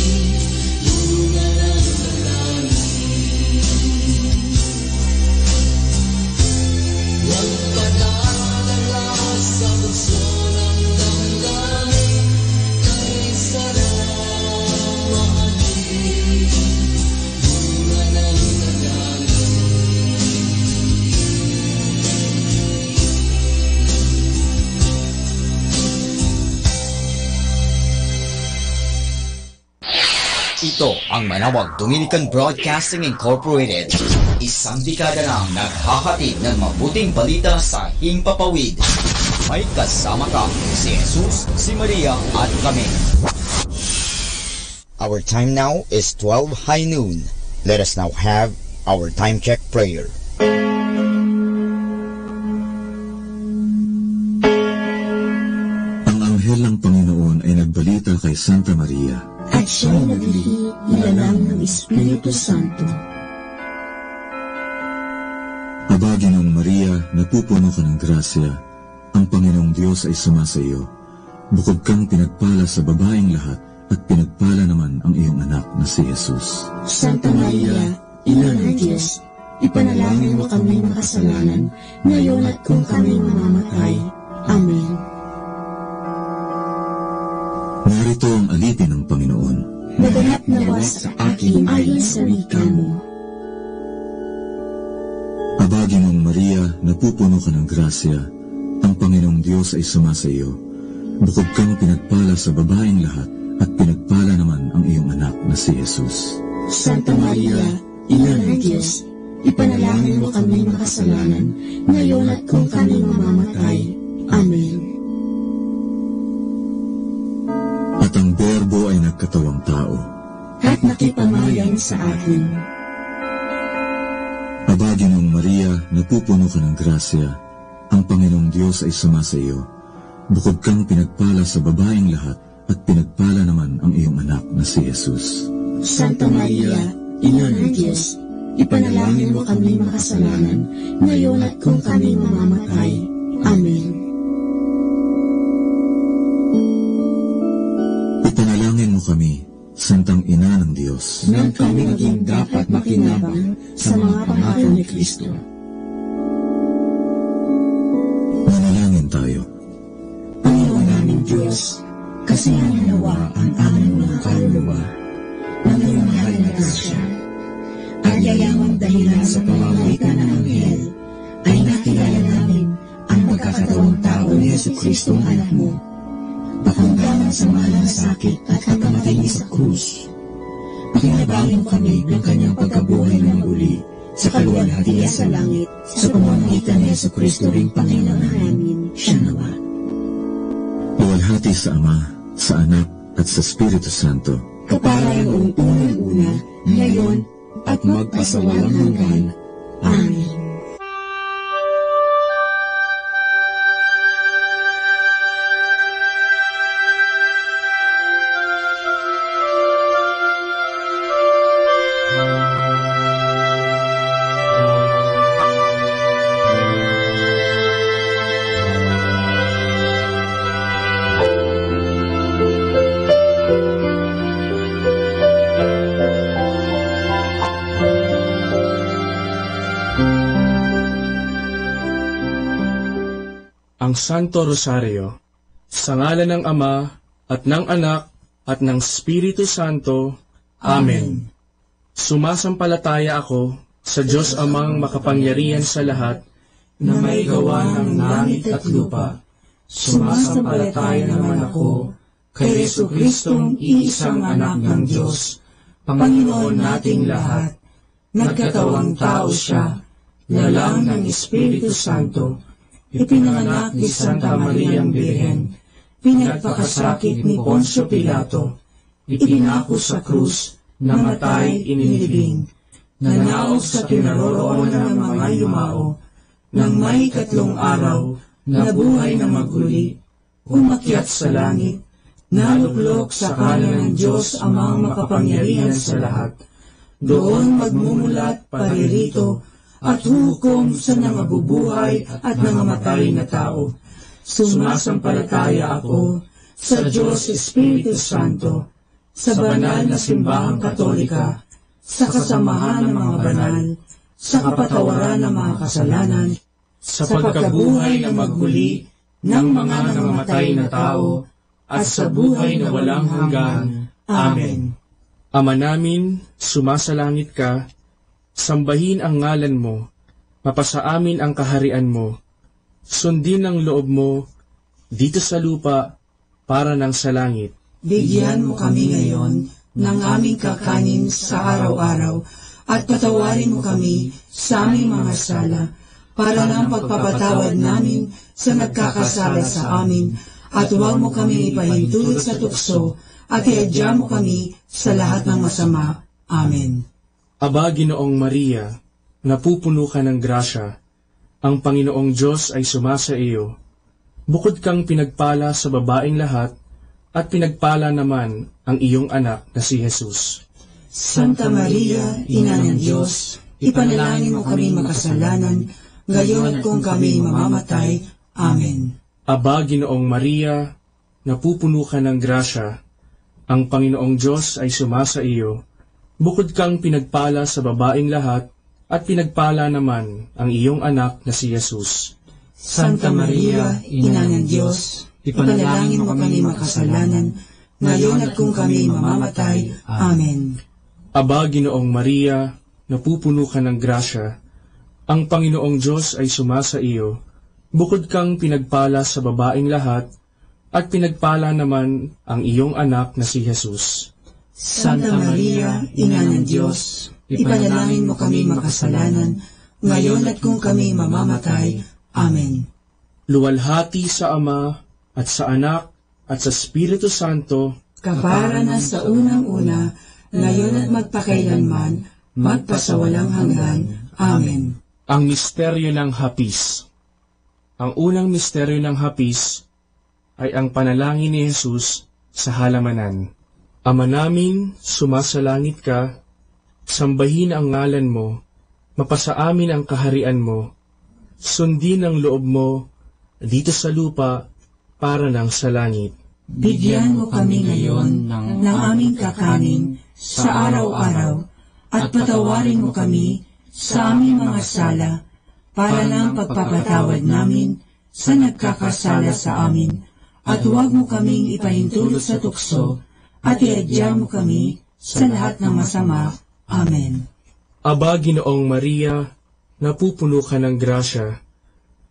Bunga ng dalangin. Huwag padadala sa bugso ng damdamin. Kay sarap mahalin. Bunga ng dalangin. Ito ang Manawag Dominican Broadcasting Incorporated. isang dekada nang naghahatid ng mabuting balita sa Himpapawid. May kasama ka, si Jesus, si Maria at kami. Our time now is 12 high noon. Let us now have our time check prayer. Ang anghel ng Panginoon ay nagbalita kay Santa Maria. At siya'y naglihi, ilalang ng Espiritu Santo. Aba, Ginoong Maria, napupuno ka ng grasya. Ang Panginoong Diyos ay sumasa iyo. Bukod kang pinagpala sa babaeng lahat, at pinagpala naman ang iyong anak na si Jesus. Santa Maria, Ina ng Diyos, ipanalangin mo kami makasalanan, ngayon at kung kami mamamatay. Amen. Narito ang alipin ng Panginoon. Naganap nawa sa akin ayon sa wika mo. Aba, Ginoong Maria, napupuno ka ng grasya. Ang Panginoong Diyos ay sumasa iyo. Bukod kang pinagpala sa babaeng lahat, at pinagpala naman ang iyong anak na si Jesus. Santa Maria, Ina ng Diyos, ipanalangin mo kami makasalanan, ngayon at kung kami mamamatay. Amen. At ang Berbo ay nagkatawang tao. At nakipamayan sa akin. Aba, Ginoong Maria, napupuno ka ng grasya. Ang Panginoong Diyos ay sumasa iyo. Bukod kang pinagpala sa babaeng lahat, at pinagpala naman ang iyong anak na si Jesus. Santa Maria, Ina ng Diyos, ipanalangin mo kami makasalanan, ngayon at kung kami mamamatay. Amen. Ipanalangin mo kami, Santang Ina ng Diyos, nang kami maging dapat makinabang sa mga pangako ni Kristo. Manalangin tayo. Panginoon naming Diyos, kasi nawa ang aming mga kaluluwa ng iyong mahal na grasya, at yayamang dahilan sa pamamagitan ng anghel, ay nakilala namin ang pagkakatawang tao ni Jesucristo ang anak mo, pakundangan sa mahal na sakit at pagkamatay niya sa krus. Pakinabangin mo kami ng kanyang pagkabuhay ng muli sa kaluwalhatian sa langit, sa pamamagitan ni Jesucristo ring Panginoon namin, siya nawa. Luwalhati sa Ama, sa Anak, at sa Espiritu Santo. Kapara noong unang-una, ngayon, at magpasawalang hanggan. Amen. Ang Santo Rosario, sa ngalan ng Ama, at ng Anak, at ng Espiritu Santo. Amen. Sumasampalataya ako sa Diyos Amang makapangyarihan sa lahat, na may gawa ng langit at lupa. Sumasampalataya naman ako kay Jesucristong iisang anak ng Diyos, Panginoon nating lahat. Nagkatawang tao siya, lalang ng Espiritu Santo, ipinanganak ni Santa Mariang Birhen, pinagpakasakit ni Poncio Pilato, ipinako sa krus, namatay, inilibing, nanaog sa kinaroroonan ng mga yumao, nang may 3 araw, nabuhay na maguli, umakyat sa langit, naluklok sa kanan ng Diyos Amang makapangyarihan sa lahat, doon magmumulat paririto, at hukom sa nangabubuhay at nangamatay na tao. Sumasampalataya ako sa Diyos Espiritu Santo, sa banal na simbahang katolika, sa kasamahan ng mga banal, sa kapatawaran ng mga kasalanan, sa pagkabuhay na maghuli ng mga nangamatay na tao, at sa buhay na walang hanggan. Amen. Ama namin, sumasalangit ka, sambahin ang ngalan mo, mapasa amin ang kaharian mo, sundin ang loob mo, dito sa lupa, para nang sa langit. Bigyan mo kami ngayon ng aming kakanin sa araw-araw, at patawarin mo kami sa aming mga sala, para ng pagpapatawad namin sa nagkakasala sa amin, at huwag mo kami ipahintulot sa tukso, at iadya mo kami sa lahat ng masama. Amen. Aba, Ginoong Maria, napupuno ka ng grasya, ang Panginoong Diyos ay sumasa iyo. Bukod kang pinagpala sa babaeng lahat, at pinagpala naman ang iyong anak na si Jesus. Santa Maria, Ina ng Diyos, ipanalangin mo kami makasalanan, ngayon at kung kami mamamatay. Amen. Aba, Ginoong Maria, napupuno ka ng grasya, ang Panginoong Diyos ay sumasa iyo. Bukod kang pinagpala sa babaeng lahat, at pinagpala naman ang iyong anak na si Jesus. Santa Maria, Ina ng Diyos, ipanalangin mo kami makasalanan, ngayon at kung kami mamamatay. Amen. Aba, Ginoong Maria, napupuno ka ng grasya, ang Panginoong Diyos ay sumasa iyo. Bukod kang pinagpala sa babaeng lahat, at pinagpala naman ang iyong anak na si Jesus. Santa Maria, Ina ng Diyos, ipanalangin mo kami makasalanan, ngayon at kung kami mamamatay. Amen. Luwalhati sa Ama, at sa Anak, at sa Espiritu Santo, kapara na sa unang-una, ngayon at magpakailanman, magpasawalang hanggan. Amen. Ang misteryo ng hapis. Ang unang misteryo ng hapis ay ang panalangin ni Jesus sa halamanan. Ama namin, sumasalangit ka, sambahin ang ngalan mo, mapasa amin ang kaharian mo, sundin ang loob mo dito sa lupa para ng sa langit. Bigyan mo kami ngayon ng aming kakanin sa araw-araw, at patawarin mo kami sa aming mga sala, para ng pagpapatawad namin sa nagkakasala sa amin, at huwag mo kaming ipahintulot sa tukso, at iadya mo kami sa lahat ng masama. Amen. Aba, Ginoong Maria, napupuno ka ng grasya,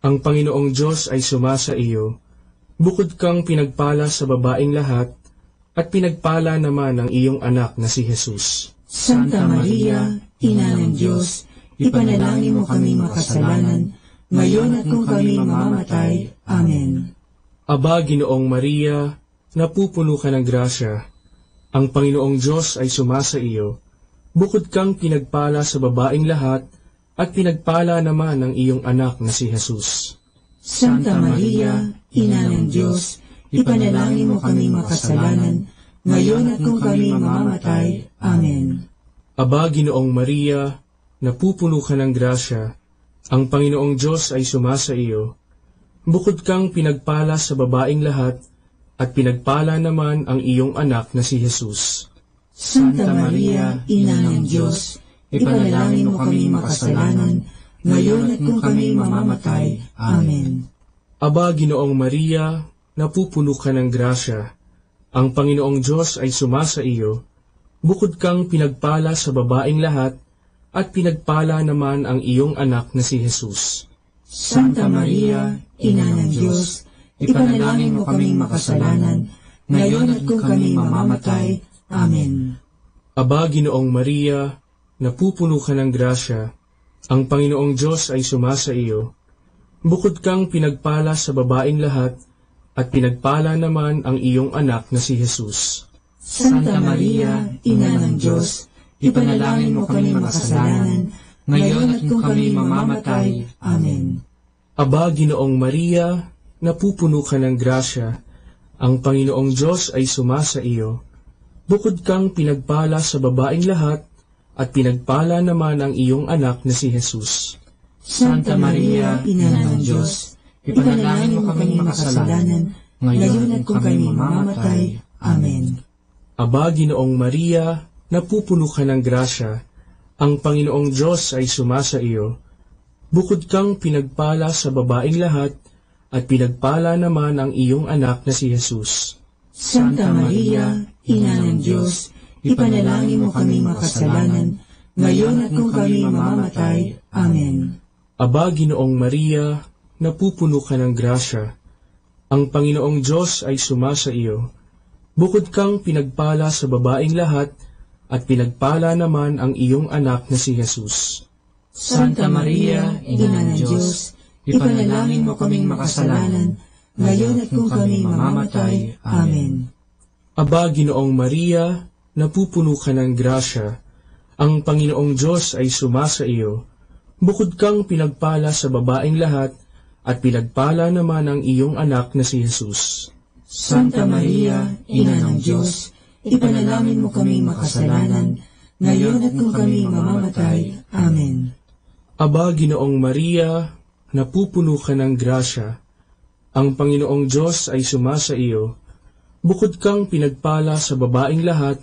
ang Panginoong Diyos ay sumasa iyo. Bukod kang pinagpala sa babaeng lahat, at pinagpala naman ang iyong anak na si Jesus. Santa Maria, Ina ng Diyos, ipanalangin mo kami makasalanan, ngayon at kung kami mamamatay. Amen. Aba, Ginoong Maria, napupuno ka ng grasya, ang Panginoong Diyos ay sumasa iyo. Bukod kang pinagpala sa babaeng lahat, at pinagpala naman ang iyong anak na si Jesus. Santa Maria, Ina ng Diyos, ipanalangin mo kami makasalanan, ngayon at kung kami mamamatay. Amen. Aba, Ginoong Maria, napupuno ka ng grasya, ang Panginoong Diyos ay sumasa iyo. Bukod kang pinagpala sa babaeng lahat, at pinagpala naman ang iyong anak na si Jesus. Santa Maria, Ina ng Diyos, ipanalangin mo kami makasalanan, ngayon at kung kami mamamatay. Amen. Aba, Ginoong Maria, napupuno ka ng grasya, ang Panginoong Diyos ay sumasa iyo. Bukod kang pinagpala sa babaeng lahat, at pinagpala naman ang iyong anak na si Jesus. Santa Maria, Ina ng Diyos, ipanalangin mo kaming makasalanan, ngayon at kung kami mamamatay. Amen. Aba, Ginoong Maria, napupuno ka ng grasya, ang Panginoong Diyos ay sumasa iyo. Bukod kang pinagpala sa babaeng lahat, at pinagpala naman ang iyong anak na si Jesus. Santa Maria, Ina ng Diyos, ipanalangin mo kami makasalanan, ngayon at kung kami mamamatay. Amen. Aba, Ginoong Maria, napupuno ka ng grasya, ang Panginoong Diyos ay sumasa iyo. Bukod kang pinagpala sa babaeng lahat, at pinagpala naman ang iyong anak na si Jesus. Santa Maria, Ina ng Diyos, ipanalangin mo kami makasalanan, ngayon at kung kami mamamatay. Amen. Aba, Ginoong Maria, napupuno ka ng grasya, ang Panginoong Diyos ay sumasa iyo. Bukod kang pinagpala sa babaeng lahat, at pinagpala naman ang iyong anak na si Jesus. Santa Maria, Ina ng Diyos, ipanalangin mo kami makasalanan, ngayon at kung kami mamamatay. Amen. Aba, Ginoong Maria, napupuno ka ng grasya, ang Panginoong Diyos ay sumasa iyo. Bukod kang pinagpala sa babaeng lahat, at pinagpala naman ang iyong anak na si Jesus. Santa Maria, Ina ng Diyos, ipanalangin mo kaming makasalanan, ngayon at kung kami mamamatay. Amen. Aba, Ginoong Maria, napupuno ka ng grasya, ang Panginoong Diyos ay sumasa iyo. Bukod kang pinagpala sa babaeng lahat, at pinagpala naman ang iyong anak na si Jesus. Santa Maria, Ina ng Diyos, ipanalangin mo kaming makasalanan, ngayon at kung kami mamamatay. Amen. Aba, Ginoong Maria, napupuno ka ng grasya, ang Panginoong Diyos ay sumasa iyo. Bukod kang pinagpala sa babaeng lahat,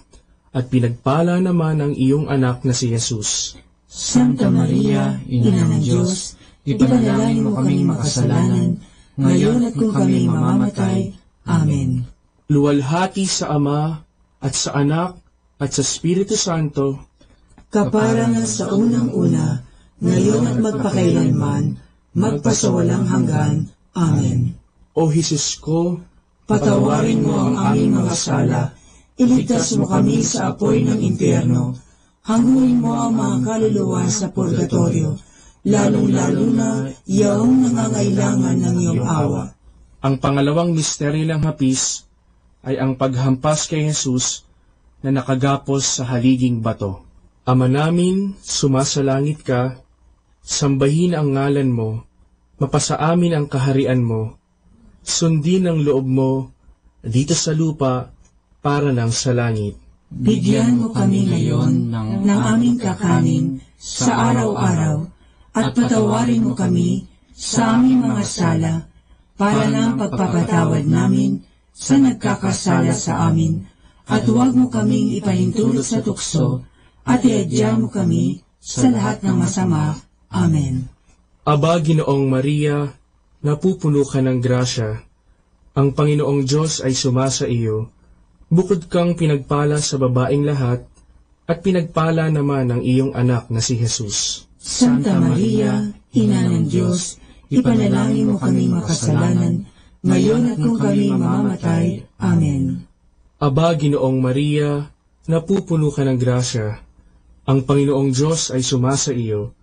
at pinagpala naman ang iyong anak na si Jesus. Santa Maria, Ina ng Diyos, ipanalangin mo kaming makasalanan, ngayon at kung kami mamamatay. Amen. Luwalhati sa Ama, at sa Anak, at sa Espiritu Santo, kaparangan sa unang-una, ngayon at magpakailanman, magpasawalang hanggan. Amen. O Jesus ko, patawarin mo ang aming mga sala, iligtas mo kami sa apoy ng impyerno, hanguin mo ang mga kaluluwa sa purgatorio, lalong-lalo na yaong nangangailangan ng iyong awa. Ang pangalawang misteryo ng hapis ay ang paghampas kay Jesus na nakagapos sa haliging bato. Ama namin, sumasalangit ka, sambahin ang ngalan mo, mapasa amin ang kaharian mo, sundin ang loob mo dito sa lupa para lang sa langit. Bigyan mo kami ngayon ng aming kakanin sa araw-araw, at patawarin mo kami sa aming mga sala, para ng pagpapatawad namin sa nagkakasala sa amin, at huwag mo kaming ipahintulot sa tukso, at iadya mo kami sa lahat ng masama. Amen. Aba, Ginoong Maria, napupuno ka ng grasya, ang Panginoong Diyos ay sumasa iyo. Bukod kang pinagpala sa babaeng lahat, at pinagpala naman ang iyong anak na si Jesus. Santa Maria, Ina ng Diyos, ipanalangin mo kaming makasalanan, ngayon at kung kami mamamatay. Amen. Aba, Ginoong Maria, napupuno ka ng grasya, ang Panginoong Diyos ay sumasa iyo.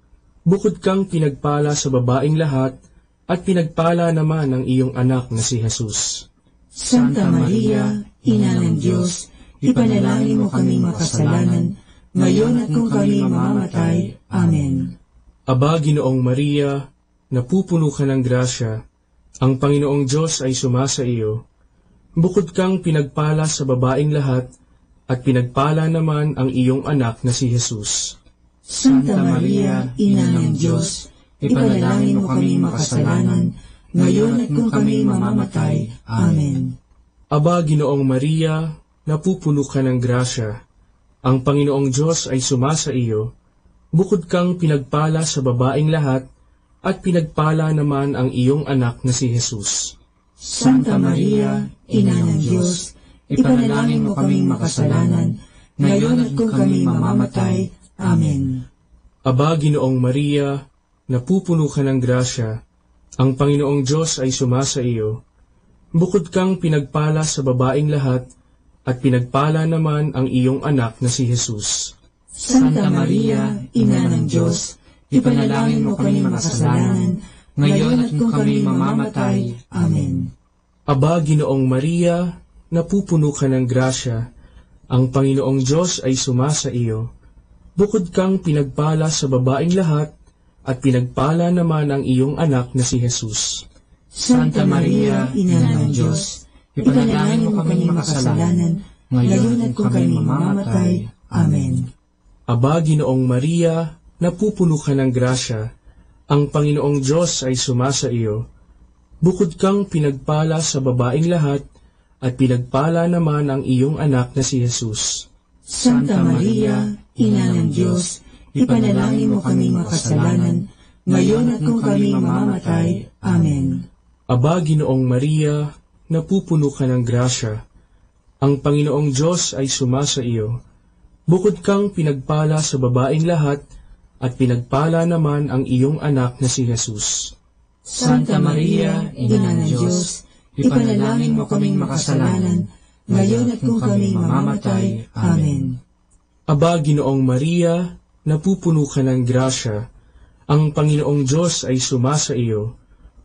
Bukod kang pinagpala sa babaeng lahat, at pinagpala naman ang iyong anak na si Jesus. Santa Maria, Ina ng Diyos, ipanalangin mo kaming makasalanan, ngayon at kung kami mamamatay. Amen. Aba, Ginoong Maria, napupuno ka ng grasya, ang Panginoong Diyos ay sumasa iyo. Bukod kang pinagpala sa babaeng lahat, at pinagpala naman ang iyong anak na si Jesus. Santa Maria, Ina ng Diyos, ipanalangin mo kaming makasalanan, ngayon at kung kami mamamatay. Amen. Aba, Ginoong Maria, napupuno ka ng grasya, ang Panginoong Diyos ay sumasa iyo. Bukod kang pinagpala sa babaeng lahat, at pinagpala naman ang iyong anak na si Jesus. Santa Maria, Ina ng Diyos, ipanalangin mo kaming makasalanan, ngayon at kung kami mamamatay. Amen. Aba, Ginoong Maria, napupuno ka ng grasya, ang Panginoong Diyos ay sumasa iyo. Bukod kang pinagpala sa babaeng lahat, at pinagpala naman ang iyong anak na si Jesus. Santa Maria, Ina ng Diyos, ipanalangin mo kami makasalanan, ngayon at kung kami mamamatay. Amen. Aba, Ginoong Maria, napupuno ka ng grasya, ang Panginoong Diyos ay sumasa iyo. Bukod kang pinagpala sa babaeng lahat, at pinagpala naman ang iyong anak na si Jesus. Santa Maria, Ina ng Diyos, ipanalangin mo kami makasalanan, ngayon at kung kami mamamatay. Amen. Aba, Ginoong Maria, napupuno ka ng grasya, ang Panginoong Diyos ay sumasa iyo. Bukod kang pinagpala sa babaeng lahat, at pinagpala naman ang iyong anak na si Jesus. Santa Maria, Ina ng Diyos, ipanalangin mo kaming makasalanan, ngayon at kung kami mamamatay. Amen. Aba, Ginoong Maria, napupuno ka ng grasya, ang Panginoong Diyos ay sumasa iyo. Bukod kang pinagpala sa babaeng lahat, at pinagpala naman ang iyong anak na si Jesus. Santa Maria, Ina ng Diyos, ipanalangin mo kaming makasalanan, ngayon at kung kami mamamatay. Amen. Aba, Ginoong Maria, napupuno ka ng grasya, ang Panginoong Diyos ay sumasa iyo.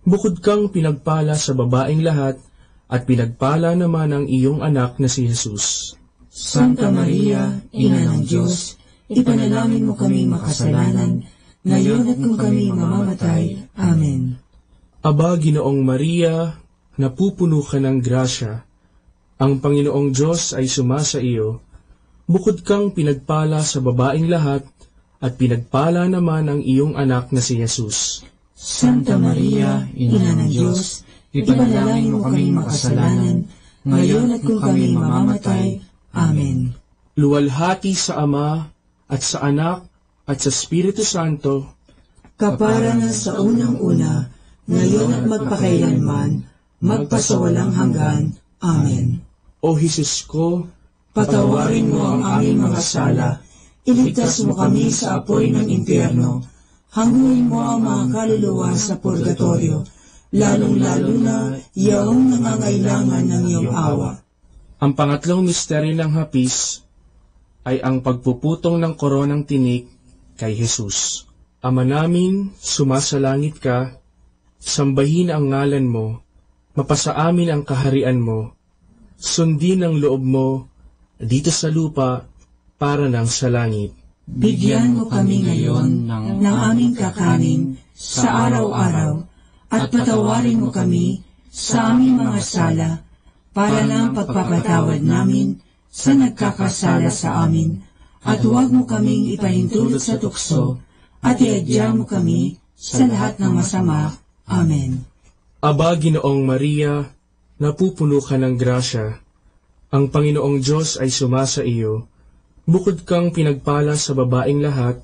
Bukod kang pinagpala sa babaeng lahat, at pinagpala naman ang iyong anak na si Jesus. Santa Maria, Ina ng Diyos, ipanalangin mo kami makasalanan, ngayon at kung kami mamamatay. Amen. Aba, Ginoong Maria, napupuno ka ng grasya, ang Panginoong Diyos ay sumasa iyo. Bukod kang pinagpala sa babaeng lahat, at pinagpala naman ang iyong anak na si Jesus. Santa Maria, Ina ng Diyos, ipanalangin mo kami makasalanan, ngayon at kung kami mamamatay. Amen. Luwalhati sa Ama, at sa Anak, at sa Espiritu Santo, kapara na sa unang-una, ngayon at magpakailanman, magpasawalang hanggan. Amen. O Jesus ko, patawarin mo ang aming mga sala, iligtas mo kami sa apoy ng impyerno, hanguin mo ang mga kaluluwa sa purgatorio, lalong-lalo na yaong nangangailangan ng iyong awa. Ang pangatlong misteryo ng hapis ay ang pagpuputong ng koronang tinik kay Jesus. Ama namin, sumasalangit ka, sambahin ang ngalan mo, mapasa amin ang kaharian mo, sundin ang loob mo dito sa lupa para ng sa langit. Bigyan mo kami ngayon ng aming kakanin sa araw-araw, at patawarin mo kami sa aming mga sala, para ng pagpapatawad namin sa nagkakasala sa amin, at huwag mo kaming ipahintulot sa tukso, at iadya mo kami sa lahat ng masama. Amen. Aba, Ginoong Maria, napupuno ka ng grasya, ang Panginoong Diyos ay sumasa iyo. Bukod kang pinagpala sa babaeng lahat,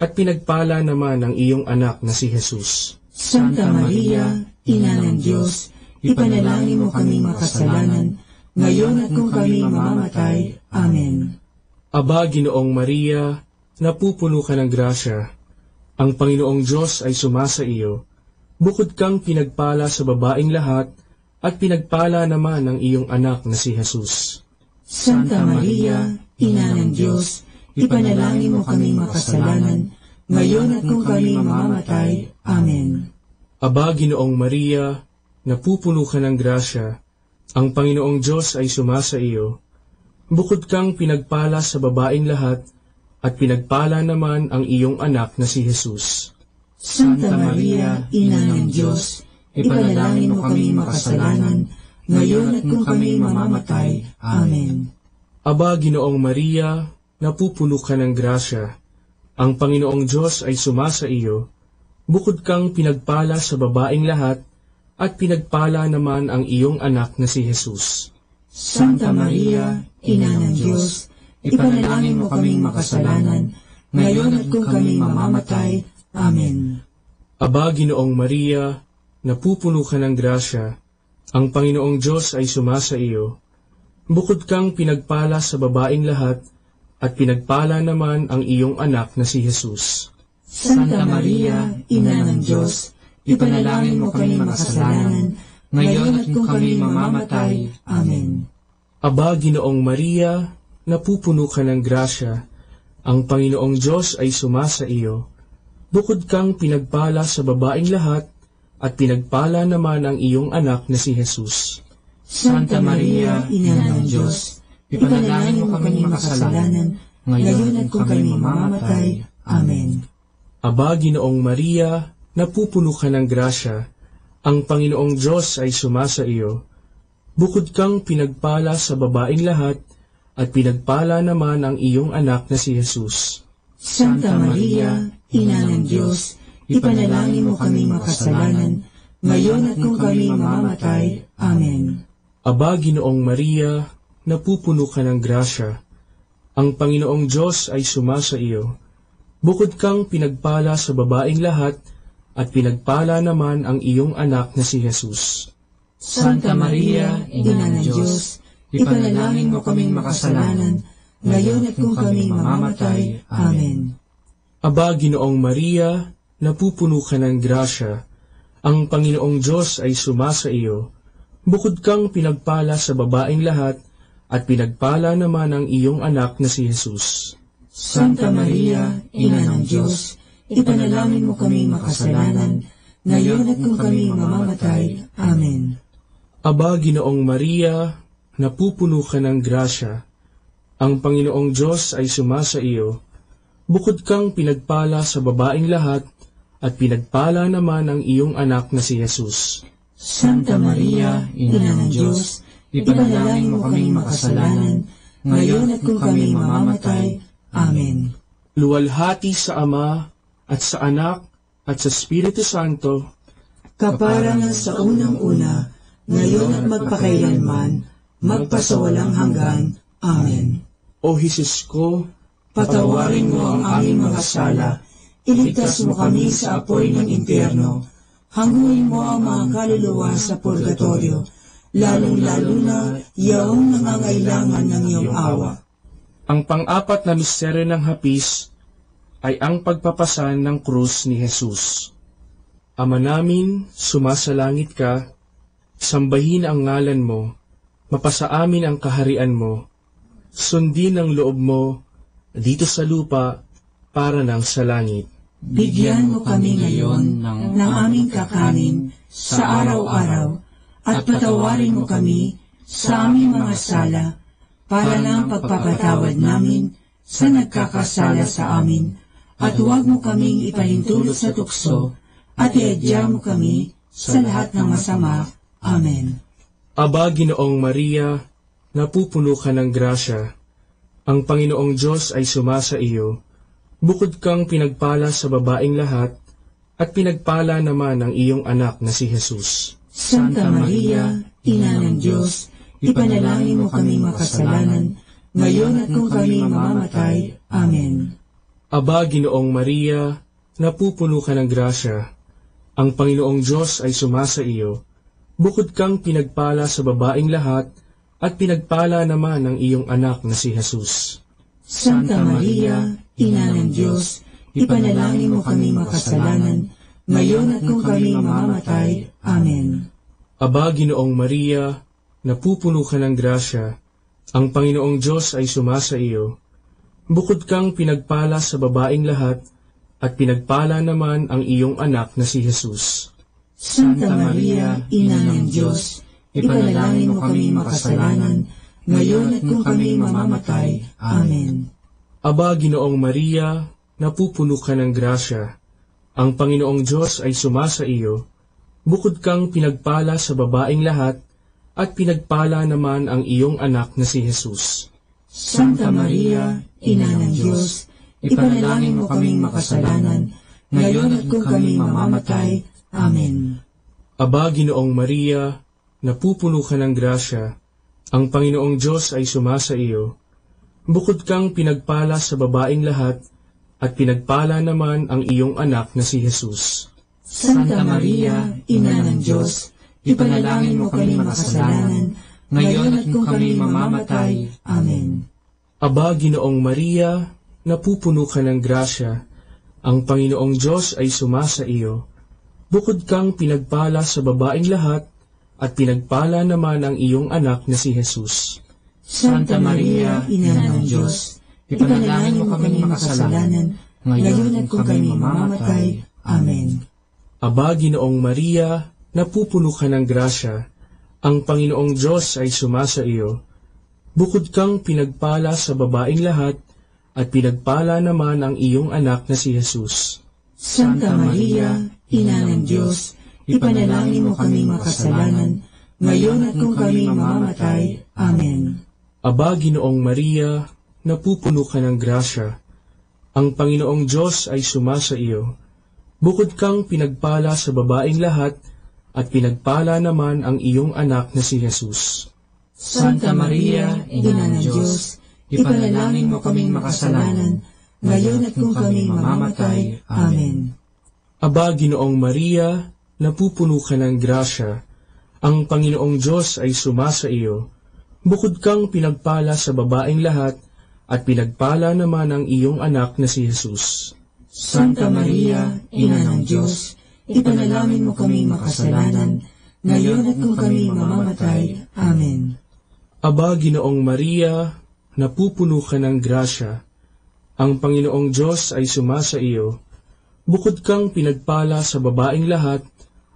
at pinagpala naman ang iyong anak na si Jesus. Santa Maria, Ina ng Diyos, ipanalangin mo kami makasalanan, ngayon at kung kami mamamatay. Amen. Aba, Ginoong Maria, napupuno ka ng grasya, ang Panginoong Diyos ay sumasa iyo. Bukod kang pinagpala sa babaeng lahat, at pinagpala naman ang iyong anak na si Jesus. Santa Maria, Ina ng Diyos, ipanalangin mo kami makasalanan, ngayon at kung kami mamamatay. Amen. Aba, Ginoong Maria, napupuno ka ng grasya, ang Panginoong Diyos ay sumasa iyo. Bukod kang pinagpala sa babaeng lahat, at pinagpala naman ang iyong anak na si Jesus. Santa Maria, Ina ng Diyos, ipanalangin mo kami makasalanan, ngayon at kung kami mamamatay. Amen. Aba, Ginoong Maria, napupuno ka ng grasya, ang Panginoong Diyos ay sumasa iyo. Bukod kang pinagpala sa babaeng lahat, at pinagpala naman ang iyong anak na si Jesus. Santa Maria, Ina ng Diyos, ipanalangin mo kaming makasalanan, ngayon at kung kami mamamatay. Amen. Aba, Ginoong Maria, napupuno ka ng grasya, ang Panginoong Diyos ay sumasa iyo. Bukod kang pinagpala sa babaeng lahat, at pinagpala naman ang iyong anak na si Jesus. Santa Maria, Ina ng Diyos, ipanalangin mo kami makasalanan, ngayon at kung kami mamamatay. Amen. Aba, Ginoong Maria, napupuno ka ng grasya, ang Panginoong Diyos ay sumasa iyo. Bukod kang pinagpala sa babaeng lahat, at pinagpala naman ang iyong anak na si Jesus. Santa Maria, Ina ng Diyos, ipanalangin mo kami makasalanan, ngayon at kung kami mamamatay. Amen. Aba, Ginoong Maria, napupuno ka ng grasya, ang Panginoong Diyos ay sumasa iyo. Bukod kang pinagpala sa babaeng lahat, at pinagpala naman ang iyong anak na si Jesus. Santa Maria, Ina ng Diyos, ipanalangin mo kami makasalanan, ngayon at kung kami mamamatay. Amen. Aba, Ginoong Maria, napupuno ka ng grasya, ang Panginoong Diyos ay sumasa iyo. Bukod kang pinagpala sa babaeng lahat, at pinagpala naman ang iyong anak na si Jesus. Santa Maria, Ina ng Diyos, ipanalangin mo kaming makasalanan, ngayon at kung kami mamamatay. Amen. Aba, Ginoong Maria, napupuno ka ng grasya, ang Panginoong Diyos ay sumasa iyo. Bukod kang pinagpala sa babaeng lahat, at pinagpala naman ang iyong anak na si Jesus. Santa Maria, Ina ng Diyos, ipanalangin mo kami makasalanan, ngayon at kung kami mamamatay. Amen. Aba, Ginoong Maria, napupuno ka ng grasya. Ang Panginoong Diyos ay sumasa iyo. Bukod kang pinagpala sa babaeng lahat, at pinagpala naman ang iyong anak na si Jesus. Santa Maria, Ina ng Diyos, ipanalangin mo kami makasalanan, ngayon at kung kami mamamatay. Amen. Luwalhati sa Ama, at sa Anak, at sa Espiritu Santo, kaparangan sa unang-una, ngayon at magpakailanman, magpasawalang hanggan. Amen. O Jesus ko, patawarin mo ang aming mga sala, iligtas mo kami sa apoy ng impyerno, hanguin mo ang mga kaluluwa sa purgatorio, lalong-lalo na yaong nangangailangan ng iyong awa. Ang pang-apat na misteryo ng hapis ay ang pagpapasan ng krus ni Jesus. Ama namin, sumasalangit ka, sambahin ang ngalan mo, mapasa amin ang kaharian mo, sundin ang loob mo dito sa lupa para nang sa langit. Bigyan mo kami ngayon ng aming kakanin sa araw-araw at patawarin mo kami sa aming mga sala para ng pagpapatawad namin sa nagkakasala sa amin, at huwag mo kaming ipahintulot sa tukso, at iadya mo kami sa lahat ng masama. Amen. Aba, Ginoong Maria, napupuno ka ng grasya. Ang Panginoong Diyos ay sumasa iyo. Bukod kang pinagpala sa babaeng lahat, at pinagpala naman ang iyong anak na si Jesus. Santa Maria, Ina ng Diyos, ipanalangin mo kami makasalanan, ngayon at kung kami mamamatay. Amen. Aba, Ginoong Maria, napupuno ka ng grasya. Ang Panginoong Diyos ay sumasa iyo. Bukod kang pinagpala sa babaeng lahat, at pinagpala naman ang iyong anak na si Jesus. Santa Maria, Ina ng Diyos, ipanalangin mo kami makasalanan, ngayon at kung kami mamamatay. Amen. Aba, Ginoong Maria, napupuno ka ng grasya. Ang Panginoong Diyos ay sumasa iyo. Bukod kang pinagpala sa babaeng lahat, at pinagpala naman ang iyong anak na si Jesus. Santa Maria, Ina ng Diyos, ipanalangin mo kami makasalanan, ngayon at kung kami mamamatay. Amen. Aba, Ginoong Maria, napupuno ka ng grasya. Ang Panginoong Diyos ay sumasa iyo. Bukod kang pinagpala sa babaeng lahat, at pinagpala naman ang iyong anak na si Jesus. Santa Maria, Ina ng Diyos, ipanalangin mo kaming makasalanan, ngayon at kung kami mamamatay. Amen. Aba, Ginoong Maria, napupuno ka ng grasya. Ang Panginoong Diyos ay sumasa iyo. Bukod kang pinagpala sa babaeng lahat, at pinagpala naman ang iyong anak na si Jesus. Santa Maria, Ina ng Diyos, ipanalangin mo kami makasalanan, ngayon at kung kami mamamatay. Amen. Aba, Ginoong Maria, napupuno ka ng grasya. Ang Panginoong Diyos ay sumasa iyo. Bukod kang pinagpala sa babaeng lahat, at pinagpala naman ang iyong anak na si Jesus. Santa Maria, Ina ng Diyos, ipanalangin mo kami makasalanan, ngayon at kung kami mamamatay. Amen. Aba, Ginoong Maria, napupuno ka ng grasya. Ang Panginoong Diyos ay sumasa iyo. Bukod kang pinagpala sa babaeng lahat, at pinagpala naman ang iyong anak na si Jesus. Santa Maria, Ina ng Diyos, ipanalangin mo kami makasalanan, ngayon at kung kami mamamatay. Amen. Aba, Ginoong Maria, napupuno ka ng grasya. Ang Panginoong Diyos ay sumasa iyo. Bukod kang pinagpala sa babaeng lahat, at pinagpala naman ang iyong anak na si Jesus. Santa Maria, Ina ng Diyos, ipanalangin mo kaming makasalanan, ngayon at kung kami mamamatay. Amen. Aba, Ginoong Maria, napupuno ka ng grasya. Ang Panginoong Diyos ay sumasa iyo. Bukod kang pinagpala sa babaeng lahat, at pinagpala naman ang iyong anak na si Jesus. Santa Maria, Ina ng Diyos, ipanalangin mo kaming makasalanan, ngayon at kung kami mamamatay. Amen. Aba, Ginoong Maria, napupuno ka ng grasya. Ang Panginoong Diyos ay sumasa iyo. Bukod kang pinagpala sa babaeng lahat,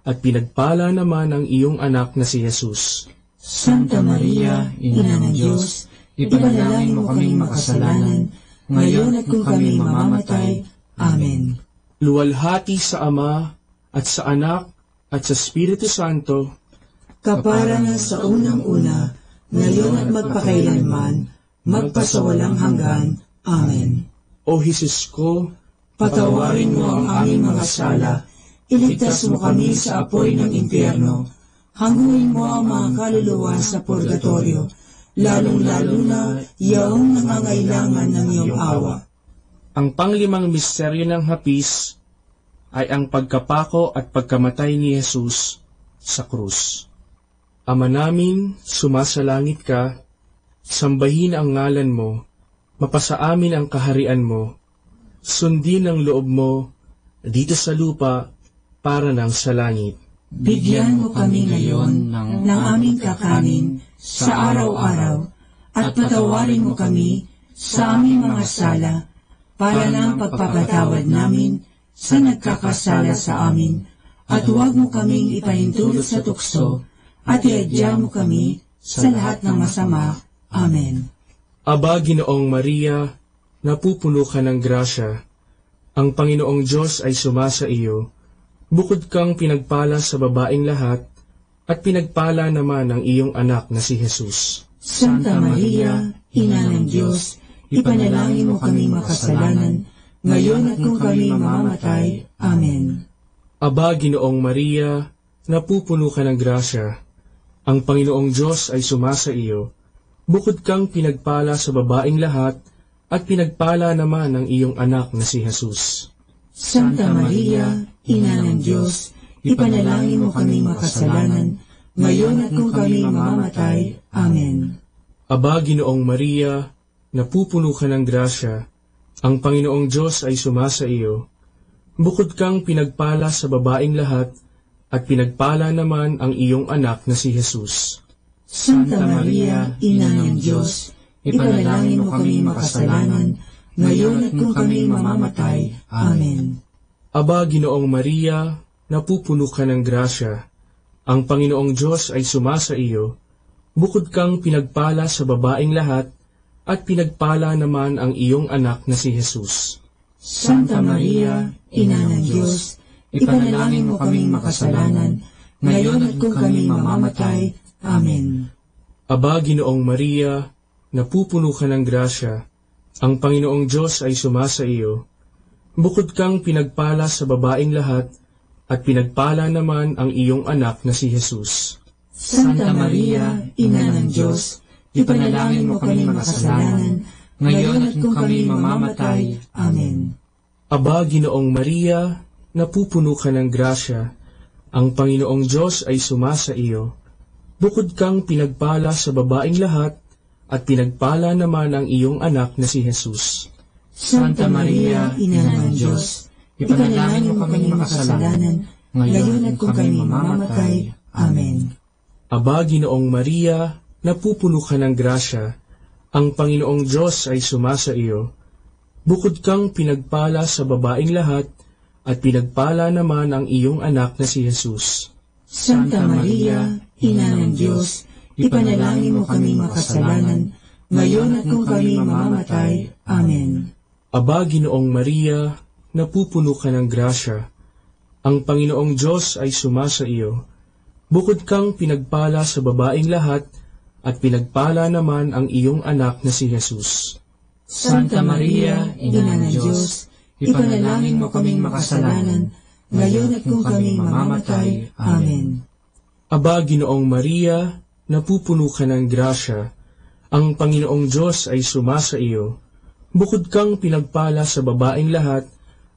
at pinagpala naman ang iyong anak na si Jesus. Santa Maria, Ina ng Diyos, ipanalangin mo kaming makasalanan, ngayon at kung kami mamamatay. Amen. Luwalhati sa Ama, at sa Anak, at sa Espiritu Santo, kapara na sa unang-una, ngayon at magpakailanman, magpasawalang hanggan. Amen. O Jesus ko, patawarin mo ang aming mga sala, iligtas mo kami sa apoy ng impyerno, hanguin mo ang mga kaluluwa sa purgatorio, lalong-lalo na yaong nangangailangan ng iyong awa. Ang panglimang misteryo ng hapis ay ang pagkapako at pagkamatay ni Jesus sa krus. Ama namin, sumasalangit ka, sambahin ang ngalan mo, mapasa amin ang kaharian mo, sundin ang loob mo dito sa lupa para ng sa langit. Bigyan mo kami ngayon ng aming kakanin sa araw-araw at patawarin mo kami sa aming mga sala para ng pagpapatawad namin sa nagkakasala sa amin, at huwag mo kaming ipahintulot sa tukso at iadya mo kami sa lahat ng masama. Amen. Aba, Ginoong Maria, napupuno ka ng grasya. Ang Panginoong Diyos ay sumasa iyo. Bukod kang pinagpala sa babaeng lahat, at pinagpala naman ang iyong anak na si Jesus. Santa Maria, Ina ng Diyos, ipanalangin mo kaming makasalanan, ngayon at kung kami mamamatay. Amen. Aba, Ginoong Maria, napupuno ka ng grasya. Ang Panginoong Diyos ay sumasa iyo. Bukod kang pinagpala sa babaeng lahat, at pinagpala naman ang iyong anak na si Jesus. Santa Maria, Ina ng Diyos, ipanalangin mo kaming makasalanan, ngayon at kung kami mamamatay. Amen. Aba, Ginoong Maria, napupuno ka ng grasya. Ang Panginoong Diyos ay sumasa iyo. Bukod kang pinagpala sa babaeng lahat, at pinagpala naman ang iyong anak na si Jesus. Santa Maria, Ina ng Diyos, ipanalangin mo kaming makasalanan, ngayon at kung kami mamamatay. Amen. Aba, Ginoong Maria, napupuno ka ng grasya. Ang Panginoong Diyos ay sumasa iyo. Bukod kang pinagpala sa babaeng lahat, at pinagpala naman ang iyong anak na si Jesus. Santa Maria, Ina ng Diyos, ipanalangin mo kaming makasalanan, ngayon at kung kami mamamatay. Amen. Aba, Ginoong Maria, napupuno ka ng grasya. Ang Panginoong Diyos ay sumasa iyo. Bukod kang pinagpala sa babaeng lahat, at pinagpala naman ang iyong anak na si Jesus. Santa Maria, Ina ng Diyos, ipanalangin mo kaming makasalanan, ngayon at kung kami mamamatay. Amen. Aba, Ginoong Maria, napupuno ka ng grasya. Ang Panginoong Diyos ay sumasa iyo. Bukod kang pinagpala sa babaeng lahat, at pinagpala naman ang iyong anak na si Jesus. Santa Maria, Ina ng Diyos, ipanalangin mo kaming makasalanan, ngayon at kung kami mamamatay. Amen. Aba, Ginoong Maria, napupuno ka ng grasya. Ang Panginoong Diyos ay sumasa iyo. Bukod kang pinagpala sa babaeng lahat, at pinagpala naman ang iyong anak na si Jesus. Santa Maria, Ina ng Diyos, ipanalangin mo kaming makasalanan, ngayon at kung kami mamamatay. Amen. Aba, Ginoong Maria, napupuno ka ng grasya. Ang Panginoong Diyos ay sumasa iyo. Bukod kang pinagpala sa babaeng lahat, at pinagpala naman ang iyong anak na si Jesus. Santa Maria, Ina ng Diyos, ipanalangin mo kaming makasalanan, ngayon at kung kami mamamatay. Amen. Aba, Ginoong Maria, napupuno ka ng grasya. Ang Panginoong Diyos ay sumasa iyo. Bukod kang pinagpala sa babaeng lahat,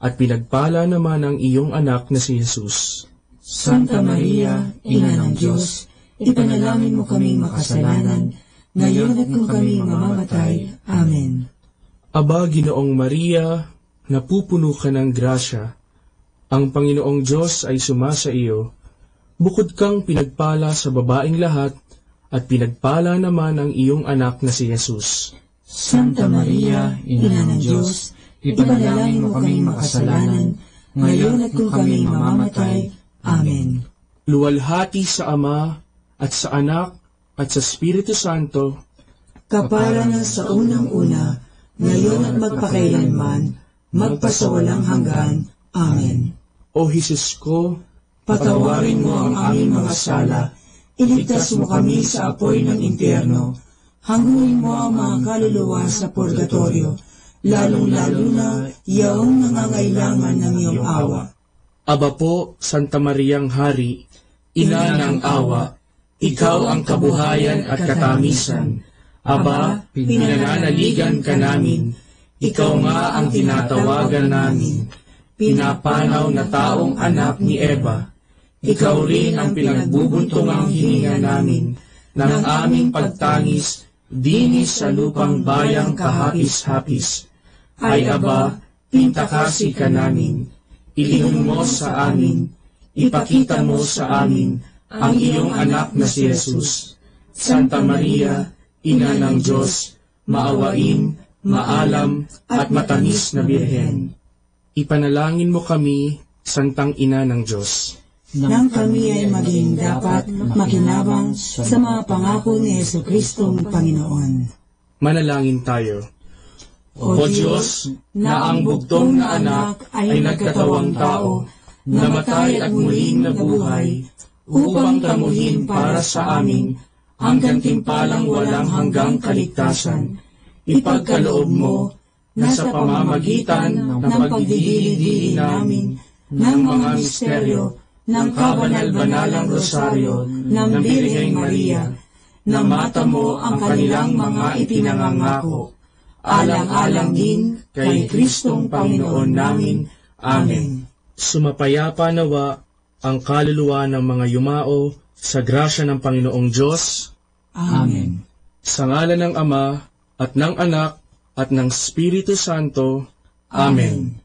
at pinagpala naman ang iyong anak na si Jesus. Santa Maria, Ina ng Diyos, ipanalangin mo kaming makasalanan, ngayon at kung kami mamamatay. Amen. Aba, Ginoong Maria, napupuno ka ng grasya. Ang Panginoong Diyos ay sumasa iyo. Bukod kang pinagpala sa babaeng lahat, at pinagpala naman ang iyong anak na si Jesus. Santa Maria, Ina ng Diyos, ipanalangin mo kaming makasalanan, ngayon at kung kami mamamatay. Amen. Luwalhati sa Ama, at sa Anak, at sa Espiritu Santo, kapara na sa unang-una, ngayon at magpakailanman, magpasawalang hanggan. Amen. O Jesus ko, patawarin mo ang aming mga sala, iligtas mo kami sa apoy ng impyerno, hanguin mo ang mga kaluluwa sa purgatorio, lalong-lalo na yaong nangangailangan ng iyong awa. Aba po, Santa Mariang Hari, Ina ng awa, ikaw ang kabuhayan at katamisan. Aba, pinananaligan ka namin, ikaw nga ang tinatawagan namin. Pinapanaw na taong anak ni Eva, ikaw rin ang pinagbubuntungang hininga namin ng aming pagtangis dinis sa lupang bayang kahapis-hapis. Ay aba, pintakasi ka namin, ilingon mo sa amin, ipakita mo sa amin ang iyong anak na si Jesus. Santa Maria, Ina ng Diyos, maawain, maalam, at matamis na Birhen. Ipanalangin mo kami, Santang Ina ng Diyos, nang kami ay maging dapat makinabang sa mga pangako ni Jesucristong Panginoon. Manalangin tayo. O Diyos, na ang bugtong na anak ay nagkatawang tao, namatay at muling nabuhay, upang tamuhin para sa amin ang gantimpalang walang hanggang kaligtasan. Ipagkaloob mo na sa pamamagitan ng pagdidili-dili namin ng mga misteryo ng kabanal-banalang rosaryo ng Birheng Maria, na mata mo ang kanilang mga ipinangangako, alang-alang din kay Kristong Panginoon namin. Amen. Sumapayapa nawa ang kaluluwa ng mga yumao sa grasya ng Panginoong Diyos. Amen. Sa ngalan ng Ama, at ng Anak, at ng Espiritu Santo. Amen.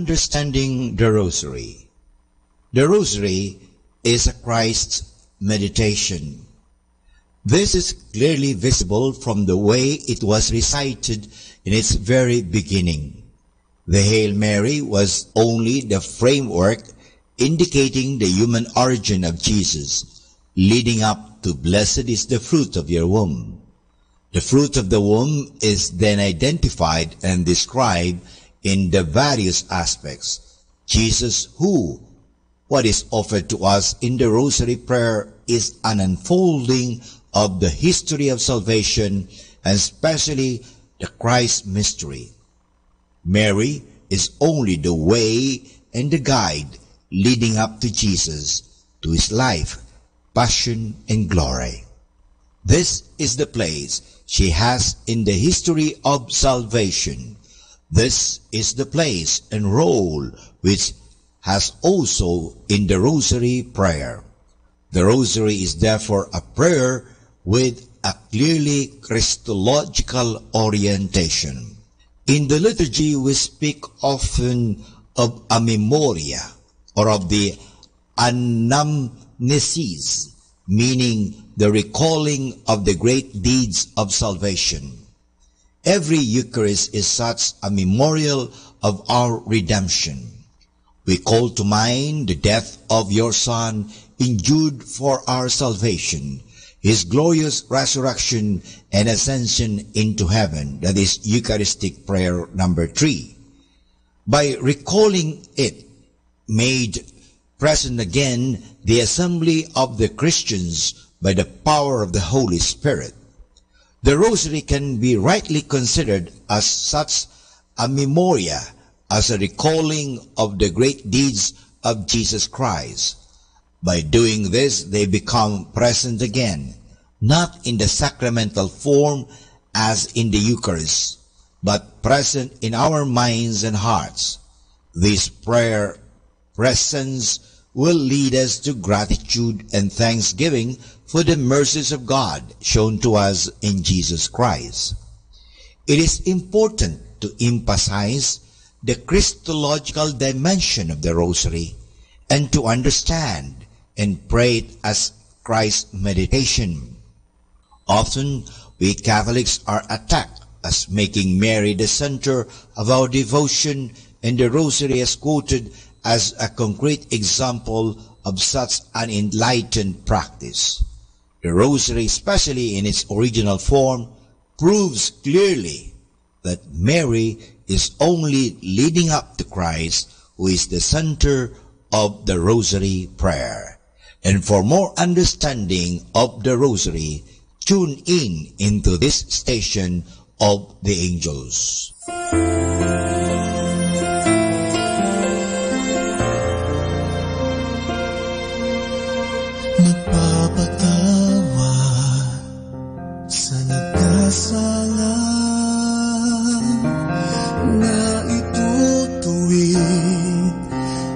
Understanding the Rosary. The Rosary is a Christ's meditation. This is clearly visible from the way it was recited in its very beginning. The Hail Mary was only the framework indicating the human origin of Jesus, leading up to "Blessed is the fruit of your womb." The fruit of the womb is then identified and described in the various aspects. Jesus who, what is offered to us in the Rosary Prayer is an unfolding of the history of salvation, and especially the Christ mystery. Mary is only the way and the guide leading up to Jesus, to his life, passion, and glory. This is the place she has in the history of salvation. This is the place and role which has also in the Rosary Prayer. The Rosary is therefore a prayer with a clearly Christological orientation. In the liturgy we speak often of a memoria, or of the anamnesis, meaning the recalling of the great deeds of salvation. Every Eucharist is such a memorial of our redemption. We call to mind the death of your Son, endured for our salvation, his glorious resurrection and ascension into heaven. That is Eucharistic prayer number 3. By recalling it, made present again the assembly of the Christians by the power of the Holy Spirit. The Rosary can be rightly considered as such a memoria, as a recalling of the great deeds of Jesus Christ. By doing this, they become present again, not in the sacramental form as in the Eucharist, but present in our minds and hearts. This prayer presence will lead us to gratitude and thanksgiving for the mercies of God shown to us in Jesus Christ. It is important to emphasize the Christological dimension of the Rosary and to understand and pray it as Christ's meditation. Often, we Catholics are attacked as making Mary the center of our devotion, and the Rosary is quoted as a concrete example of such an enlightened practice. The Rosary, especially in its original form, proves clearly that Mary is only leading up to Christ, who is the center of the Rosary prayer. And for more understanding of the Rosary, tune in into this station of the angels. Nagpapatawad sa nagkasala na itutuwid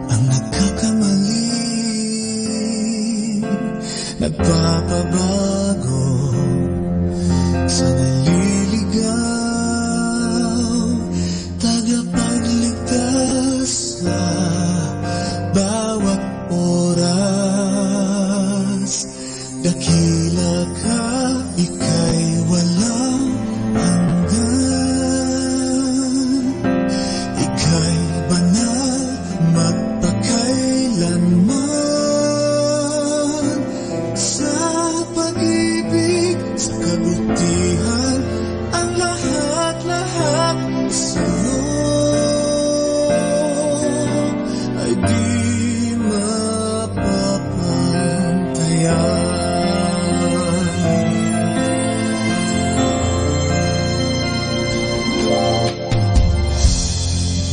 ang nagkakamali, nagpapabago sa naliligaw, tagapagligtas sa bawat oras. Dakila ka, ika'y walang hanggan, ika'y banal magpakailanman. Sa pag-ibig, sa kabutihan, ang lahat-lahat sa'yo ay di mapapantayan.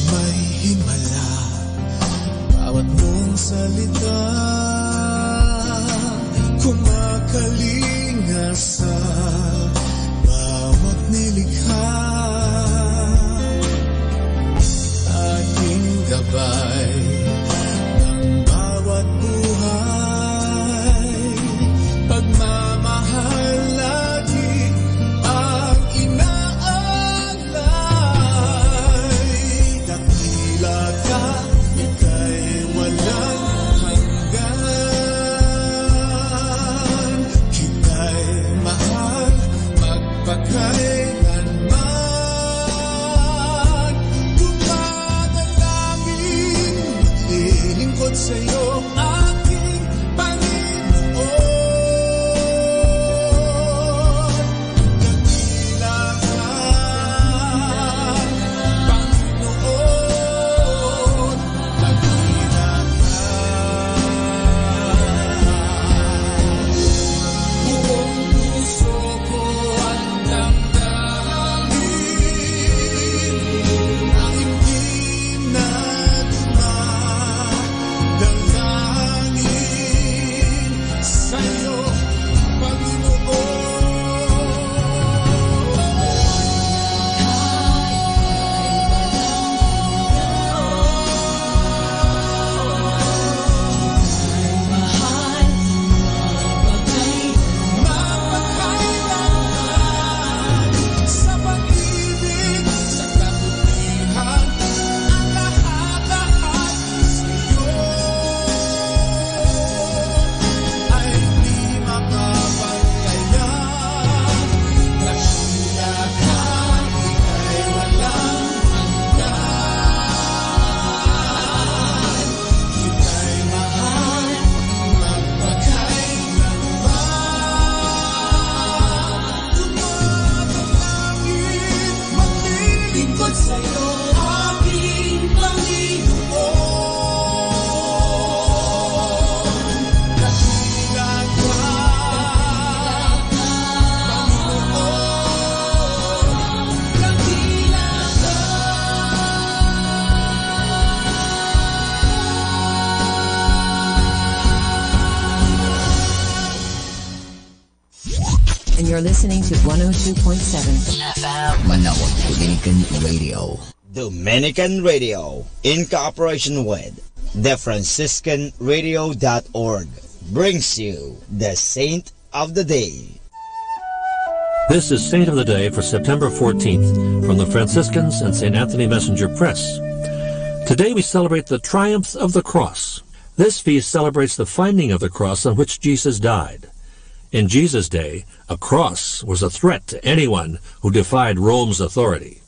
May himala bawat mong salita, kumakalinga sa bawat nilikha. Ating gabay ng bawat buhay, pagmamahal lagi ang inaalay. Dakila ka, ika'y walang hanggan, kita'y mahal magpakailanman. Dumadalangin, maglilingkod sa'yo aking Panginoon. Dakila ka, Panginoon, dakila ka. Buong puso ko ang damdamin na hindi natin madala. You're listening to 102.7 FM. Manawag Dominican Radio. Dominican Radio, in cooperation with thefranciscanradio.org, brings you the Saint of the Day. This is Saint of the Day for September 14th from the Franciscans and St. Anthony Messenger Press. Today we celebrate the triumph of the cross. This feast celebrates the finding of the cross on which Jesus died. In Jesus' day, a cross was a threat to anyone who defied Rome's authority.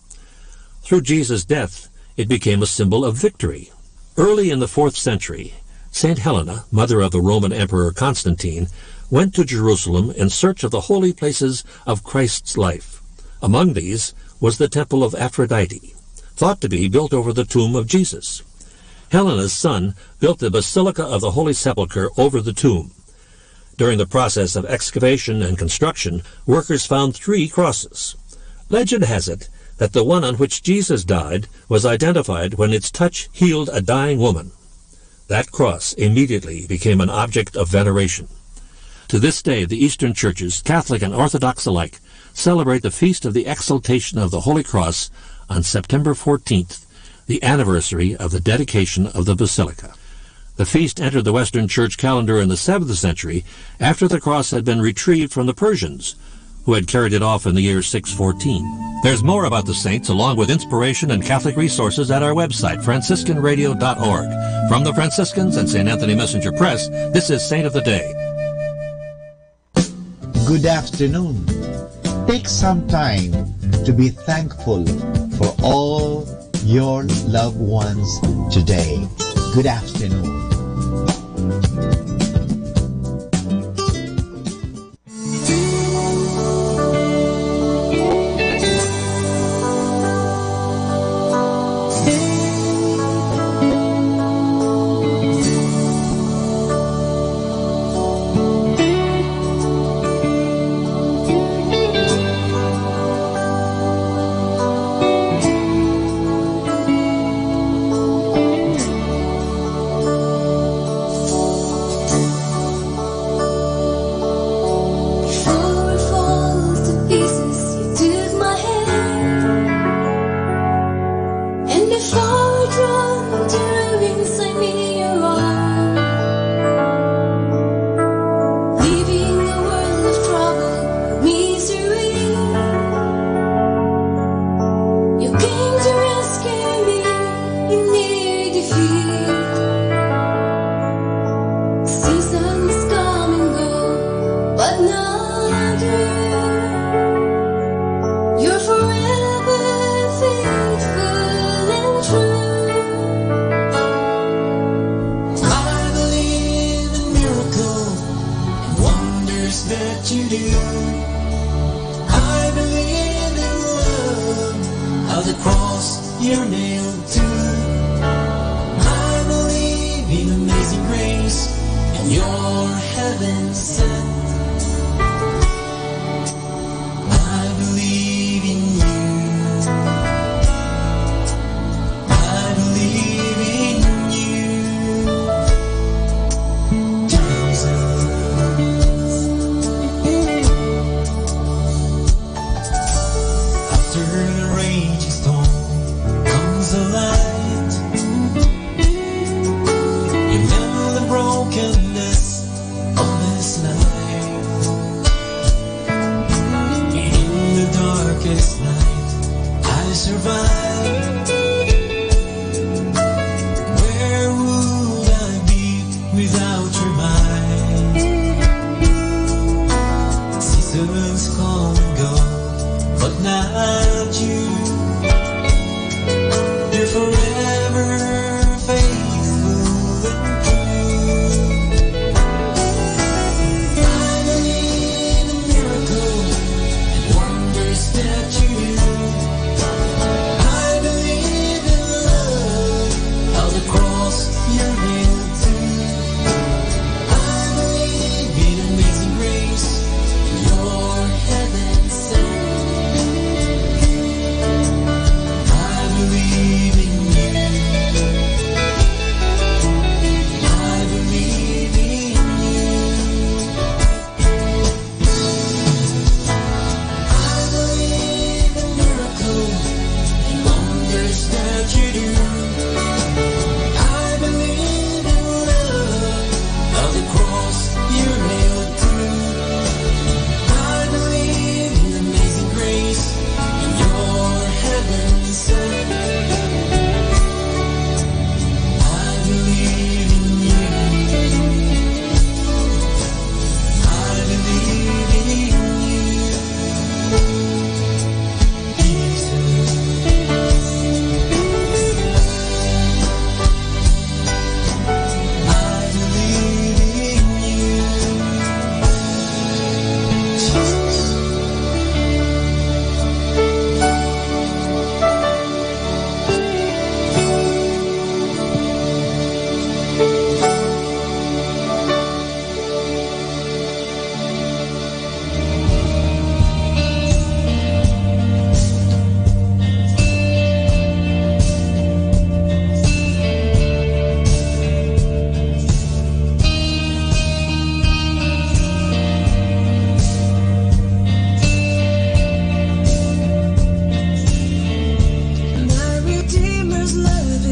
Through Jesus' death, it became a symbol of victory. Early in the 4th century, St. Helena, mother of the Roman Emperor Constantine, went to Jerusalem in search of the holy places of Christ's life. Among these was the Temple of Aphrodite, thought to be built over the tomb of Jesus. Helena's son built the Basilica of the Holy Sepulchre over the tomb. During the process of excavation and construction, workers found 3 crosses. Legend has it that the one on which Jesus died was identified when its touch healed a dying woman. That cross immediately became an object of veneration. To this day, the Eastern churches, Catholic and Orthodox alike, celebrate the Feast of the Exaltation of the Holy Cross on September 14th, the anniversary of the dedication of the Basilica. The feast entered the Western Church calendar in the 7th century after the cross had been retrieved from the Persians, who had carried it off in the year 614. There's more about the saints along with inspiration and Catholic resources at our website, franciscanradio.org. From the Franciscans and St. Anthony Messenger Press, this is Saint of the Day. Good afternoon. Take some time to be thankful for all your loved ones today. Good afternoon. Believe in you.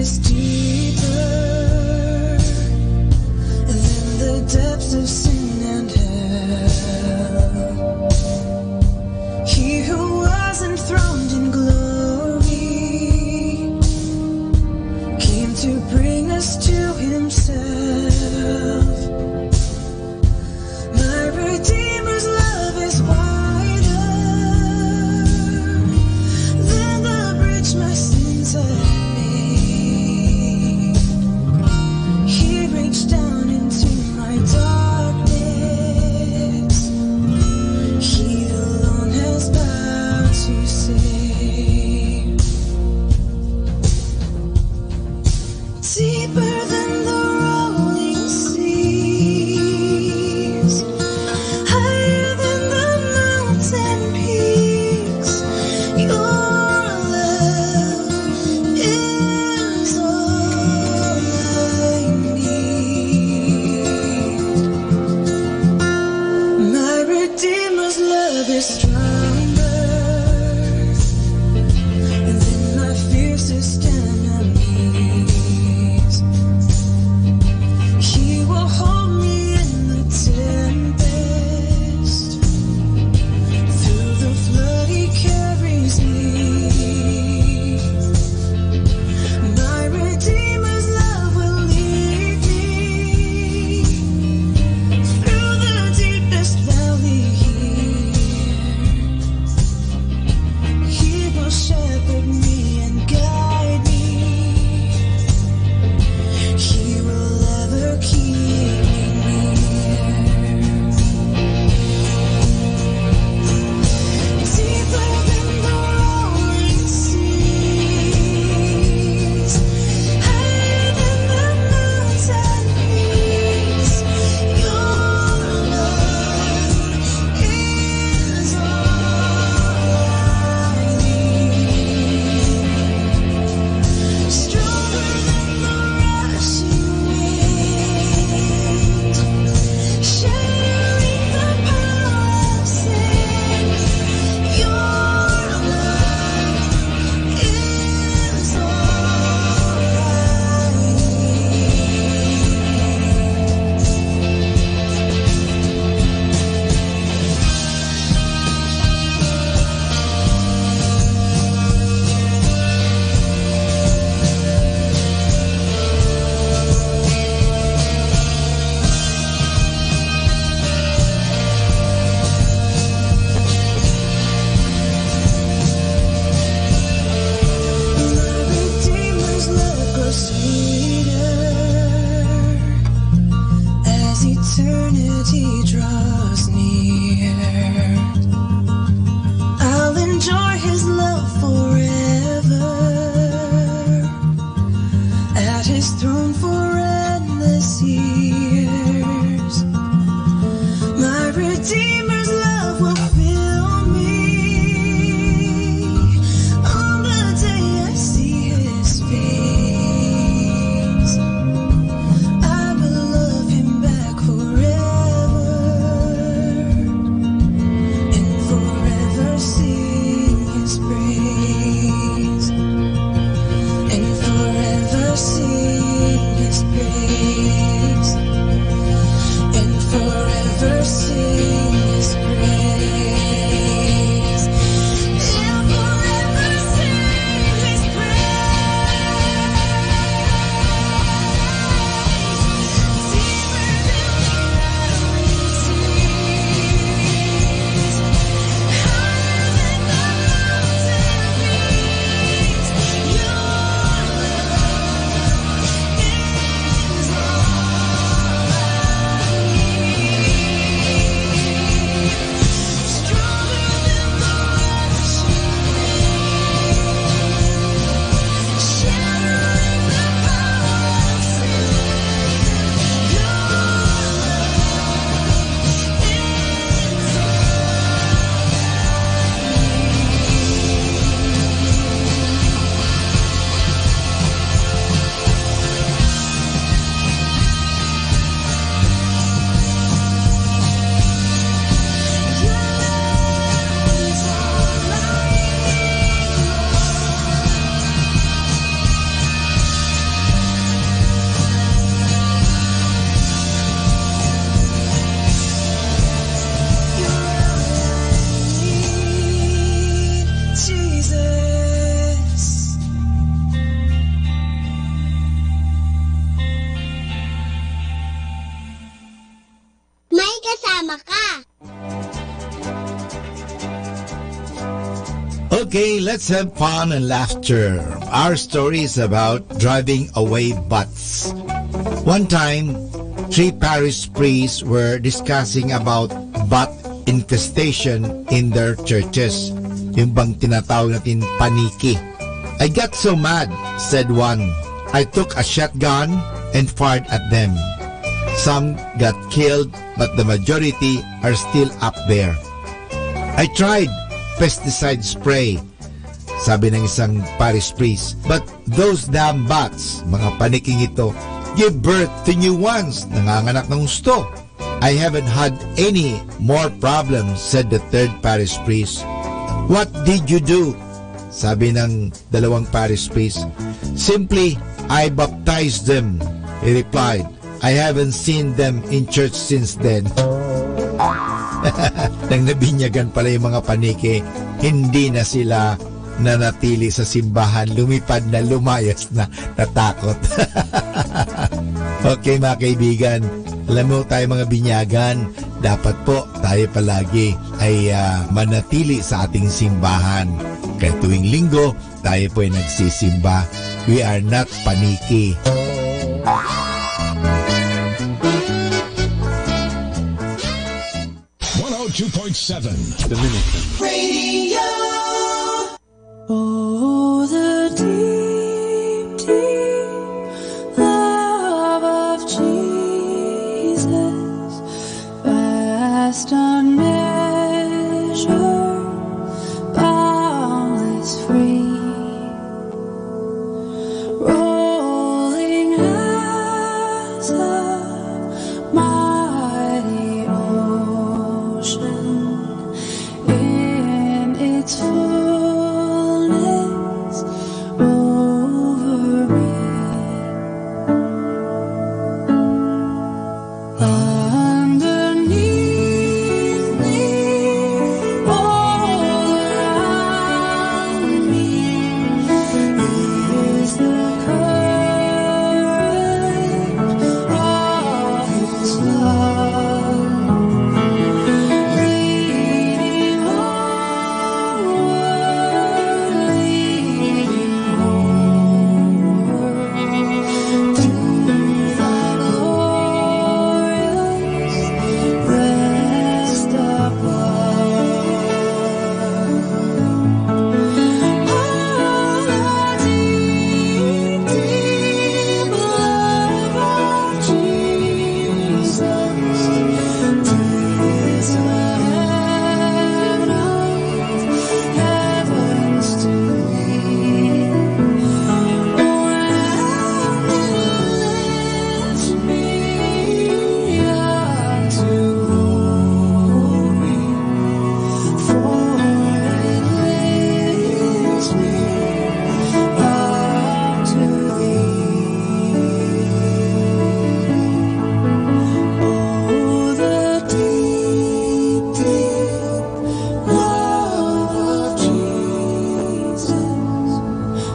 is deeper than the depths of sin and hell. He who was enthroned in glory came to bring us to himself. My Redeemer's love is wider than the bridge my sins have made. He reached down into my darkness. He alone has power to save. Deeper than the rolling seas, higher than the mountain peaks, your love is all I need. My Redeemer's love is stronger than my fiercest enemies. He will hold me in the tempest. Through the flood he carries me. My Redeemer's love will lead me through the deepest valley here. He will shepherd me and guide me. He will ever keep me near. Deeper than the rolling seas, higher than the mountain peaks, your love is all I need. Stronger than the rushing wind, shattering the power of sin. Your love is all I Redeemer's love grows sweeter as eternity draws near. I'll enjoy his love forever at his throne for endless years. My Redeemer's love will fill me on the day I see his face. I will love him back forever and forever sing his praise and forever sing his praise and forever sing his praise and forever sing his praise. Okay, let's have fun and laughter. Our story is about driving away bats. One time, 3 parish priests were discussing about bat infestation in their churches. Yung bang tinatawag natin paniki. I got so mad, said one. I took a shotgun and fired at them. Some got killed, but the majority are still up there. I tried pesticide spray, sabi ng isang parish priest. But those damn bats, mga paniking ito, give birth to new ones, nanganganak ng gusto. I haven't had any more problems, said the 3rd parish priest. What did you do? Sabi ng 2 parish priest. Simply, I baptized them, he replied. I haven't seen them in church since then. Nang nabinyagan pala yung mga paniki, hindi na sila nanatili sa simbahan, lumipad na, lumayas na, natakot. Okay mga kaibigan, alam mo tayo mga binyagan, dapat po tayo palagi ay manatili sa ating simbahan. Kaya tuwing linggo, tayo po ay nagsisimba. We are not paniki. Dominican Radio. Oh, the deep, deep love of Jesus, vast, unmeasured, boundless, free, rolling as a mighty ocean. In its fullness over me, underneath me, all around me is the current of His love.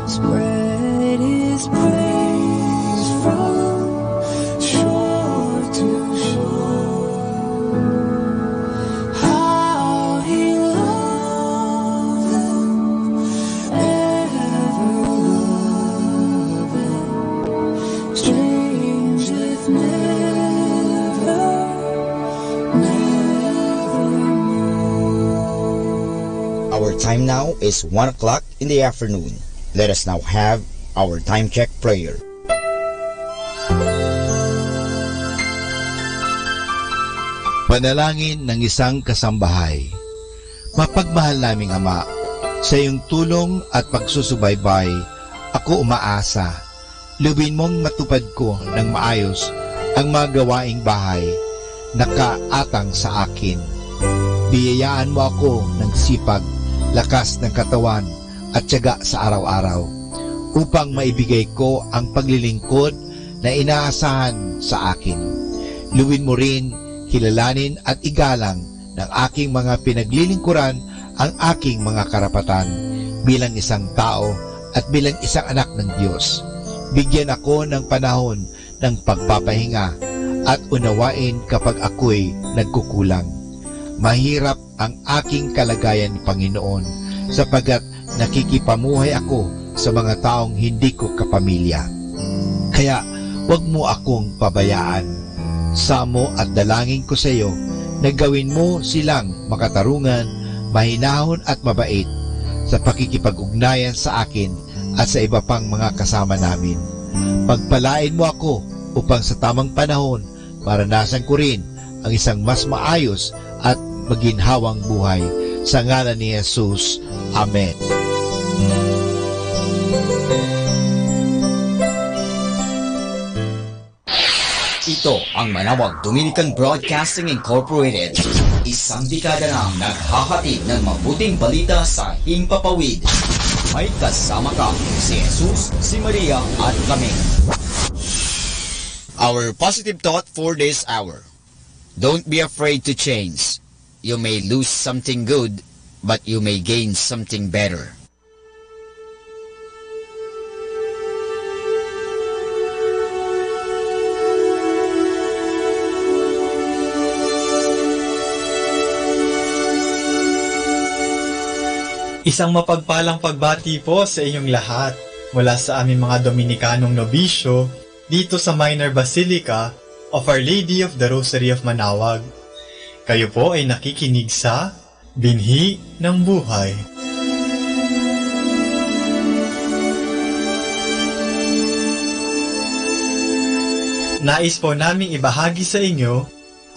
Spread His praise from shore to shore. How He loved them, ever loving, strange with never Our time now is 1 o'clock in the afternoon. Let us now have our time check prayer. Panalangin ng isang kasambahay. Mapagmahal naming Ama, sa iyong tulong at pagsusubaybay, ako umaasa. Lubin mong matupad ko ng maayos ang mga gawaing bahay na kaatang sa akin. Biyayaan mo ako ng sipag, lakas ng katawan, at tiyaga sa araw-araw upang maibigay ko ang paglilingkod na inaasahan sa akin. Luwin mo rin, kilalanin at igalang ng aking mga pinaglilingkuran ang aking mga karapatan bilang isang tao at bilang isang anak ng Diyos. Bigyan ako ng panahon ng pagpapahinga at unawain kapag ako'y nagkukulang. Mahirap ang aking kalagayan, Panginoon, sapagkat nakikipamuhay ako sa mga taong hindi ko kapamilya. Kaya huwag mo akong pabayaan. Samo at dalangin ko sa iyo na gawin mo silang makatarungan, mahinahon at mabait sa pakikipag-ugnayan sa akin at sa iba pang mga kasama namin. Pagpalain mo ako upang sa tamang panahon maranasan ko rin ang isang mas maayos at maginhawang buhay. Sa ngalan ni Jesus. Amen. Ito ang Manawag Dominican Broadcasting Incorporated. Isang dekada nang naghahatid ng mabuting balita sa Himpapawid. May kasama ka si Jesus, si Maria at kami. Our positive thought for this hour. Don't be afraid to change. You may lose something good, but you may gain something better. Isang mapagpalang pagbati po sa inyong lahat mula sa aming mga Dominikanong nobisyo dito sa Minor Basilica of Our Lady of the Rosary of Manawag. Kayo po ay nakikinig sa Binhi ng Buhay. Nais po naming ibahagi sa inyo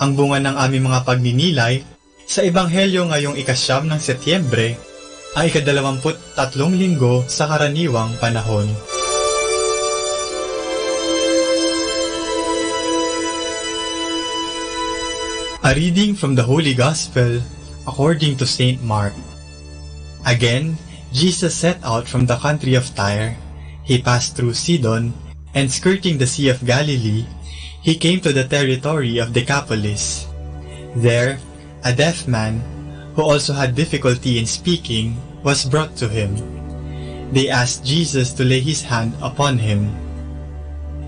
ang bunga ng aming mga pagninilay sa Ebanghelyo ngayong 9 ng Setyembre ay 23 linggo sa karaniwang panahon. A reading from the Holy Gospel according to St. Mark. Again, Jesus set out from the country of Tyre. He passed through Sidon, and skirting the Sea of Galilee, he came to the territory of Decapolis. There, a deaf man, who also had difficulty in speaking, was brought to him. They asked Jesus to lay his hand upon him.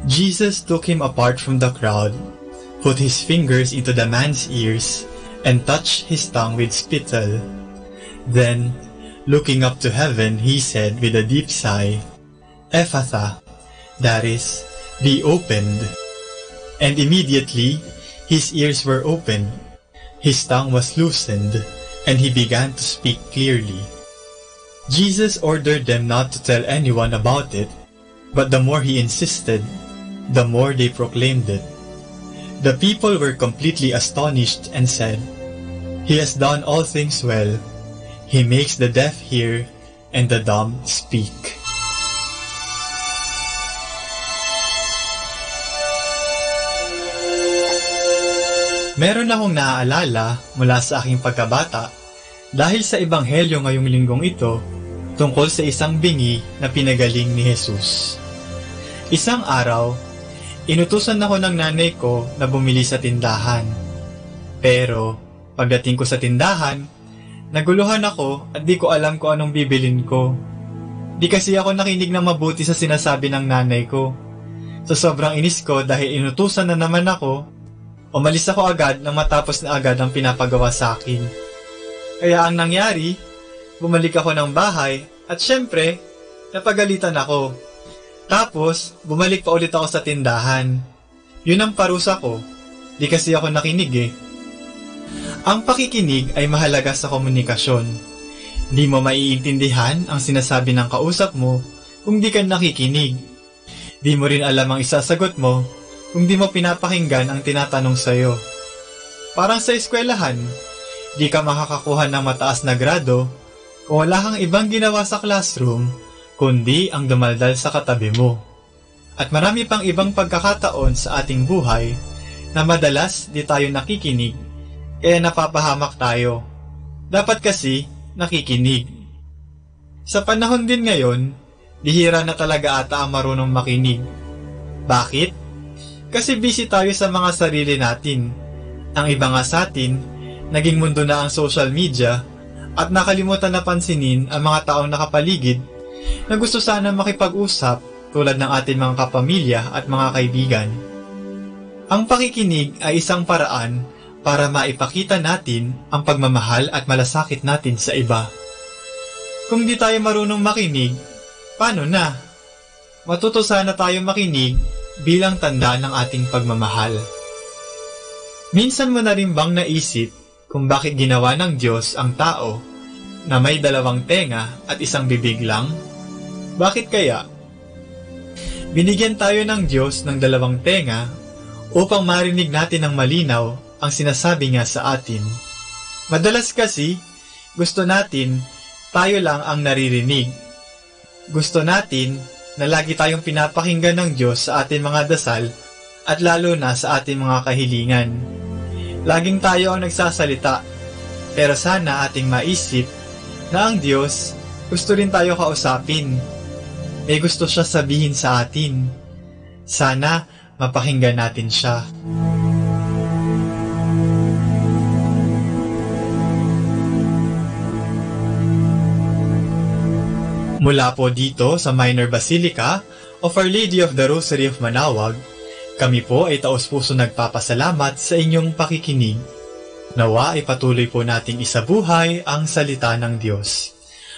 Jesus took him apart from the crowd, put his fingers into the man's ears, and touched his tongue with spittle. Then, looking up to heaven, he said with a deep sigh, "Ephatha," that is, "be opened." And immediately, his ears were opened, his tongue was loosened, and he began to speak clearly. Jesus ordered them not to tell anyone about it, but the more he insisted, the more they proclaimed it. The people were completely astonished and said, "He has done all things well. He makes the deaf hear and the dumb speak." Meron akong naaalala mula sa aking pagkabata dahil sa Ebanghelyo ngayong linggong ito tungkol sa isang bingi na pinagaling ni Jesus. Isang araw, inutusan ako ng nanay ko na bumili sa tindahan. Pero, pagdating ko sa tindahan, naguluhan ako at di ko alam kung anong bibilin ko. Di kasi ako nakinig ng mabuti sa sinasabi ng nanay ko. Sa sobrang inis ko dahil inutusan na naman ako, umalis ako agad nang matapos na agad ang pinapagawa sa akin. Kaya ang nangyari, bumalik ako ng bahay at syempre, napagalitan ako. Tapos, bumalik pa ulit ako sa tindahan. Yun ang parusa ko. Di kasi ako nakinig eh. Ang pakikinig ay mahalaga sa komunikasyon. Di mo maiintindihan ang sinasabi ng kausap mo kung di ka nakikinig. Di mo rin alam ang isasagot mo kung di mo pinapakinggan ang tinatanong sa'yo. Parang sa eskwelahan, di ka makakakuha ng mataas na grado kung wala kang ibang ginawa sa classroom kundi ang dumaldal sa katabi mo. At marami pang ibang pagkakataon sa ating buhay na madalas di tayo nakikinig kaya napapahamak tayo. Dapat kasi nakikinig. Sa panahon din ngayon, bihira na talaga ata ang marunong makinig. Bakit? Kasi busy tayo sa mga sarili natin. Ang iba nga sa atin, naging mundo na ang social media at nakalimutan na pansinin ang mga taong nakapaligid na gusto sana makipag-usap tulad ng ating mga kapamilya at mga kaibigan. Ang pakikinig ay isang paraan para maipakita natin ang pagmamahal at malasakit natin sa iba. Kung di tayo marunong makinig, paano na? Matuto sana tayo makinig bilang tanda ng ating pagmamahal. Minsan mo na rin bang naisip kung bakit ginawa ng Diyos ang tao na may 2 tenga at 1 bibig lang? Bakit kaya? Binigyan tayo ng Diyos ng 2 tenga upang marinig natin ng malinaw ang sinasabi niya sa atin. Madalas kasi, gusto natin tayo lang ang naririnig. Gusto natin na lagi tayong pinapakinggan ng Diyos sa ating mga dasal at lalo na sa ating mga kahilingan. Laging tayo ang nagsasalita, pero sana ating maisip na ang Diyos gusto rin tayo kausapin. May gusto siya sabihin sa atin. Sana mapakinggan natin siya. Mula po dito sa Minor Basilica of Our Lady of the Rosary of Manaoag, kami po ay taos-puso nagpapasalamat sa inyong pakikinig. Nawa ay patuloy po nating isabuhay ang salita ng Diyos.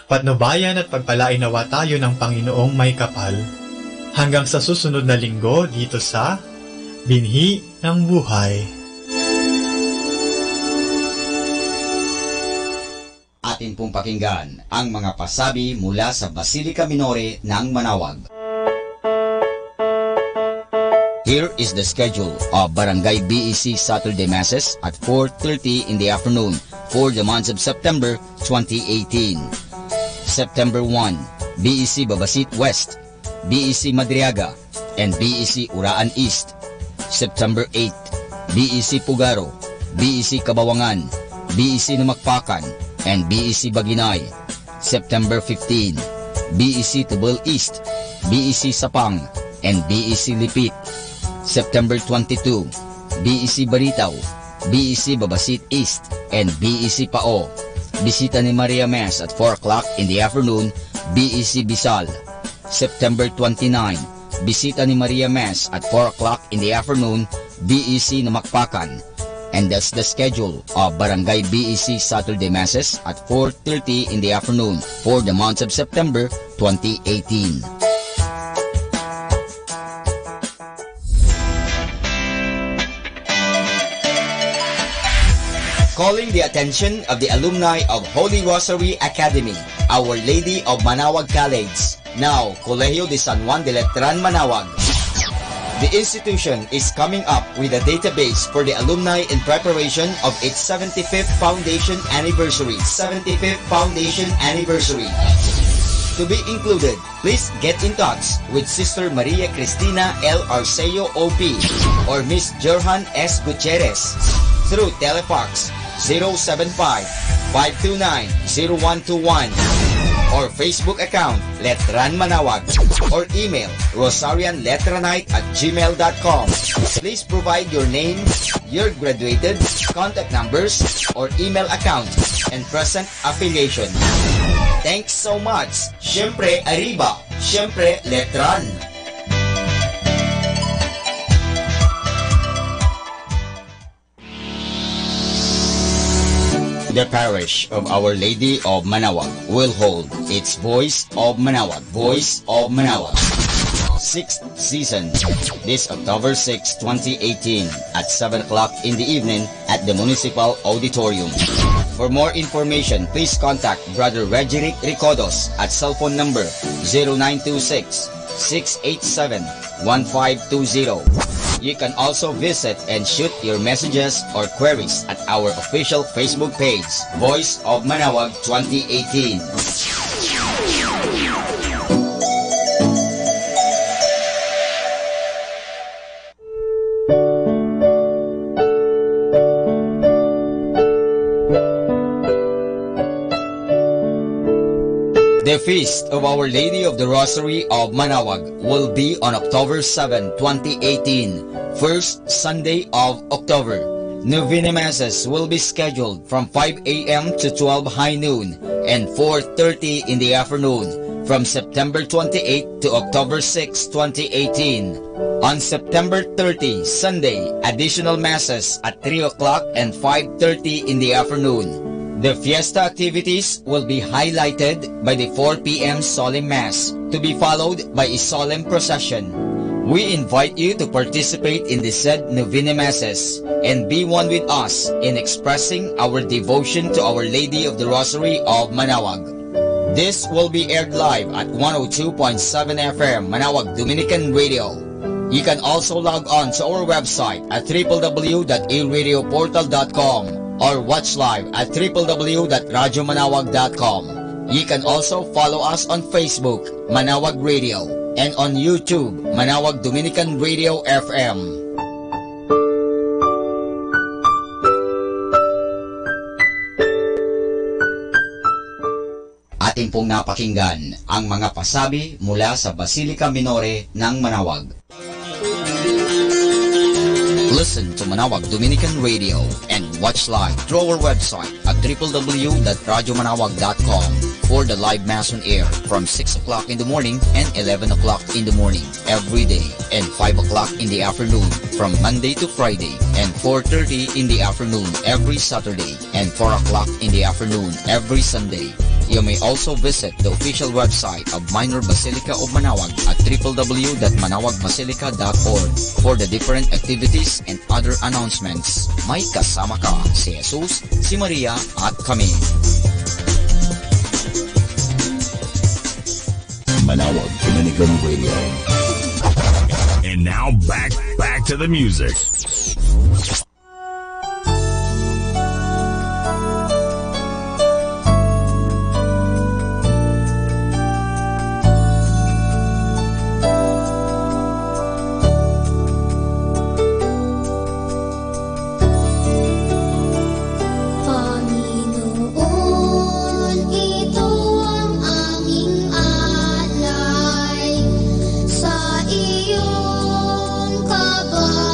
Patnubayan at pagpalain nawa tayo ng Panginoong may kapal. Hanggang sa susunod na linggo dito sa Binhi ng Buhay. Atin pong pakinggan ang mga pasabi mula sa Basilica Minore ng Manaoag. Here is the schedule of Barangay BEC Saturday Masses at 4:30 in the afternoon for the month of September 2018. September 1, BEC Babasit West, BEC Madriaga, and BEC Uraan East. September 8, BEC Pugaro, BEC Kabawangan, BEC Namakpakan, and BEC Baginay. September 15, BEC Tubal East, BEC Sapang, and BEC Lipit. September 22, BEC Baritaw, BEC Babasit East, and BEC Pao. Bisita ni Maria Mass at 4 o'clock in the afternoon, BEC Bisal. September 29, Bisita ni Maria Mass at 4 o'clock in the afternoon, BEC Namakpakan. And that's the schedule of Barangay BEC Saturday Masses at 4:30 in the afternoon for the month of September 2018. Calling the attention of the alumni of Holy Rosary Academy, Our Lady of Manaoag College, now Colegio de San Juan de Letran, Manaoag. The institution is coming up with a database for the alumni in preparation of its 75th foundation anniversary. To be included, please get in touch with Sister Maria Cristina L. Arceo OP or Miss Johan S. Gutierrez through Telefax 075-529-0121 or Facebook account Letran Manaoag or email rosarianletranite@gmail.com. Please provide your name, your graduated, contact numbers, or email account, and present affiliation. Thanks so much. Siyempre Arriba, siyempre Letran. The parish of Our Lady of Manaoag will hold its Voice of Manaoag, 6th season, this October 6, 2018 at 7 o'clock in the evening at the Municipal Auditorium. For more information, please contact Brother Regeric Ricodos at cell phone number 0926-687-1520. You can also visit and shoot your messages or queries at our official Facebook page, Voice of Manaoag 2018. The Feast of Our Lady of the Rosary of Manaoag will be on October 7, 2018, first Sunday of October. Novena Masses will be scheduled from 5 a.m. to 12 high noon and 4:30 in the afternoon from September 28 to October 6, 2018. On September 30, Sunday, additional Masses at 3 o'clock and 5:30 in the afternoon. The fiesta activities will be highlighted by the 4 p.m. solemn mass, to be followed by a solemn procession. We invite you to participate in the said novena masses and be one with us in expressing our devotion to Our Lady of the Rosary of Manaoag. This will be aired live at 102.7 FM Manaoag Dominican Radio. You can also log on to our website at www.aradioportal.com or watch live at www.radyomanawag.com. You can also follow us on Facebook, Manaoag Radio, and on YouTube, Manaoag Dominican Radio FM. Ating pong napakinggan ang mga pasabi mula sa Basilica Minore ng Manaoag. Listen to Manaoag Dominican Radio and watch live through our website at www.radyomanawag.com for the live mass on air from 6 o'clock in the morning and 11 o'clock in the morning every day, and 5 o'clock in the afternoon from Monday to Friday, and 4:30 in the afternoon every Saturday, and 4 o'clock in the afternoon every Sunday. You may also visit the official website of Minor Basilica of Manaoag at www.manawagBasilica.org for the different activities and other announcements. May kasama ka si Jesus, si Maria at kami. Manaoag Dominican Radio. And now back to the music. Sa iyong kabanalan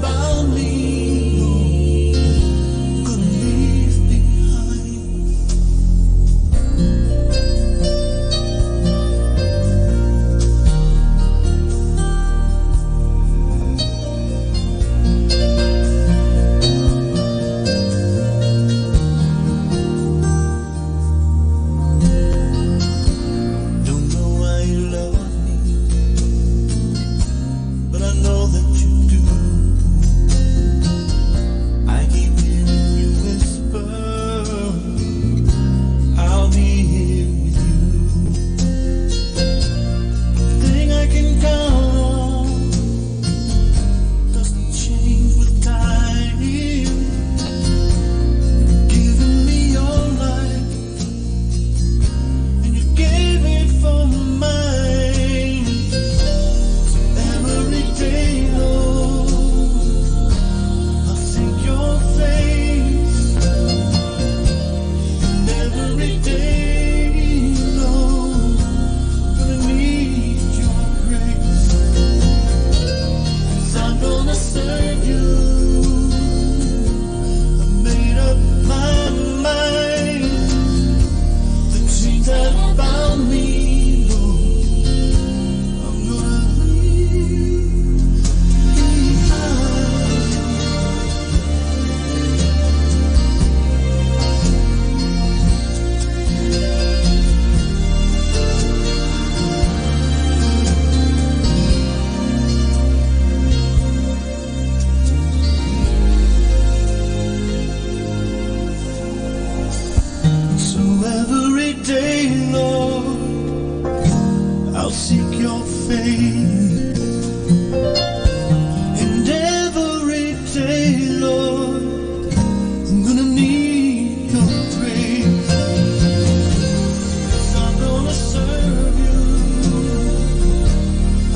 about me, Lord, gonna leave behind. Don't know why you love me, but I know that you do. I keep hearing you whisper, I'll be here with you. The thing I can count on doesn't change with time. You've given me your life, and you gave it for mine. So every day, Lord, I'll seek your face. And every day, Lord, gonna need your grace. 'Cause I'm gonna serve you. I made up my mind. The chains that bound me, Lord, I'm gonna leave behind. So every day, Lord, I'll seek your face. And every day, Lord, I'm gonna need your grace. 'Cause I'm gonna serve you.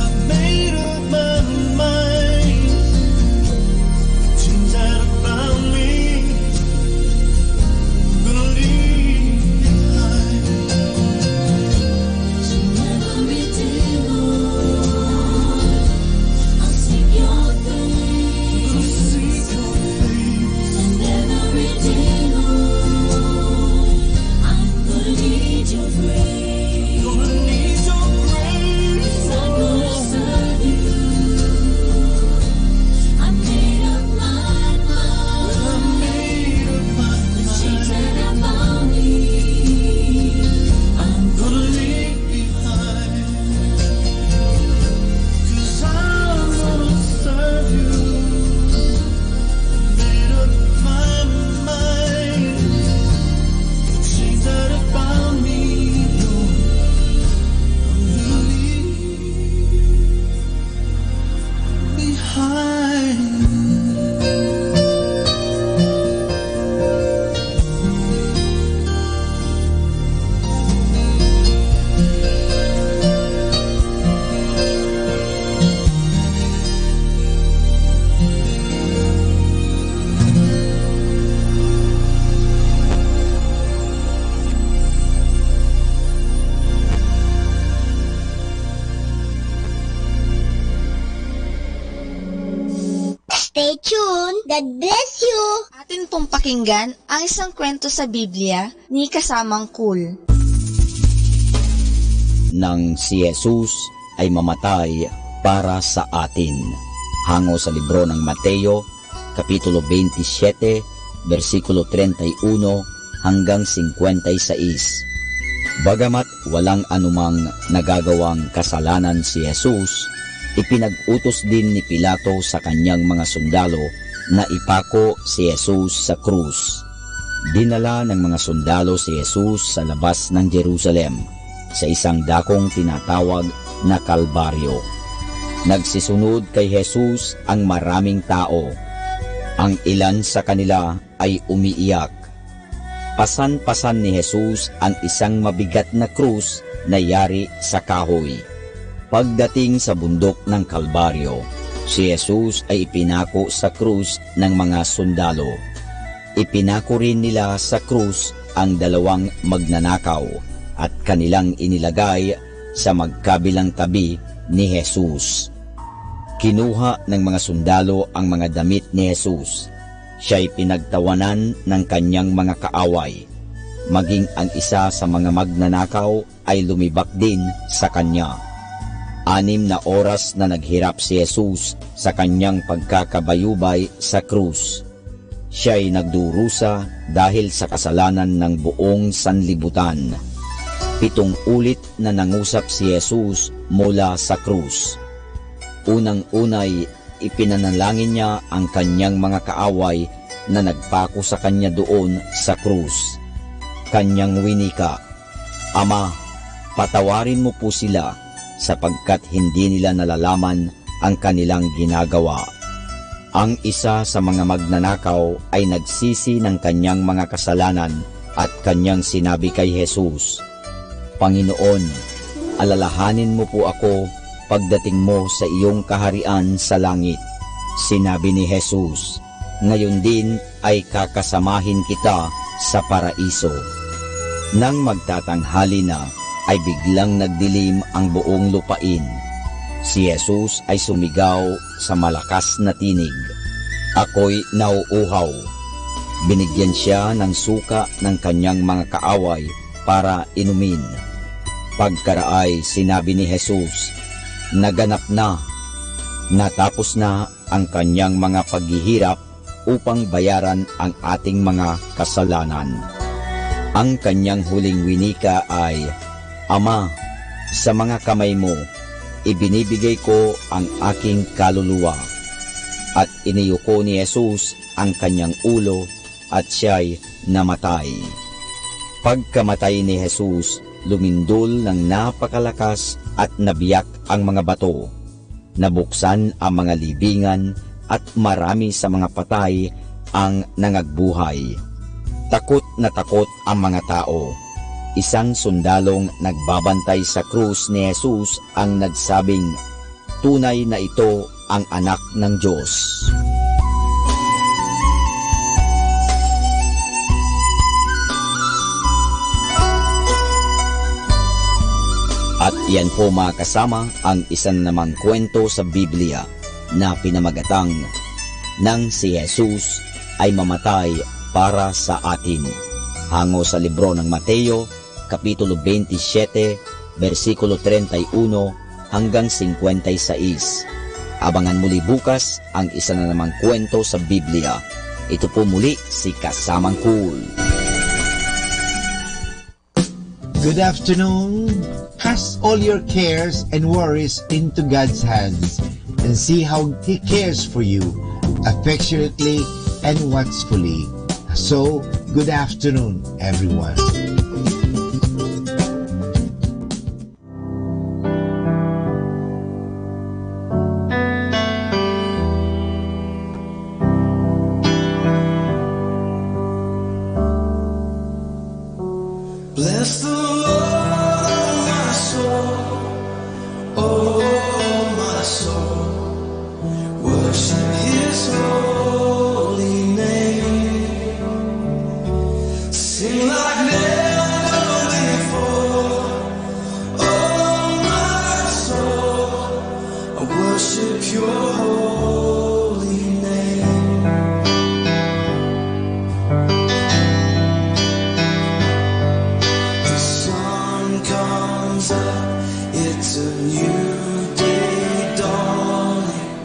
I've made up my mind. The chains that have bound me, I'm gonna leave behind. So every day, Lord, I'll seek your face. I'll seek your face. And every day, Lord, I'm gonna need your grace. Gonna need your grace. I'm gonna serve you. I made up my mind. I made up my mind. The chains that have bound me, I'm gonna leave behind. 'Cause I'm gonna serve you. Made up my mind. The chains that have bound me, Lord, I'm gonna leave behind. Stay tuned. God bless you. Atin pong pakinggan ang isang kwento sa Biblia ni Kasamang Cool. Nang si Jesus ay mamatay para sa atin. Hango sa libro ng Mateo, Kapitulo 27, versikulo 31 hanggang 56. Bagamat walang anumang nagagawang kasalanan si Jesus, ipinag-utos din ni Pilato sa kanyang mga sundalo na ipako si Jesus sa krus. Dinala ng mga sundalo si Jesus sa labas ng Jerusalem, sa isang dakong tinatawag na Kalbaryo. Nagsisunod kay Jesus ang maraming tao. Ang ilan sa kanila ay umiiyak. Pasan-pasan ni Jesus ang isang mabigat na krus na yari sa kahoy. Pagdating sa bundok ng Kalbaryo, si Jesus ay ipinako sa krus ng mga sundalo. Ipinako rin nila sa krus ang dalawang magnanakaw at kanilang inilagay sa magkabilang tabi ni Jesus. Kinuha ng mga sundalo ang mga damit ni Jesus. Siya'y pinagtawanan ng kanyang mga kaaway. Maging ang isa sa mga magnanakaw ay lumibak din sa kanya. 6 na oras na naghirap si Jesus sa kanyang pagkakabayubay sa krus. Siya'y nagdurusa dahil sa kasalanan ng buong sanlibutan. 7 ulit na nangusap si Jesus mula sa krus. Unang-unay, ipinanalangin niya ang kanyang mga kaaway na nagpako sa kanya doon sa krus. Kanyang winika, "Ama, patawarin mo po sila sapagkat hindi nila nalalaman ang kanilang ginagawa." Ang isa sa mga magnanakaw ay nagsisi ng kanyang mga kasalanan at kanyang sinabi kay Jesus, "Panginoon, alalahanin mo po ako pagdating mo sa iyong kaharian sa langit." Sinabi ni Jesus, "Ngayon din ay kakasamahin kita sa paraiso." Nang magtatanghali na, ay biglang nagdilim ang buong lupain. Si Jesus ay sumigaw sa malakas na tinig, "Ako'y nauuhaw." Binigyan siya ng suka ng kanyang mga kaaway para inumin. Pagkaraay, sinabi ni Jesus, "Naganap na." Natapos na ang kanyang mga paghihirap upang bayaran ang ating mga kasalanan. Ang kanyang huling winika ay, "Ama, sa mga kamay mo, ibinibigay ko ang aking kaluluwa." At iniyuko ni Jesus ang kanyang ulo at siya'y namatay. Pagkamatay ni Jesus, lumindol ng napakalakas at nabiyak ang mga bato. Nabuksan ang mga libingan at marami sa mga patay ang nangagbuhay. Takot na takot ang mga tao. Isang sundalong nagbabantay sa krus ni Jesus ang nagsabing, "Tunay na ito ang anak ng Diyos." At iyan po mga kasama ang isa na namang kwento sa Biblia na pinamagatang nang si Jesus ay mamatay para sa atin. Hango sa libro ng Mateo, Kapitulo 27, versikulo 31 hanggang 56. Abangan muli bukas ang isa na namang kwento sa Biblia. Ito po muli si Kasamang Cool. Good afternoon. Cast all your cares and worries into God's hands and see how He cares for you affectionately and watchfully. So, good afternoon, everyone. Bless the Lord, oh my soul, oh my soul, worship His holy name. Sing like never before, oh my soul, I worship Your holy name. The sun comes up, it's a new day dawning.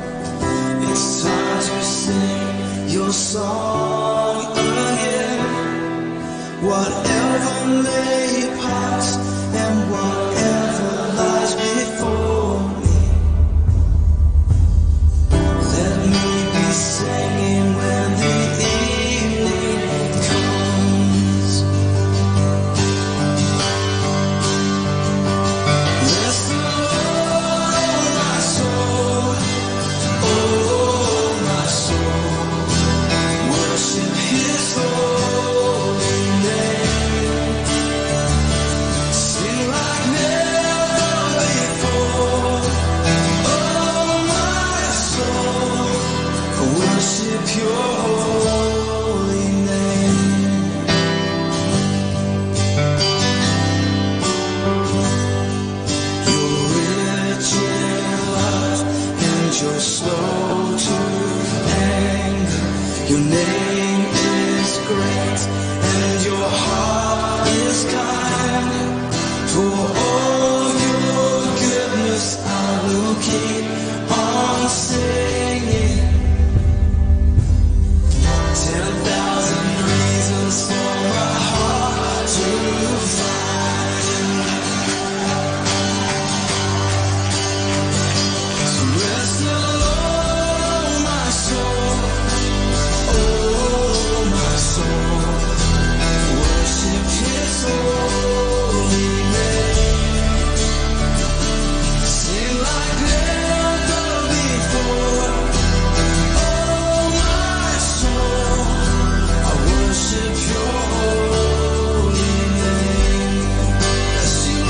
It's time to sing Your song again. Whatever may pass and whatever lies before me, let me be singing when the evening comes. Bless the Lord, my soul, oh my soul, worship His holy name. Sing like never before, oh my soul, worship Your holy name. You're rich in love and You're Your name is great and your heart is kind. For all your goodness I will keep on singing. 10,000 reasons for my heart to find. So rest alone, my soul. Oh, my soul. Worship His holy name. Sing like never before. Oh, my soul. I worship Your holy name. Bless You,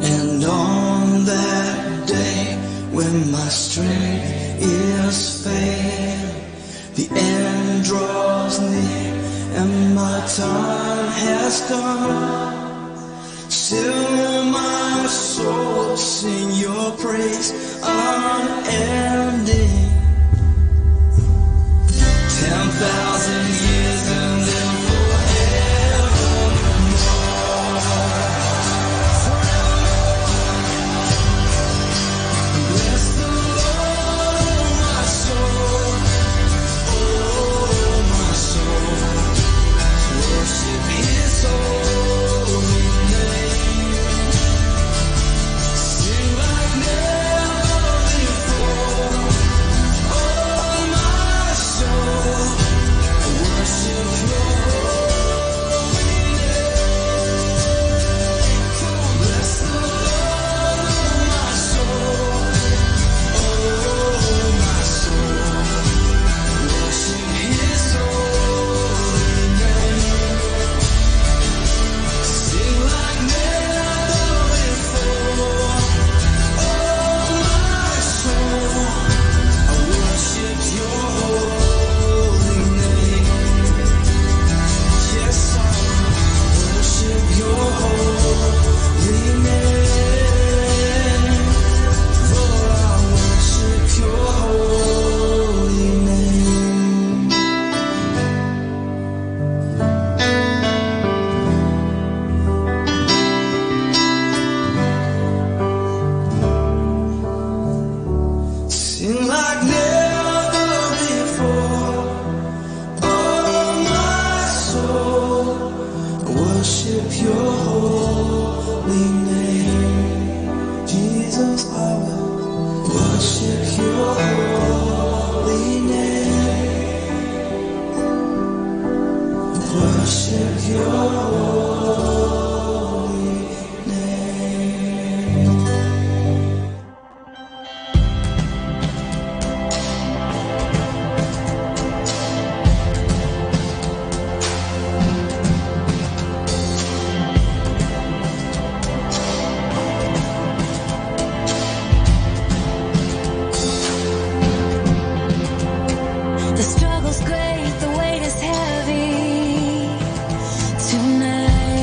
and on that day when my strength is failing, the end draws near and my time has come. Still my soul sing Your praise unending. 10,000 years and then bless the Lord, my soul. Oh, my soul. Worship His holy name. Sing like never before. Oh, my soul. Worship Your holy name. Bless the Lord, my soul. Oh, my soul. Worship His holy name. Sing like never before. Oh, my soul. I worship Your holy name. Yes, I worship Your holy name. For I worship Your holy name. Sing like never before. Oh, my soul. Worship Your holy name. Jesus, I will worship Your holy name. Worship Your holy name. The struggle's great, the weight is heavy. Tonight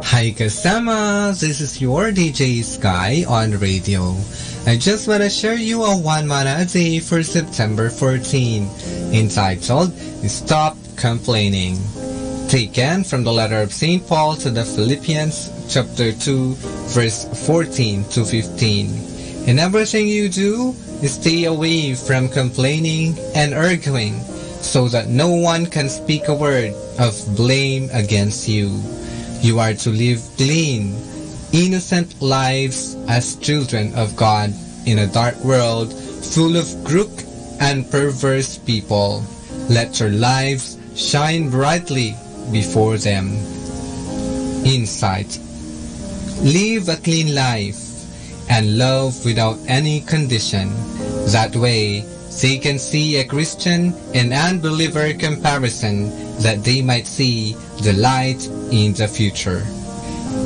Hi kasama, this is your DJ Sky on radio. I just want to share you a one mana a day for September 14, entitled Stop Complaining. Taken from the letter of St. Paul to the Philippians, chapter 2, verse 14 to 15. In everything you do, stay away from complaining and arguing, so that no one can speak a word of blame against you. You are to live clean, innocent lives as children of God in a dark world full of crooked and perverse people. Let your lives shine brightly before them. Insight. Live a clean life and love without any condition. That way, they can see a Christian and unbeliever comparison, that they might see the light in the future.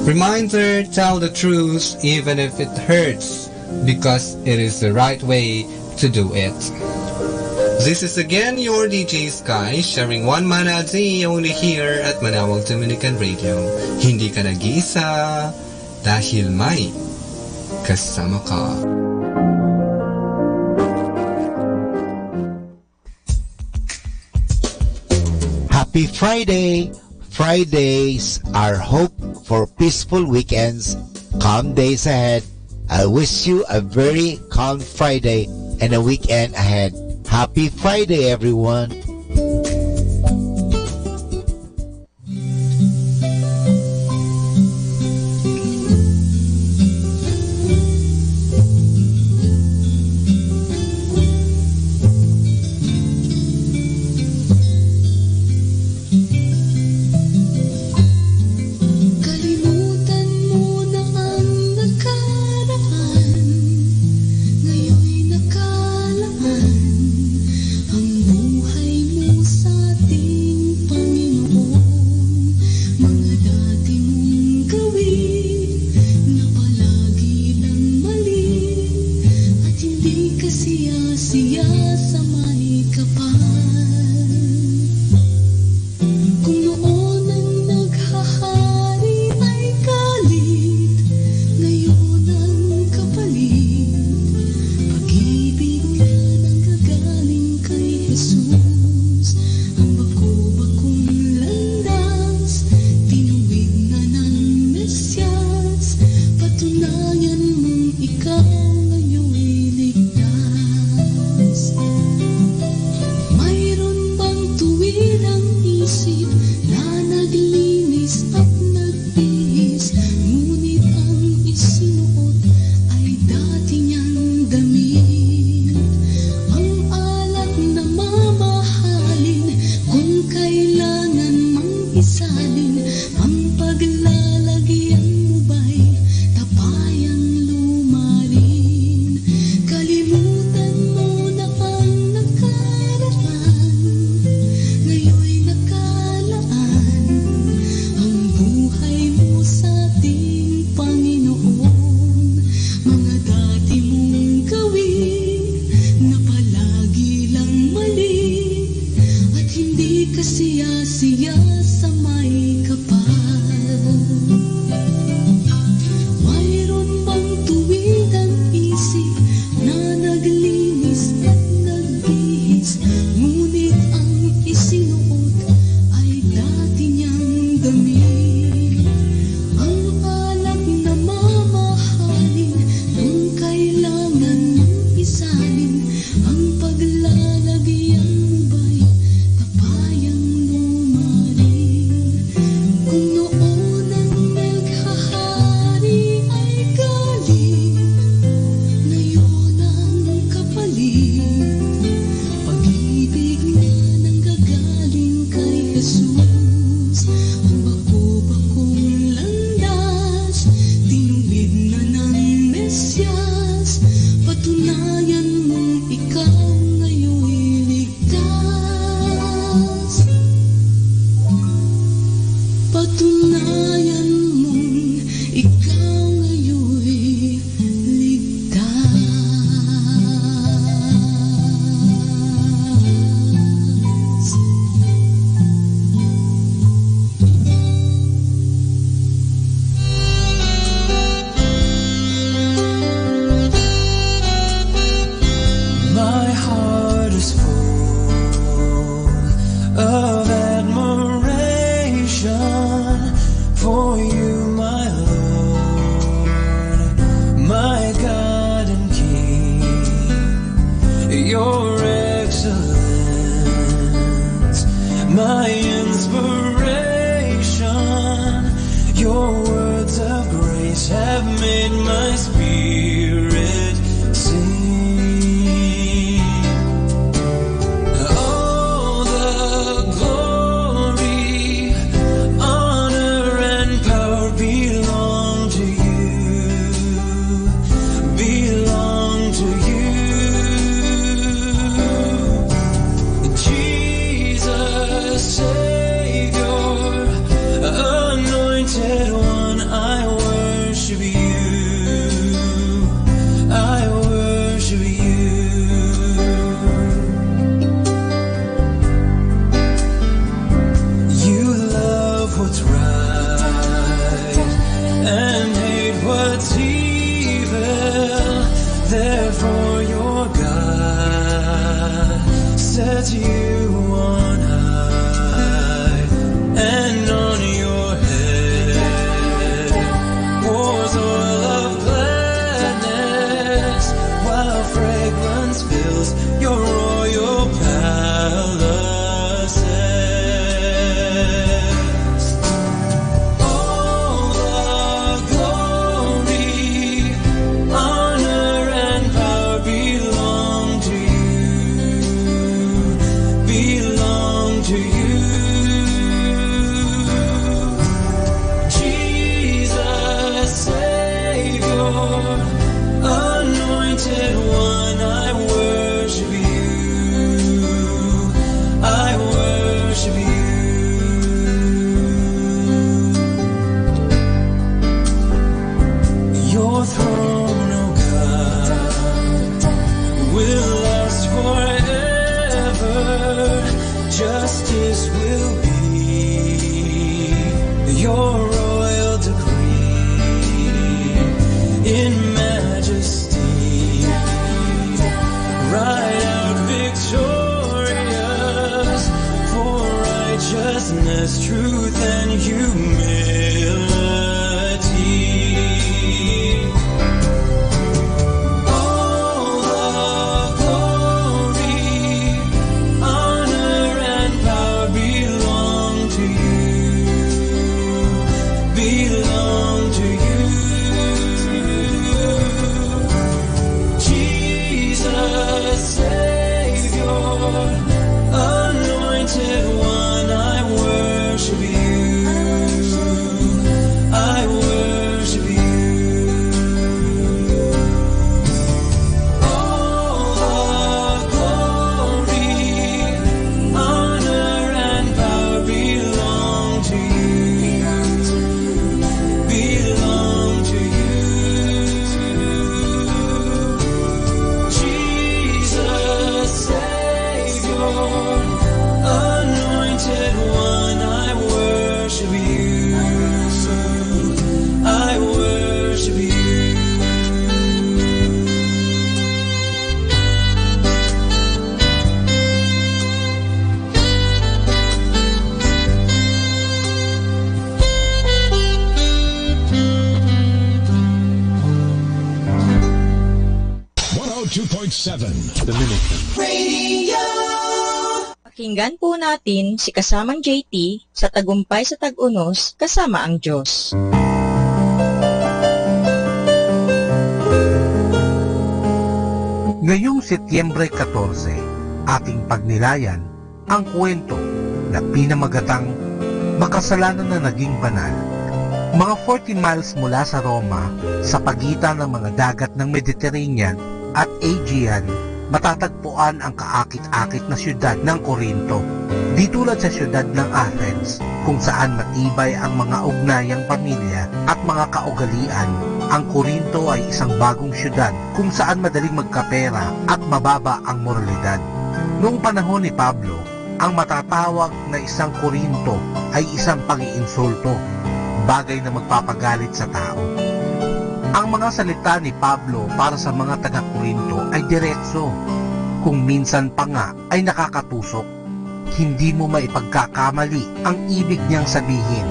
Reminder, tell the truth even if it hurts, because it is the right way to do it. This is again your DJ Sky, sharing one mana a day only here at Manawag Dominican Radio. Hindi ka nag-iisa dahil may kasama ka. Happy Friday! Fridays are hope for peaceful weekends, calm days ahead. I wish you a very calm Friday and a weekend ahead. Happy Friday, everyone! Paglalagyan mo ba'y tapayang lumarin? eyes have made my spirit sing. All the glory, honor, and power belong to you, belong to you. Jesus, Savior, Anointed One, I worship you, I worship you. You love what's right and hate what's evil, therefore your God sets you on high, and on your head pours oil of gladness, while fragrance fills your royal palaces. All the glory, honor, and power belong to you, belong to you. Jesus, Savior, Anointed One, I worship you, I worship you. Your throne, O God, will last forever. Justice will be your royal decree. In majesty, ride out victorious for righteousness, truth, and humility. All the glory, honor, and power belong to you, belong to you. Jesus, Savior, Anointed One, I worship you, I worship you. All the glory, honor, and power belong to you, belong to you. Jesus, Savior, Anointed One, I worship you, I worship you. Pakinggan po natin si kasamang JT sa Tagumpay sa Tag-Unos kasama ang Diyos. Ngayong Setyembre 14, ating pagnilayan ang kwento na pinamagatang makasalanan na naging banal. Mga 40 miles mula sa Roma, sa pagitan ng mga dagat ng Mediterranean at Aegean, matatagpuan ang kaakit-akit na siyudad ng Corinto. Di tulad sa siyudad ng Athens, kung saan matibay ang mga ugnayang pamilya at mga kaugalian, ang Corinto ay isang bagong siyudad kung saan madaling magkapera at mababa ang moralidad. Noong panahon ni Pablo, ang matatawag na isang Corinto ay isang pag-iinsulto, bagay na magpapagalit sa tao. Ang mga salita ni Pablo para sa mga taga-Corinto ay diretso, kung minsan pa nga ay nakakatusok. Hindi mo maipagkakamali ang ibig niyang sabihin.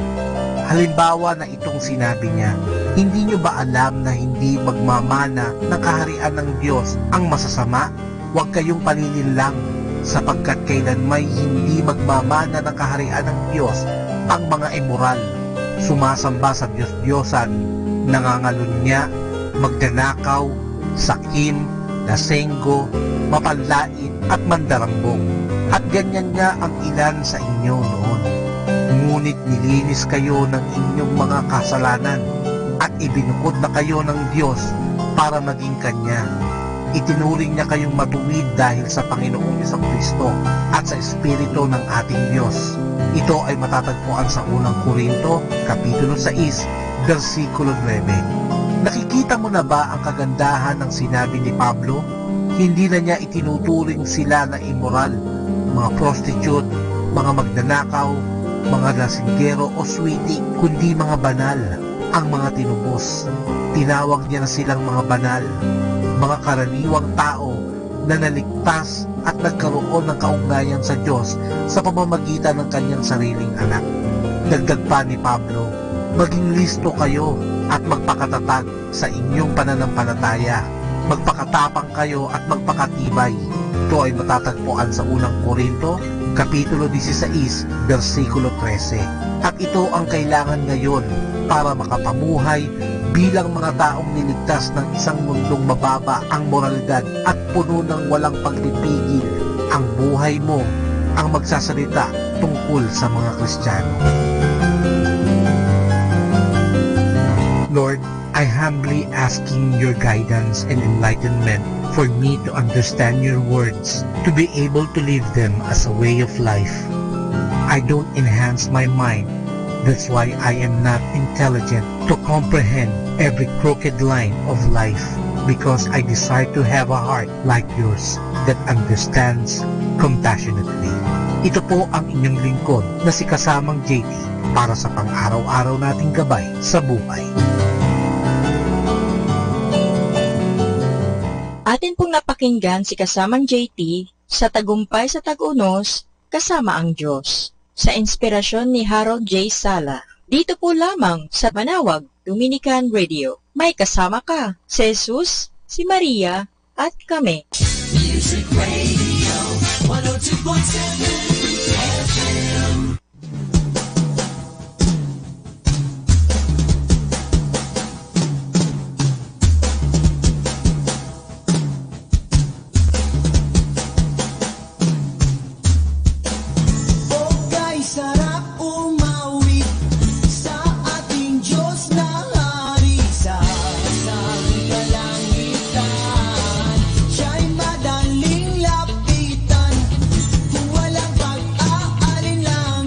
Halimbawa na itong sinabi niya, hindi niyo ba alam na hindi magmamana ng kaharian ng Diyos ang masasama? Huwag kayong palilinlang, sapagkat kailanmay hindi magmamana ng kaharian ng Diyos ang mga immoral, sumasamba sa Diyos-Diyosan, nangangalunya, magdanakaw, sakim, lasenggo, mapanlait at mandarambong. At ganyan nga ang ilan sa inyo noon. Ngunit nilinis kayo ng inyong mga kasalanan at ibinukod na kayo ng Diyos para maging Kanya. Itinuring niya kayong matuwid dahil sa Panginoong Jesucristo at sa Espiritu ng ating Diyos. Ito ay matatagpuan sa unang Korinto, Kapitulo 6, versikulo 9. Nakikita mo na ba ang kagandahan ng sinabi ni Pablo? Hindi na niya itinuturing sila na immoral, mga prostitute, mga magnanakaw, mga lasinggero o sweetie, kundi mga banal, ang mga tinubos. Tinawag niya na silang mga banal, mga karaniwang tao na naligtas at nagkaroon ng kaugnayan sa Diyos sa pamamagitan ng kanyang sariling anak. Dagdag pa ni Pablo, maging listo kayo at magpakatatag sa inyong pananampalataya. Magpakatapang kayo at magpakatibay. Ito ay matatagpuan sa unang Korinto, Kapitulo 16, versikulo 13. At ito ang kailangan ngayon para makapamuhay bilang mga taong niligtas ng isang mundong mababa ang moralidad at puno ng walang pagpipigil. Ang buhay mo ang magsasalita tungkol sa mga Kristiyano. Lord, I humbly asking your guidance and enlightenment for me to understand your words, to be able to live them as a way of life. I don't enhance my mind. That's why I am not intelligent to comprehend every crooked line of life, because I desire to have a heart like yours that understands compassionately. Ito po ang inyong lingkod na si Kasamang JT para sa pang-araw-araw nating gabay sa buhay. Atin pong napakinggan si Kasamang JT sa Tagumpay sa Tag-Unos, Kasama ang Diyos, sa inspirasyon ni Harold J. Sala. Dito po lamang sa Manawag Dominican Radio. May kasama ka, si Jesus, si Maria, at kami. Music Radio 102.7 FM. Sarap umawit sa ating Diyos na hari sa kalangitan. Siya'y madaling lapitan kung walang pag-aalinlangan.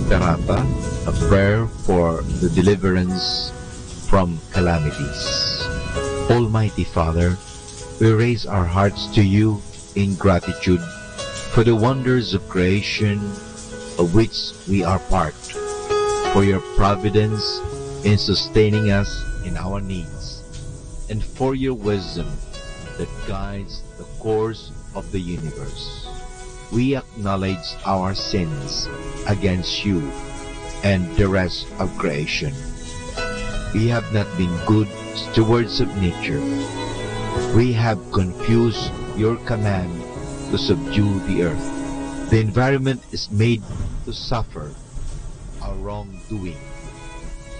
Perata, a prayer for the deliverance from calamities. Almighty Father, we raise our hearts to you in gratitude for the wonders of creation of which we are part, for your providence in sustaining us in our needs, and for your wisdom that guides the course of the universe. We acknowledge our sins against you and the rest of creation. We have not been good stewards of nature. We have confused your command to subdue the earth. The environment is made to suffer our wrongdoing,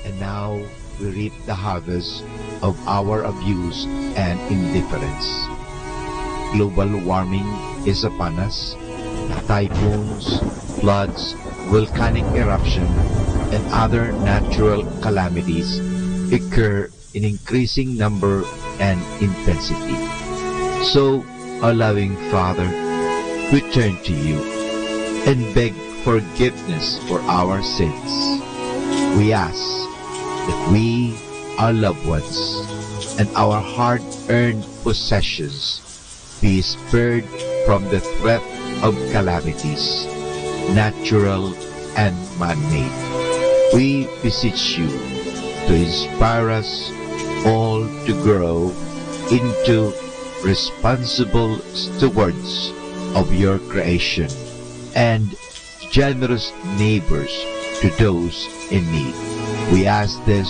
and now we reap the harvest of our abuse and indifference. Global warming is upon us. Typhoons, floods, volcanic eruption, and other natural calamities occur in increasing number and intensity. So, our loving Father, we turn to you and beg forgiveness for our sins. We ask that we, our loved ones, and our hard-earned possessions be spared from the threat of calamities, natural and man-made. We beseech you to inspire us all to grow into responsible stewards of your creation and generous neighbors to those in need. We ask this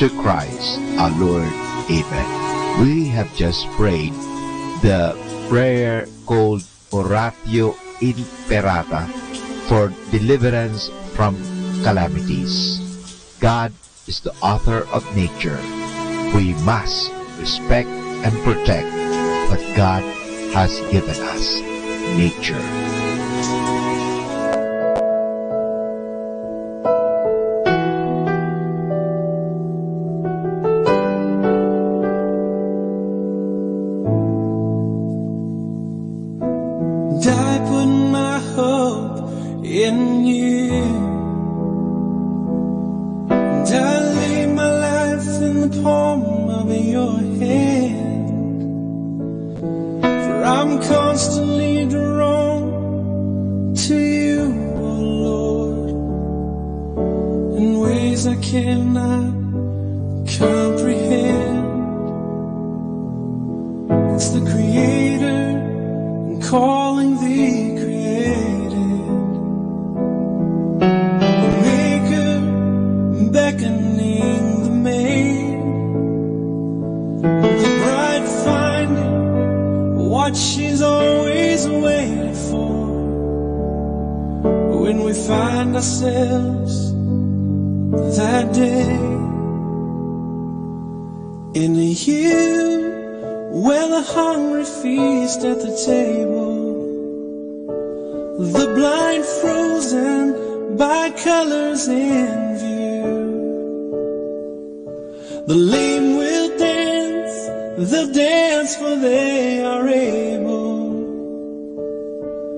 to Christ our Lord. Amen. We have just prayed the prayer called Oratio Imperata for deliverance from calamities. God is the author of nature. We must respect and protect what God has given us, nature. I put my hope in you, and I lay my life in the palm of your hand. For I'm constantly drawn to you, oh Lord, in ways I cannot comprehend. It's the Creator calling thee created, the Maker beckoning the maid, the bride finding what she's always waited for. When we find ourselves that day in you, where the hungry feast at the table, the blind frozen by colors in view, the lame will dance, they'll dance for they are able,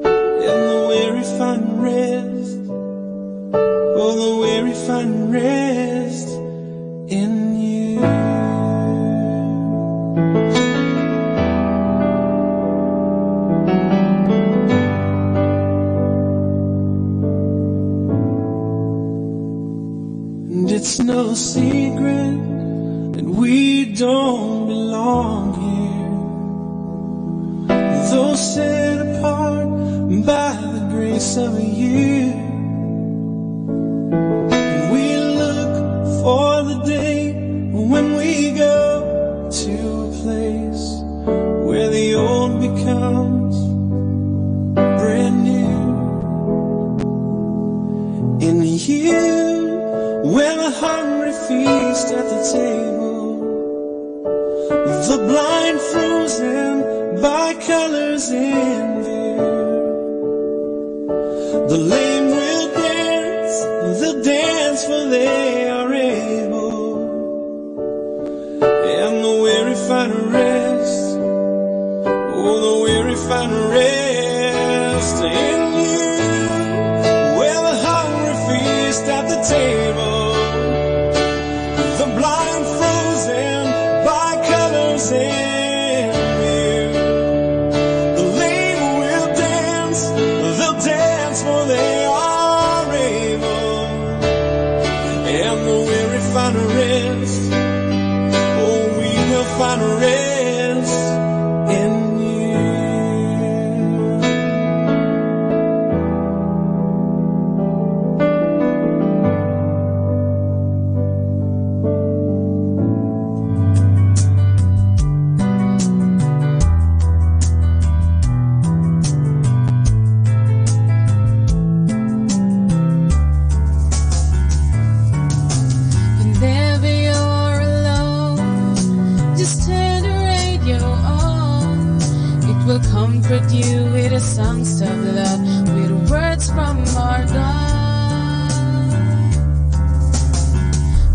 and the weary find rest, oh the weary find rest in you. It's no secret that we don't belong here, though set apart by the grace of you. We look for the day when we go to a place where the old becomes brand new. In you, where the hungry feast at the table, the blind frozen by colors in view, the lame will dance, they'll dance for they are able, and the weary find rest, oh the weary find rest in you, where the hungry the table. The blind frozen by colors in view. The lame will dance, they'll dance for they are able. And the weary find a rest, oh, we will find a rest in you. Whenever you're alone, just turn the radio on. It will comfort you with the songs of love, with words from our God.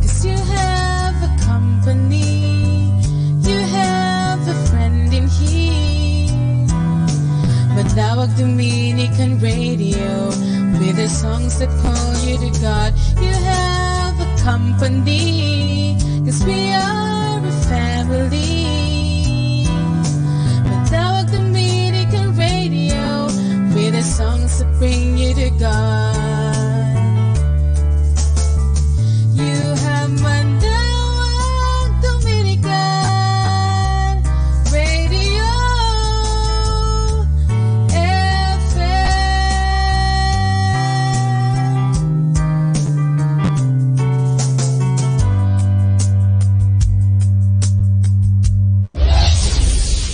'Cause you have a company, you have a friend in here. Matawag Dominican Radio, with the songs that call you to God. You have a company, 'cause we are a family. Matawag Dominican Radio, with the songs that bring you to God. You have Matawag Dominican Radio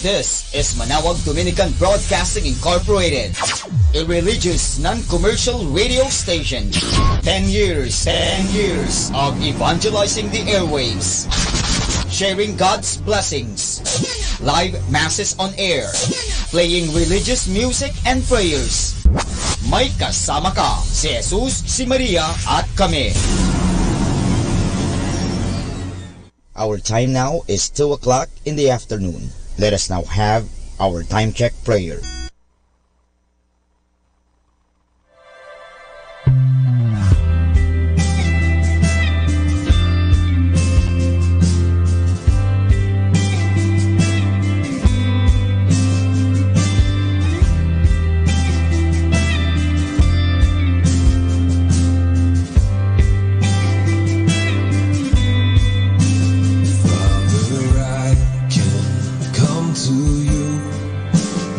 This is Manawag Dominican Broadcasting Incorporated, a religious, non-commercial radio station. 10 years of evangelizing the airwaves, sharing God's blessings, live masses on air, playing religious music and prayers. May kasama ka, si Jesus, si Maria, at kami. Our time now is 2 o'clock in the afternoon. Let us now have our time check prayer.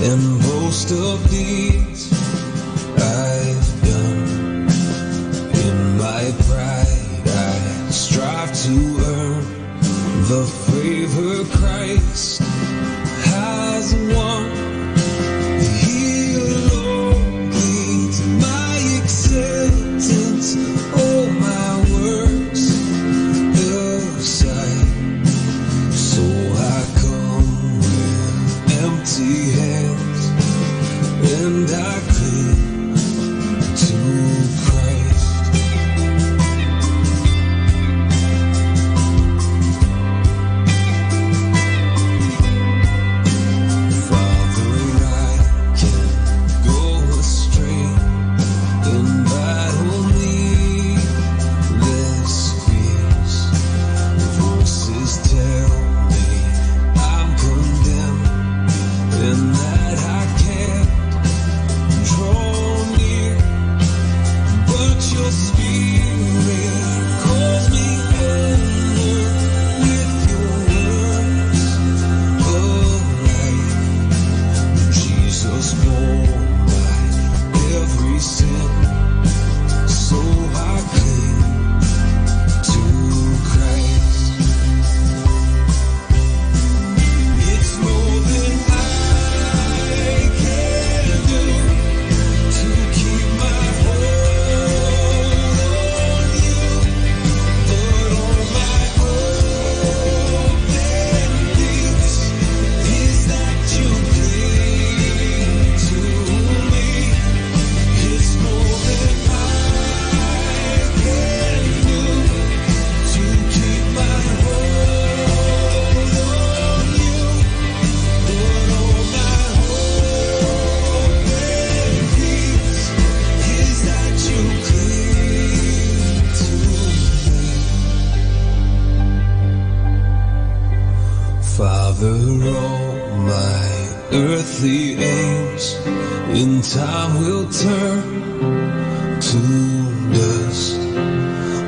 And most of these I've done. In my pride I strive to earn the favor Christ has won. He alone leads my acceptance, all my works aside. So I come with empty hands, and I cling to Christ. Father, all my earthly aims in time will turn to dust.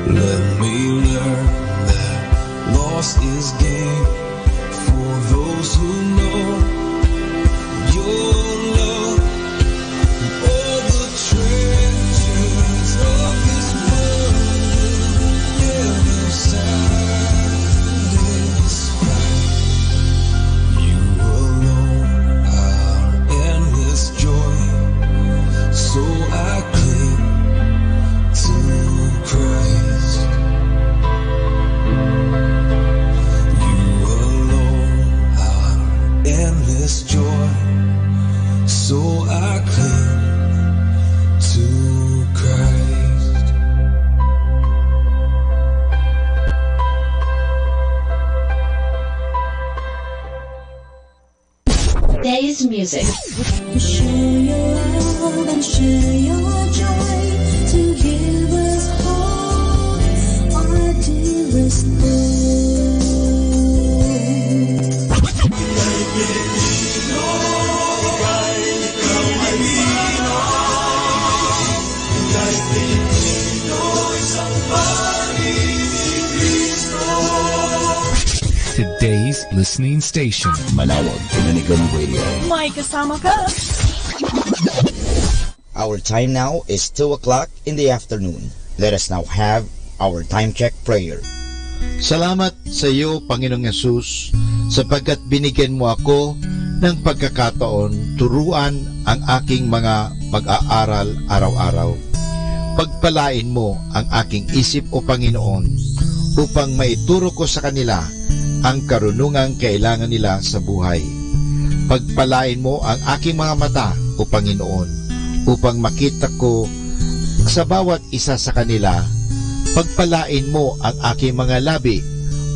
Let me learn that loss is gain for those who know your love. All the treasures of this world will never satisfy. You alone are endless joy, so I cling to Christ. You alone are endless joy, so I cling to Christ. Today's music. Share your love and share your joy to give us hope, our dearest Today's listening station. Manawag Dominican Radio. May kasama ka. Our time now is 2 o'clock in the afternoon. Let us now have our time check prayer. Salamat sa iyo, Panginoong Yesus, sapagkat binigyan mo ako ng pagkakataon turuan ang aking mga pag-aaral araw-araw. Pagpalain mo ang aking isip, O Panginoon, upang maituro ko sa kanila ang karunungang kailangan nila sa buhay. Pagpalain mo ang aking mga mata, O Panginoon, upang makita ko sa bawat isa sa kanila. Pagpalain mo ang aking mga labi,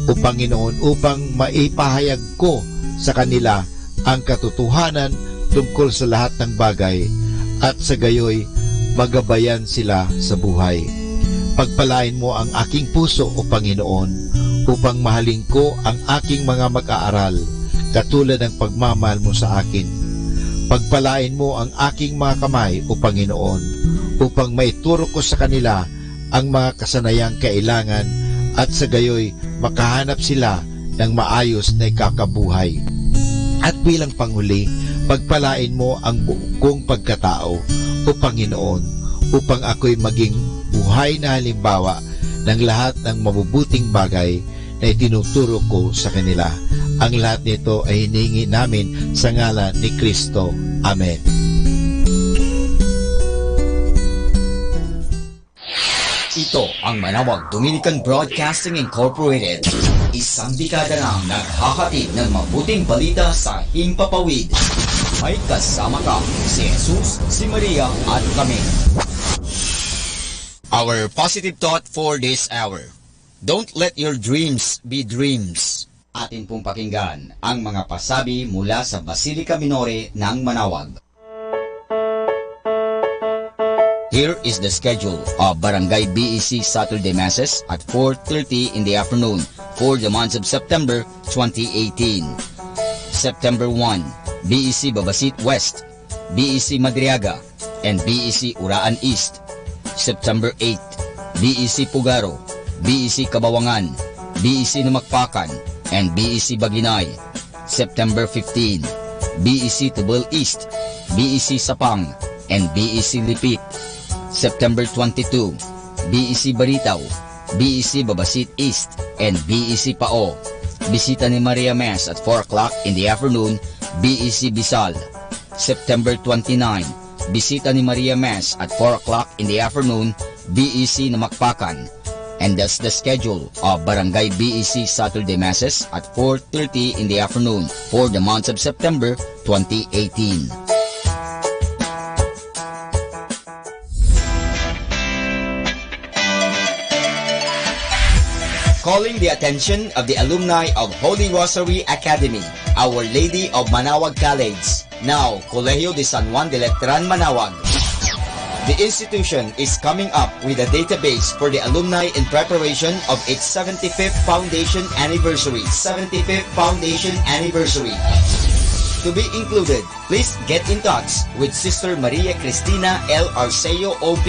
O Panginoon, upang maipahayag ko sa kanila ang katotohanan tungkol sa lahat ng bagay, at sa gayoy magabayan sila sa buhay. Pagpalain mo ang aking puso, O Panginoon, upang mahalin ko ang aking mga mag-aaral, katulad ng pagmamahal mo sa akin. Pagpalain mo ang aking mga kamay, O Panginoon, upang maituro ko sa kanila ang mga kasanayang kailangan, at sa gayoy makahanap sila ng maayos na ikakabuhay. At bilang panghuli, pagpalain mo ang buong kong pagkatao, O Panginoon, upang ako'y maging buhay na halimbawa ng lahat ng mabubuting bagay na itinuturo ko sa kanila. Ang lahat nito ay hinihingi namin sa ngalan ni Kristo. Amen. Ito ang Manawag Dominican Broadcasting Incorporated. Isang dekada nang naghahatid ng mabuting balita sa himpapawid. May kasama ka, si Jesus, si Maria at kami. Our positive thought for this hour. Don't let your dreams be dreams. Atin pong pakinggan ang mga pasabi mula sa Basilica Minore ng Manawag. Here is the schedule of Barangay BEC Saturday Masses at 4:30 in the afternoon for the months of September 2018. September 1, BEC Babasit West, BEC Madriaga, and BEC Uraan East. September 8, BEC Pugaro, BEC Kabawangan, BEC Namakpakan, and BEC Baginay. September 15, BEC Tubal East, BEC Sapang, and BEC Lipit. September 22, BEC Baritaw, BEC Babasit East, and BEC Pao. Bisita ni Maria Mass at 4 o'clock in the afternoon, BEC Bisal. September 29, bisita ni Maria Mass at 4 o'clock in the afternoon, BEC Namakpakan. And that's the schedule of Barangay BEC Saturday Masses at 4:30 in the afternoon for the month of September 2018. Calling the attention of the alumni of Holy Rosary Academy, Our Lady of Manawag College, now Colegio de San Juan de Letran, Manawag. The institution is coming up with a database for the alumni in preparation of its 75th foundation anniversary. 75th foundation anniversary. To be included, please get in touch with Sister Maria Cristina L. Arceo OP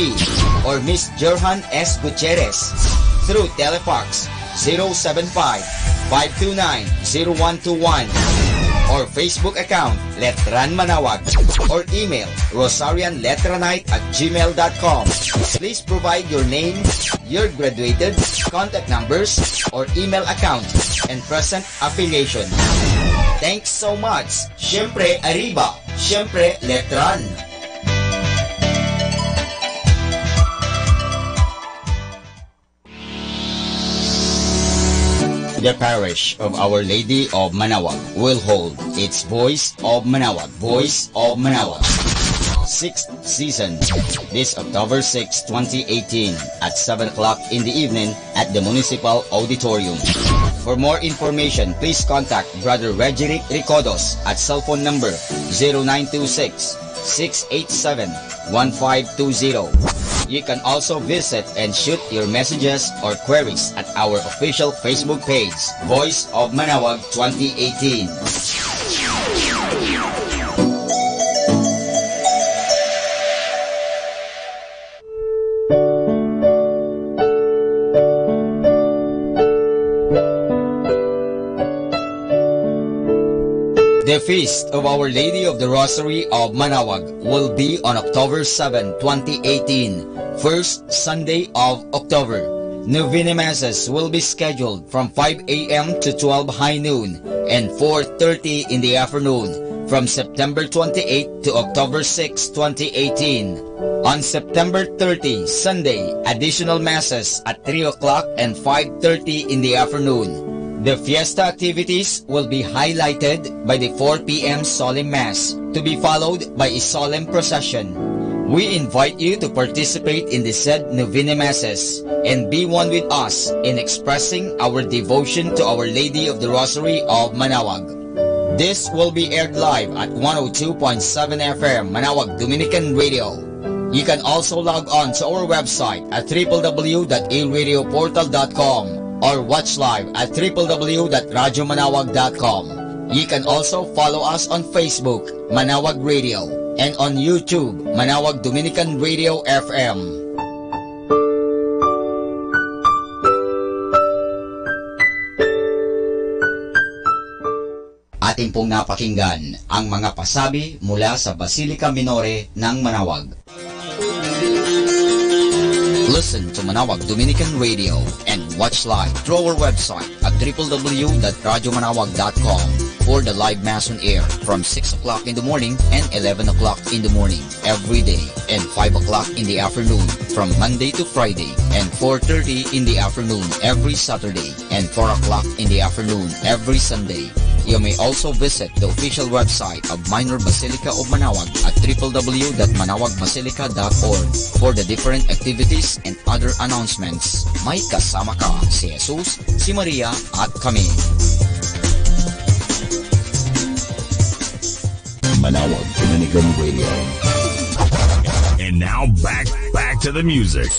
or Miss Jerhan S. Gutierrez through telefax 075-529-0121 or Facebook account Letran Manawag or email rosarianletranite@gmail.com. Please provide your name, your graduated, contact numbers, or email account, and present affiliation. Thanks so much. Siyempre, Arriba. Siyempre, Letran. The parish of Our Lady of Manawag will hold its Voice of Manawag, Voice of Manawag, 6th season, this October 6, 2018 at 7 o'clock in the evening at the Municipal Auditorium. For more information, please contact Brother Regeric Ricodos at cell phone number 0926-687-1520. You can also visit and shoot your messages or queries at our official Facebook page, Voice of Manawag 2018. The Feast of Our Lady of the Rosary of Manawag will be on October 7, 2018, first Sunday of October. Novena Masses will be scheduled from 5 a.m. to 12 high noon and 4:30 in the afternoon from September 28 to October 6, 2018. On September 30, Sunday, additional Masses at 3 o'clock and 5:30 in the afternoon. The fiesta activities will be highlighted by the 4 p.m. solemn mass, to be followed by a solemn procession. We invite you to participate in the said Novena Masses and be one with us in expressing our devotion to Our Lady of the Rosary of Manawag. This will be aired live at 102.7 FM Manawag Dominican Radio. You can also log on to our website at www.aradioportal.com or watch live at www.radyomanawag.com. You can also follow us on Facebook, Manawag Radio, and on YouTube, Manawag Dominican Radio FM. Ating pong napakinggan ang mga pasabi mula sa Basilica Minore ng Manawag. Listen to Manawag Dominican Radio and watch live through our website at www.radyomanawag.com for the live Mass on air from 6 o'clock in the morning and 11 o'clock in the morning every day and 5 o'clock in the afternoon from Monday to Friday and 4:30 in the afternoon every Saturday and 4 o'clock in the afternoon every Sunday. You may also visit the official website of Minor Basilica of Manawag at www.manawagmasilica.org for the different activities and other announcements. May kasama ka si Jesus, si Maria at kami. Manawag Dominican Radio. And now back to the music.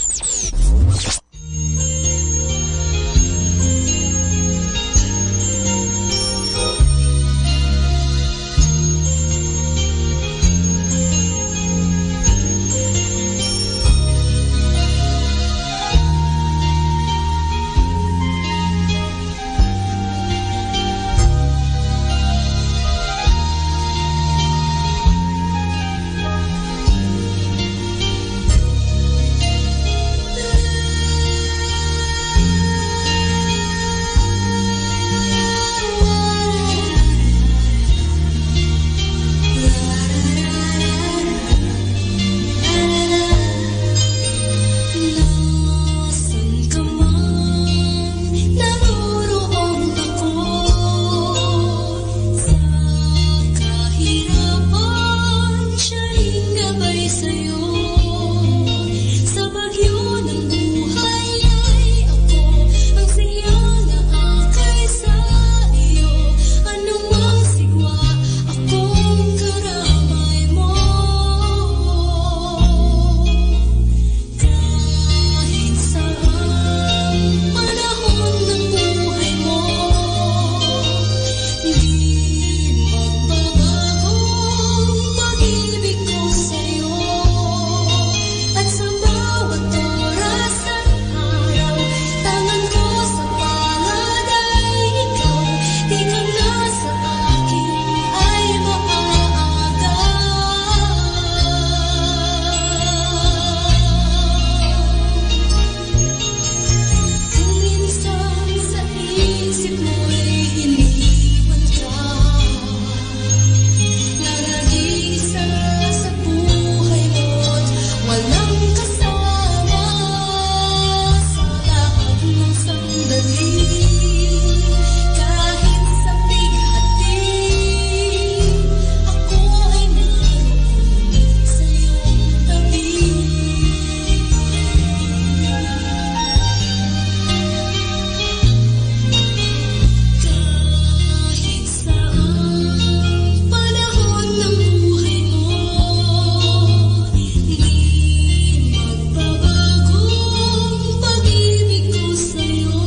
isip mo'y iniwan ka na nag-iisa sa buhay mo't walang kasama sa lahat ng sandali. Kahit sa bighati, ako ay naroon sa iyong tabi. Kahit saan panahon ng buhay mo, di magbabagong pag-ibig ko sa'yo.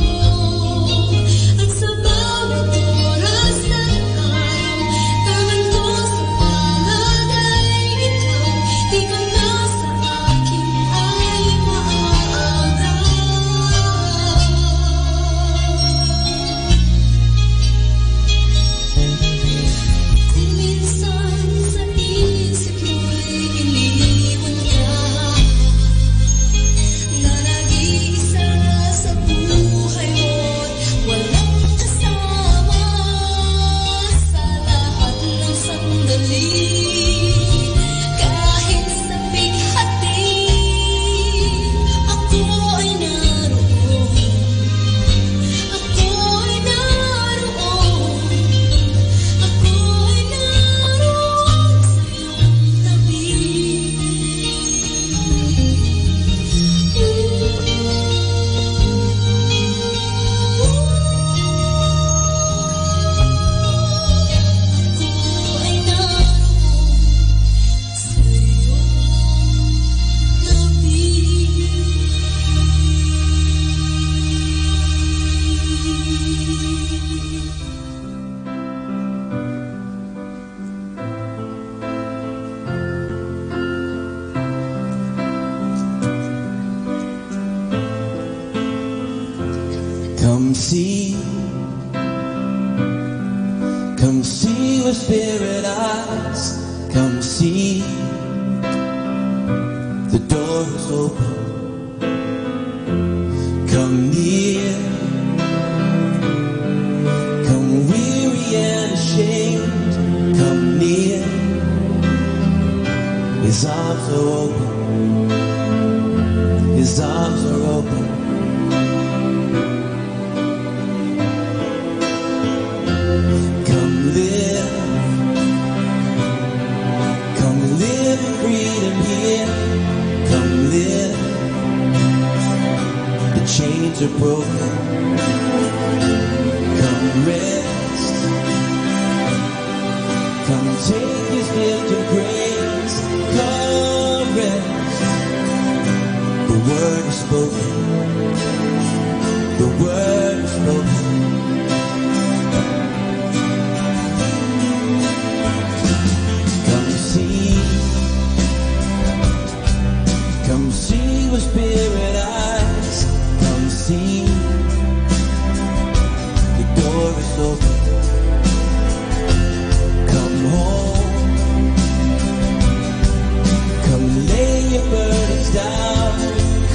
At sa bawat oras at araw, tangan ko sa palad ay ikaw. Di ka na sa akin ay maaagaw. Kung minsan sa isip mo'y iniwan ka na nag-iisa sa buhay mo't walang kasama sa lahat ng sandali. Kahit sa bighati, ako ay naroon. Ako ay naroon. Ako ay naroon sa iyong tabi. Ako ay naroon sa iyong tabi. Come see with spirit eyes. Come see, the door is open. Come near, come weary and ashamed. Come near, His arms are open. His arms are open. Come live in freedom here. Come live. The chains are broken. Come rest. Come take His gift of grace. Come rest. The word is spoken. The word is spoken. Come see with spirit eyes. Come see, the door is open. Come home. Come lay your burdens down.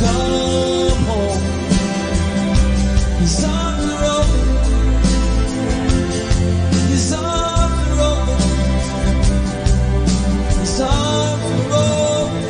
Come home. His arms are open. His arms are open. His arms are open.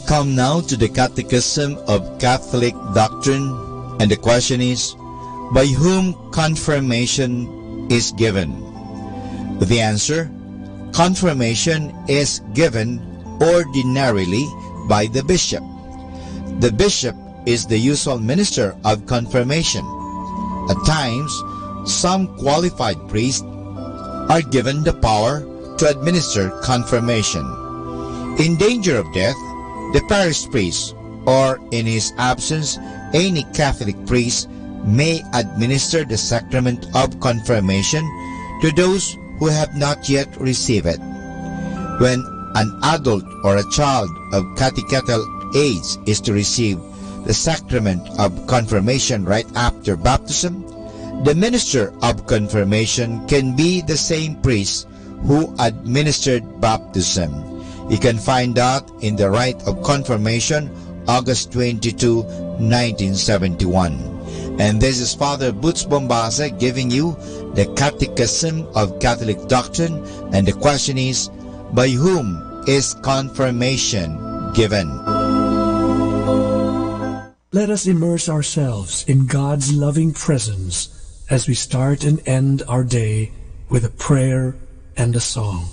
come now to the Catechism of Catholic Doctrine, and the question is, by whom confirmation is given? The answer, confirmation is given ordinarily by the bishop. The bishop is the usual minister of confirmation. At times, some qualified priests are given the power to administer confirmation. In danger of death, the parish priest, or in his absence, any Catholic priest, may administer the sacrament of confirmation to those who have not yet received it. When an adult or a child of catechetical age is to receive the sacrament of confirmation right after baptism, the minister of confirmation can be the same priest who administered baptism. You can find that in the Rite of Confirmation, August 22, 1971. And this is Father Butz Bombasa giving you the Catechism of Catholic Doctrine, and the question is, by whom is confirmation given? Let us immerse ourselves in God's loving presence as we start and end our day with a prayer and a song.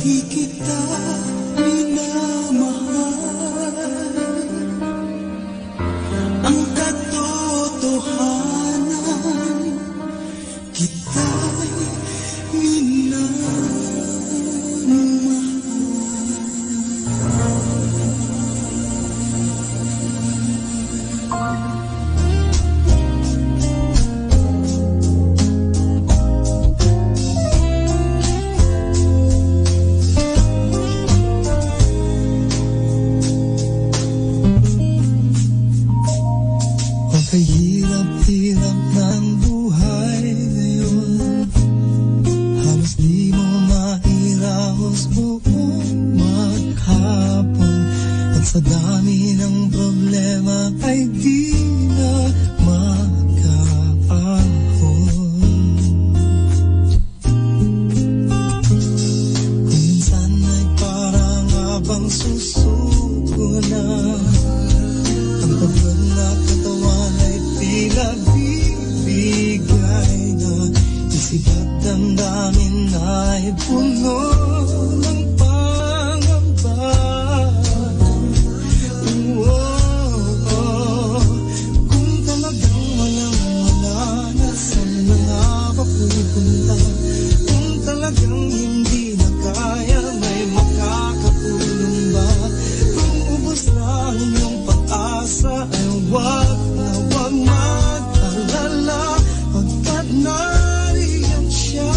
Di kita minamahal. Ang katotohanan, kita'y Pagkahirap-hirap ng buhay ngayon, halos di mo mairaos buong maghapon. At sa dami ng problema ay di na makaahon. Kung minsan ay parang abang susuko na, ang pagod na katawan ay tila bibigay na. Isip at damdamin ay puno ng pangamba. Kung talagang walang-wala na, saan na nga ba pupunta? Kung talagang hindi na kaya, may makakatulong ba? Kung ubos na ang iyong pag-asa, ay wag na wag mag-alala, pagkat nariyan siya.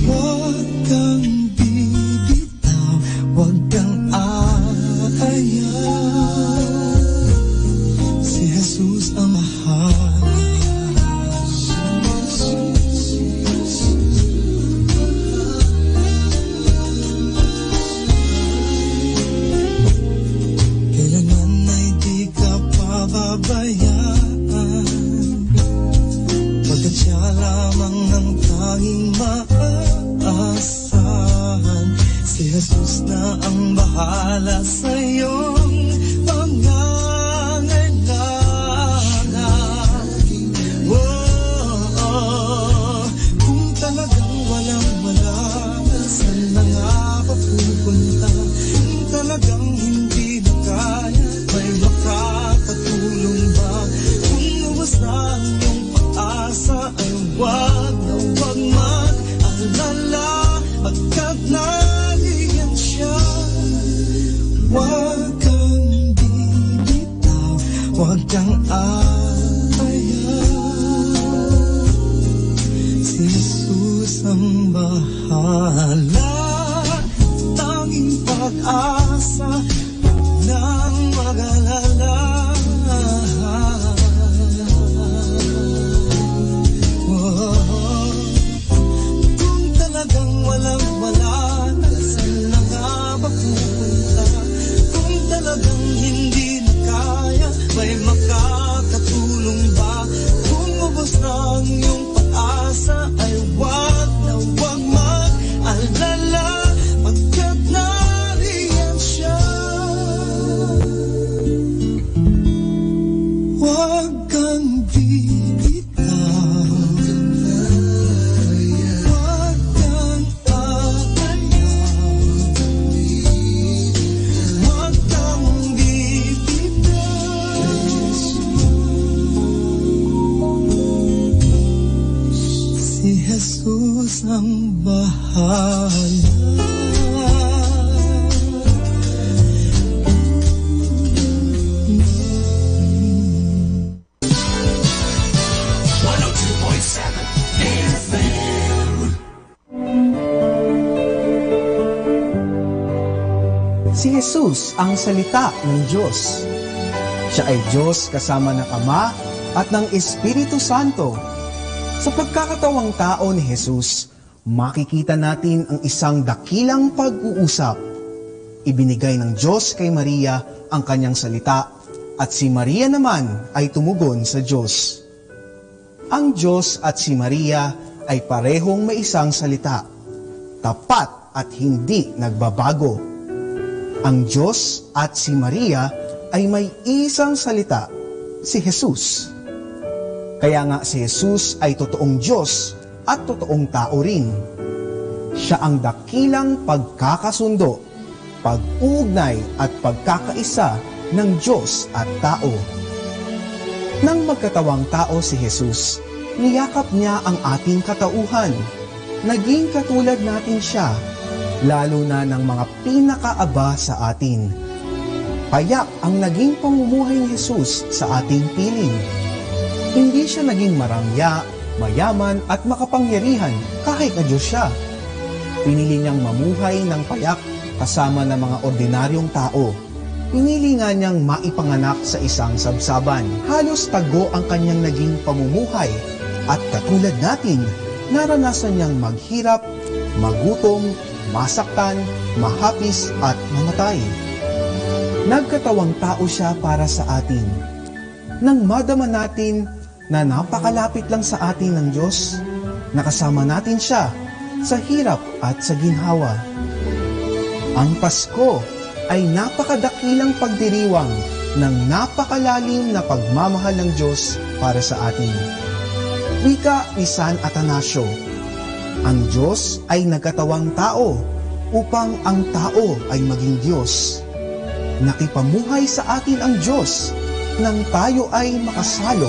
Wag kang bibitaw, wag kang aayaw. Si Jesus ang mahal. Kailanman ay di ka pababayaan, pagkat siya lamang ang tanging maaasahan. Si Jesus na ang bahala sa iyong pangangailangan. Kung talagang walang-wala, saan na nga ba pupunta? Kung talagang hindi na kaya, may makakatulong ba? Kung ubos na ang iyong pag-asa, ay wag na wag mag-alala, pagkat nariyan siya. Wag kang bibitaw, wag kang aayaw. Si Jesus ang bahala, tanging pag-asa, nang mag-alala. Kung talagang walang-wala, saan na nga ba pupunta? Kung talagang hindi na kaya, may makakatulong ba? Kung ubos na ang iyong pag-asa, ay wag na wag mag-alala, pagkat nariyan siya. Wag kang bibitaw, wag kang aayaw. Wag kang bibitaw. Si Jesus ang bahala. Si Jesus ang salita ng Diyos. Siya ay Diyos kasama ng Ama at ng Espiritu Santo. Sa pagkakatawang tao ni Jesus, makikita natin ang isang dakilang pag-uusap. Ibinigay ng Diyos kay Maria ang kanyang salita at si Maria naman ay tumugon sa Diyos. Ang Diyos at si Maria ay parehong may isang salita, tapat at hindi nagbabago. Ang Diyos at si Maria ay may isang salita, si Jesus. Kaya nga si Jesus ay totoong Diyos at totoong tao rin. Siya ang dakilang pagkakasundo, pag-uugnay at pagkakaisa ng Diyos at tao. Nang magkatawang tao si Jesus, niyakap niya ang ating katauhan. Naging katulad natin siya, lalo na ng mga pinakaaba sa atin. Payak ang naging pamumuhay ni Jesus sa ating piling. Hindi siya naging marangya, mayaman at makapangyarihan kahit na Diyos siya. Pinili niyang mamuhay ng payak kasama ng mga ordinaryong tao. Pinili nga niyang maipanganak sa isang sabsaban. Halos tago ang kanyang naging pamumuhay at katulad natin, naranasan niyang maghirap, magutom, masaktan, mahapis at mamatay. Nagkatawang tao siya para sa atin. Nang madama natin na napakalapit lang sa atin ng Diyos, nakasama natin siya sa hirap at sa ginhawa. Ang Pasko ay napakadakilang pagdiriwang ng napakalalim na pagmamahal ng Diyos para sa atin. Wika ni San Atanasio, ang Diyos ay nagkatawang tao upang ang tao ay maging Diyos. Nakipamuhay sa atin ang Diyos nang tayo ay makasalo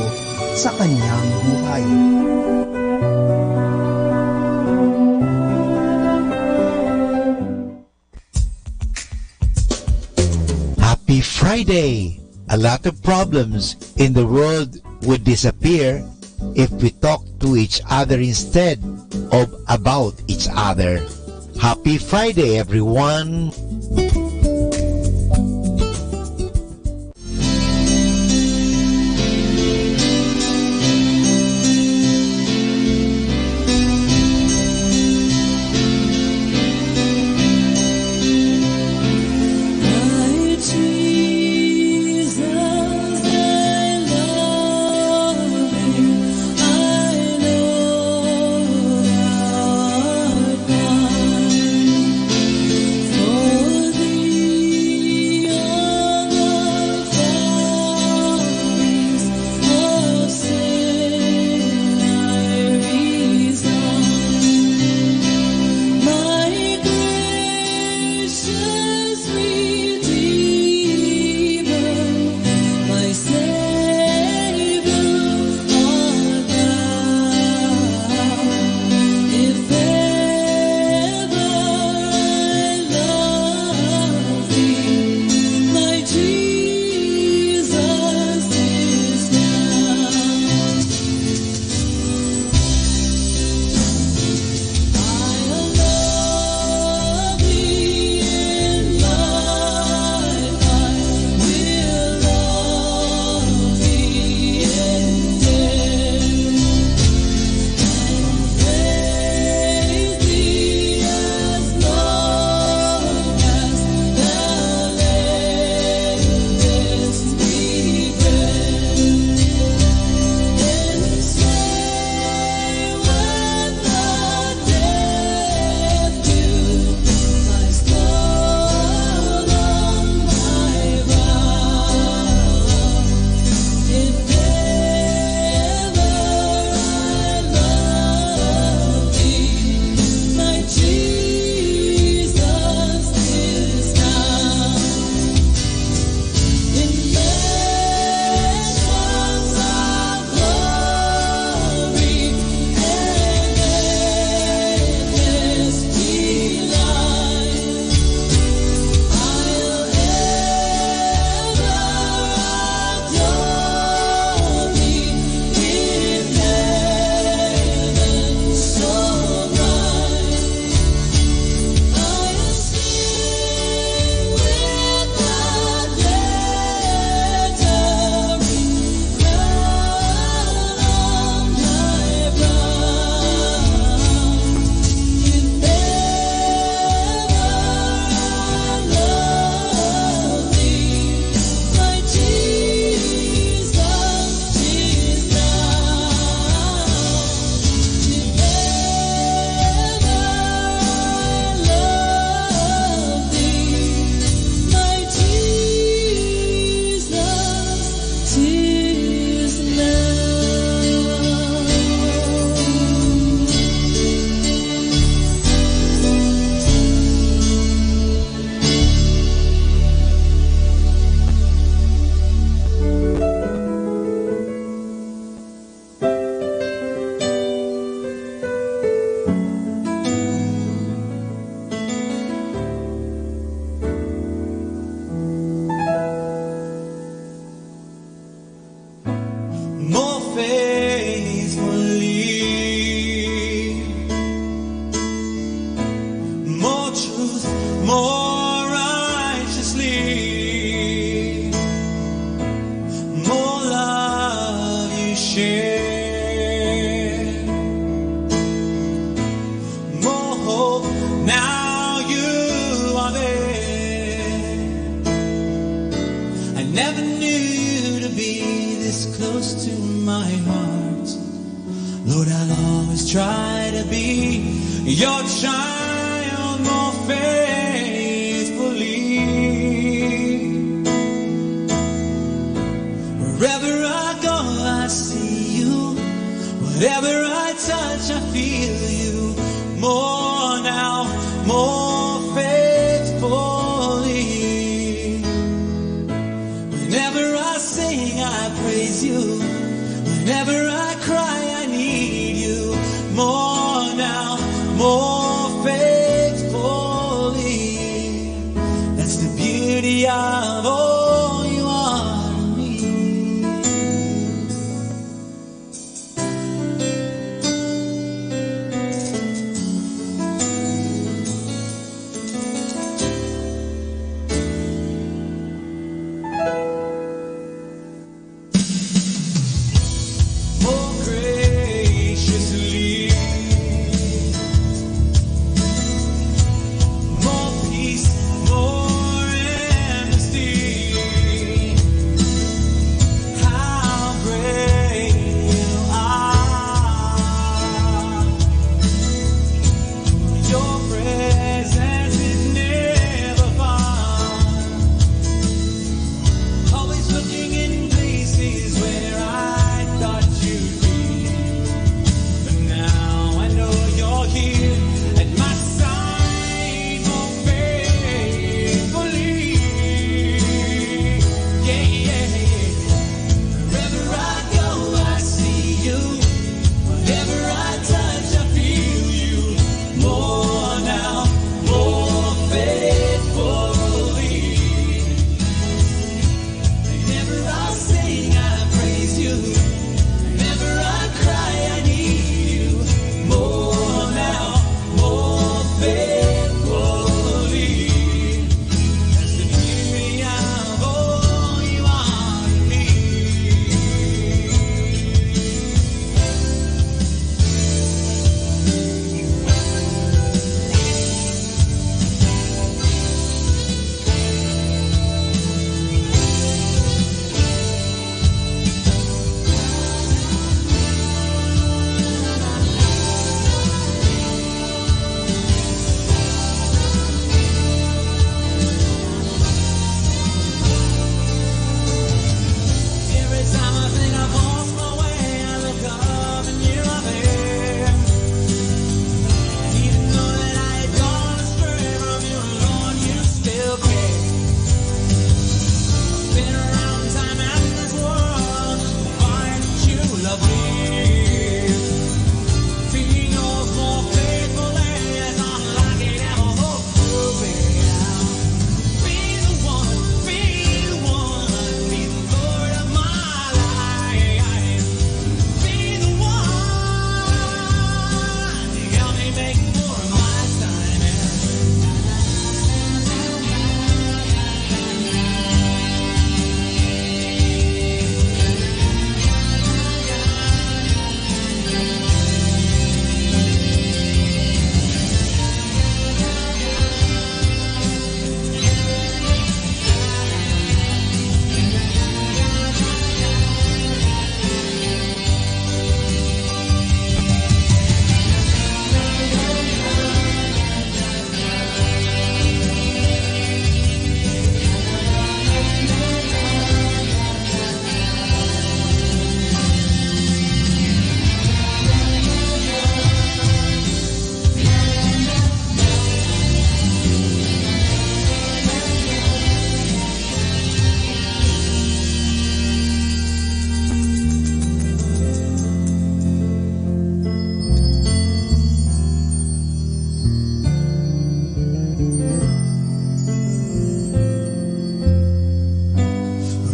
sa Kanyang buhay. Happy Friday! A lot of problems in the world would disappear if we talk to each other instead of about each other. Happy Friday, everyone! For truth, more righteously, more love you share, more hope now you are there. I never knew you to be this close to my heart. Lord, I'll always try to be your child more faithfully. Wherever I go, I see you. Whatever I touch, I feel you. More now, more faithfully. Whenever I sing, I praise you. Whenever I cry, I need you. More now, more faithfully. That's the beauty of all you are to me. More graciously, more peace, more amnesty. How great you are! Your presence is never far. Always looking in places where I thought you'd be. But now I know you're here at my side more faithfully. Yeah, yeah, yeah. Wherever I go, I see you. Whatever I touch, I feel you. More now, more faithfully. Whenever I sing, I praise you. Whenever I cry, I need you. More now, more faithfully. That's the beauty of all you are to me. Every time I think I've lost my way, I look up and you are there. Even though that I had gone astray from you, Lord, you still care. Been around time and this world to find that you love me. Being yours more faithfully is all I can ever hope to be. Be the one, be the Lord of my life. Be the one to help me make more of my time.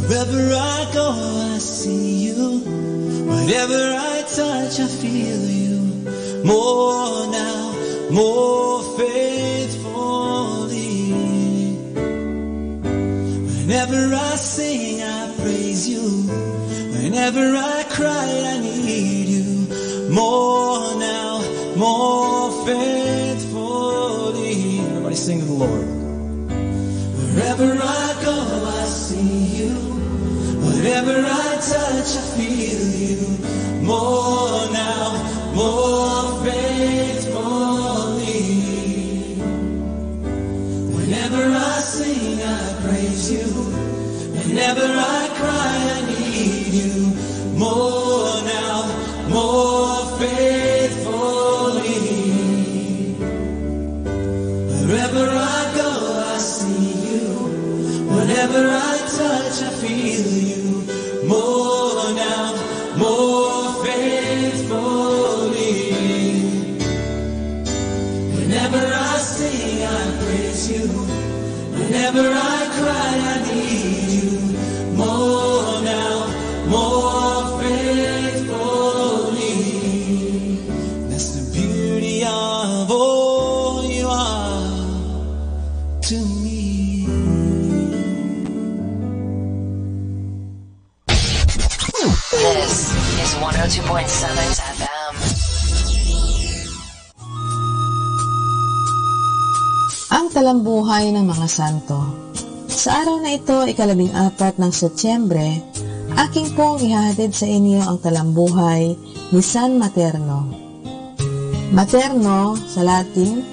Wherever I go, I see you. Whatever I touch, I feel you. More now, more faithful. Whenever I sing, I praise you. Whenever I cry, I need you. More now, more faithfully. Everybody sing to the Lord. Wherever I go, I see you. Whatever I touch, I feel you. More now, more faithfully. Whenever I sing, I praise you. Whenever I cry, I need you. More now, more faithfully. Wherever I go, I see you. Whatever I touch, I feel you. More now, more faithfully. Whenever I sing, I praise you. Whenever I cry, I need you. More now, more faithfully. That's the beauty of all you are to me. This is 102.7 FM. Ang talambuhay ng mga santo. Sa araw na ito, 14 ng Setyembre, aking pong ihahatid sa inyo ang talambuhay ni San Materno. Materno, sa Latin,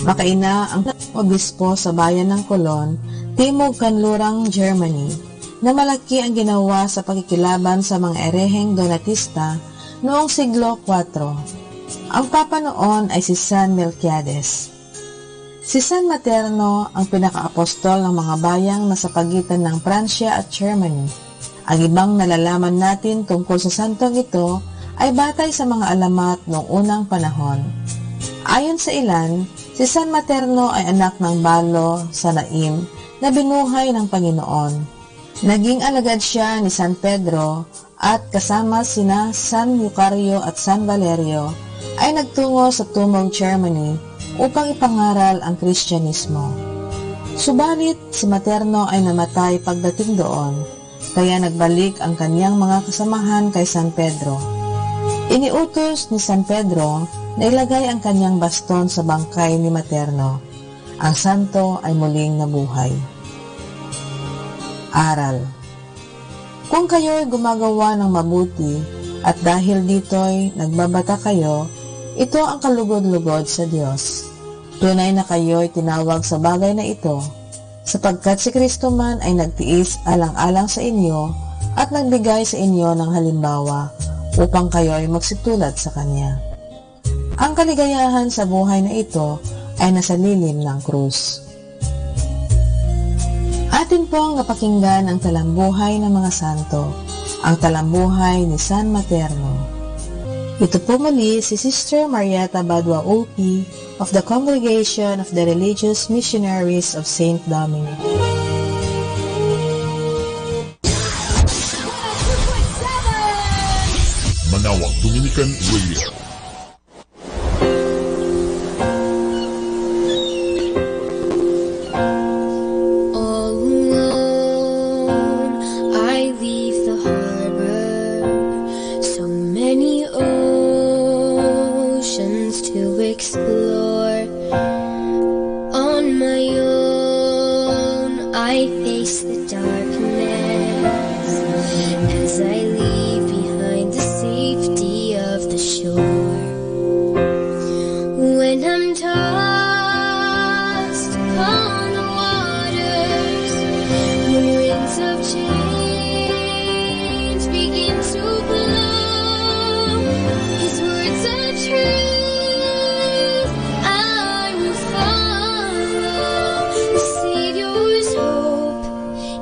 makaina ang obispo sa bayan ng Cologne, Timog Kanlurang, Germany, na malaki ang ginawa sa pagkikilaban sa mga ereheng Donatista noong siglo IV. Ang papa noon ay si San Melquiades. Si San Materno ang pinaka-apostol ng mga bayang nasa pagitan ng Pransya at Germany. Ang ibang nalalaman natin tungkol sa santong ito ay batay sa mga alamat noong unang panahon. Ayon sa ilan, si San Materno ay anak ng Balo sa Naim na binuhay ng Panginoon. Naging alagad siya ni San Pedro at kasama sina San Eucaryo at San Valerio ay nagtungo sa Tumog, Germany upang ipangaral ang Kristyanismo. Subalit, si Materno ay namatay pagdating doon, kaya nagbalik ang kanyang mga kasamahan kay San Pedro. Iniutos ni San Pedro na ilagay ang kanyang baston sa bangkay ni Materno. Ang santo ay muling nabuhay. Aral. Kung kayo'y gumagawa ng mabuti at dahil dito'y nagbabata kayo, ito ang kalugod-lugod sa Diyos. Tunay na kayo'y tinawag sa bagay na ito, sapagkat si Kristo man ay nagtiis alang-alang sa inyo at nagbigay sa inyo ng halimbawa upang kayo'y magsitulad sa Kanya. Ang kaligayahan sa buhay na ito ay nasa lilim ng krus. Atin pong napakinggan ang talambuhay ng mga santo, ang talambuhay ni San Materno. Ito po muli si Sister Marieta Badwa OP of the Congregation of the Religious Missionaries of St. Dominic. Manawag Dominican Radio.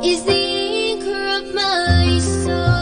Is the anchor of my soul.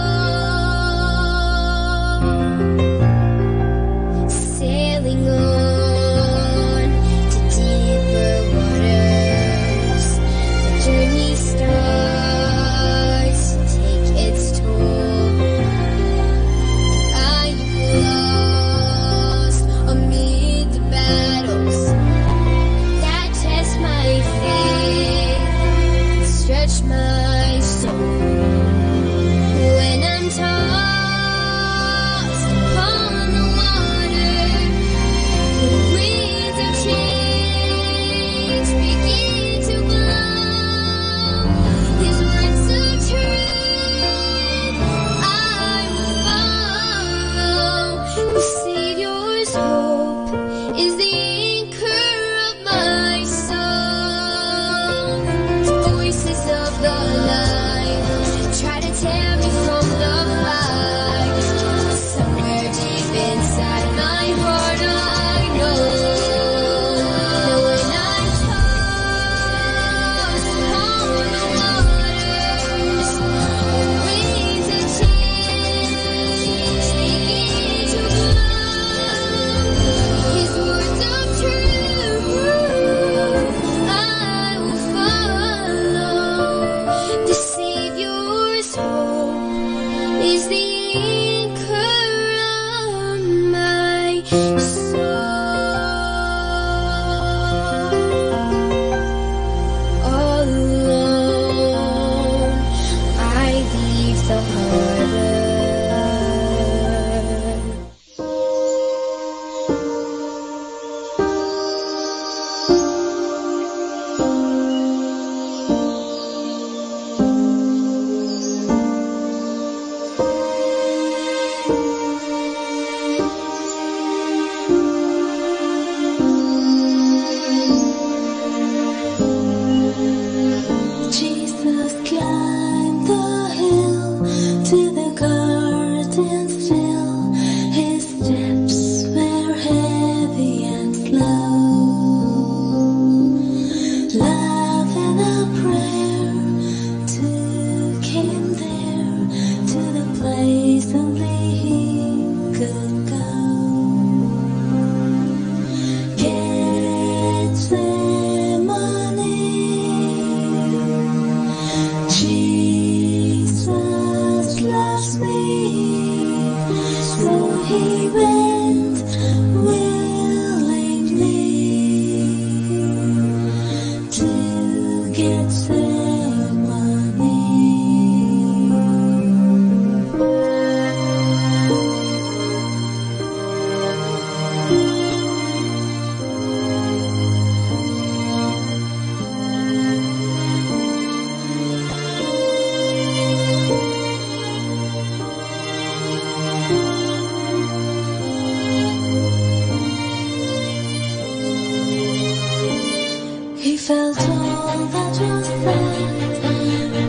He felt all that was there,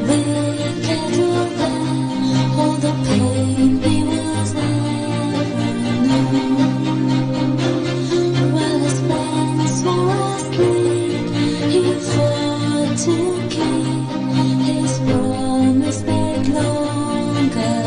wicked or bad, all the pain he was ever known. While his friends were asleep, he fought to keep his promise made long ago.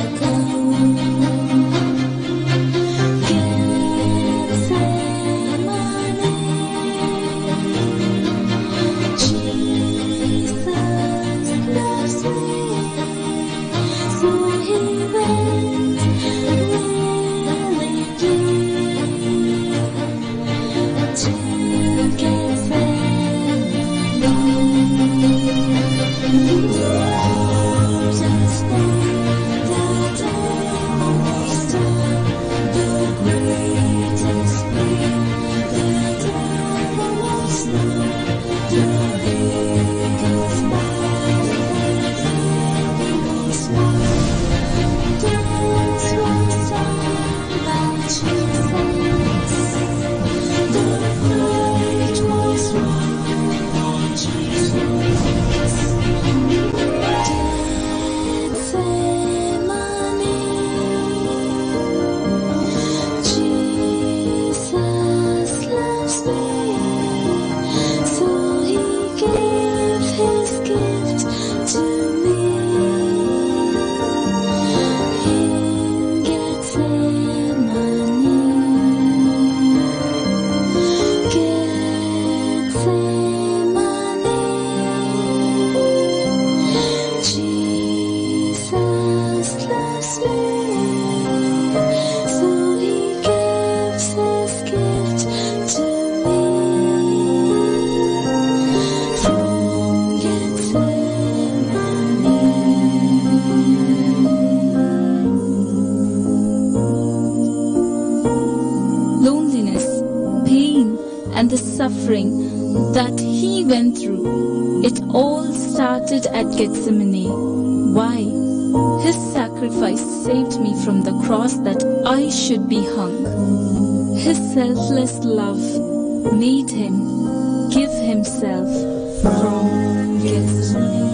And the suffering that he went through, it all started at Gethsemane. Why? His sacrifice saved me from the cross that I should be hung. His selfless love made him give himself from Gethsemane.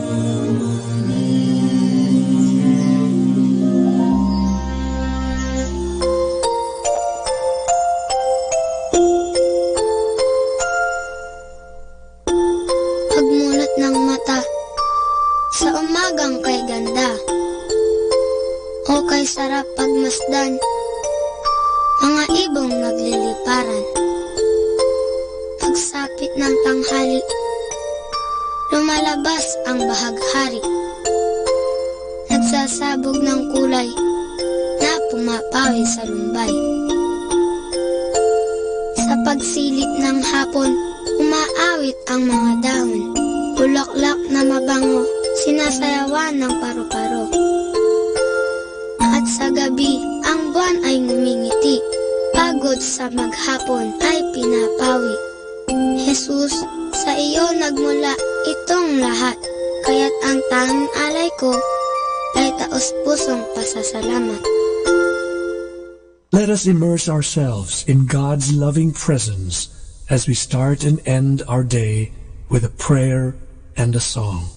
Sarap pagmasdan, mga ibong nagliliparan. Pagsapit ng tanghali, lumalabas ang bahaghari. Nagsasabog ng kulay na pumapawi sa lumbay. Sa pagsilip ng hapon, umaawit ang mga dahon. Bulaklak na mabango, sinasayawan ng paru-paro. At sa gabi, ang buwan ay ngumingiti. Pagod sa maghapon ay pinapawi. Jesus, sa iyo nagmula itong lahat. Kaya't ang tanging alay ko ay taos-pusong pasasalamat. Let us immerse ourselves in God's loving presence as we start and end our day with a prayer and a song.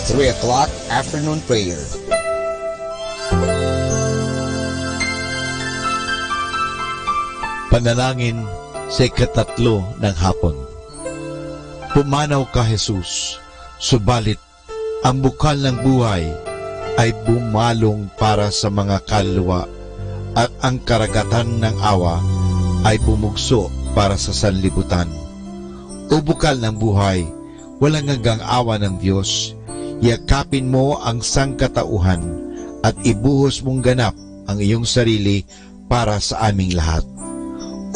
3 o'clock afternoon prayer. Panalangin sa ikatatlo ng hapon. Pumanaw ka, Jesus, subalit ang bukal ng buhay ay bumalong para sa mga kaluluwa at ang karagatan ng awa ay bumugso para sa sanlibutan. O bukal ng buhay, walang hanggang awa ng Diyos, yakapin mo ang sangkatauhan at ibuhos mong ganap ang iyong sarili para sa aming lahat.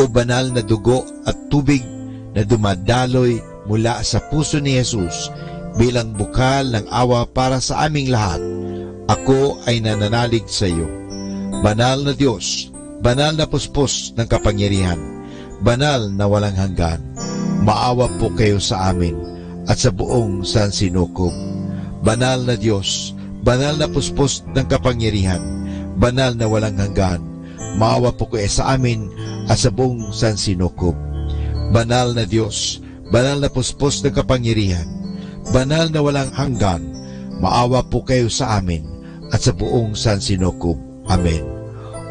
O banal na dugo at tubig na dumadaloy mula sa puso ni Jesus bilang bukal ng awa para sa aming lahat, ako ay nananalig sa iyo. Banal na Diyos, banal na puspos ng kapangyarihan, banal na walang hanggan, maawa po kayo sa amin at sa buong sansinukob. Banal na Diyos, banal na puspos ng kapangyarihan, banal na walang hanggan, maawa po kayo sa amin at sa buong sansinukob. Banal na Diyos, banal na puspos ng kapangyarihan, banal na walang hanggan, maawa po kayo sa amin at sa buong sansinukob. Amen.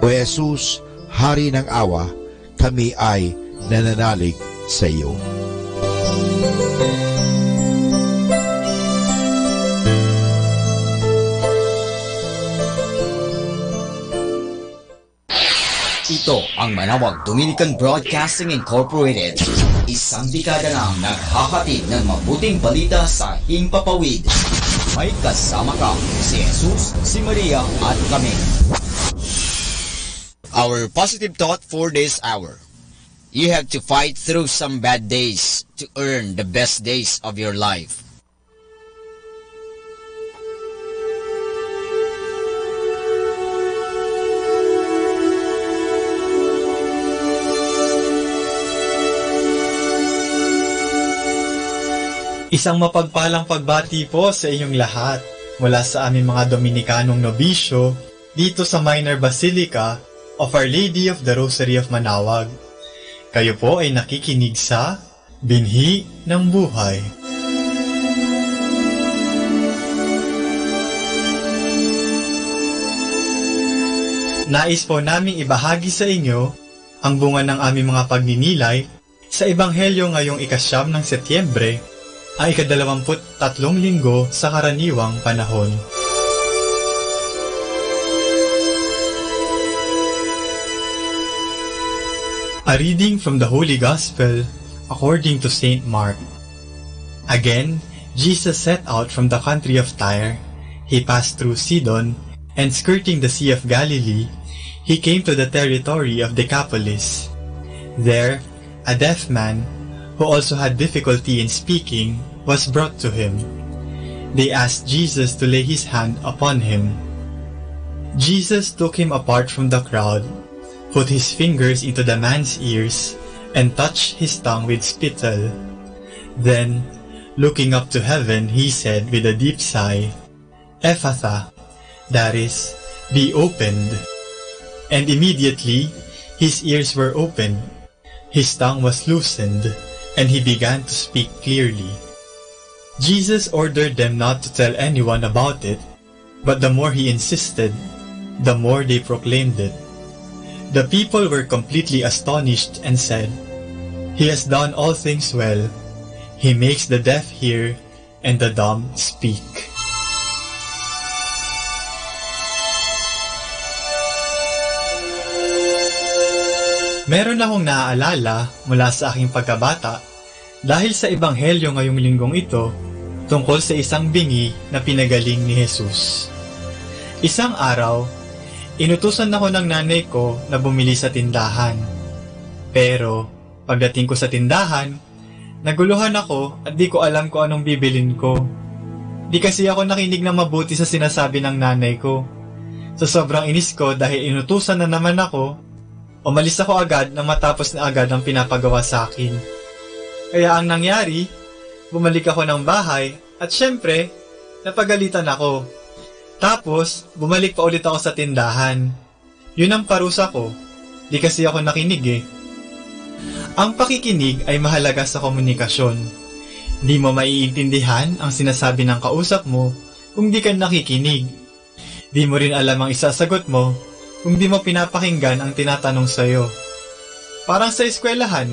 O Jesus, Hari ng awa, kami ay nananalig sa iyo. Ito ang Manawag Dominican Broadcasting Incorporated. Isang dekada nang naghahatid ng mabuting balita sa himpapawid. May kasama ka, si Jesus, si Maria at kami. Our positive thought for this hour. You have to fight through some bad days to earn the best days of your life. Isang mapagpalang pagbati po sa inyong lahat mula sa aming mga Dominikanong nobisyo dito sa Minor Basilica of Our Lady of the Rosary of Manawag. Kayo po ay nakikinig sa Binhi ng Buhay. Nais po naming ibahagi sa inyo ang bunga ng aming mga pagninilay sa Ebanghelyo ngayong 9 ng Setyembre ay 23 linggo sa karaniwang panahon. A reading from the Holy Gospel according to St. Mark. Again, Jesus set out from the country of Tyre. He passed through Sidon, and skirting the Sea of Galilee, he came to the territory of Decapolis. There, a deaf man, who also had difficulty in speaking, was brought to him. They asked Jesus to lay his hand upon him. Jesus took him apart from the crowd, put his fingers into the man's ears, and touched his tongue with spittle. Then, looking up to heaven, he said with a deep sigh, "Ephatha," that is, "be opened." And immediately, his ears were opened, his tongue was loosened, and he began to speak clearly. Jesus ordered them not to tell anyone about it, but the more he insisted, the more they proclaimed it. The people were completely astonished and said, "He has done all things well. He makes the deaf hear and the dumb speak." Meron akong naaalala mula sa aking pagkabata dahil sa Ebanghelyo ngayong linggong ito tungkol sa isang bingi na pinagaling ni Jesus. Isang araw, inutusan ako ng nanay ko na bumili sa tindahan. Pero, pagdating ko sa tindahan, naguluhan ako at di ko alam kung anong bibilin ko. Di kasi ako nakinig na mabuti sa sinasabi ng nanay ko. Sa sobrang inis ko dahil inutusan na naman ako, umalis ako agad nang matapos na agad ang pinapagawa sa akin. Kaya ang nangyari, bumalik ako ng bahay at syempre, napagalitan ako. Tapos, bumalik pa ulit ako sa tindahan. Yun ang parusa ko. Di kasi ako nakinig eh. Ang pakikinig ay mahalaga sa komunikasyon. Di mo maiintindihan ang sinasabi ng kausap mo kung di ka nakikinig. Di mo rin alam ang isasagot mo kung di mo pinapakinggan ang tinatanong sa'yo. Parang sa eskwelahan,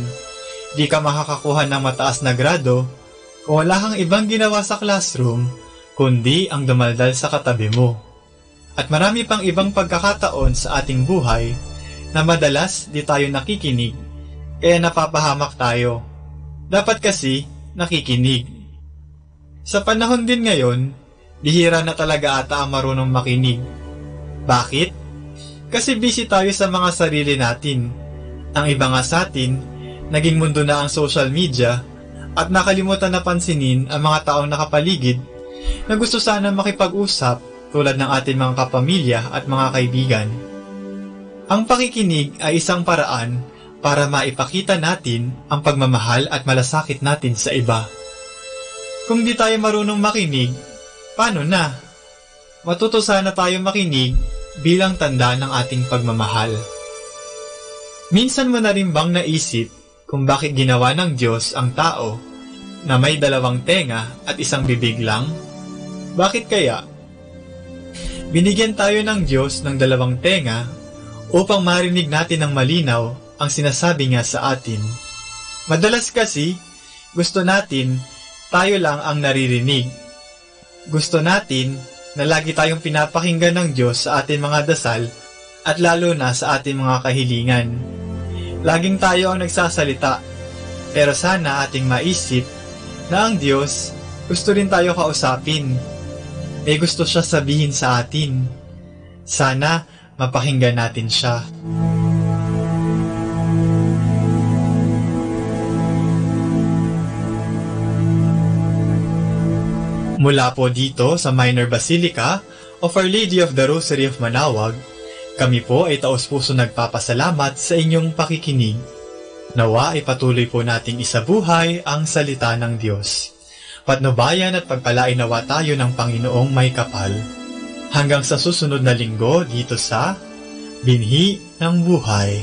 di ka makakakuha ng mataas na grado kung wala kang ibang ginawa sa classroom kundi ang dumaldal sa katabi mo. At marami pang ibang pagkakataon sa ating buhay na madalas di tayo nakikinig, kaya napapahamak tayo. Dapat kasi nakikinig. Sa panahon din ngayon, bihira na talaga ata ang marunong makinig. Bakit? Kasi busy tayo sa mga sarili natin. Ang iba nga sa atin, naging mundo na ang social media at nakalimutan na pansinin ang mga taong nakapaligid na gusto sana makipag-usap tulad ng ating mga kapamilya at mga kaibigan. Ang pakikinig ay isang paraan para maipakita natin ang pagmamahal at malasakit natin sa iba. Kung di tayo marunong makinig, paano na? Matuto sana tayo makinig bilang tanda ng ating pagmamahal. Minsan mo na rin bang naisip kung bakit ginawa ng Diyos ang tao na may dalawang tenga at isang bibig lang? Bakit kaya? Binigyan tayo ng Diyos ng dalawang tenga upang marinig natin ng malinaw ang sinasabi niya sa atin. Madalas kasi, gusto natin tayo lang ang naririnig. Gusto natin na lagi tayong pinapakinggan ng Diyos sa ating mga dasal at lalo na sa ating mga kahilingan. Laging tayo ang nagsasalita, pero sana ating maisip na ang Diyos gusto rin tayo kausapin. May gusto siya sabihin sa atin. Sana mapakinggan natin siya. Mula po dito sa Minor Basilica of Our Lady of the Rosary of Manaoag, kami po ay taos-puso nagpapasalamat sa inyong pakikinig. Nawa ay patuloy po nating isabuhay ang salita ng Diyos. Patnubayan at pagpalain nawa tayo ng Panginoong may kapal. Hanggang sa susunod na linggo dito sa Binhi ng Buhay.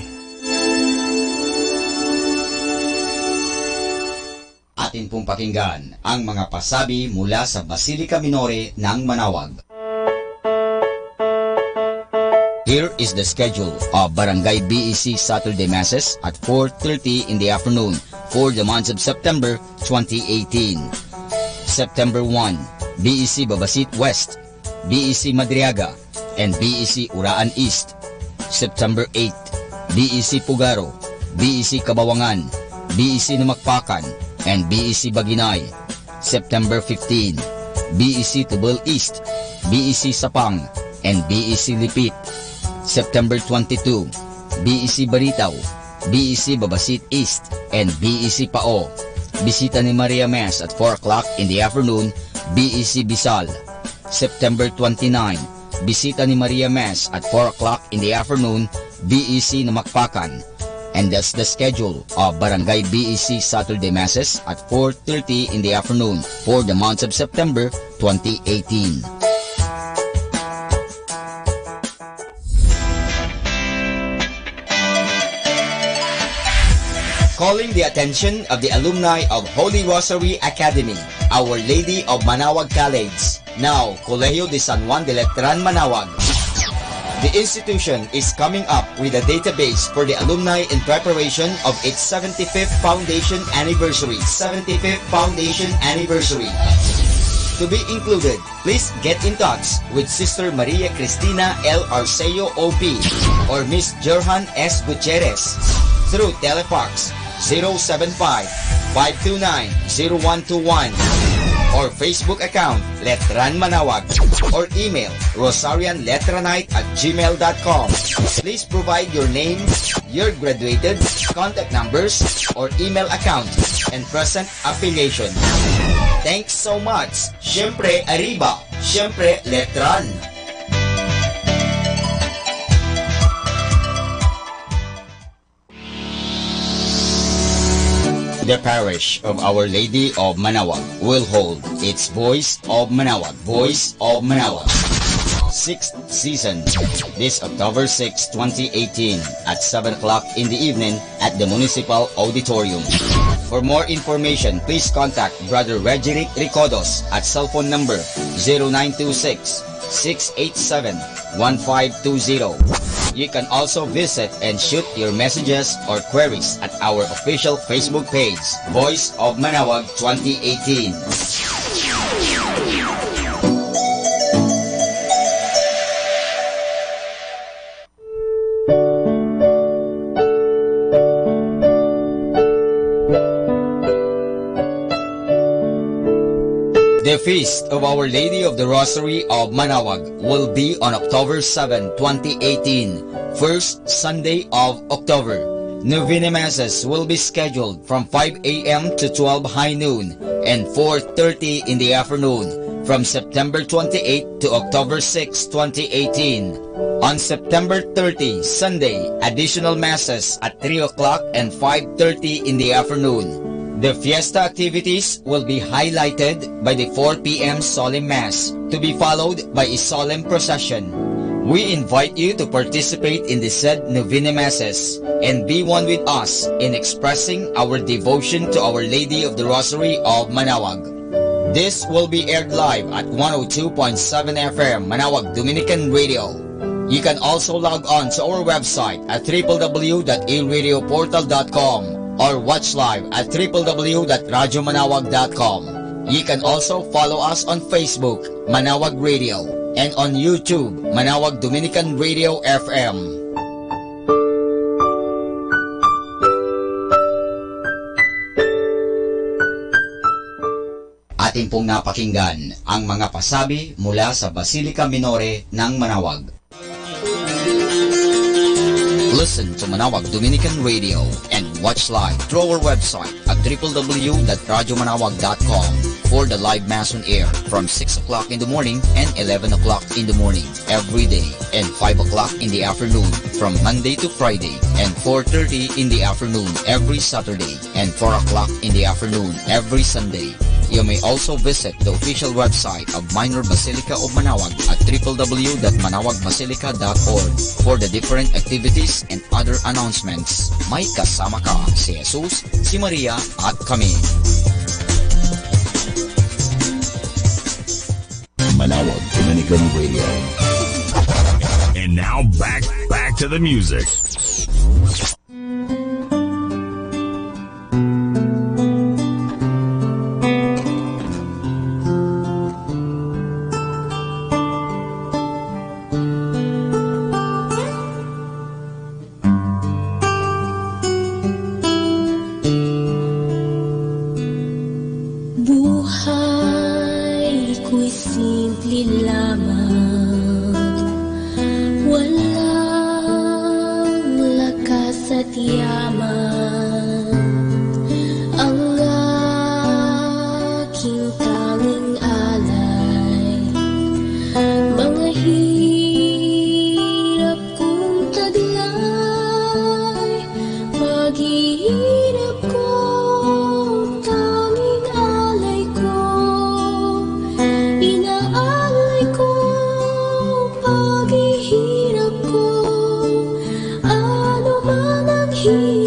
Atin pong pakinggan ang mga pasabi mula sa Basilica Minore ng Manaoag. Here is the schedule of Barangay BEC Saturday Masses at 4:30 in the afternoon for the month of September 2018. September 1, BEC Babasit West, BEC Madriaga, and BEC Uraan East. September 8, BEC Pugaro, BEC Kabawangan, BEC Namakpakan, and BEC Baginay. September 15, BEC Tubal East, BEC Sapang, and BEC Lipit. September 22, BEC Baritaw, BEC Babasit East, and BEC Pao. Bisita ni Maria Mass at 4 o'clock in the afternoon, BEC Bisal. September 29, bisita ni Maria Mass at 4 o'clock in the afternoon, BEC Namakpakan. And that's the schedule of Barangay BEC Saturday Masses at 4:30 in the afternoon for the month of September 2018. Calling the attention of the alumni of Holy Rosary Academy, Our Lady of Manaoag College, now Colegio de San Juan de Letran, Manaoag. The institution is coming up with a database for the alumni in preparation of its 75th foundation anniversary. To be included, please get in touch with Sister Maria Cristina L. Arceo OP or Miss Jerhan S. Gutierrez through Telefax 075-529-0121 or Facebook account Letran Manaoag or email rosarianletranite@gmail.com. Please provide your name, your graduated, contact numbers, or email account, and present affiliation. Thanks so much. Siyempre Arriba, siyempre Letran. The parish of Our Lady of Manaoag will hold its Voice of Manaoag, 6th season, this October 6, 2018 at 7 o'clock in the evening at the Municipal Auditorium. For more information, please contact Brother Regeric Ricodos at cell phone number 0926-687-1520. You can also visit and shoot your messages or queries at our official Facebook page, Voice of Manawag 2018. The Feast of Our Lady of the Rosary of Manawag will be on October 7, 2018, first Sunday of October. Novena Masses will be scheduled from 5 a.m. to 12 high noon and 4:30 in the afternoon from September 28 to October 6, 2018. On September 30, Sunday, additional Masses at 3 o'clock and 5:30 in the afternoon. The fiesta activities will be highlighted by the 4 p.m. solemn mass, to be followed by a solemn procession. We invite you to participate in the said Novena Masses and be one with us in expressing our devotion to Our Lady of the Rosary of Manawag. This will be aired live at 102.7 FM Manawag Dominican Radio. You can also log on to our website at www.aradioportal.com or watch live at www.radyomanawag.com. You can also follow us on Facebook, Manawag Radio, and on YouTube, Manawag Dominican Radio FM. Atin pong napakinggan ang mga pasabi mula sa Basilica Minore ng Manawag. Listen to Manawag Dominican Radio and watch live through our website at www.radyomanawag.com for the live mass on air from 6 o'clock in the morning and 11 o'clock in the morning every day and 5 o'clock in the afternoon from Monday to Friday and 4:30 in the afternoon every Saturday and 4 o'clock in the afternoon every Sunday. You may also visit the official website of Minor Basilica of Manawag at www.manawagBasilica.org for the different activities and other announcements. May kasama ka si Jesus, si Maria at kami. Manawag Dominican Radio. And now back to the music. He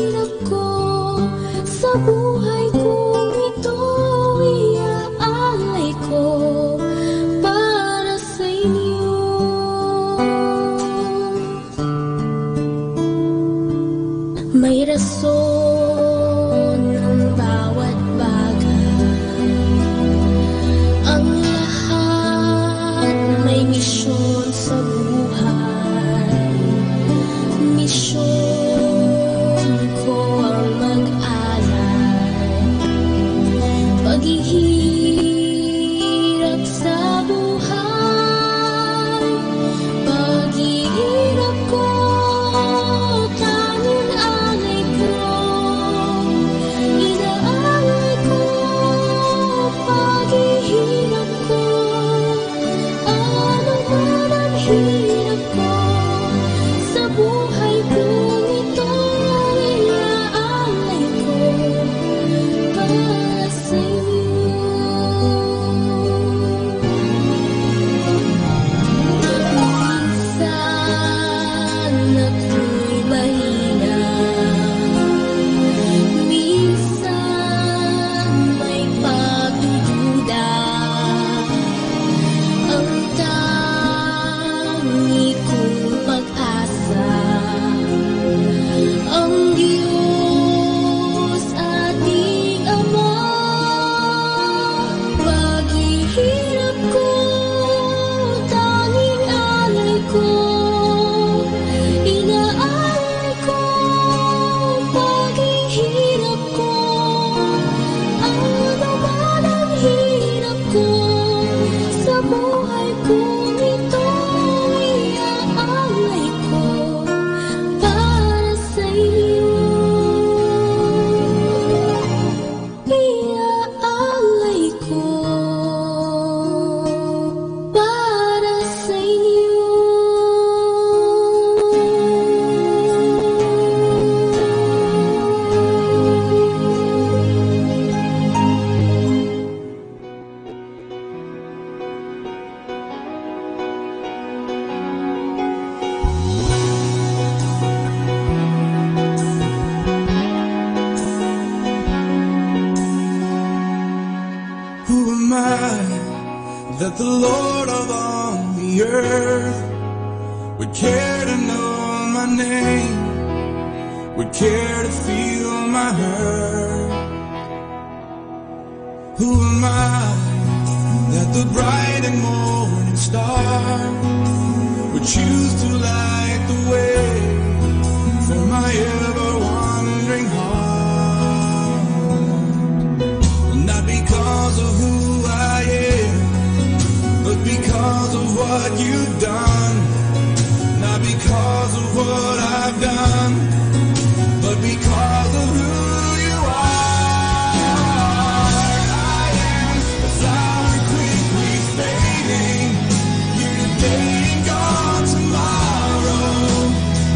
Lord of all the earth would care to know my name, would care to feel my hurt. Who am I that the bright and morning star would choose to light the way for my ever-wandering heart? Not because of who I am, but because of what you've done. Not because of what I've done, but because of who you are. I am a flower quickly fading, here today and gone tomorrow.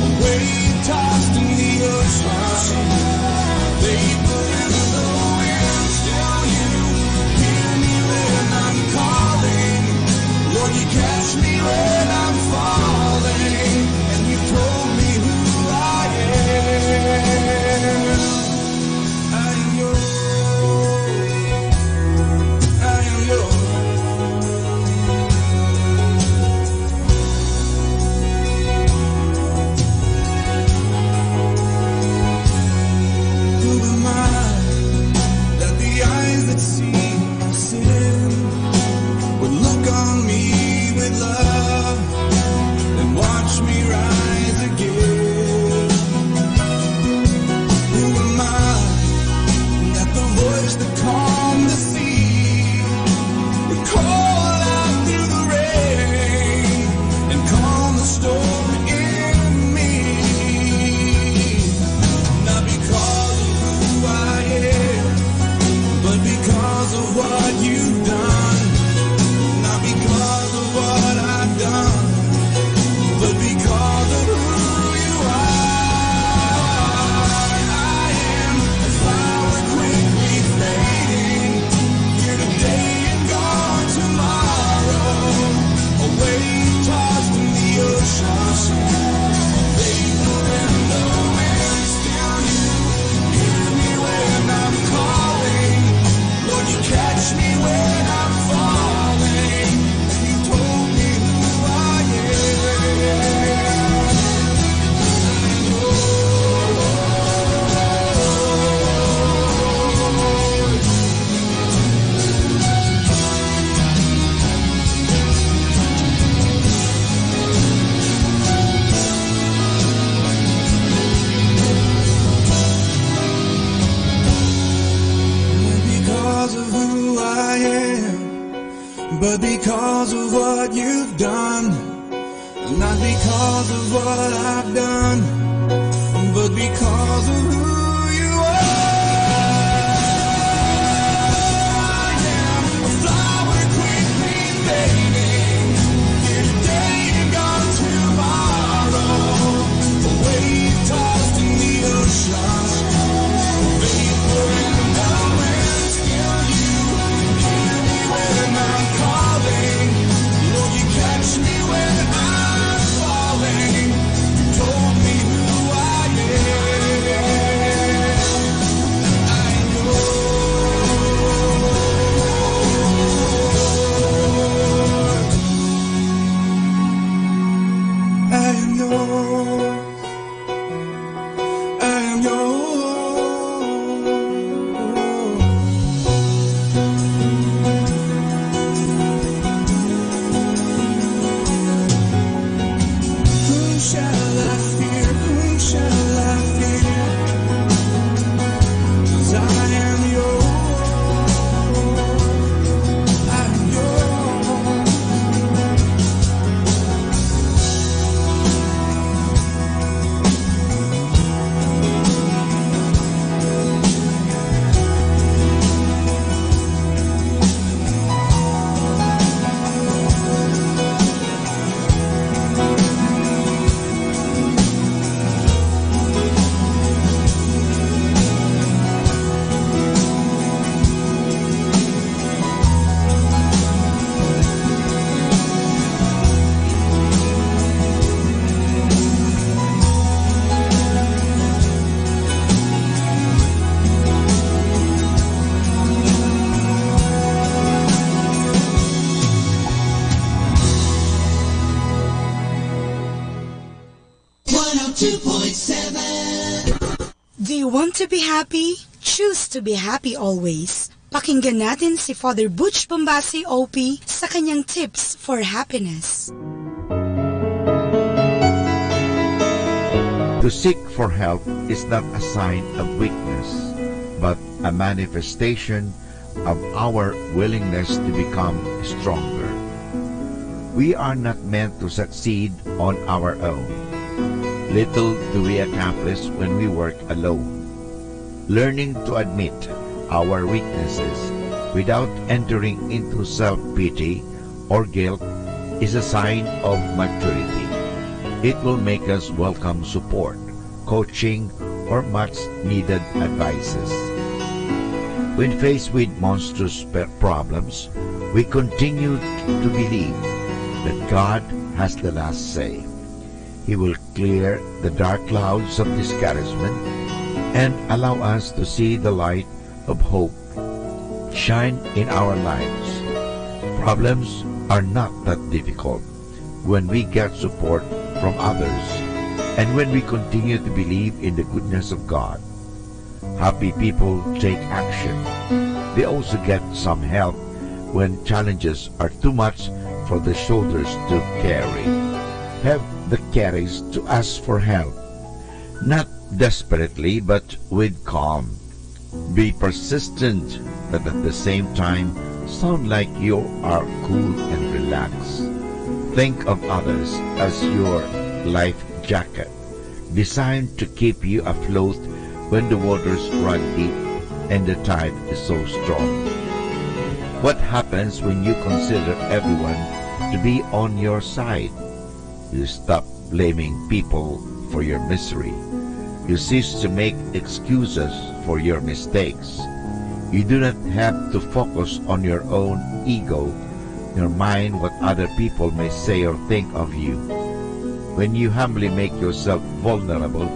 A wave tossed in the ocean, vapor in the wind. Still you hear me when I'm calling. Lord, you catch me when I'm falling, and you told me who I am. I am yours. I am yours. Who am I that the eyes that see my sin would look on me with love and watch me rise again? Who am I that the voice that calmed the sea would call out through the rain and calm the storm in me? Not because of who I am, but because of what you've done. Not because of what I've done, but because of who you are. I am a flower quickly fading, here today and gone tomorrow. A wave tossed in the ocean, a vapor in the wind. Still you hear me when I'm calling. Lord, you catch me when I'm falling, and you told me who I am. Not because of who I am, but because of what you've done. Not because of what I've done, but because of who you are. I am a flower quickly fading, here today and gone tomorrow. A wave tossed in the ocean, vapor in the wind. Still you hear me when I'm calling. Lord, you catch me when I'm falling. You told me who I am. to be happy? Choose to be happy always. Pakinggan natin si Father Butch Bombasi OP sa kanyang tips for happiness. To seek for help is not a sign of weakness, but a manifestation of our willingness to become stronger. We are not meant to succeed on our own. Little do we accomplish when we work alone. Learning to admit our weaknesses without entering into self-pity or guilt is a sign of maturity. It will make us welcome support, coaching, or much-needed advices. When faced with monstrous problems, we continue to believe that God has the last say. He will clear the dark clouds of discouragement and allow us to see the light of hope shine in our lives. Problems are not that difficult when we get support from others and when we continue to believe in the goodness of God. Happy people take action. They also get some help when challenges are too much for the shoulders to carry. Have the courage to ask for help, not desperately but with calm. Be persistent, but at the same time sound like you are cool and relaxed. Think of others as your life jacket, designed to keep you afloat when the waters run deep and the tide is so strong. What happens when you consider everyone to be on your side? You stop blaming people for your misery. You cease to make excuses for your mistakes. You do not have to focus on your own ego, nor mind what other people may say or think of you. When you humbly make yourself vulnerable,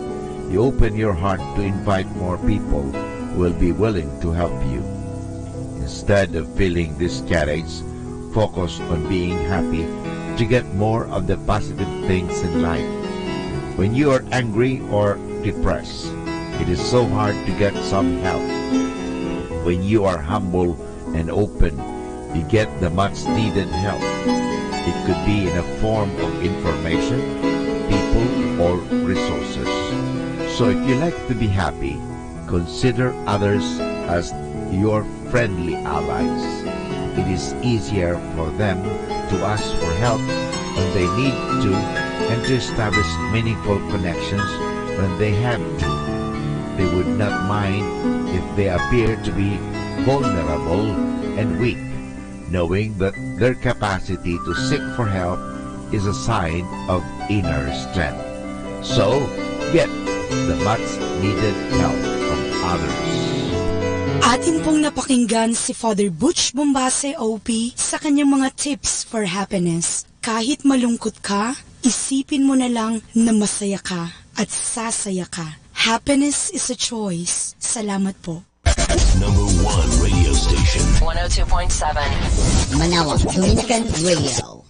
you open your heart to invite more people who will be willing to help you. Instead of feeling discouraged, focus on being happy to get more of the positive things in life. When you are angry or depressed, it is so hard to get some help. When you are humble and open, you get the much needed help. It could be in a form of information, people, or resources. So if you like to be happy, consider others as your friendly allies. It is easier for them to ask for help when they need to and to establish meaningful connections when they have to. They would not mind if they appear to be vulnerable and weak, knowing that their capacity to seek for help is a sign of inner strength. So, get the much needed help from others. Atin pong napakinggan si Father Butch Bombase OP sa kanyang mga tips for happiness. Kahit malungkot ka, isipin mo na lang na masaya ka at sasaya ka. Happiness is a choice. Salamat po. Number 1 radio station. 102.7 Manawag Dominican Radio.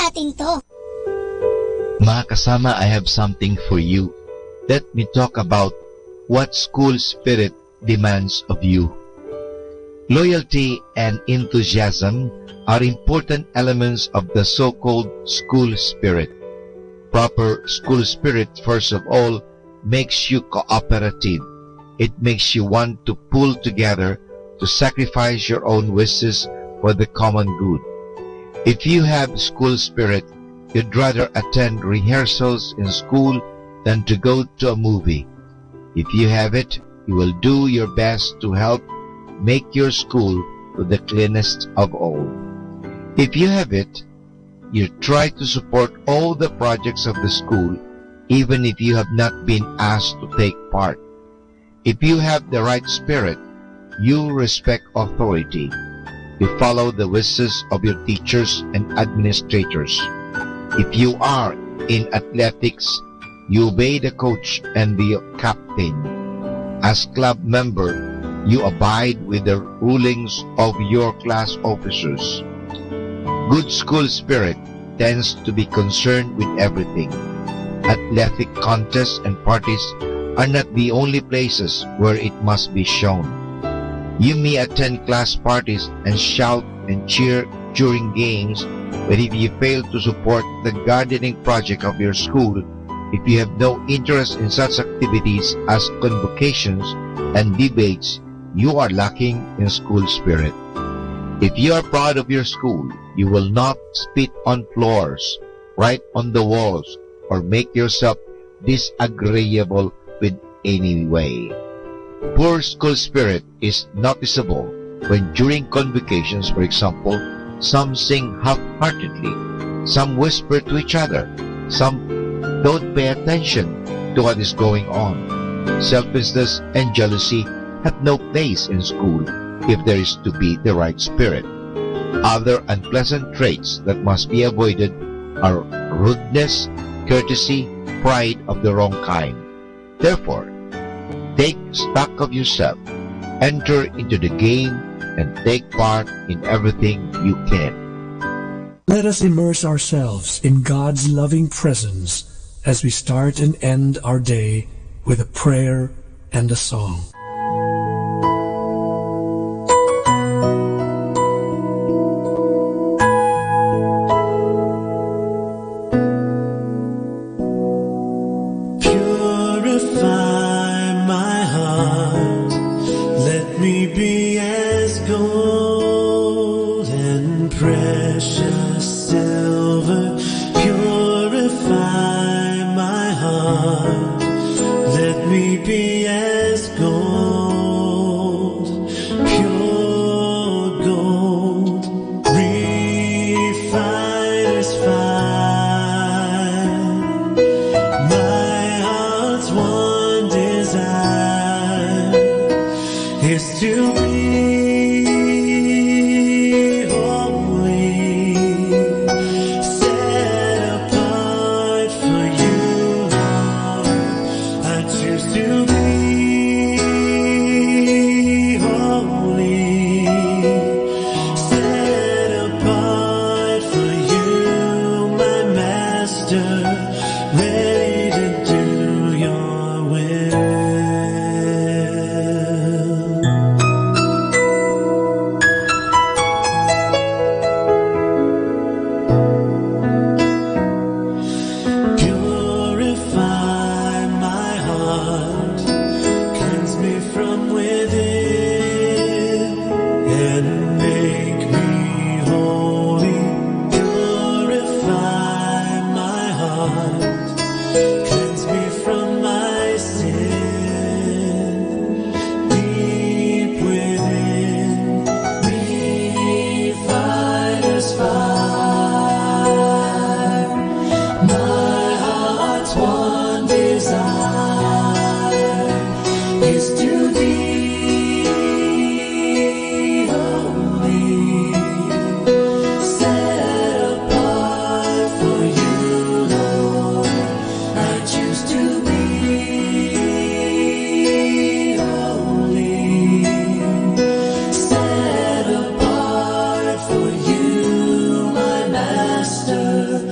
natin to. Mga kasama, I have something for you. Let me talk about what school spirit demands of you. Loyalty and enthusiasm are important elements of the so-called school spirit. Proper school spirit, first of all, makes you cooperative. It makes you want to pull together to sacrifice your own wishes for the common good. If you have school spirit, you'd rather attend rehearsals in school than to go to a movie. If you have it, you will do your best to help make your school to the cleanest of all. If you have it, you try to support all the projects of the school, even if you have not been asked to take part. If you have the right spirit, you respect authority. You follow the wishes of your teachers and administrators. If you are in athletics, you obey the coach and the captain. As club member, you abide with the rulings of your class officers. Good school spirit tends to be concerned with everything. Athletic contests and parties are not the only places where it must be shown. You may attend class parties and shout and cheer during games, but if you fail to support the gardening project of your school, if you have no interest in such activities as convocations and debates, you are lacking in school spirit. If you are proud of your school, you will not spit on floors, write on the walls, or make yourself disagreeable with any way. Poor school spirit is noticeable when during convocations, for example, some sing half-heartedly, some whisper to each other, some don't pay attention to what is going on. Selfishness and jealousy have no place in school if there is to be the right spirit. Other unpleasant traits that must be avoided are rudeness, courtesy, pride of the wrong kind. Therefore, take stock of yourself, enter into the game, and take part in everything you can. Let us immerse ourselves in God's loving presence as we start and end our day with a prayer and a song. Purify my heart, let me be as gold and precious silver. Purify my heart, let me be as gold, pure gold, refiner's fire. My heart's one desire is to be holy, set apart for you, Lord. I choose to be holy, set apart for you, my Master, ready to do your will. Purify my heart, cleanse me from within, and make me holy. Purify my heart, cleanse me from my sin. Deep within, refiner's fire. My heart's one desire is to be holy, set apart for you, Lord. I choose to be holy, set apart for you, my Master,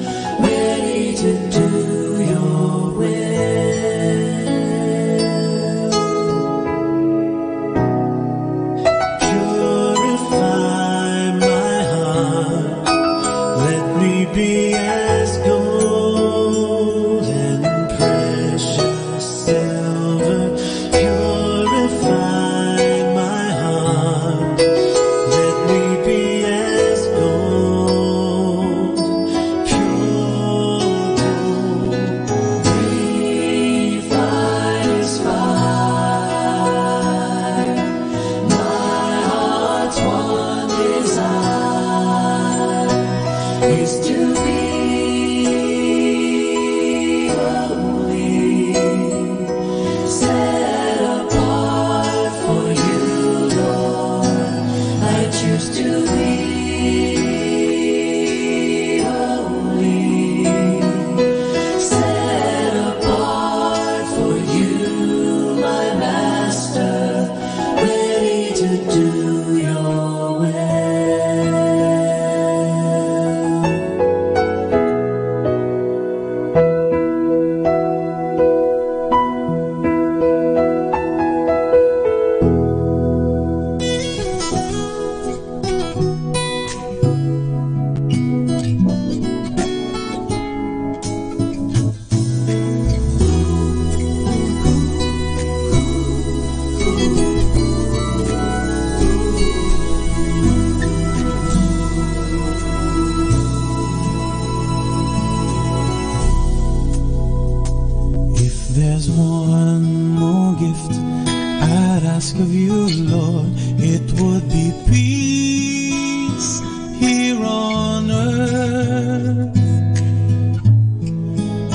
ask of you, Lord, it would be peace here on earth,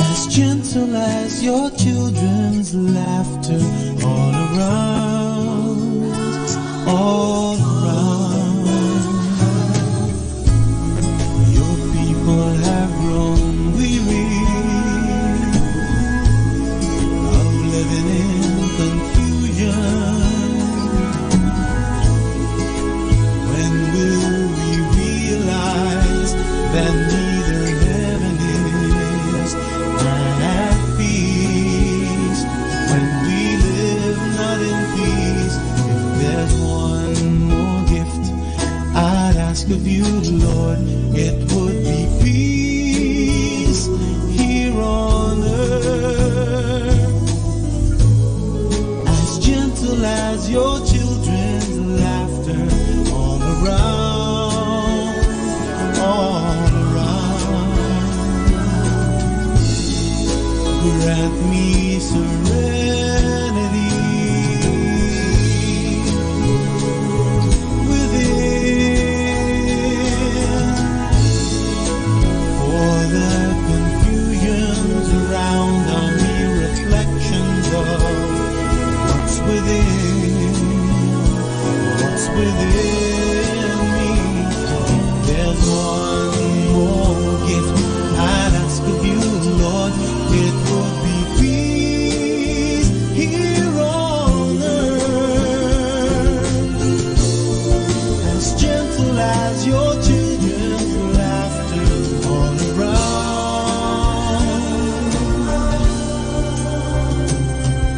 as gentle as your children's laughter all around, all around. Your people have grown weary of living in confusion. When will we realize that neither heaven is and at peace? When we live not in peace, if there's one more gift I'd ask of you, Lord, it would be peace here on earth, as gentle as your children's laughter all around, all around. Grant me serenity within, for the confusions around are mere reflections of what's within, what's within me. There's one more gift I'd ask of you, Lord, it would be peace here on earth, as gentle as your children's laughter all around,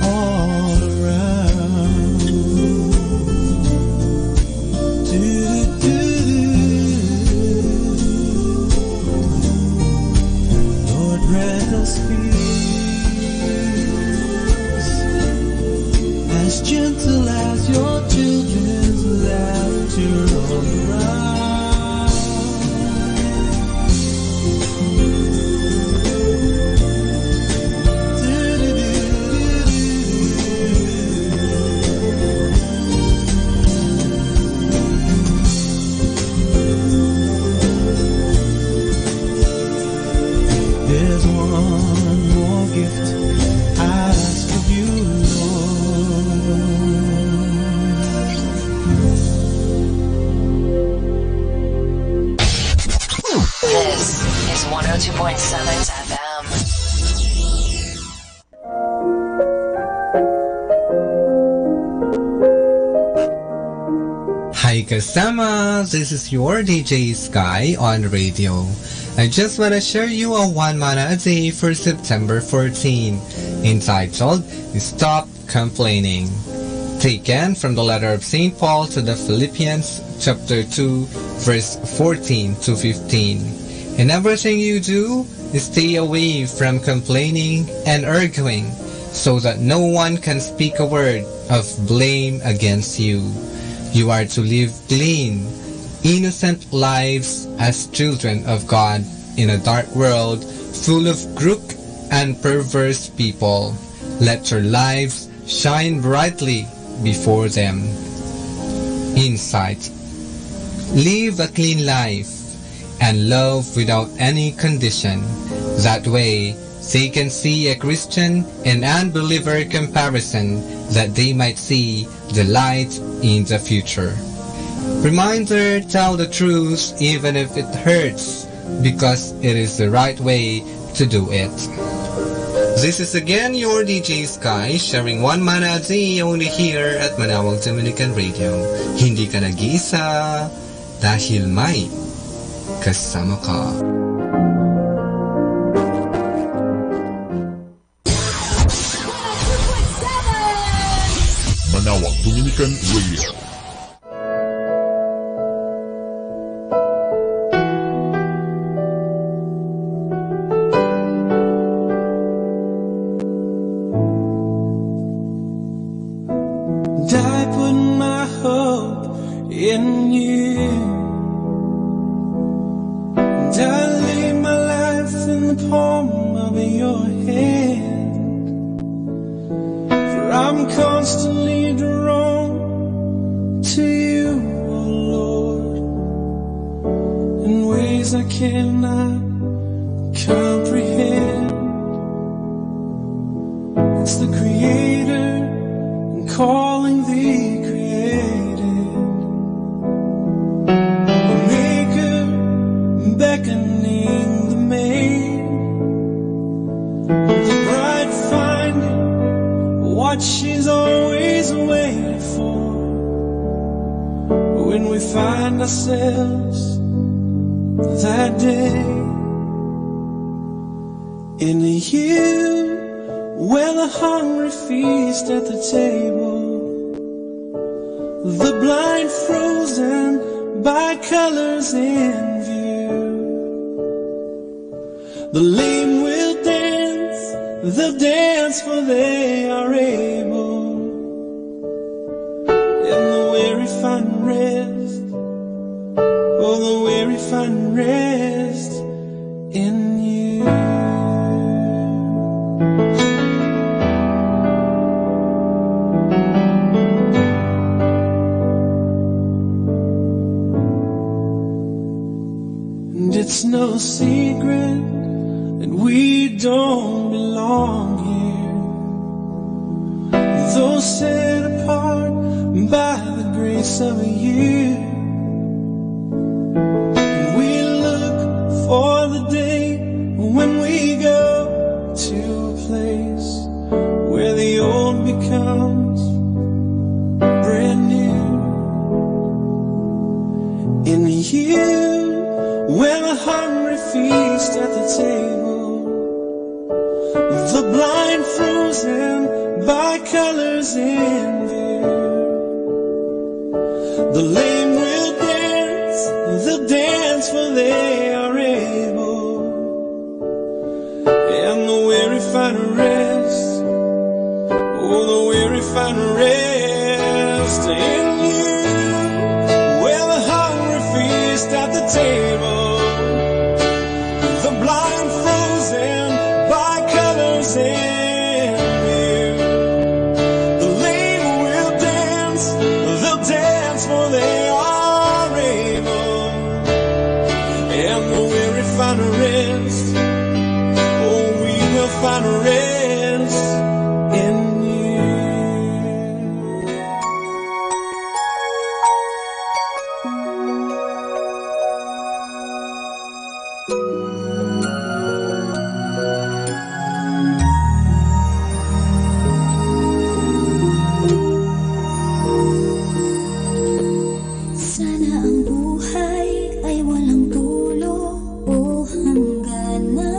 all around. Lord, grant us peace, as gentle as your children's laughter all around. There's one more gift I ask of you, This is 102.7 FM. Hi kasama, this is your DJ Sky on radio. I just want to share you a one mana a day for September 14, entitled Stop Complaining. Taken from the letter of St. Paul to the Philippians, chapter 2, verse 14 to 15. In everything you do, stay away from complaining and arguing, so that no one can speak a word of blame against you. You are to live clean, innocent lives as children of God in a dark world full of crooked and perverse people. Let your lives shine brightly before them. Insight. Live a clean life and love without any condition. That way, they can see a Christian and unbeliever comparison, that they might see the light in the future. Reminder, tell the truth even if it hurts, because it is the right way to do it. This is again your DJ Sky, sharing one mana a day only here at Manawag Dominican Radio. Hindi ka nag-iisa dahil may kasama ka. Manawag Dominican Radio. I put my hope in you, and I lay my life in the palm of your hand, for I'm constantly drawn cannot comprehend. It's the Creator calling the created, the Maker beckoning the made, the bride finding what she's always waited for. When we find ourselves that day in you, where the hungry feast at the table, the blind frozen by colors in view, the lame will dance, they'll dance for they are able, and the weary find rest, oh the weary find rest in you. It's no secret that we don't belong here, though set apart by the grace of you. We look for the day when we go to a place where the old becomes brand new. In you, where the hungry feast at the table, the blind frozen by colors in view, the lame will dance, they'll dance for they are able, and the weary find rest, oh the weary find rest in you, where the hungry feast at the table, the blind frozen by colors in view, the lame will dance, they'll dance for they are able, and the weary find rest, oh we will find rest in you. Sana ang buhay ay walang dulo o hangganan.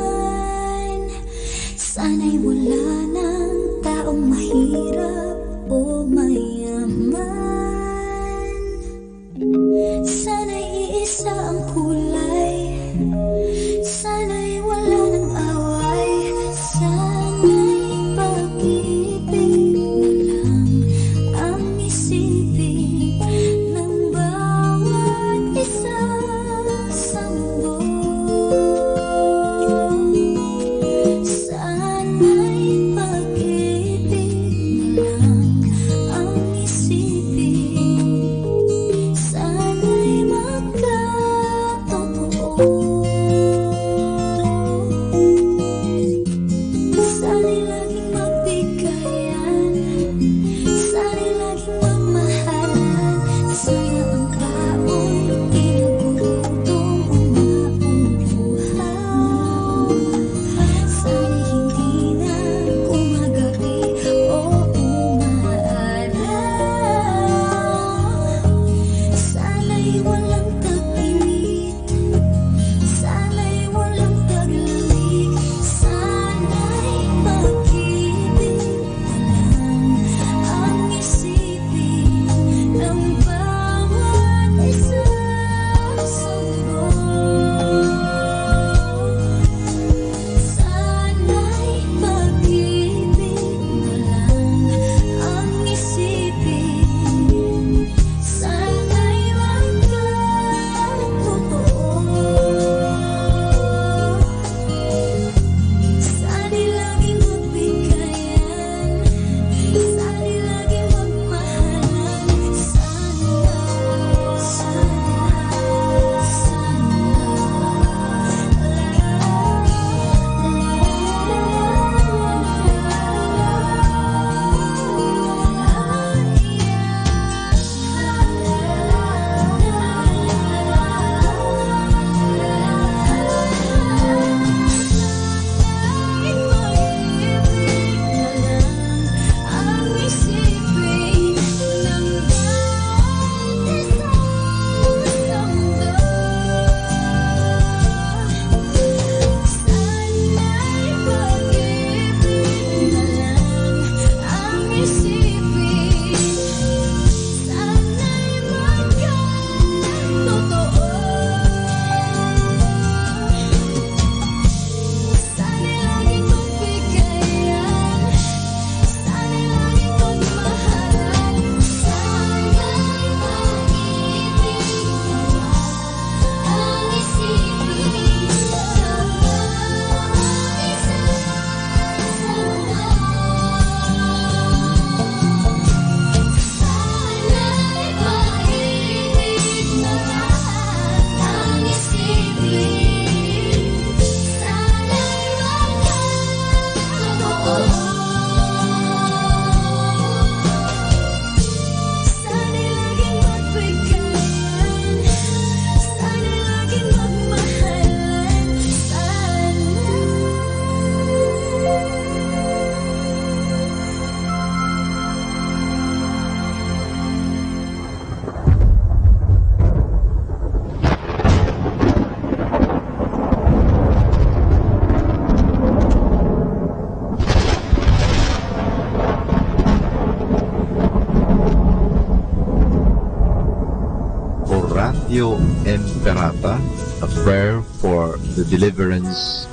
Oratio Imperata, a prayer for the deliverance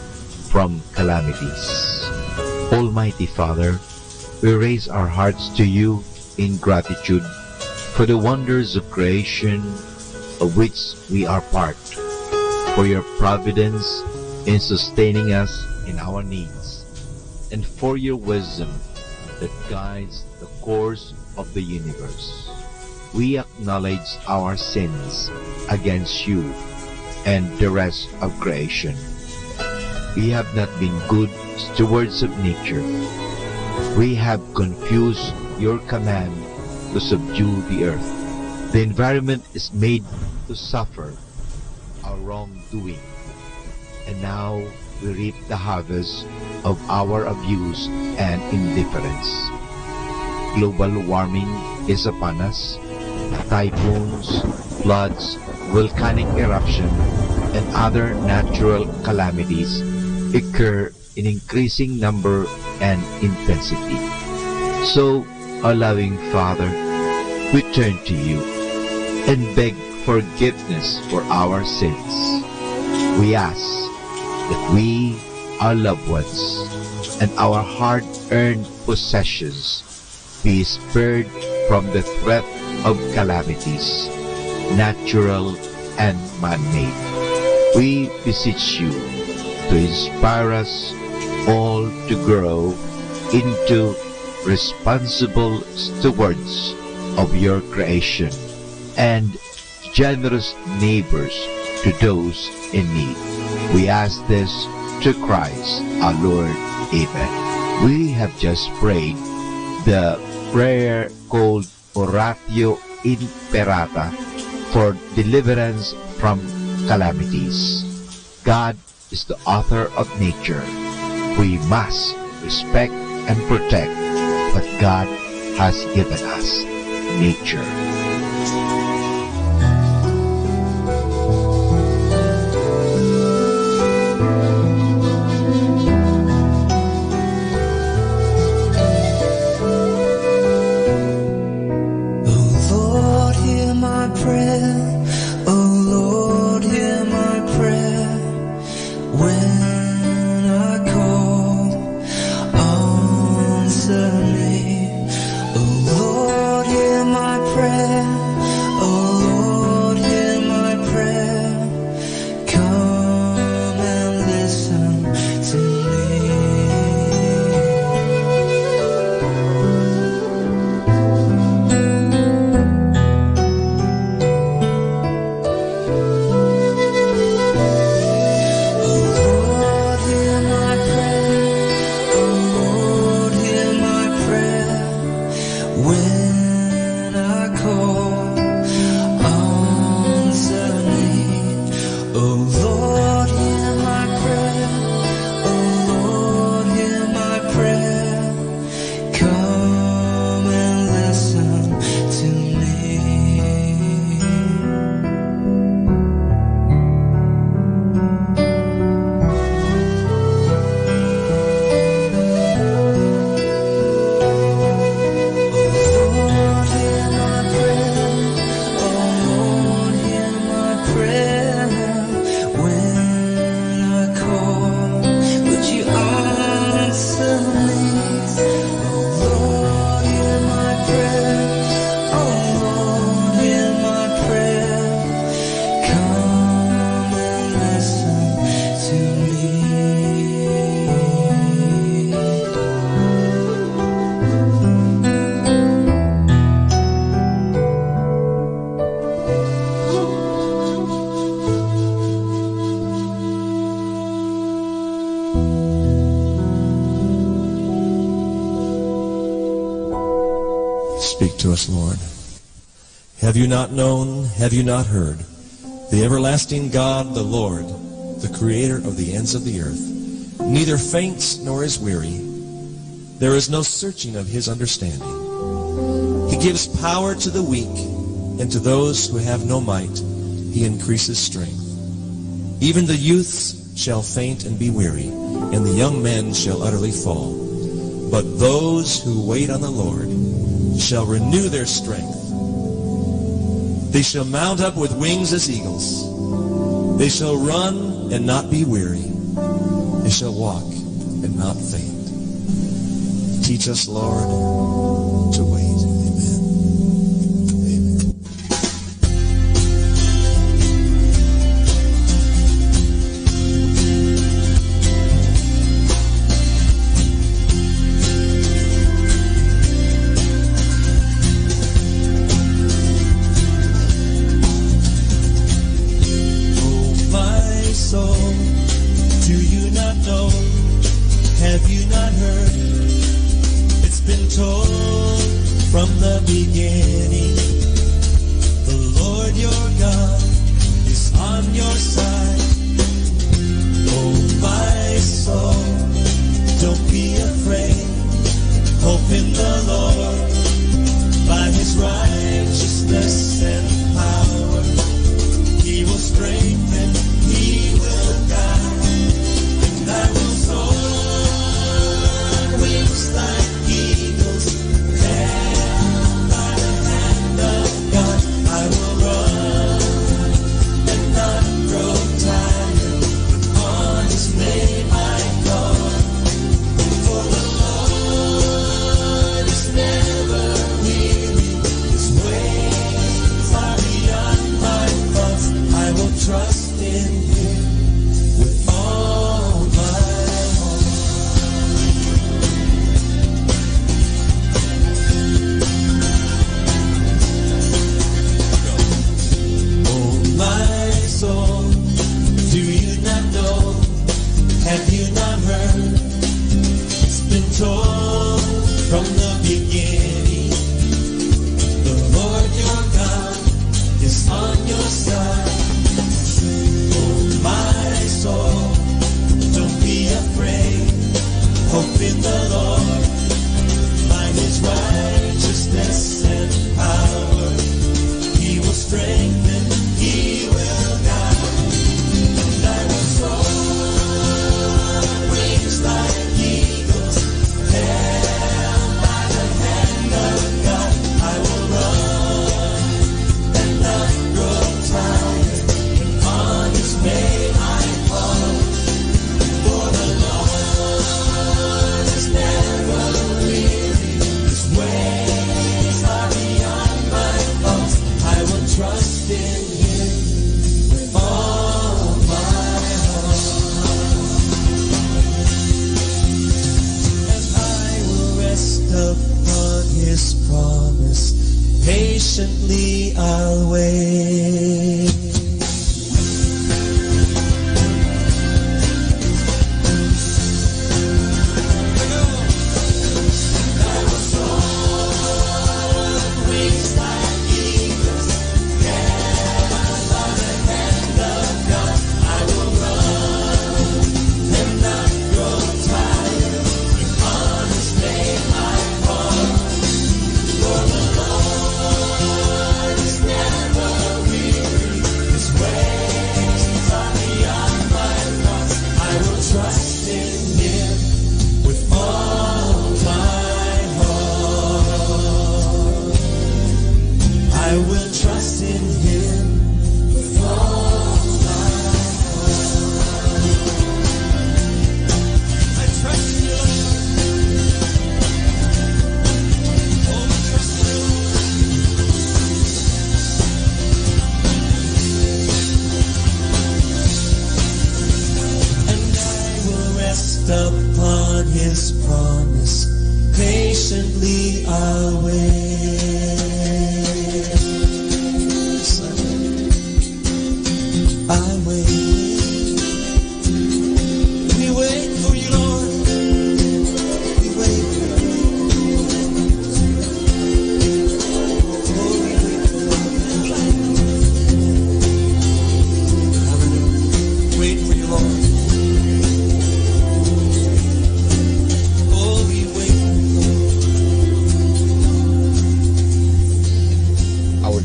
from calamities. Almighty Father, we raise our hearts to you in gratitude for the wonders of creation of which we are part, for your providence in sustaining us in our needs, and for your wisdom that guides the course of the universe. We acknowledge our sins against you and the rest of creation. We have not been good stewards of nature. We have confused your command to subdue the earth. The environment is made to suffer our wrongdoing, and now we reap the harvest of our abuse and indifference. Global warming is upon us. Typhoons, floods, volcanic eruption, and other natural calamities occur in increasing number and intensity. So, our loving Father, we turn to you and beg forgiveness for our sins. We ask that we, our loved ones, and our hard-earned possessions be spared from the threat of calamities, natural and man-made. We beseech you to inspire us all to grow into responsible stewards of your creation and generous neighbors to those in need. We ask this to Christ our Lord. Amen. We have just prayed the prayer called Oratio Imperata for deliverance from calamities. God is the author of nature. We must respect and protect what God has given us, nature. Speak to us, Lord. Have you not known, have you not heard? The everlasting God, the Lord, the creator of the ends of the earth, neither faints nor is weary. There is no searching of his understanding. He gives power to the weak, and to those who have no might, he increases strength. Even the youths shall faint and be weary, and the young men shall utterly fall. But those who wait on the Lord shall renew their strength. They shall mount up with wings as eagles. They shall run and not be weary. They shall walk and not faint. Teach us, Lord, to wait.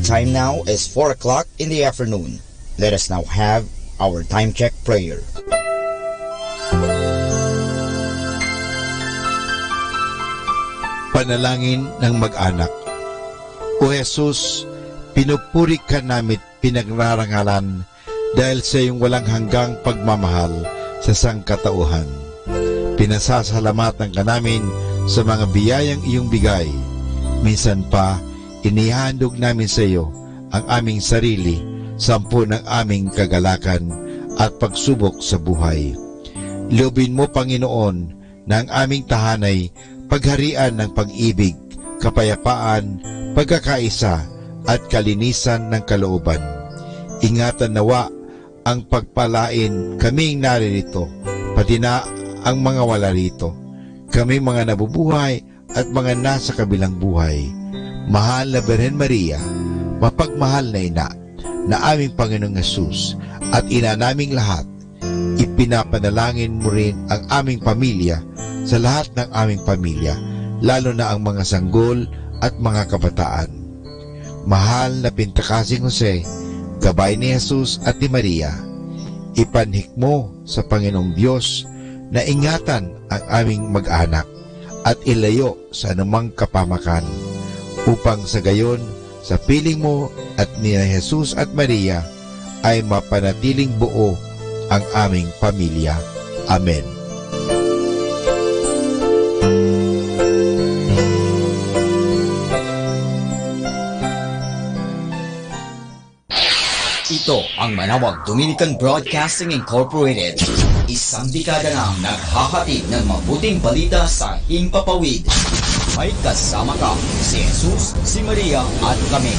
Time now is 4 o'clock in the afternoon. Let us now have our time check prayer. Panalangin ng mag-anak. O Jesus, Pinupuri ka namin, pinagnarangalan dahil sa iyong walang hanggang pagmamahal sa sangkatauhan. Pinasasalamatan ka namin sa mga biyayang iyong bigay. Minsan pa, inihandog namin sa iyo ang aming sarili, sampu ng aming kagalakan at pagsubok sa buhay. Loobin mo, Panginoon, na ang aming tahanay pagharian ng pag-ibig, kapayapaan, pagkakaisa at kalinisan ng kalooban. Ingatan nawa ang pagpalain kaming naririto, pati na ang mga wala rito, kaming mga nabubuhay at mga nasa kabilang buhay. Mahal na Birhen Maria, mapagmahal na ina, na aming Panginoong Hesus at ina naming lahat, ipinapanalangin mo rin ang aming pamilya sa lahat ng aming pamilya, lalo na ang mga sanggol at mga kabataan. Mahal na Pintakasing Jose, gabay ni Jesus at ni Maria, ipanhik mo sa Panginoong Diyos na ingatan ang aming mag-anak at ilayo sa anumang kapamakan, upang sa gayon, sa piling mo at ni Jesus at Maria, ay mapanatiling buo ang aming pamilya. Amen. Ito ang Manawag Dominican Broadcasting Incorporated. Isang dekada nang naghahatid ng mabuting balita sa himpapawid. May kasama ka si Jesus, si Maria at kami.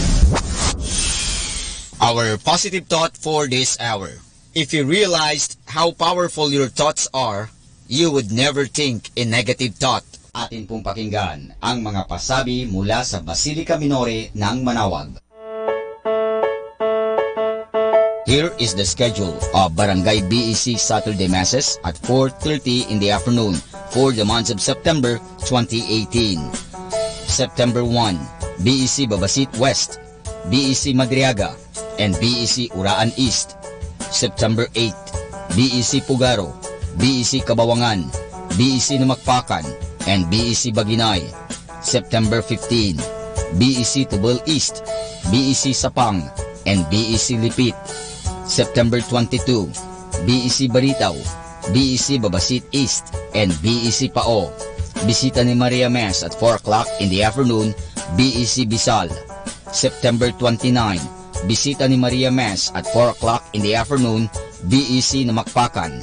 Our positive thought for this hour. If you realized how powerful your thoughts are, you would never think a negative thought. Atin pong pakinggan ang mga pasabi mula sa Basilica Minore ng Manawag. Here is the schedule of Barangay BEC Saturday Masses at 4:30 in the afternoon for the month of September 2018. September 1, BEC Babasit West, BEC Madriaga, and BEC Uraan East. September 8, BEC Pugaro, BEC Kabawangan, BEC Namakpakan, and BEC Baginay. September 15, BEC Tubol East, BEC Sapang, and BEC Lipit. September 22, BEC Baritaw, BEC Babasit East, and BEC Pao. Bisita ni Maria Mes at 4 o'clock in the afternoon, BEC Bisal. September 29, bisita ni Maria Mes at 4 o'clock in the afternoon, BEC Namakpakan.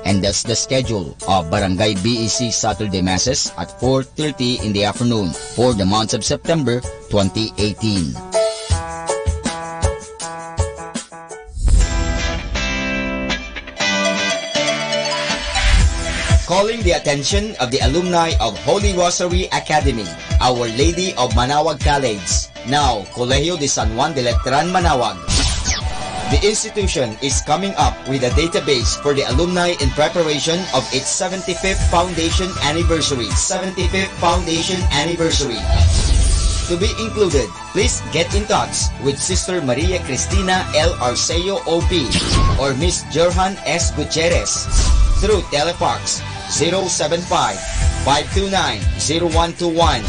And that's the schedule of Barangay BEC Saturday Masses at 4:30 in the afternoon for the month of September 2018. Calling the attention of the alumni of Holy Rosary Academy, Our Lady of Manawag College, now Colegio de San Juan de Letran, Manawag. The institution is coming up with a database for the alumni in preparation of its 75th foundation anniversary. 75th foundation anniversary. To be included, please get in touch with Sister Maria Cristina L. Arceo OP or Miss Jorhan S. Gutierrez through Telefax 075-529-0121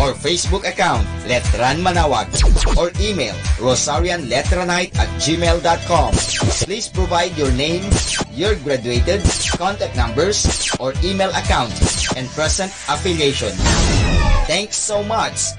or Facebook account Letran Manawag or email rosarianletranite@gmail.com. Please provide your name, your graduated, contact numbers, or email account, and present affiliation. Thanks so much.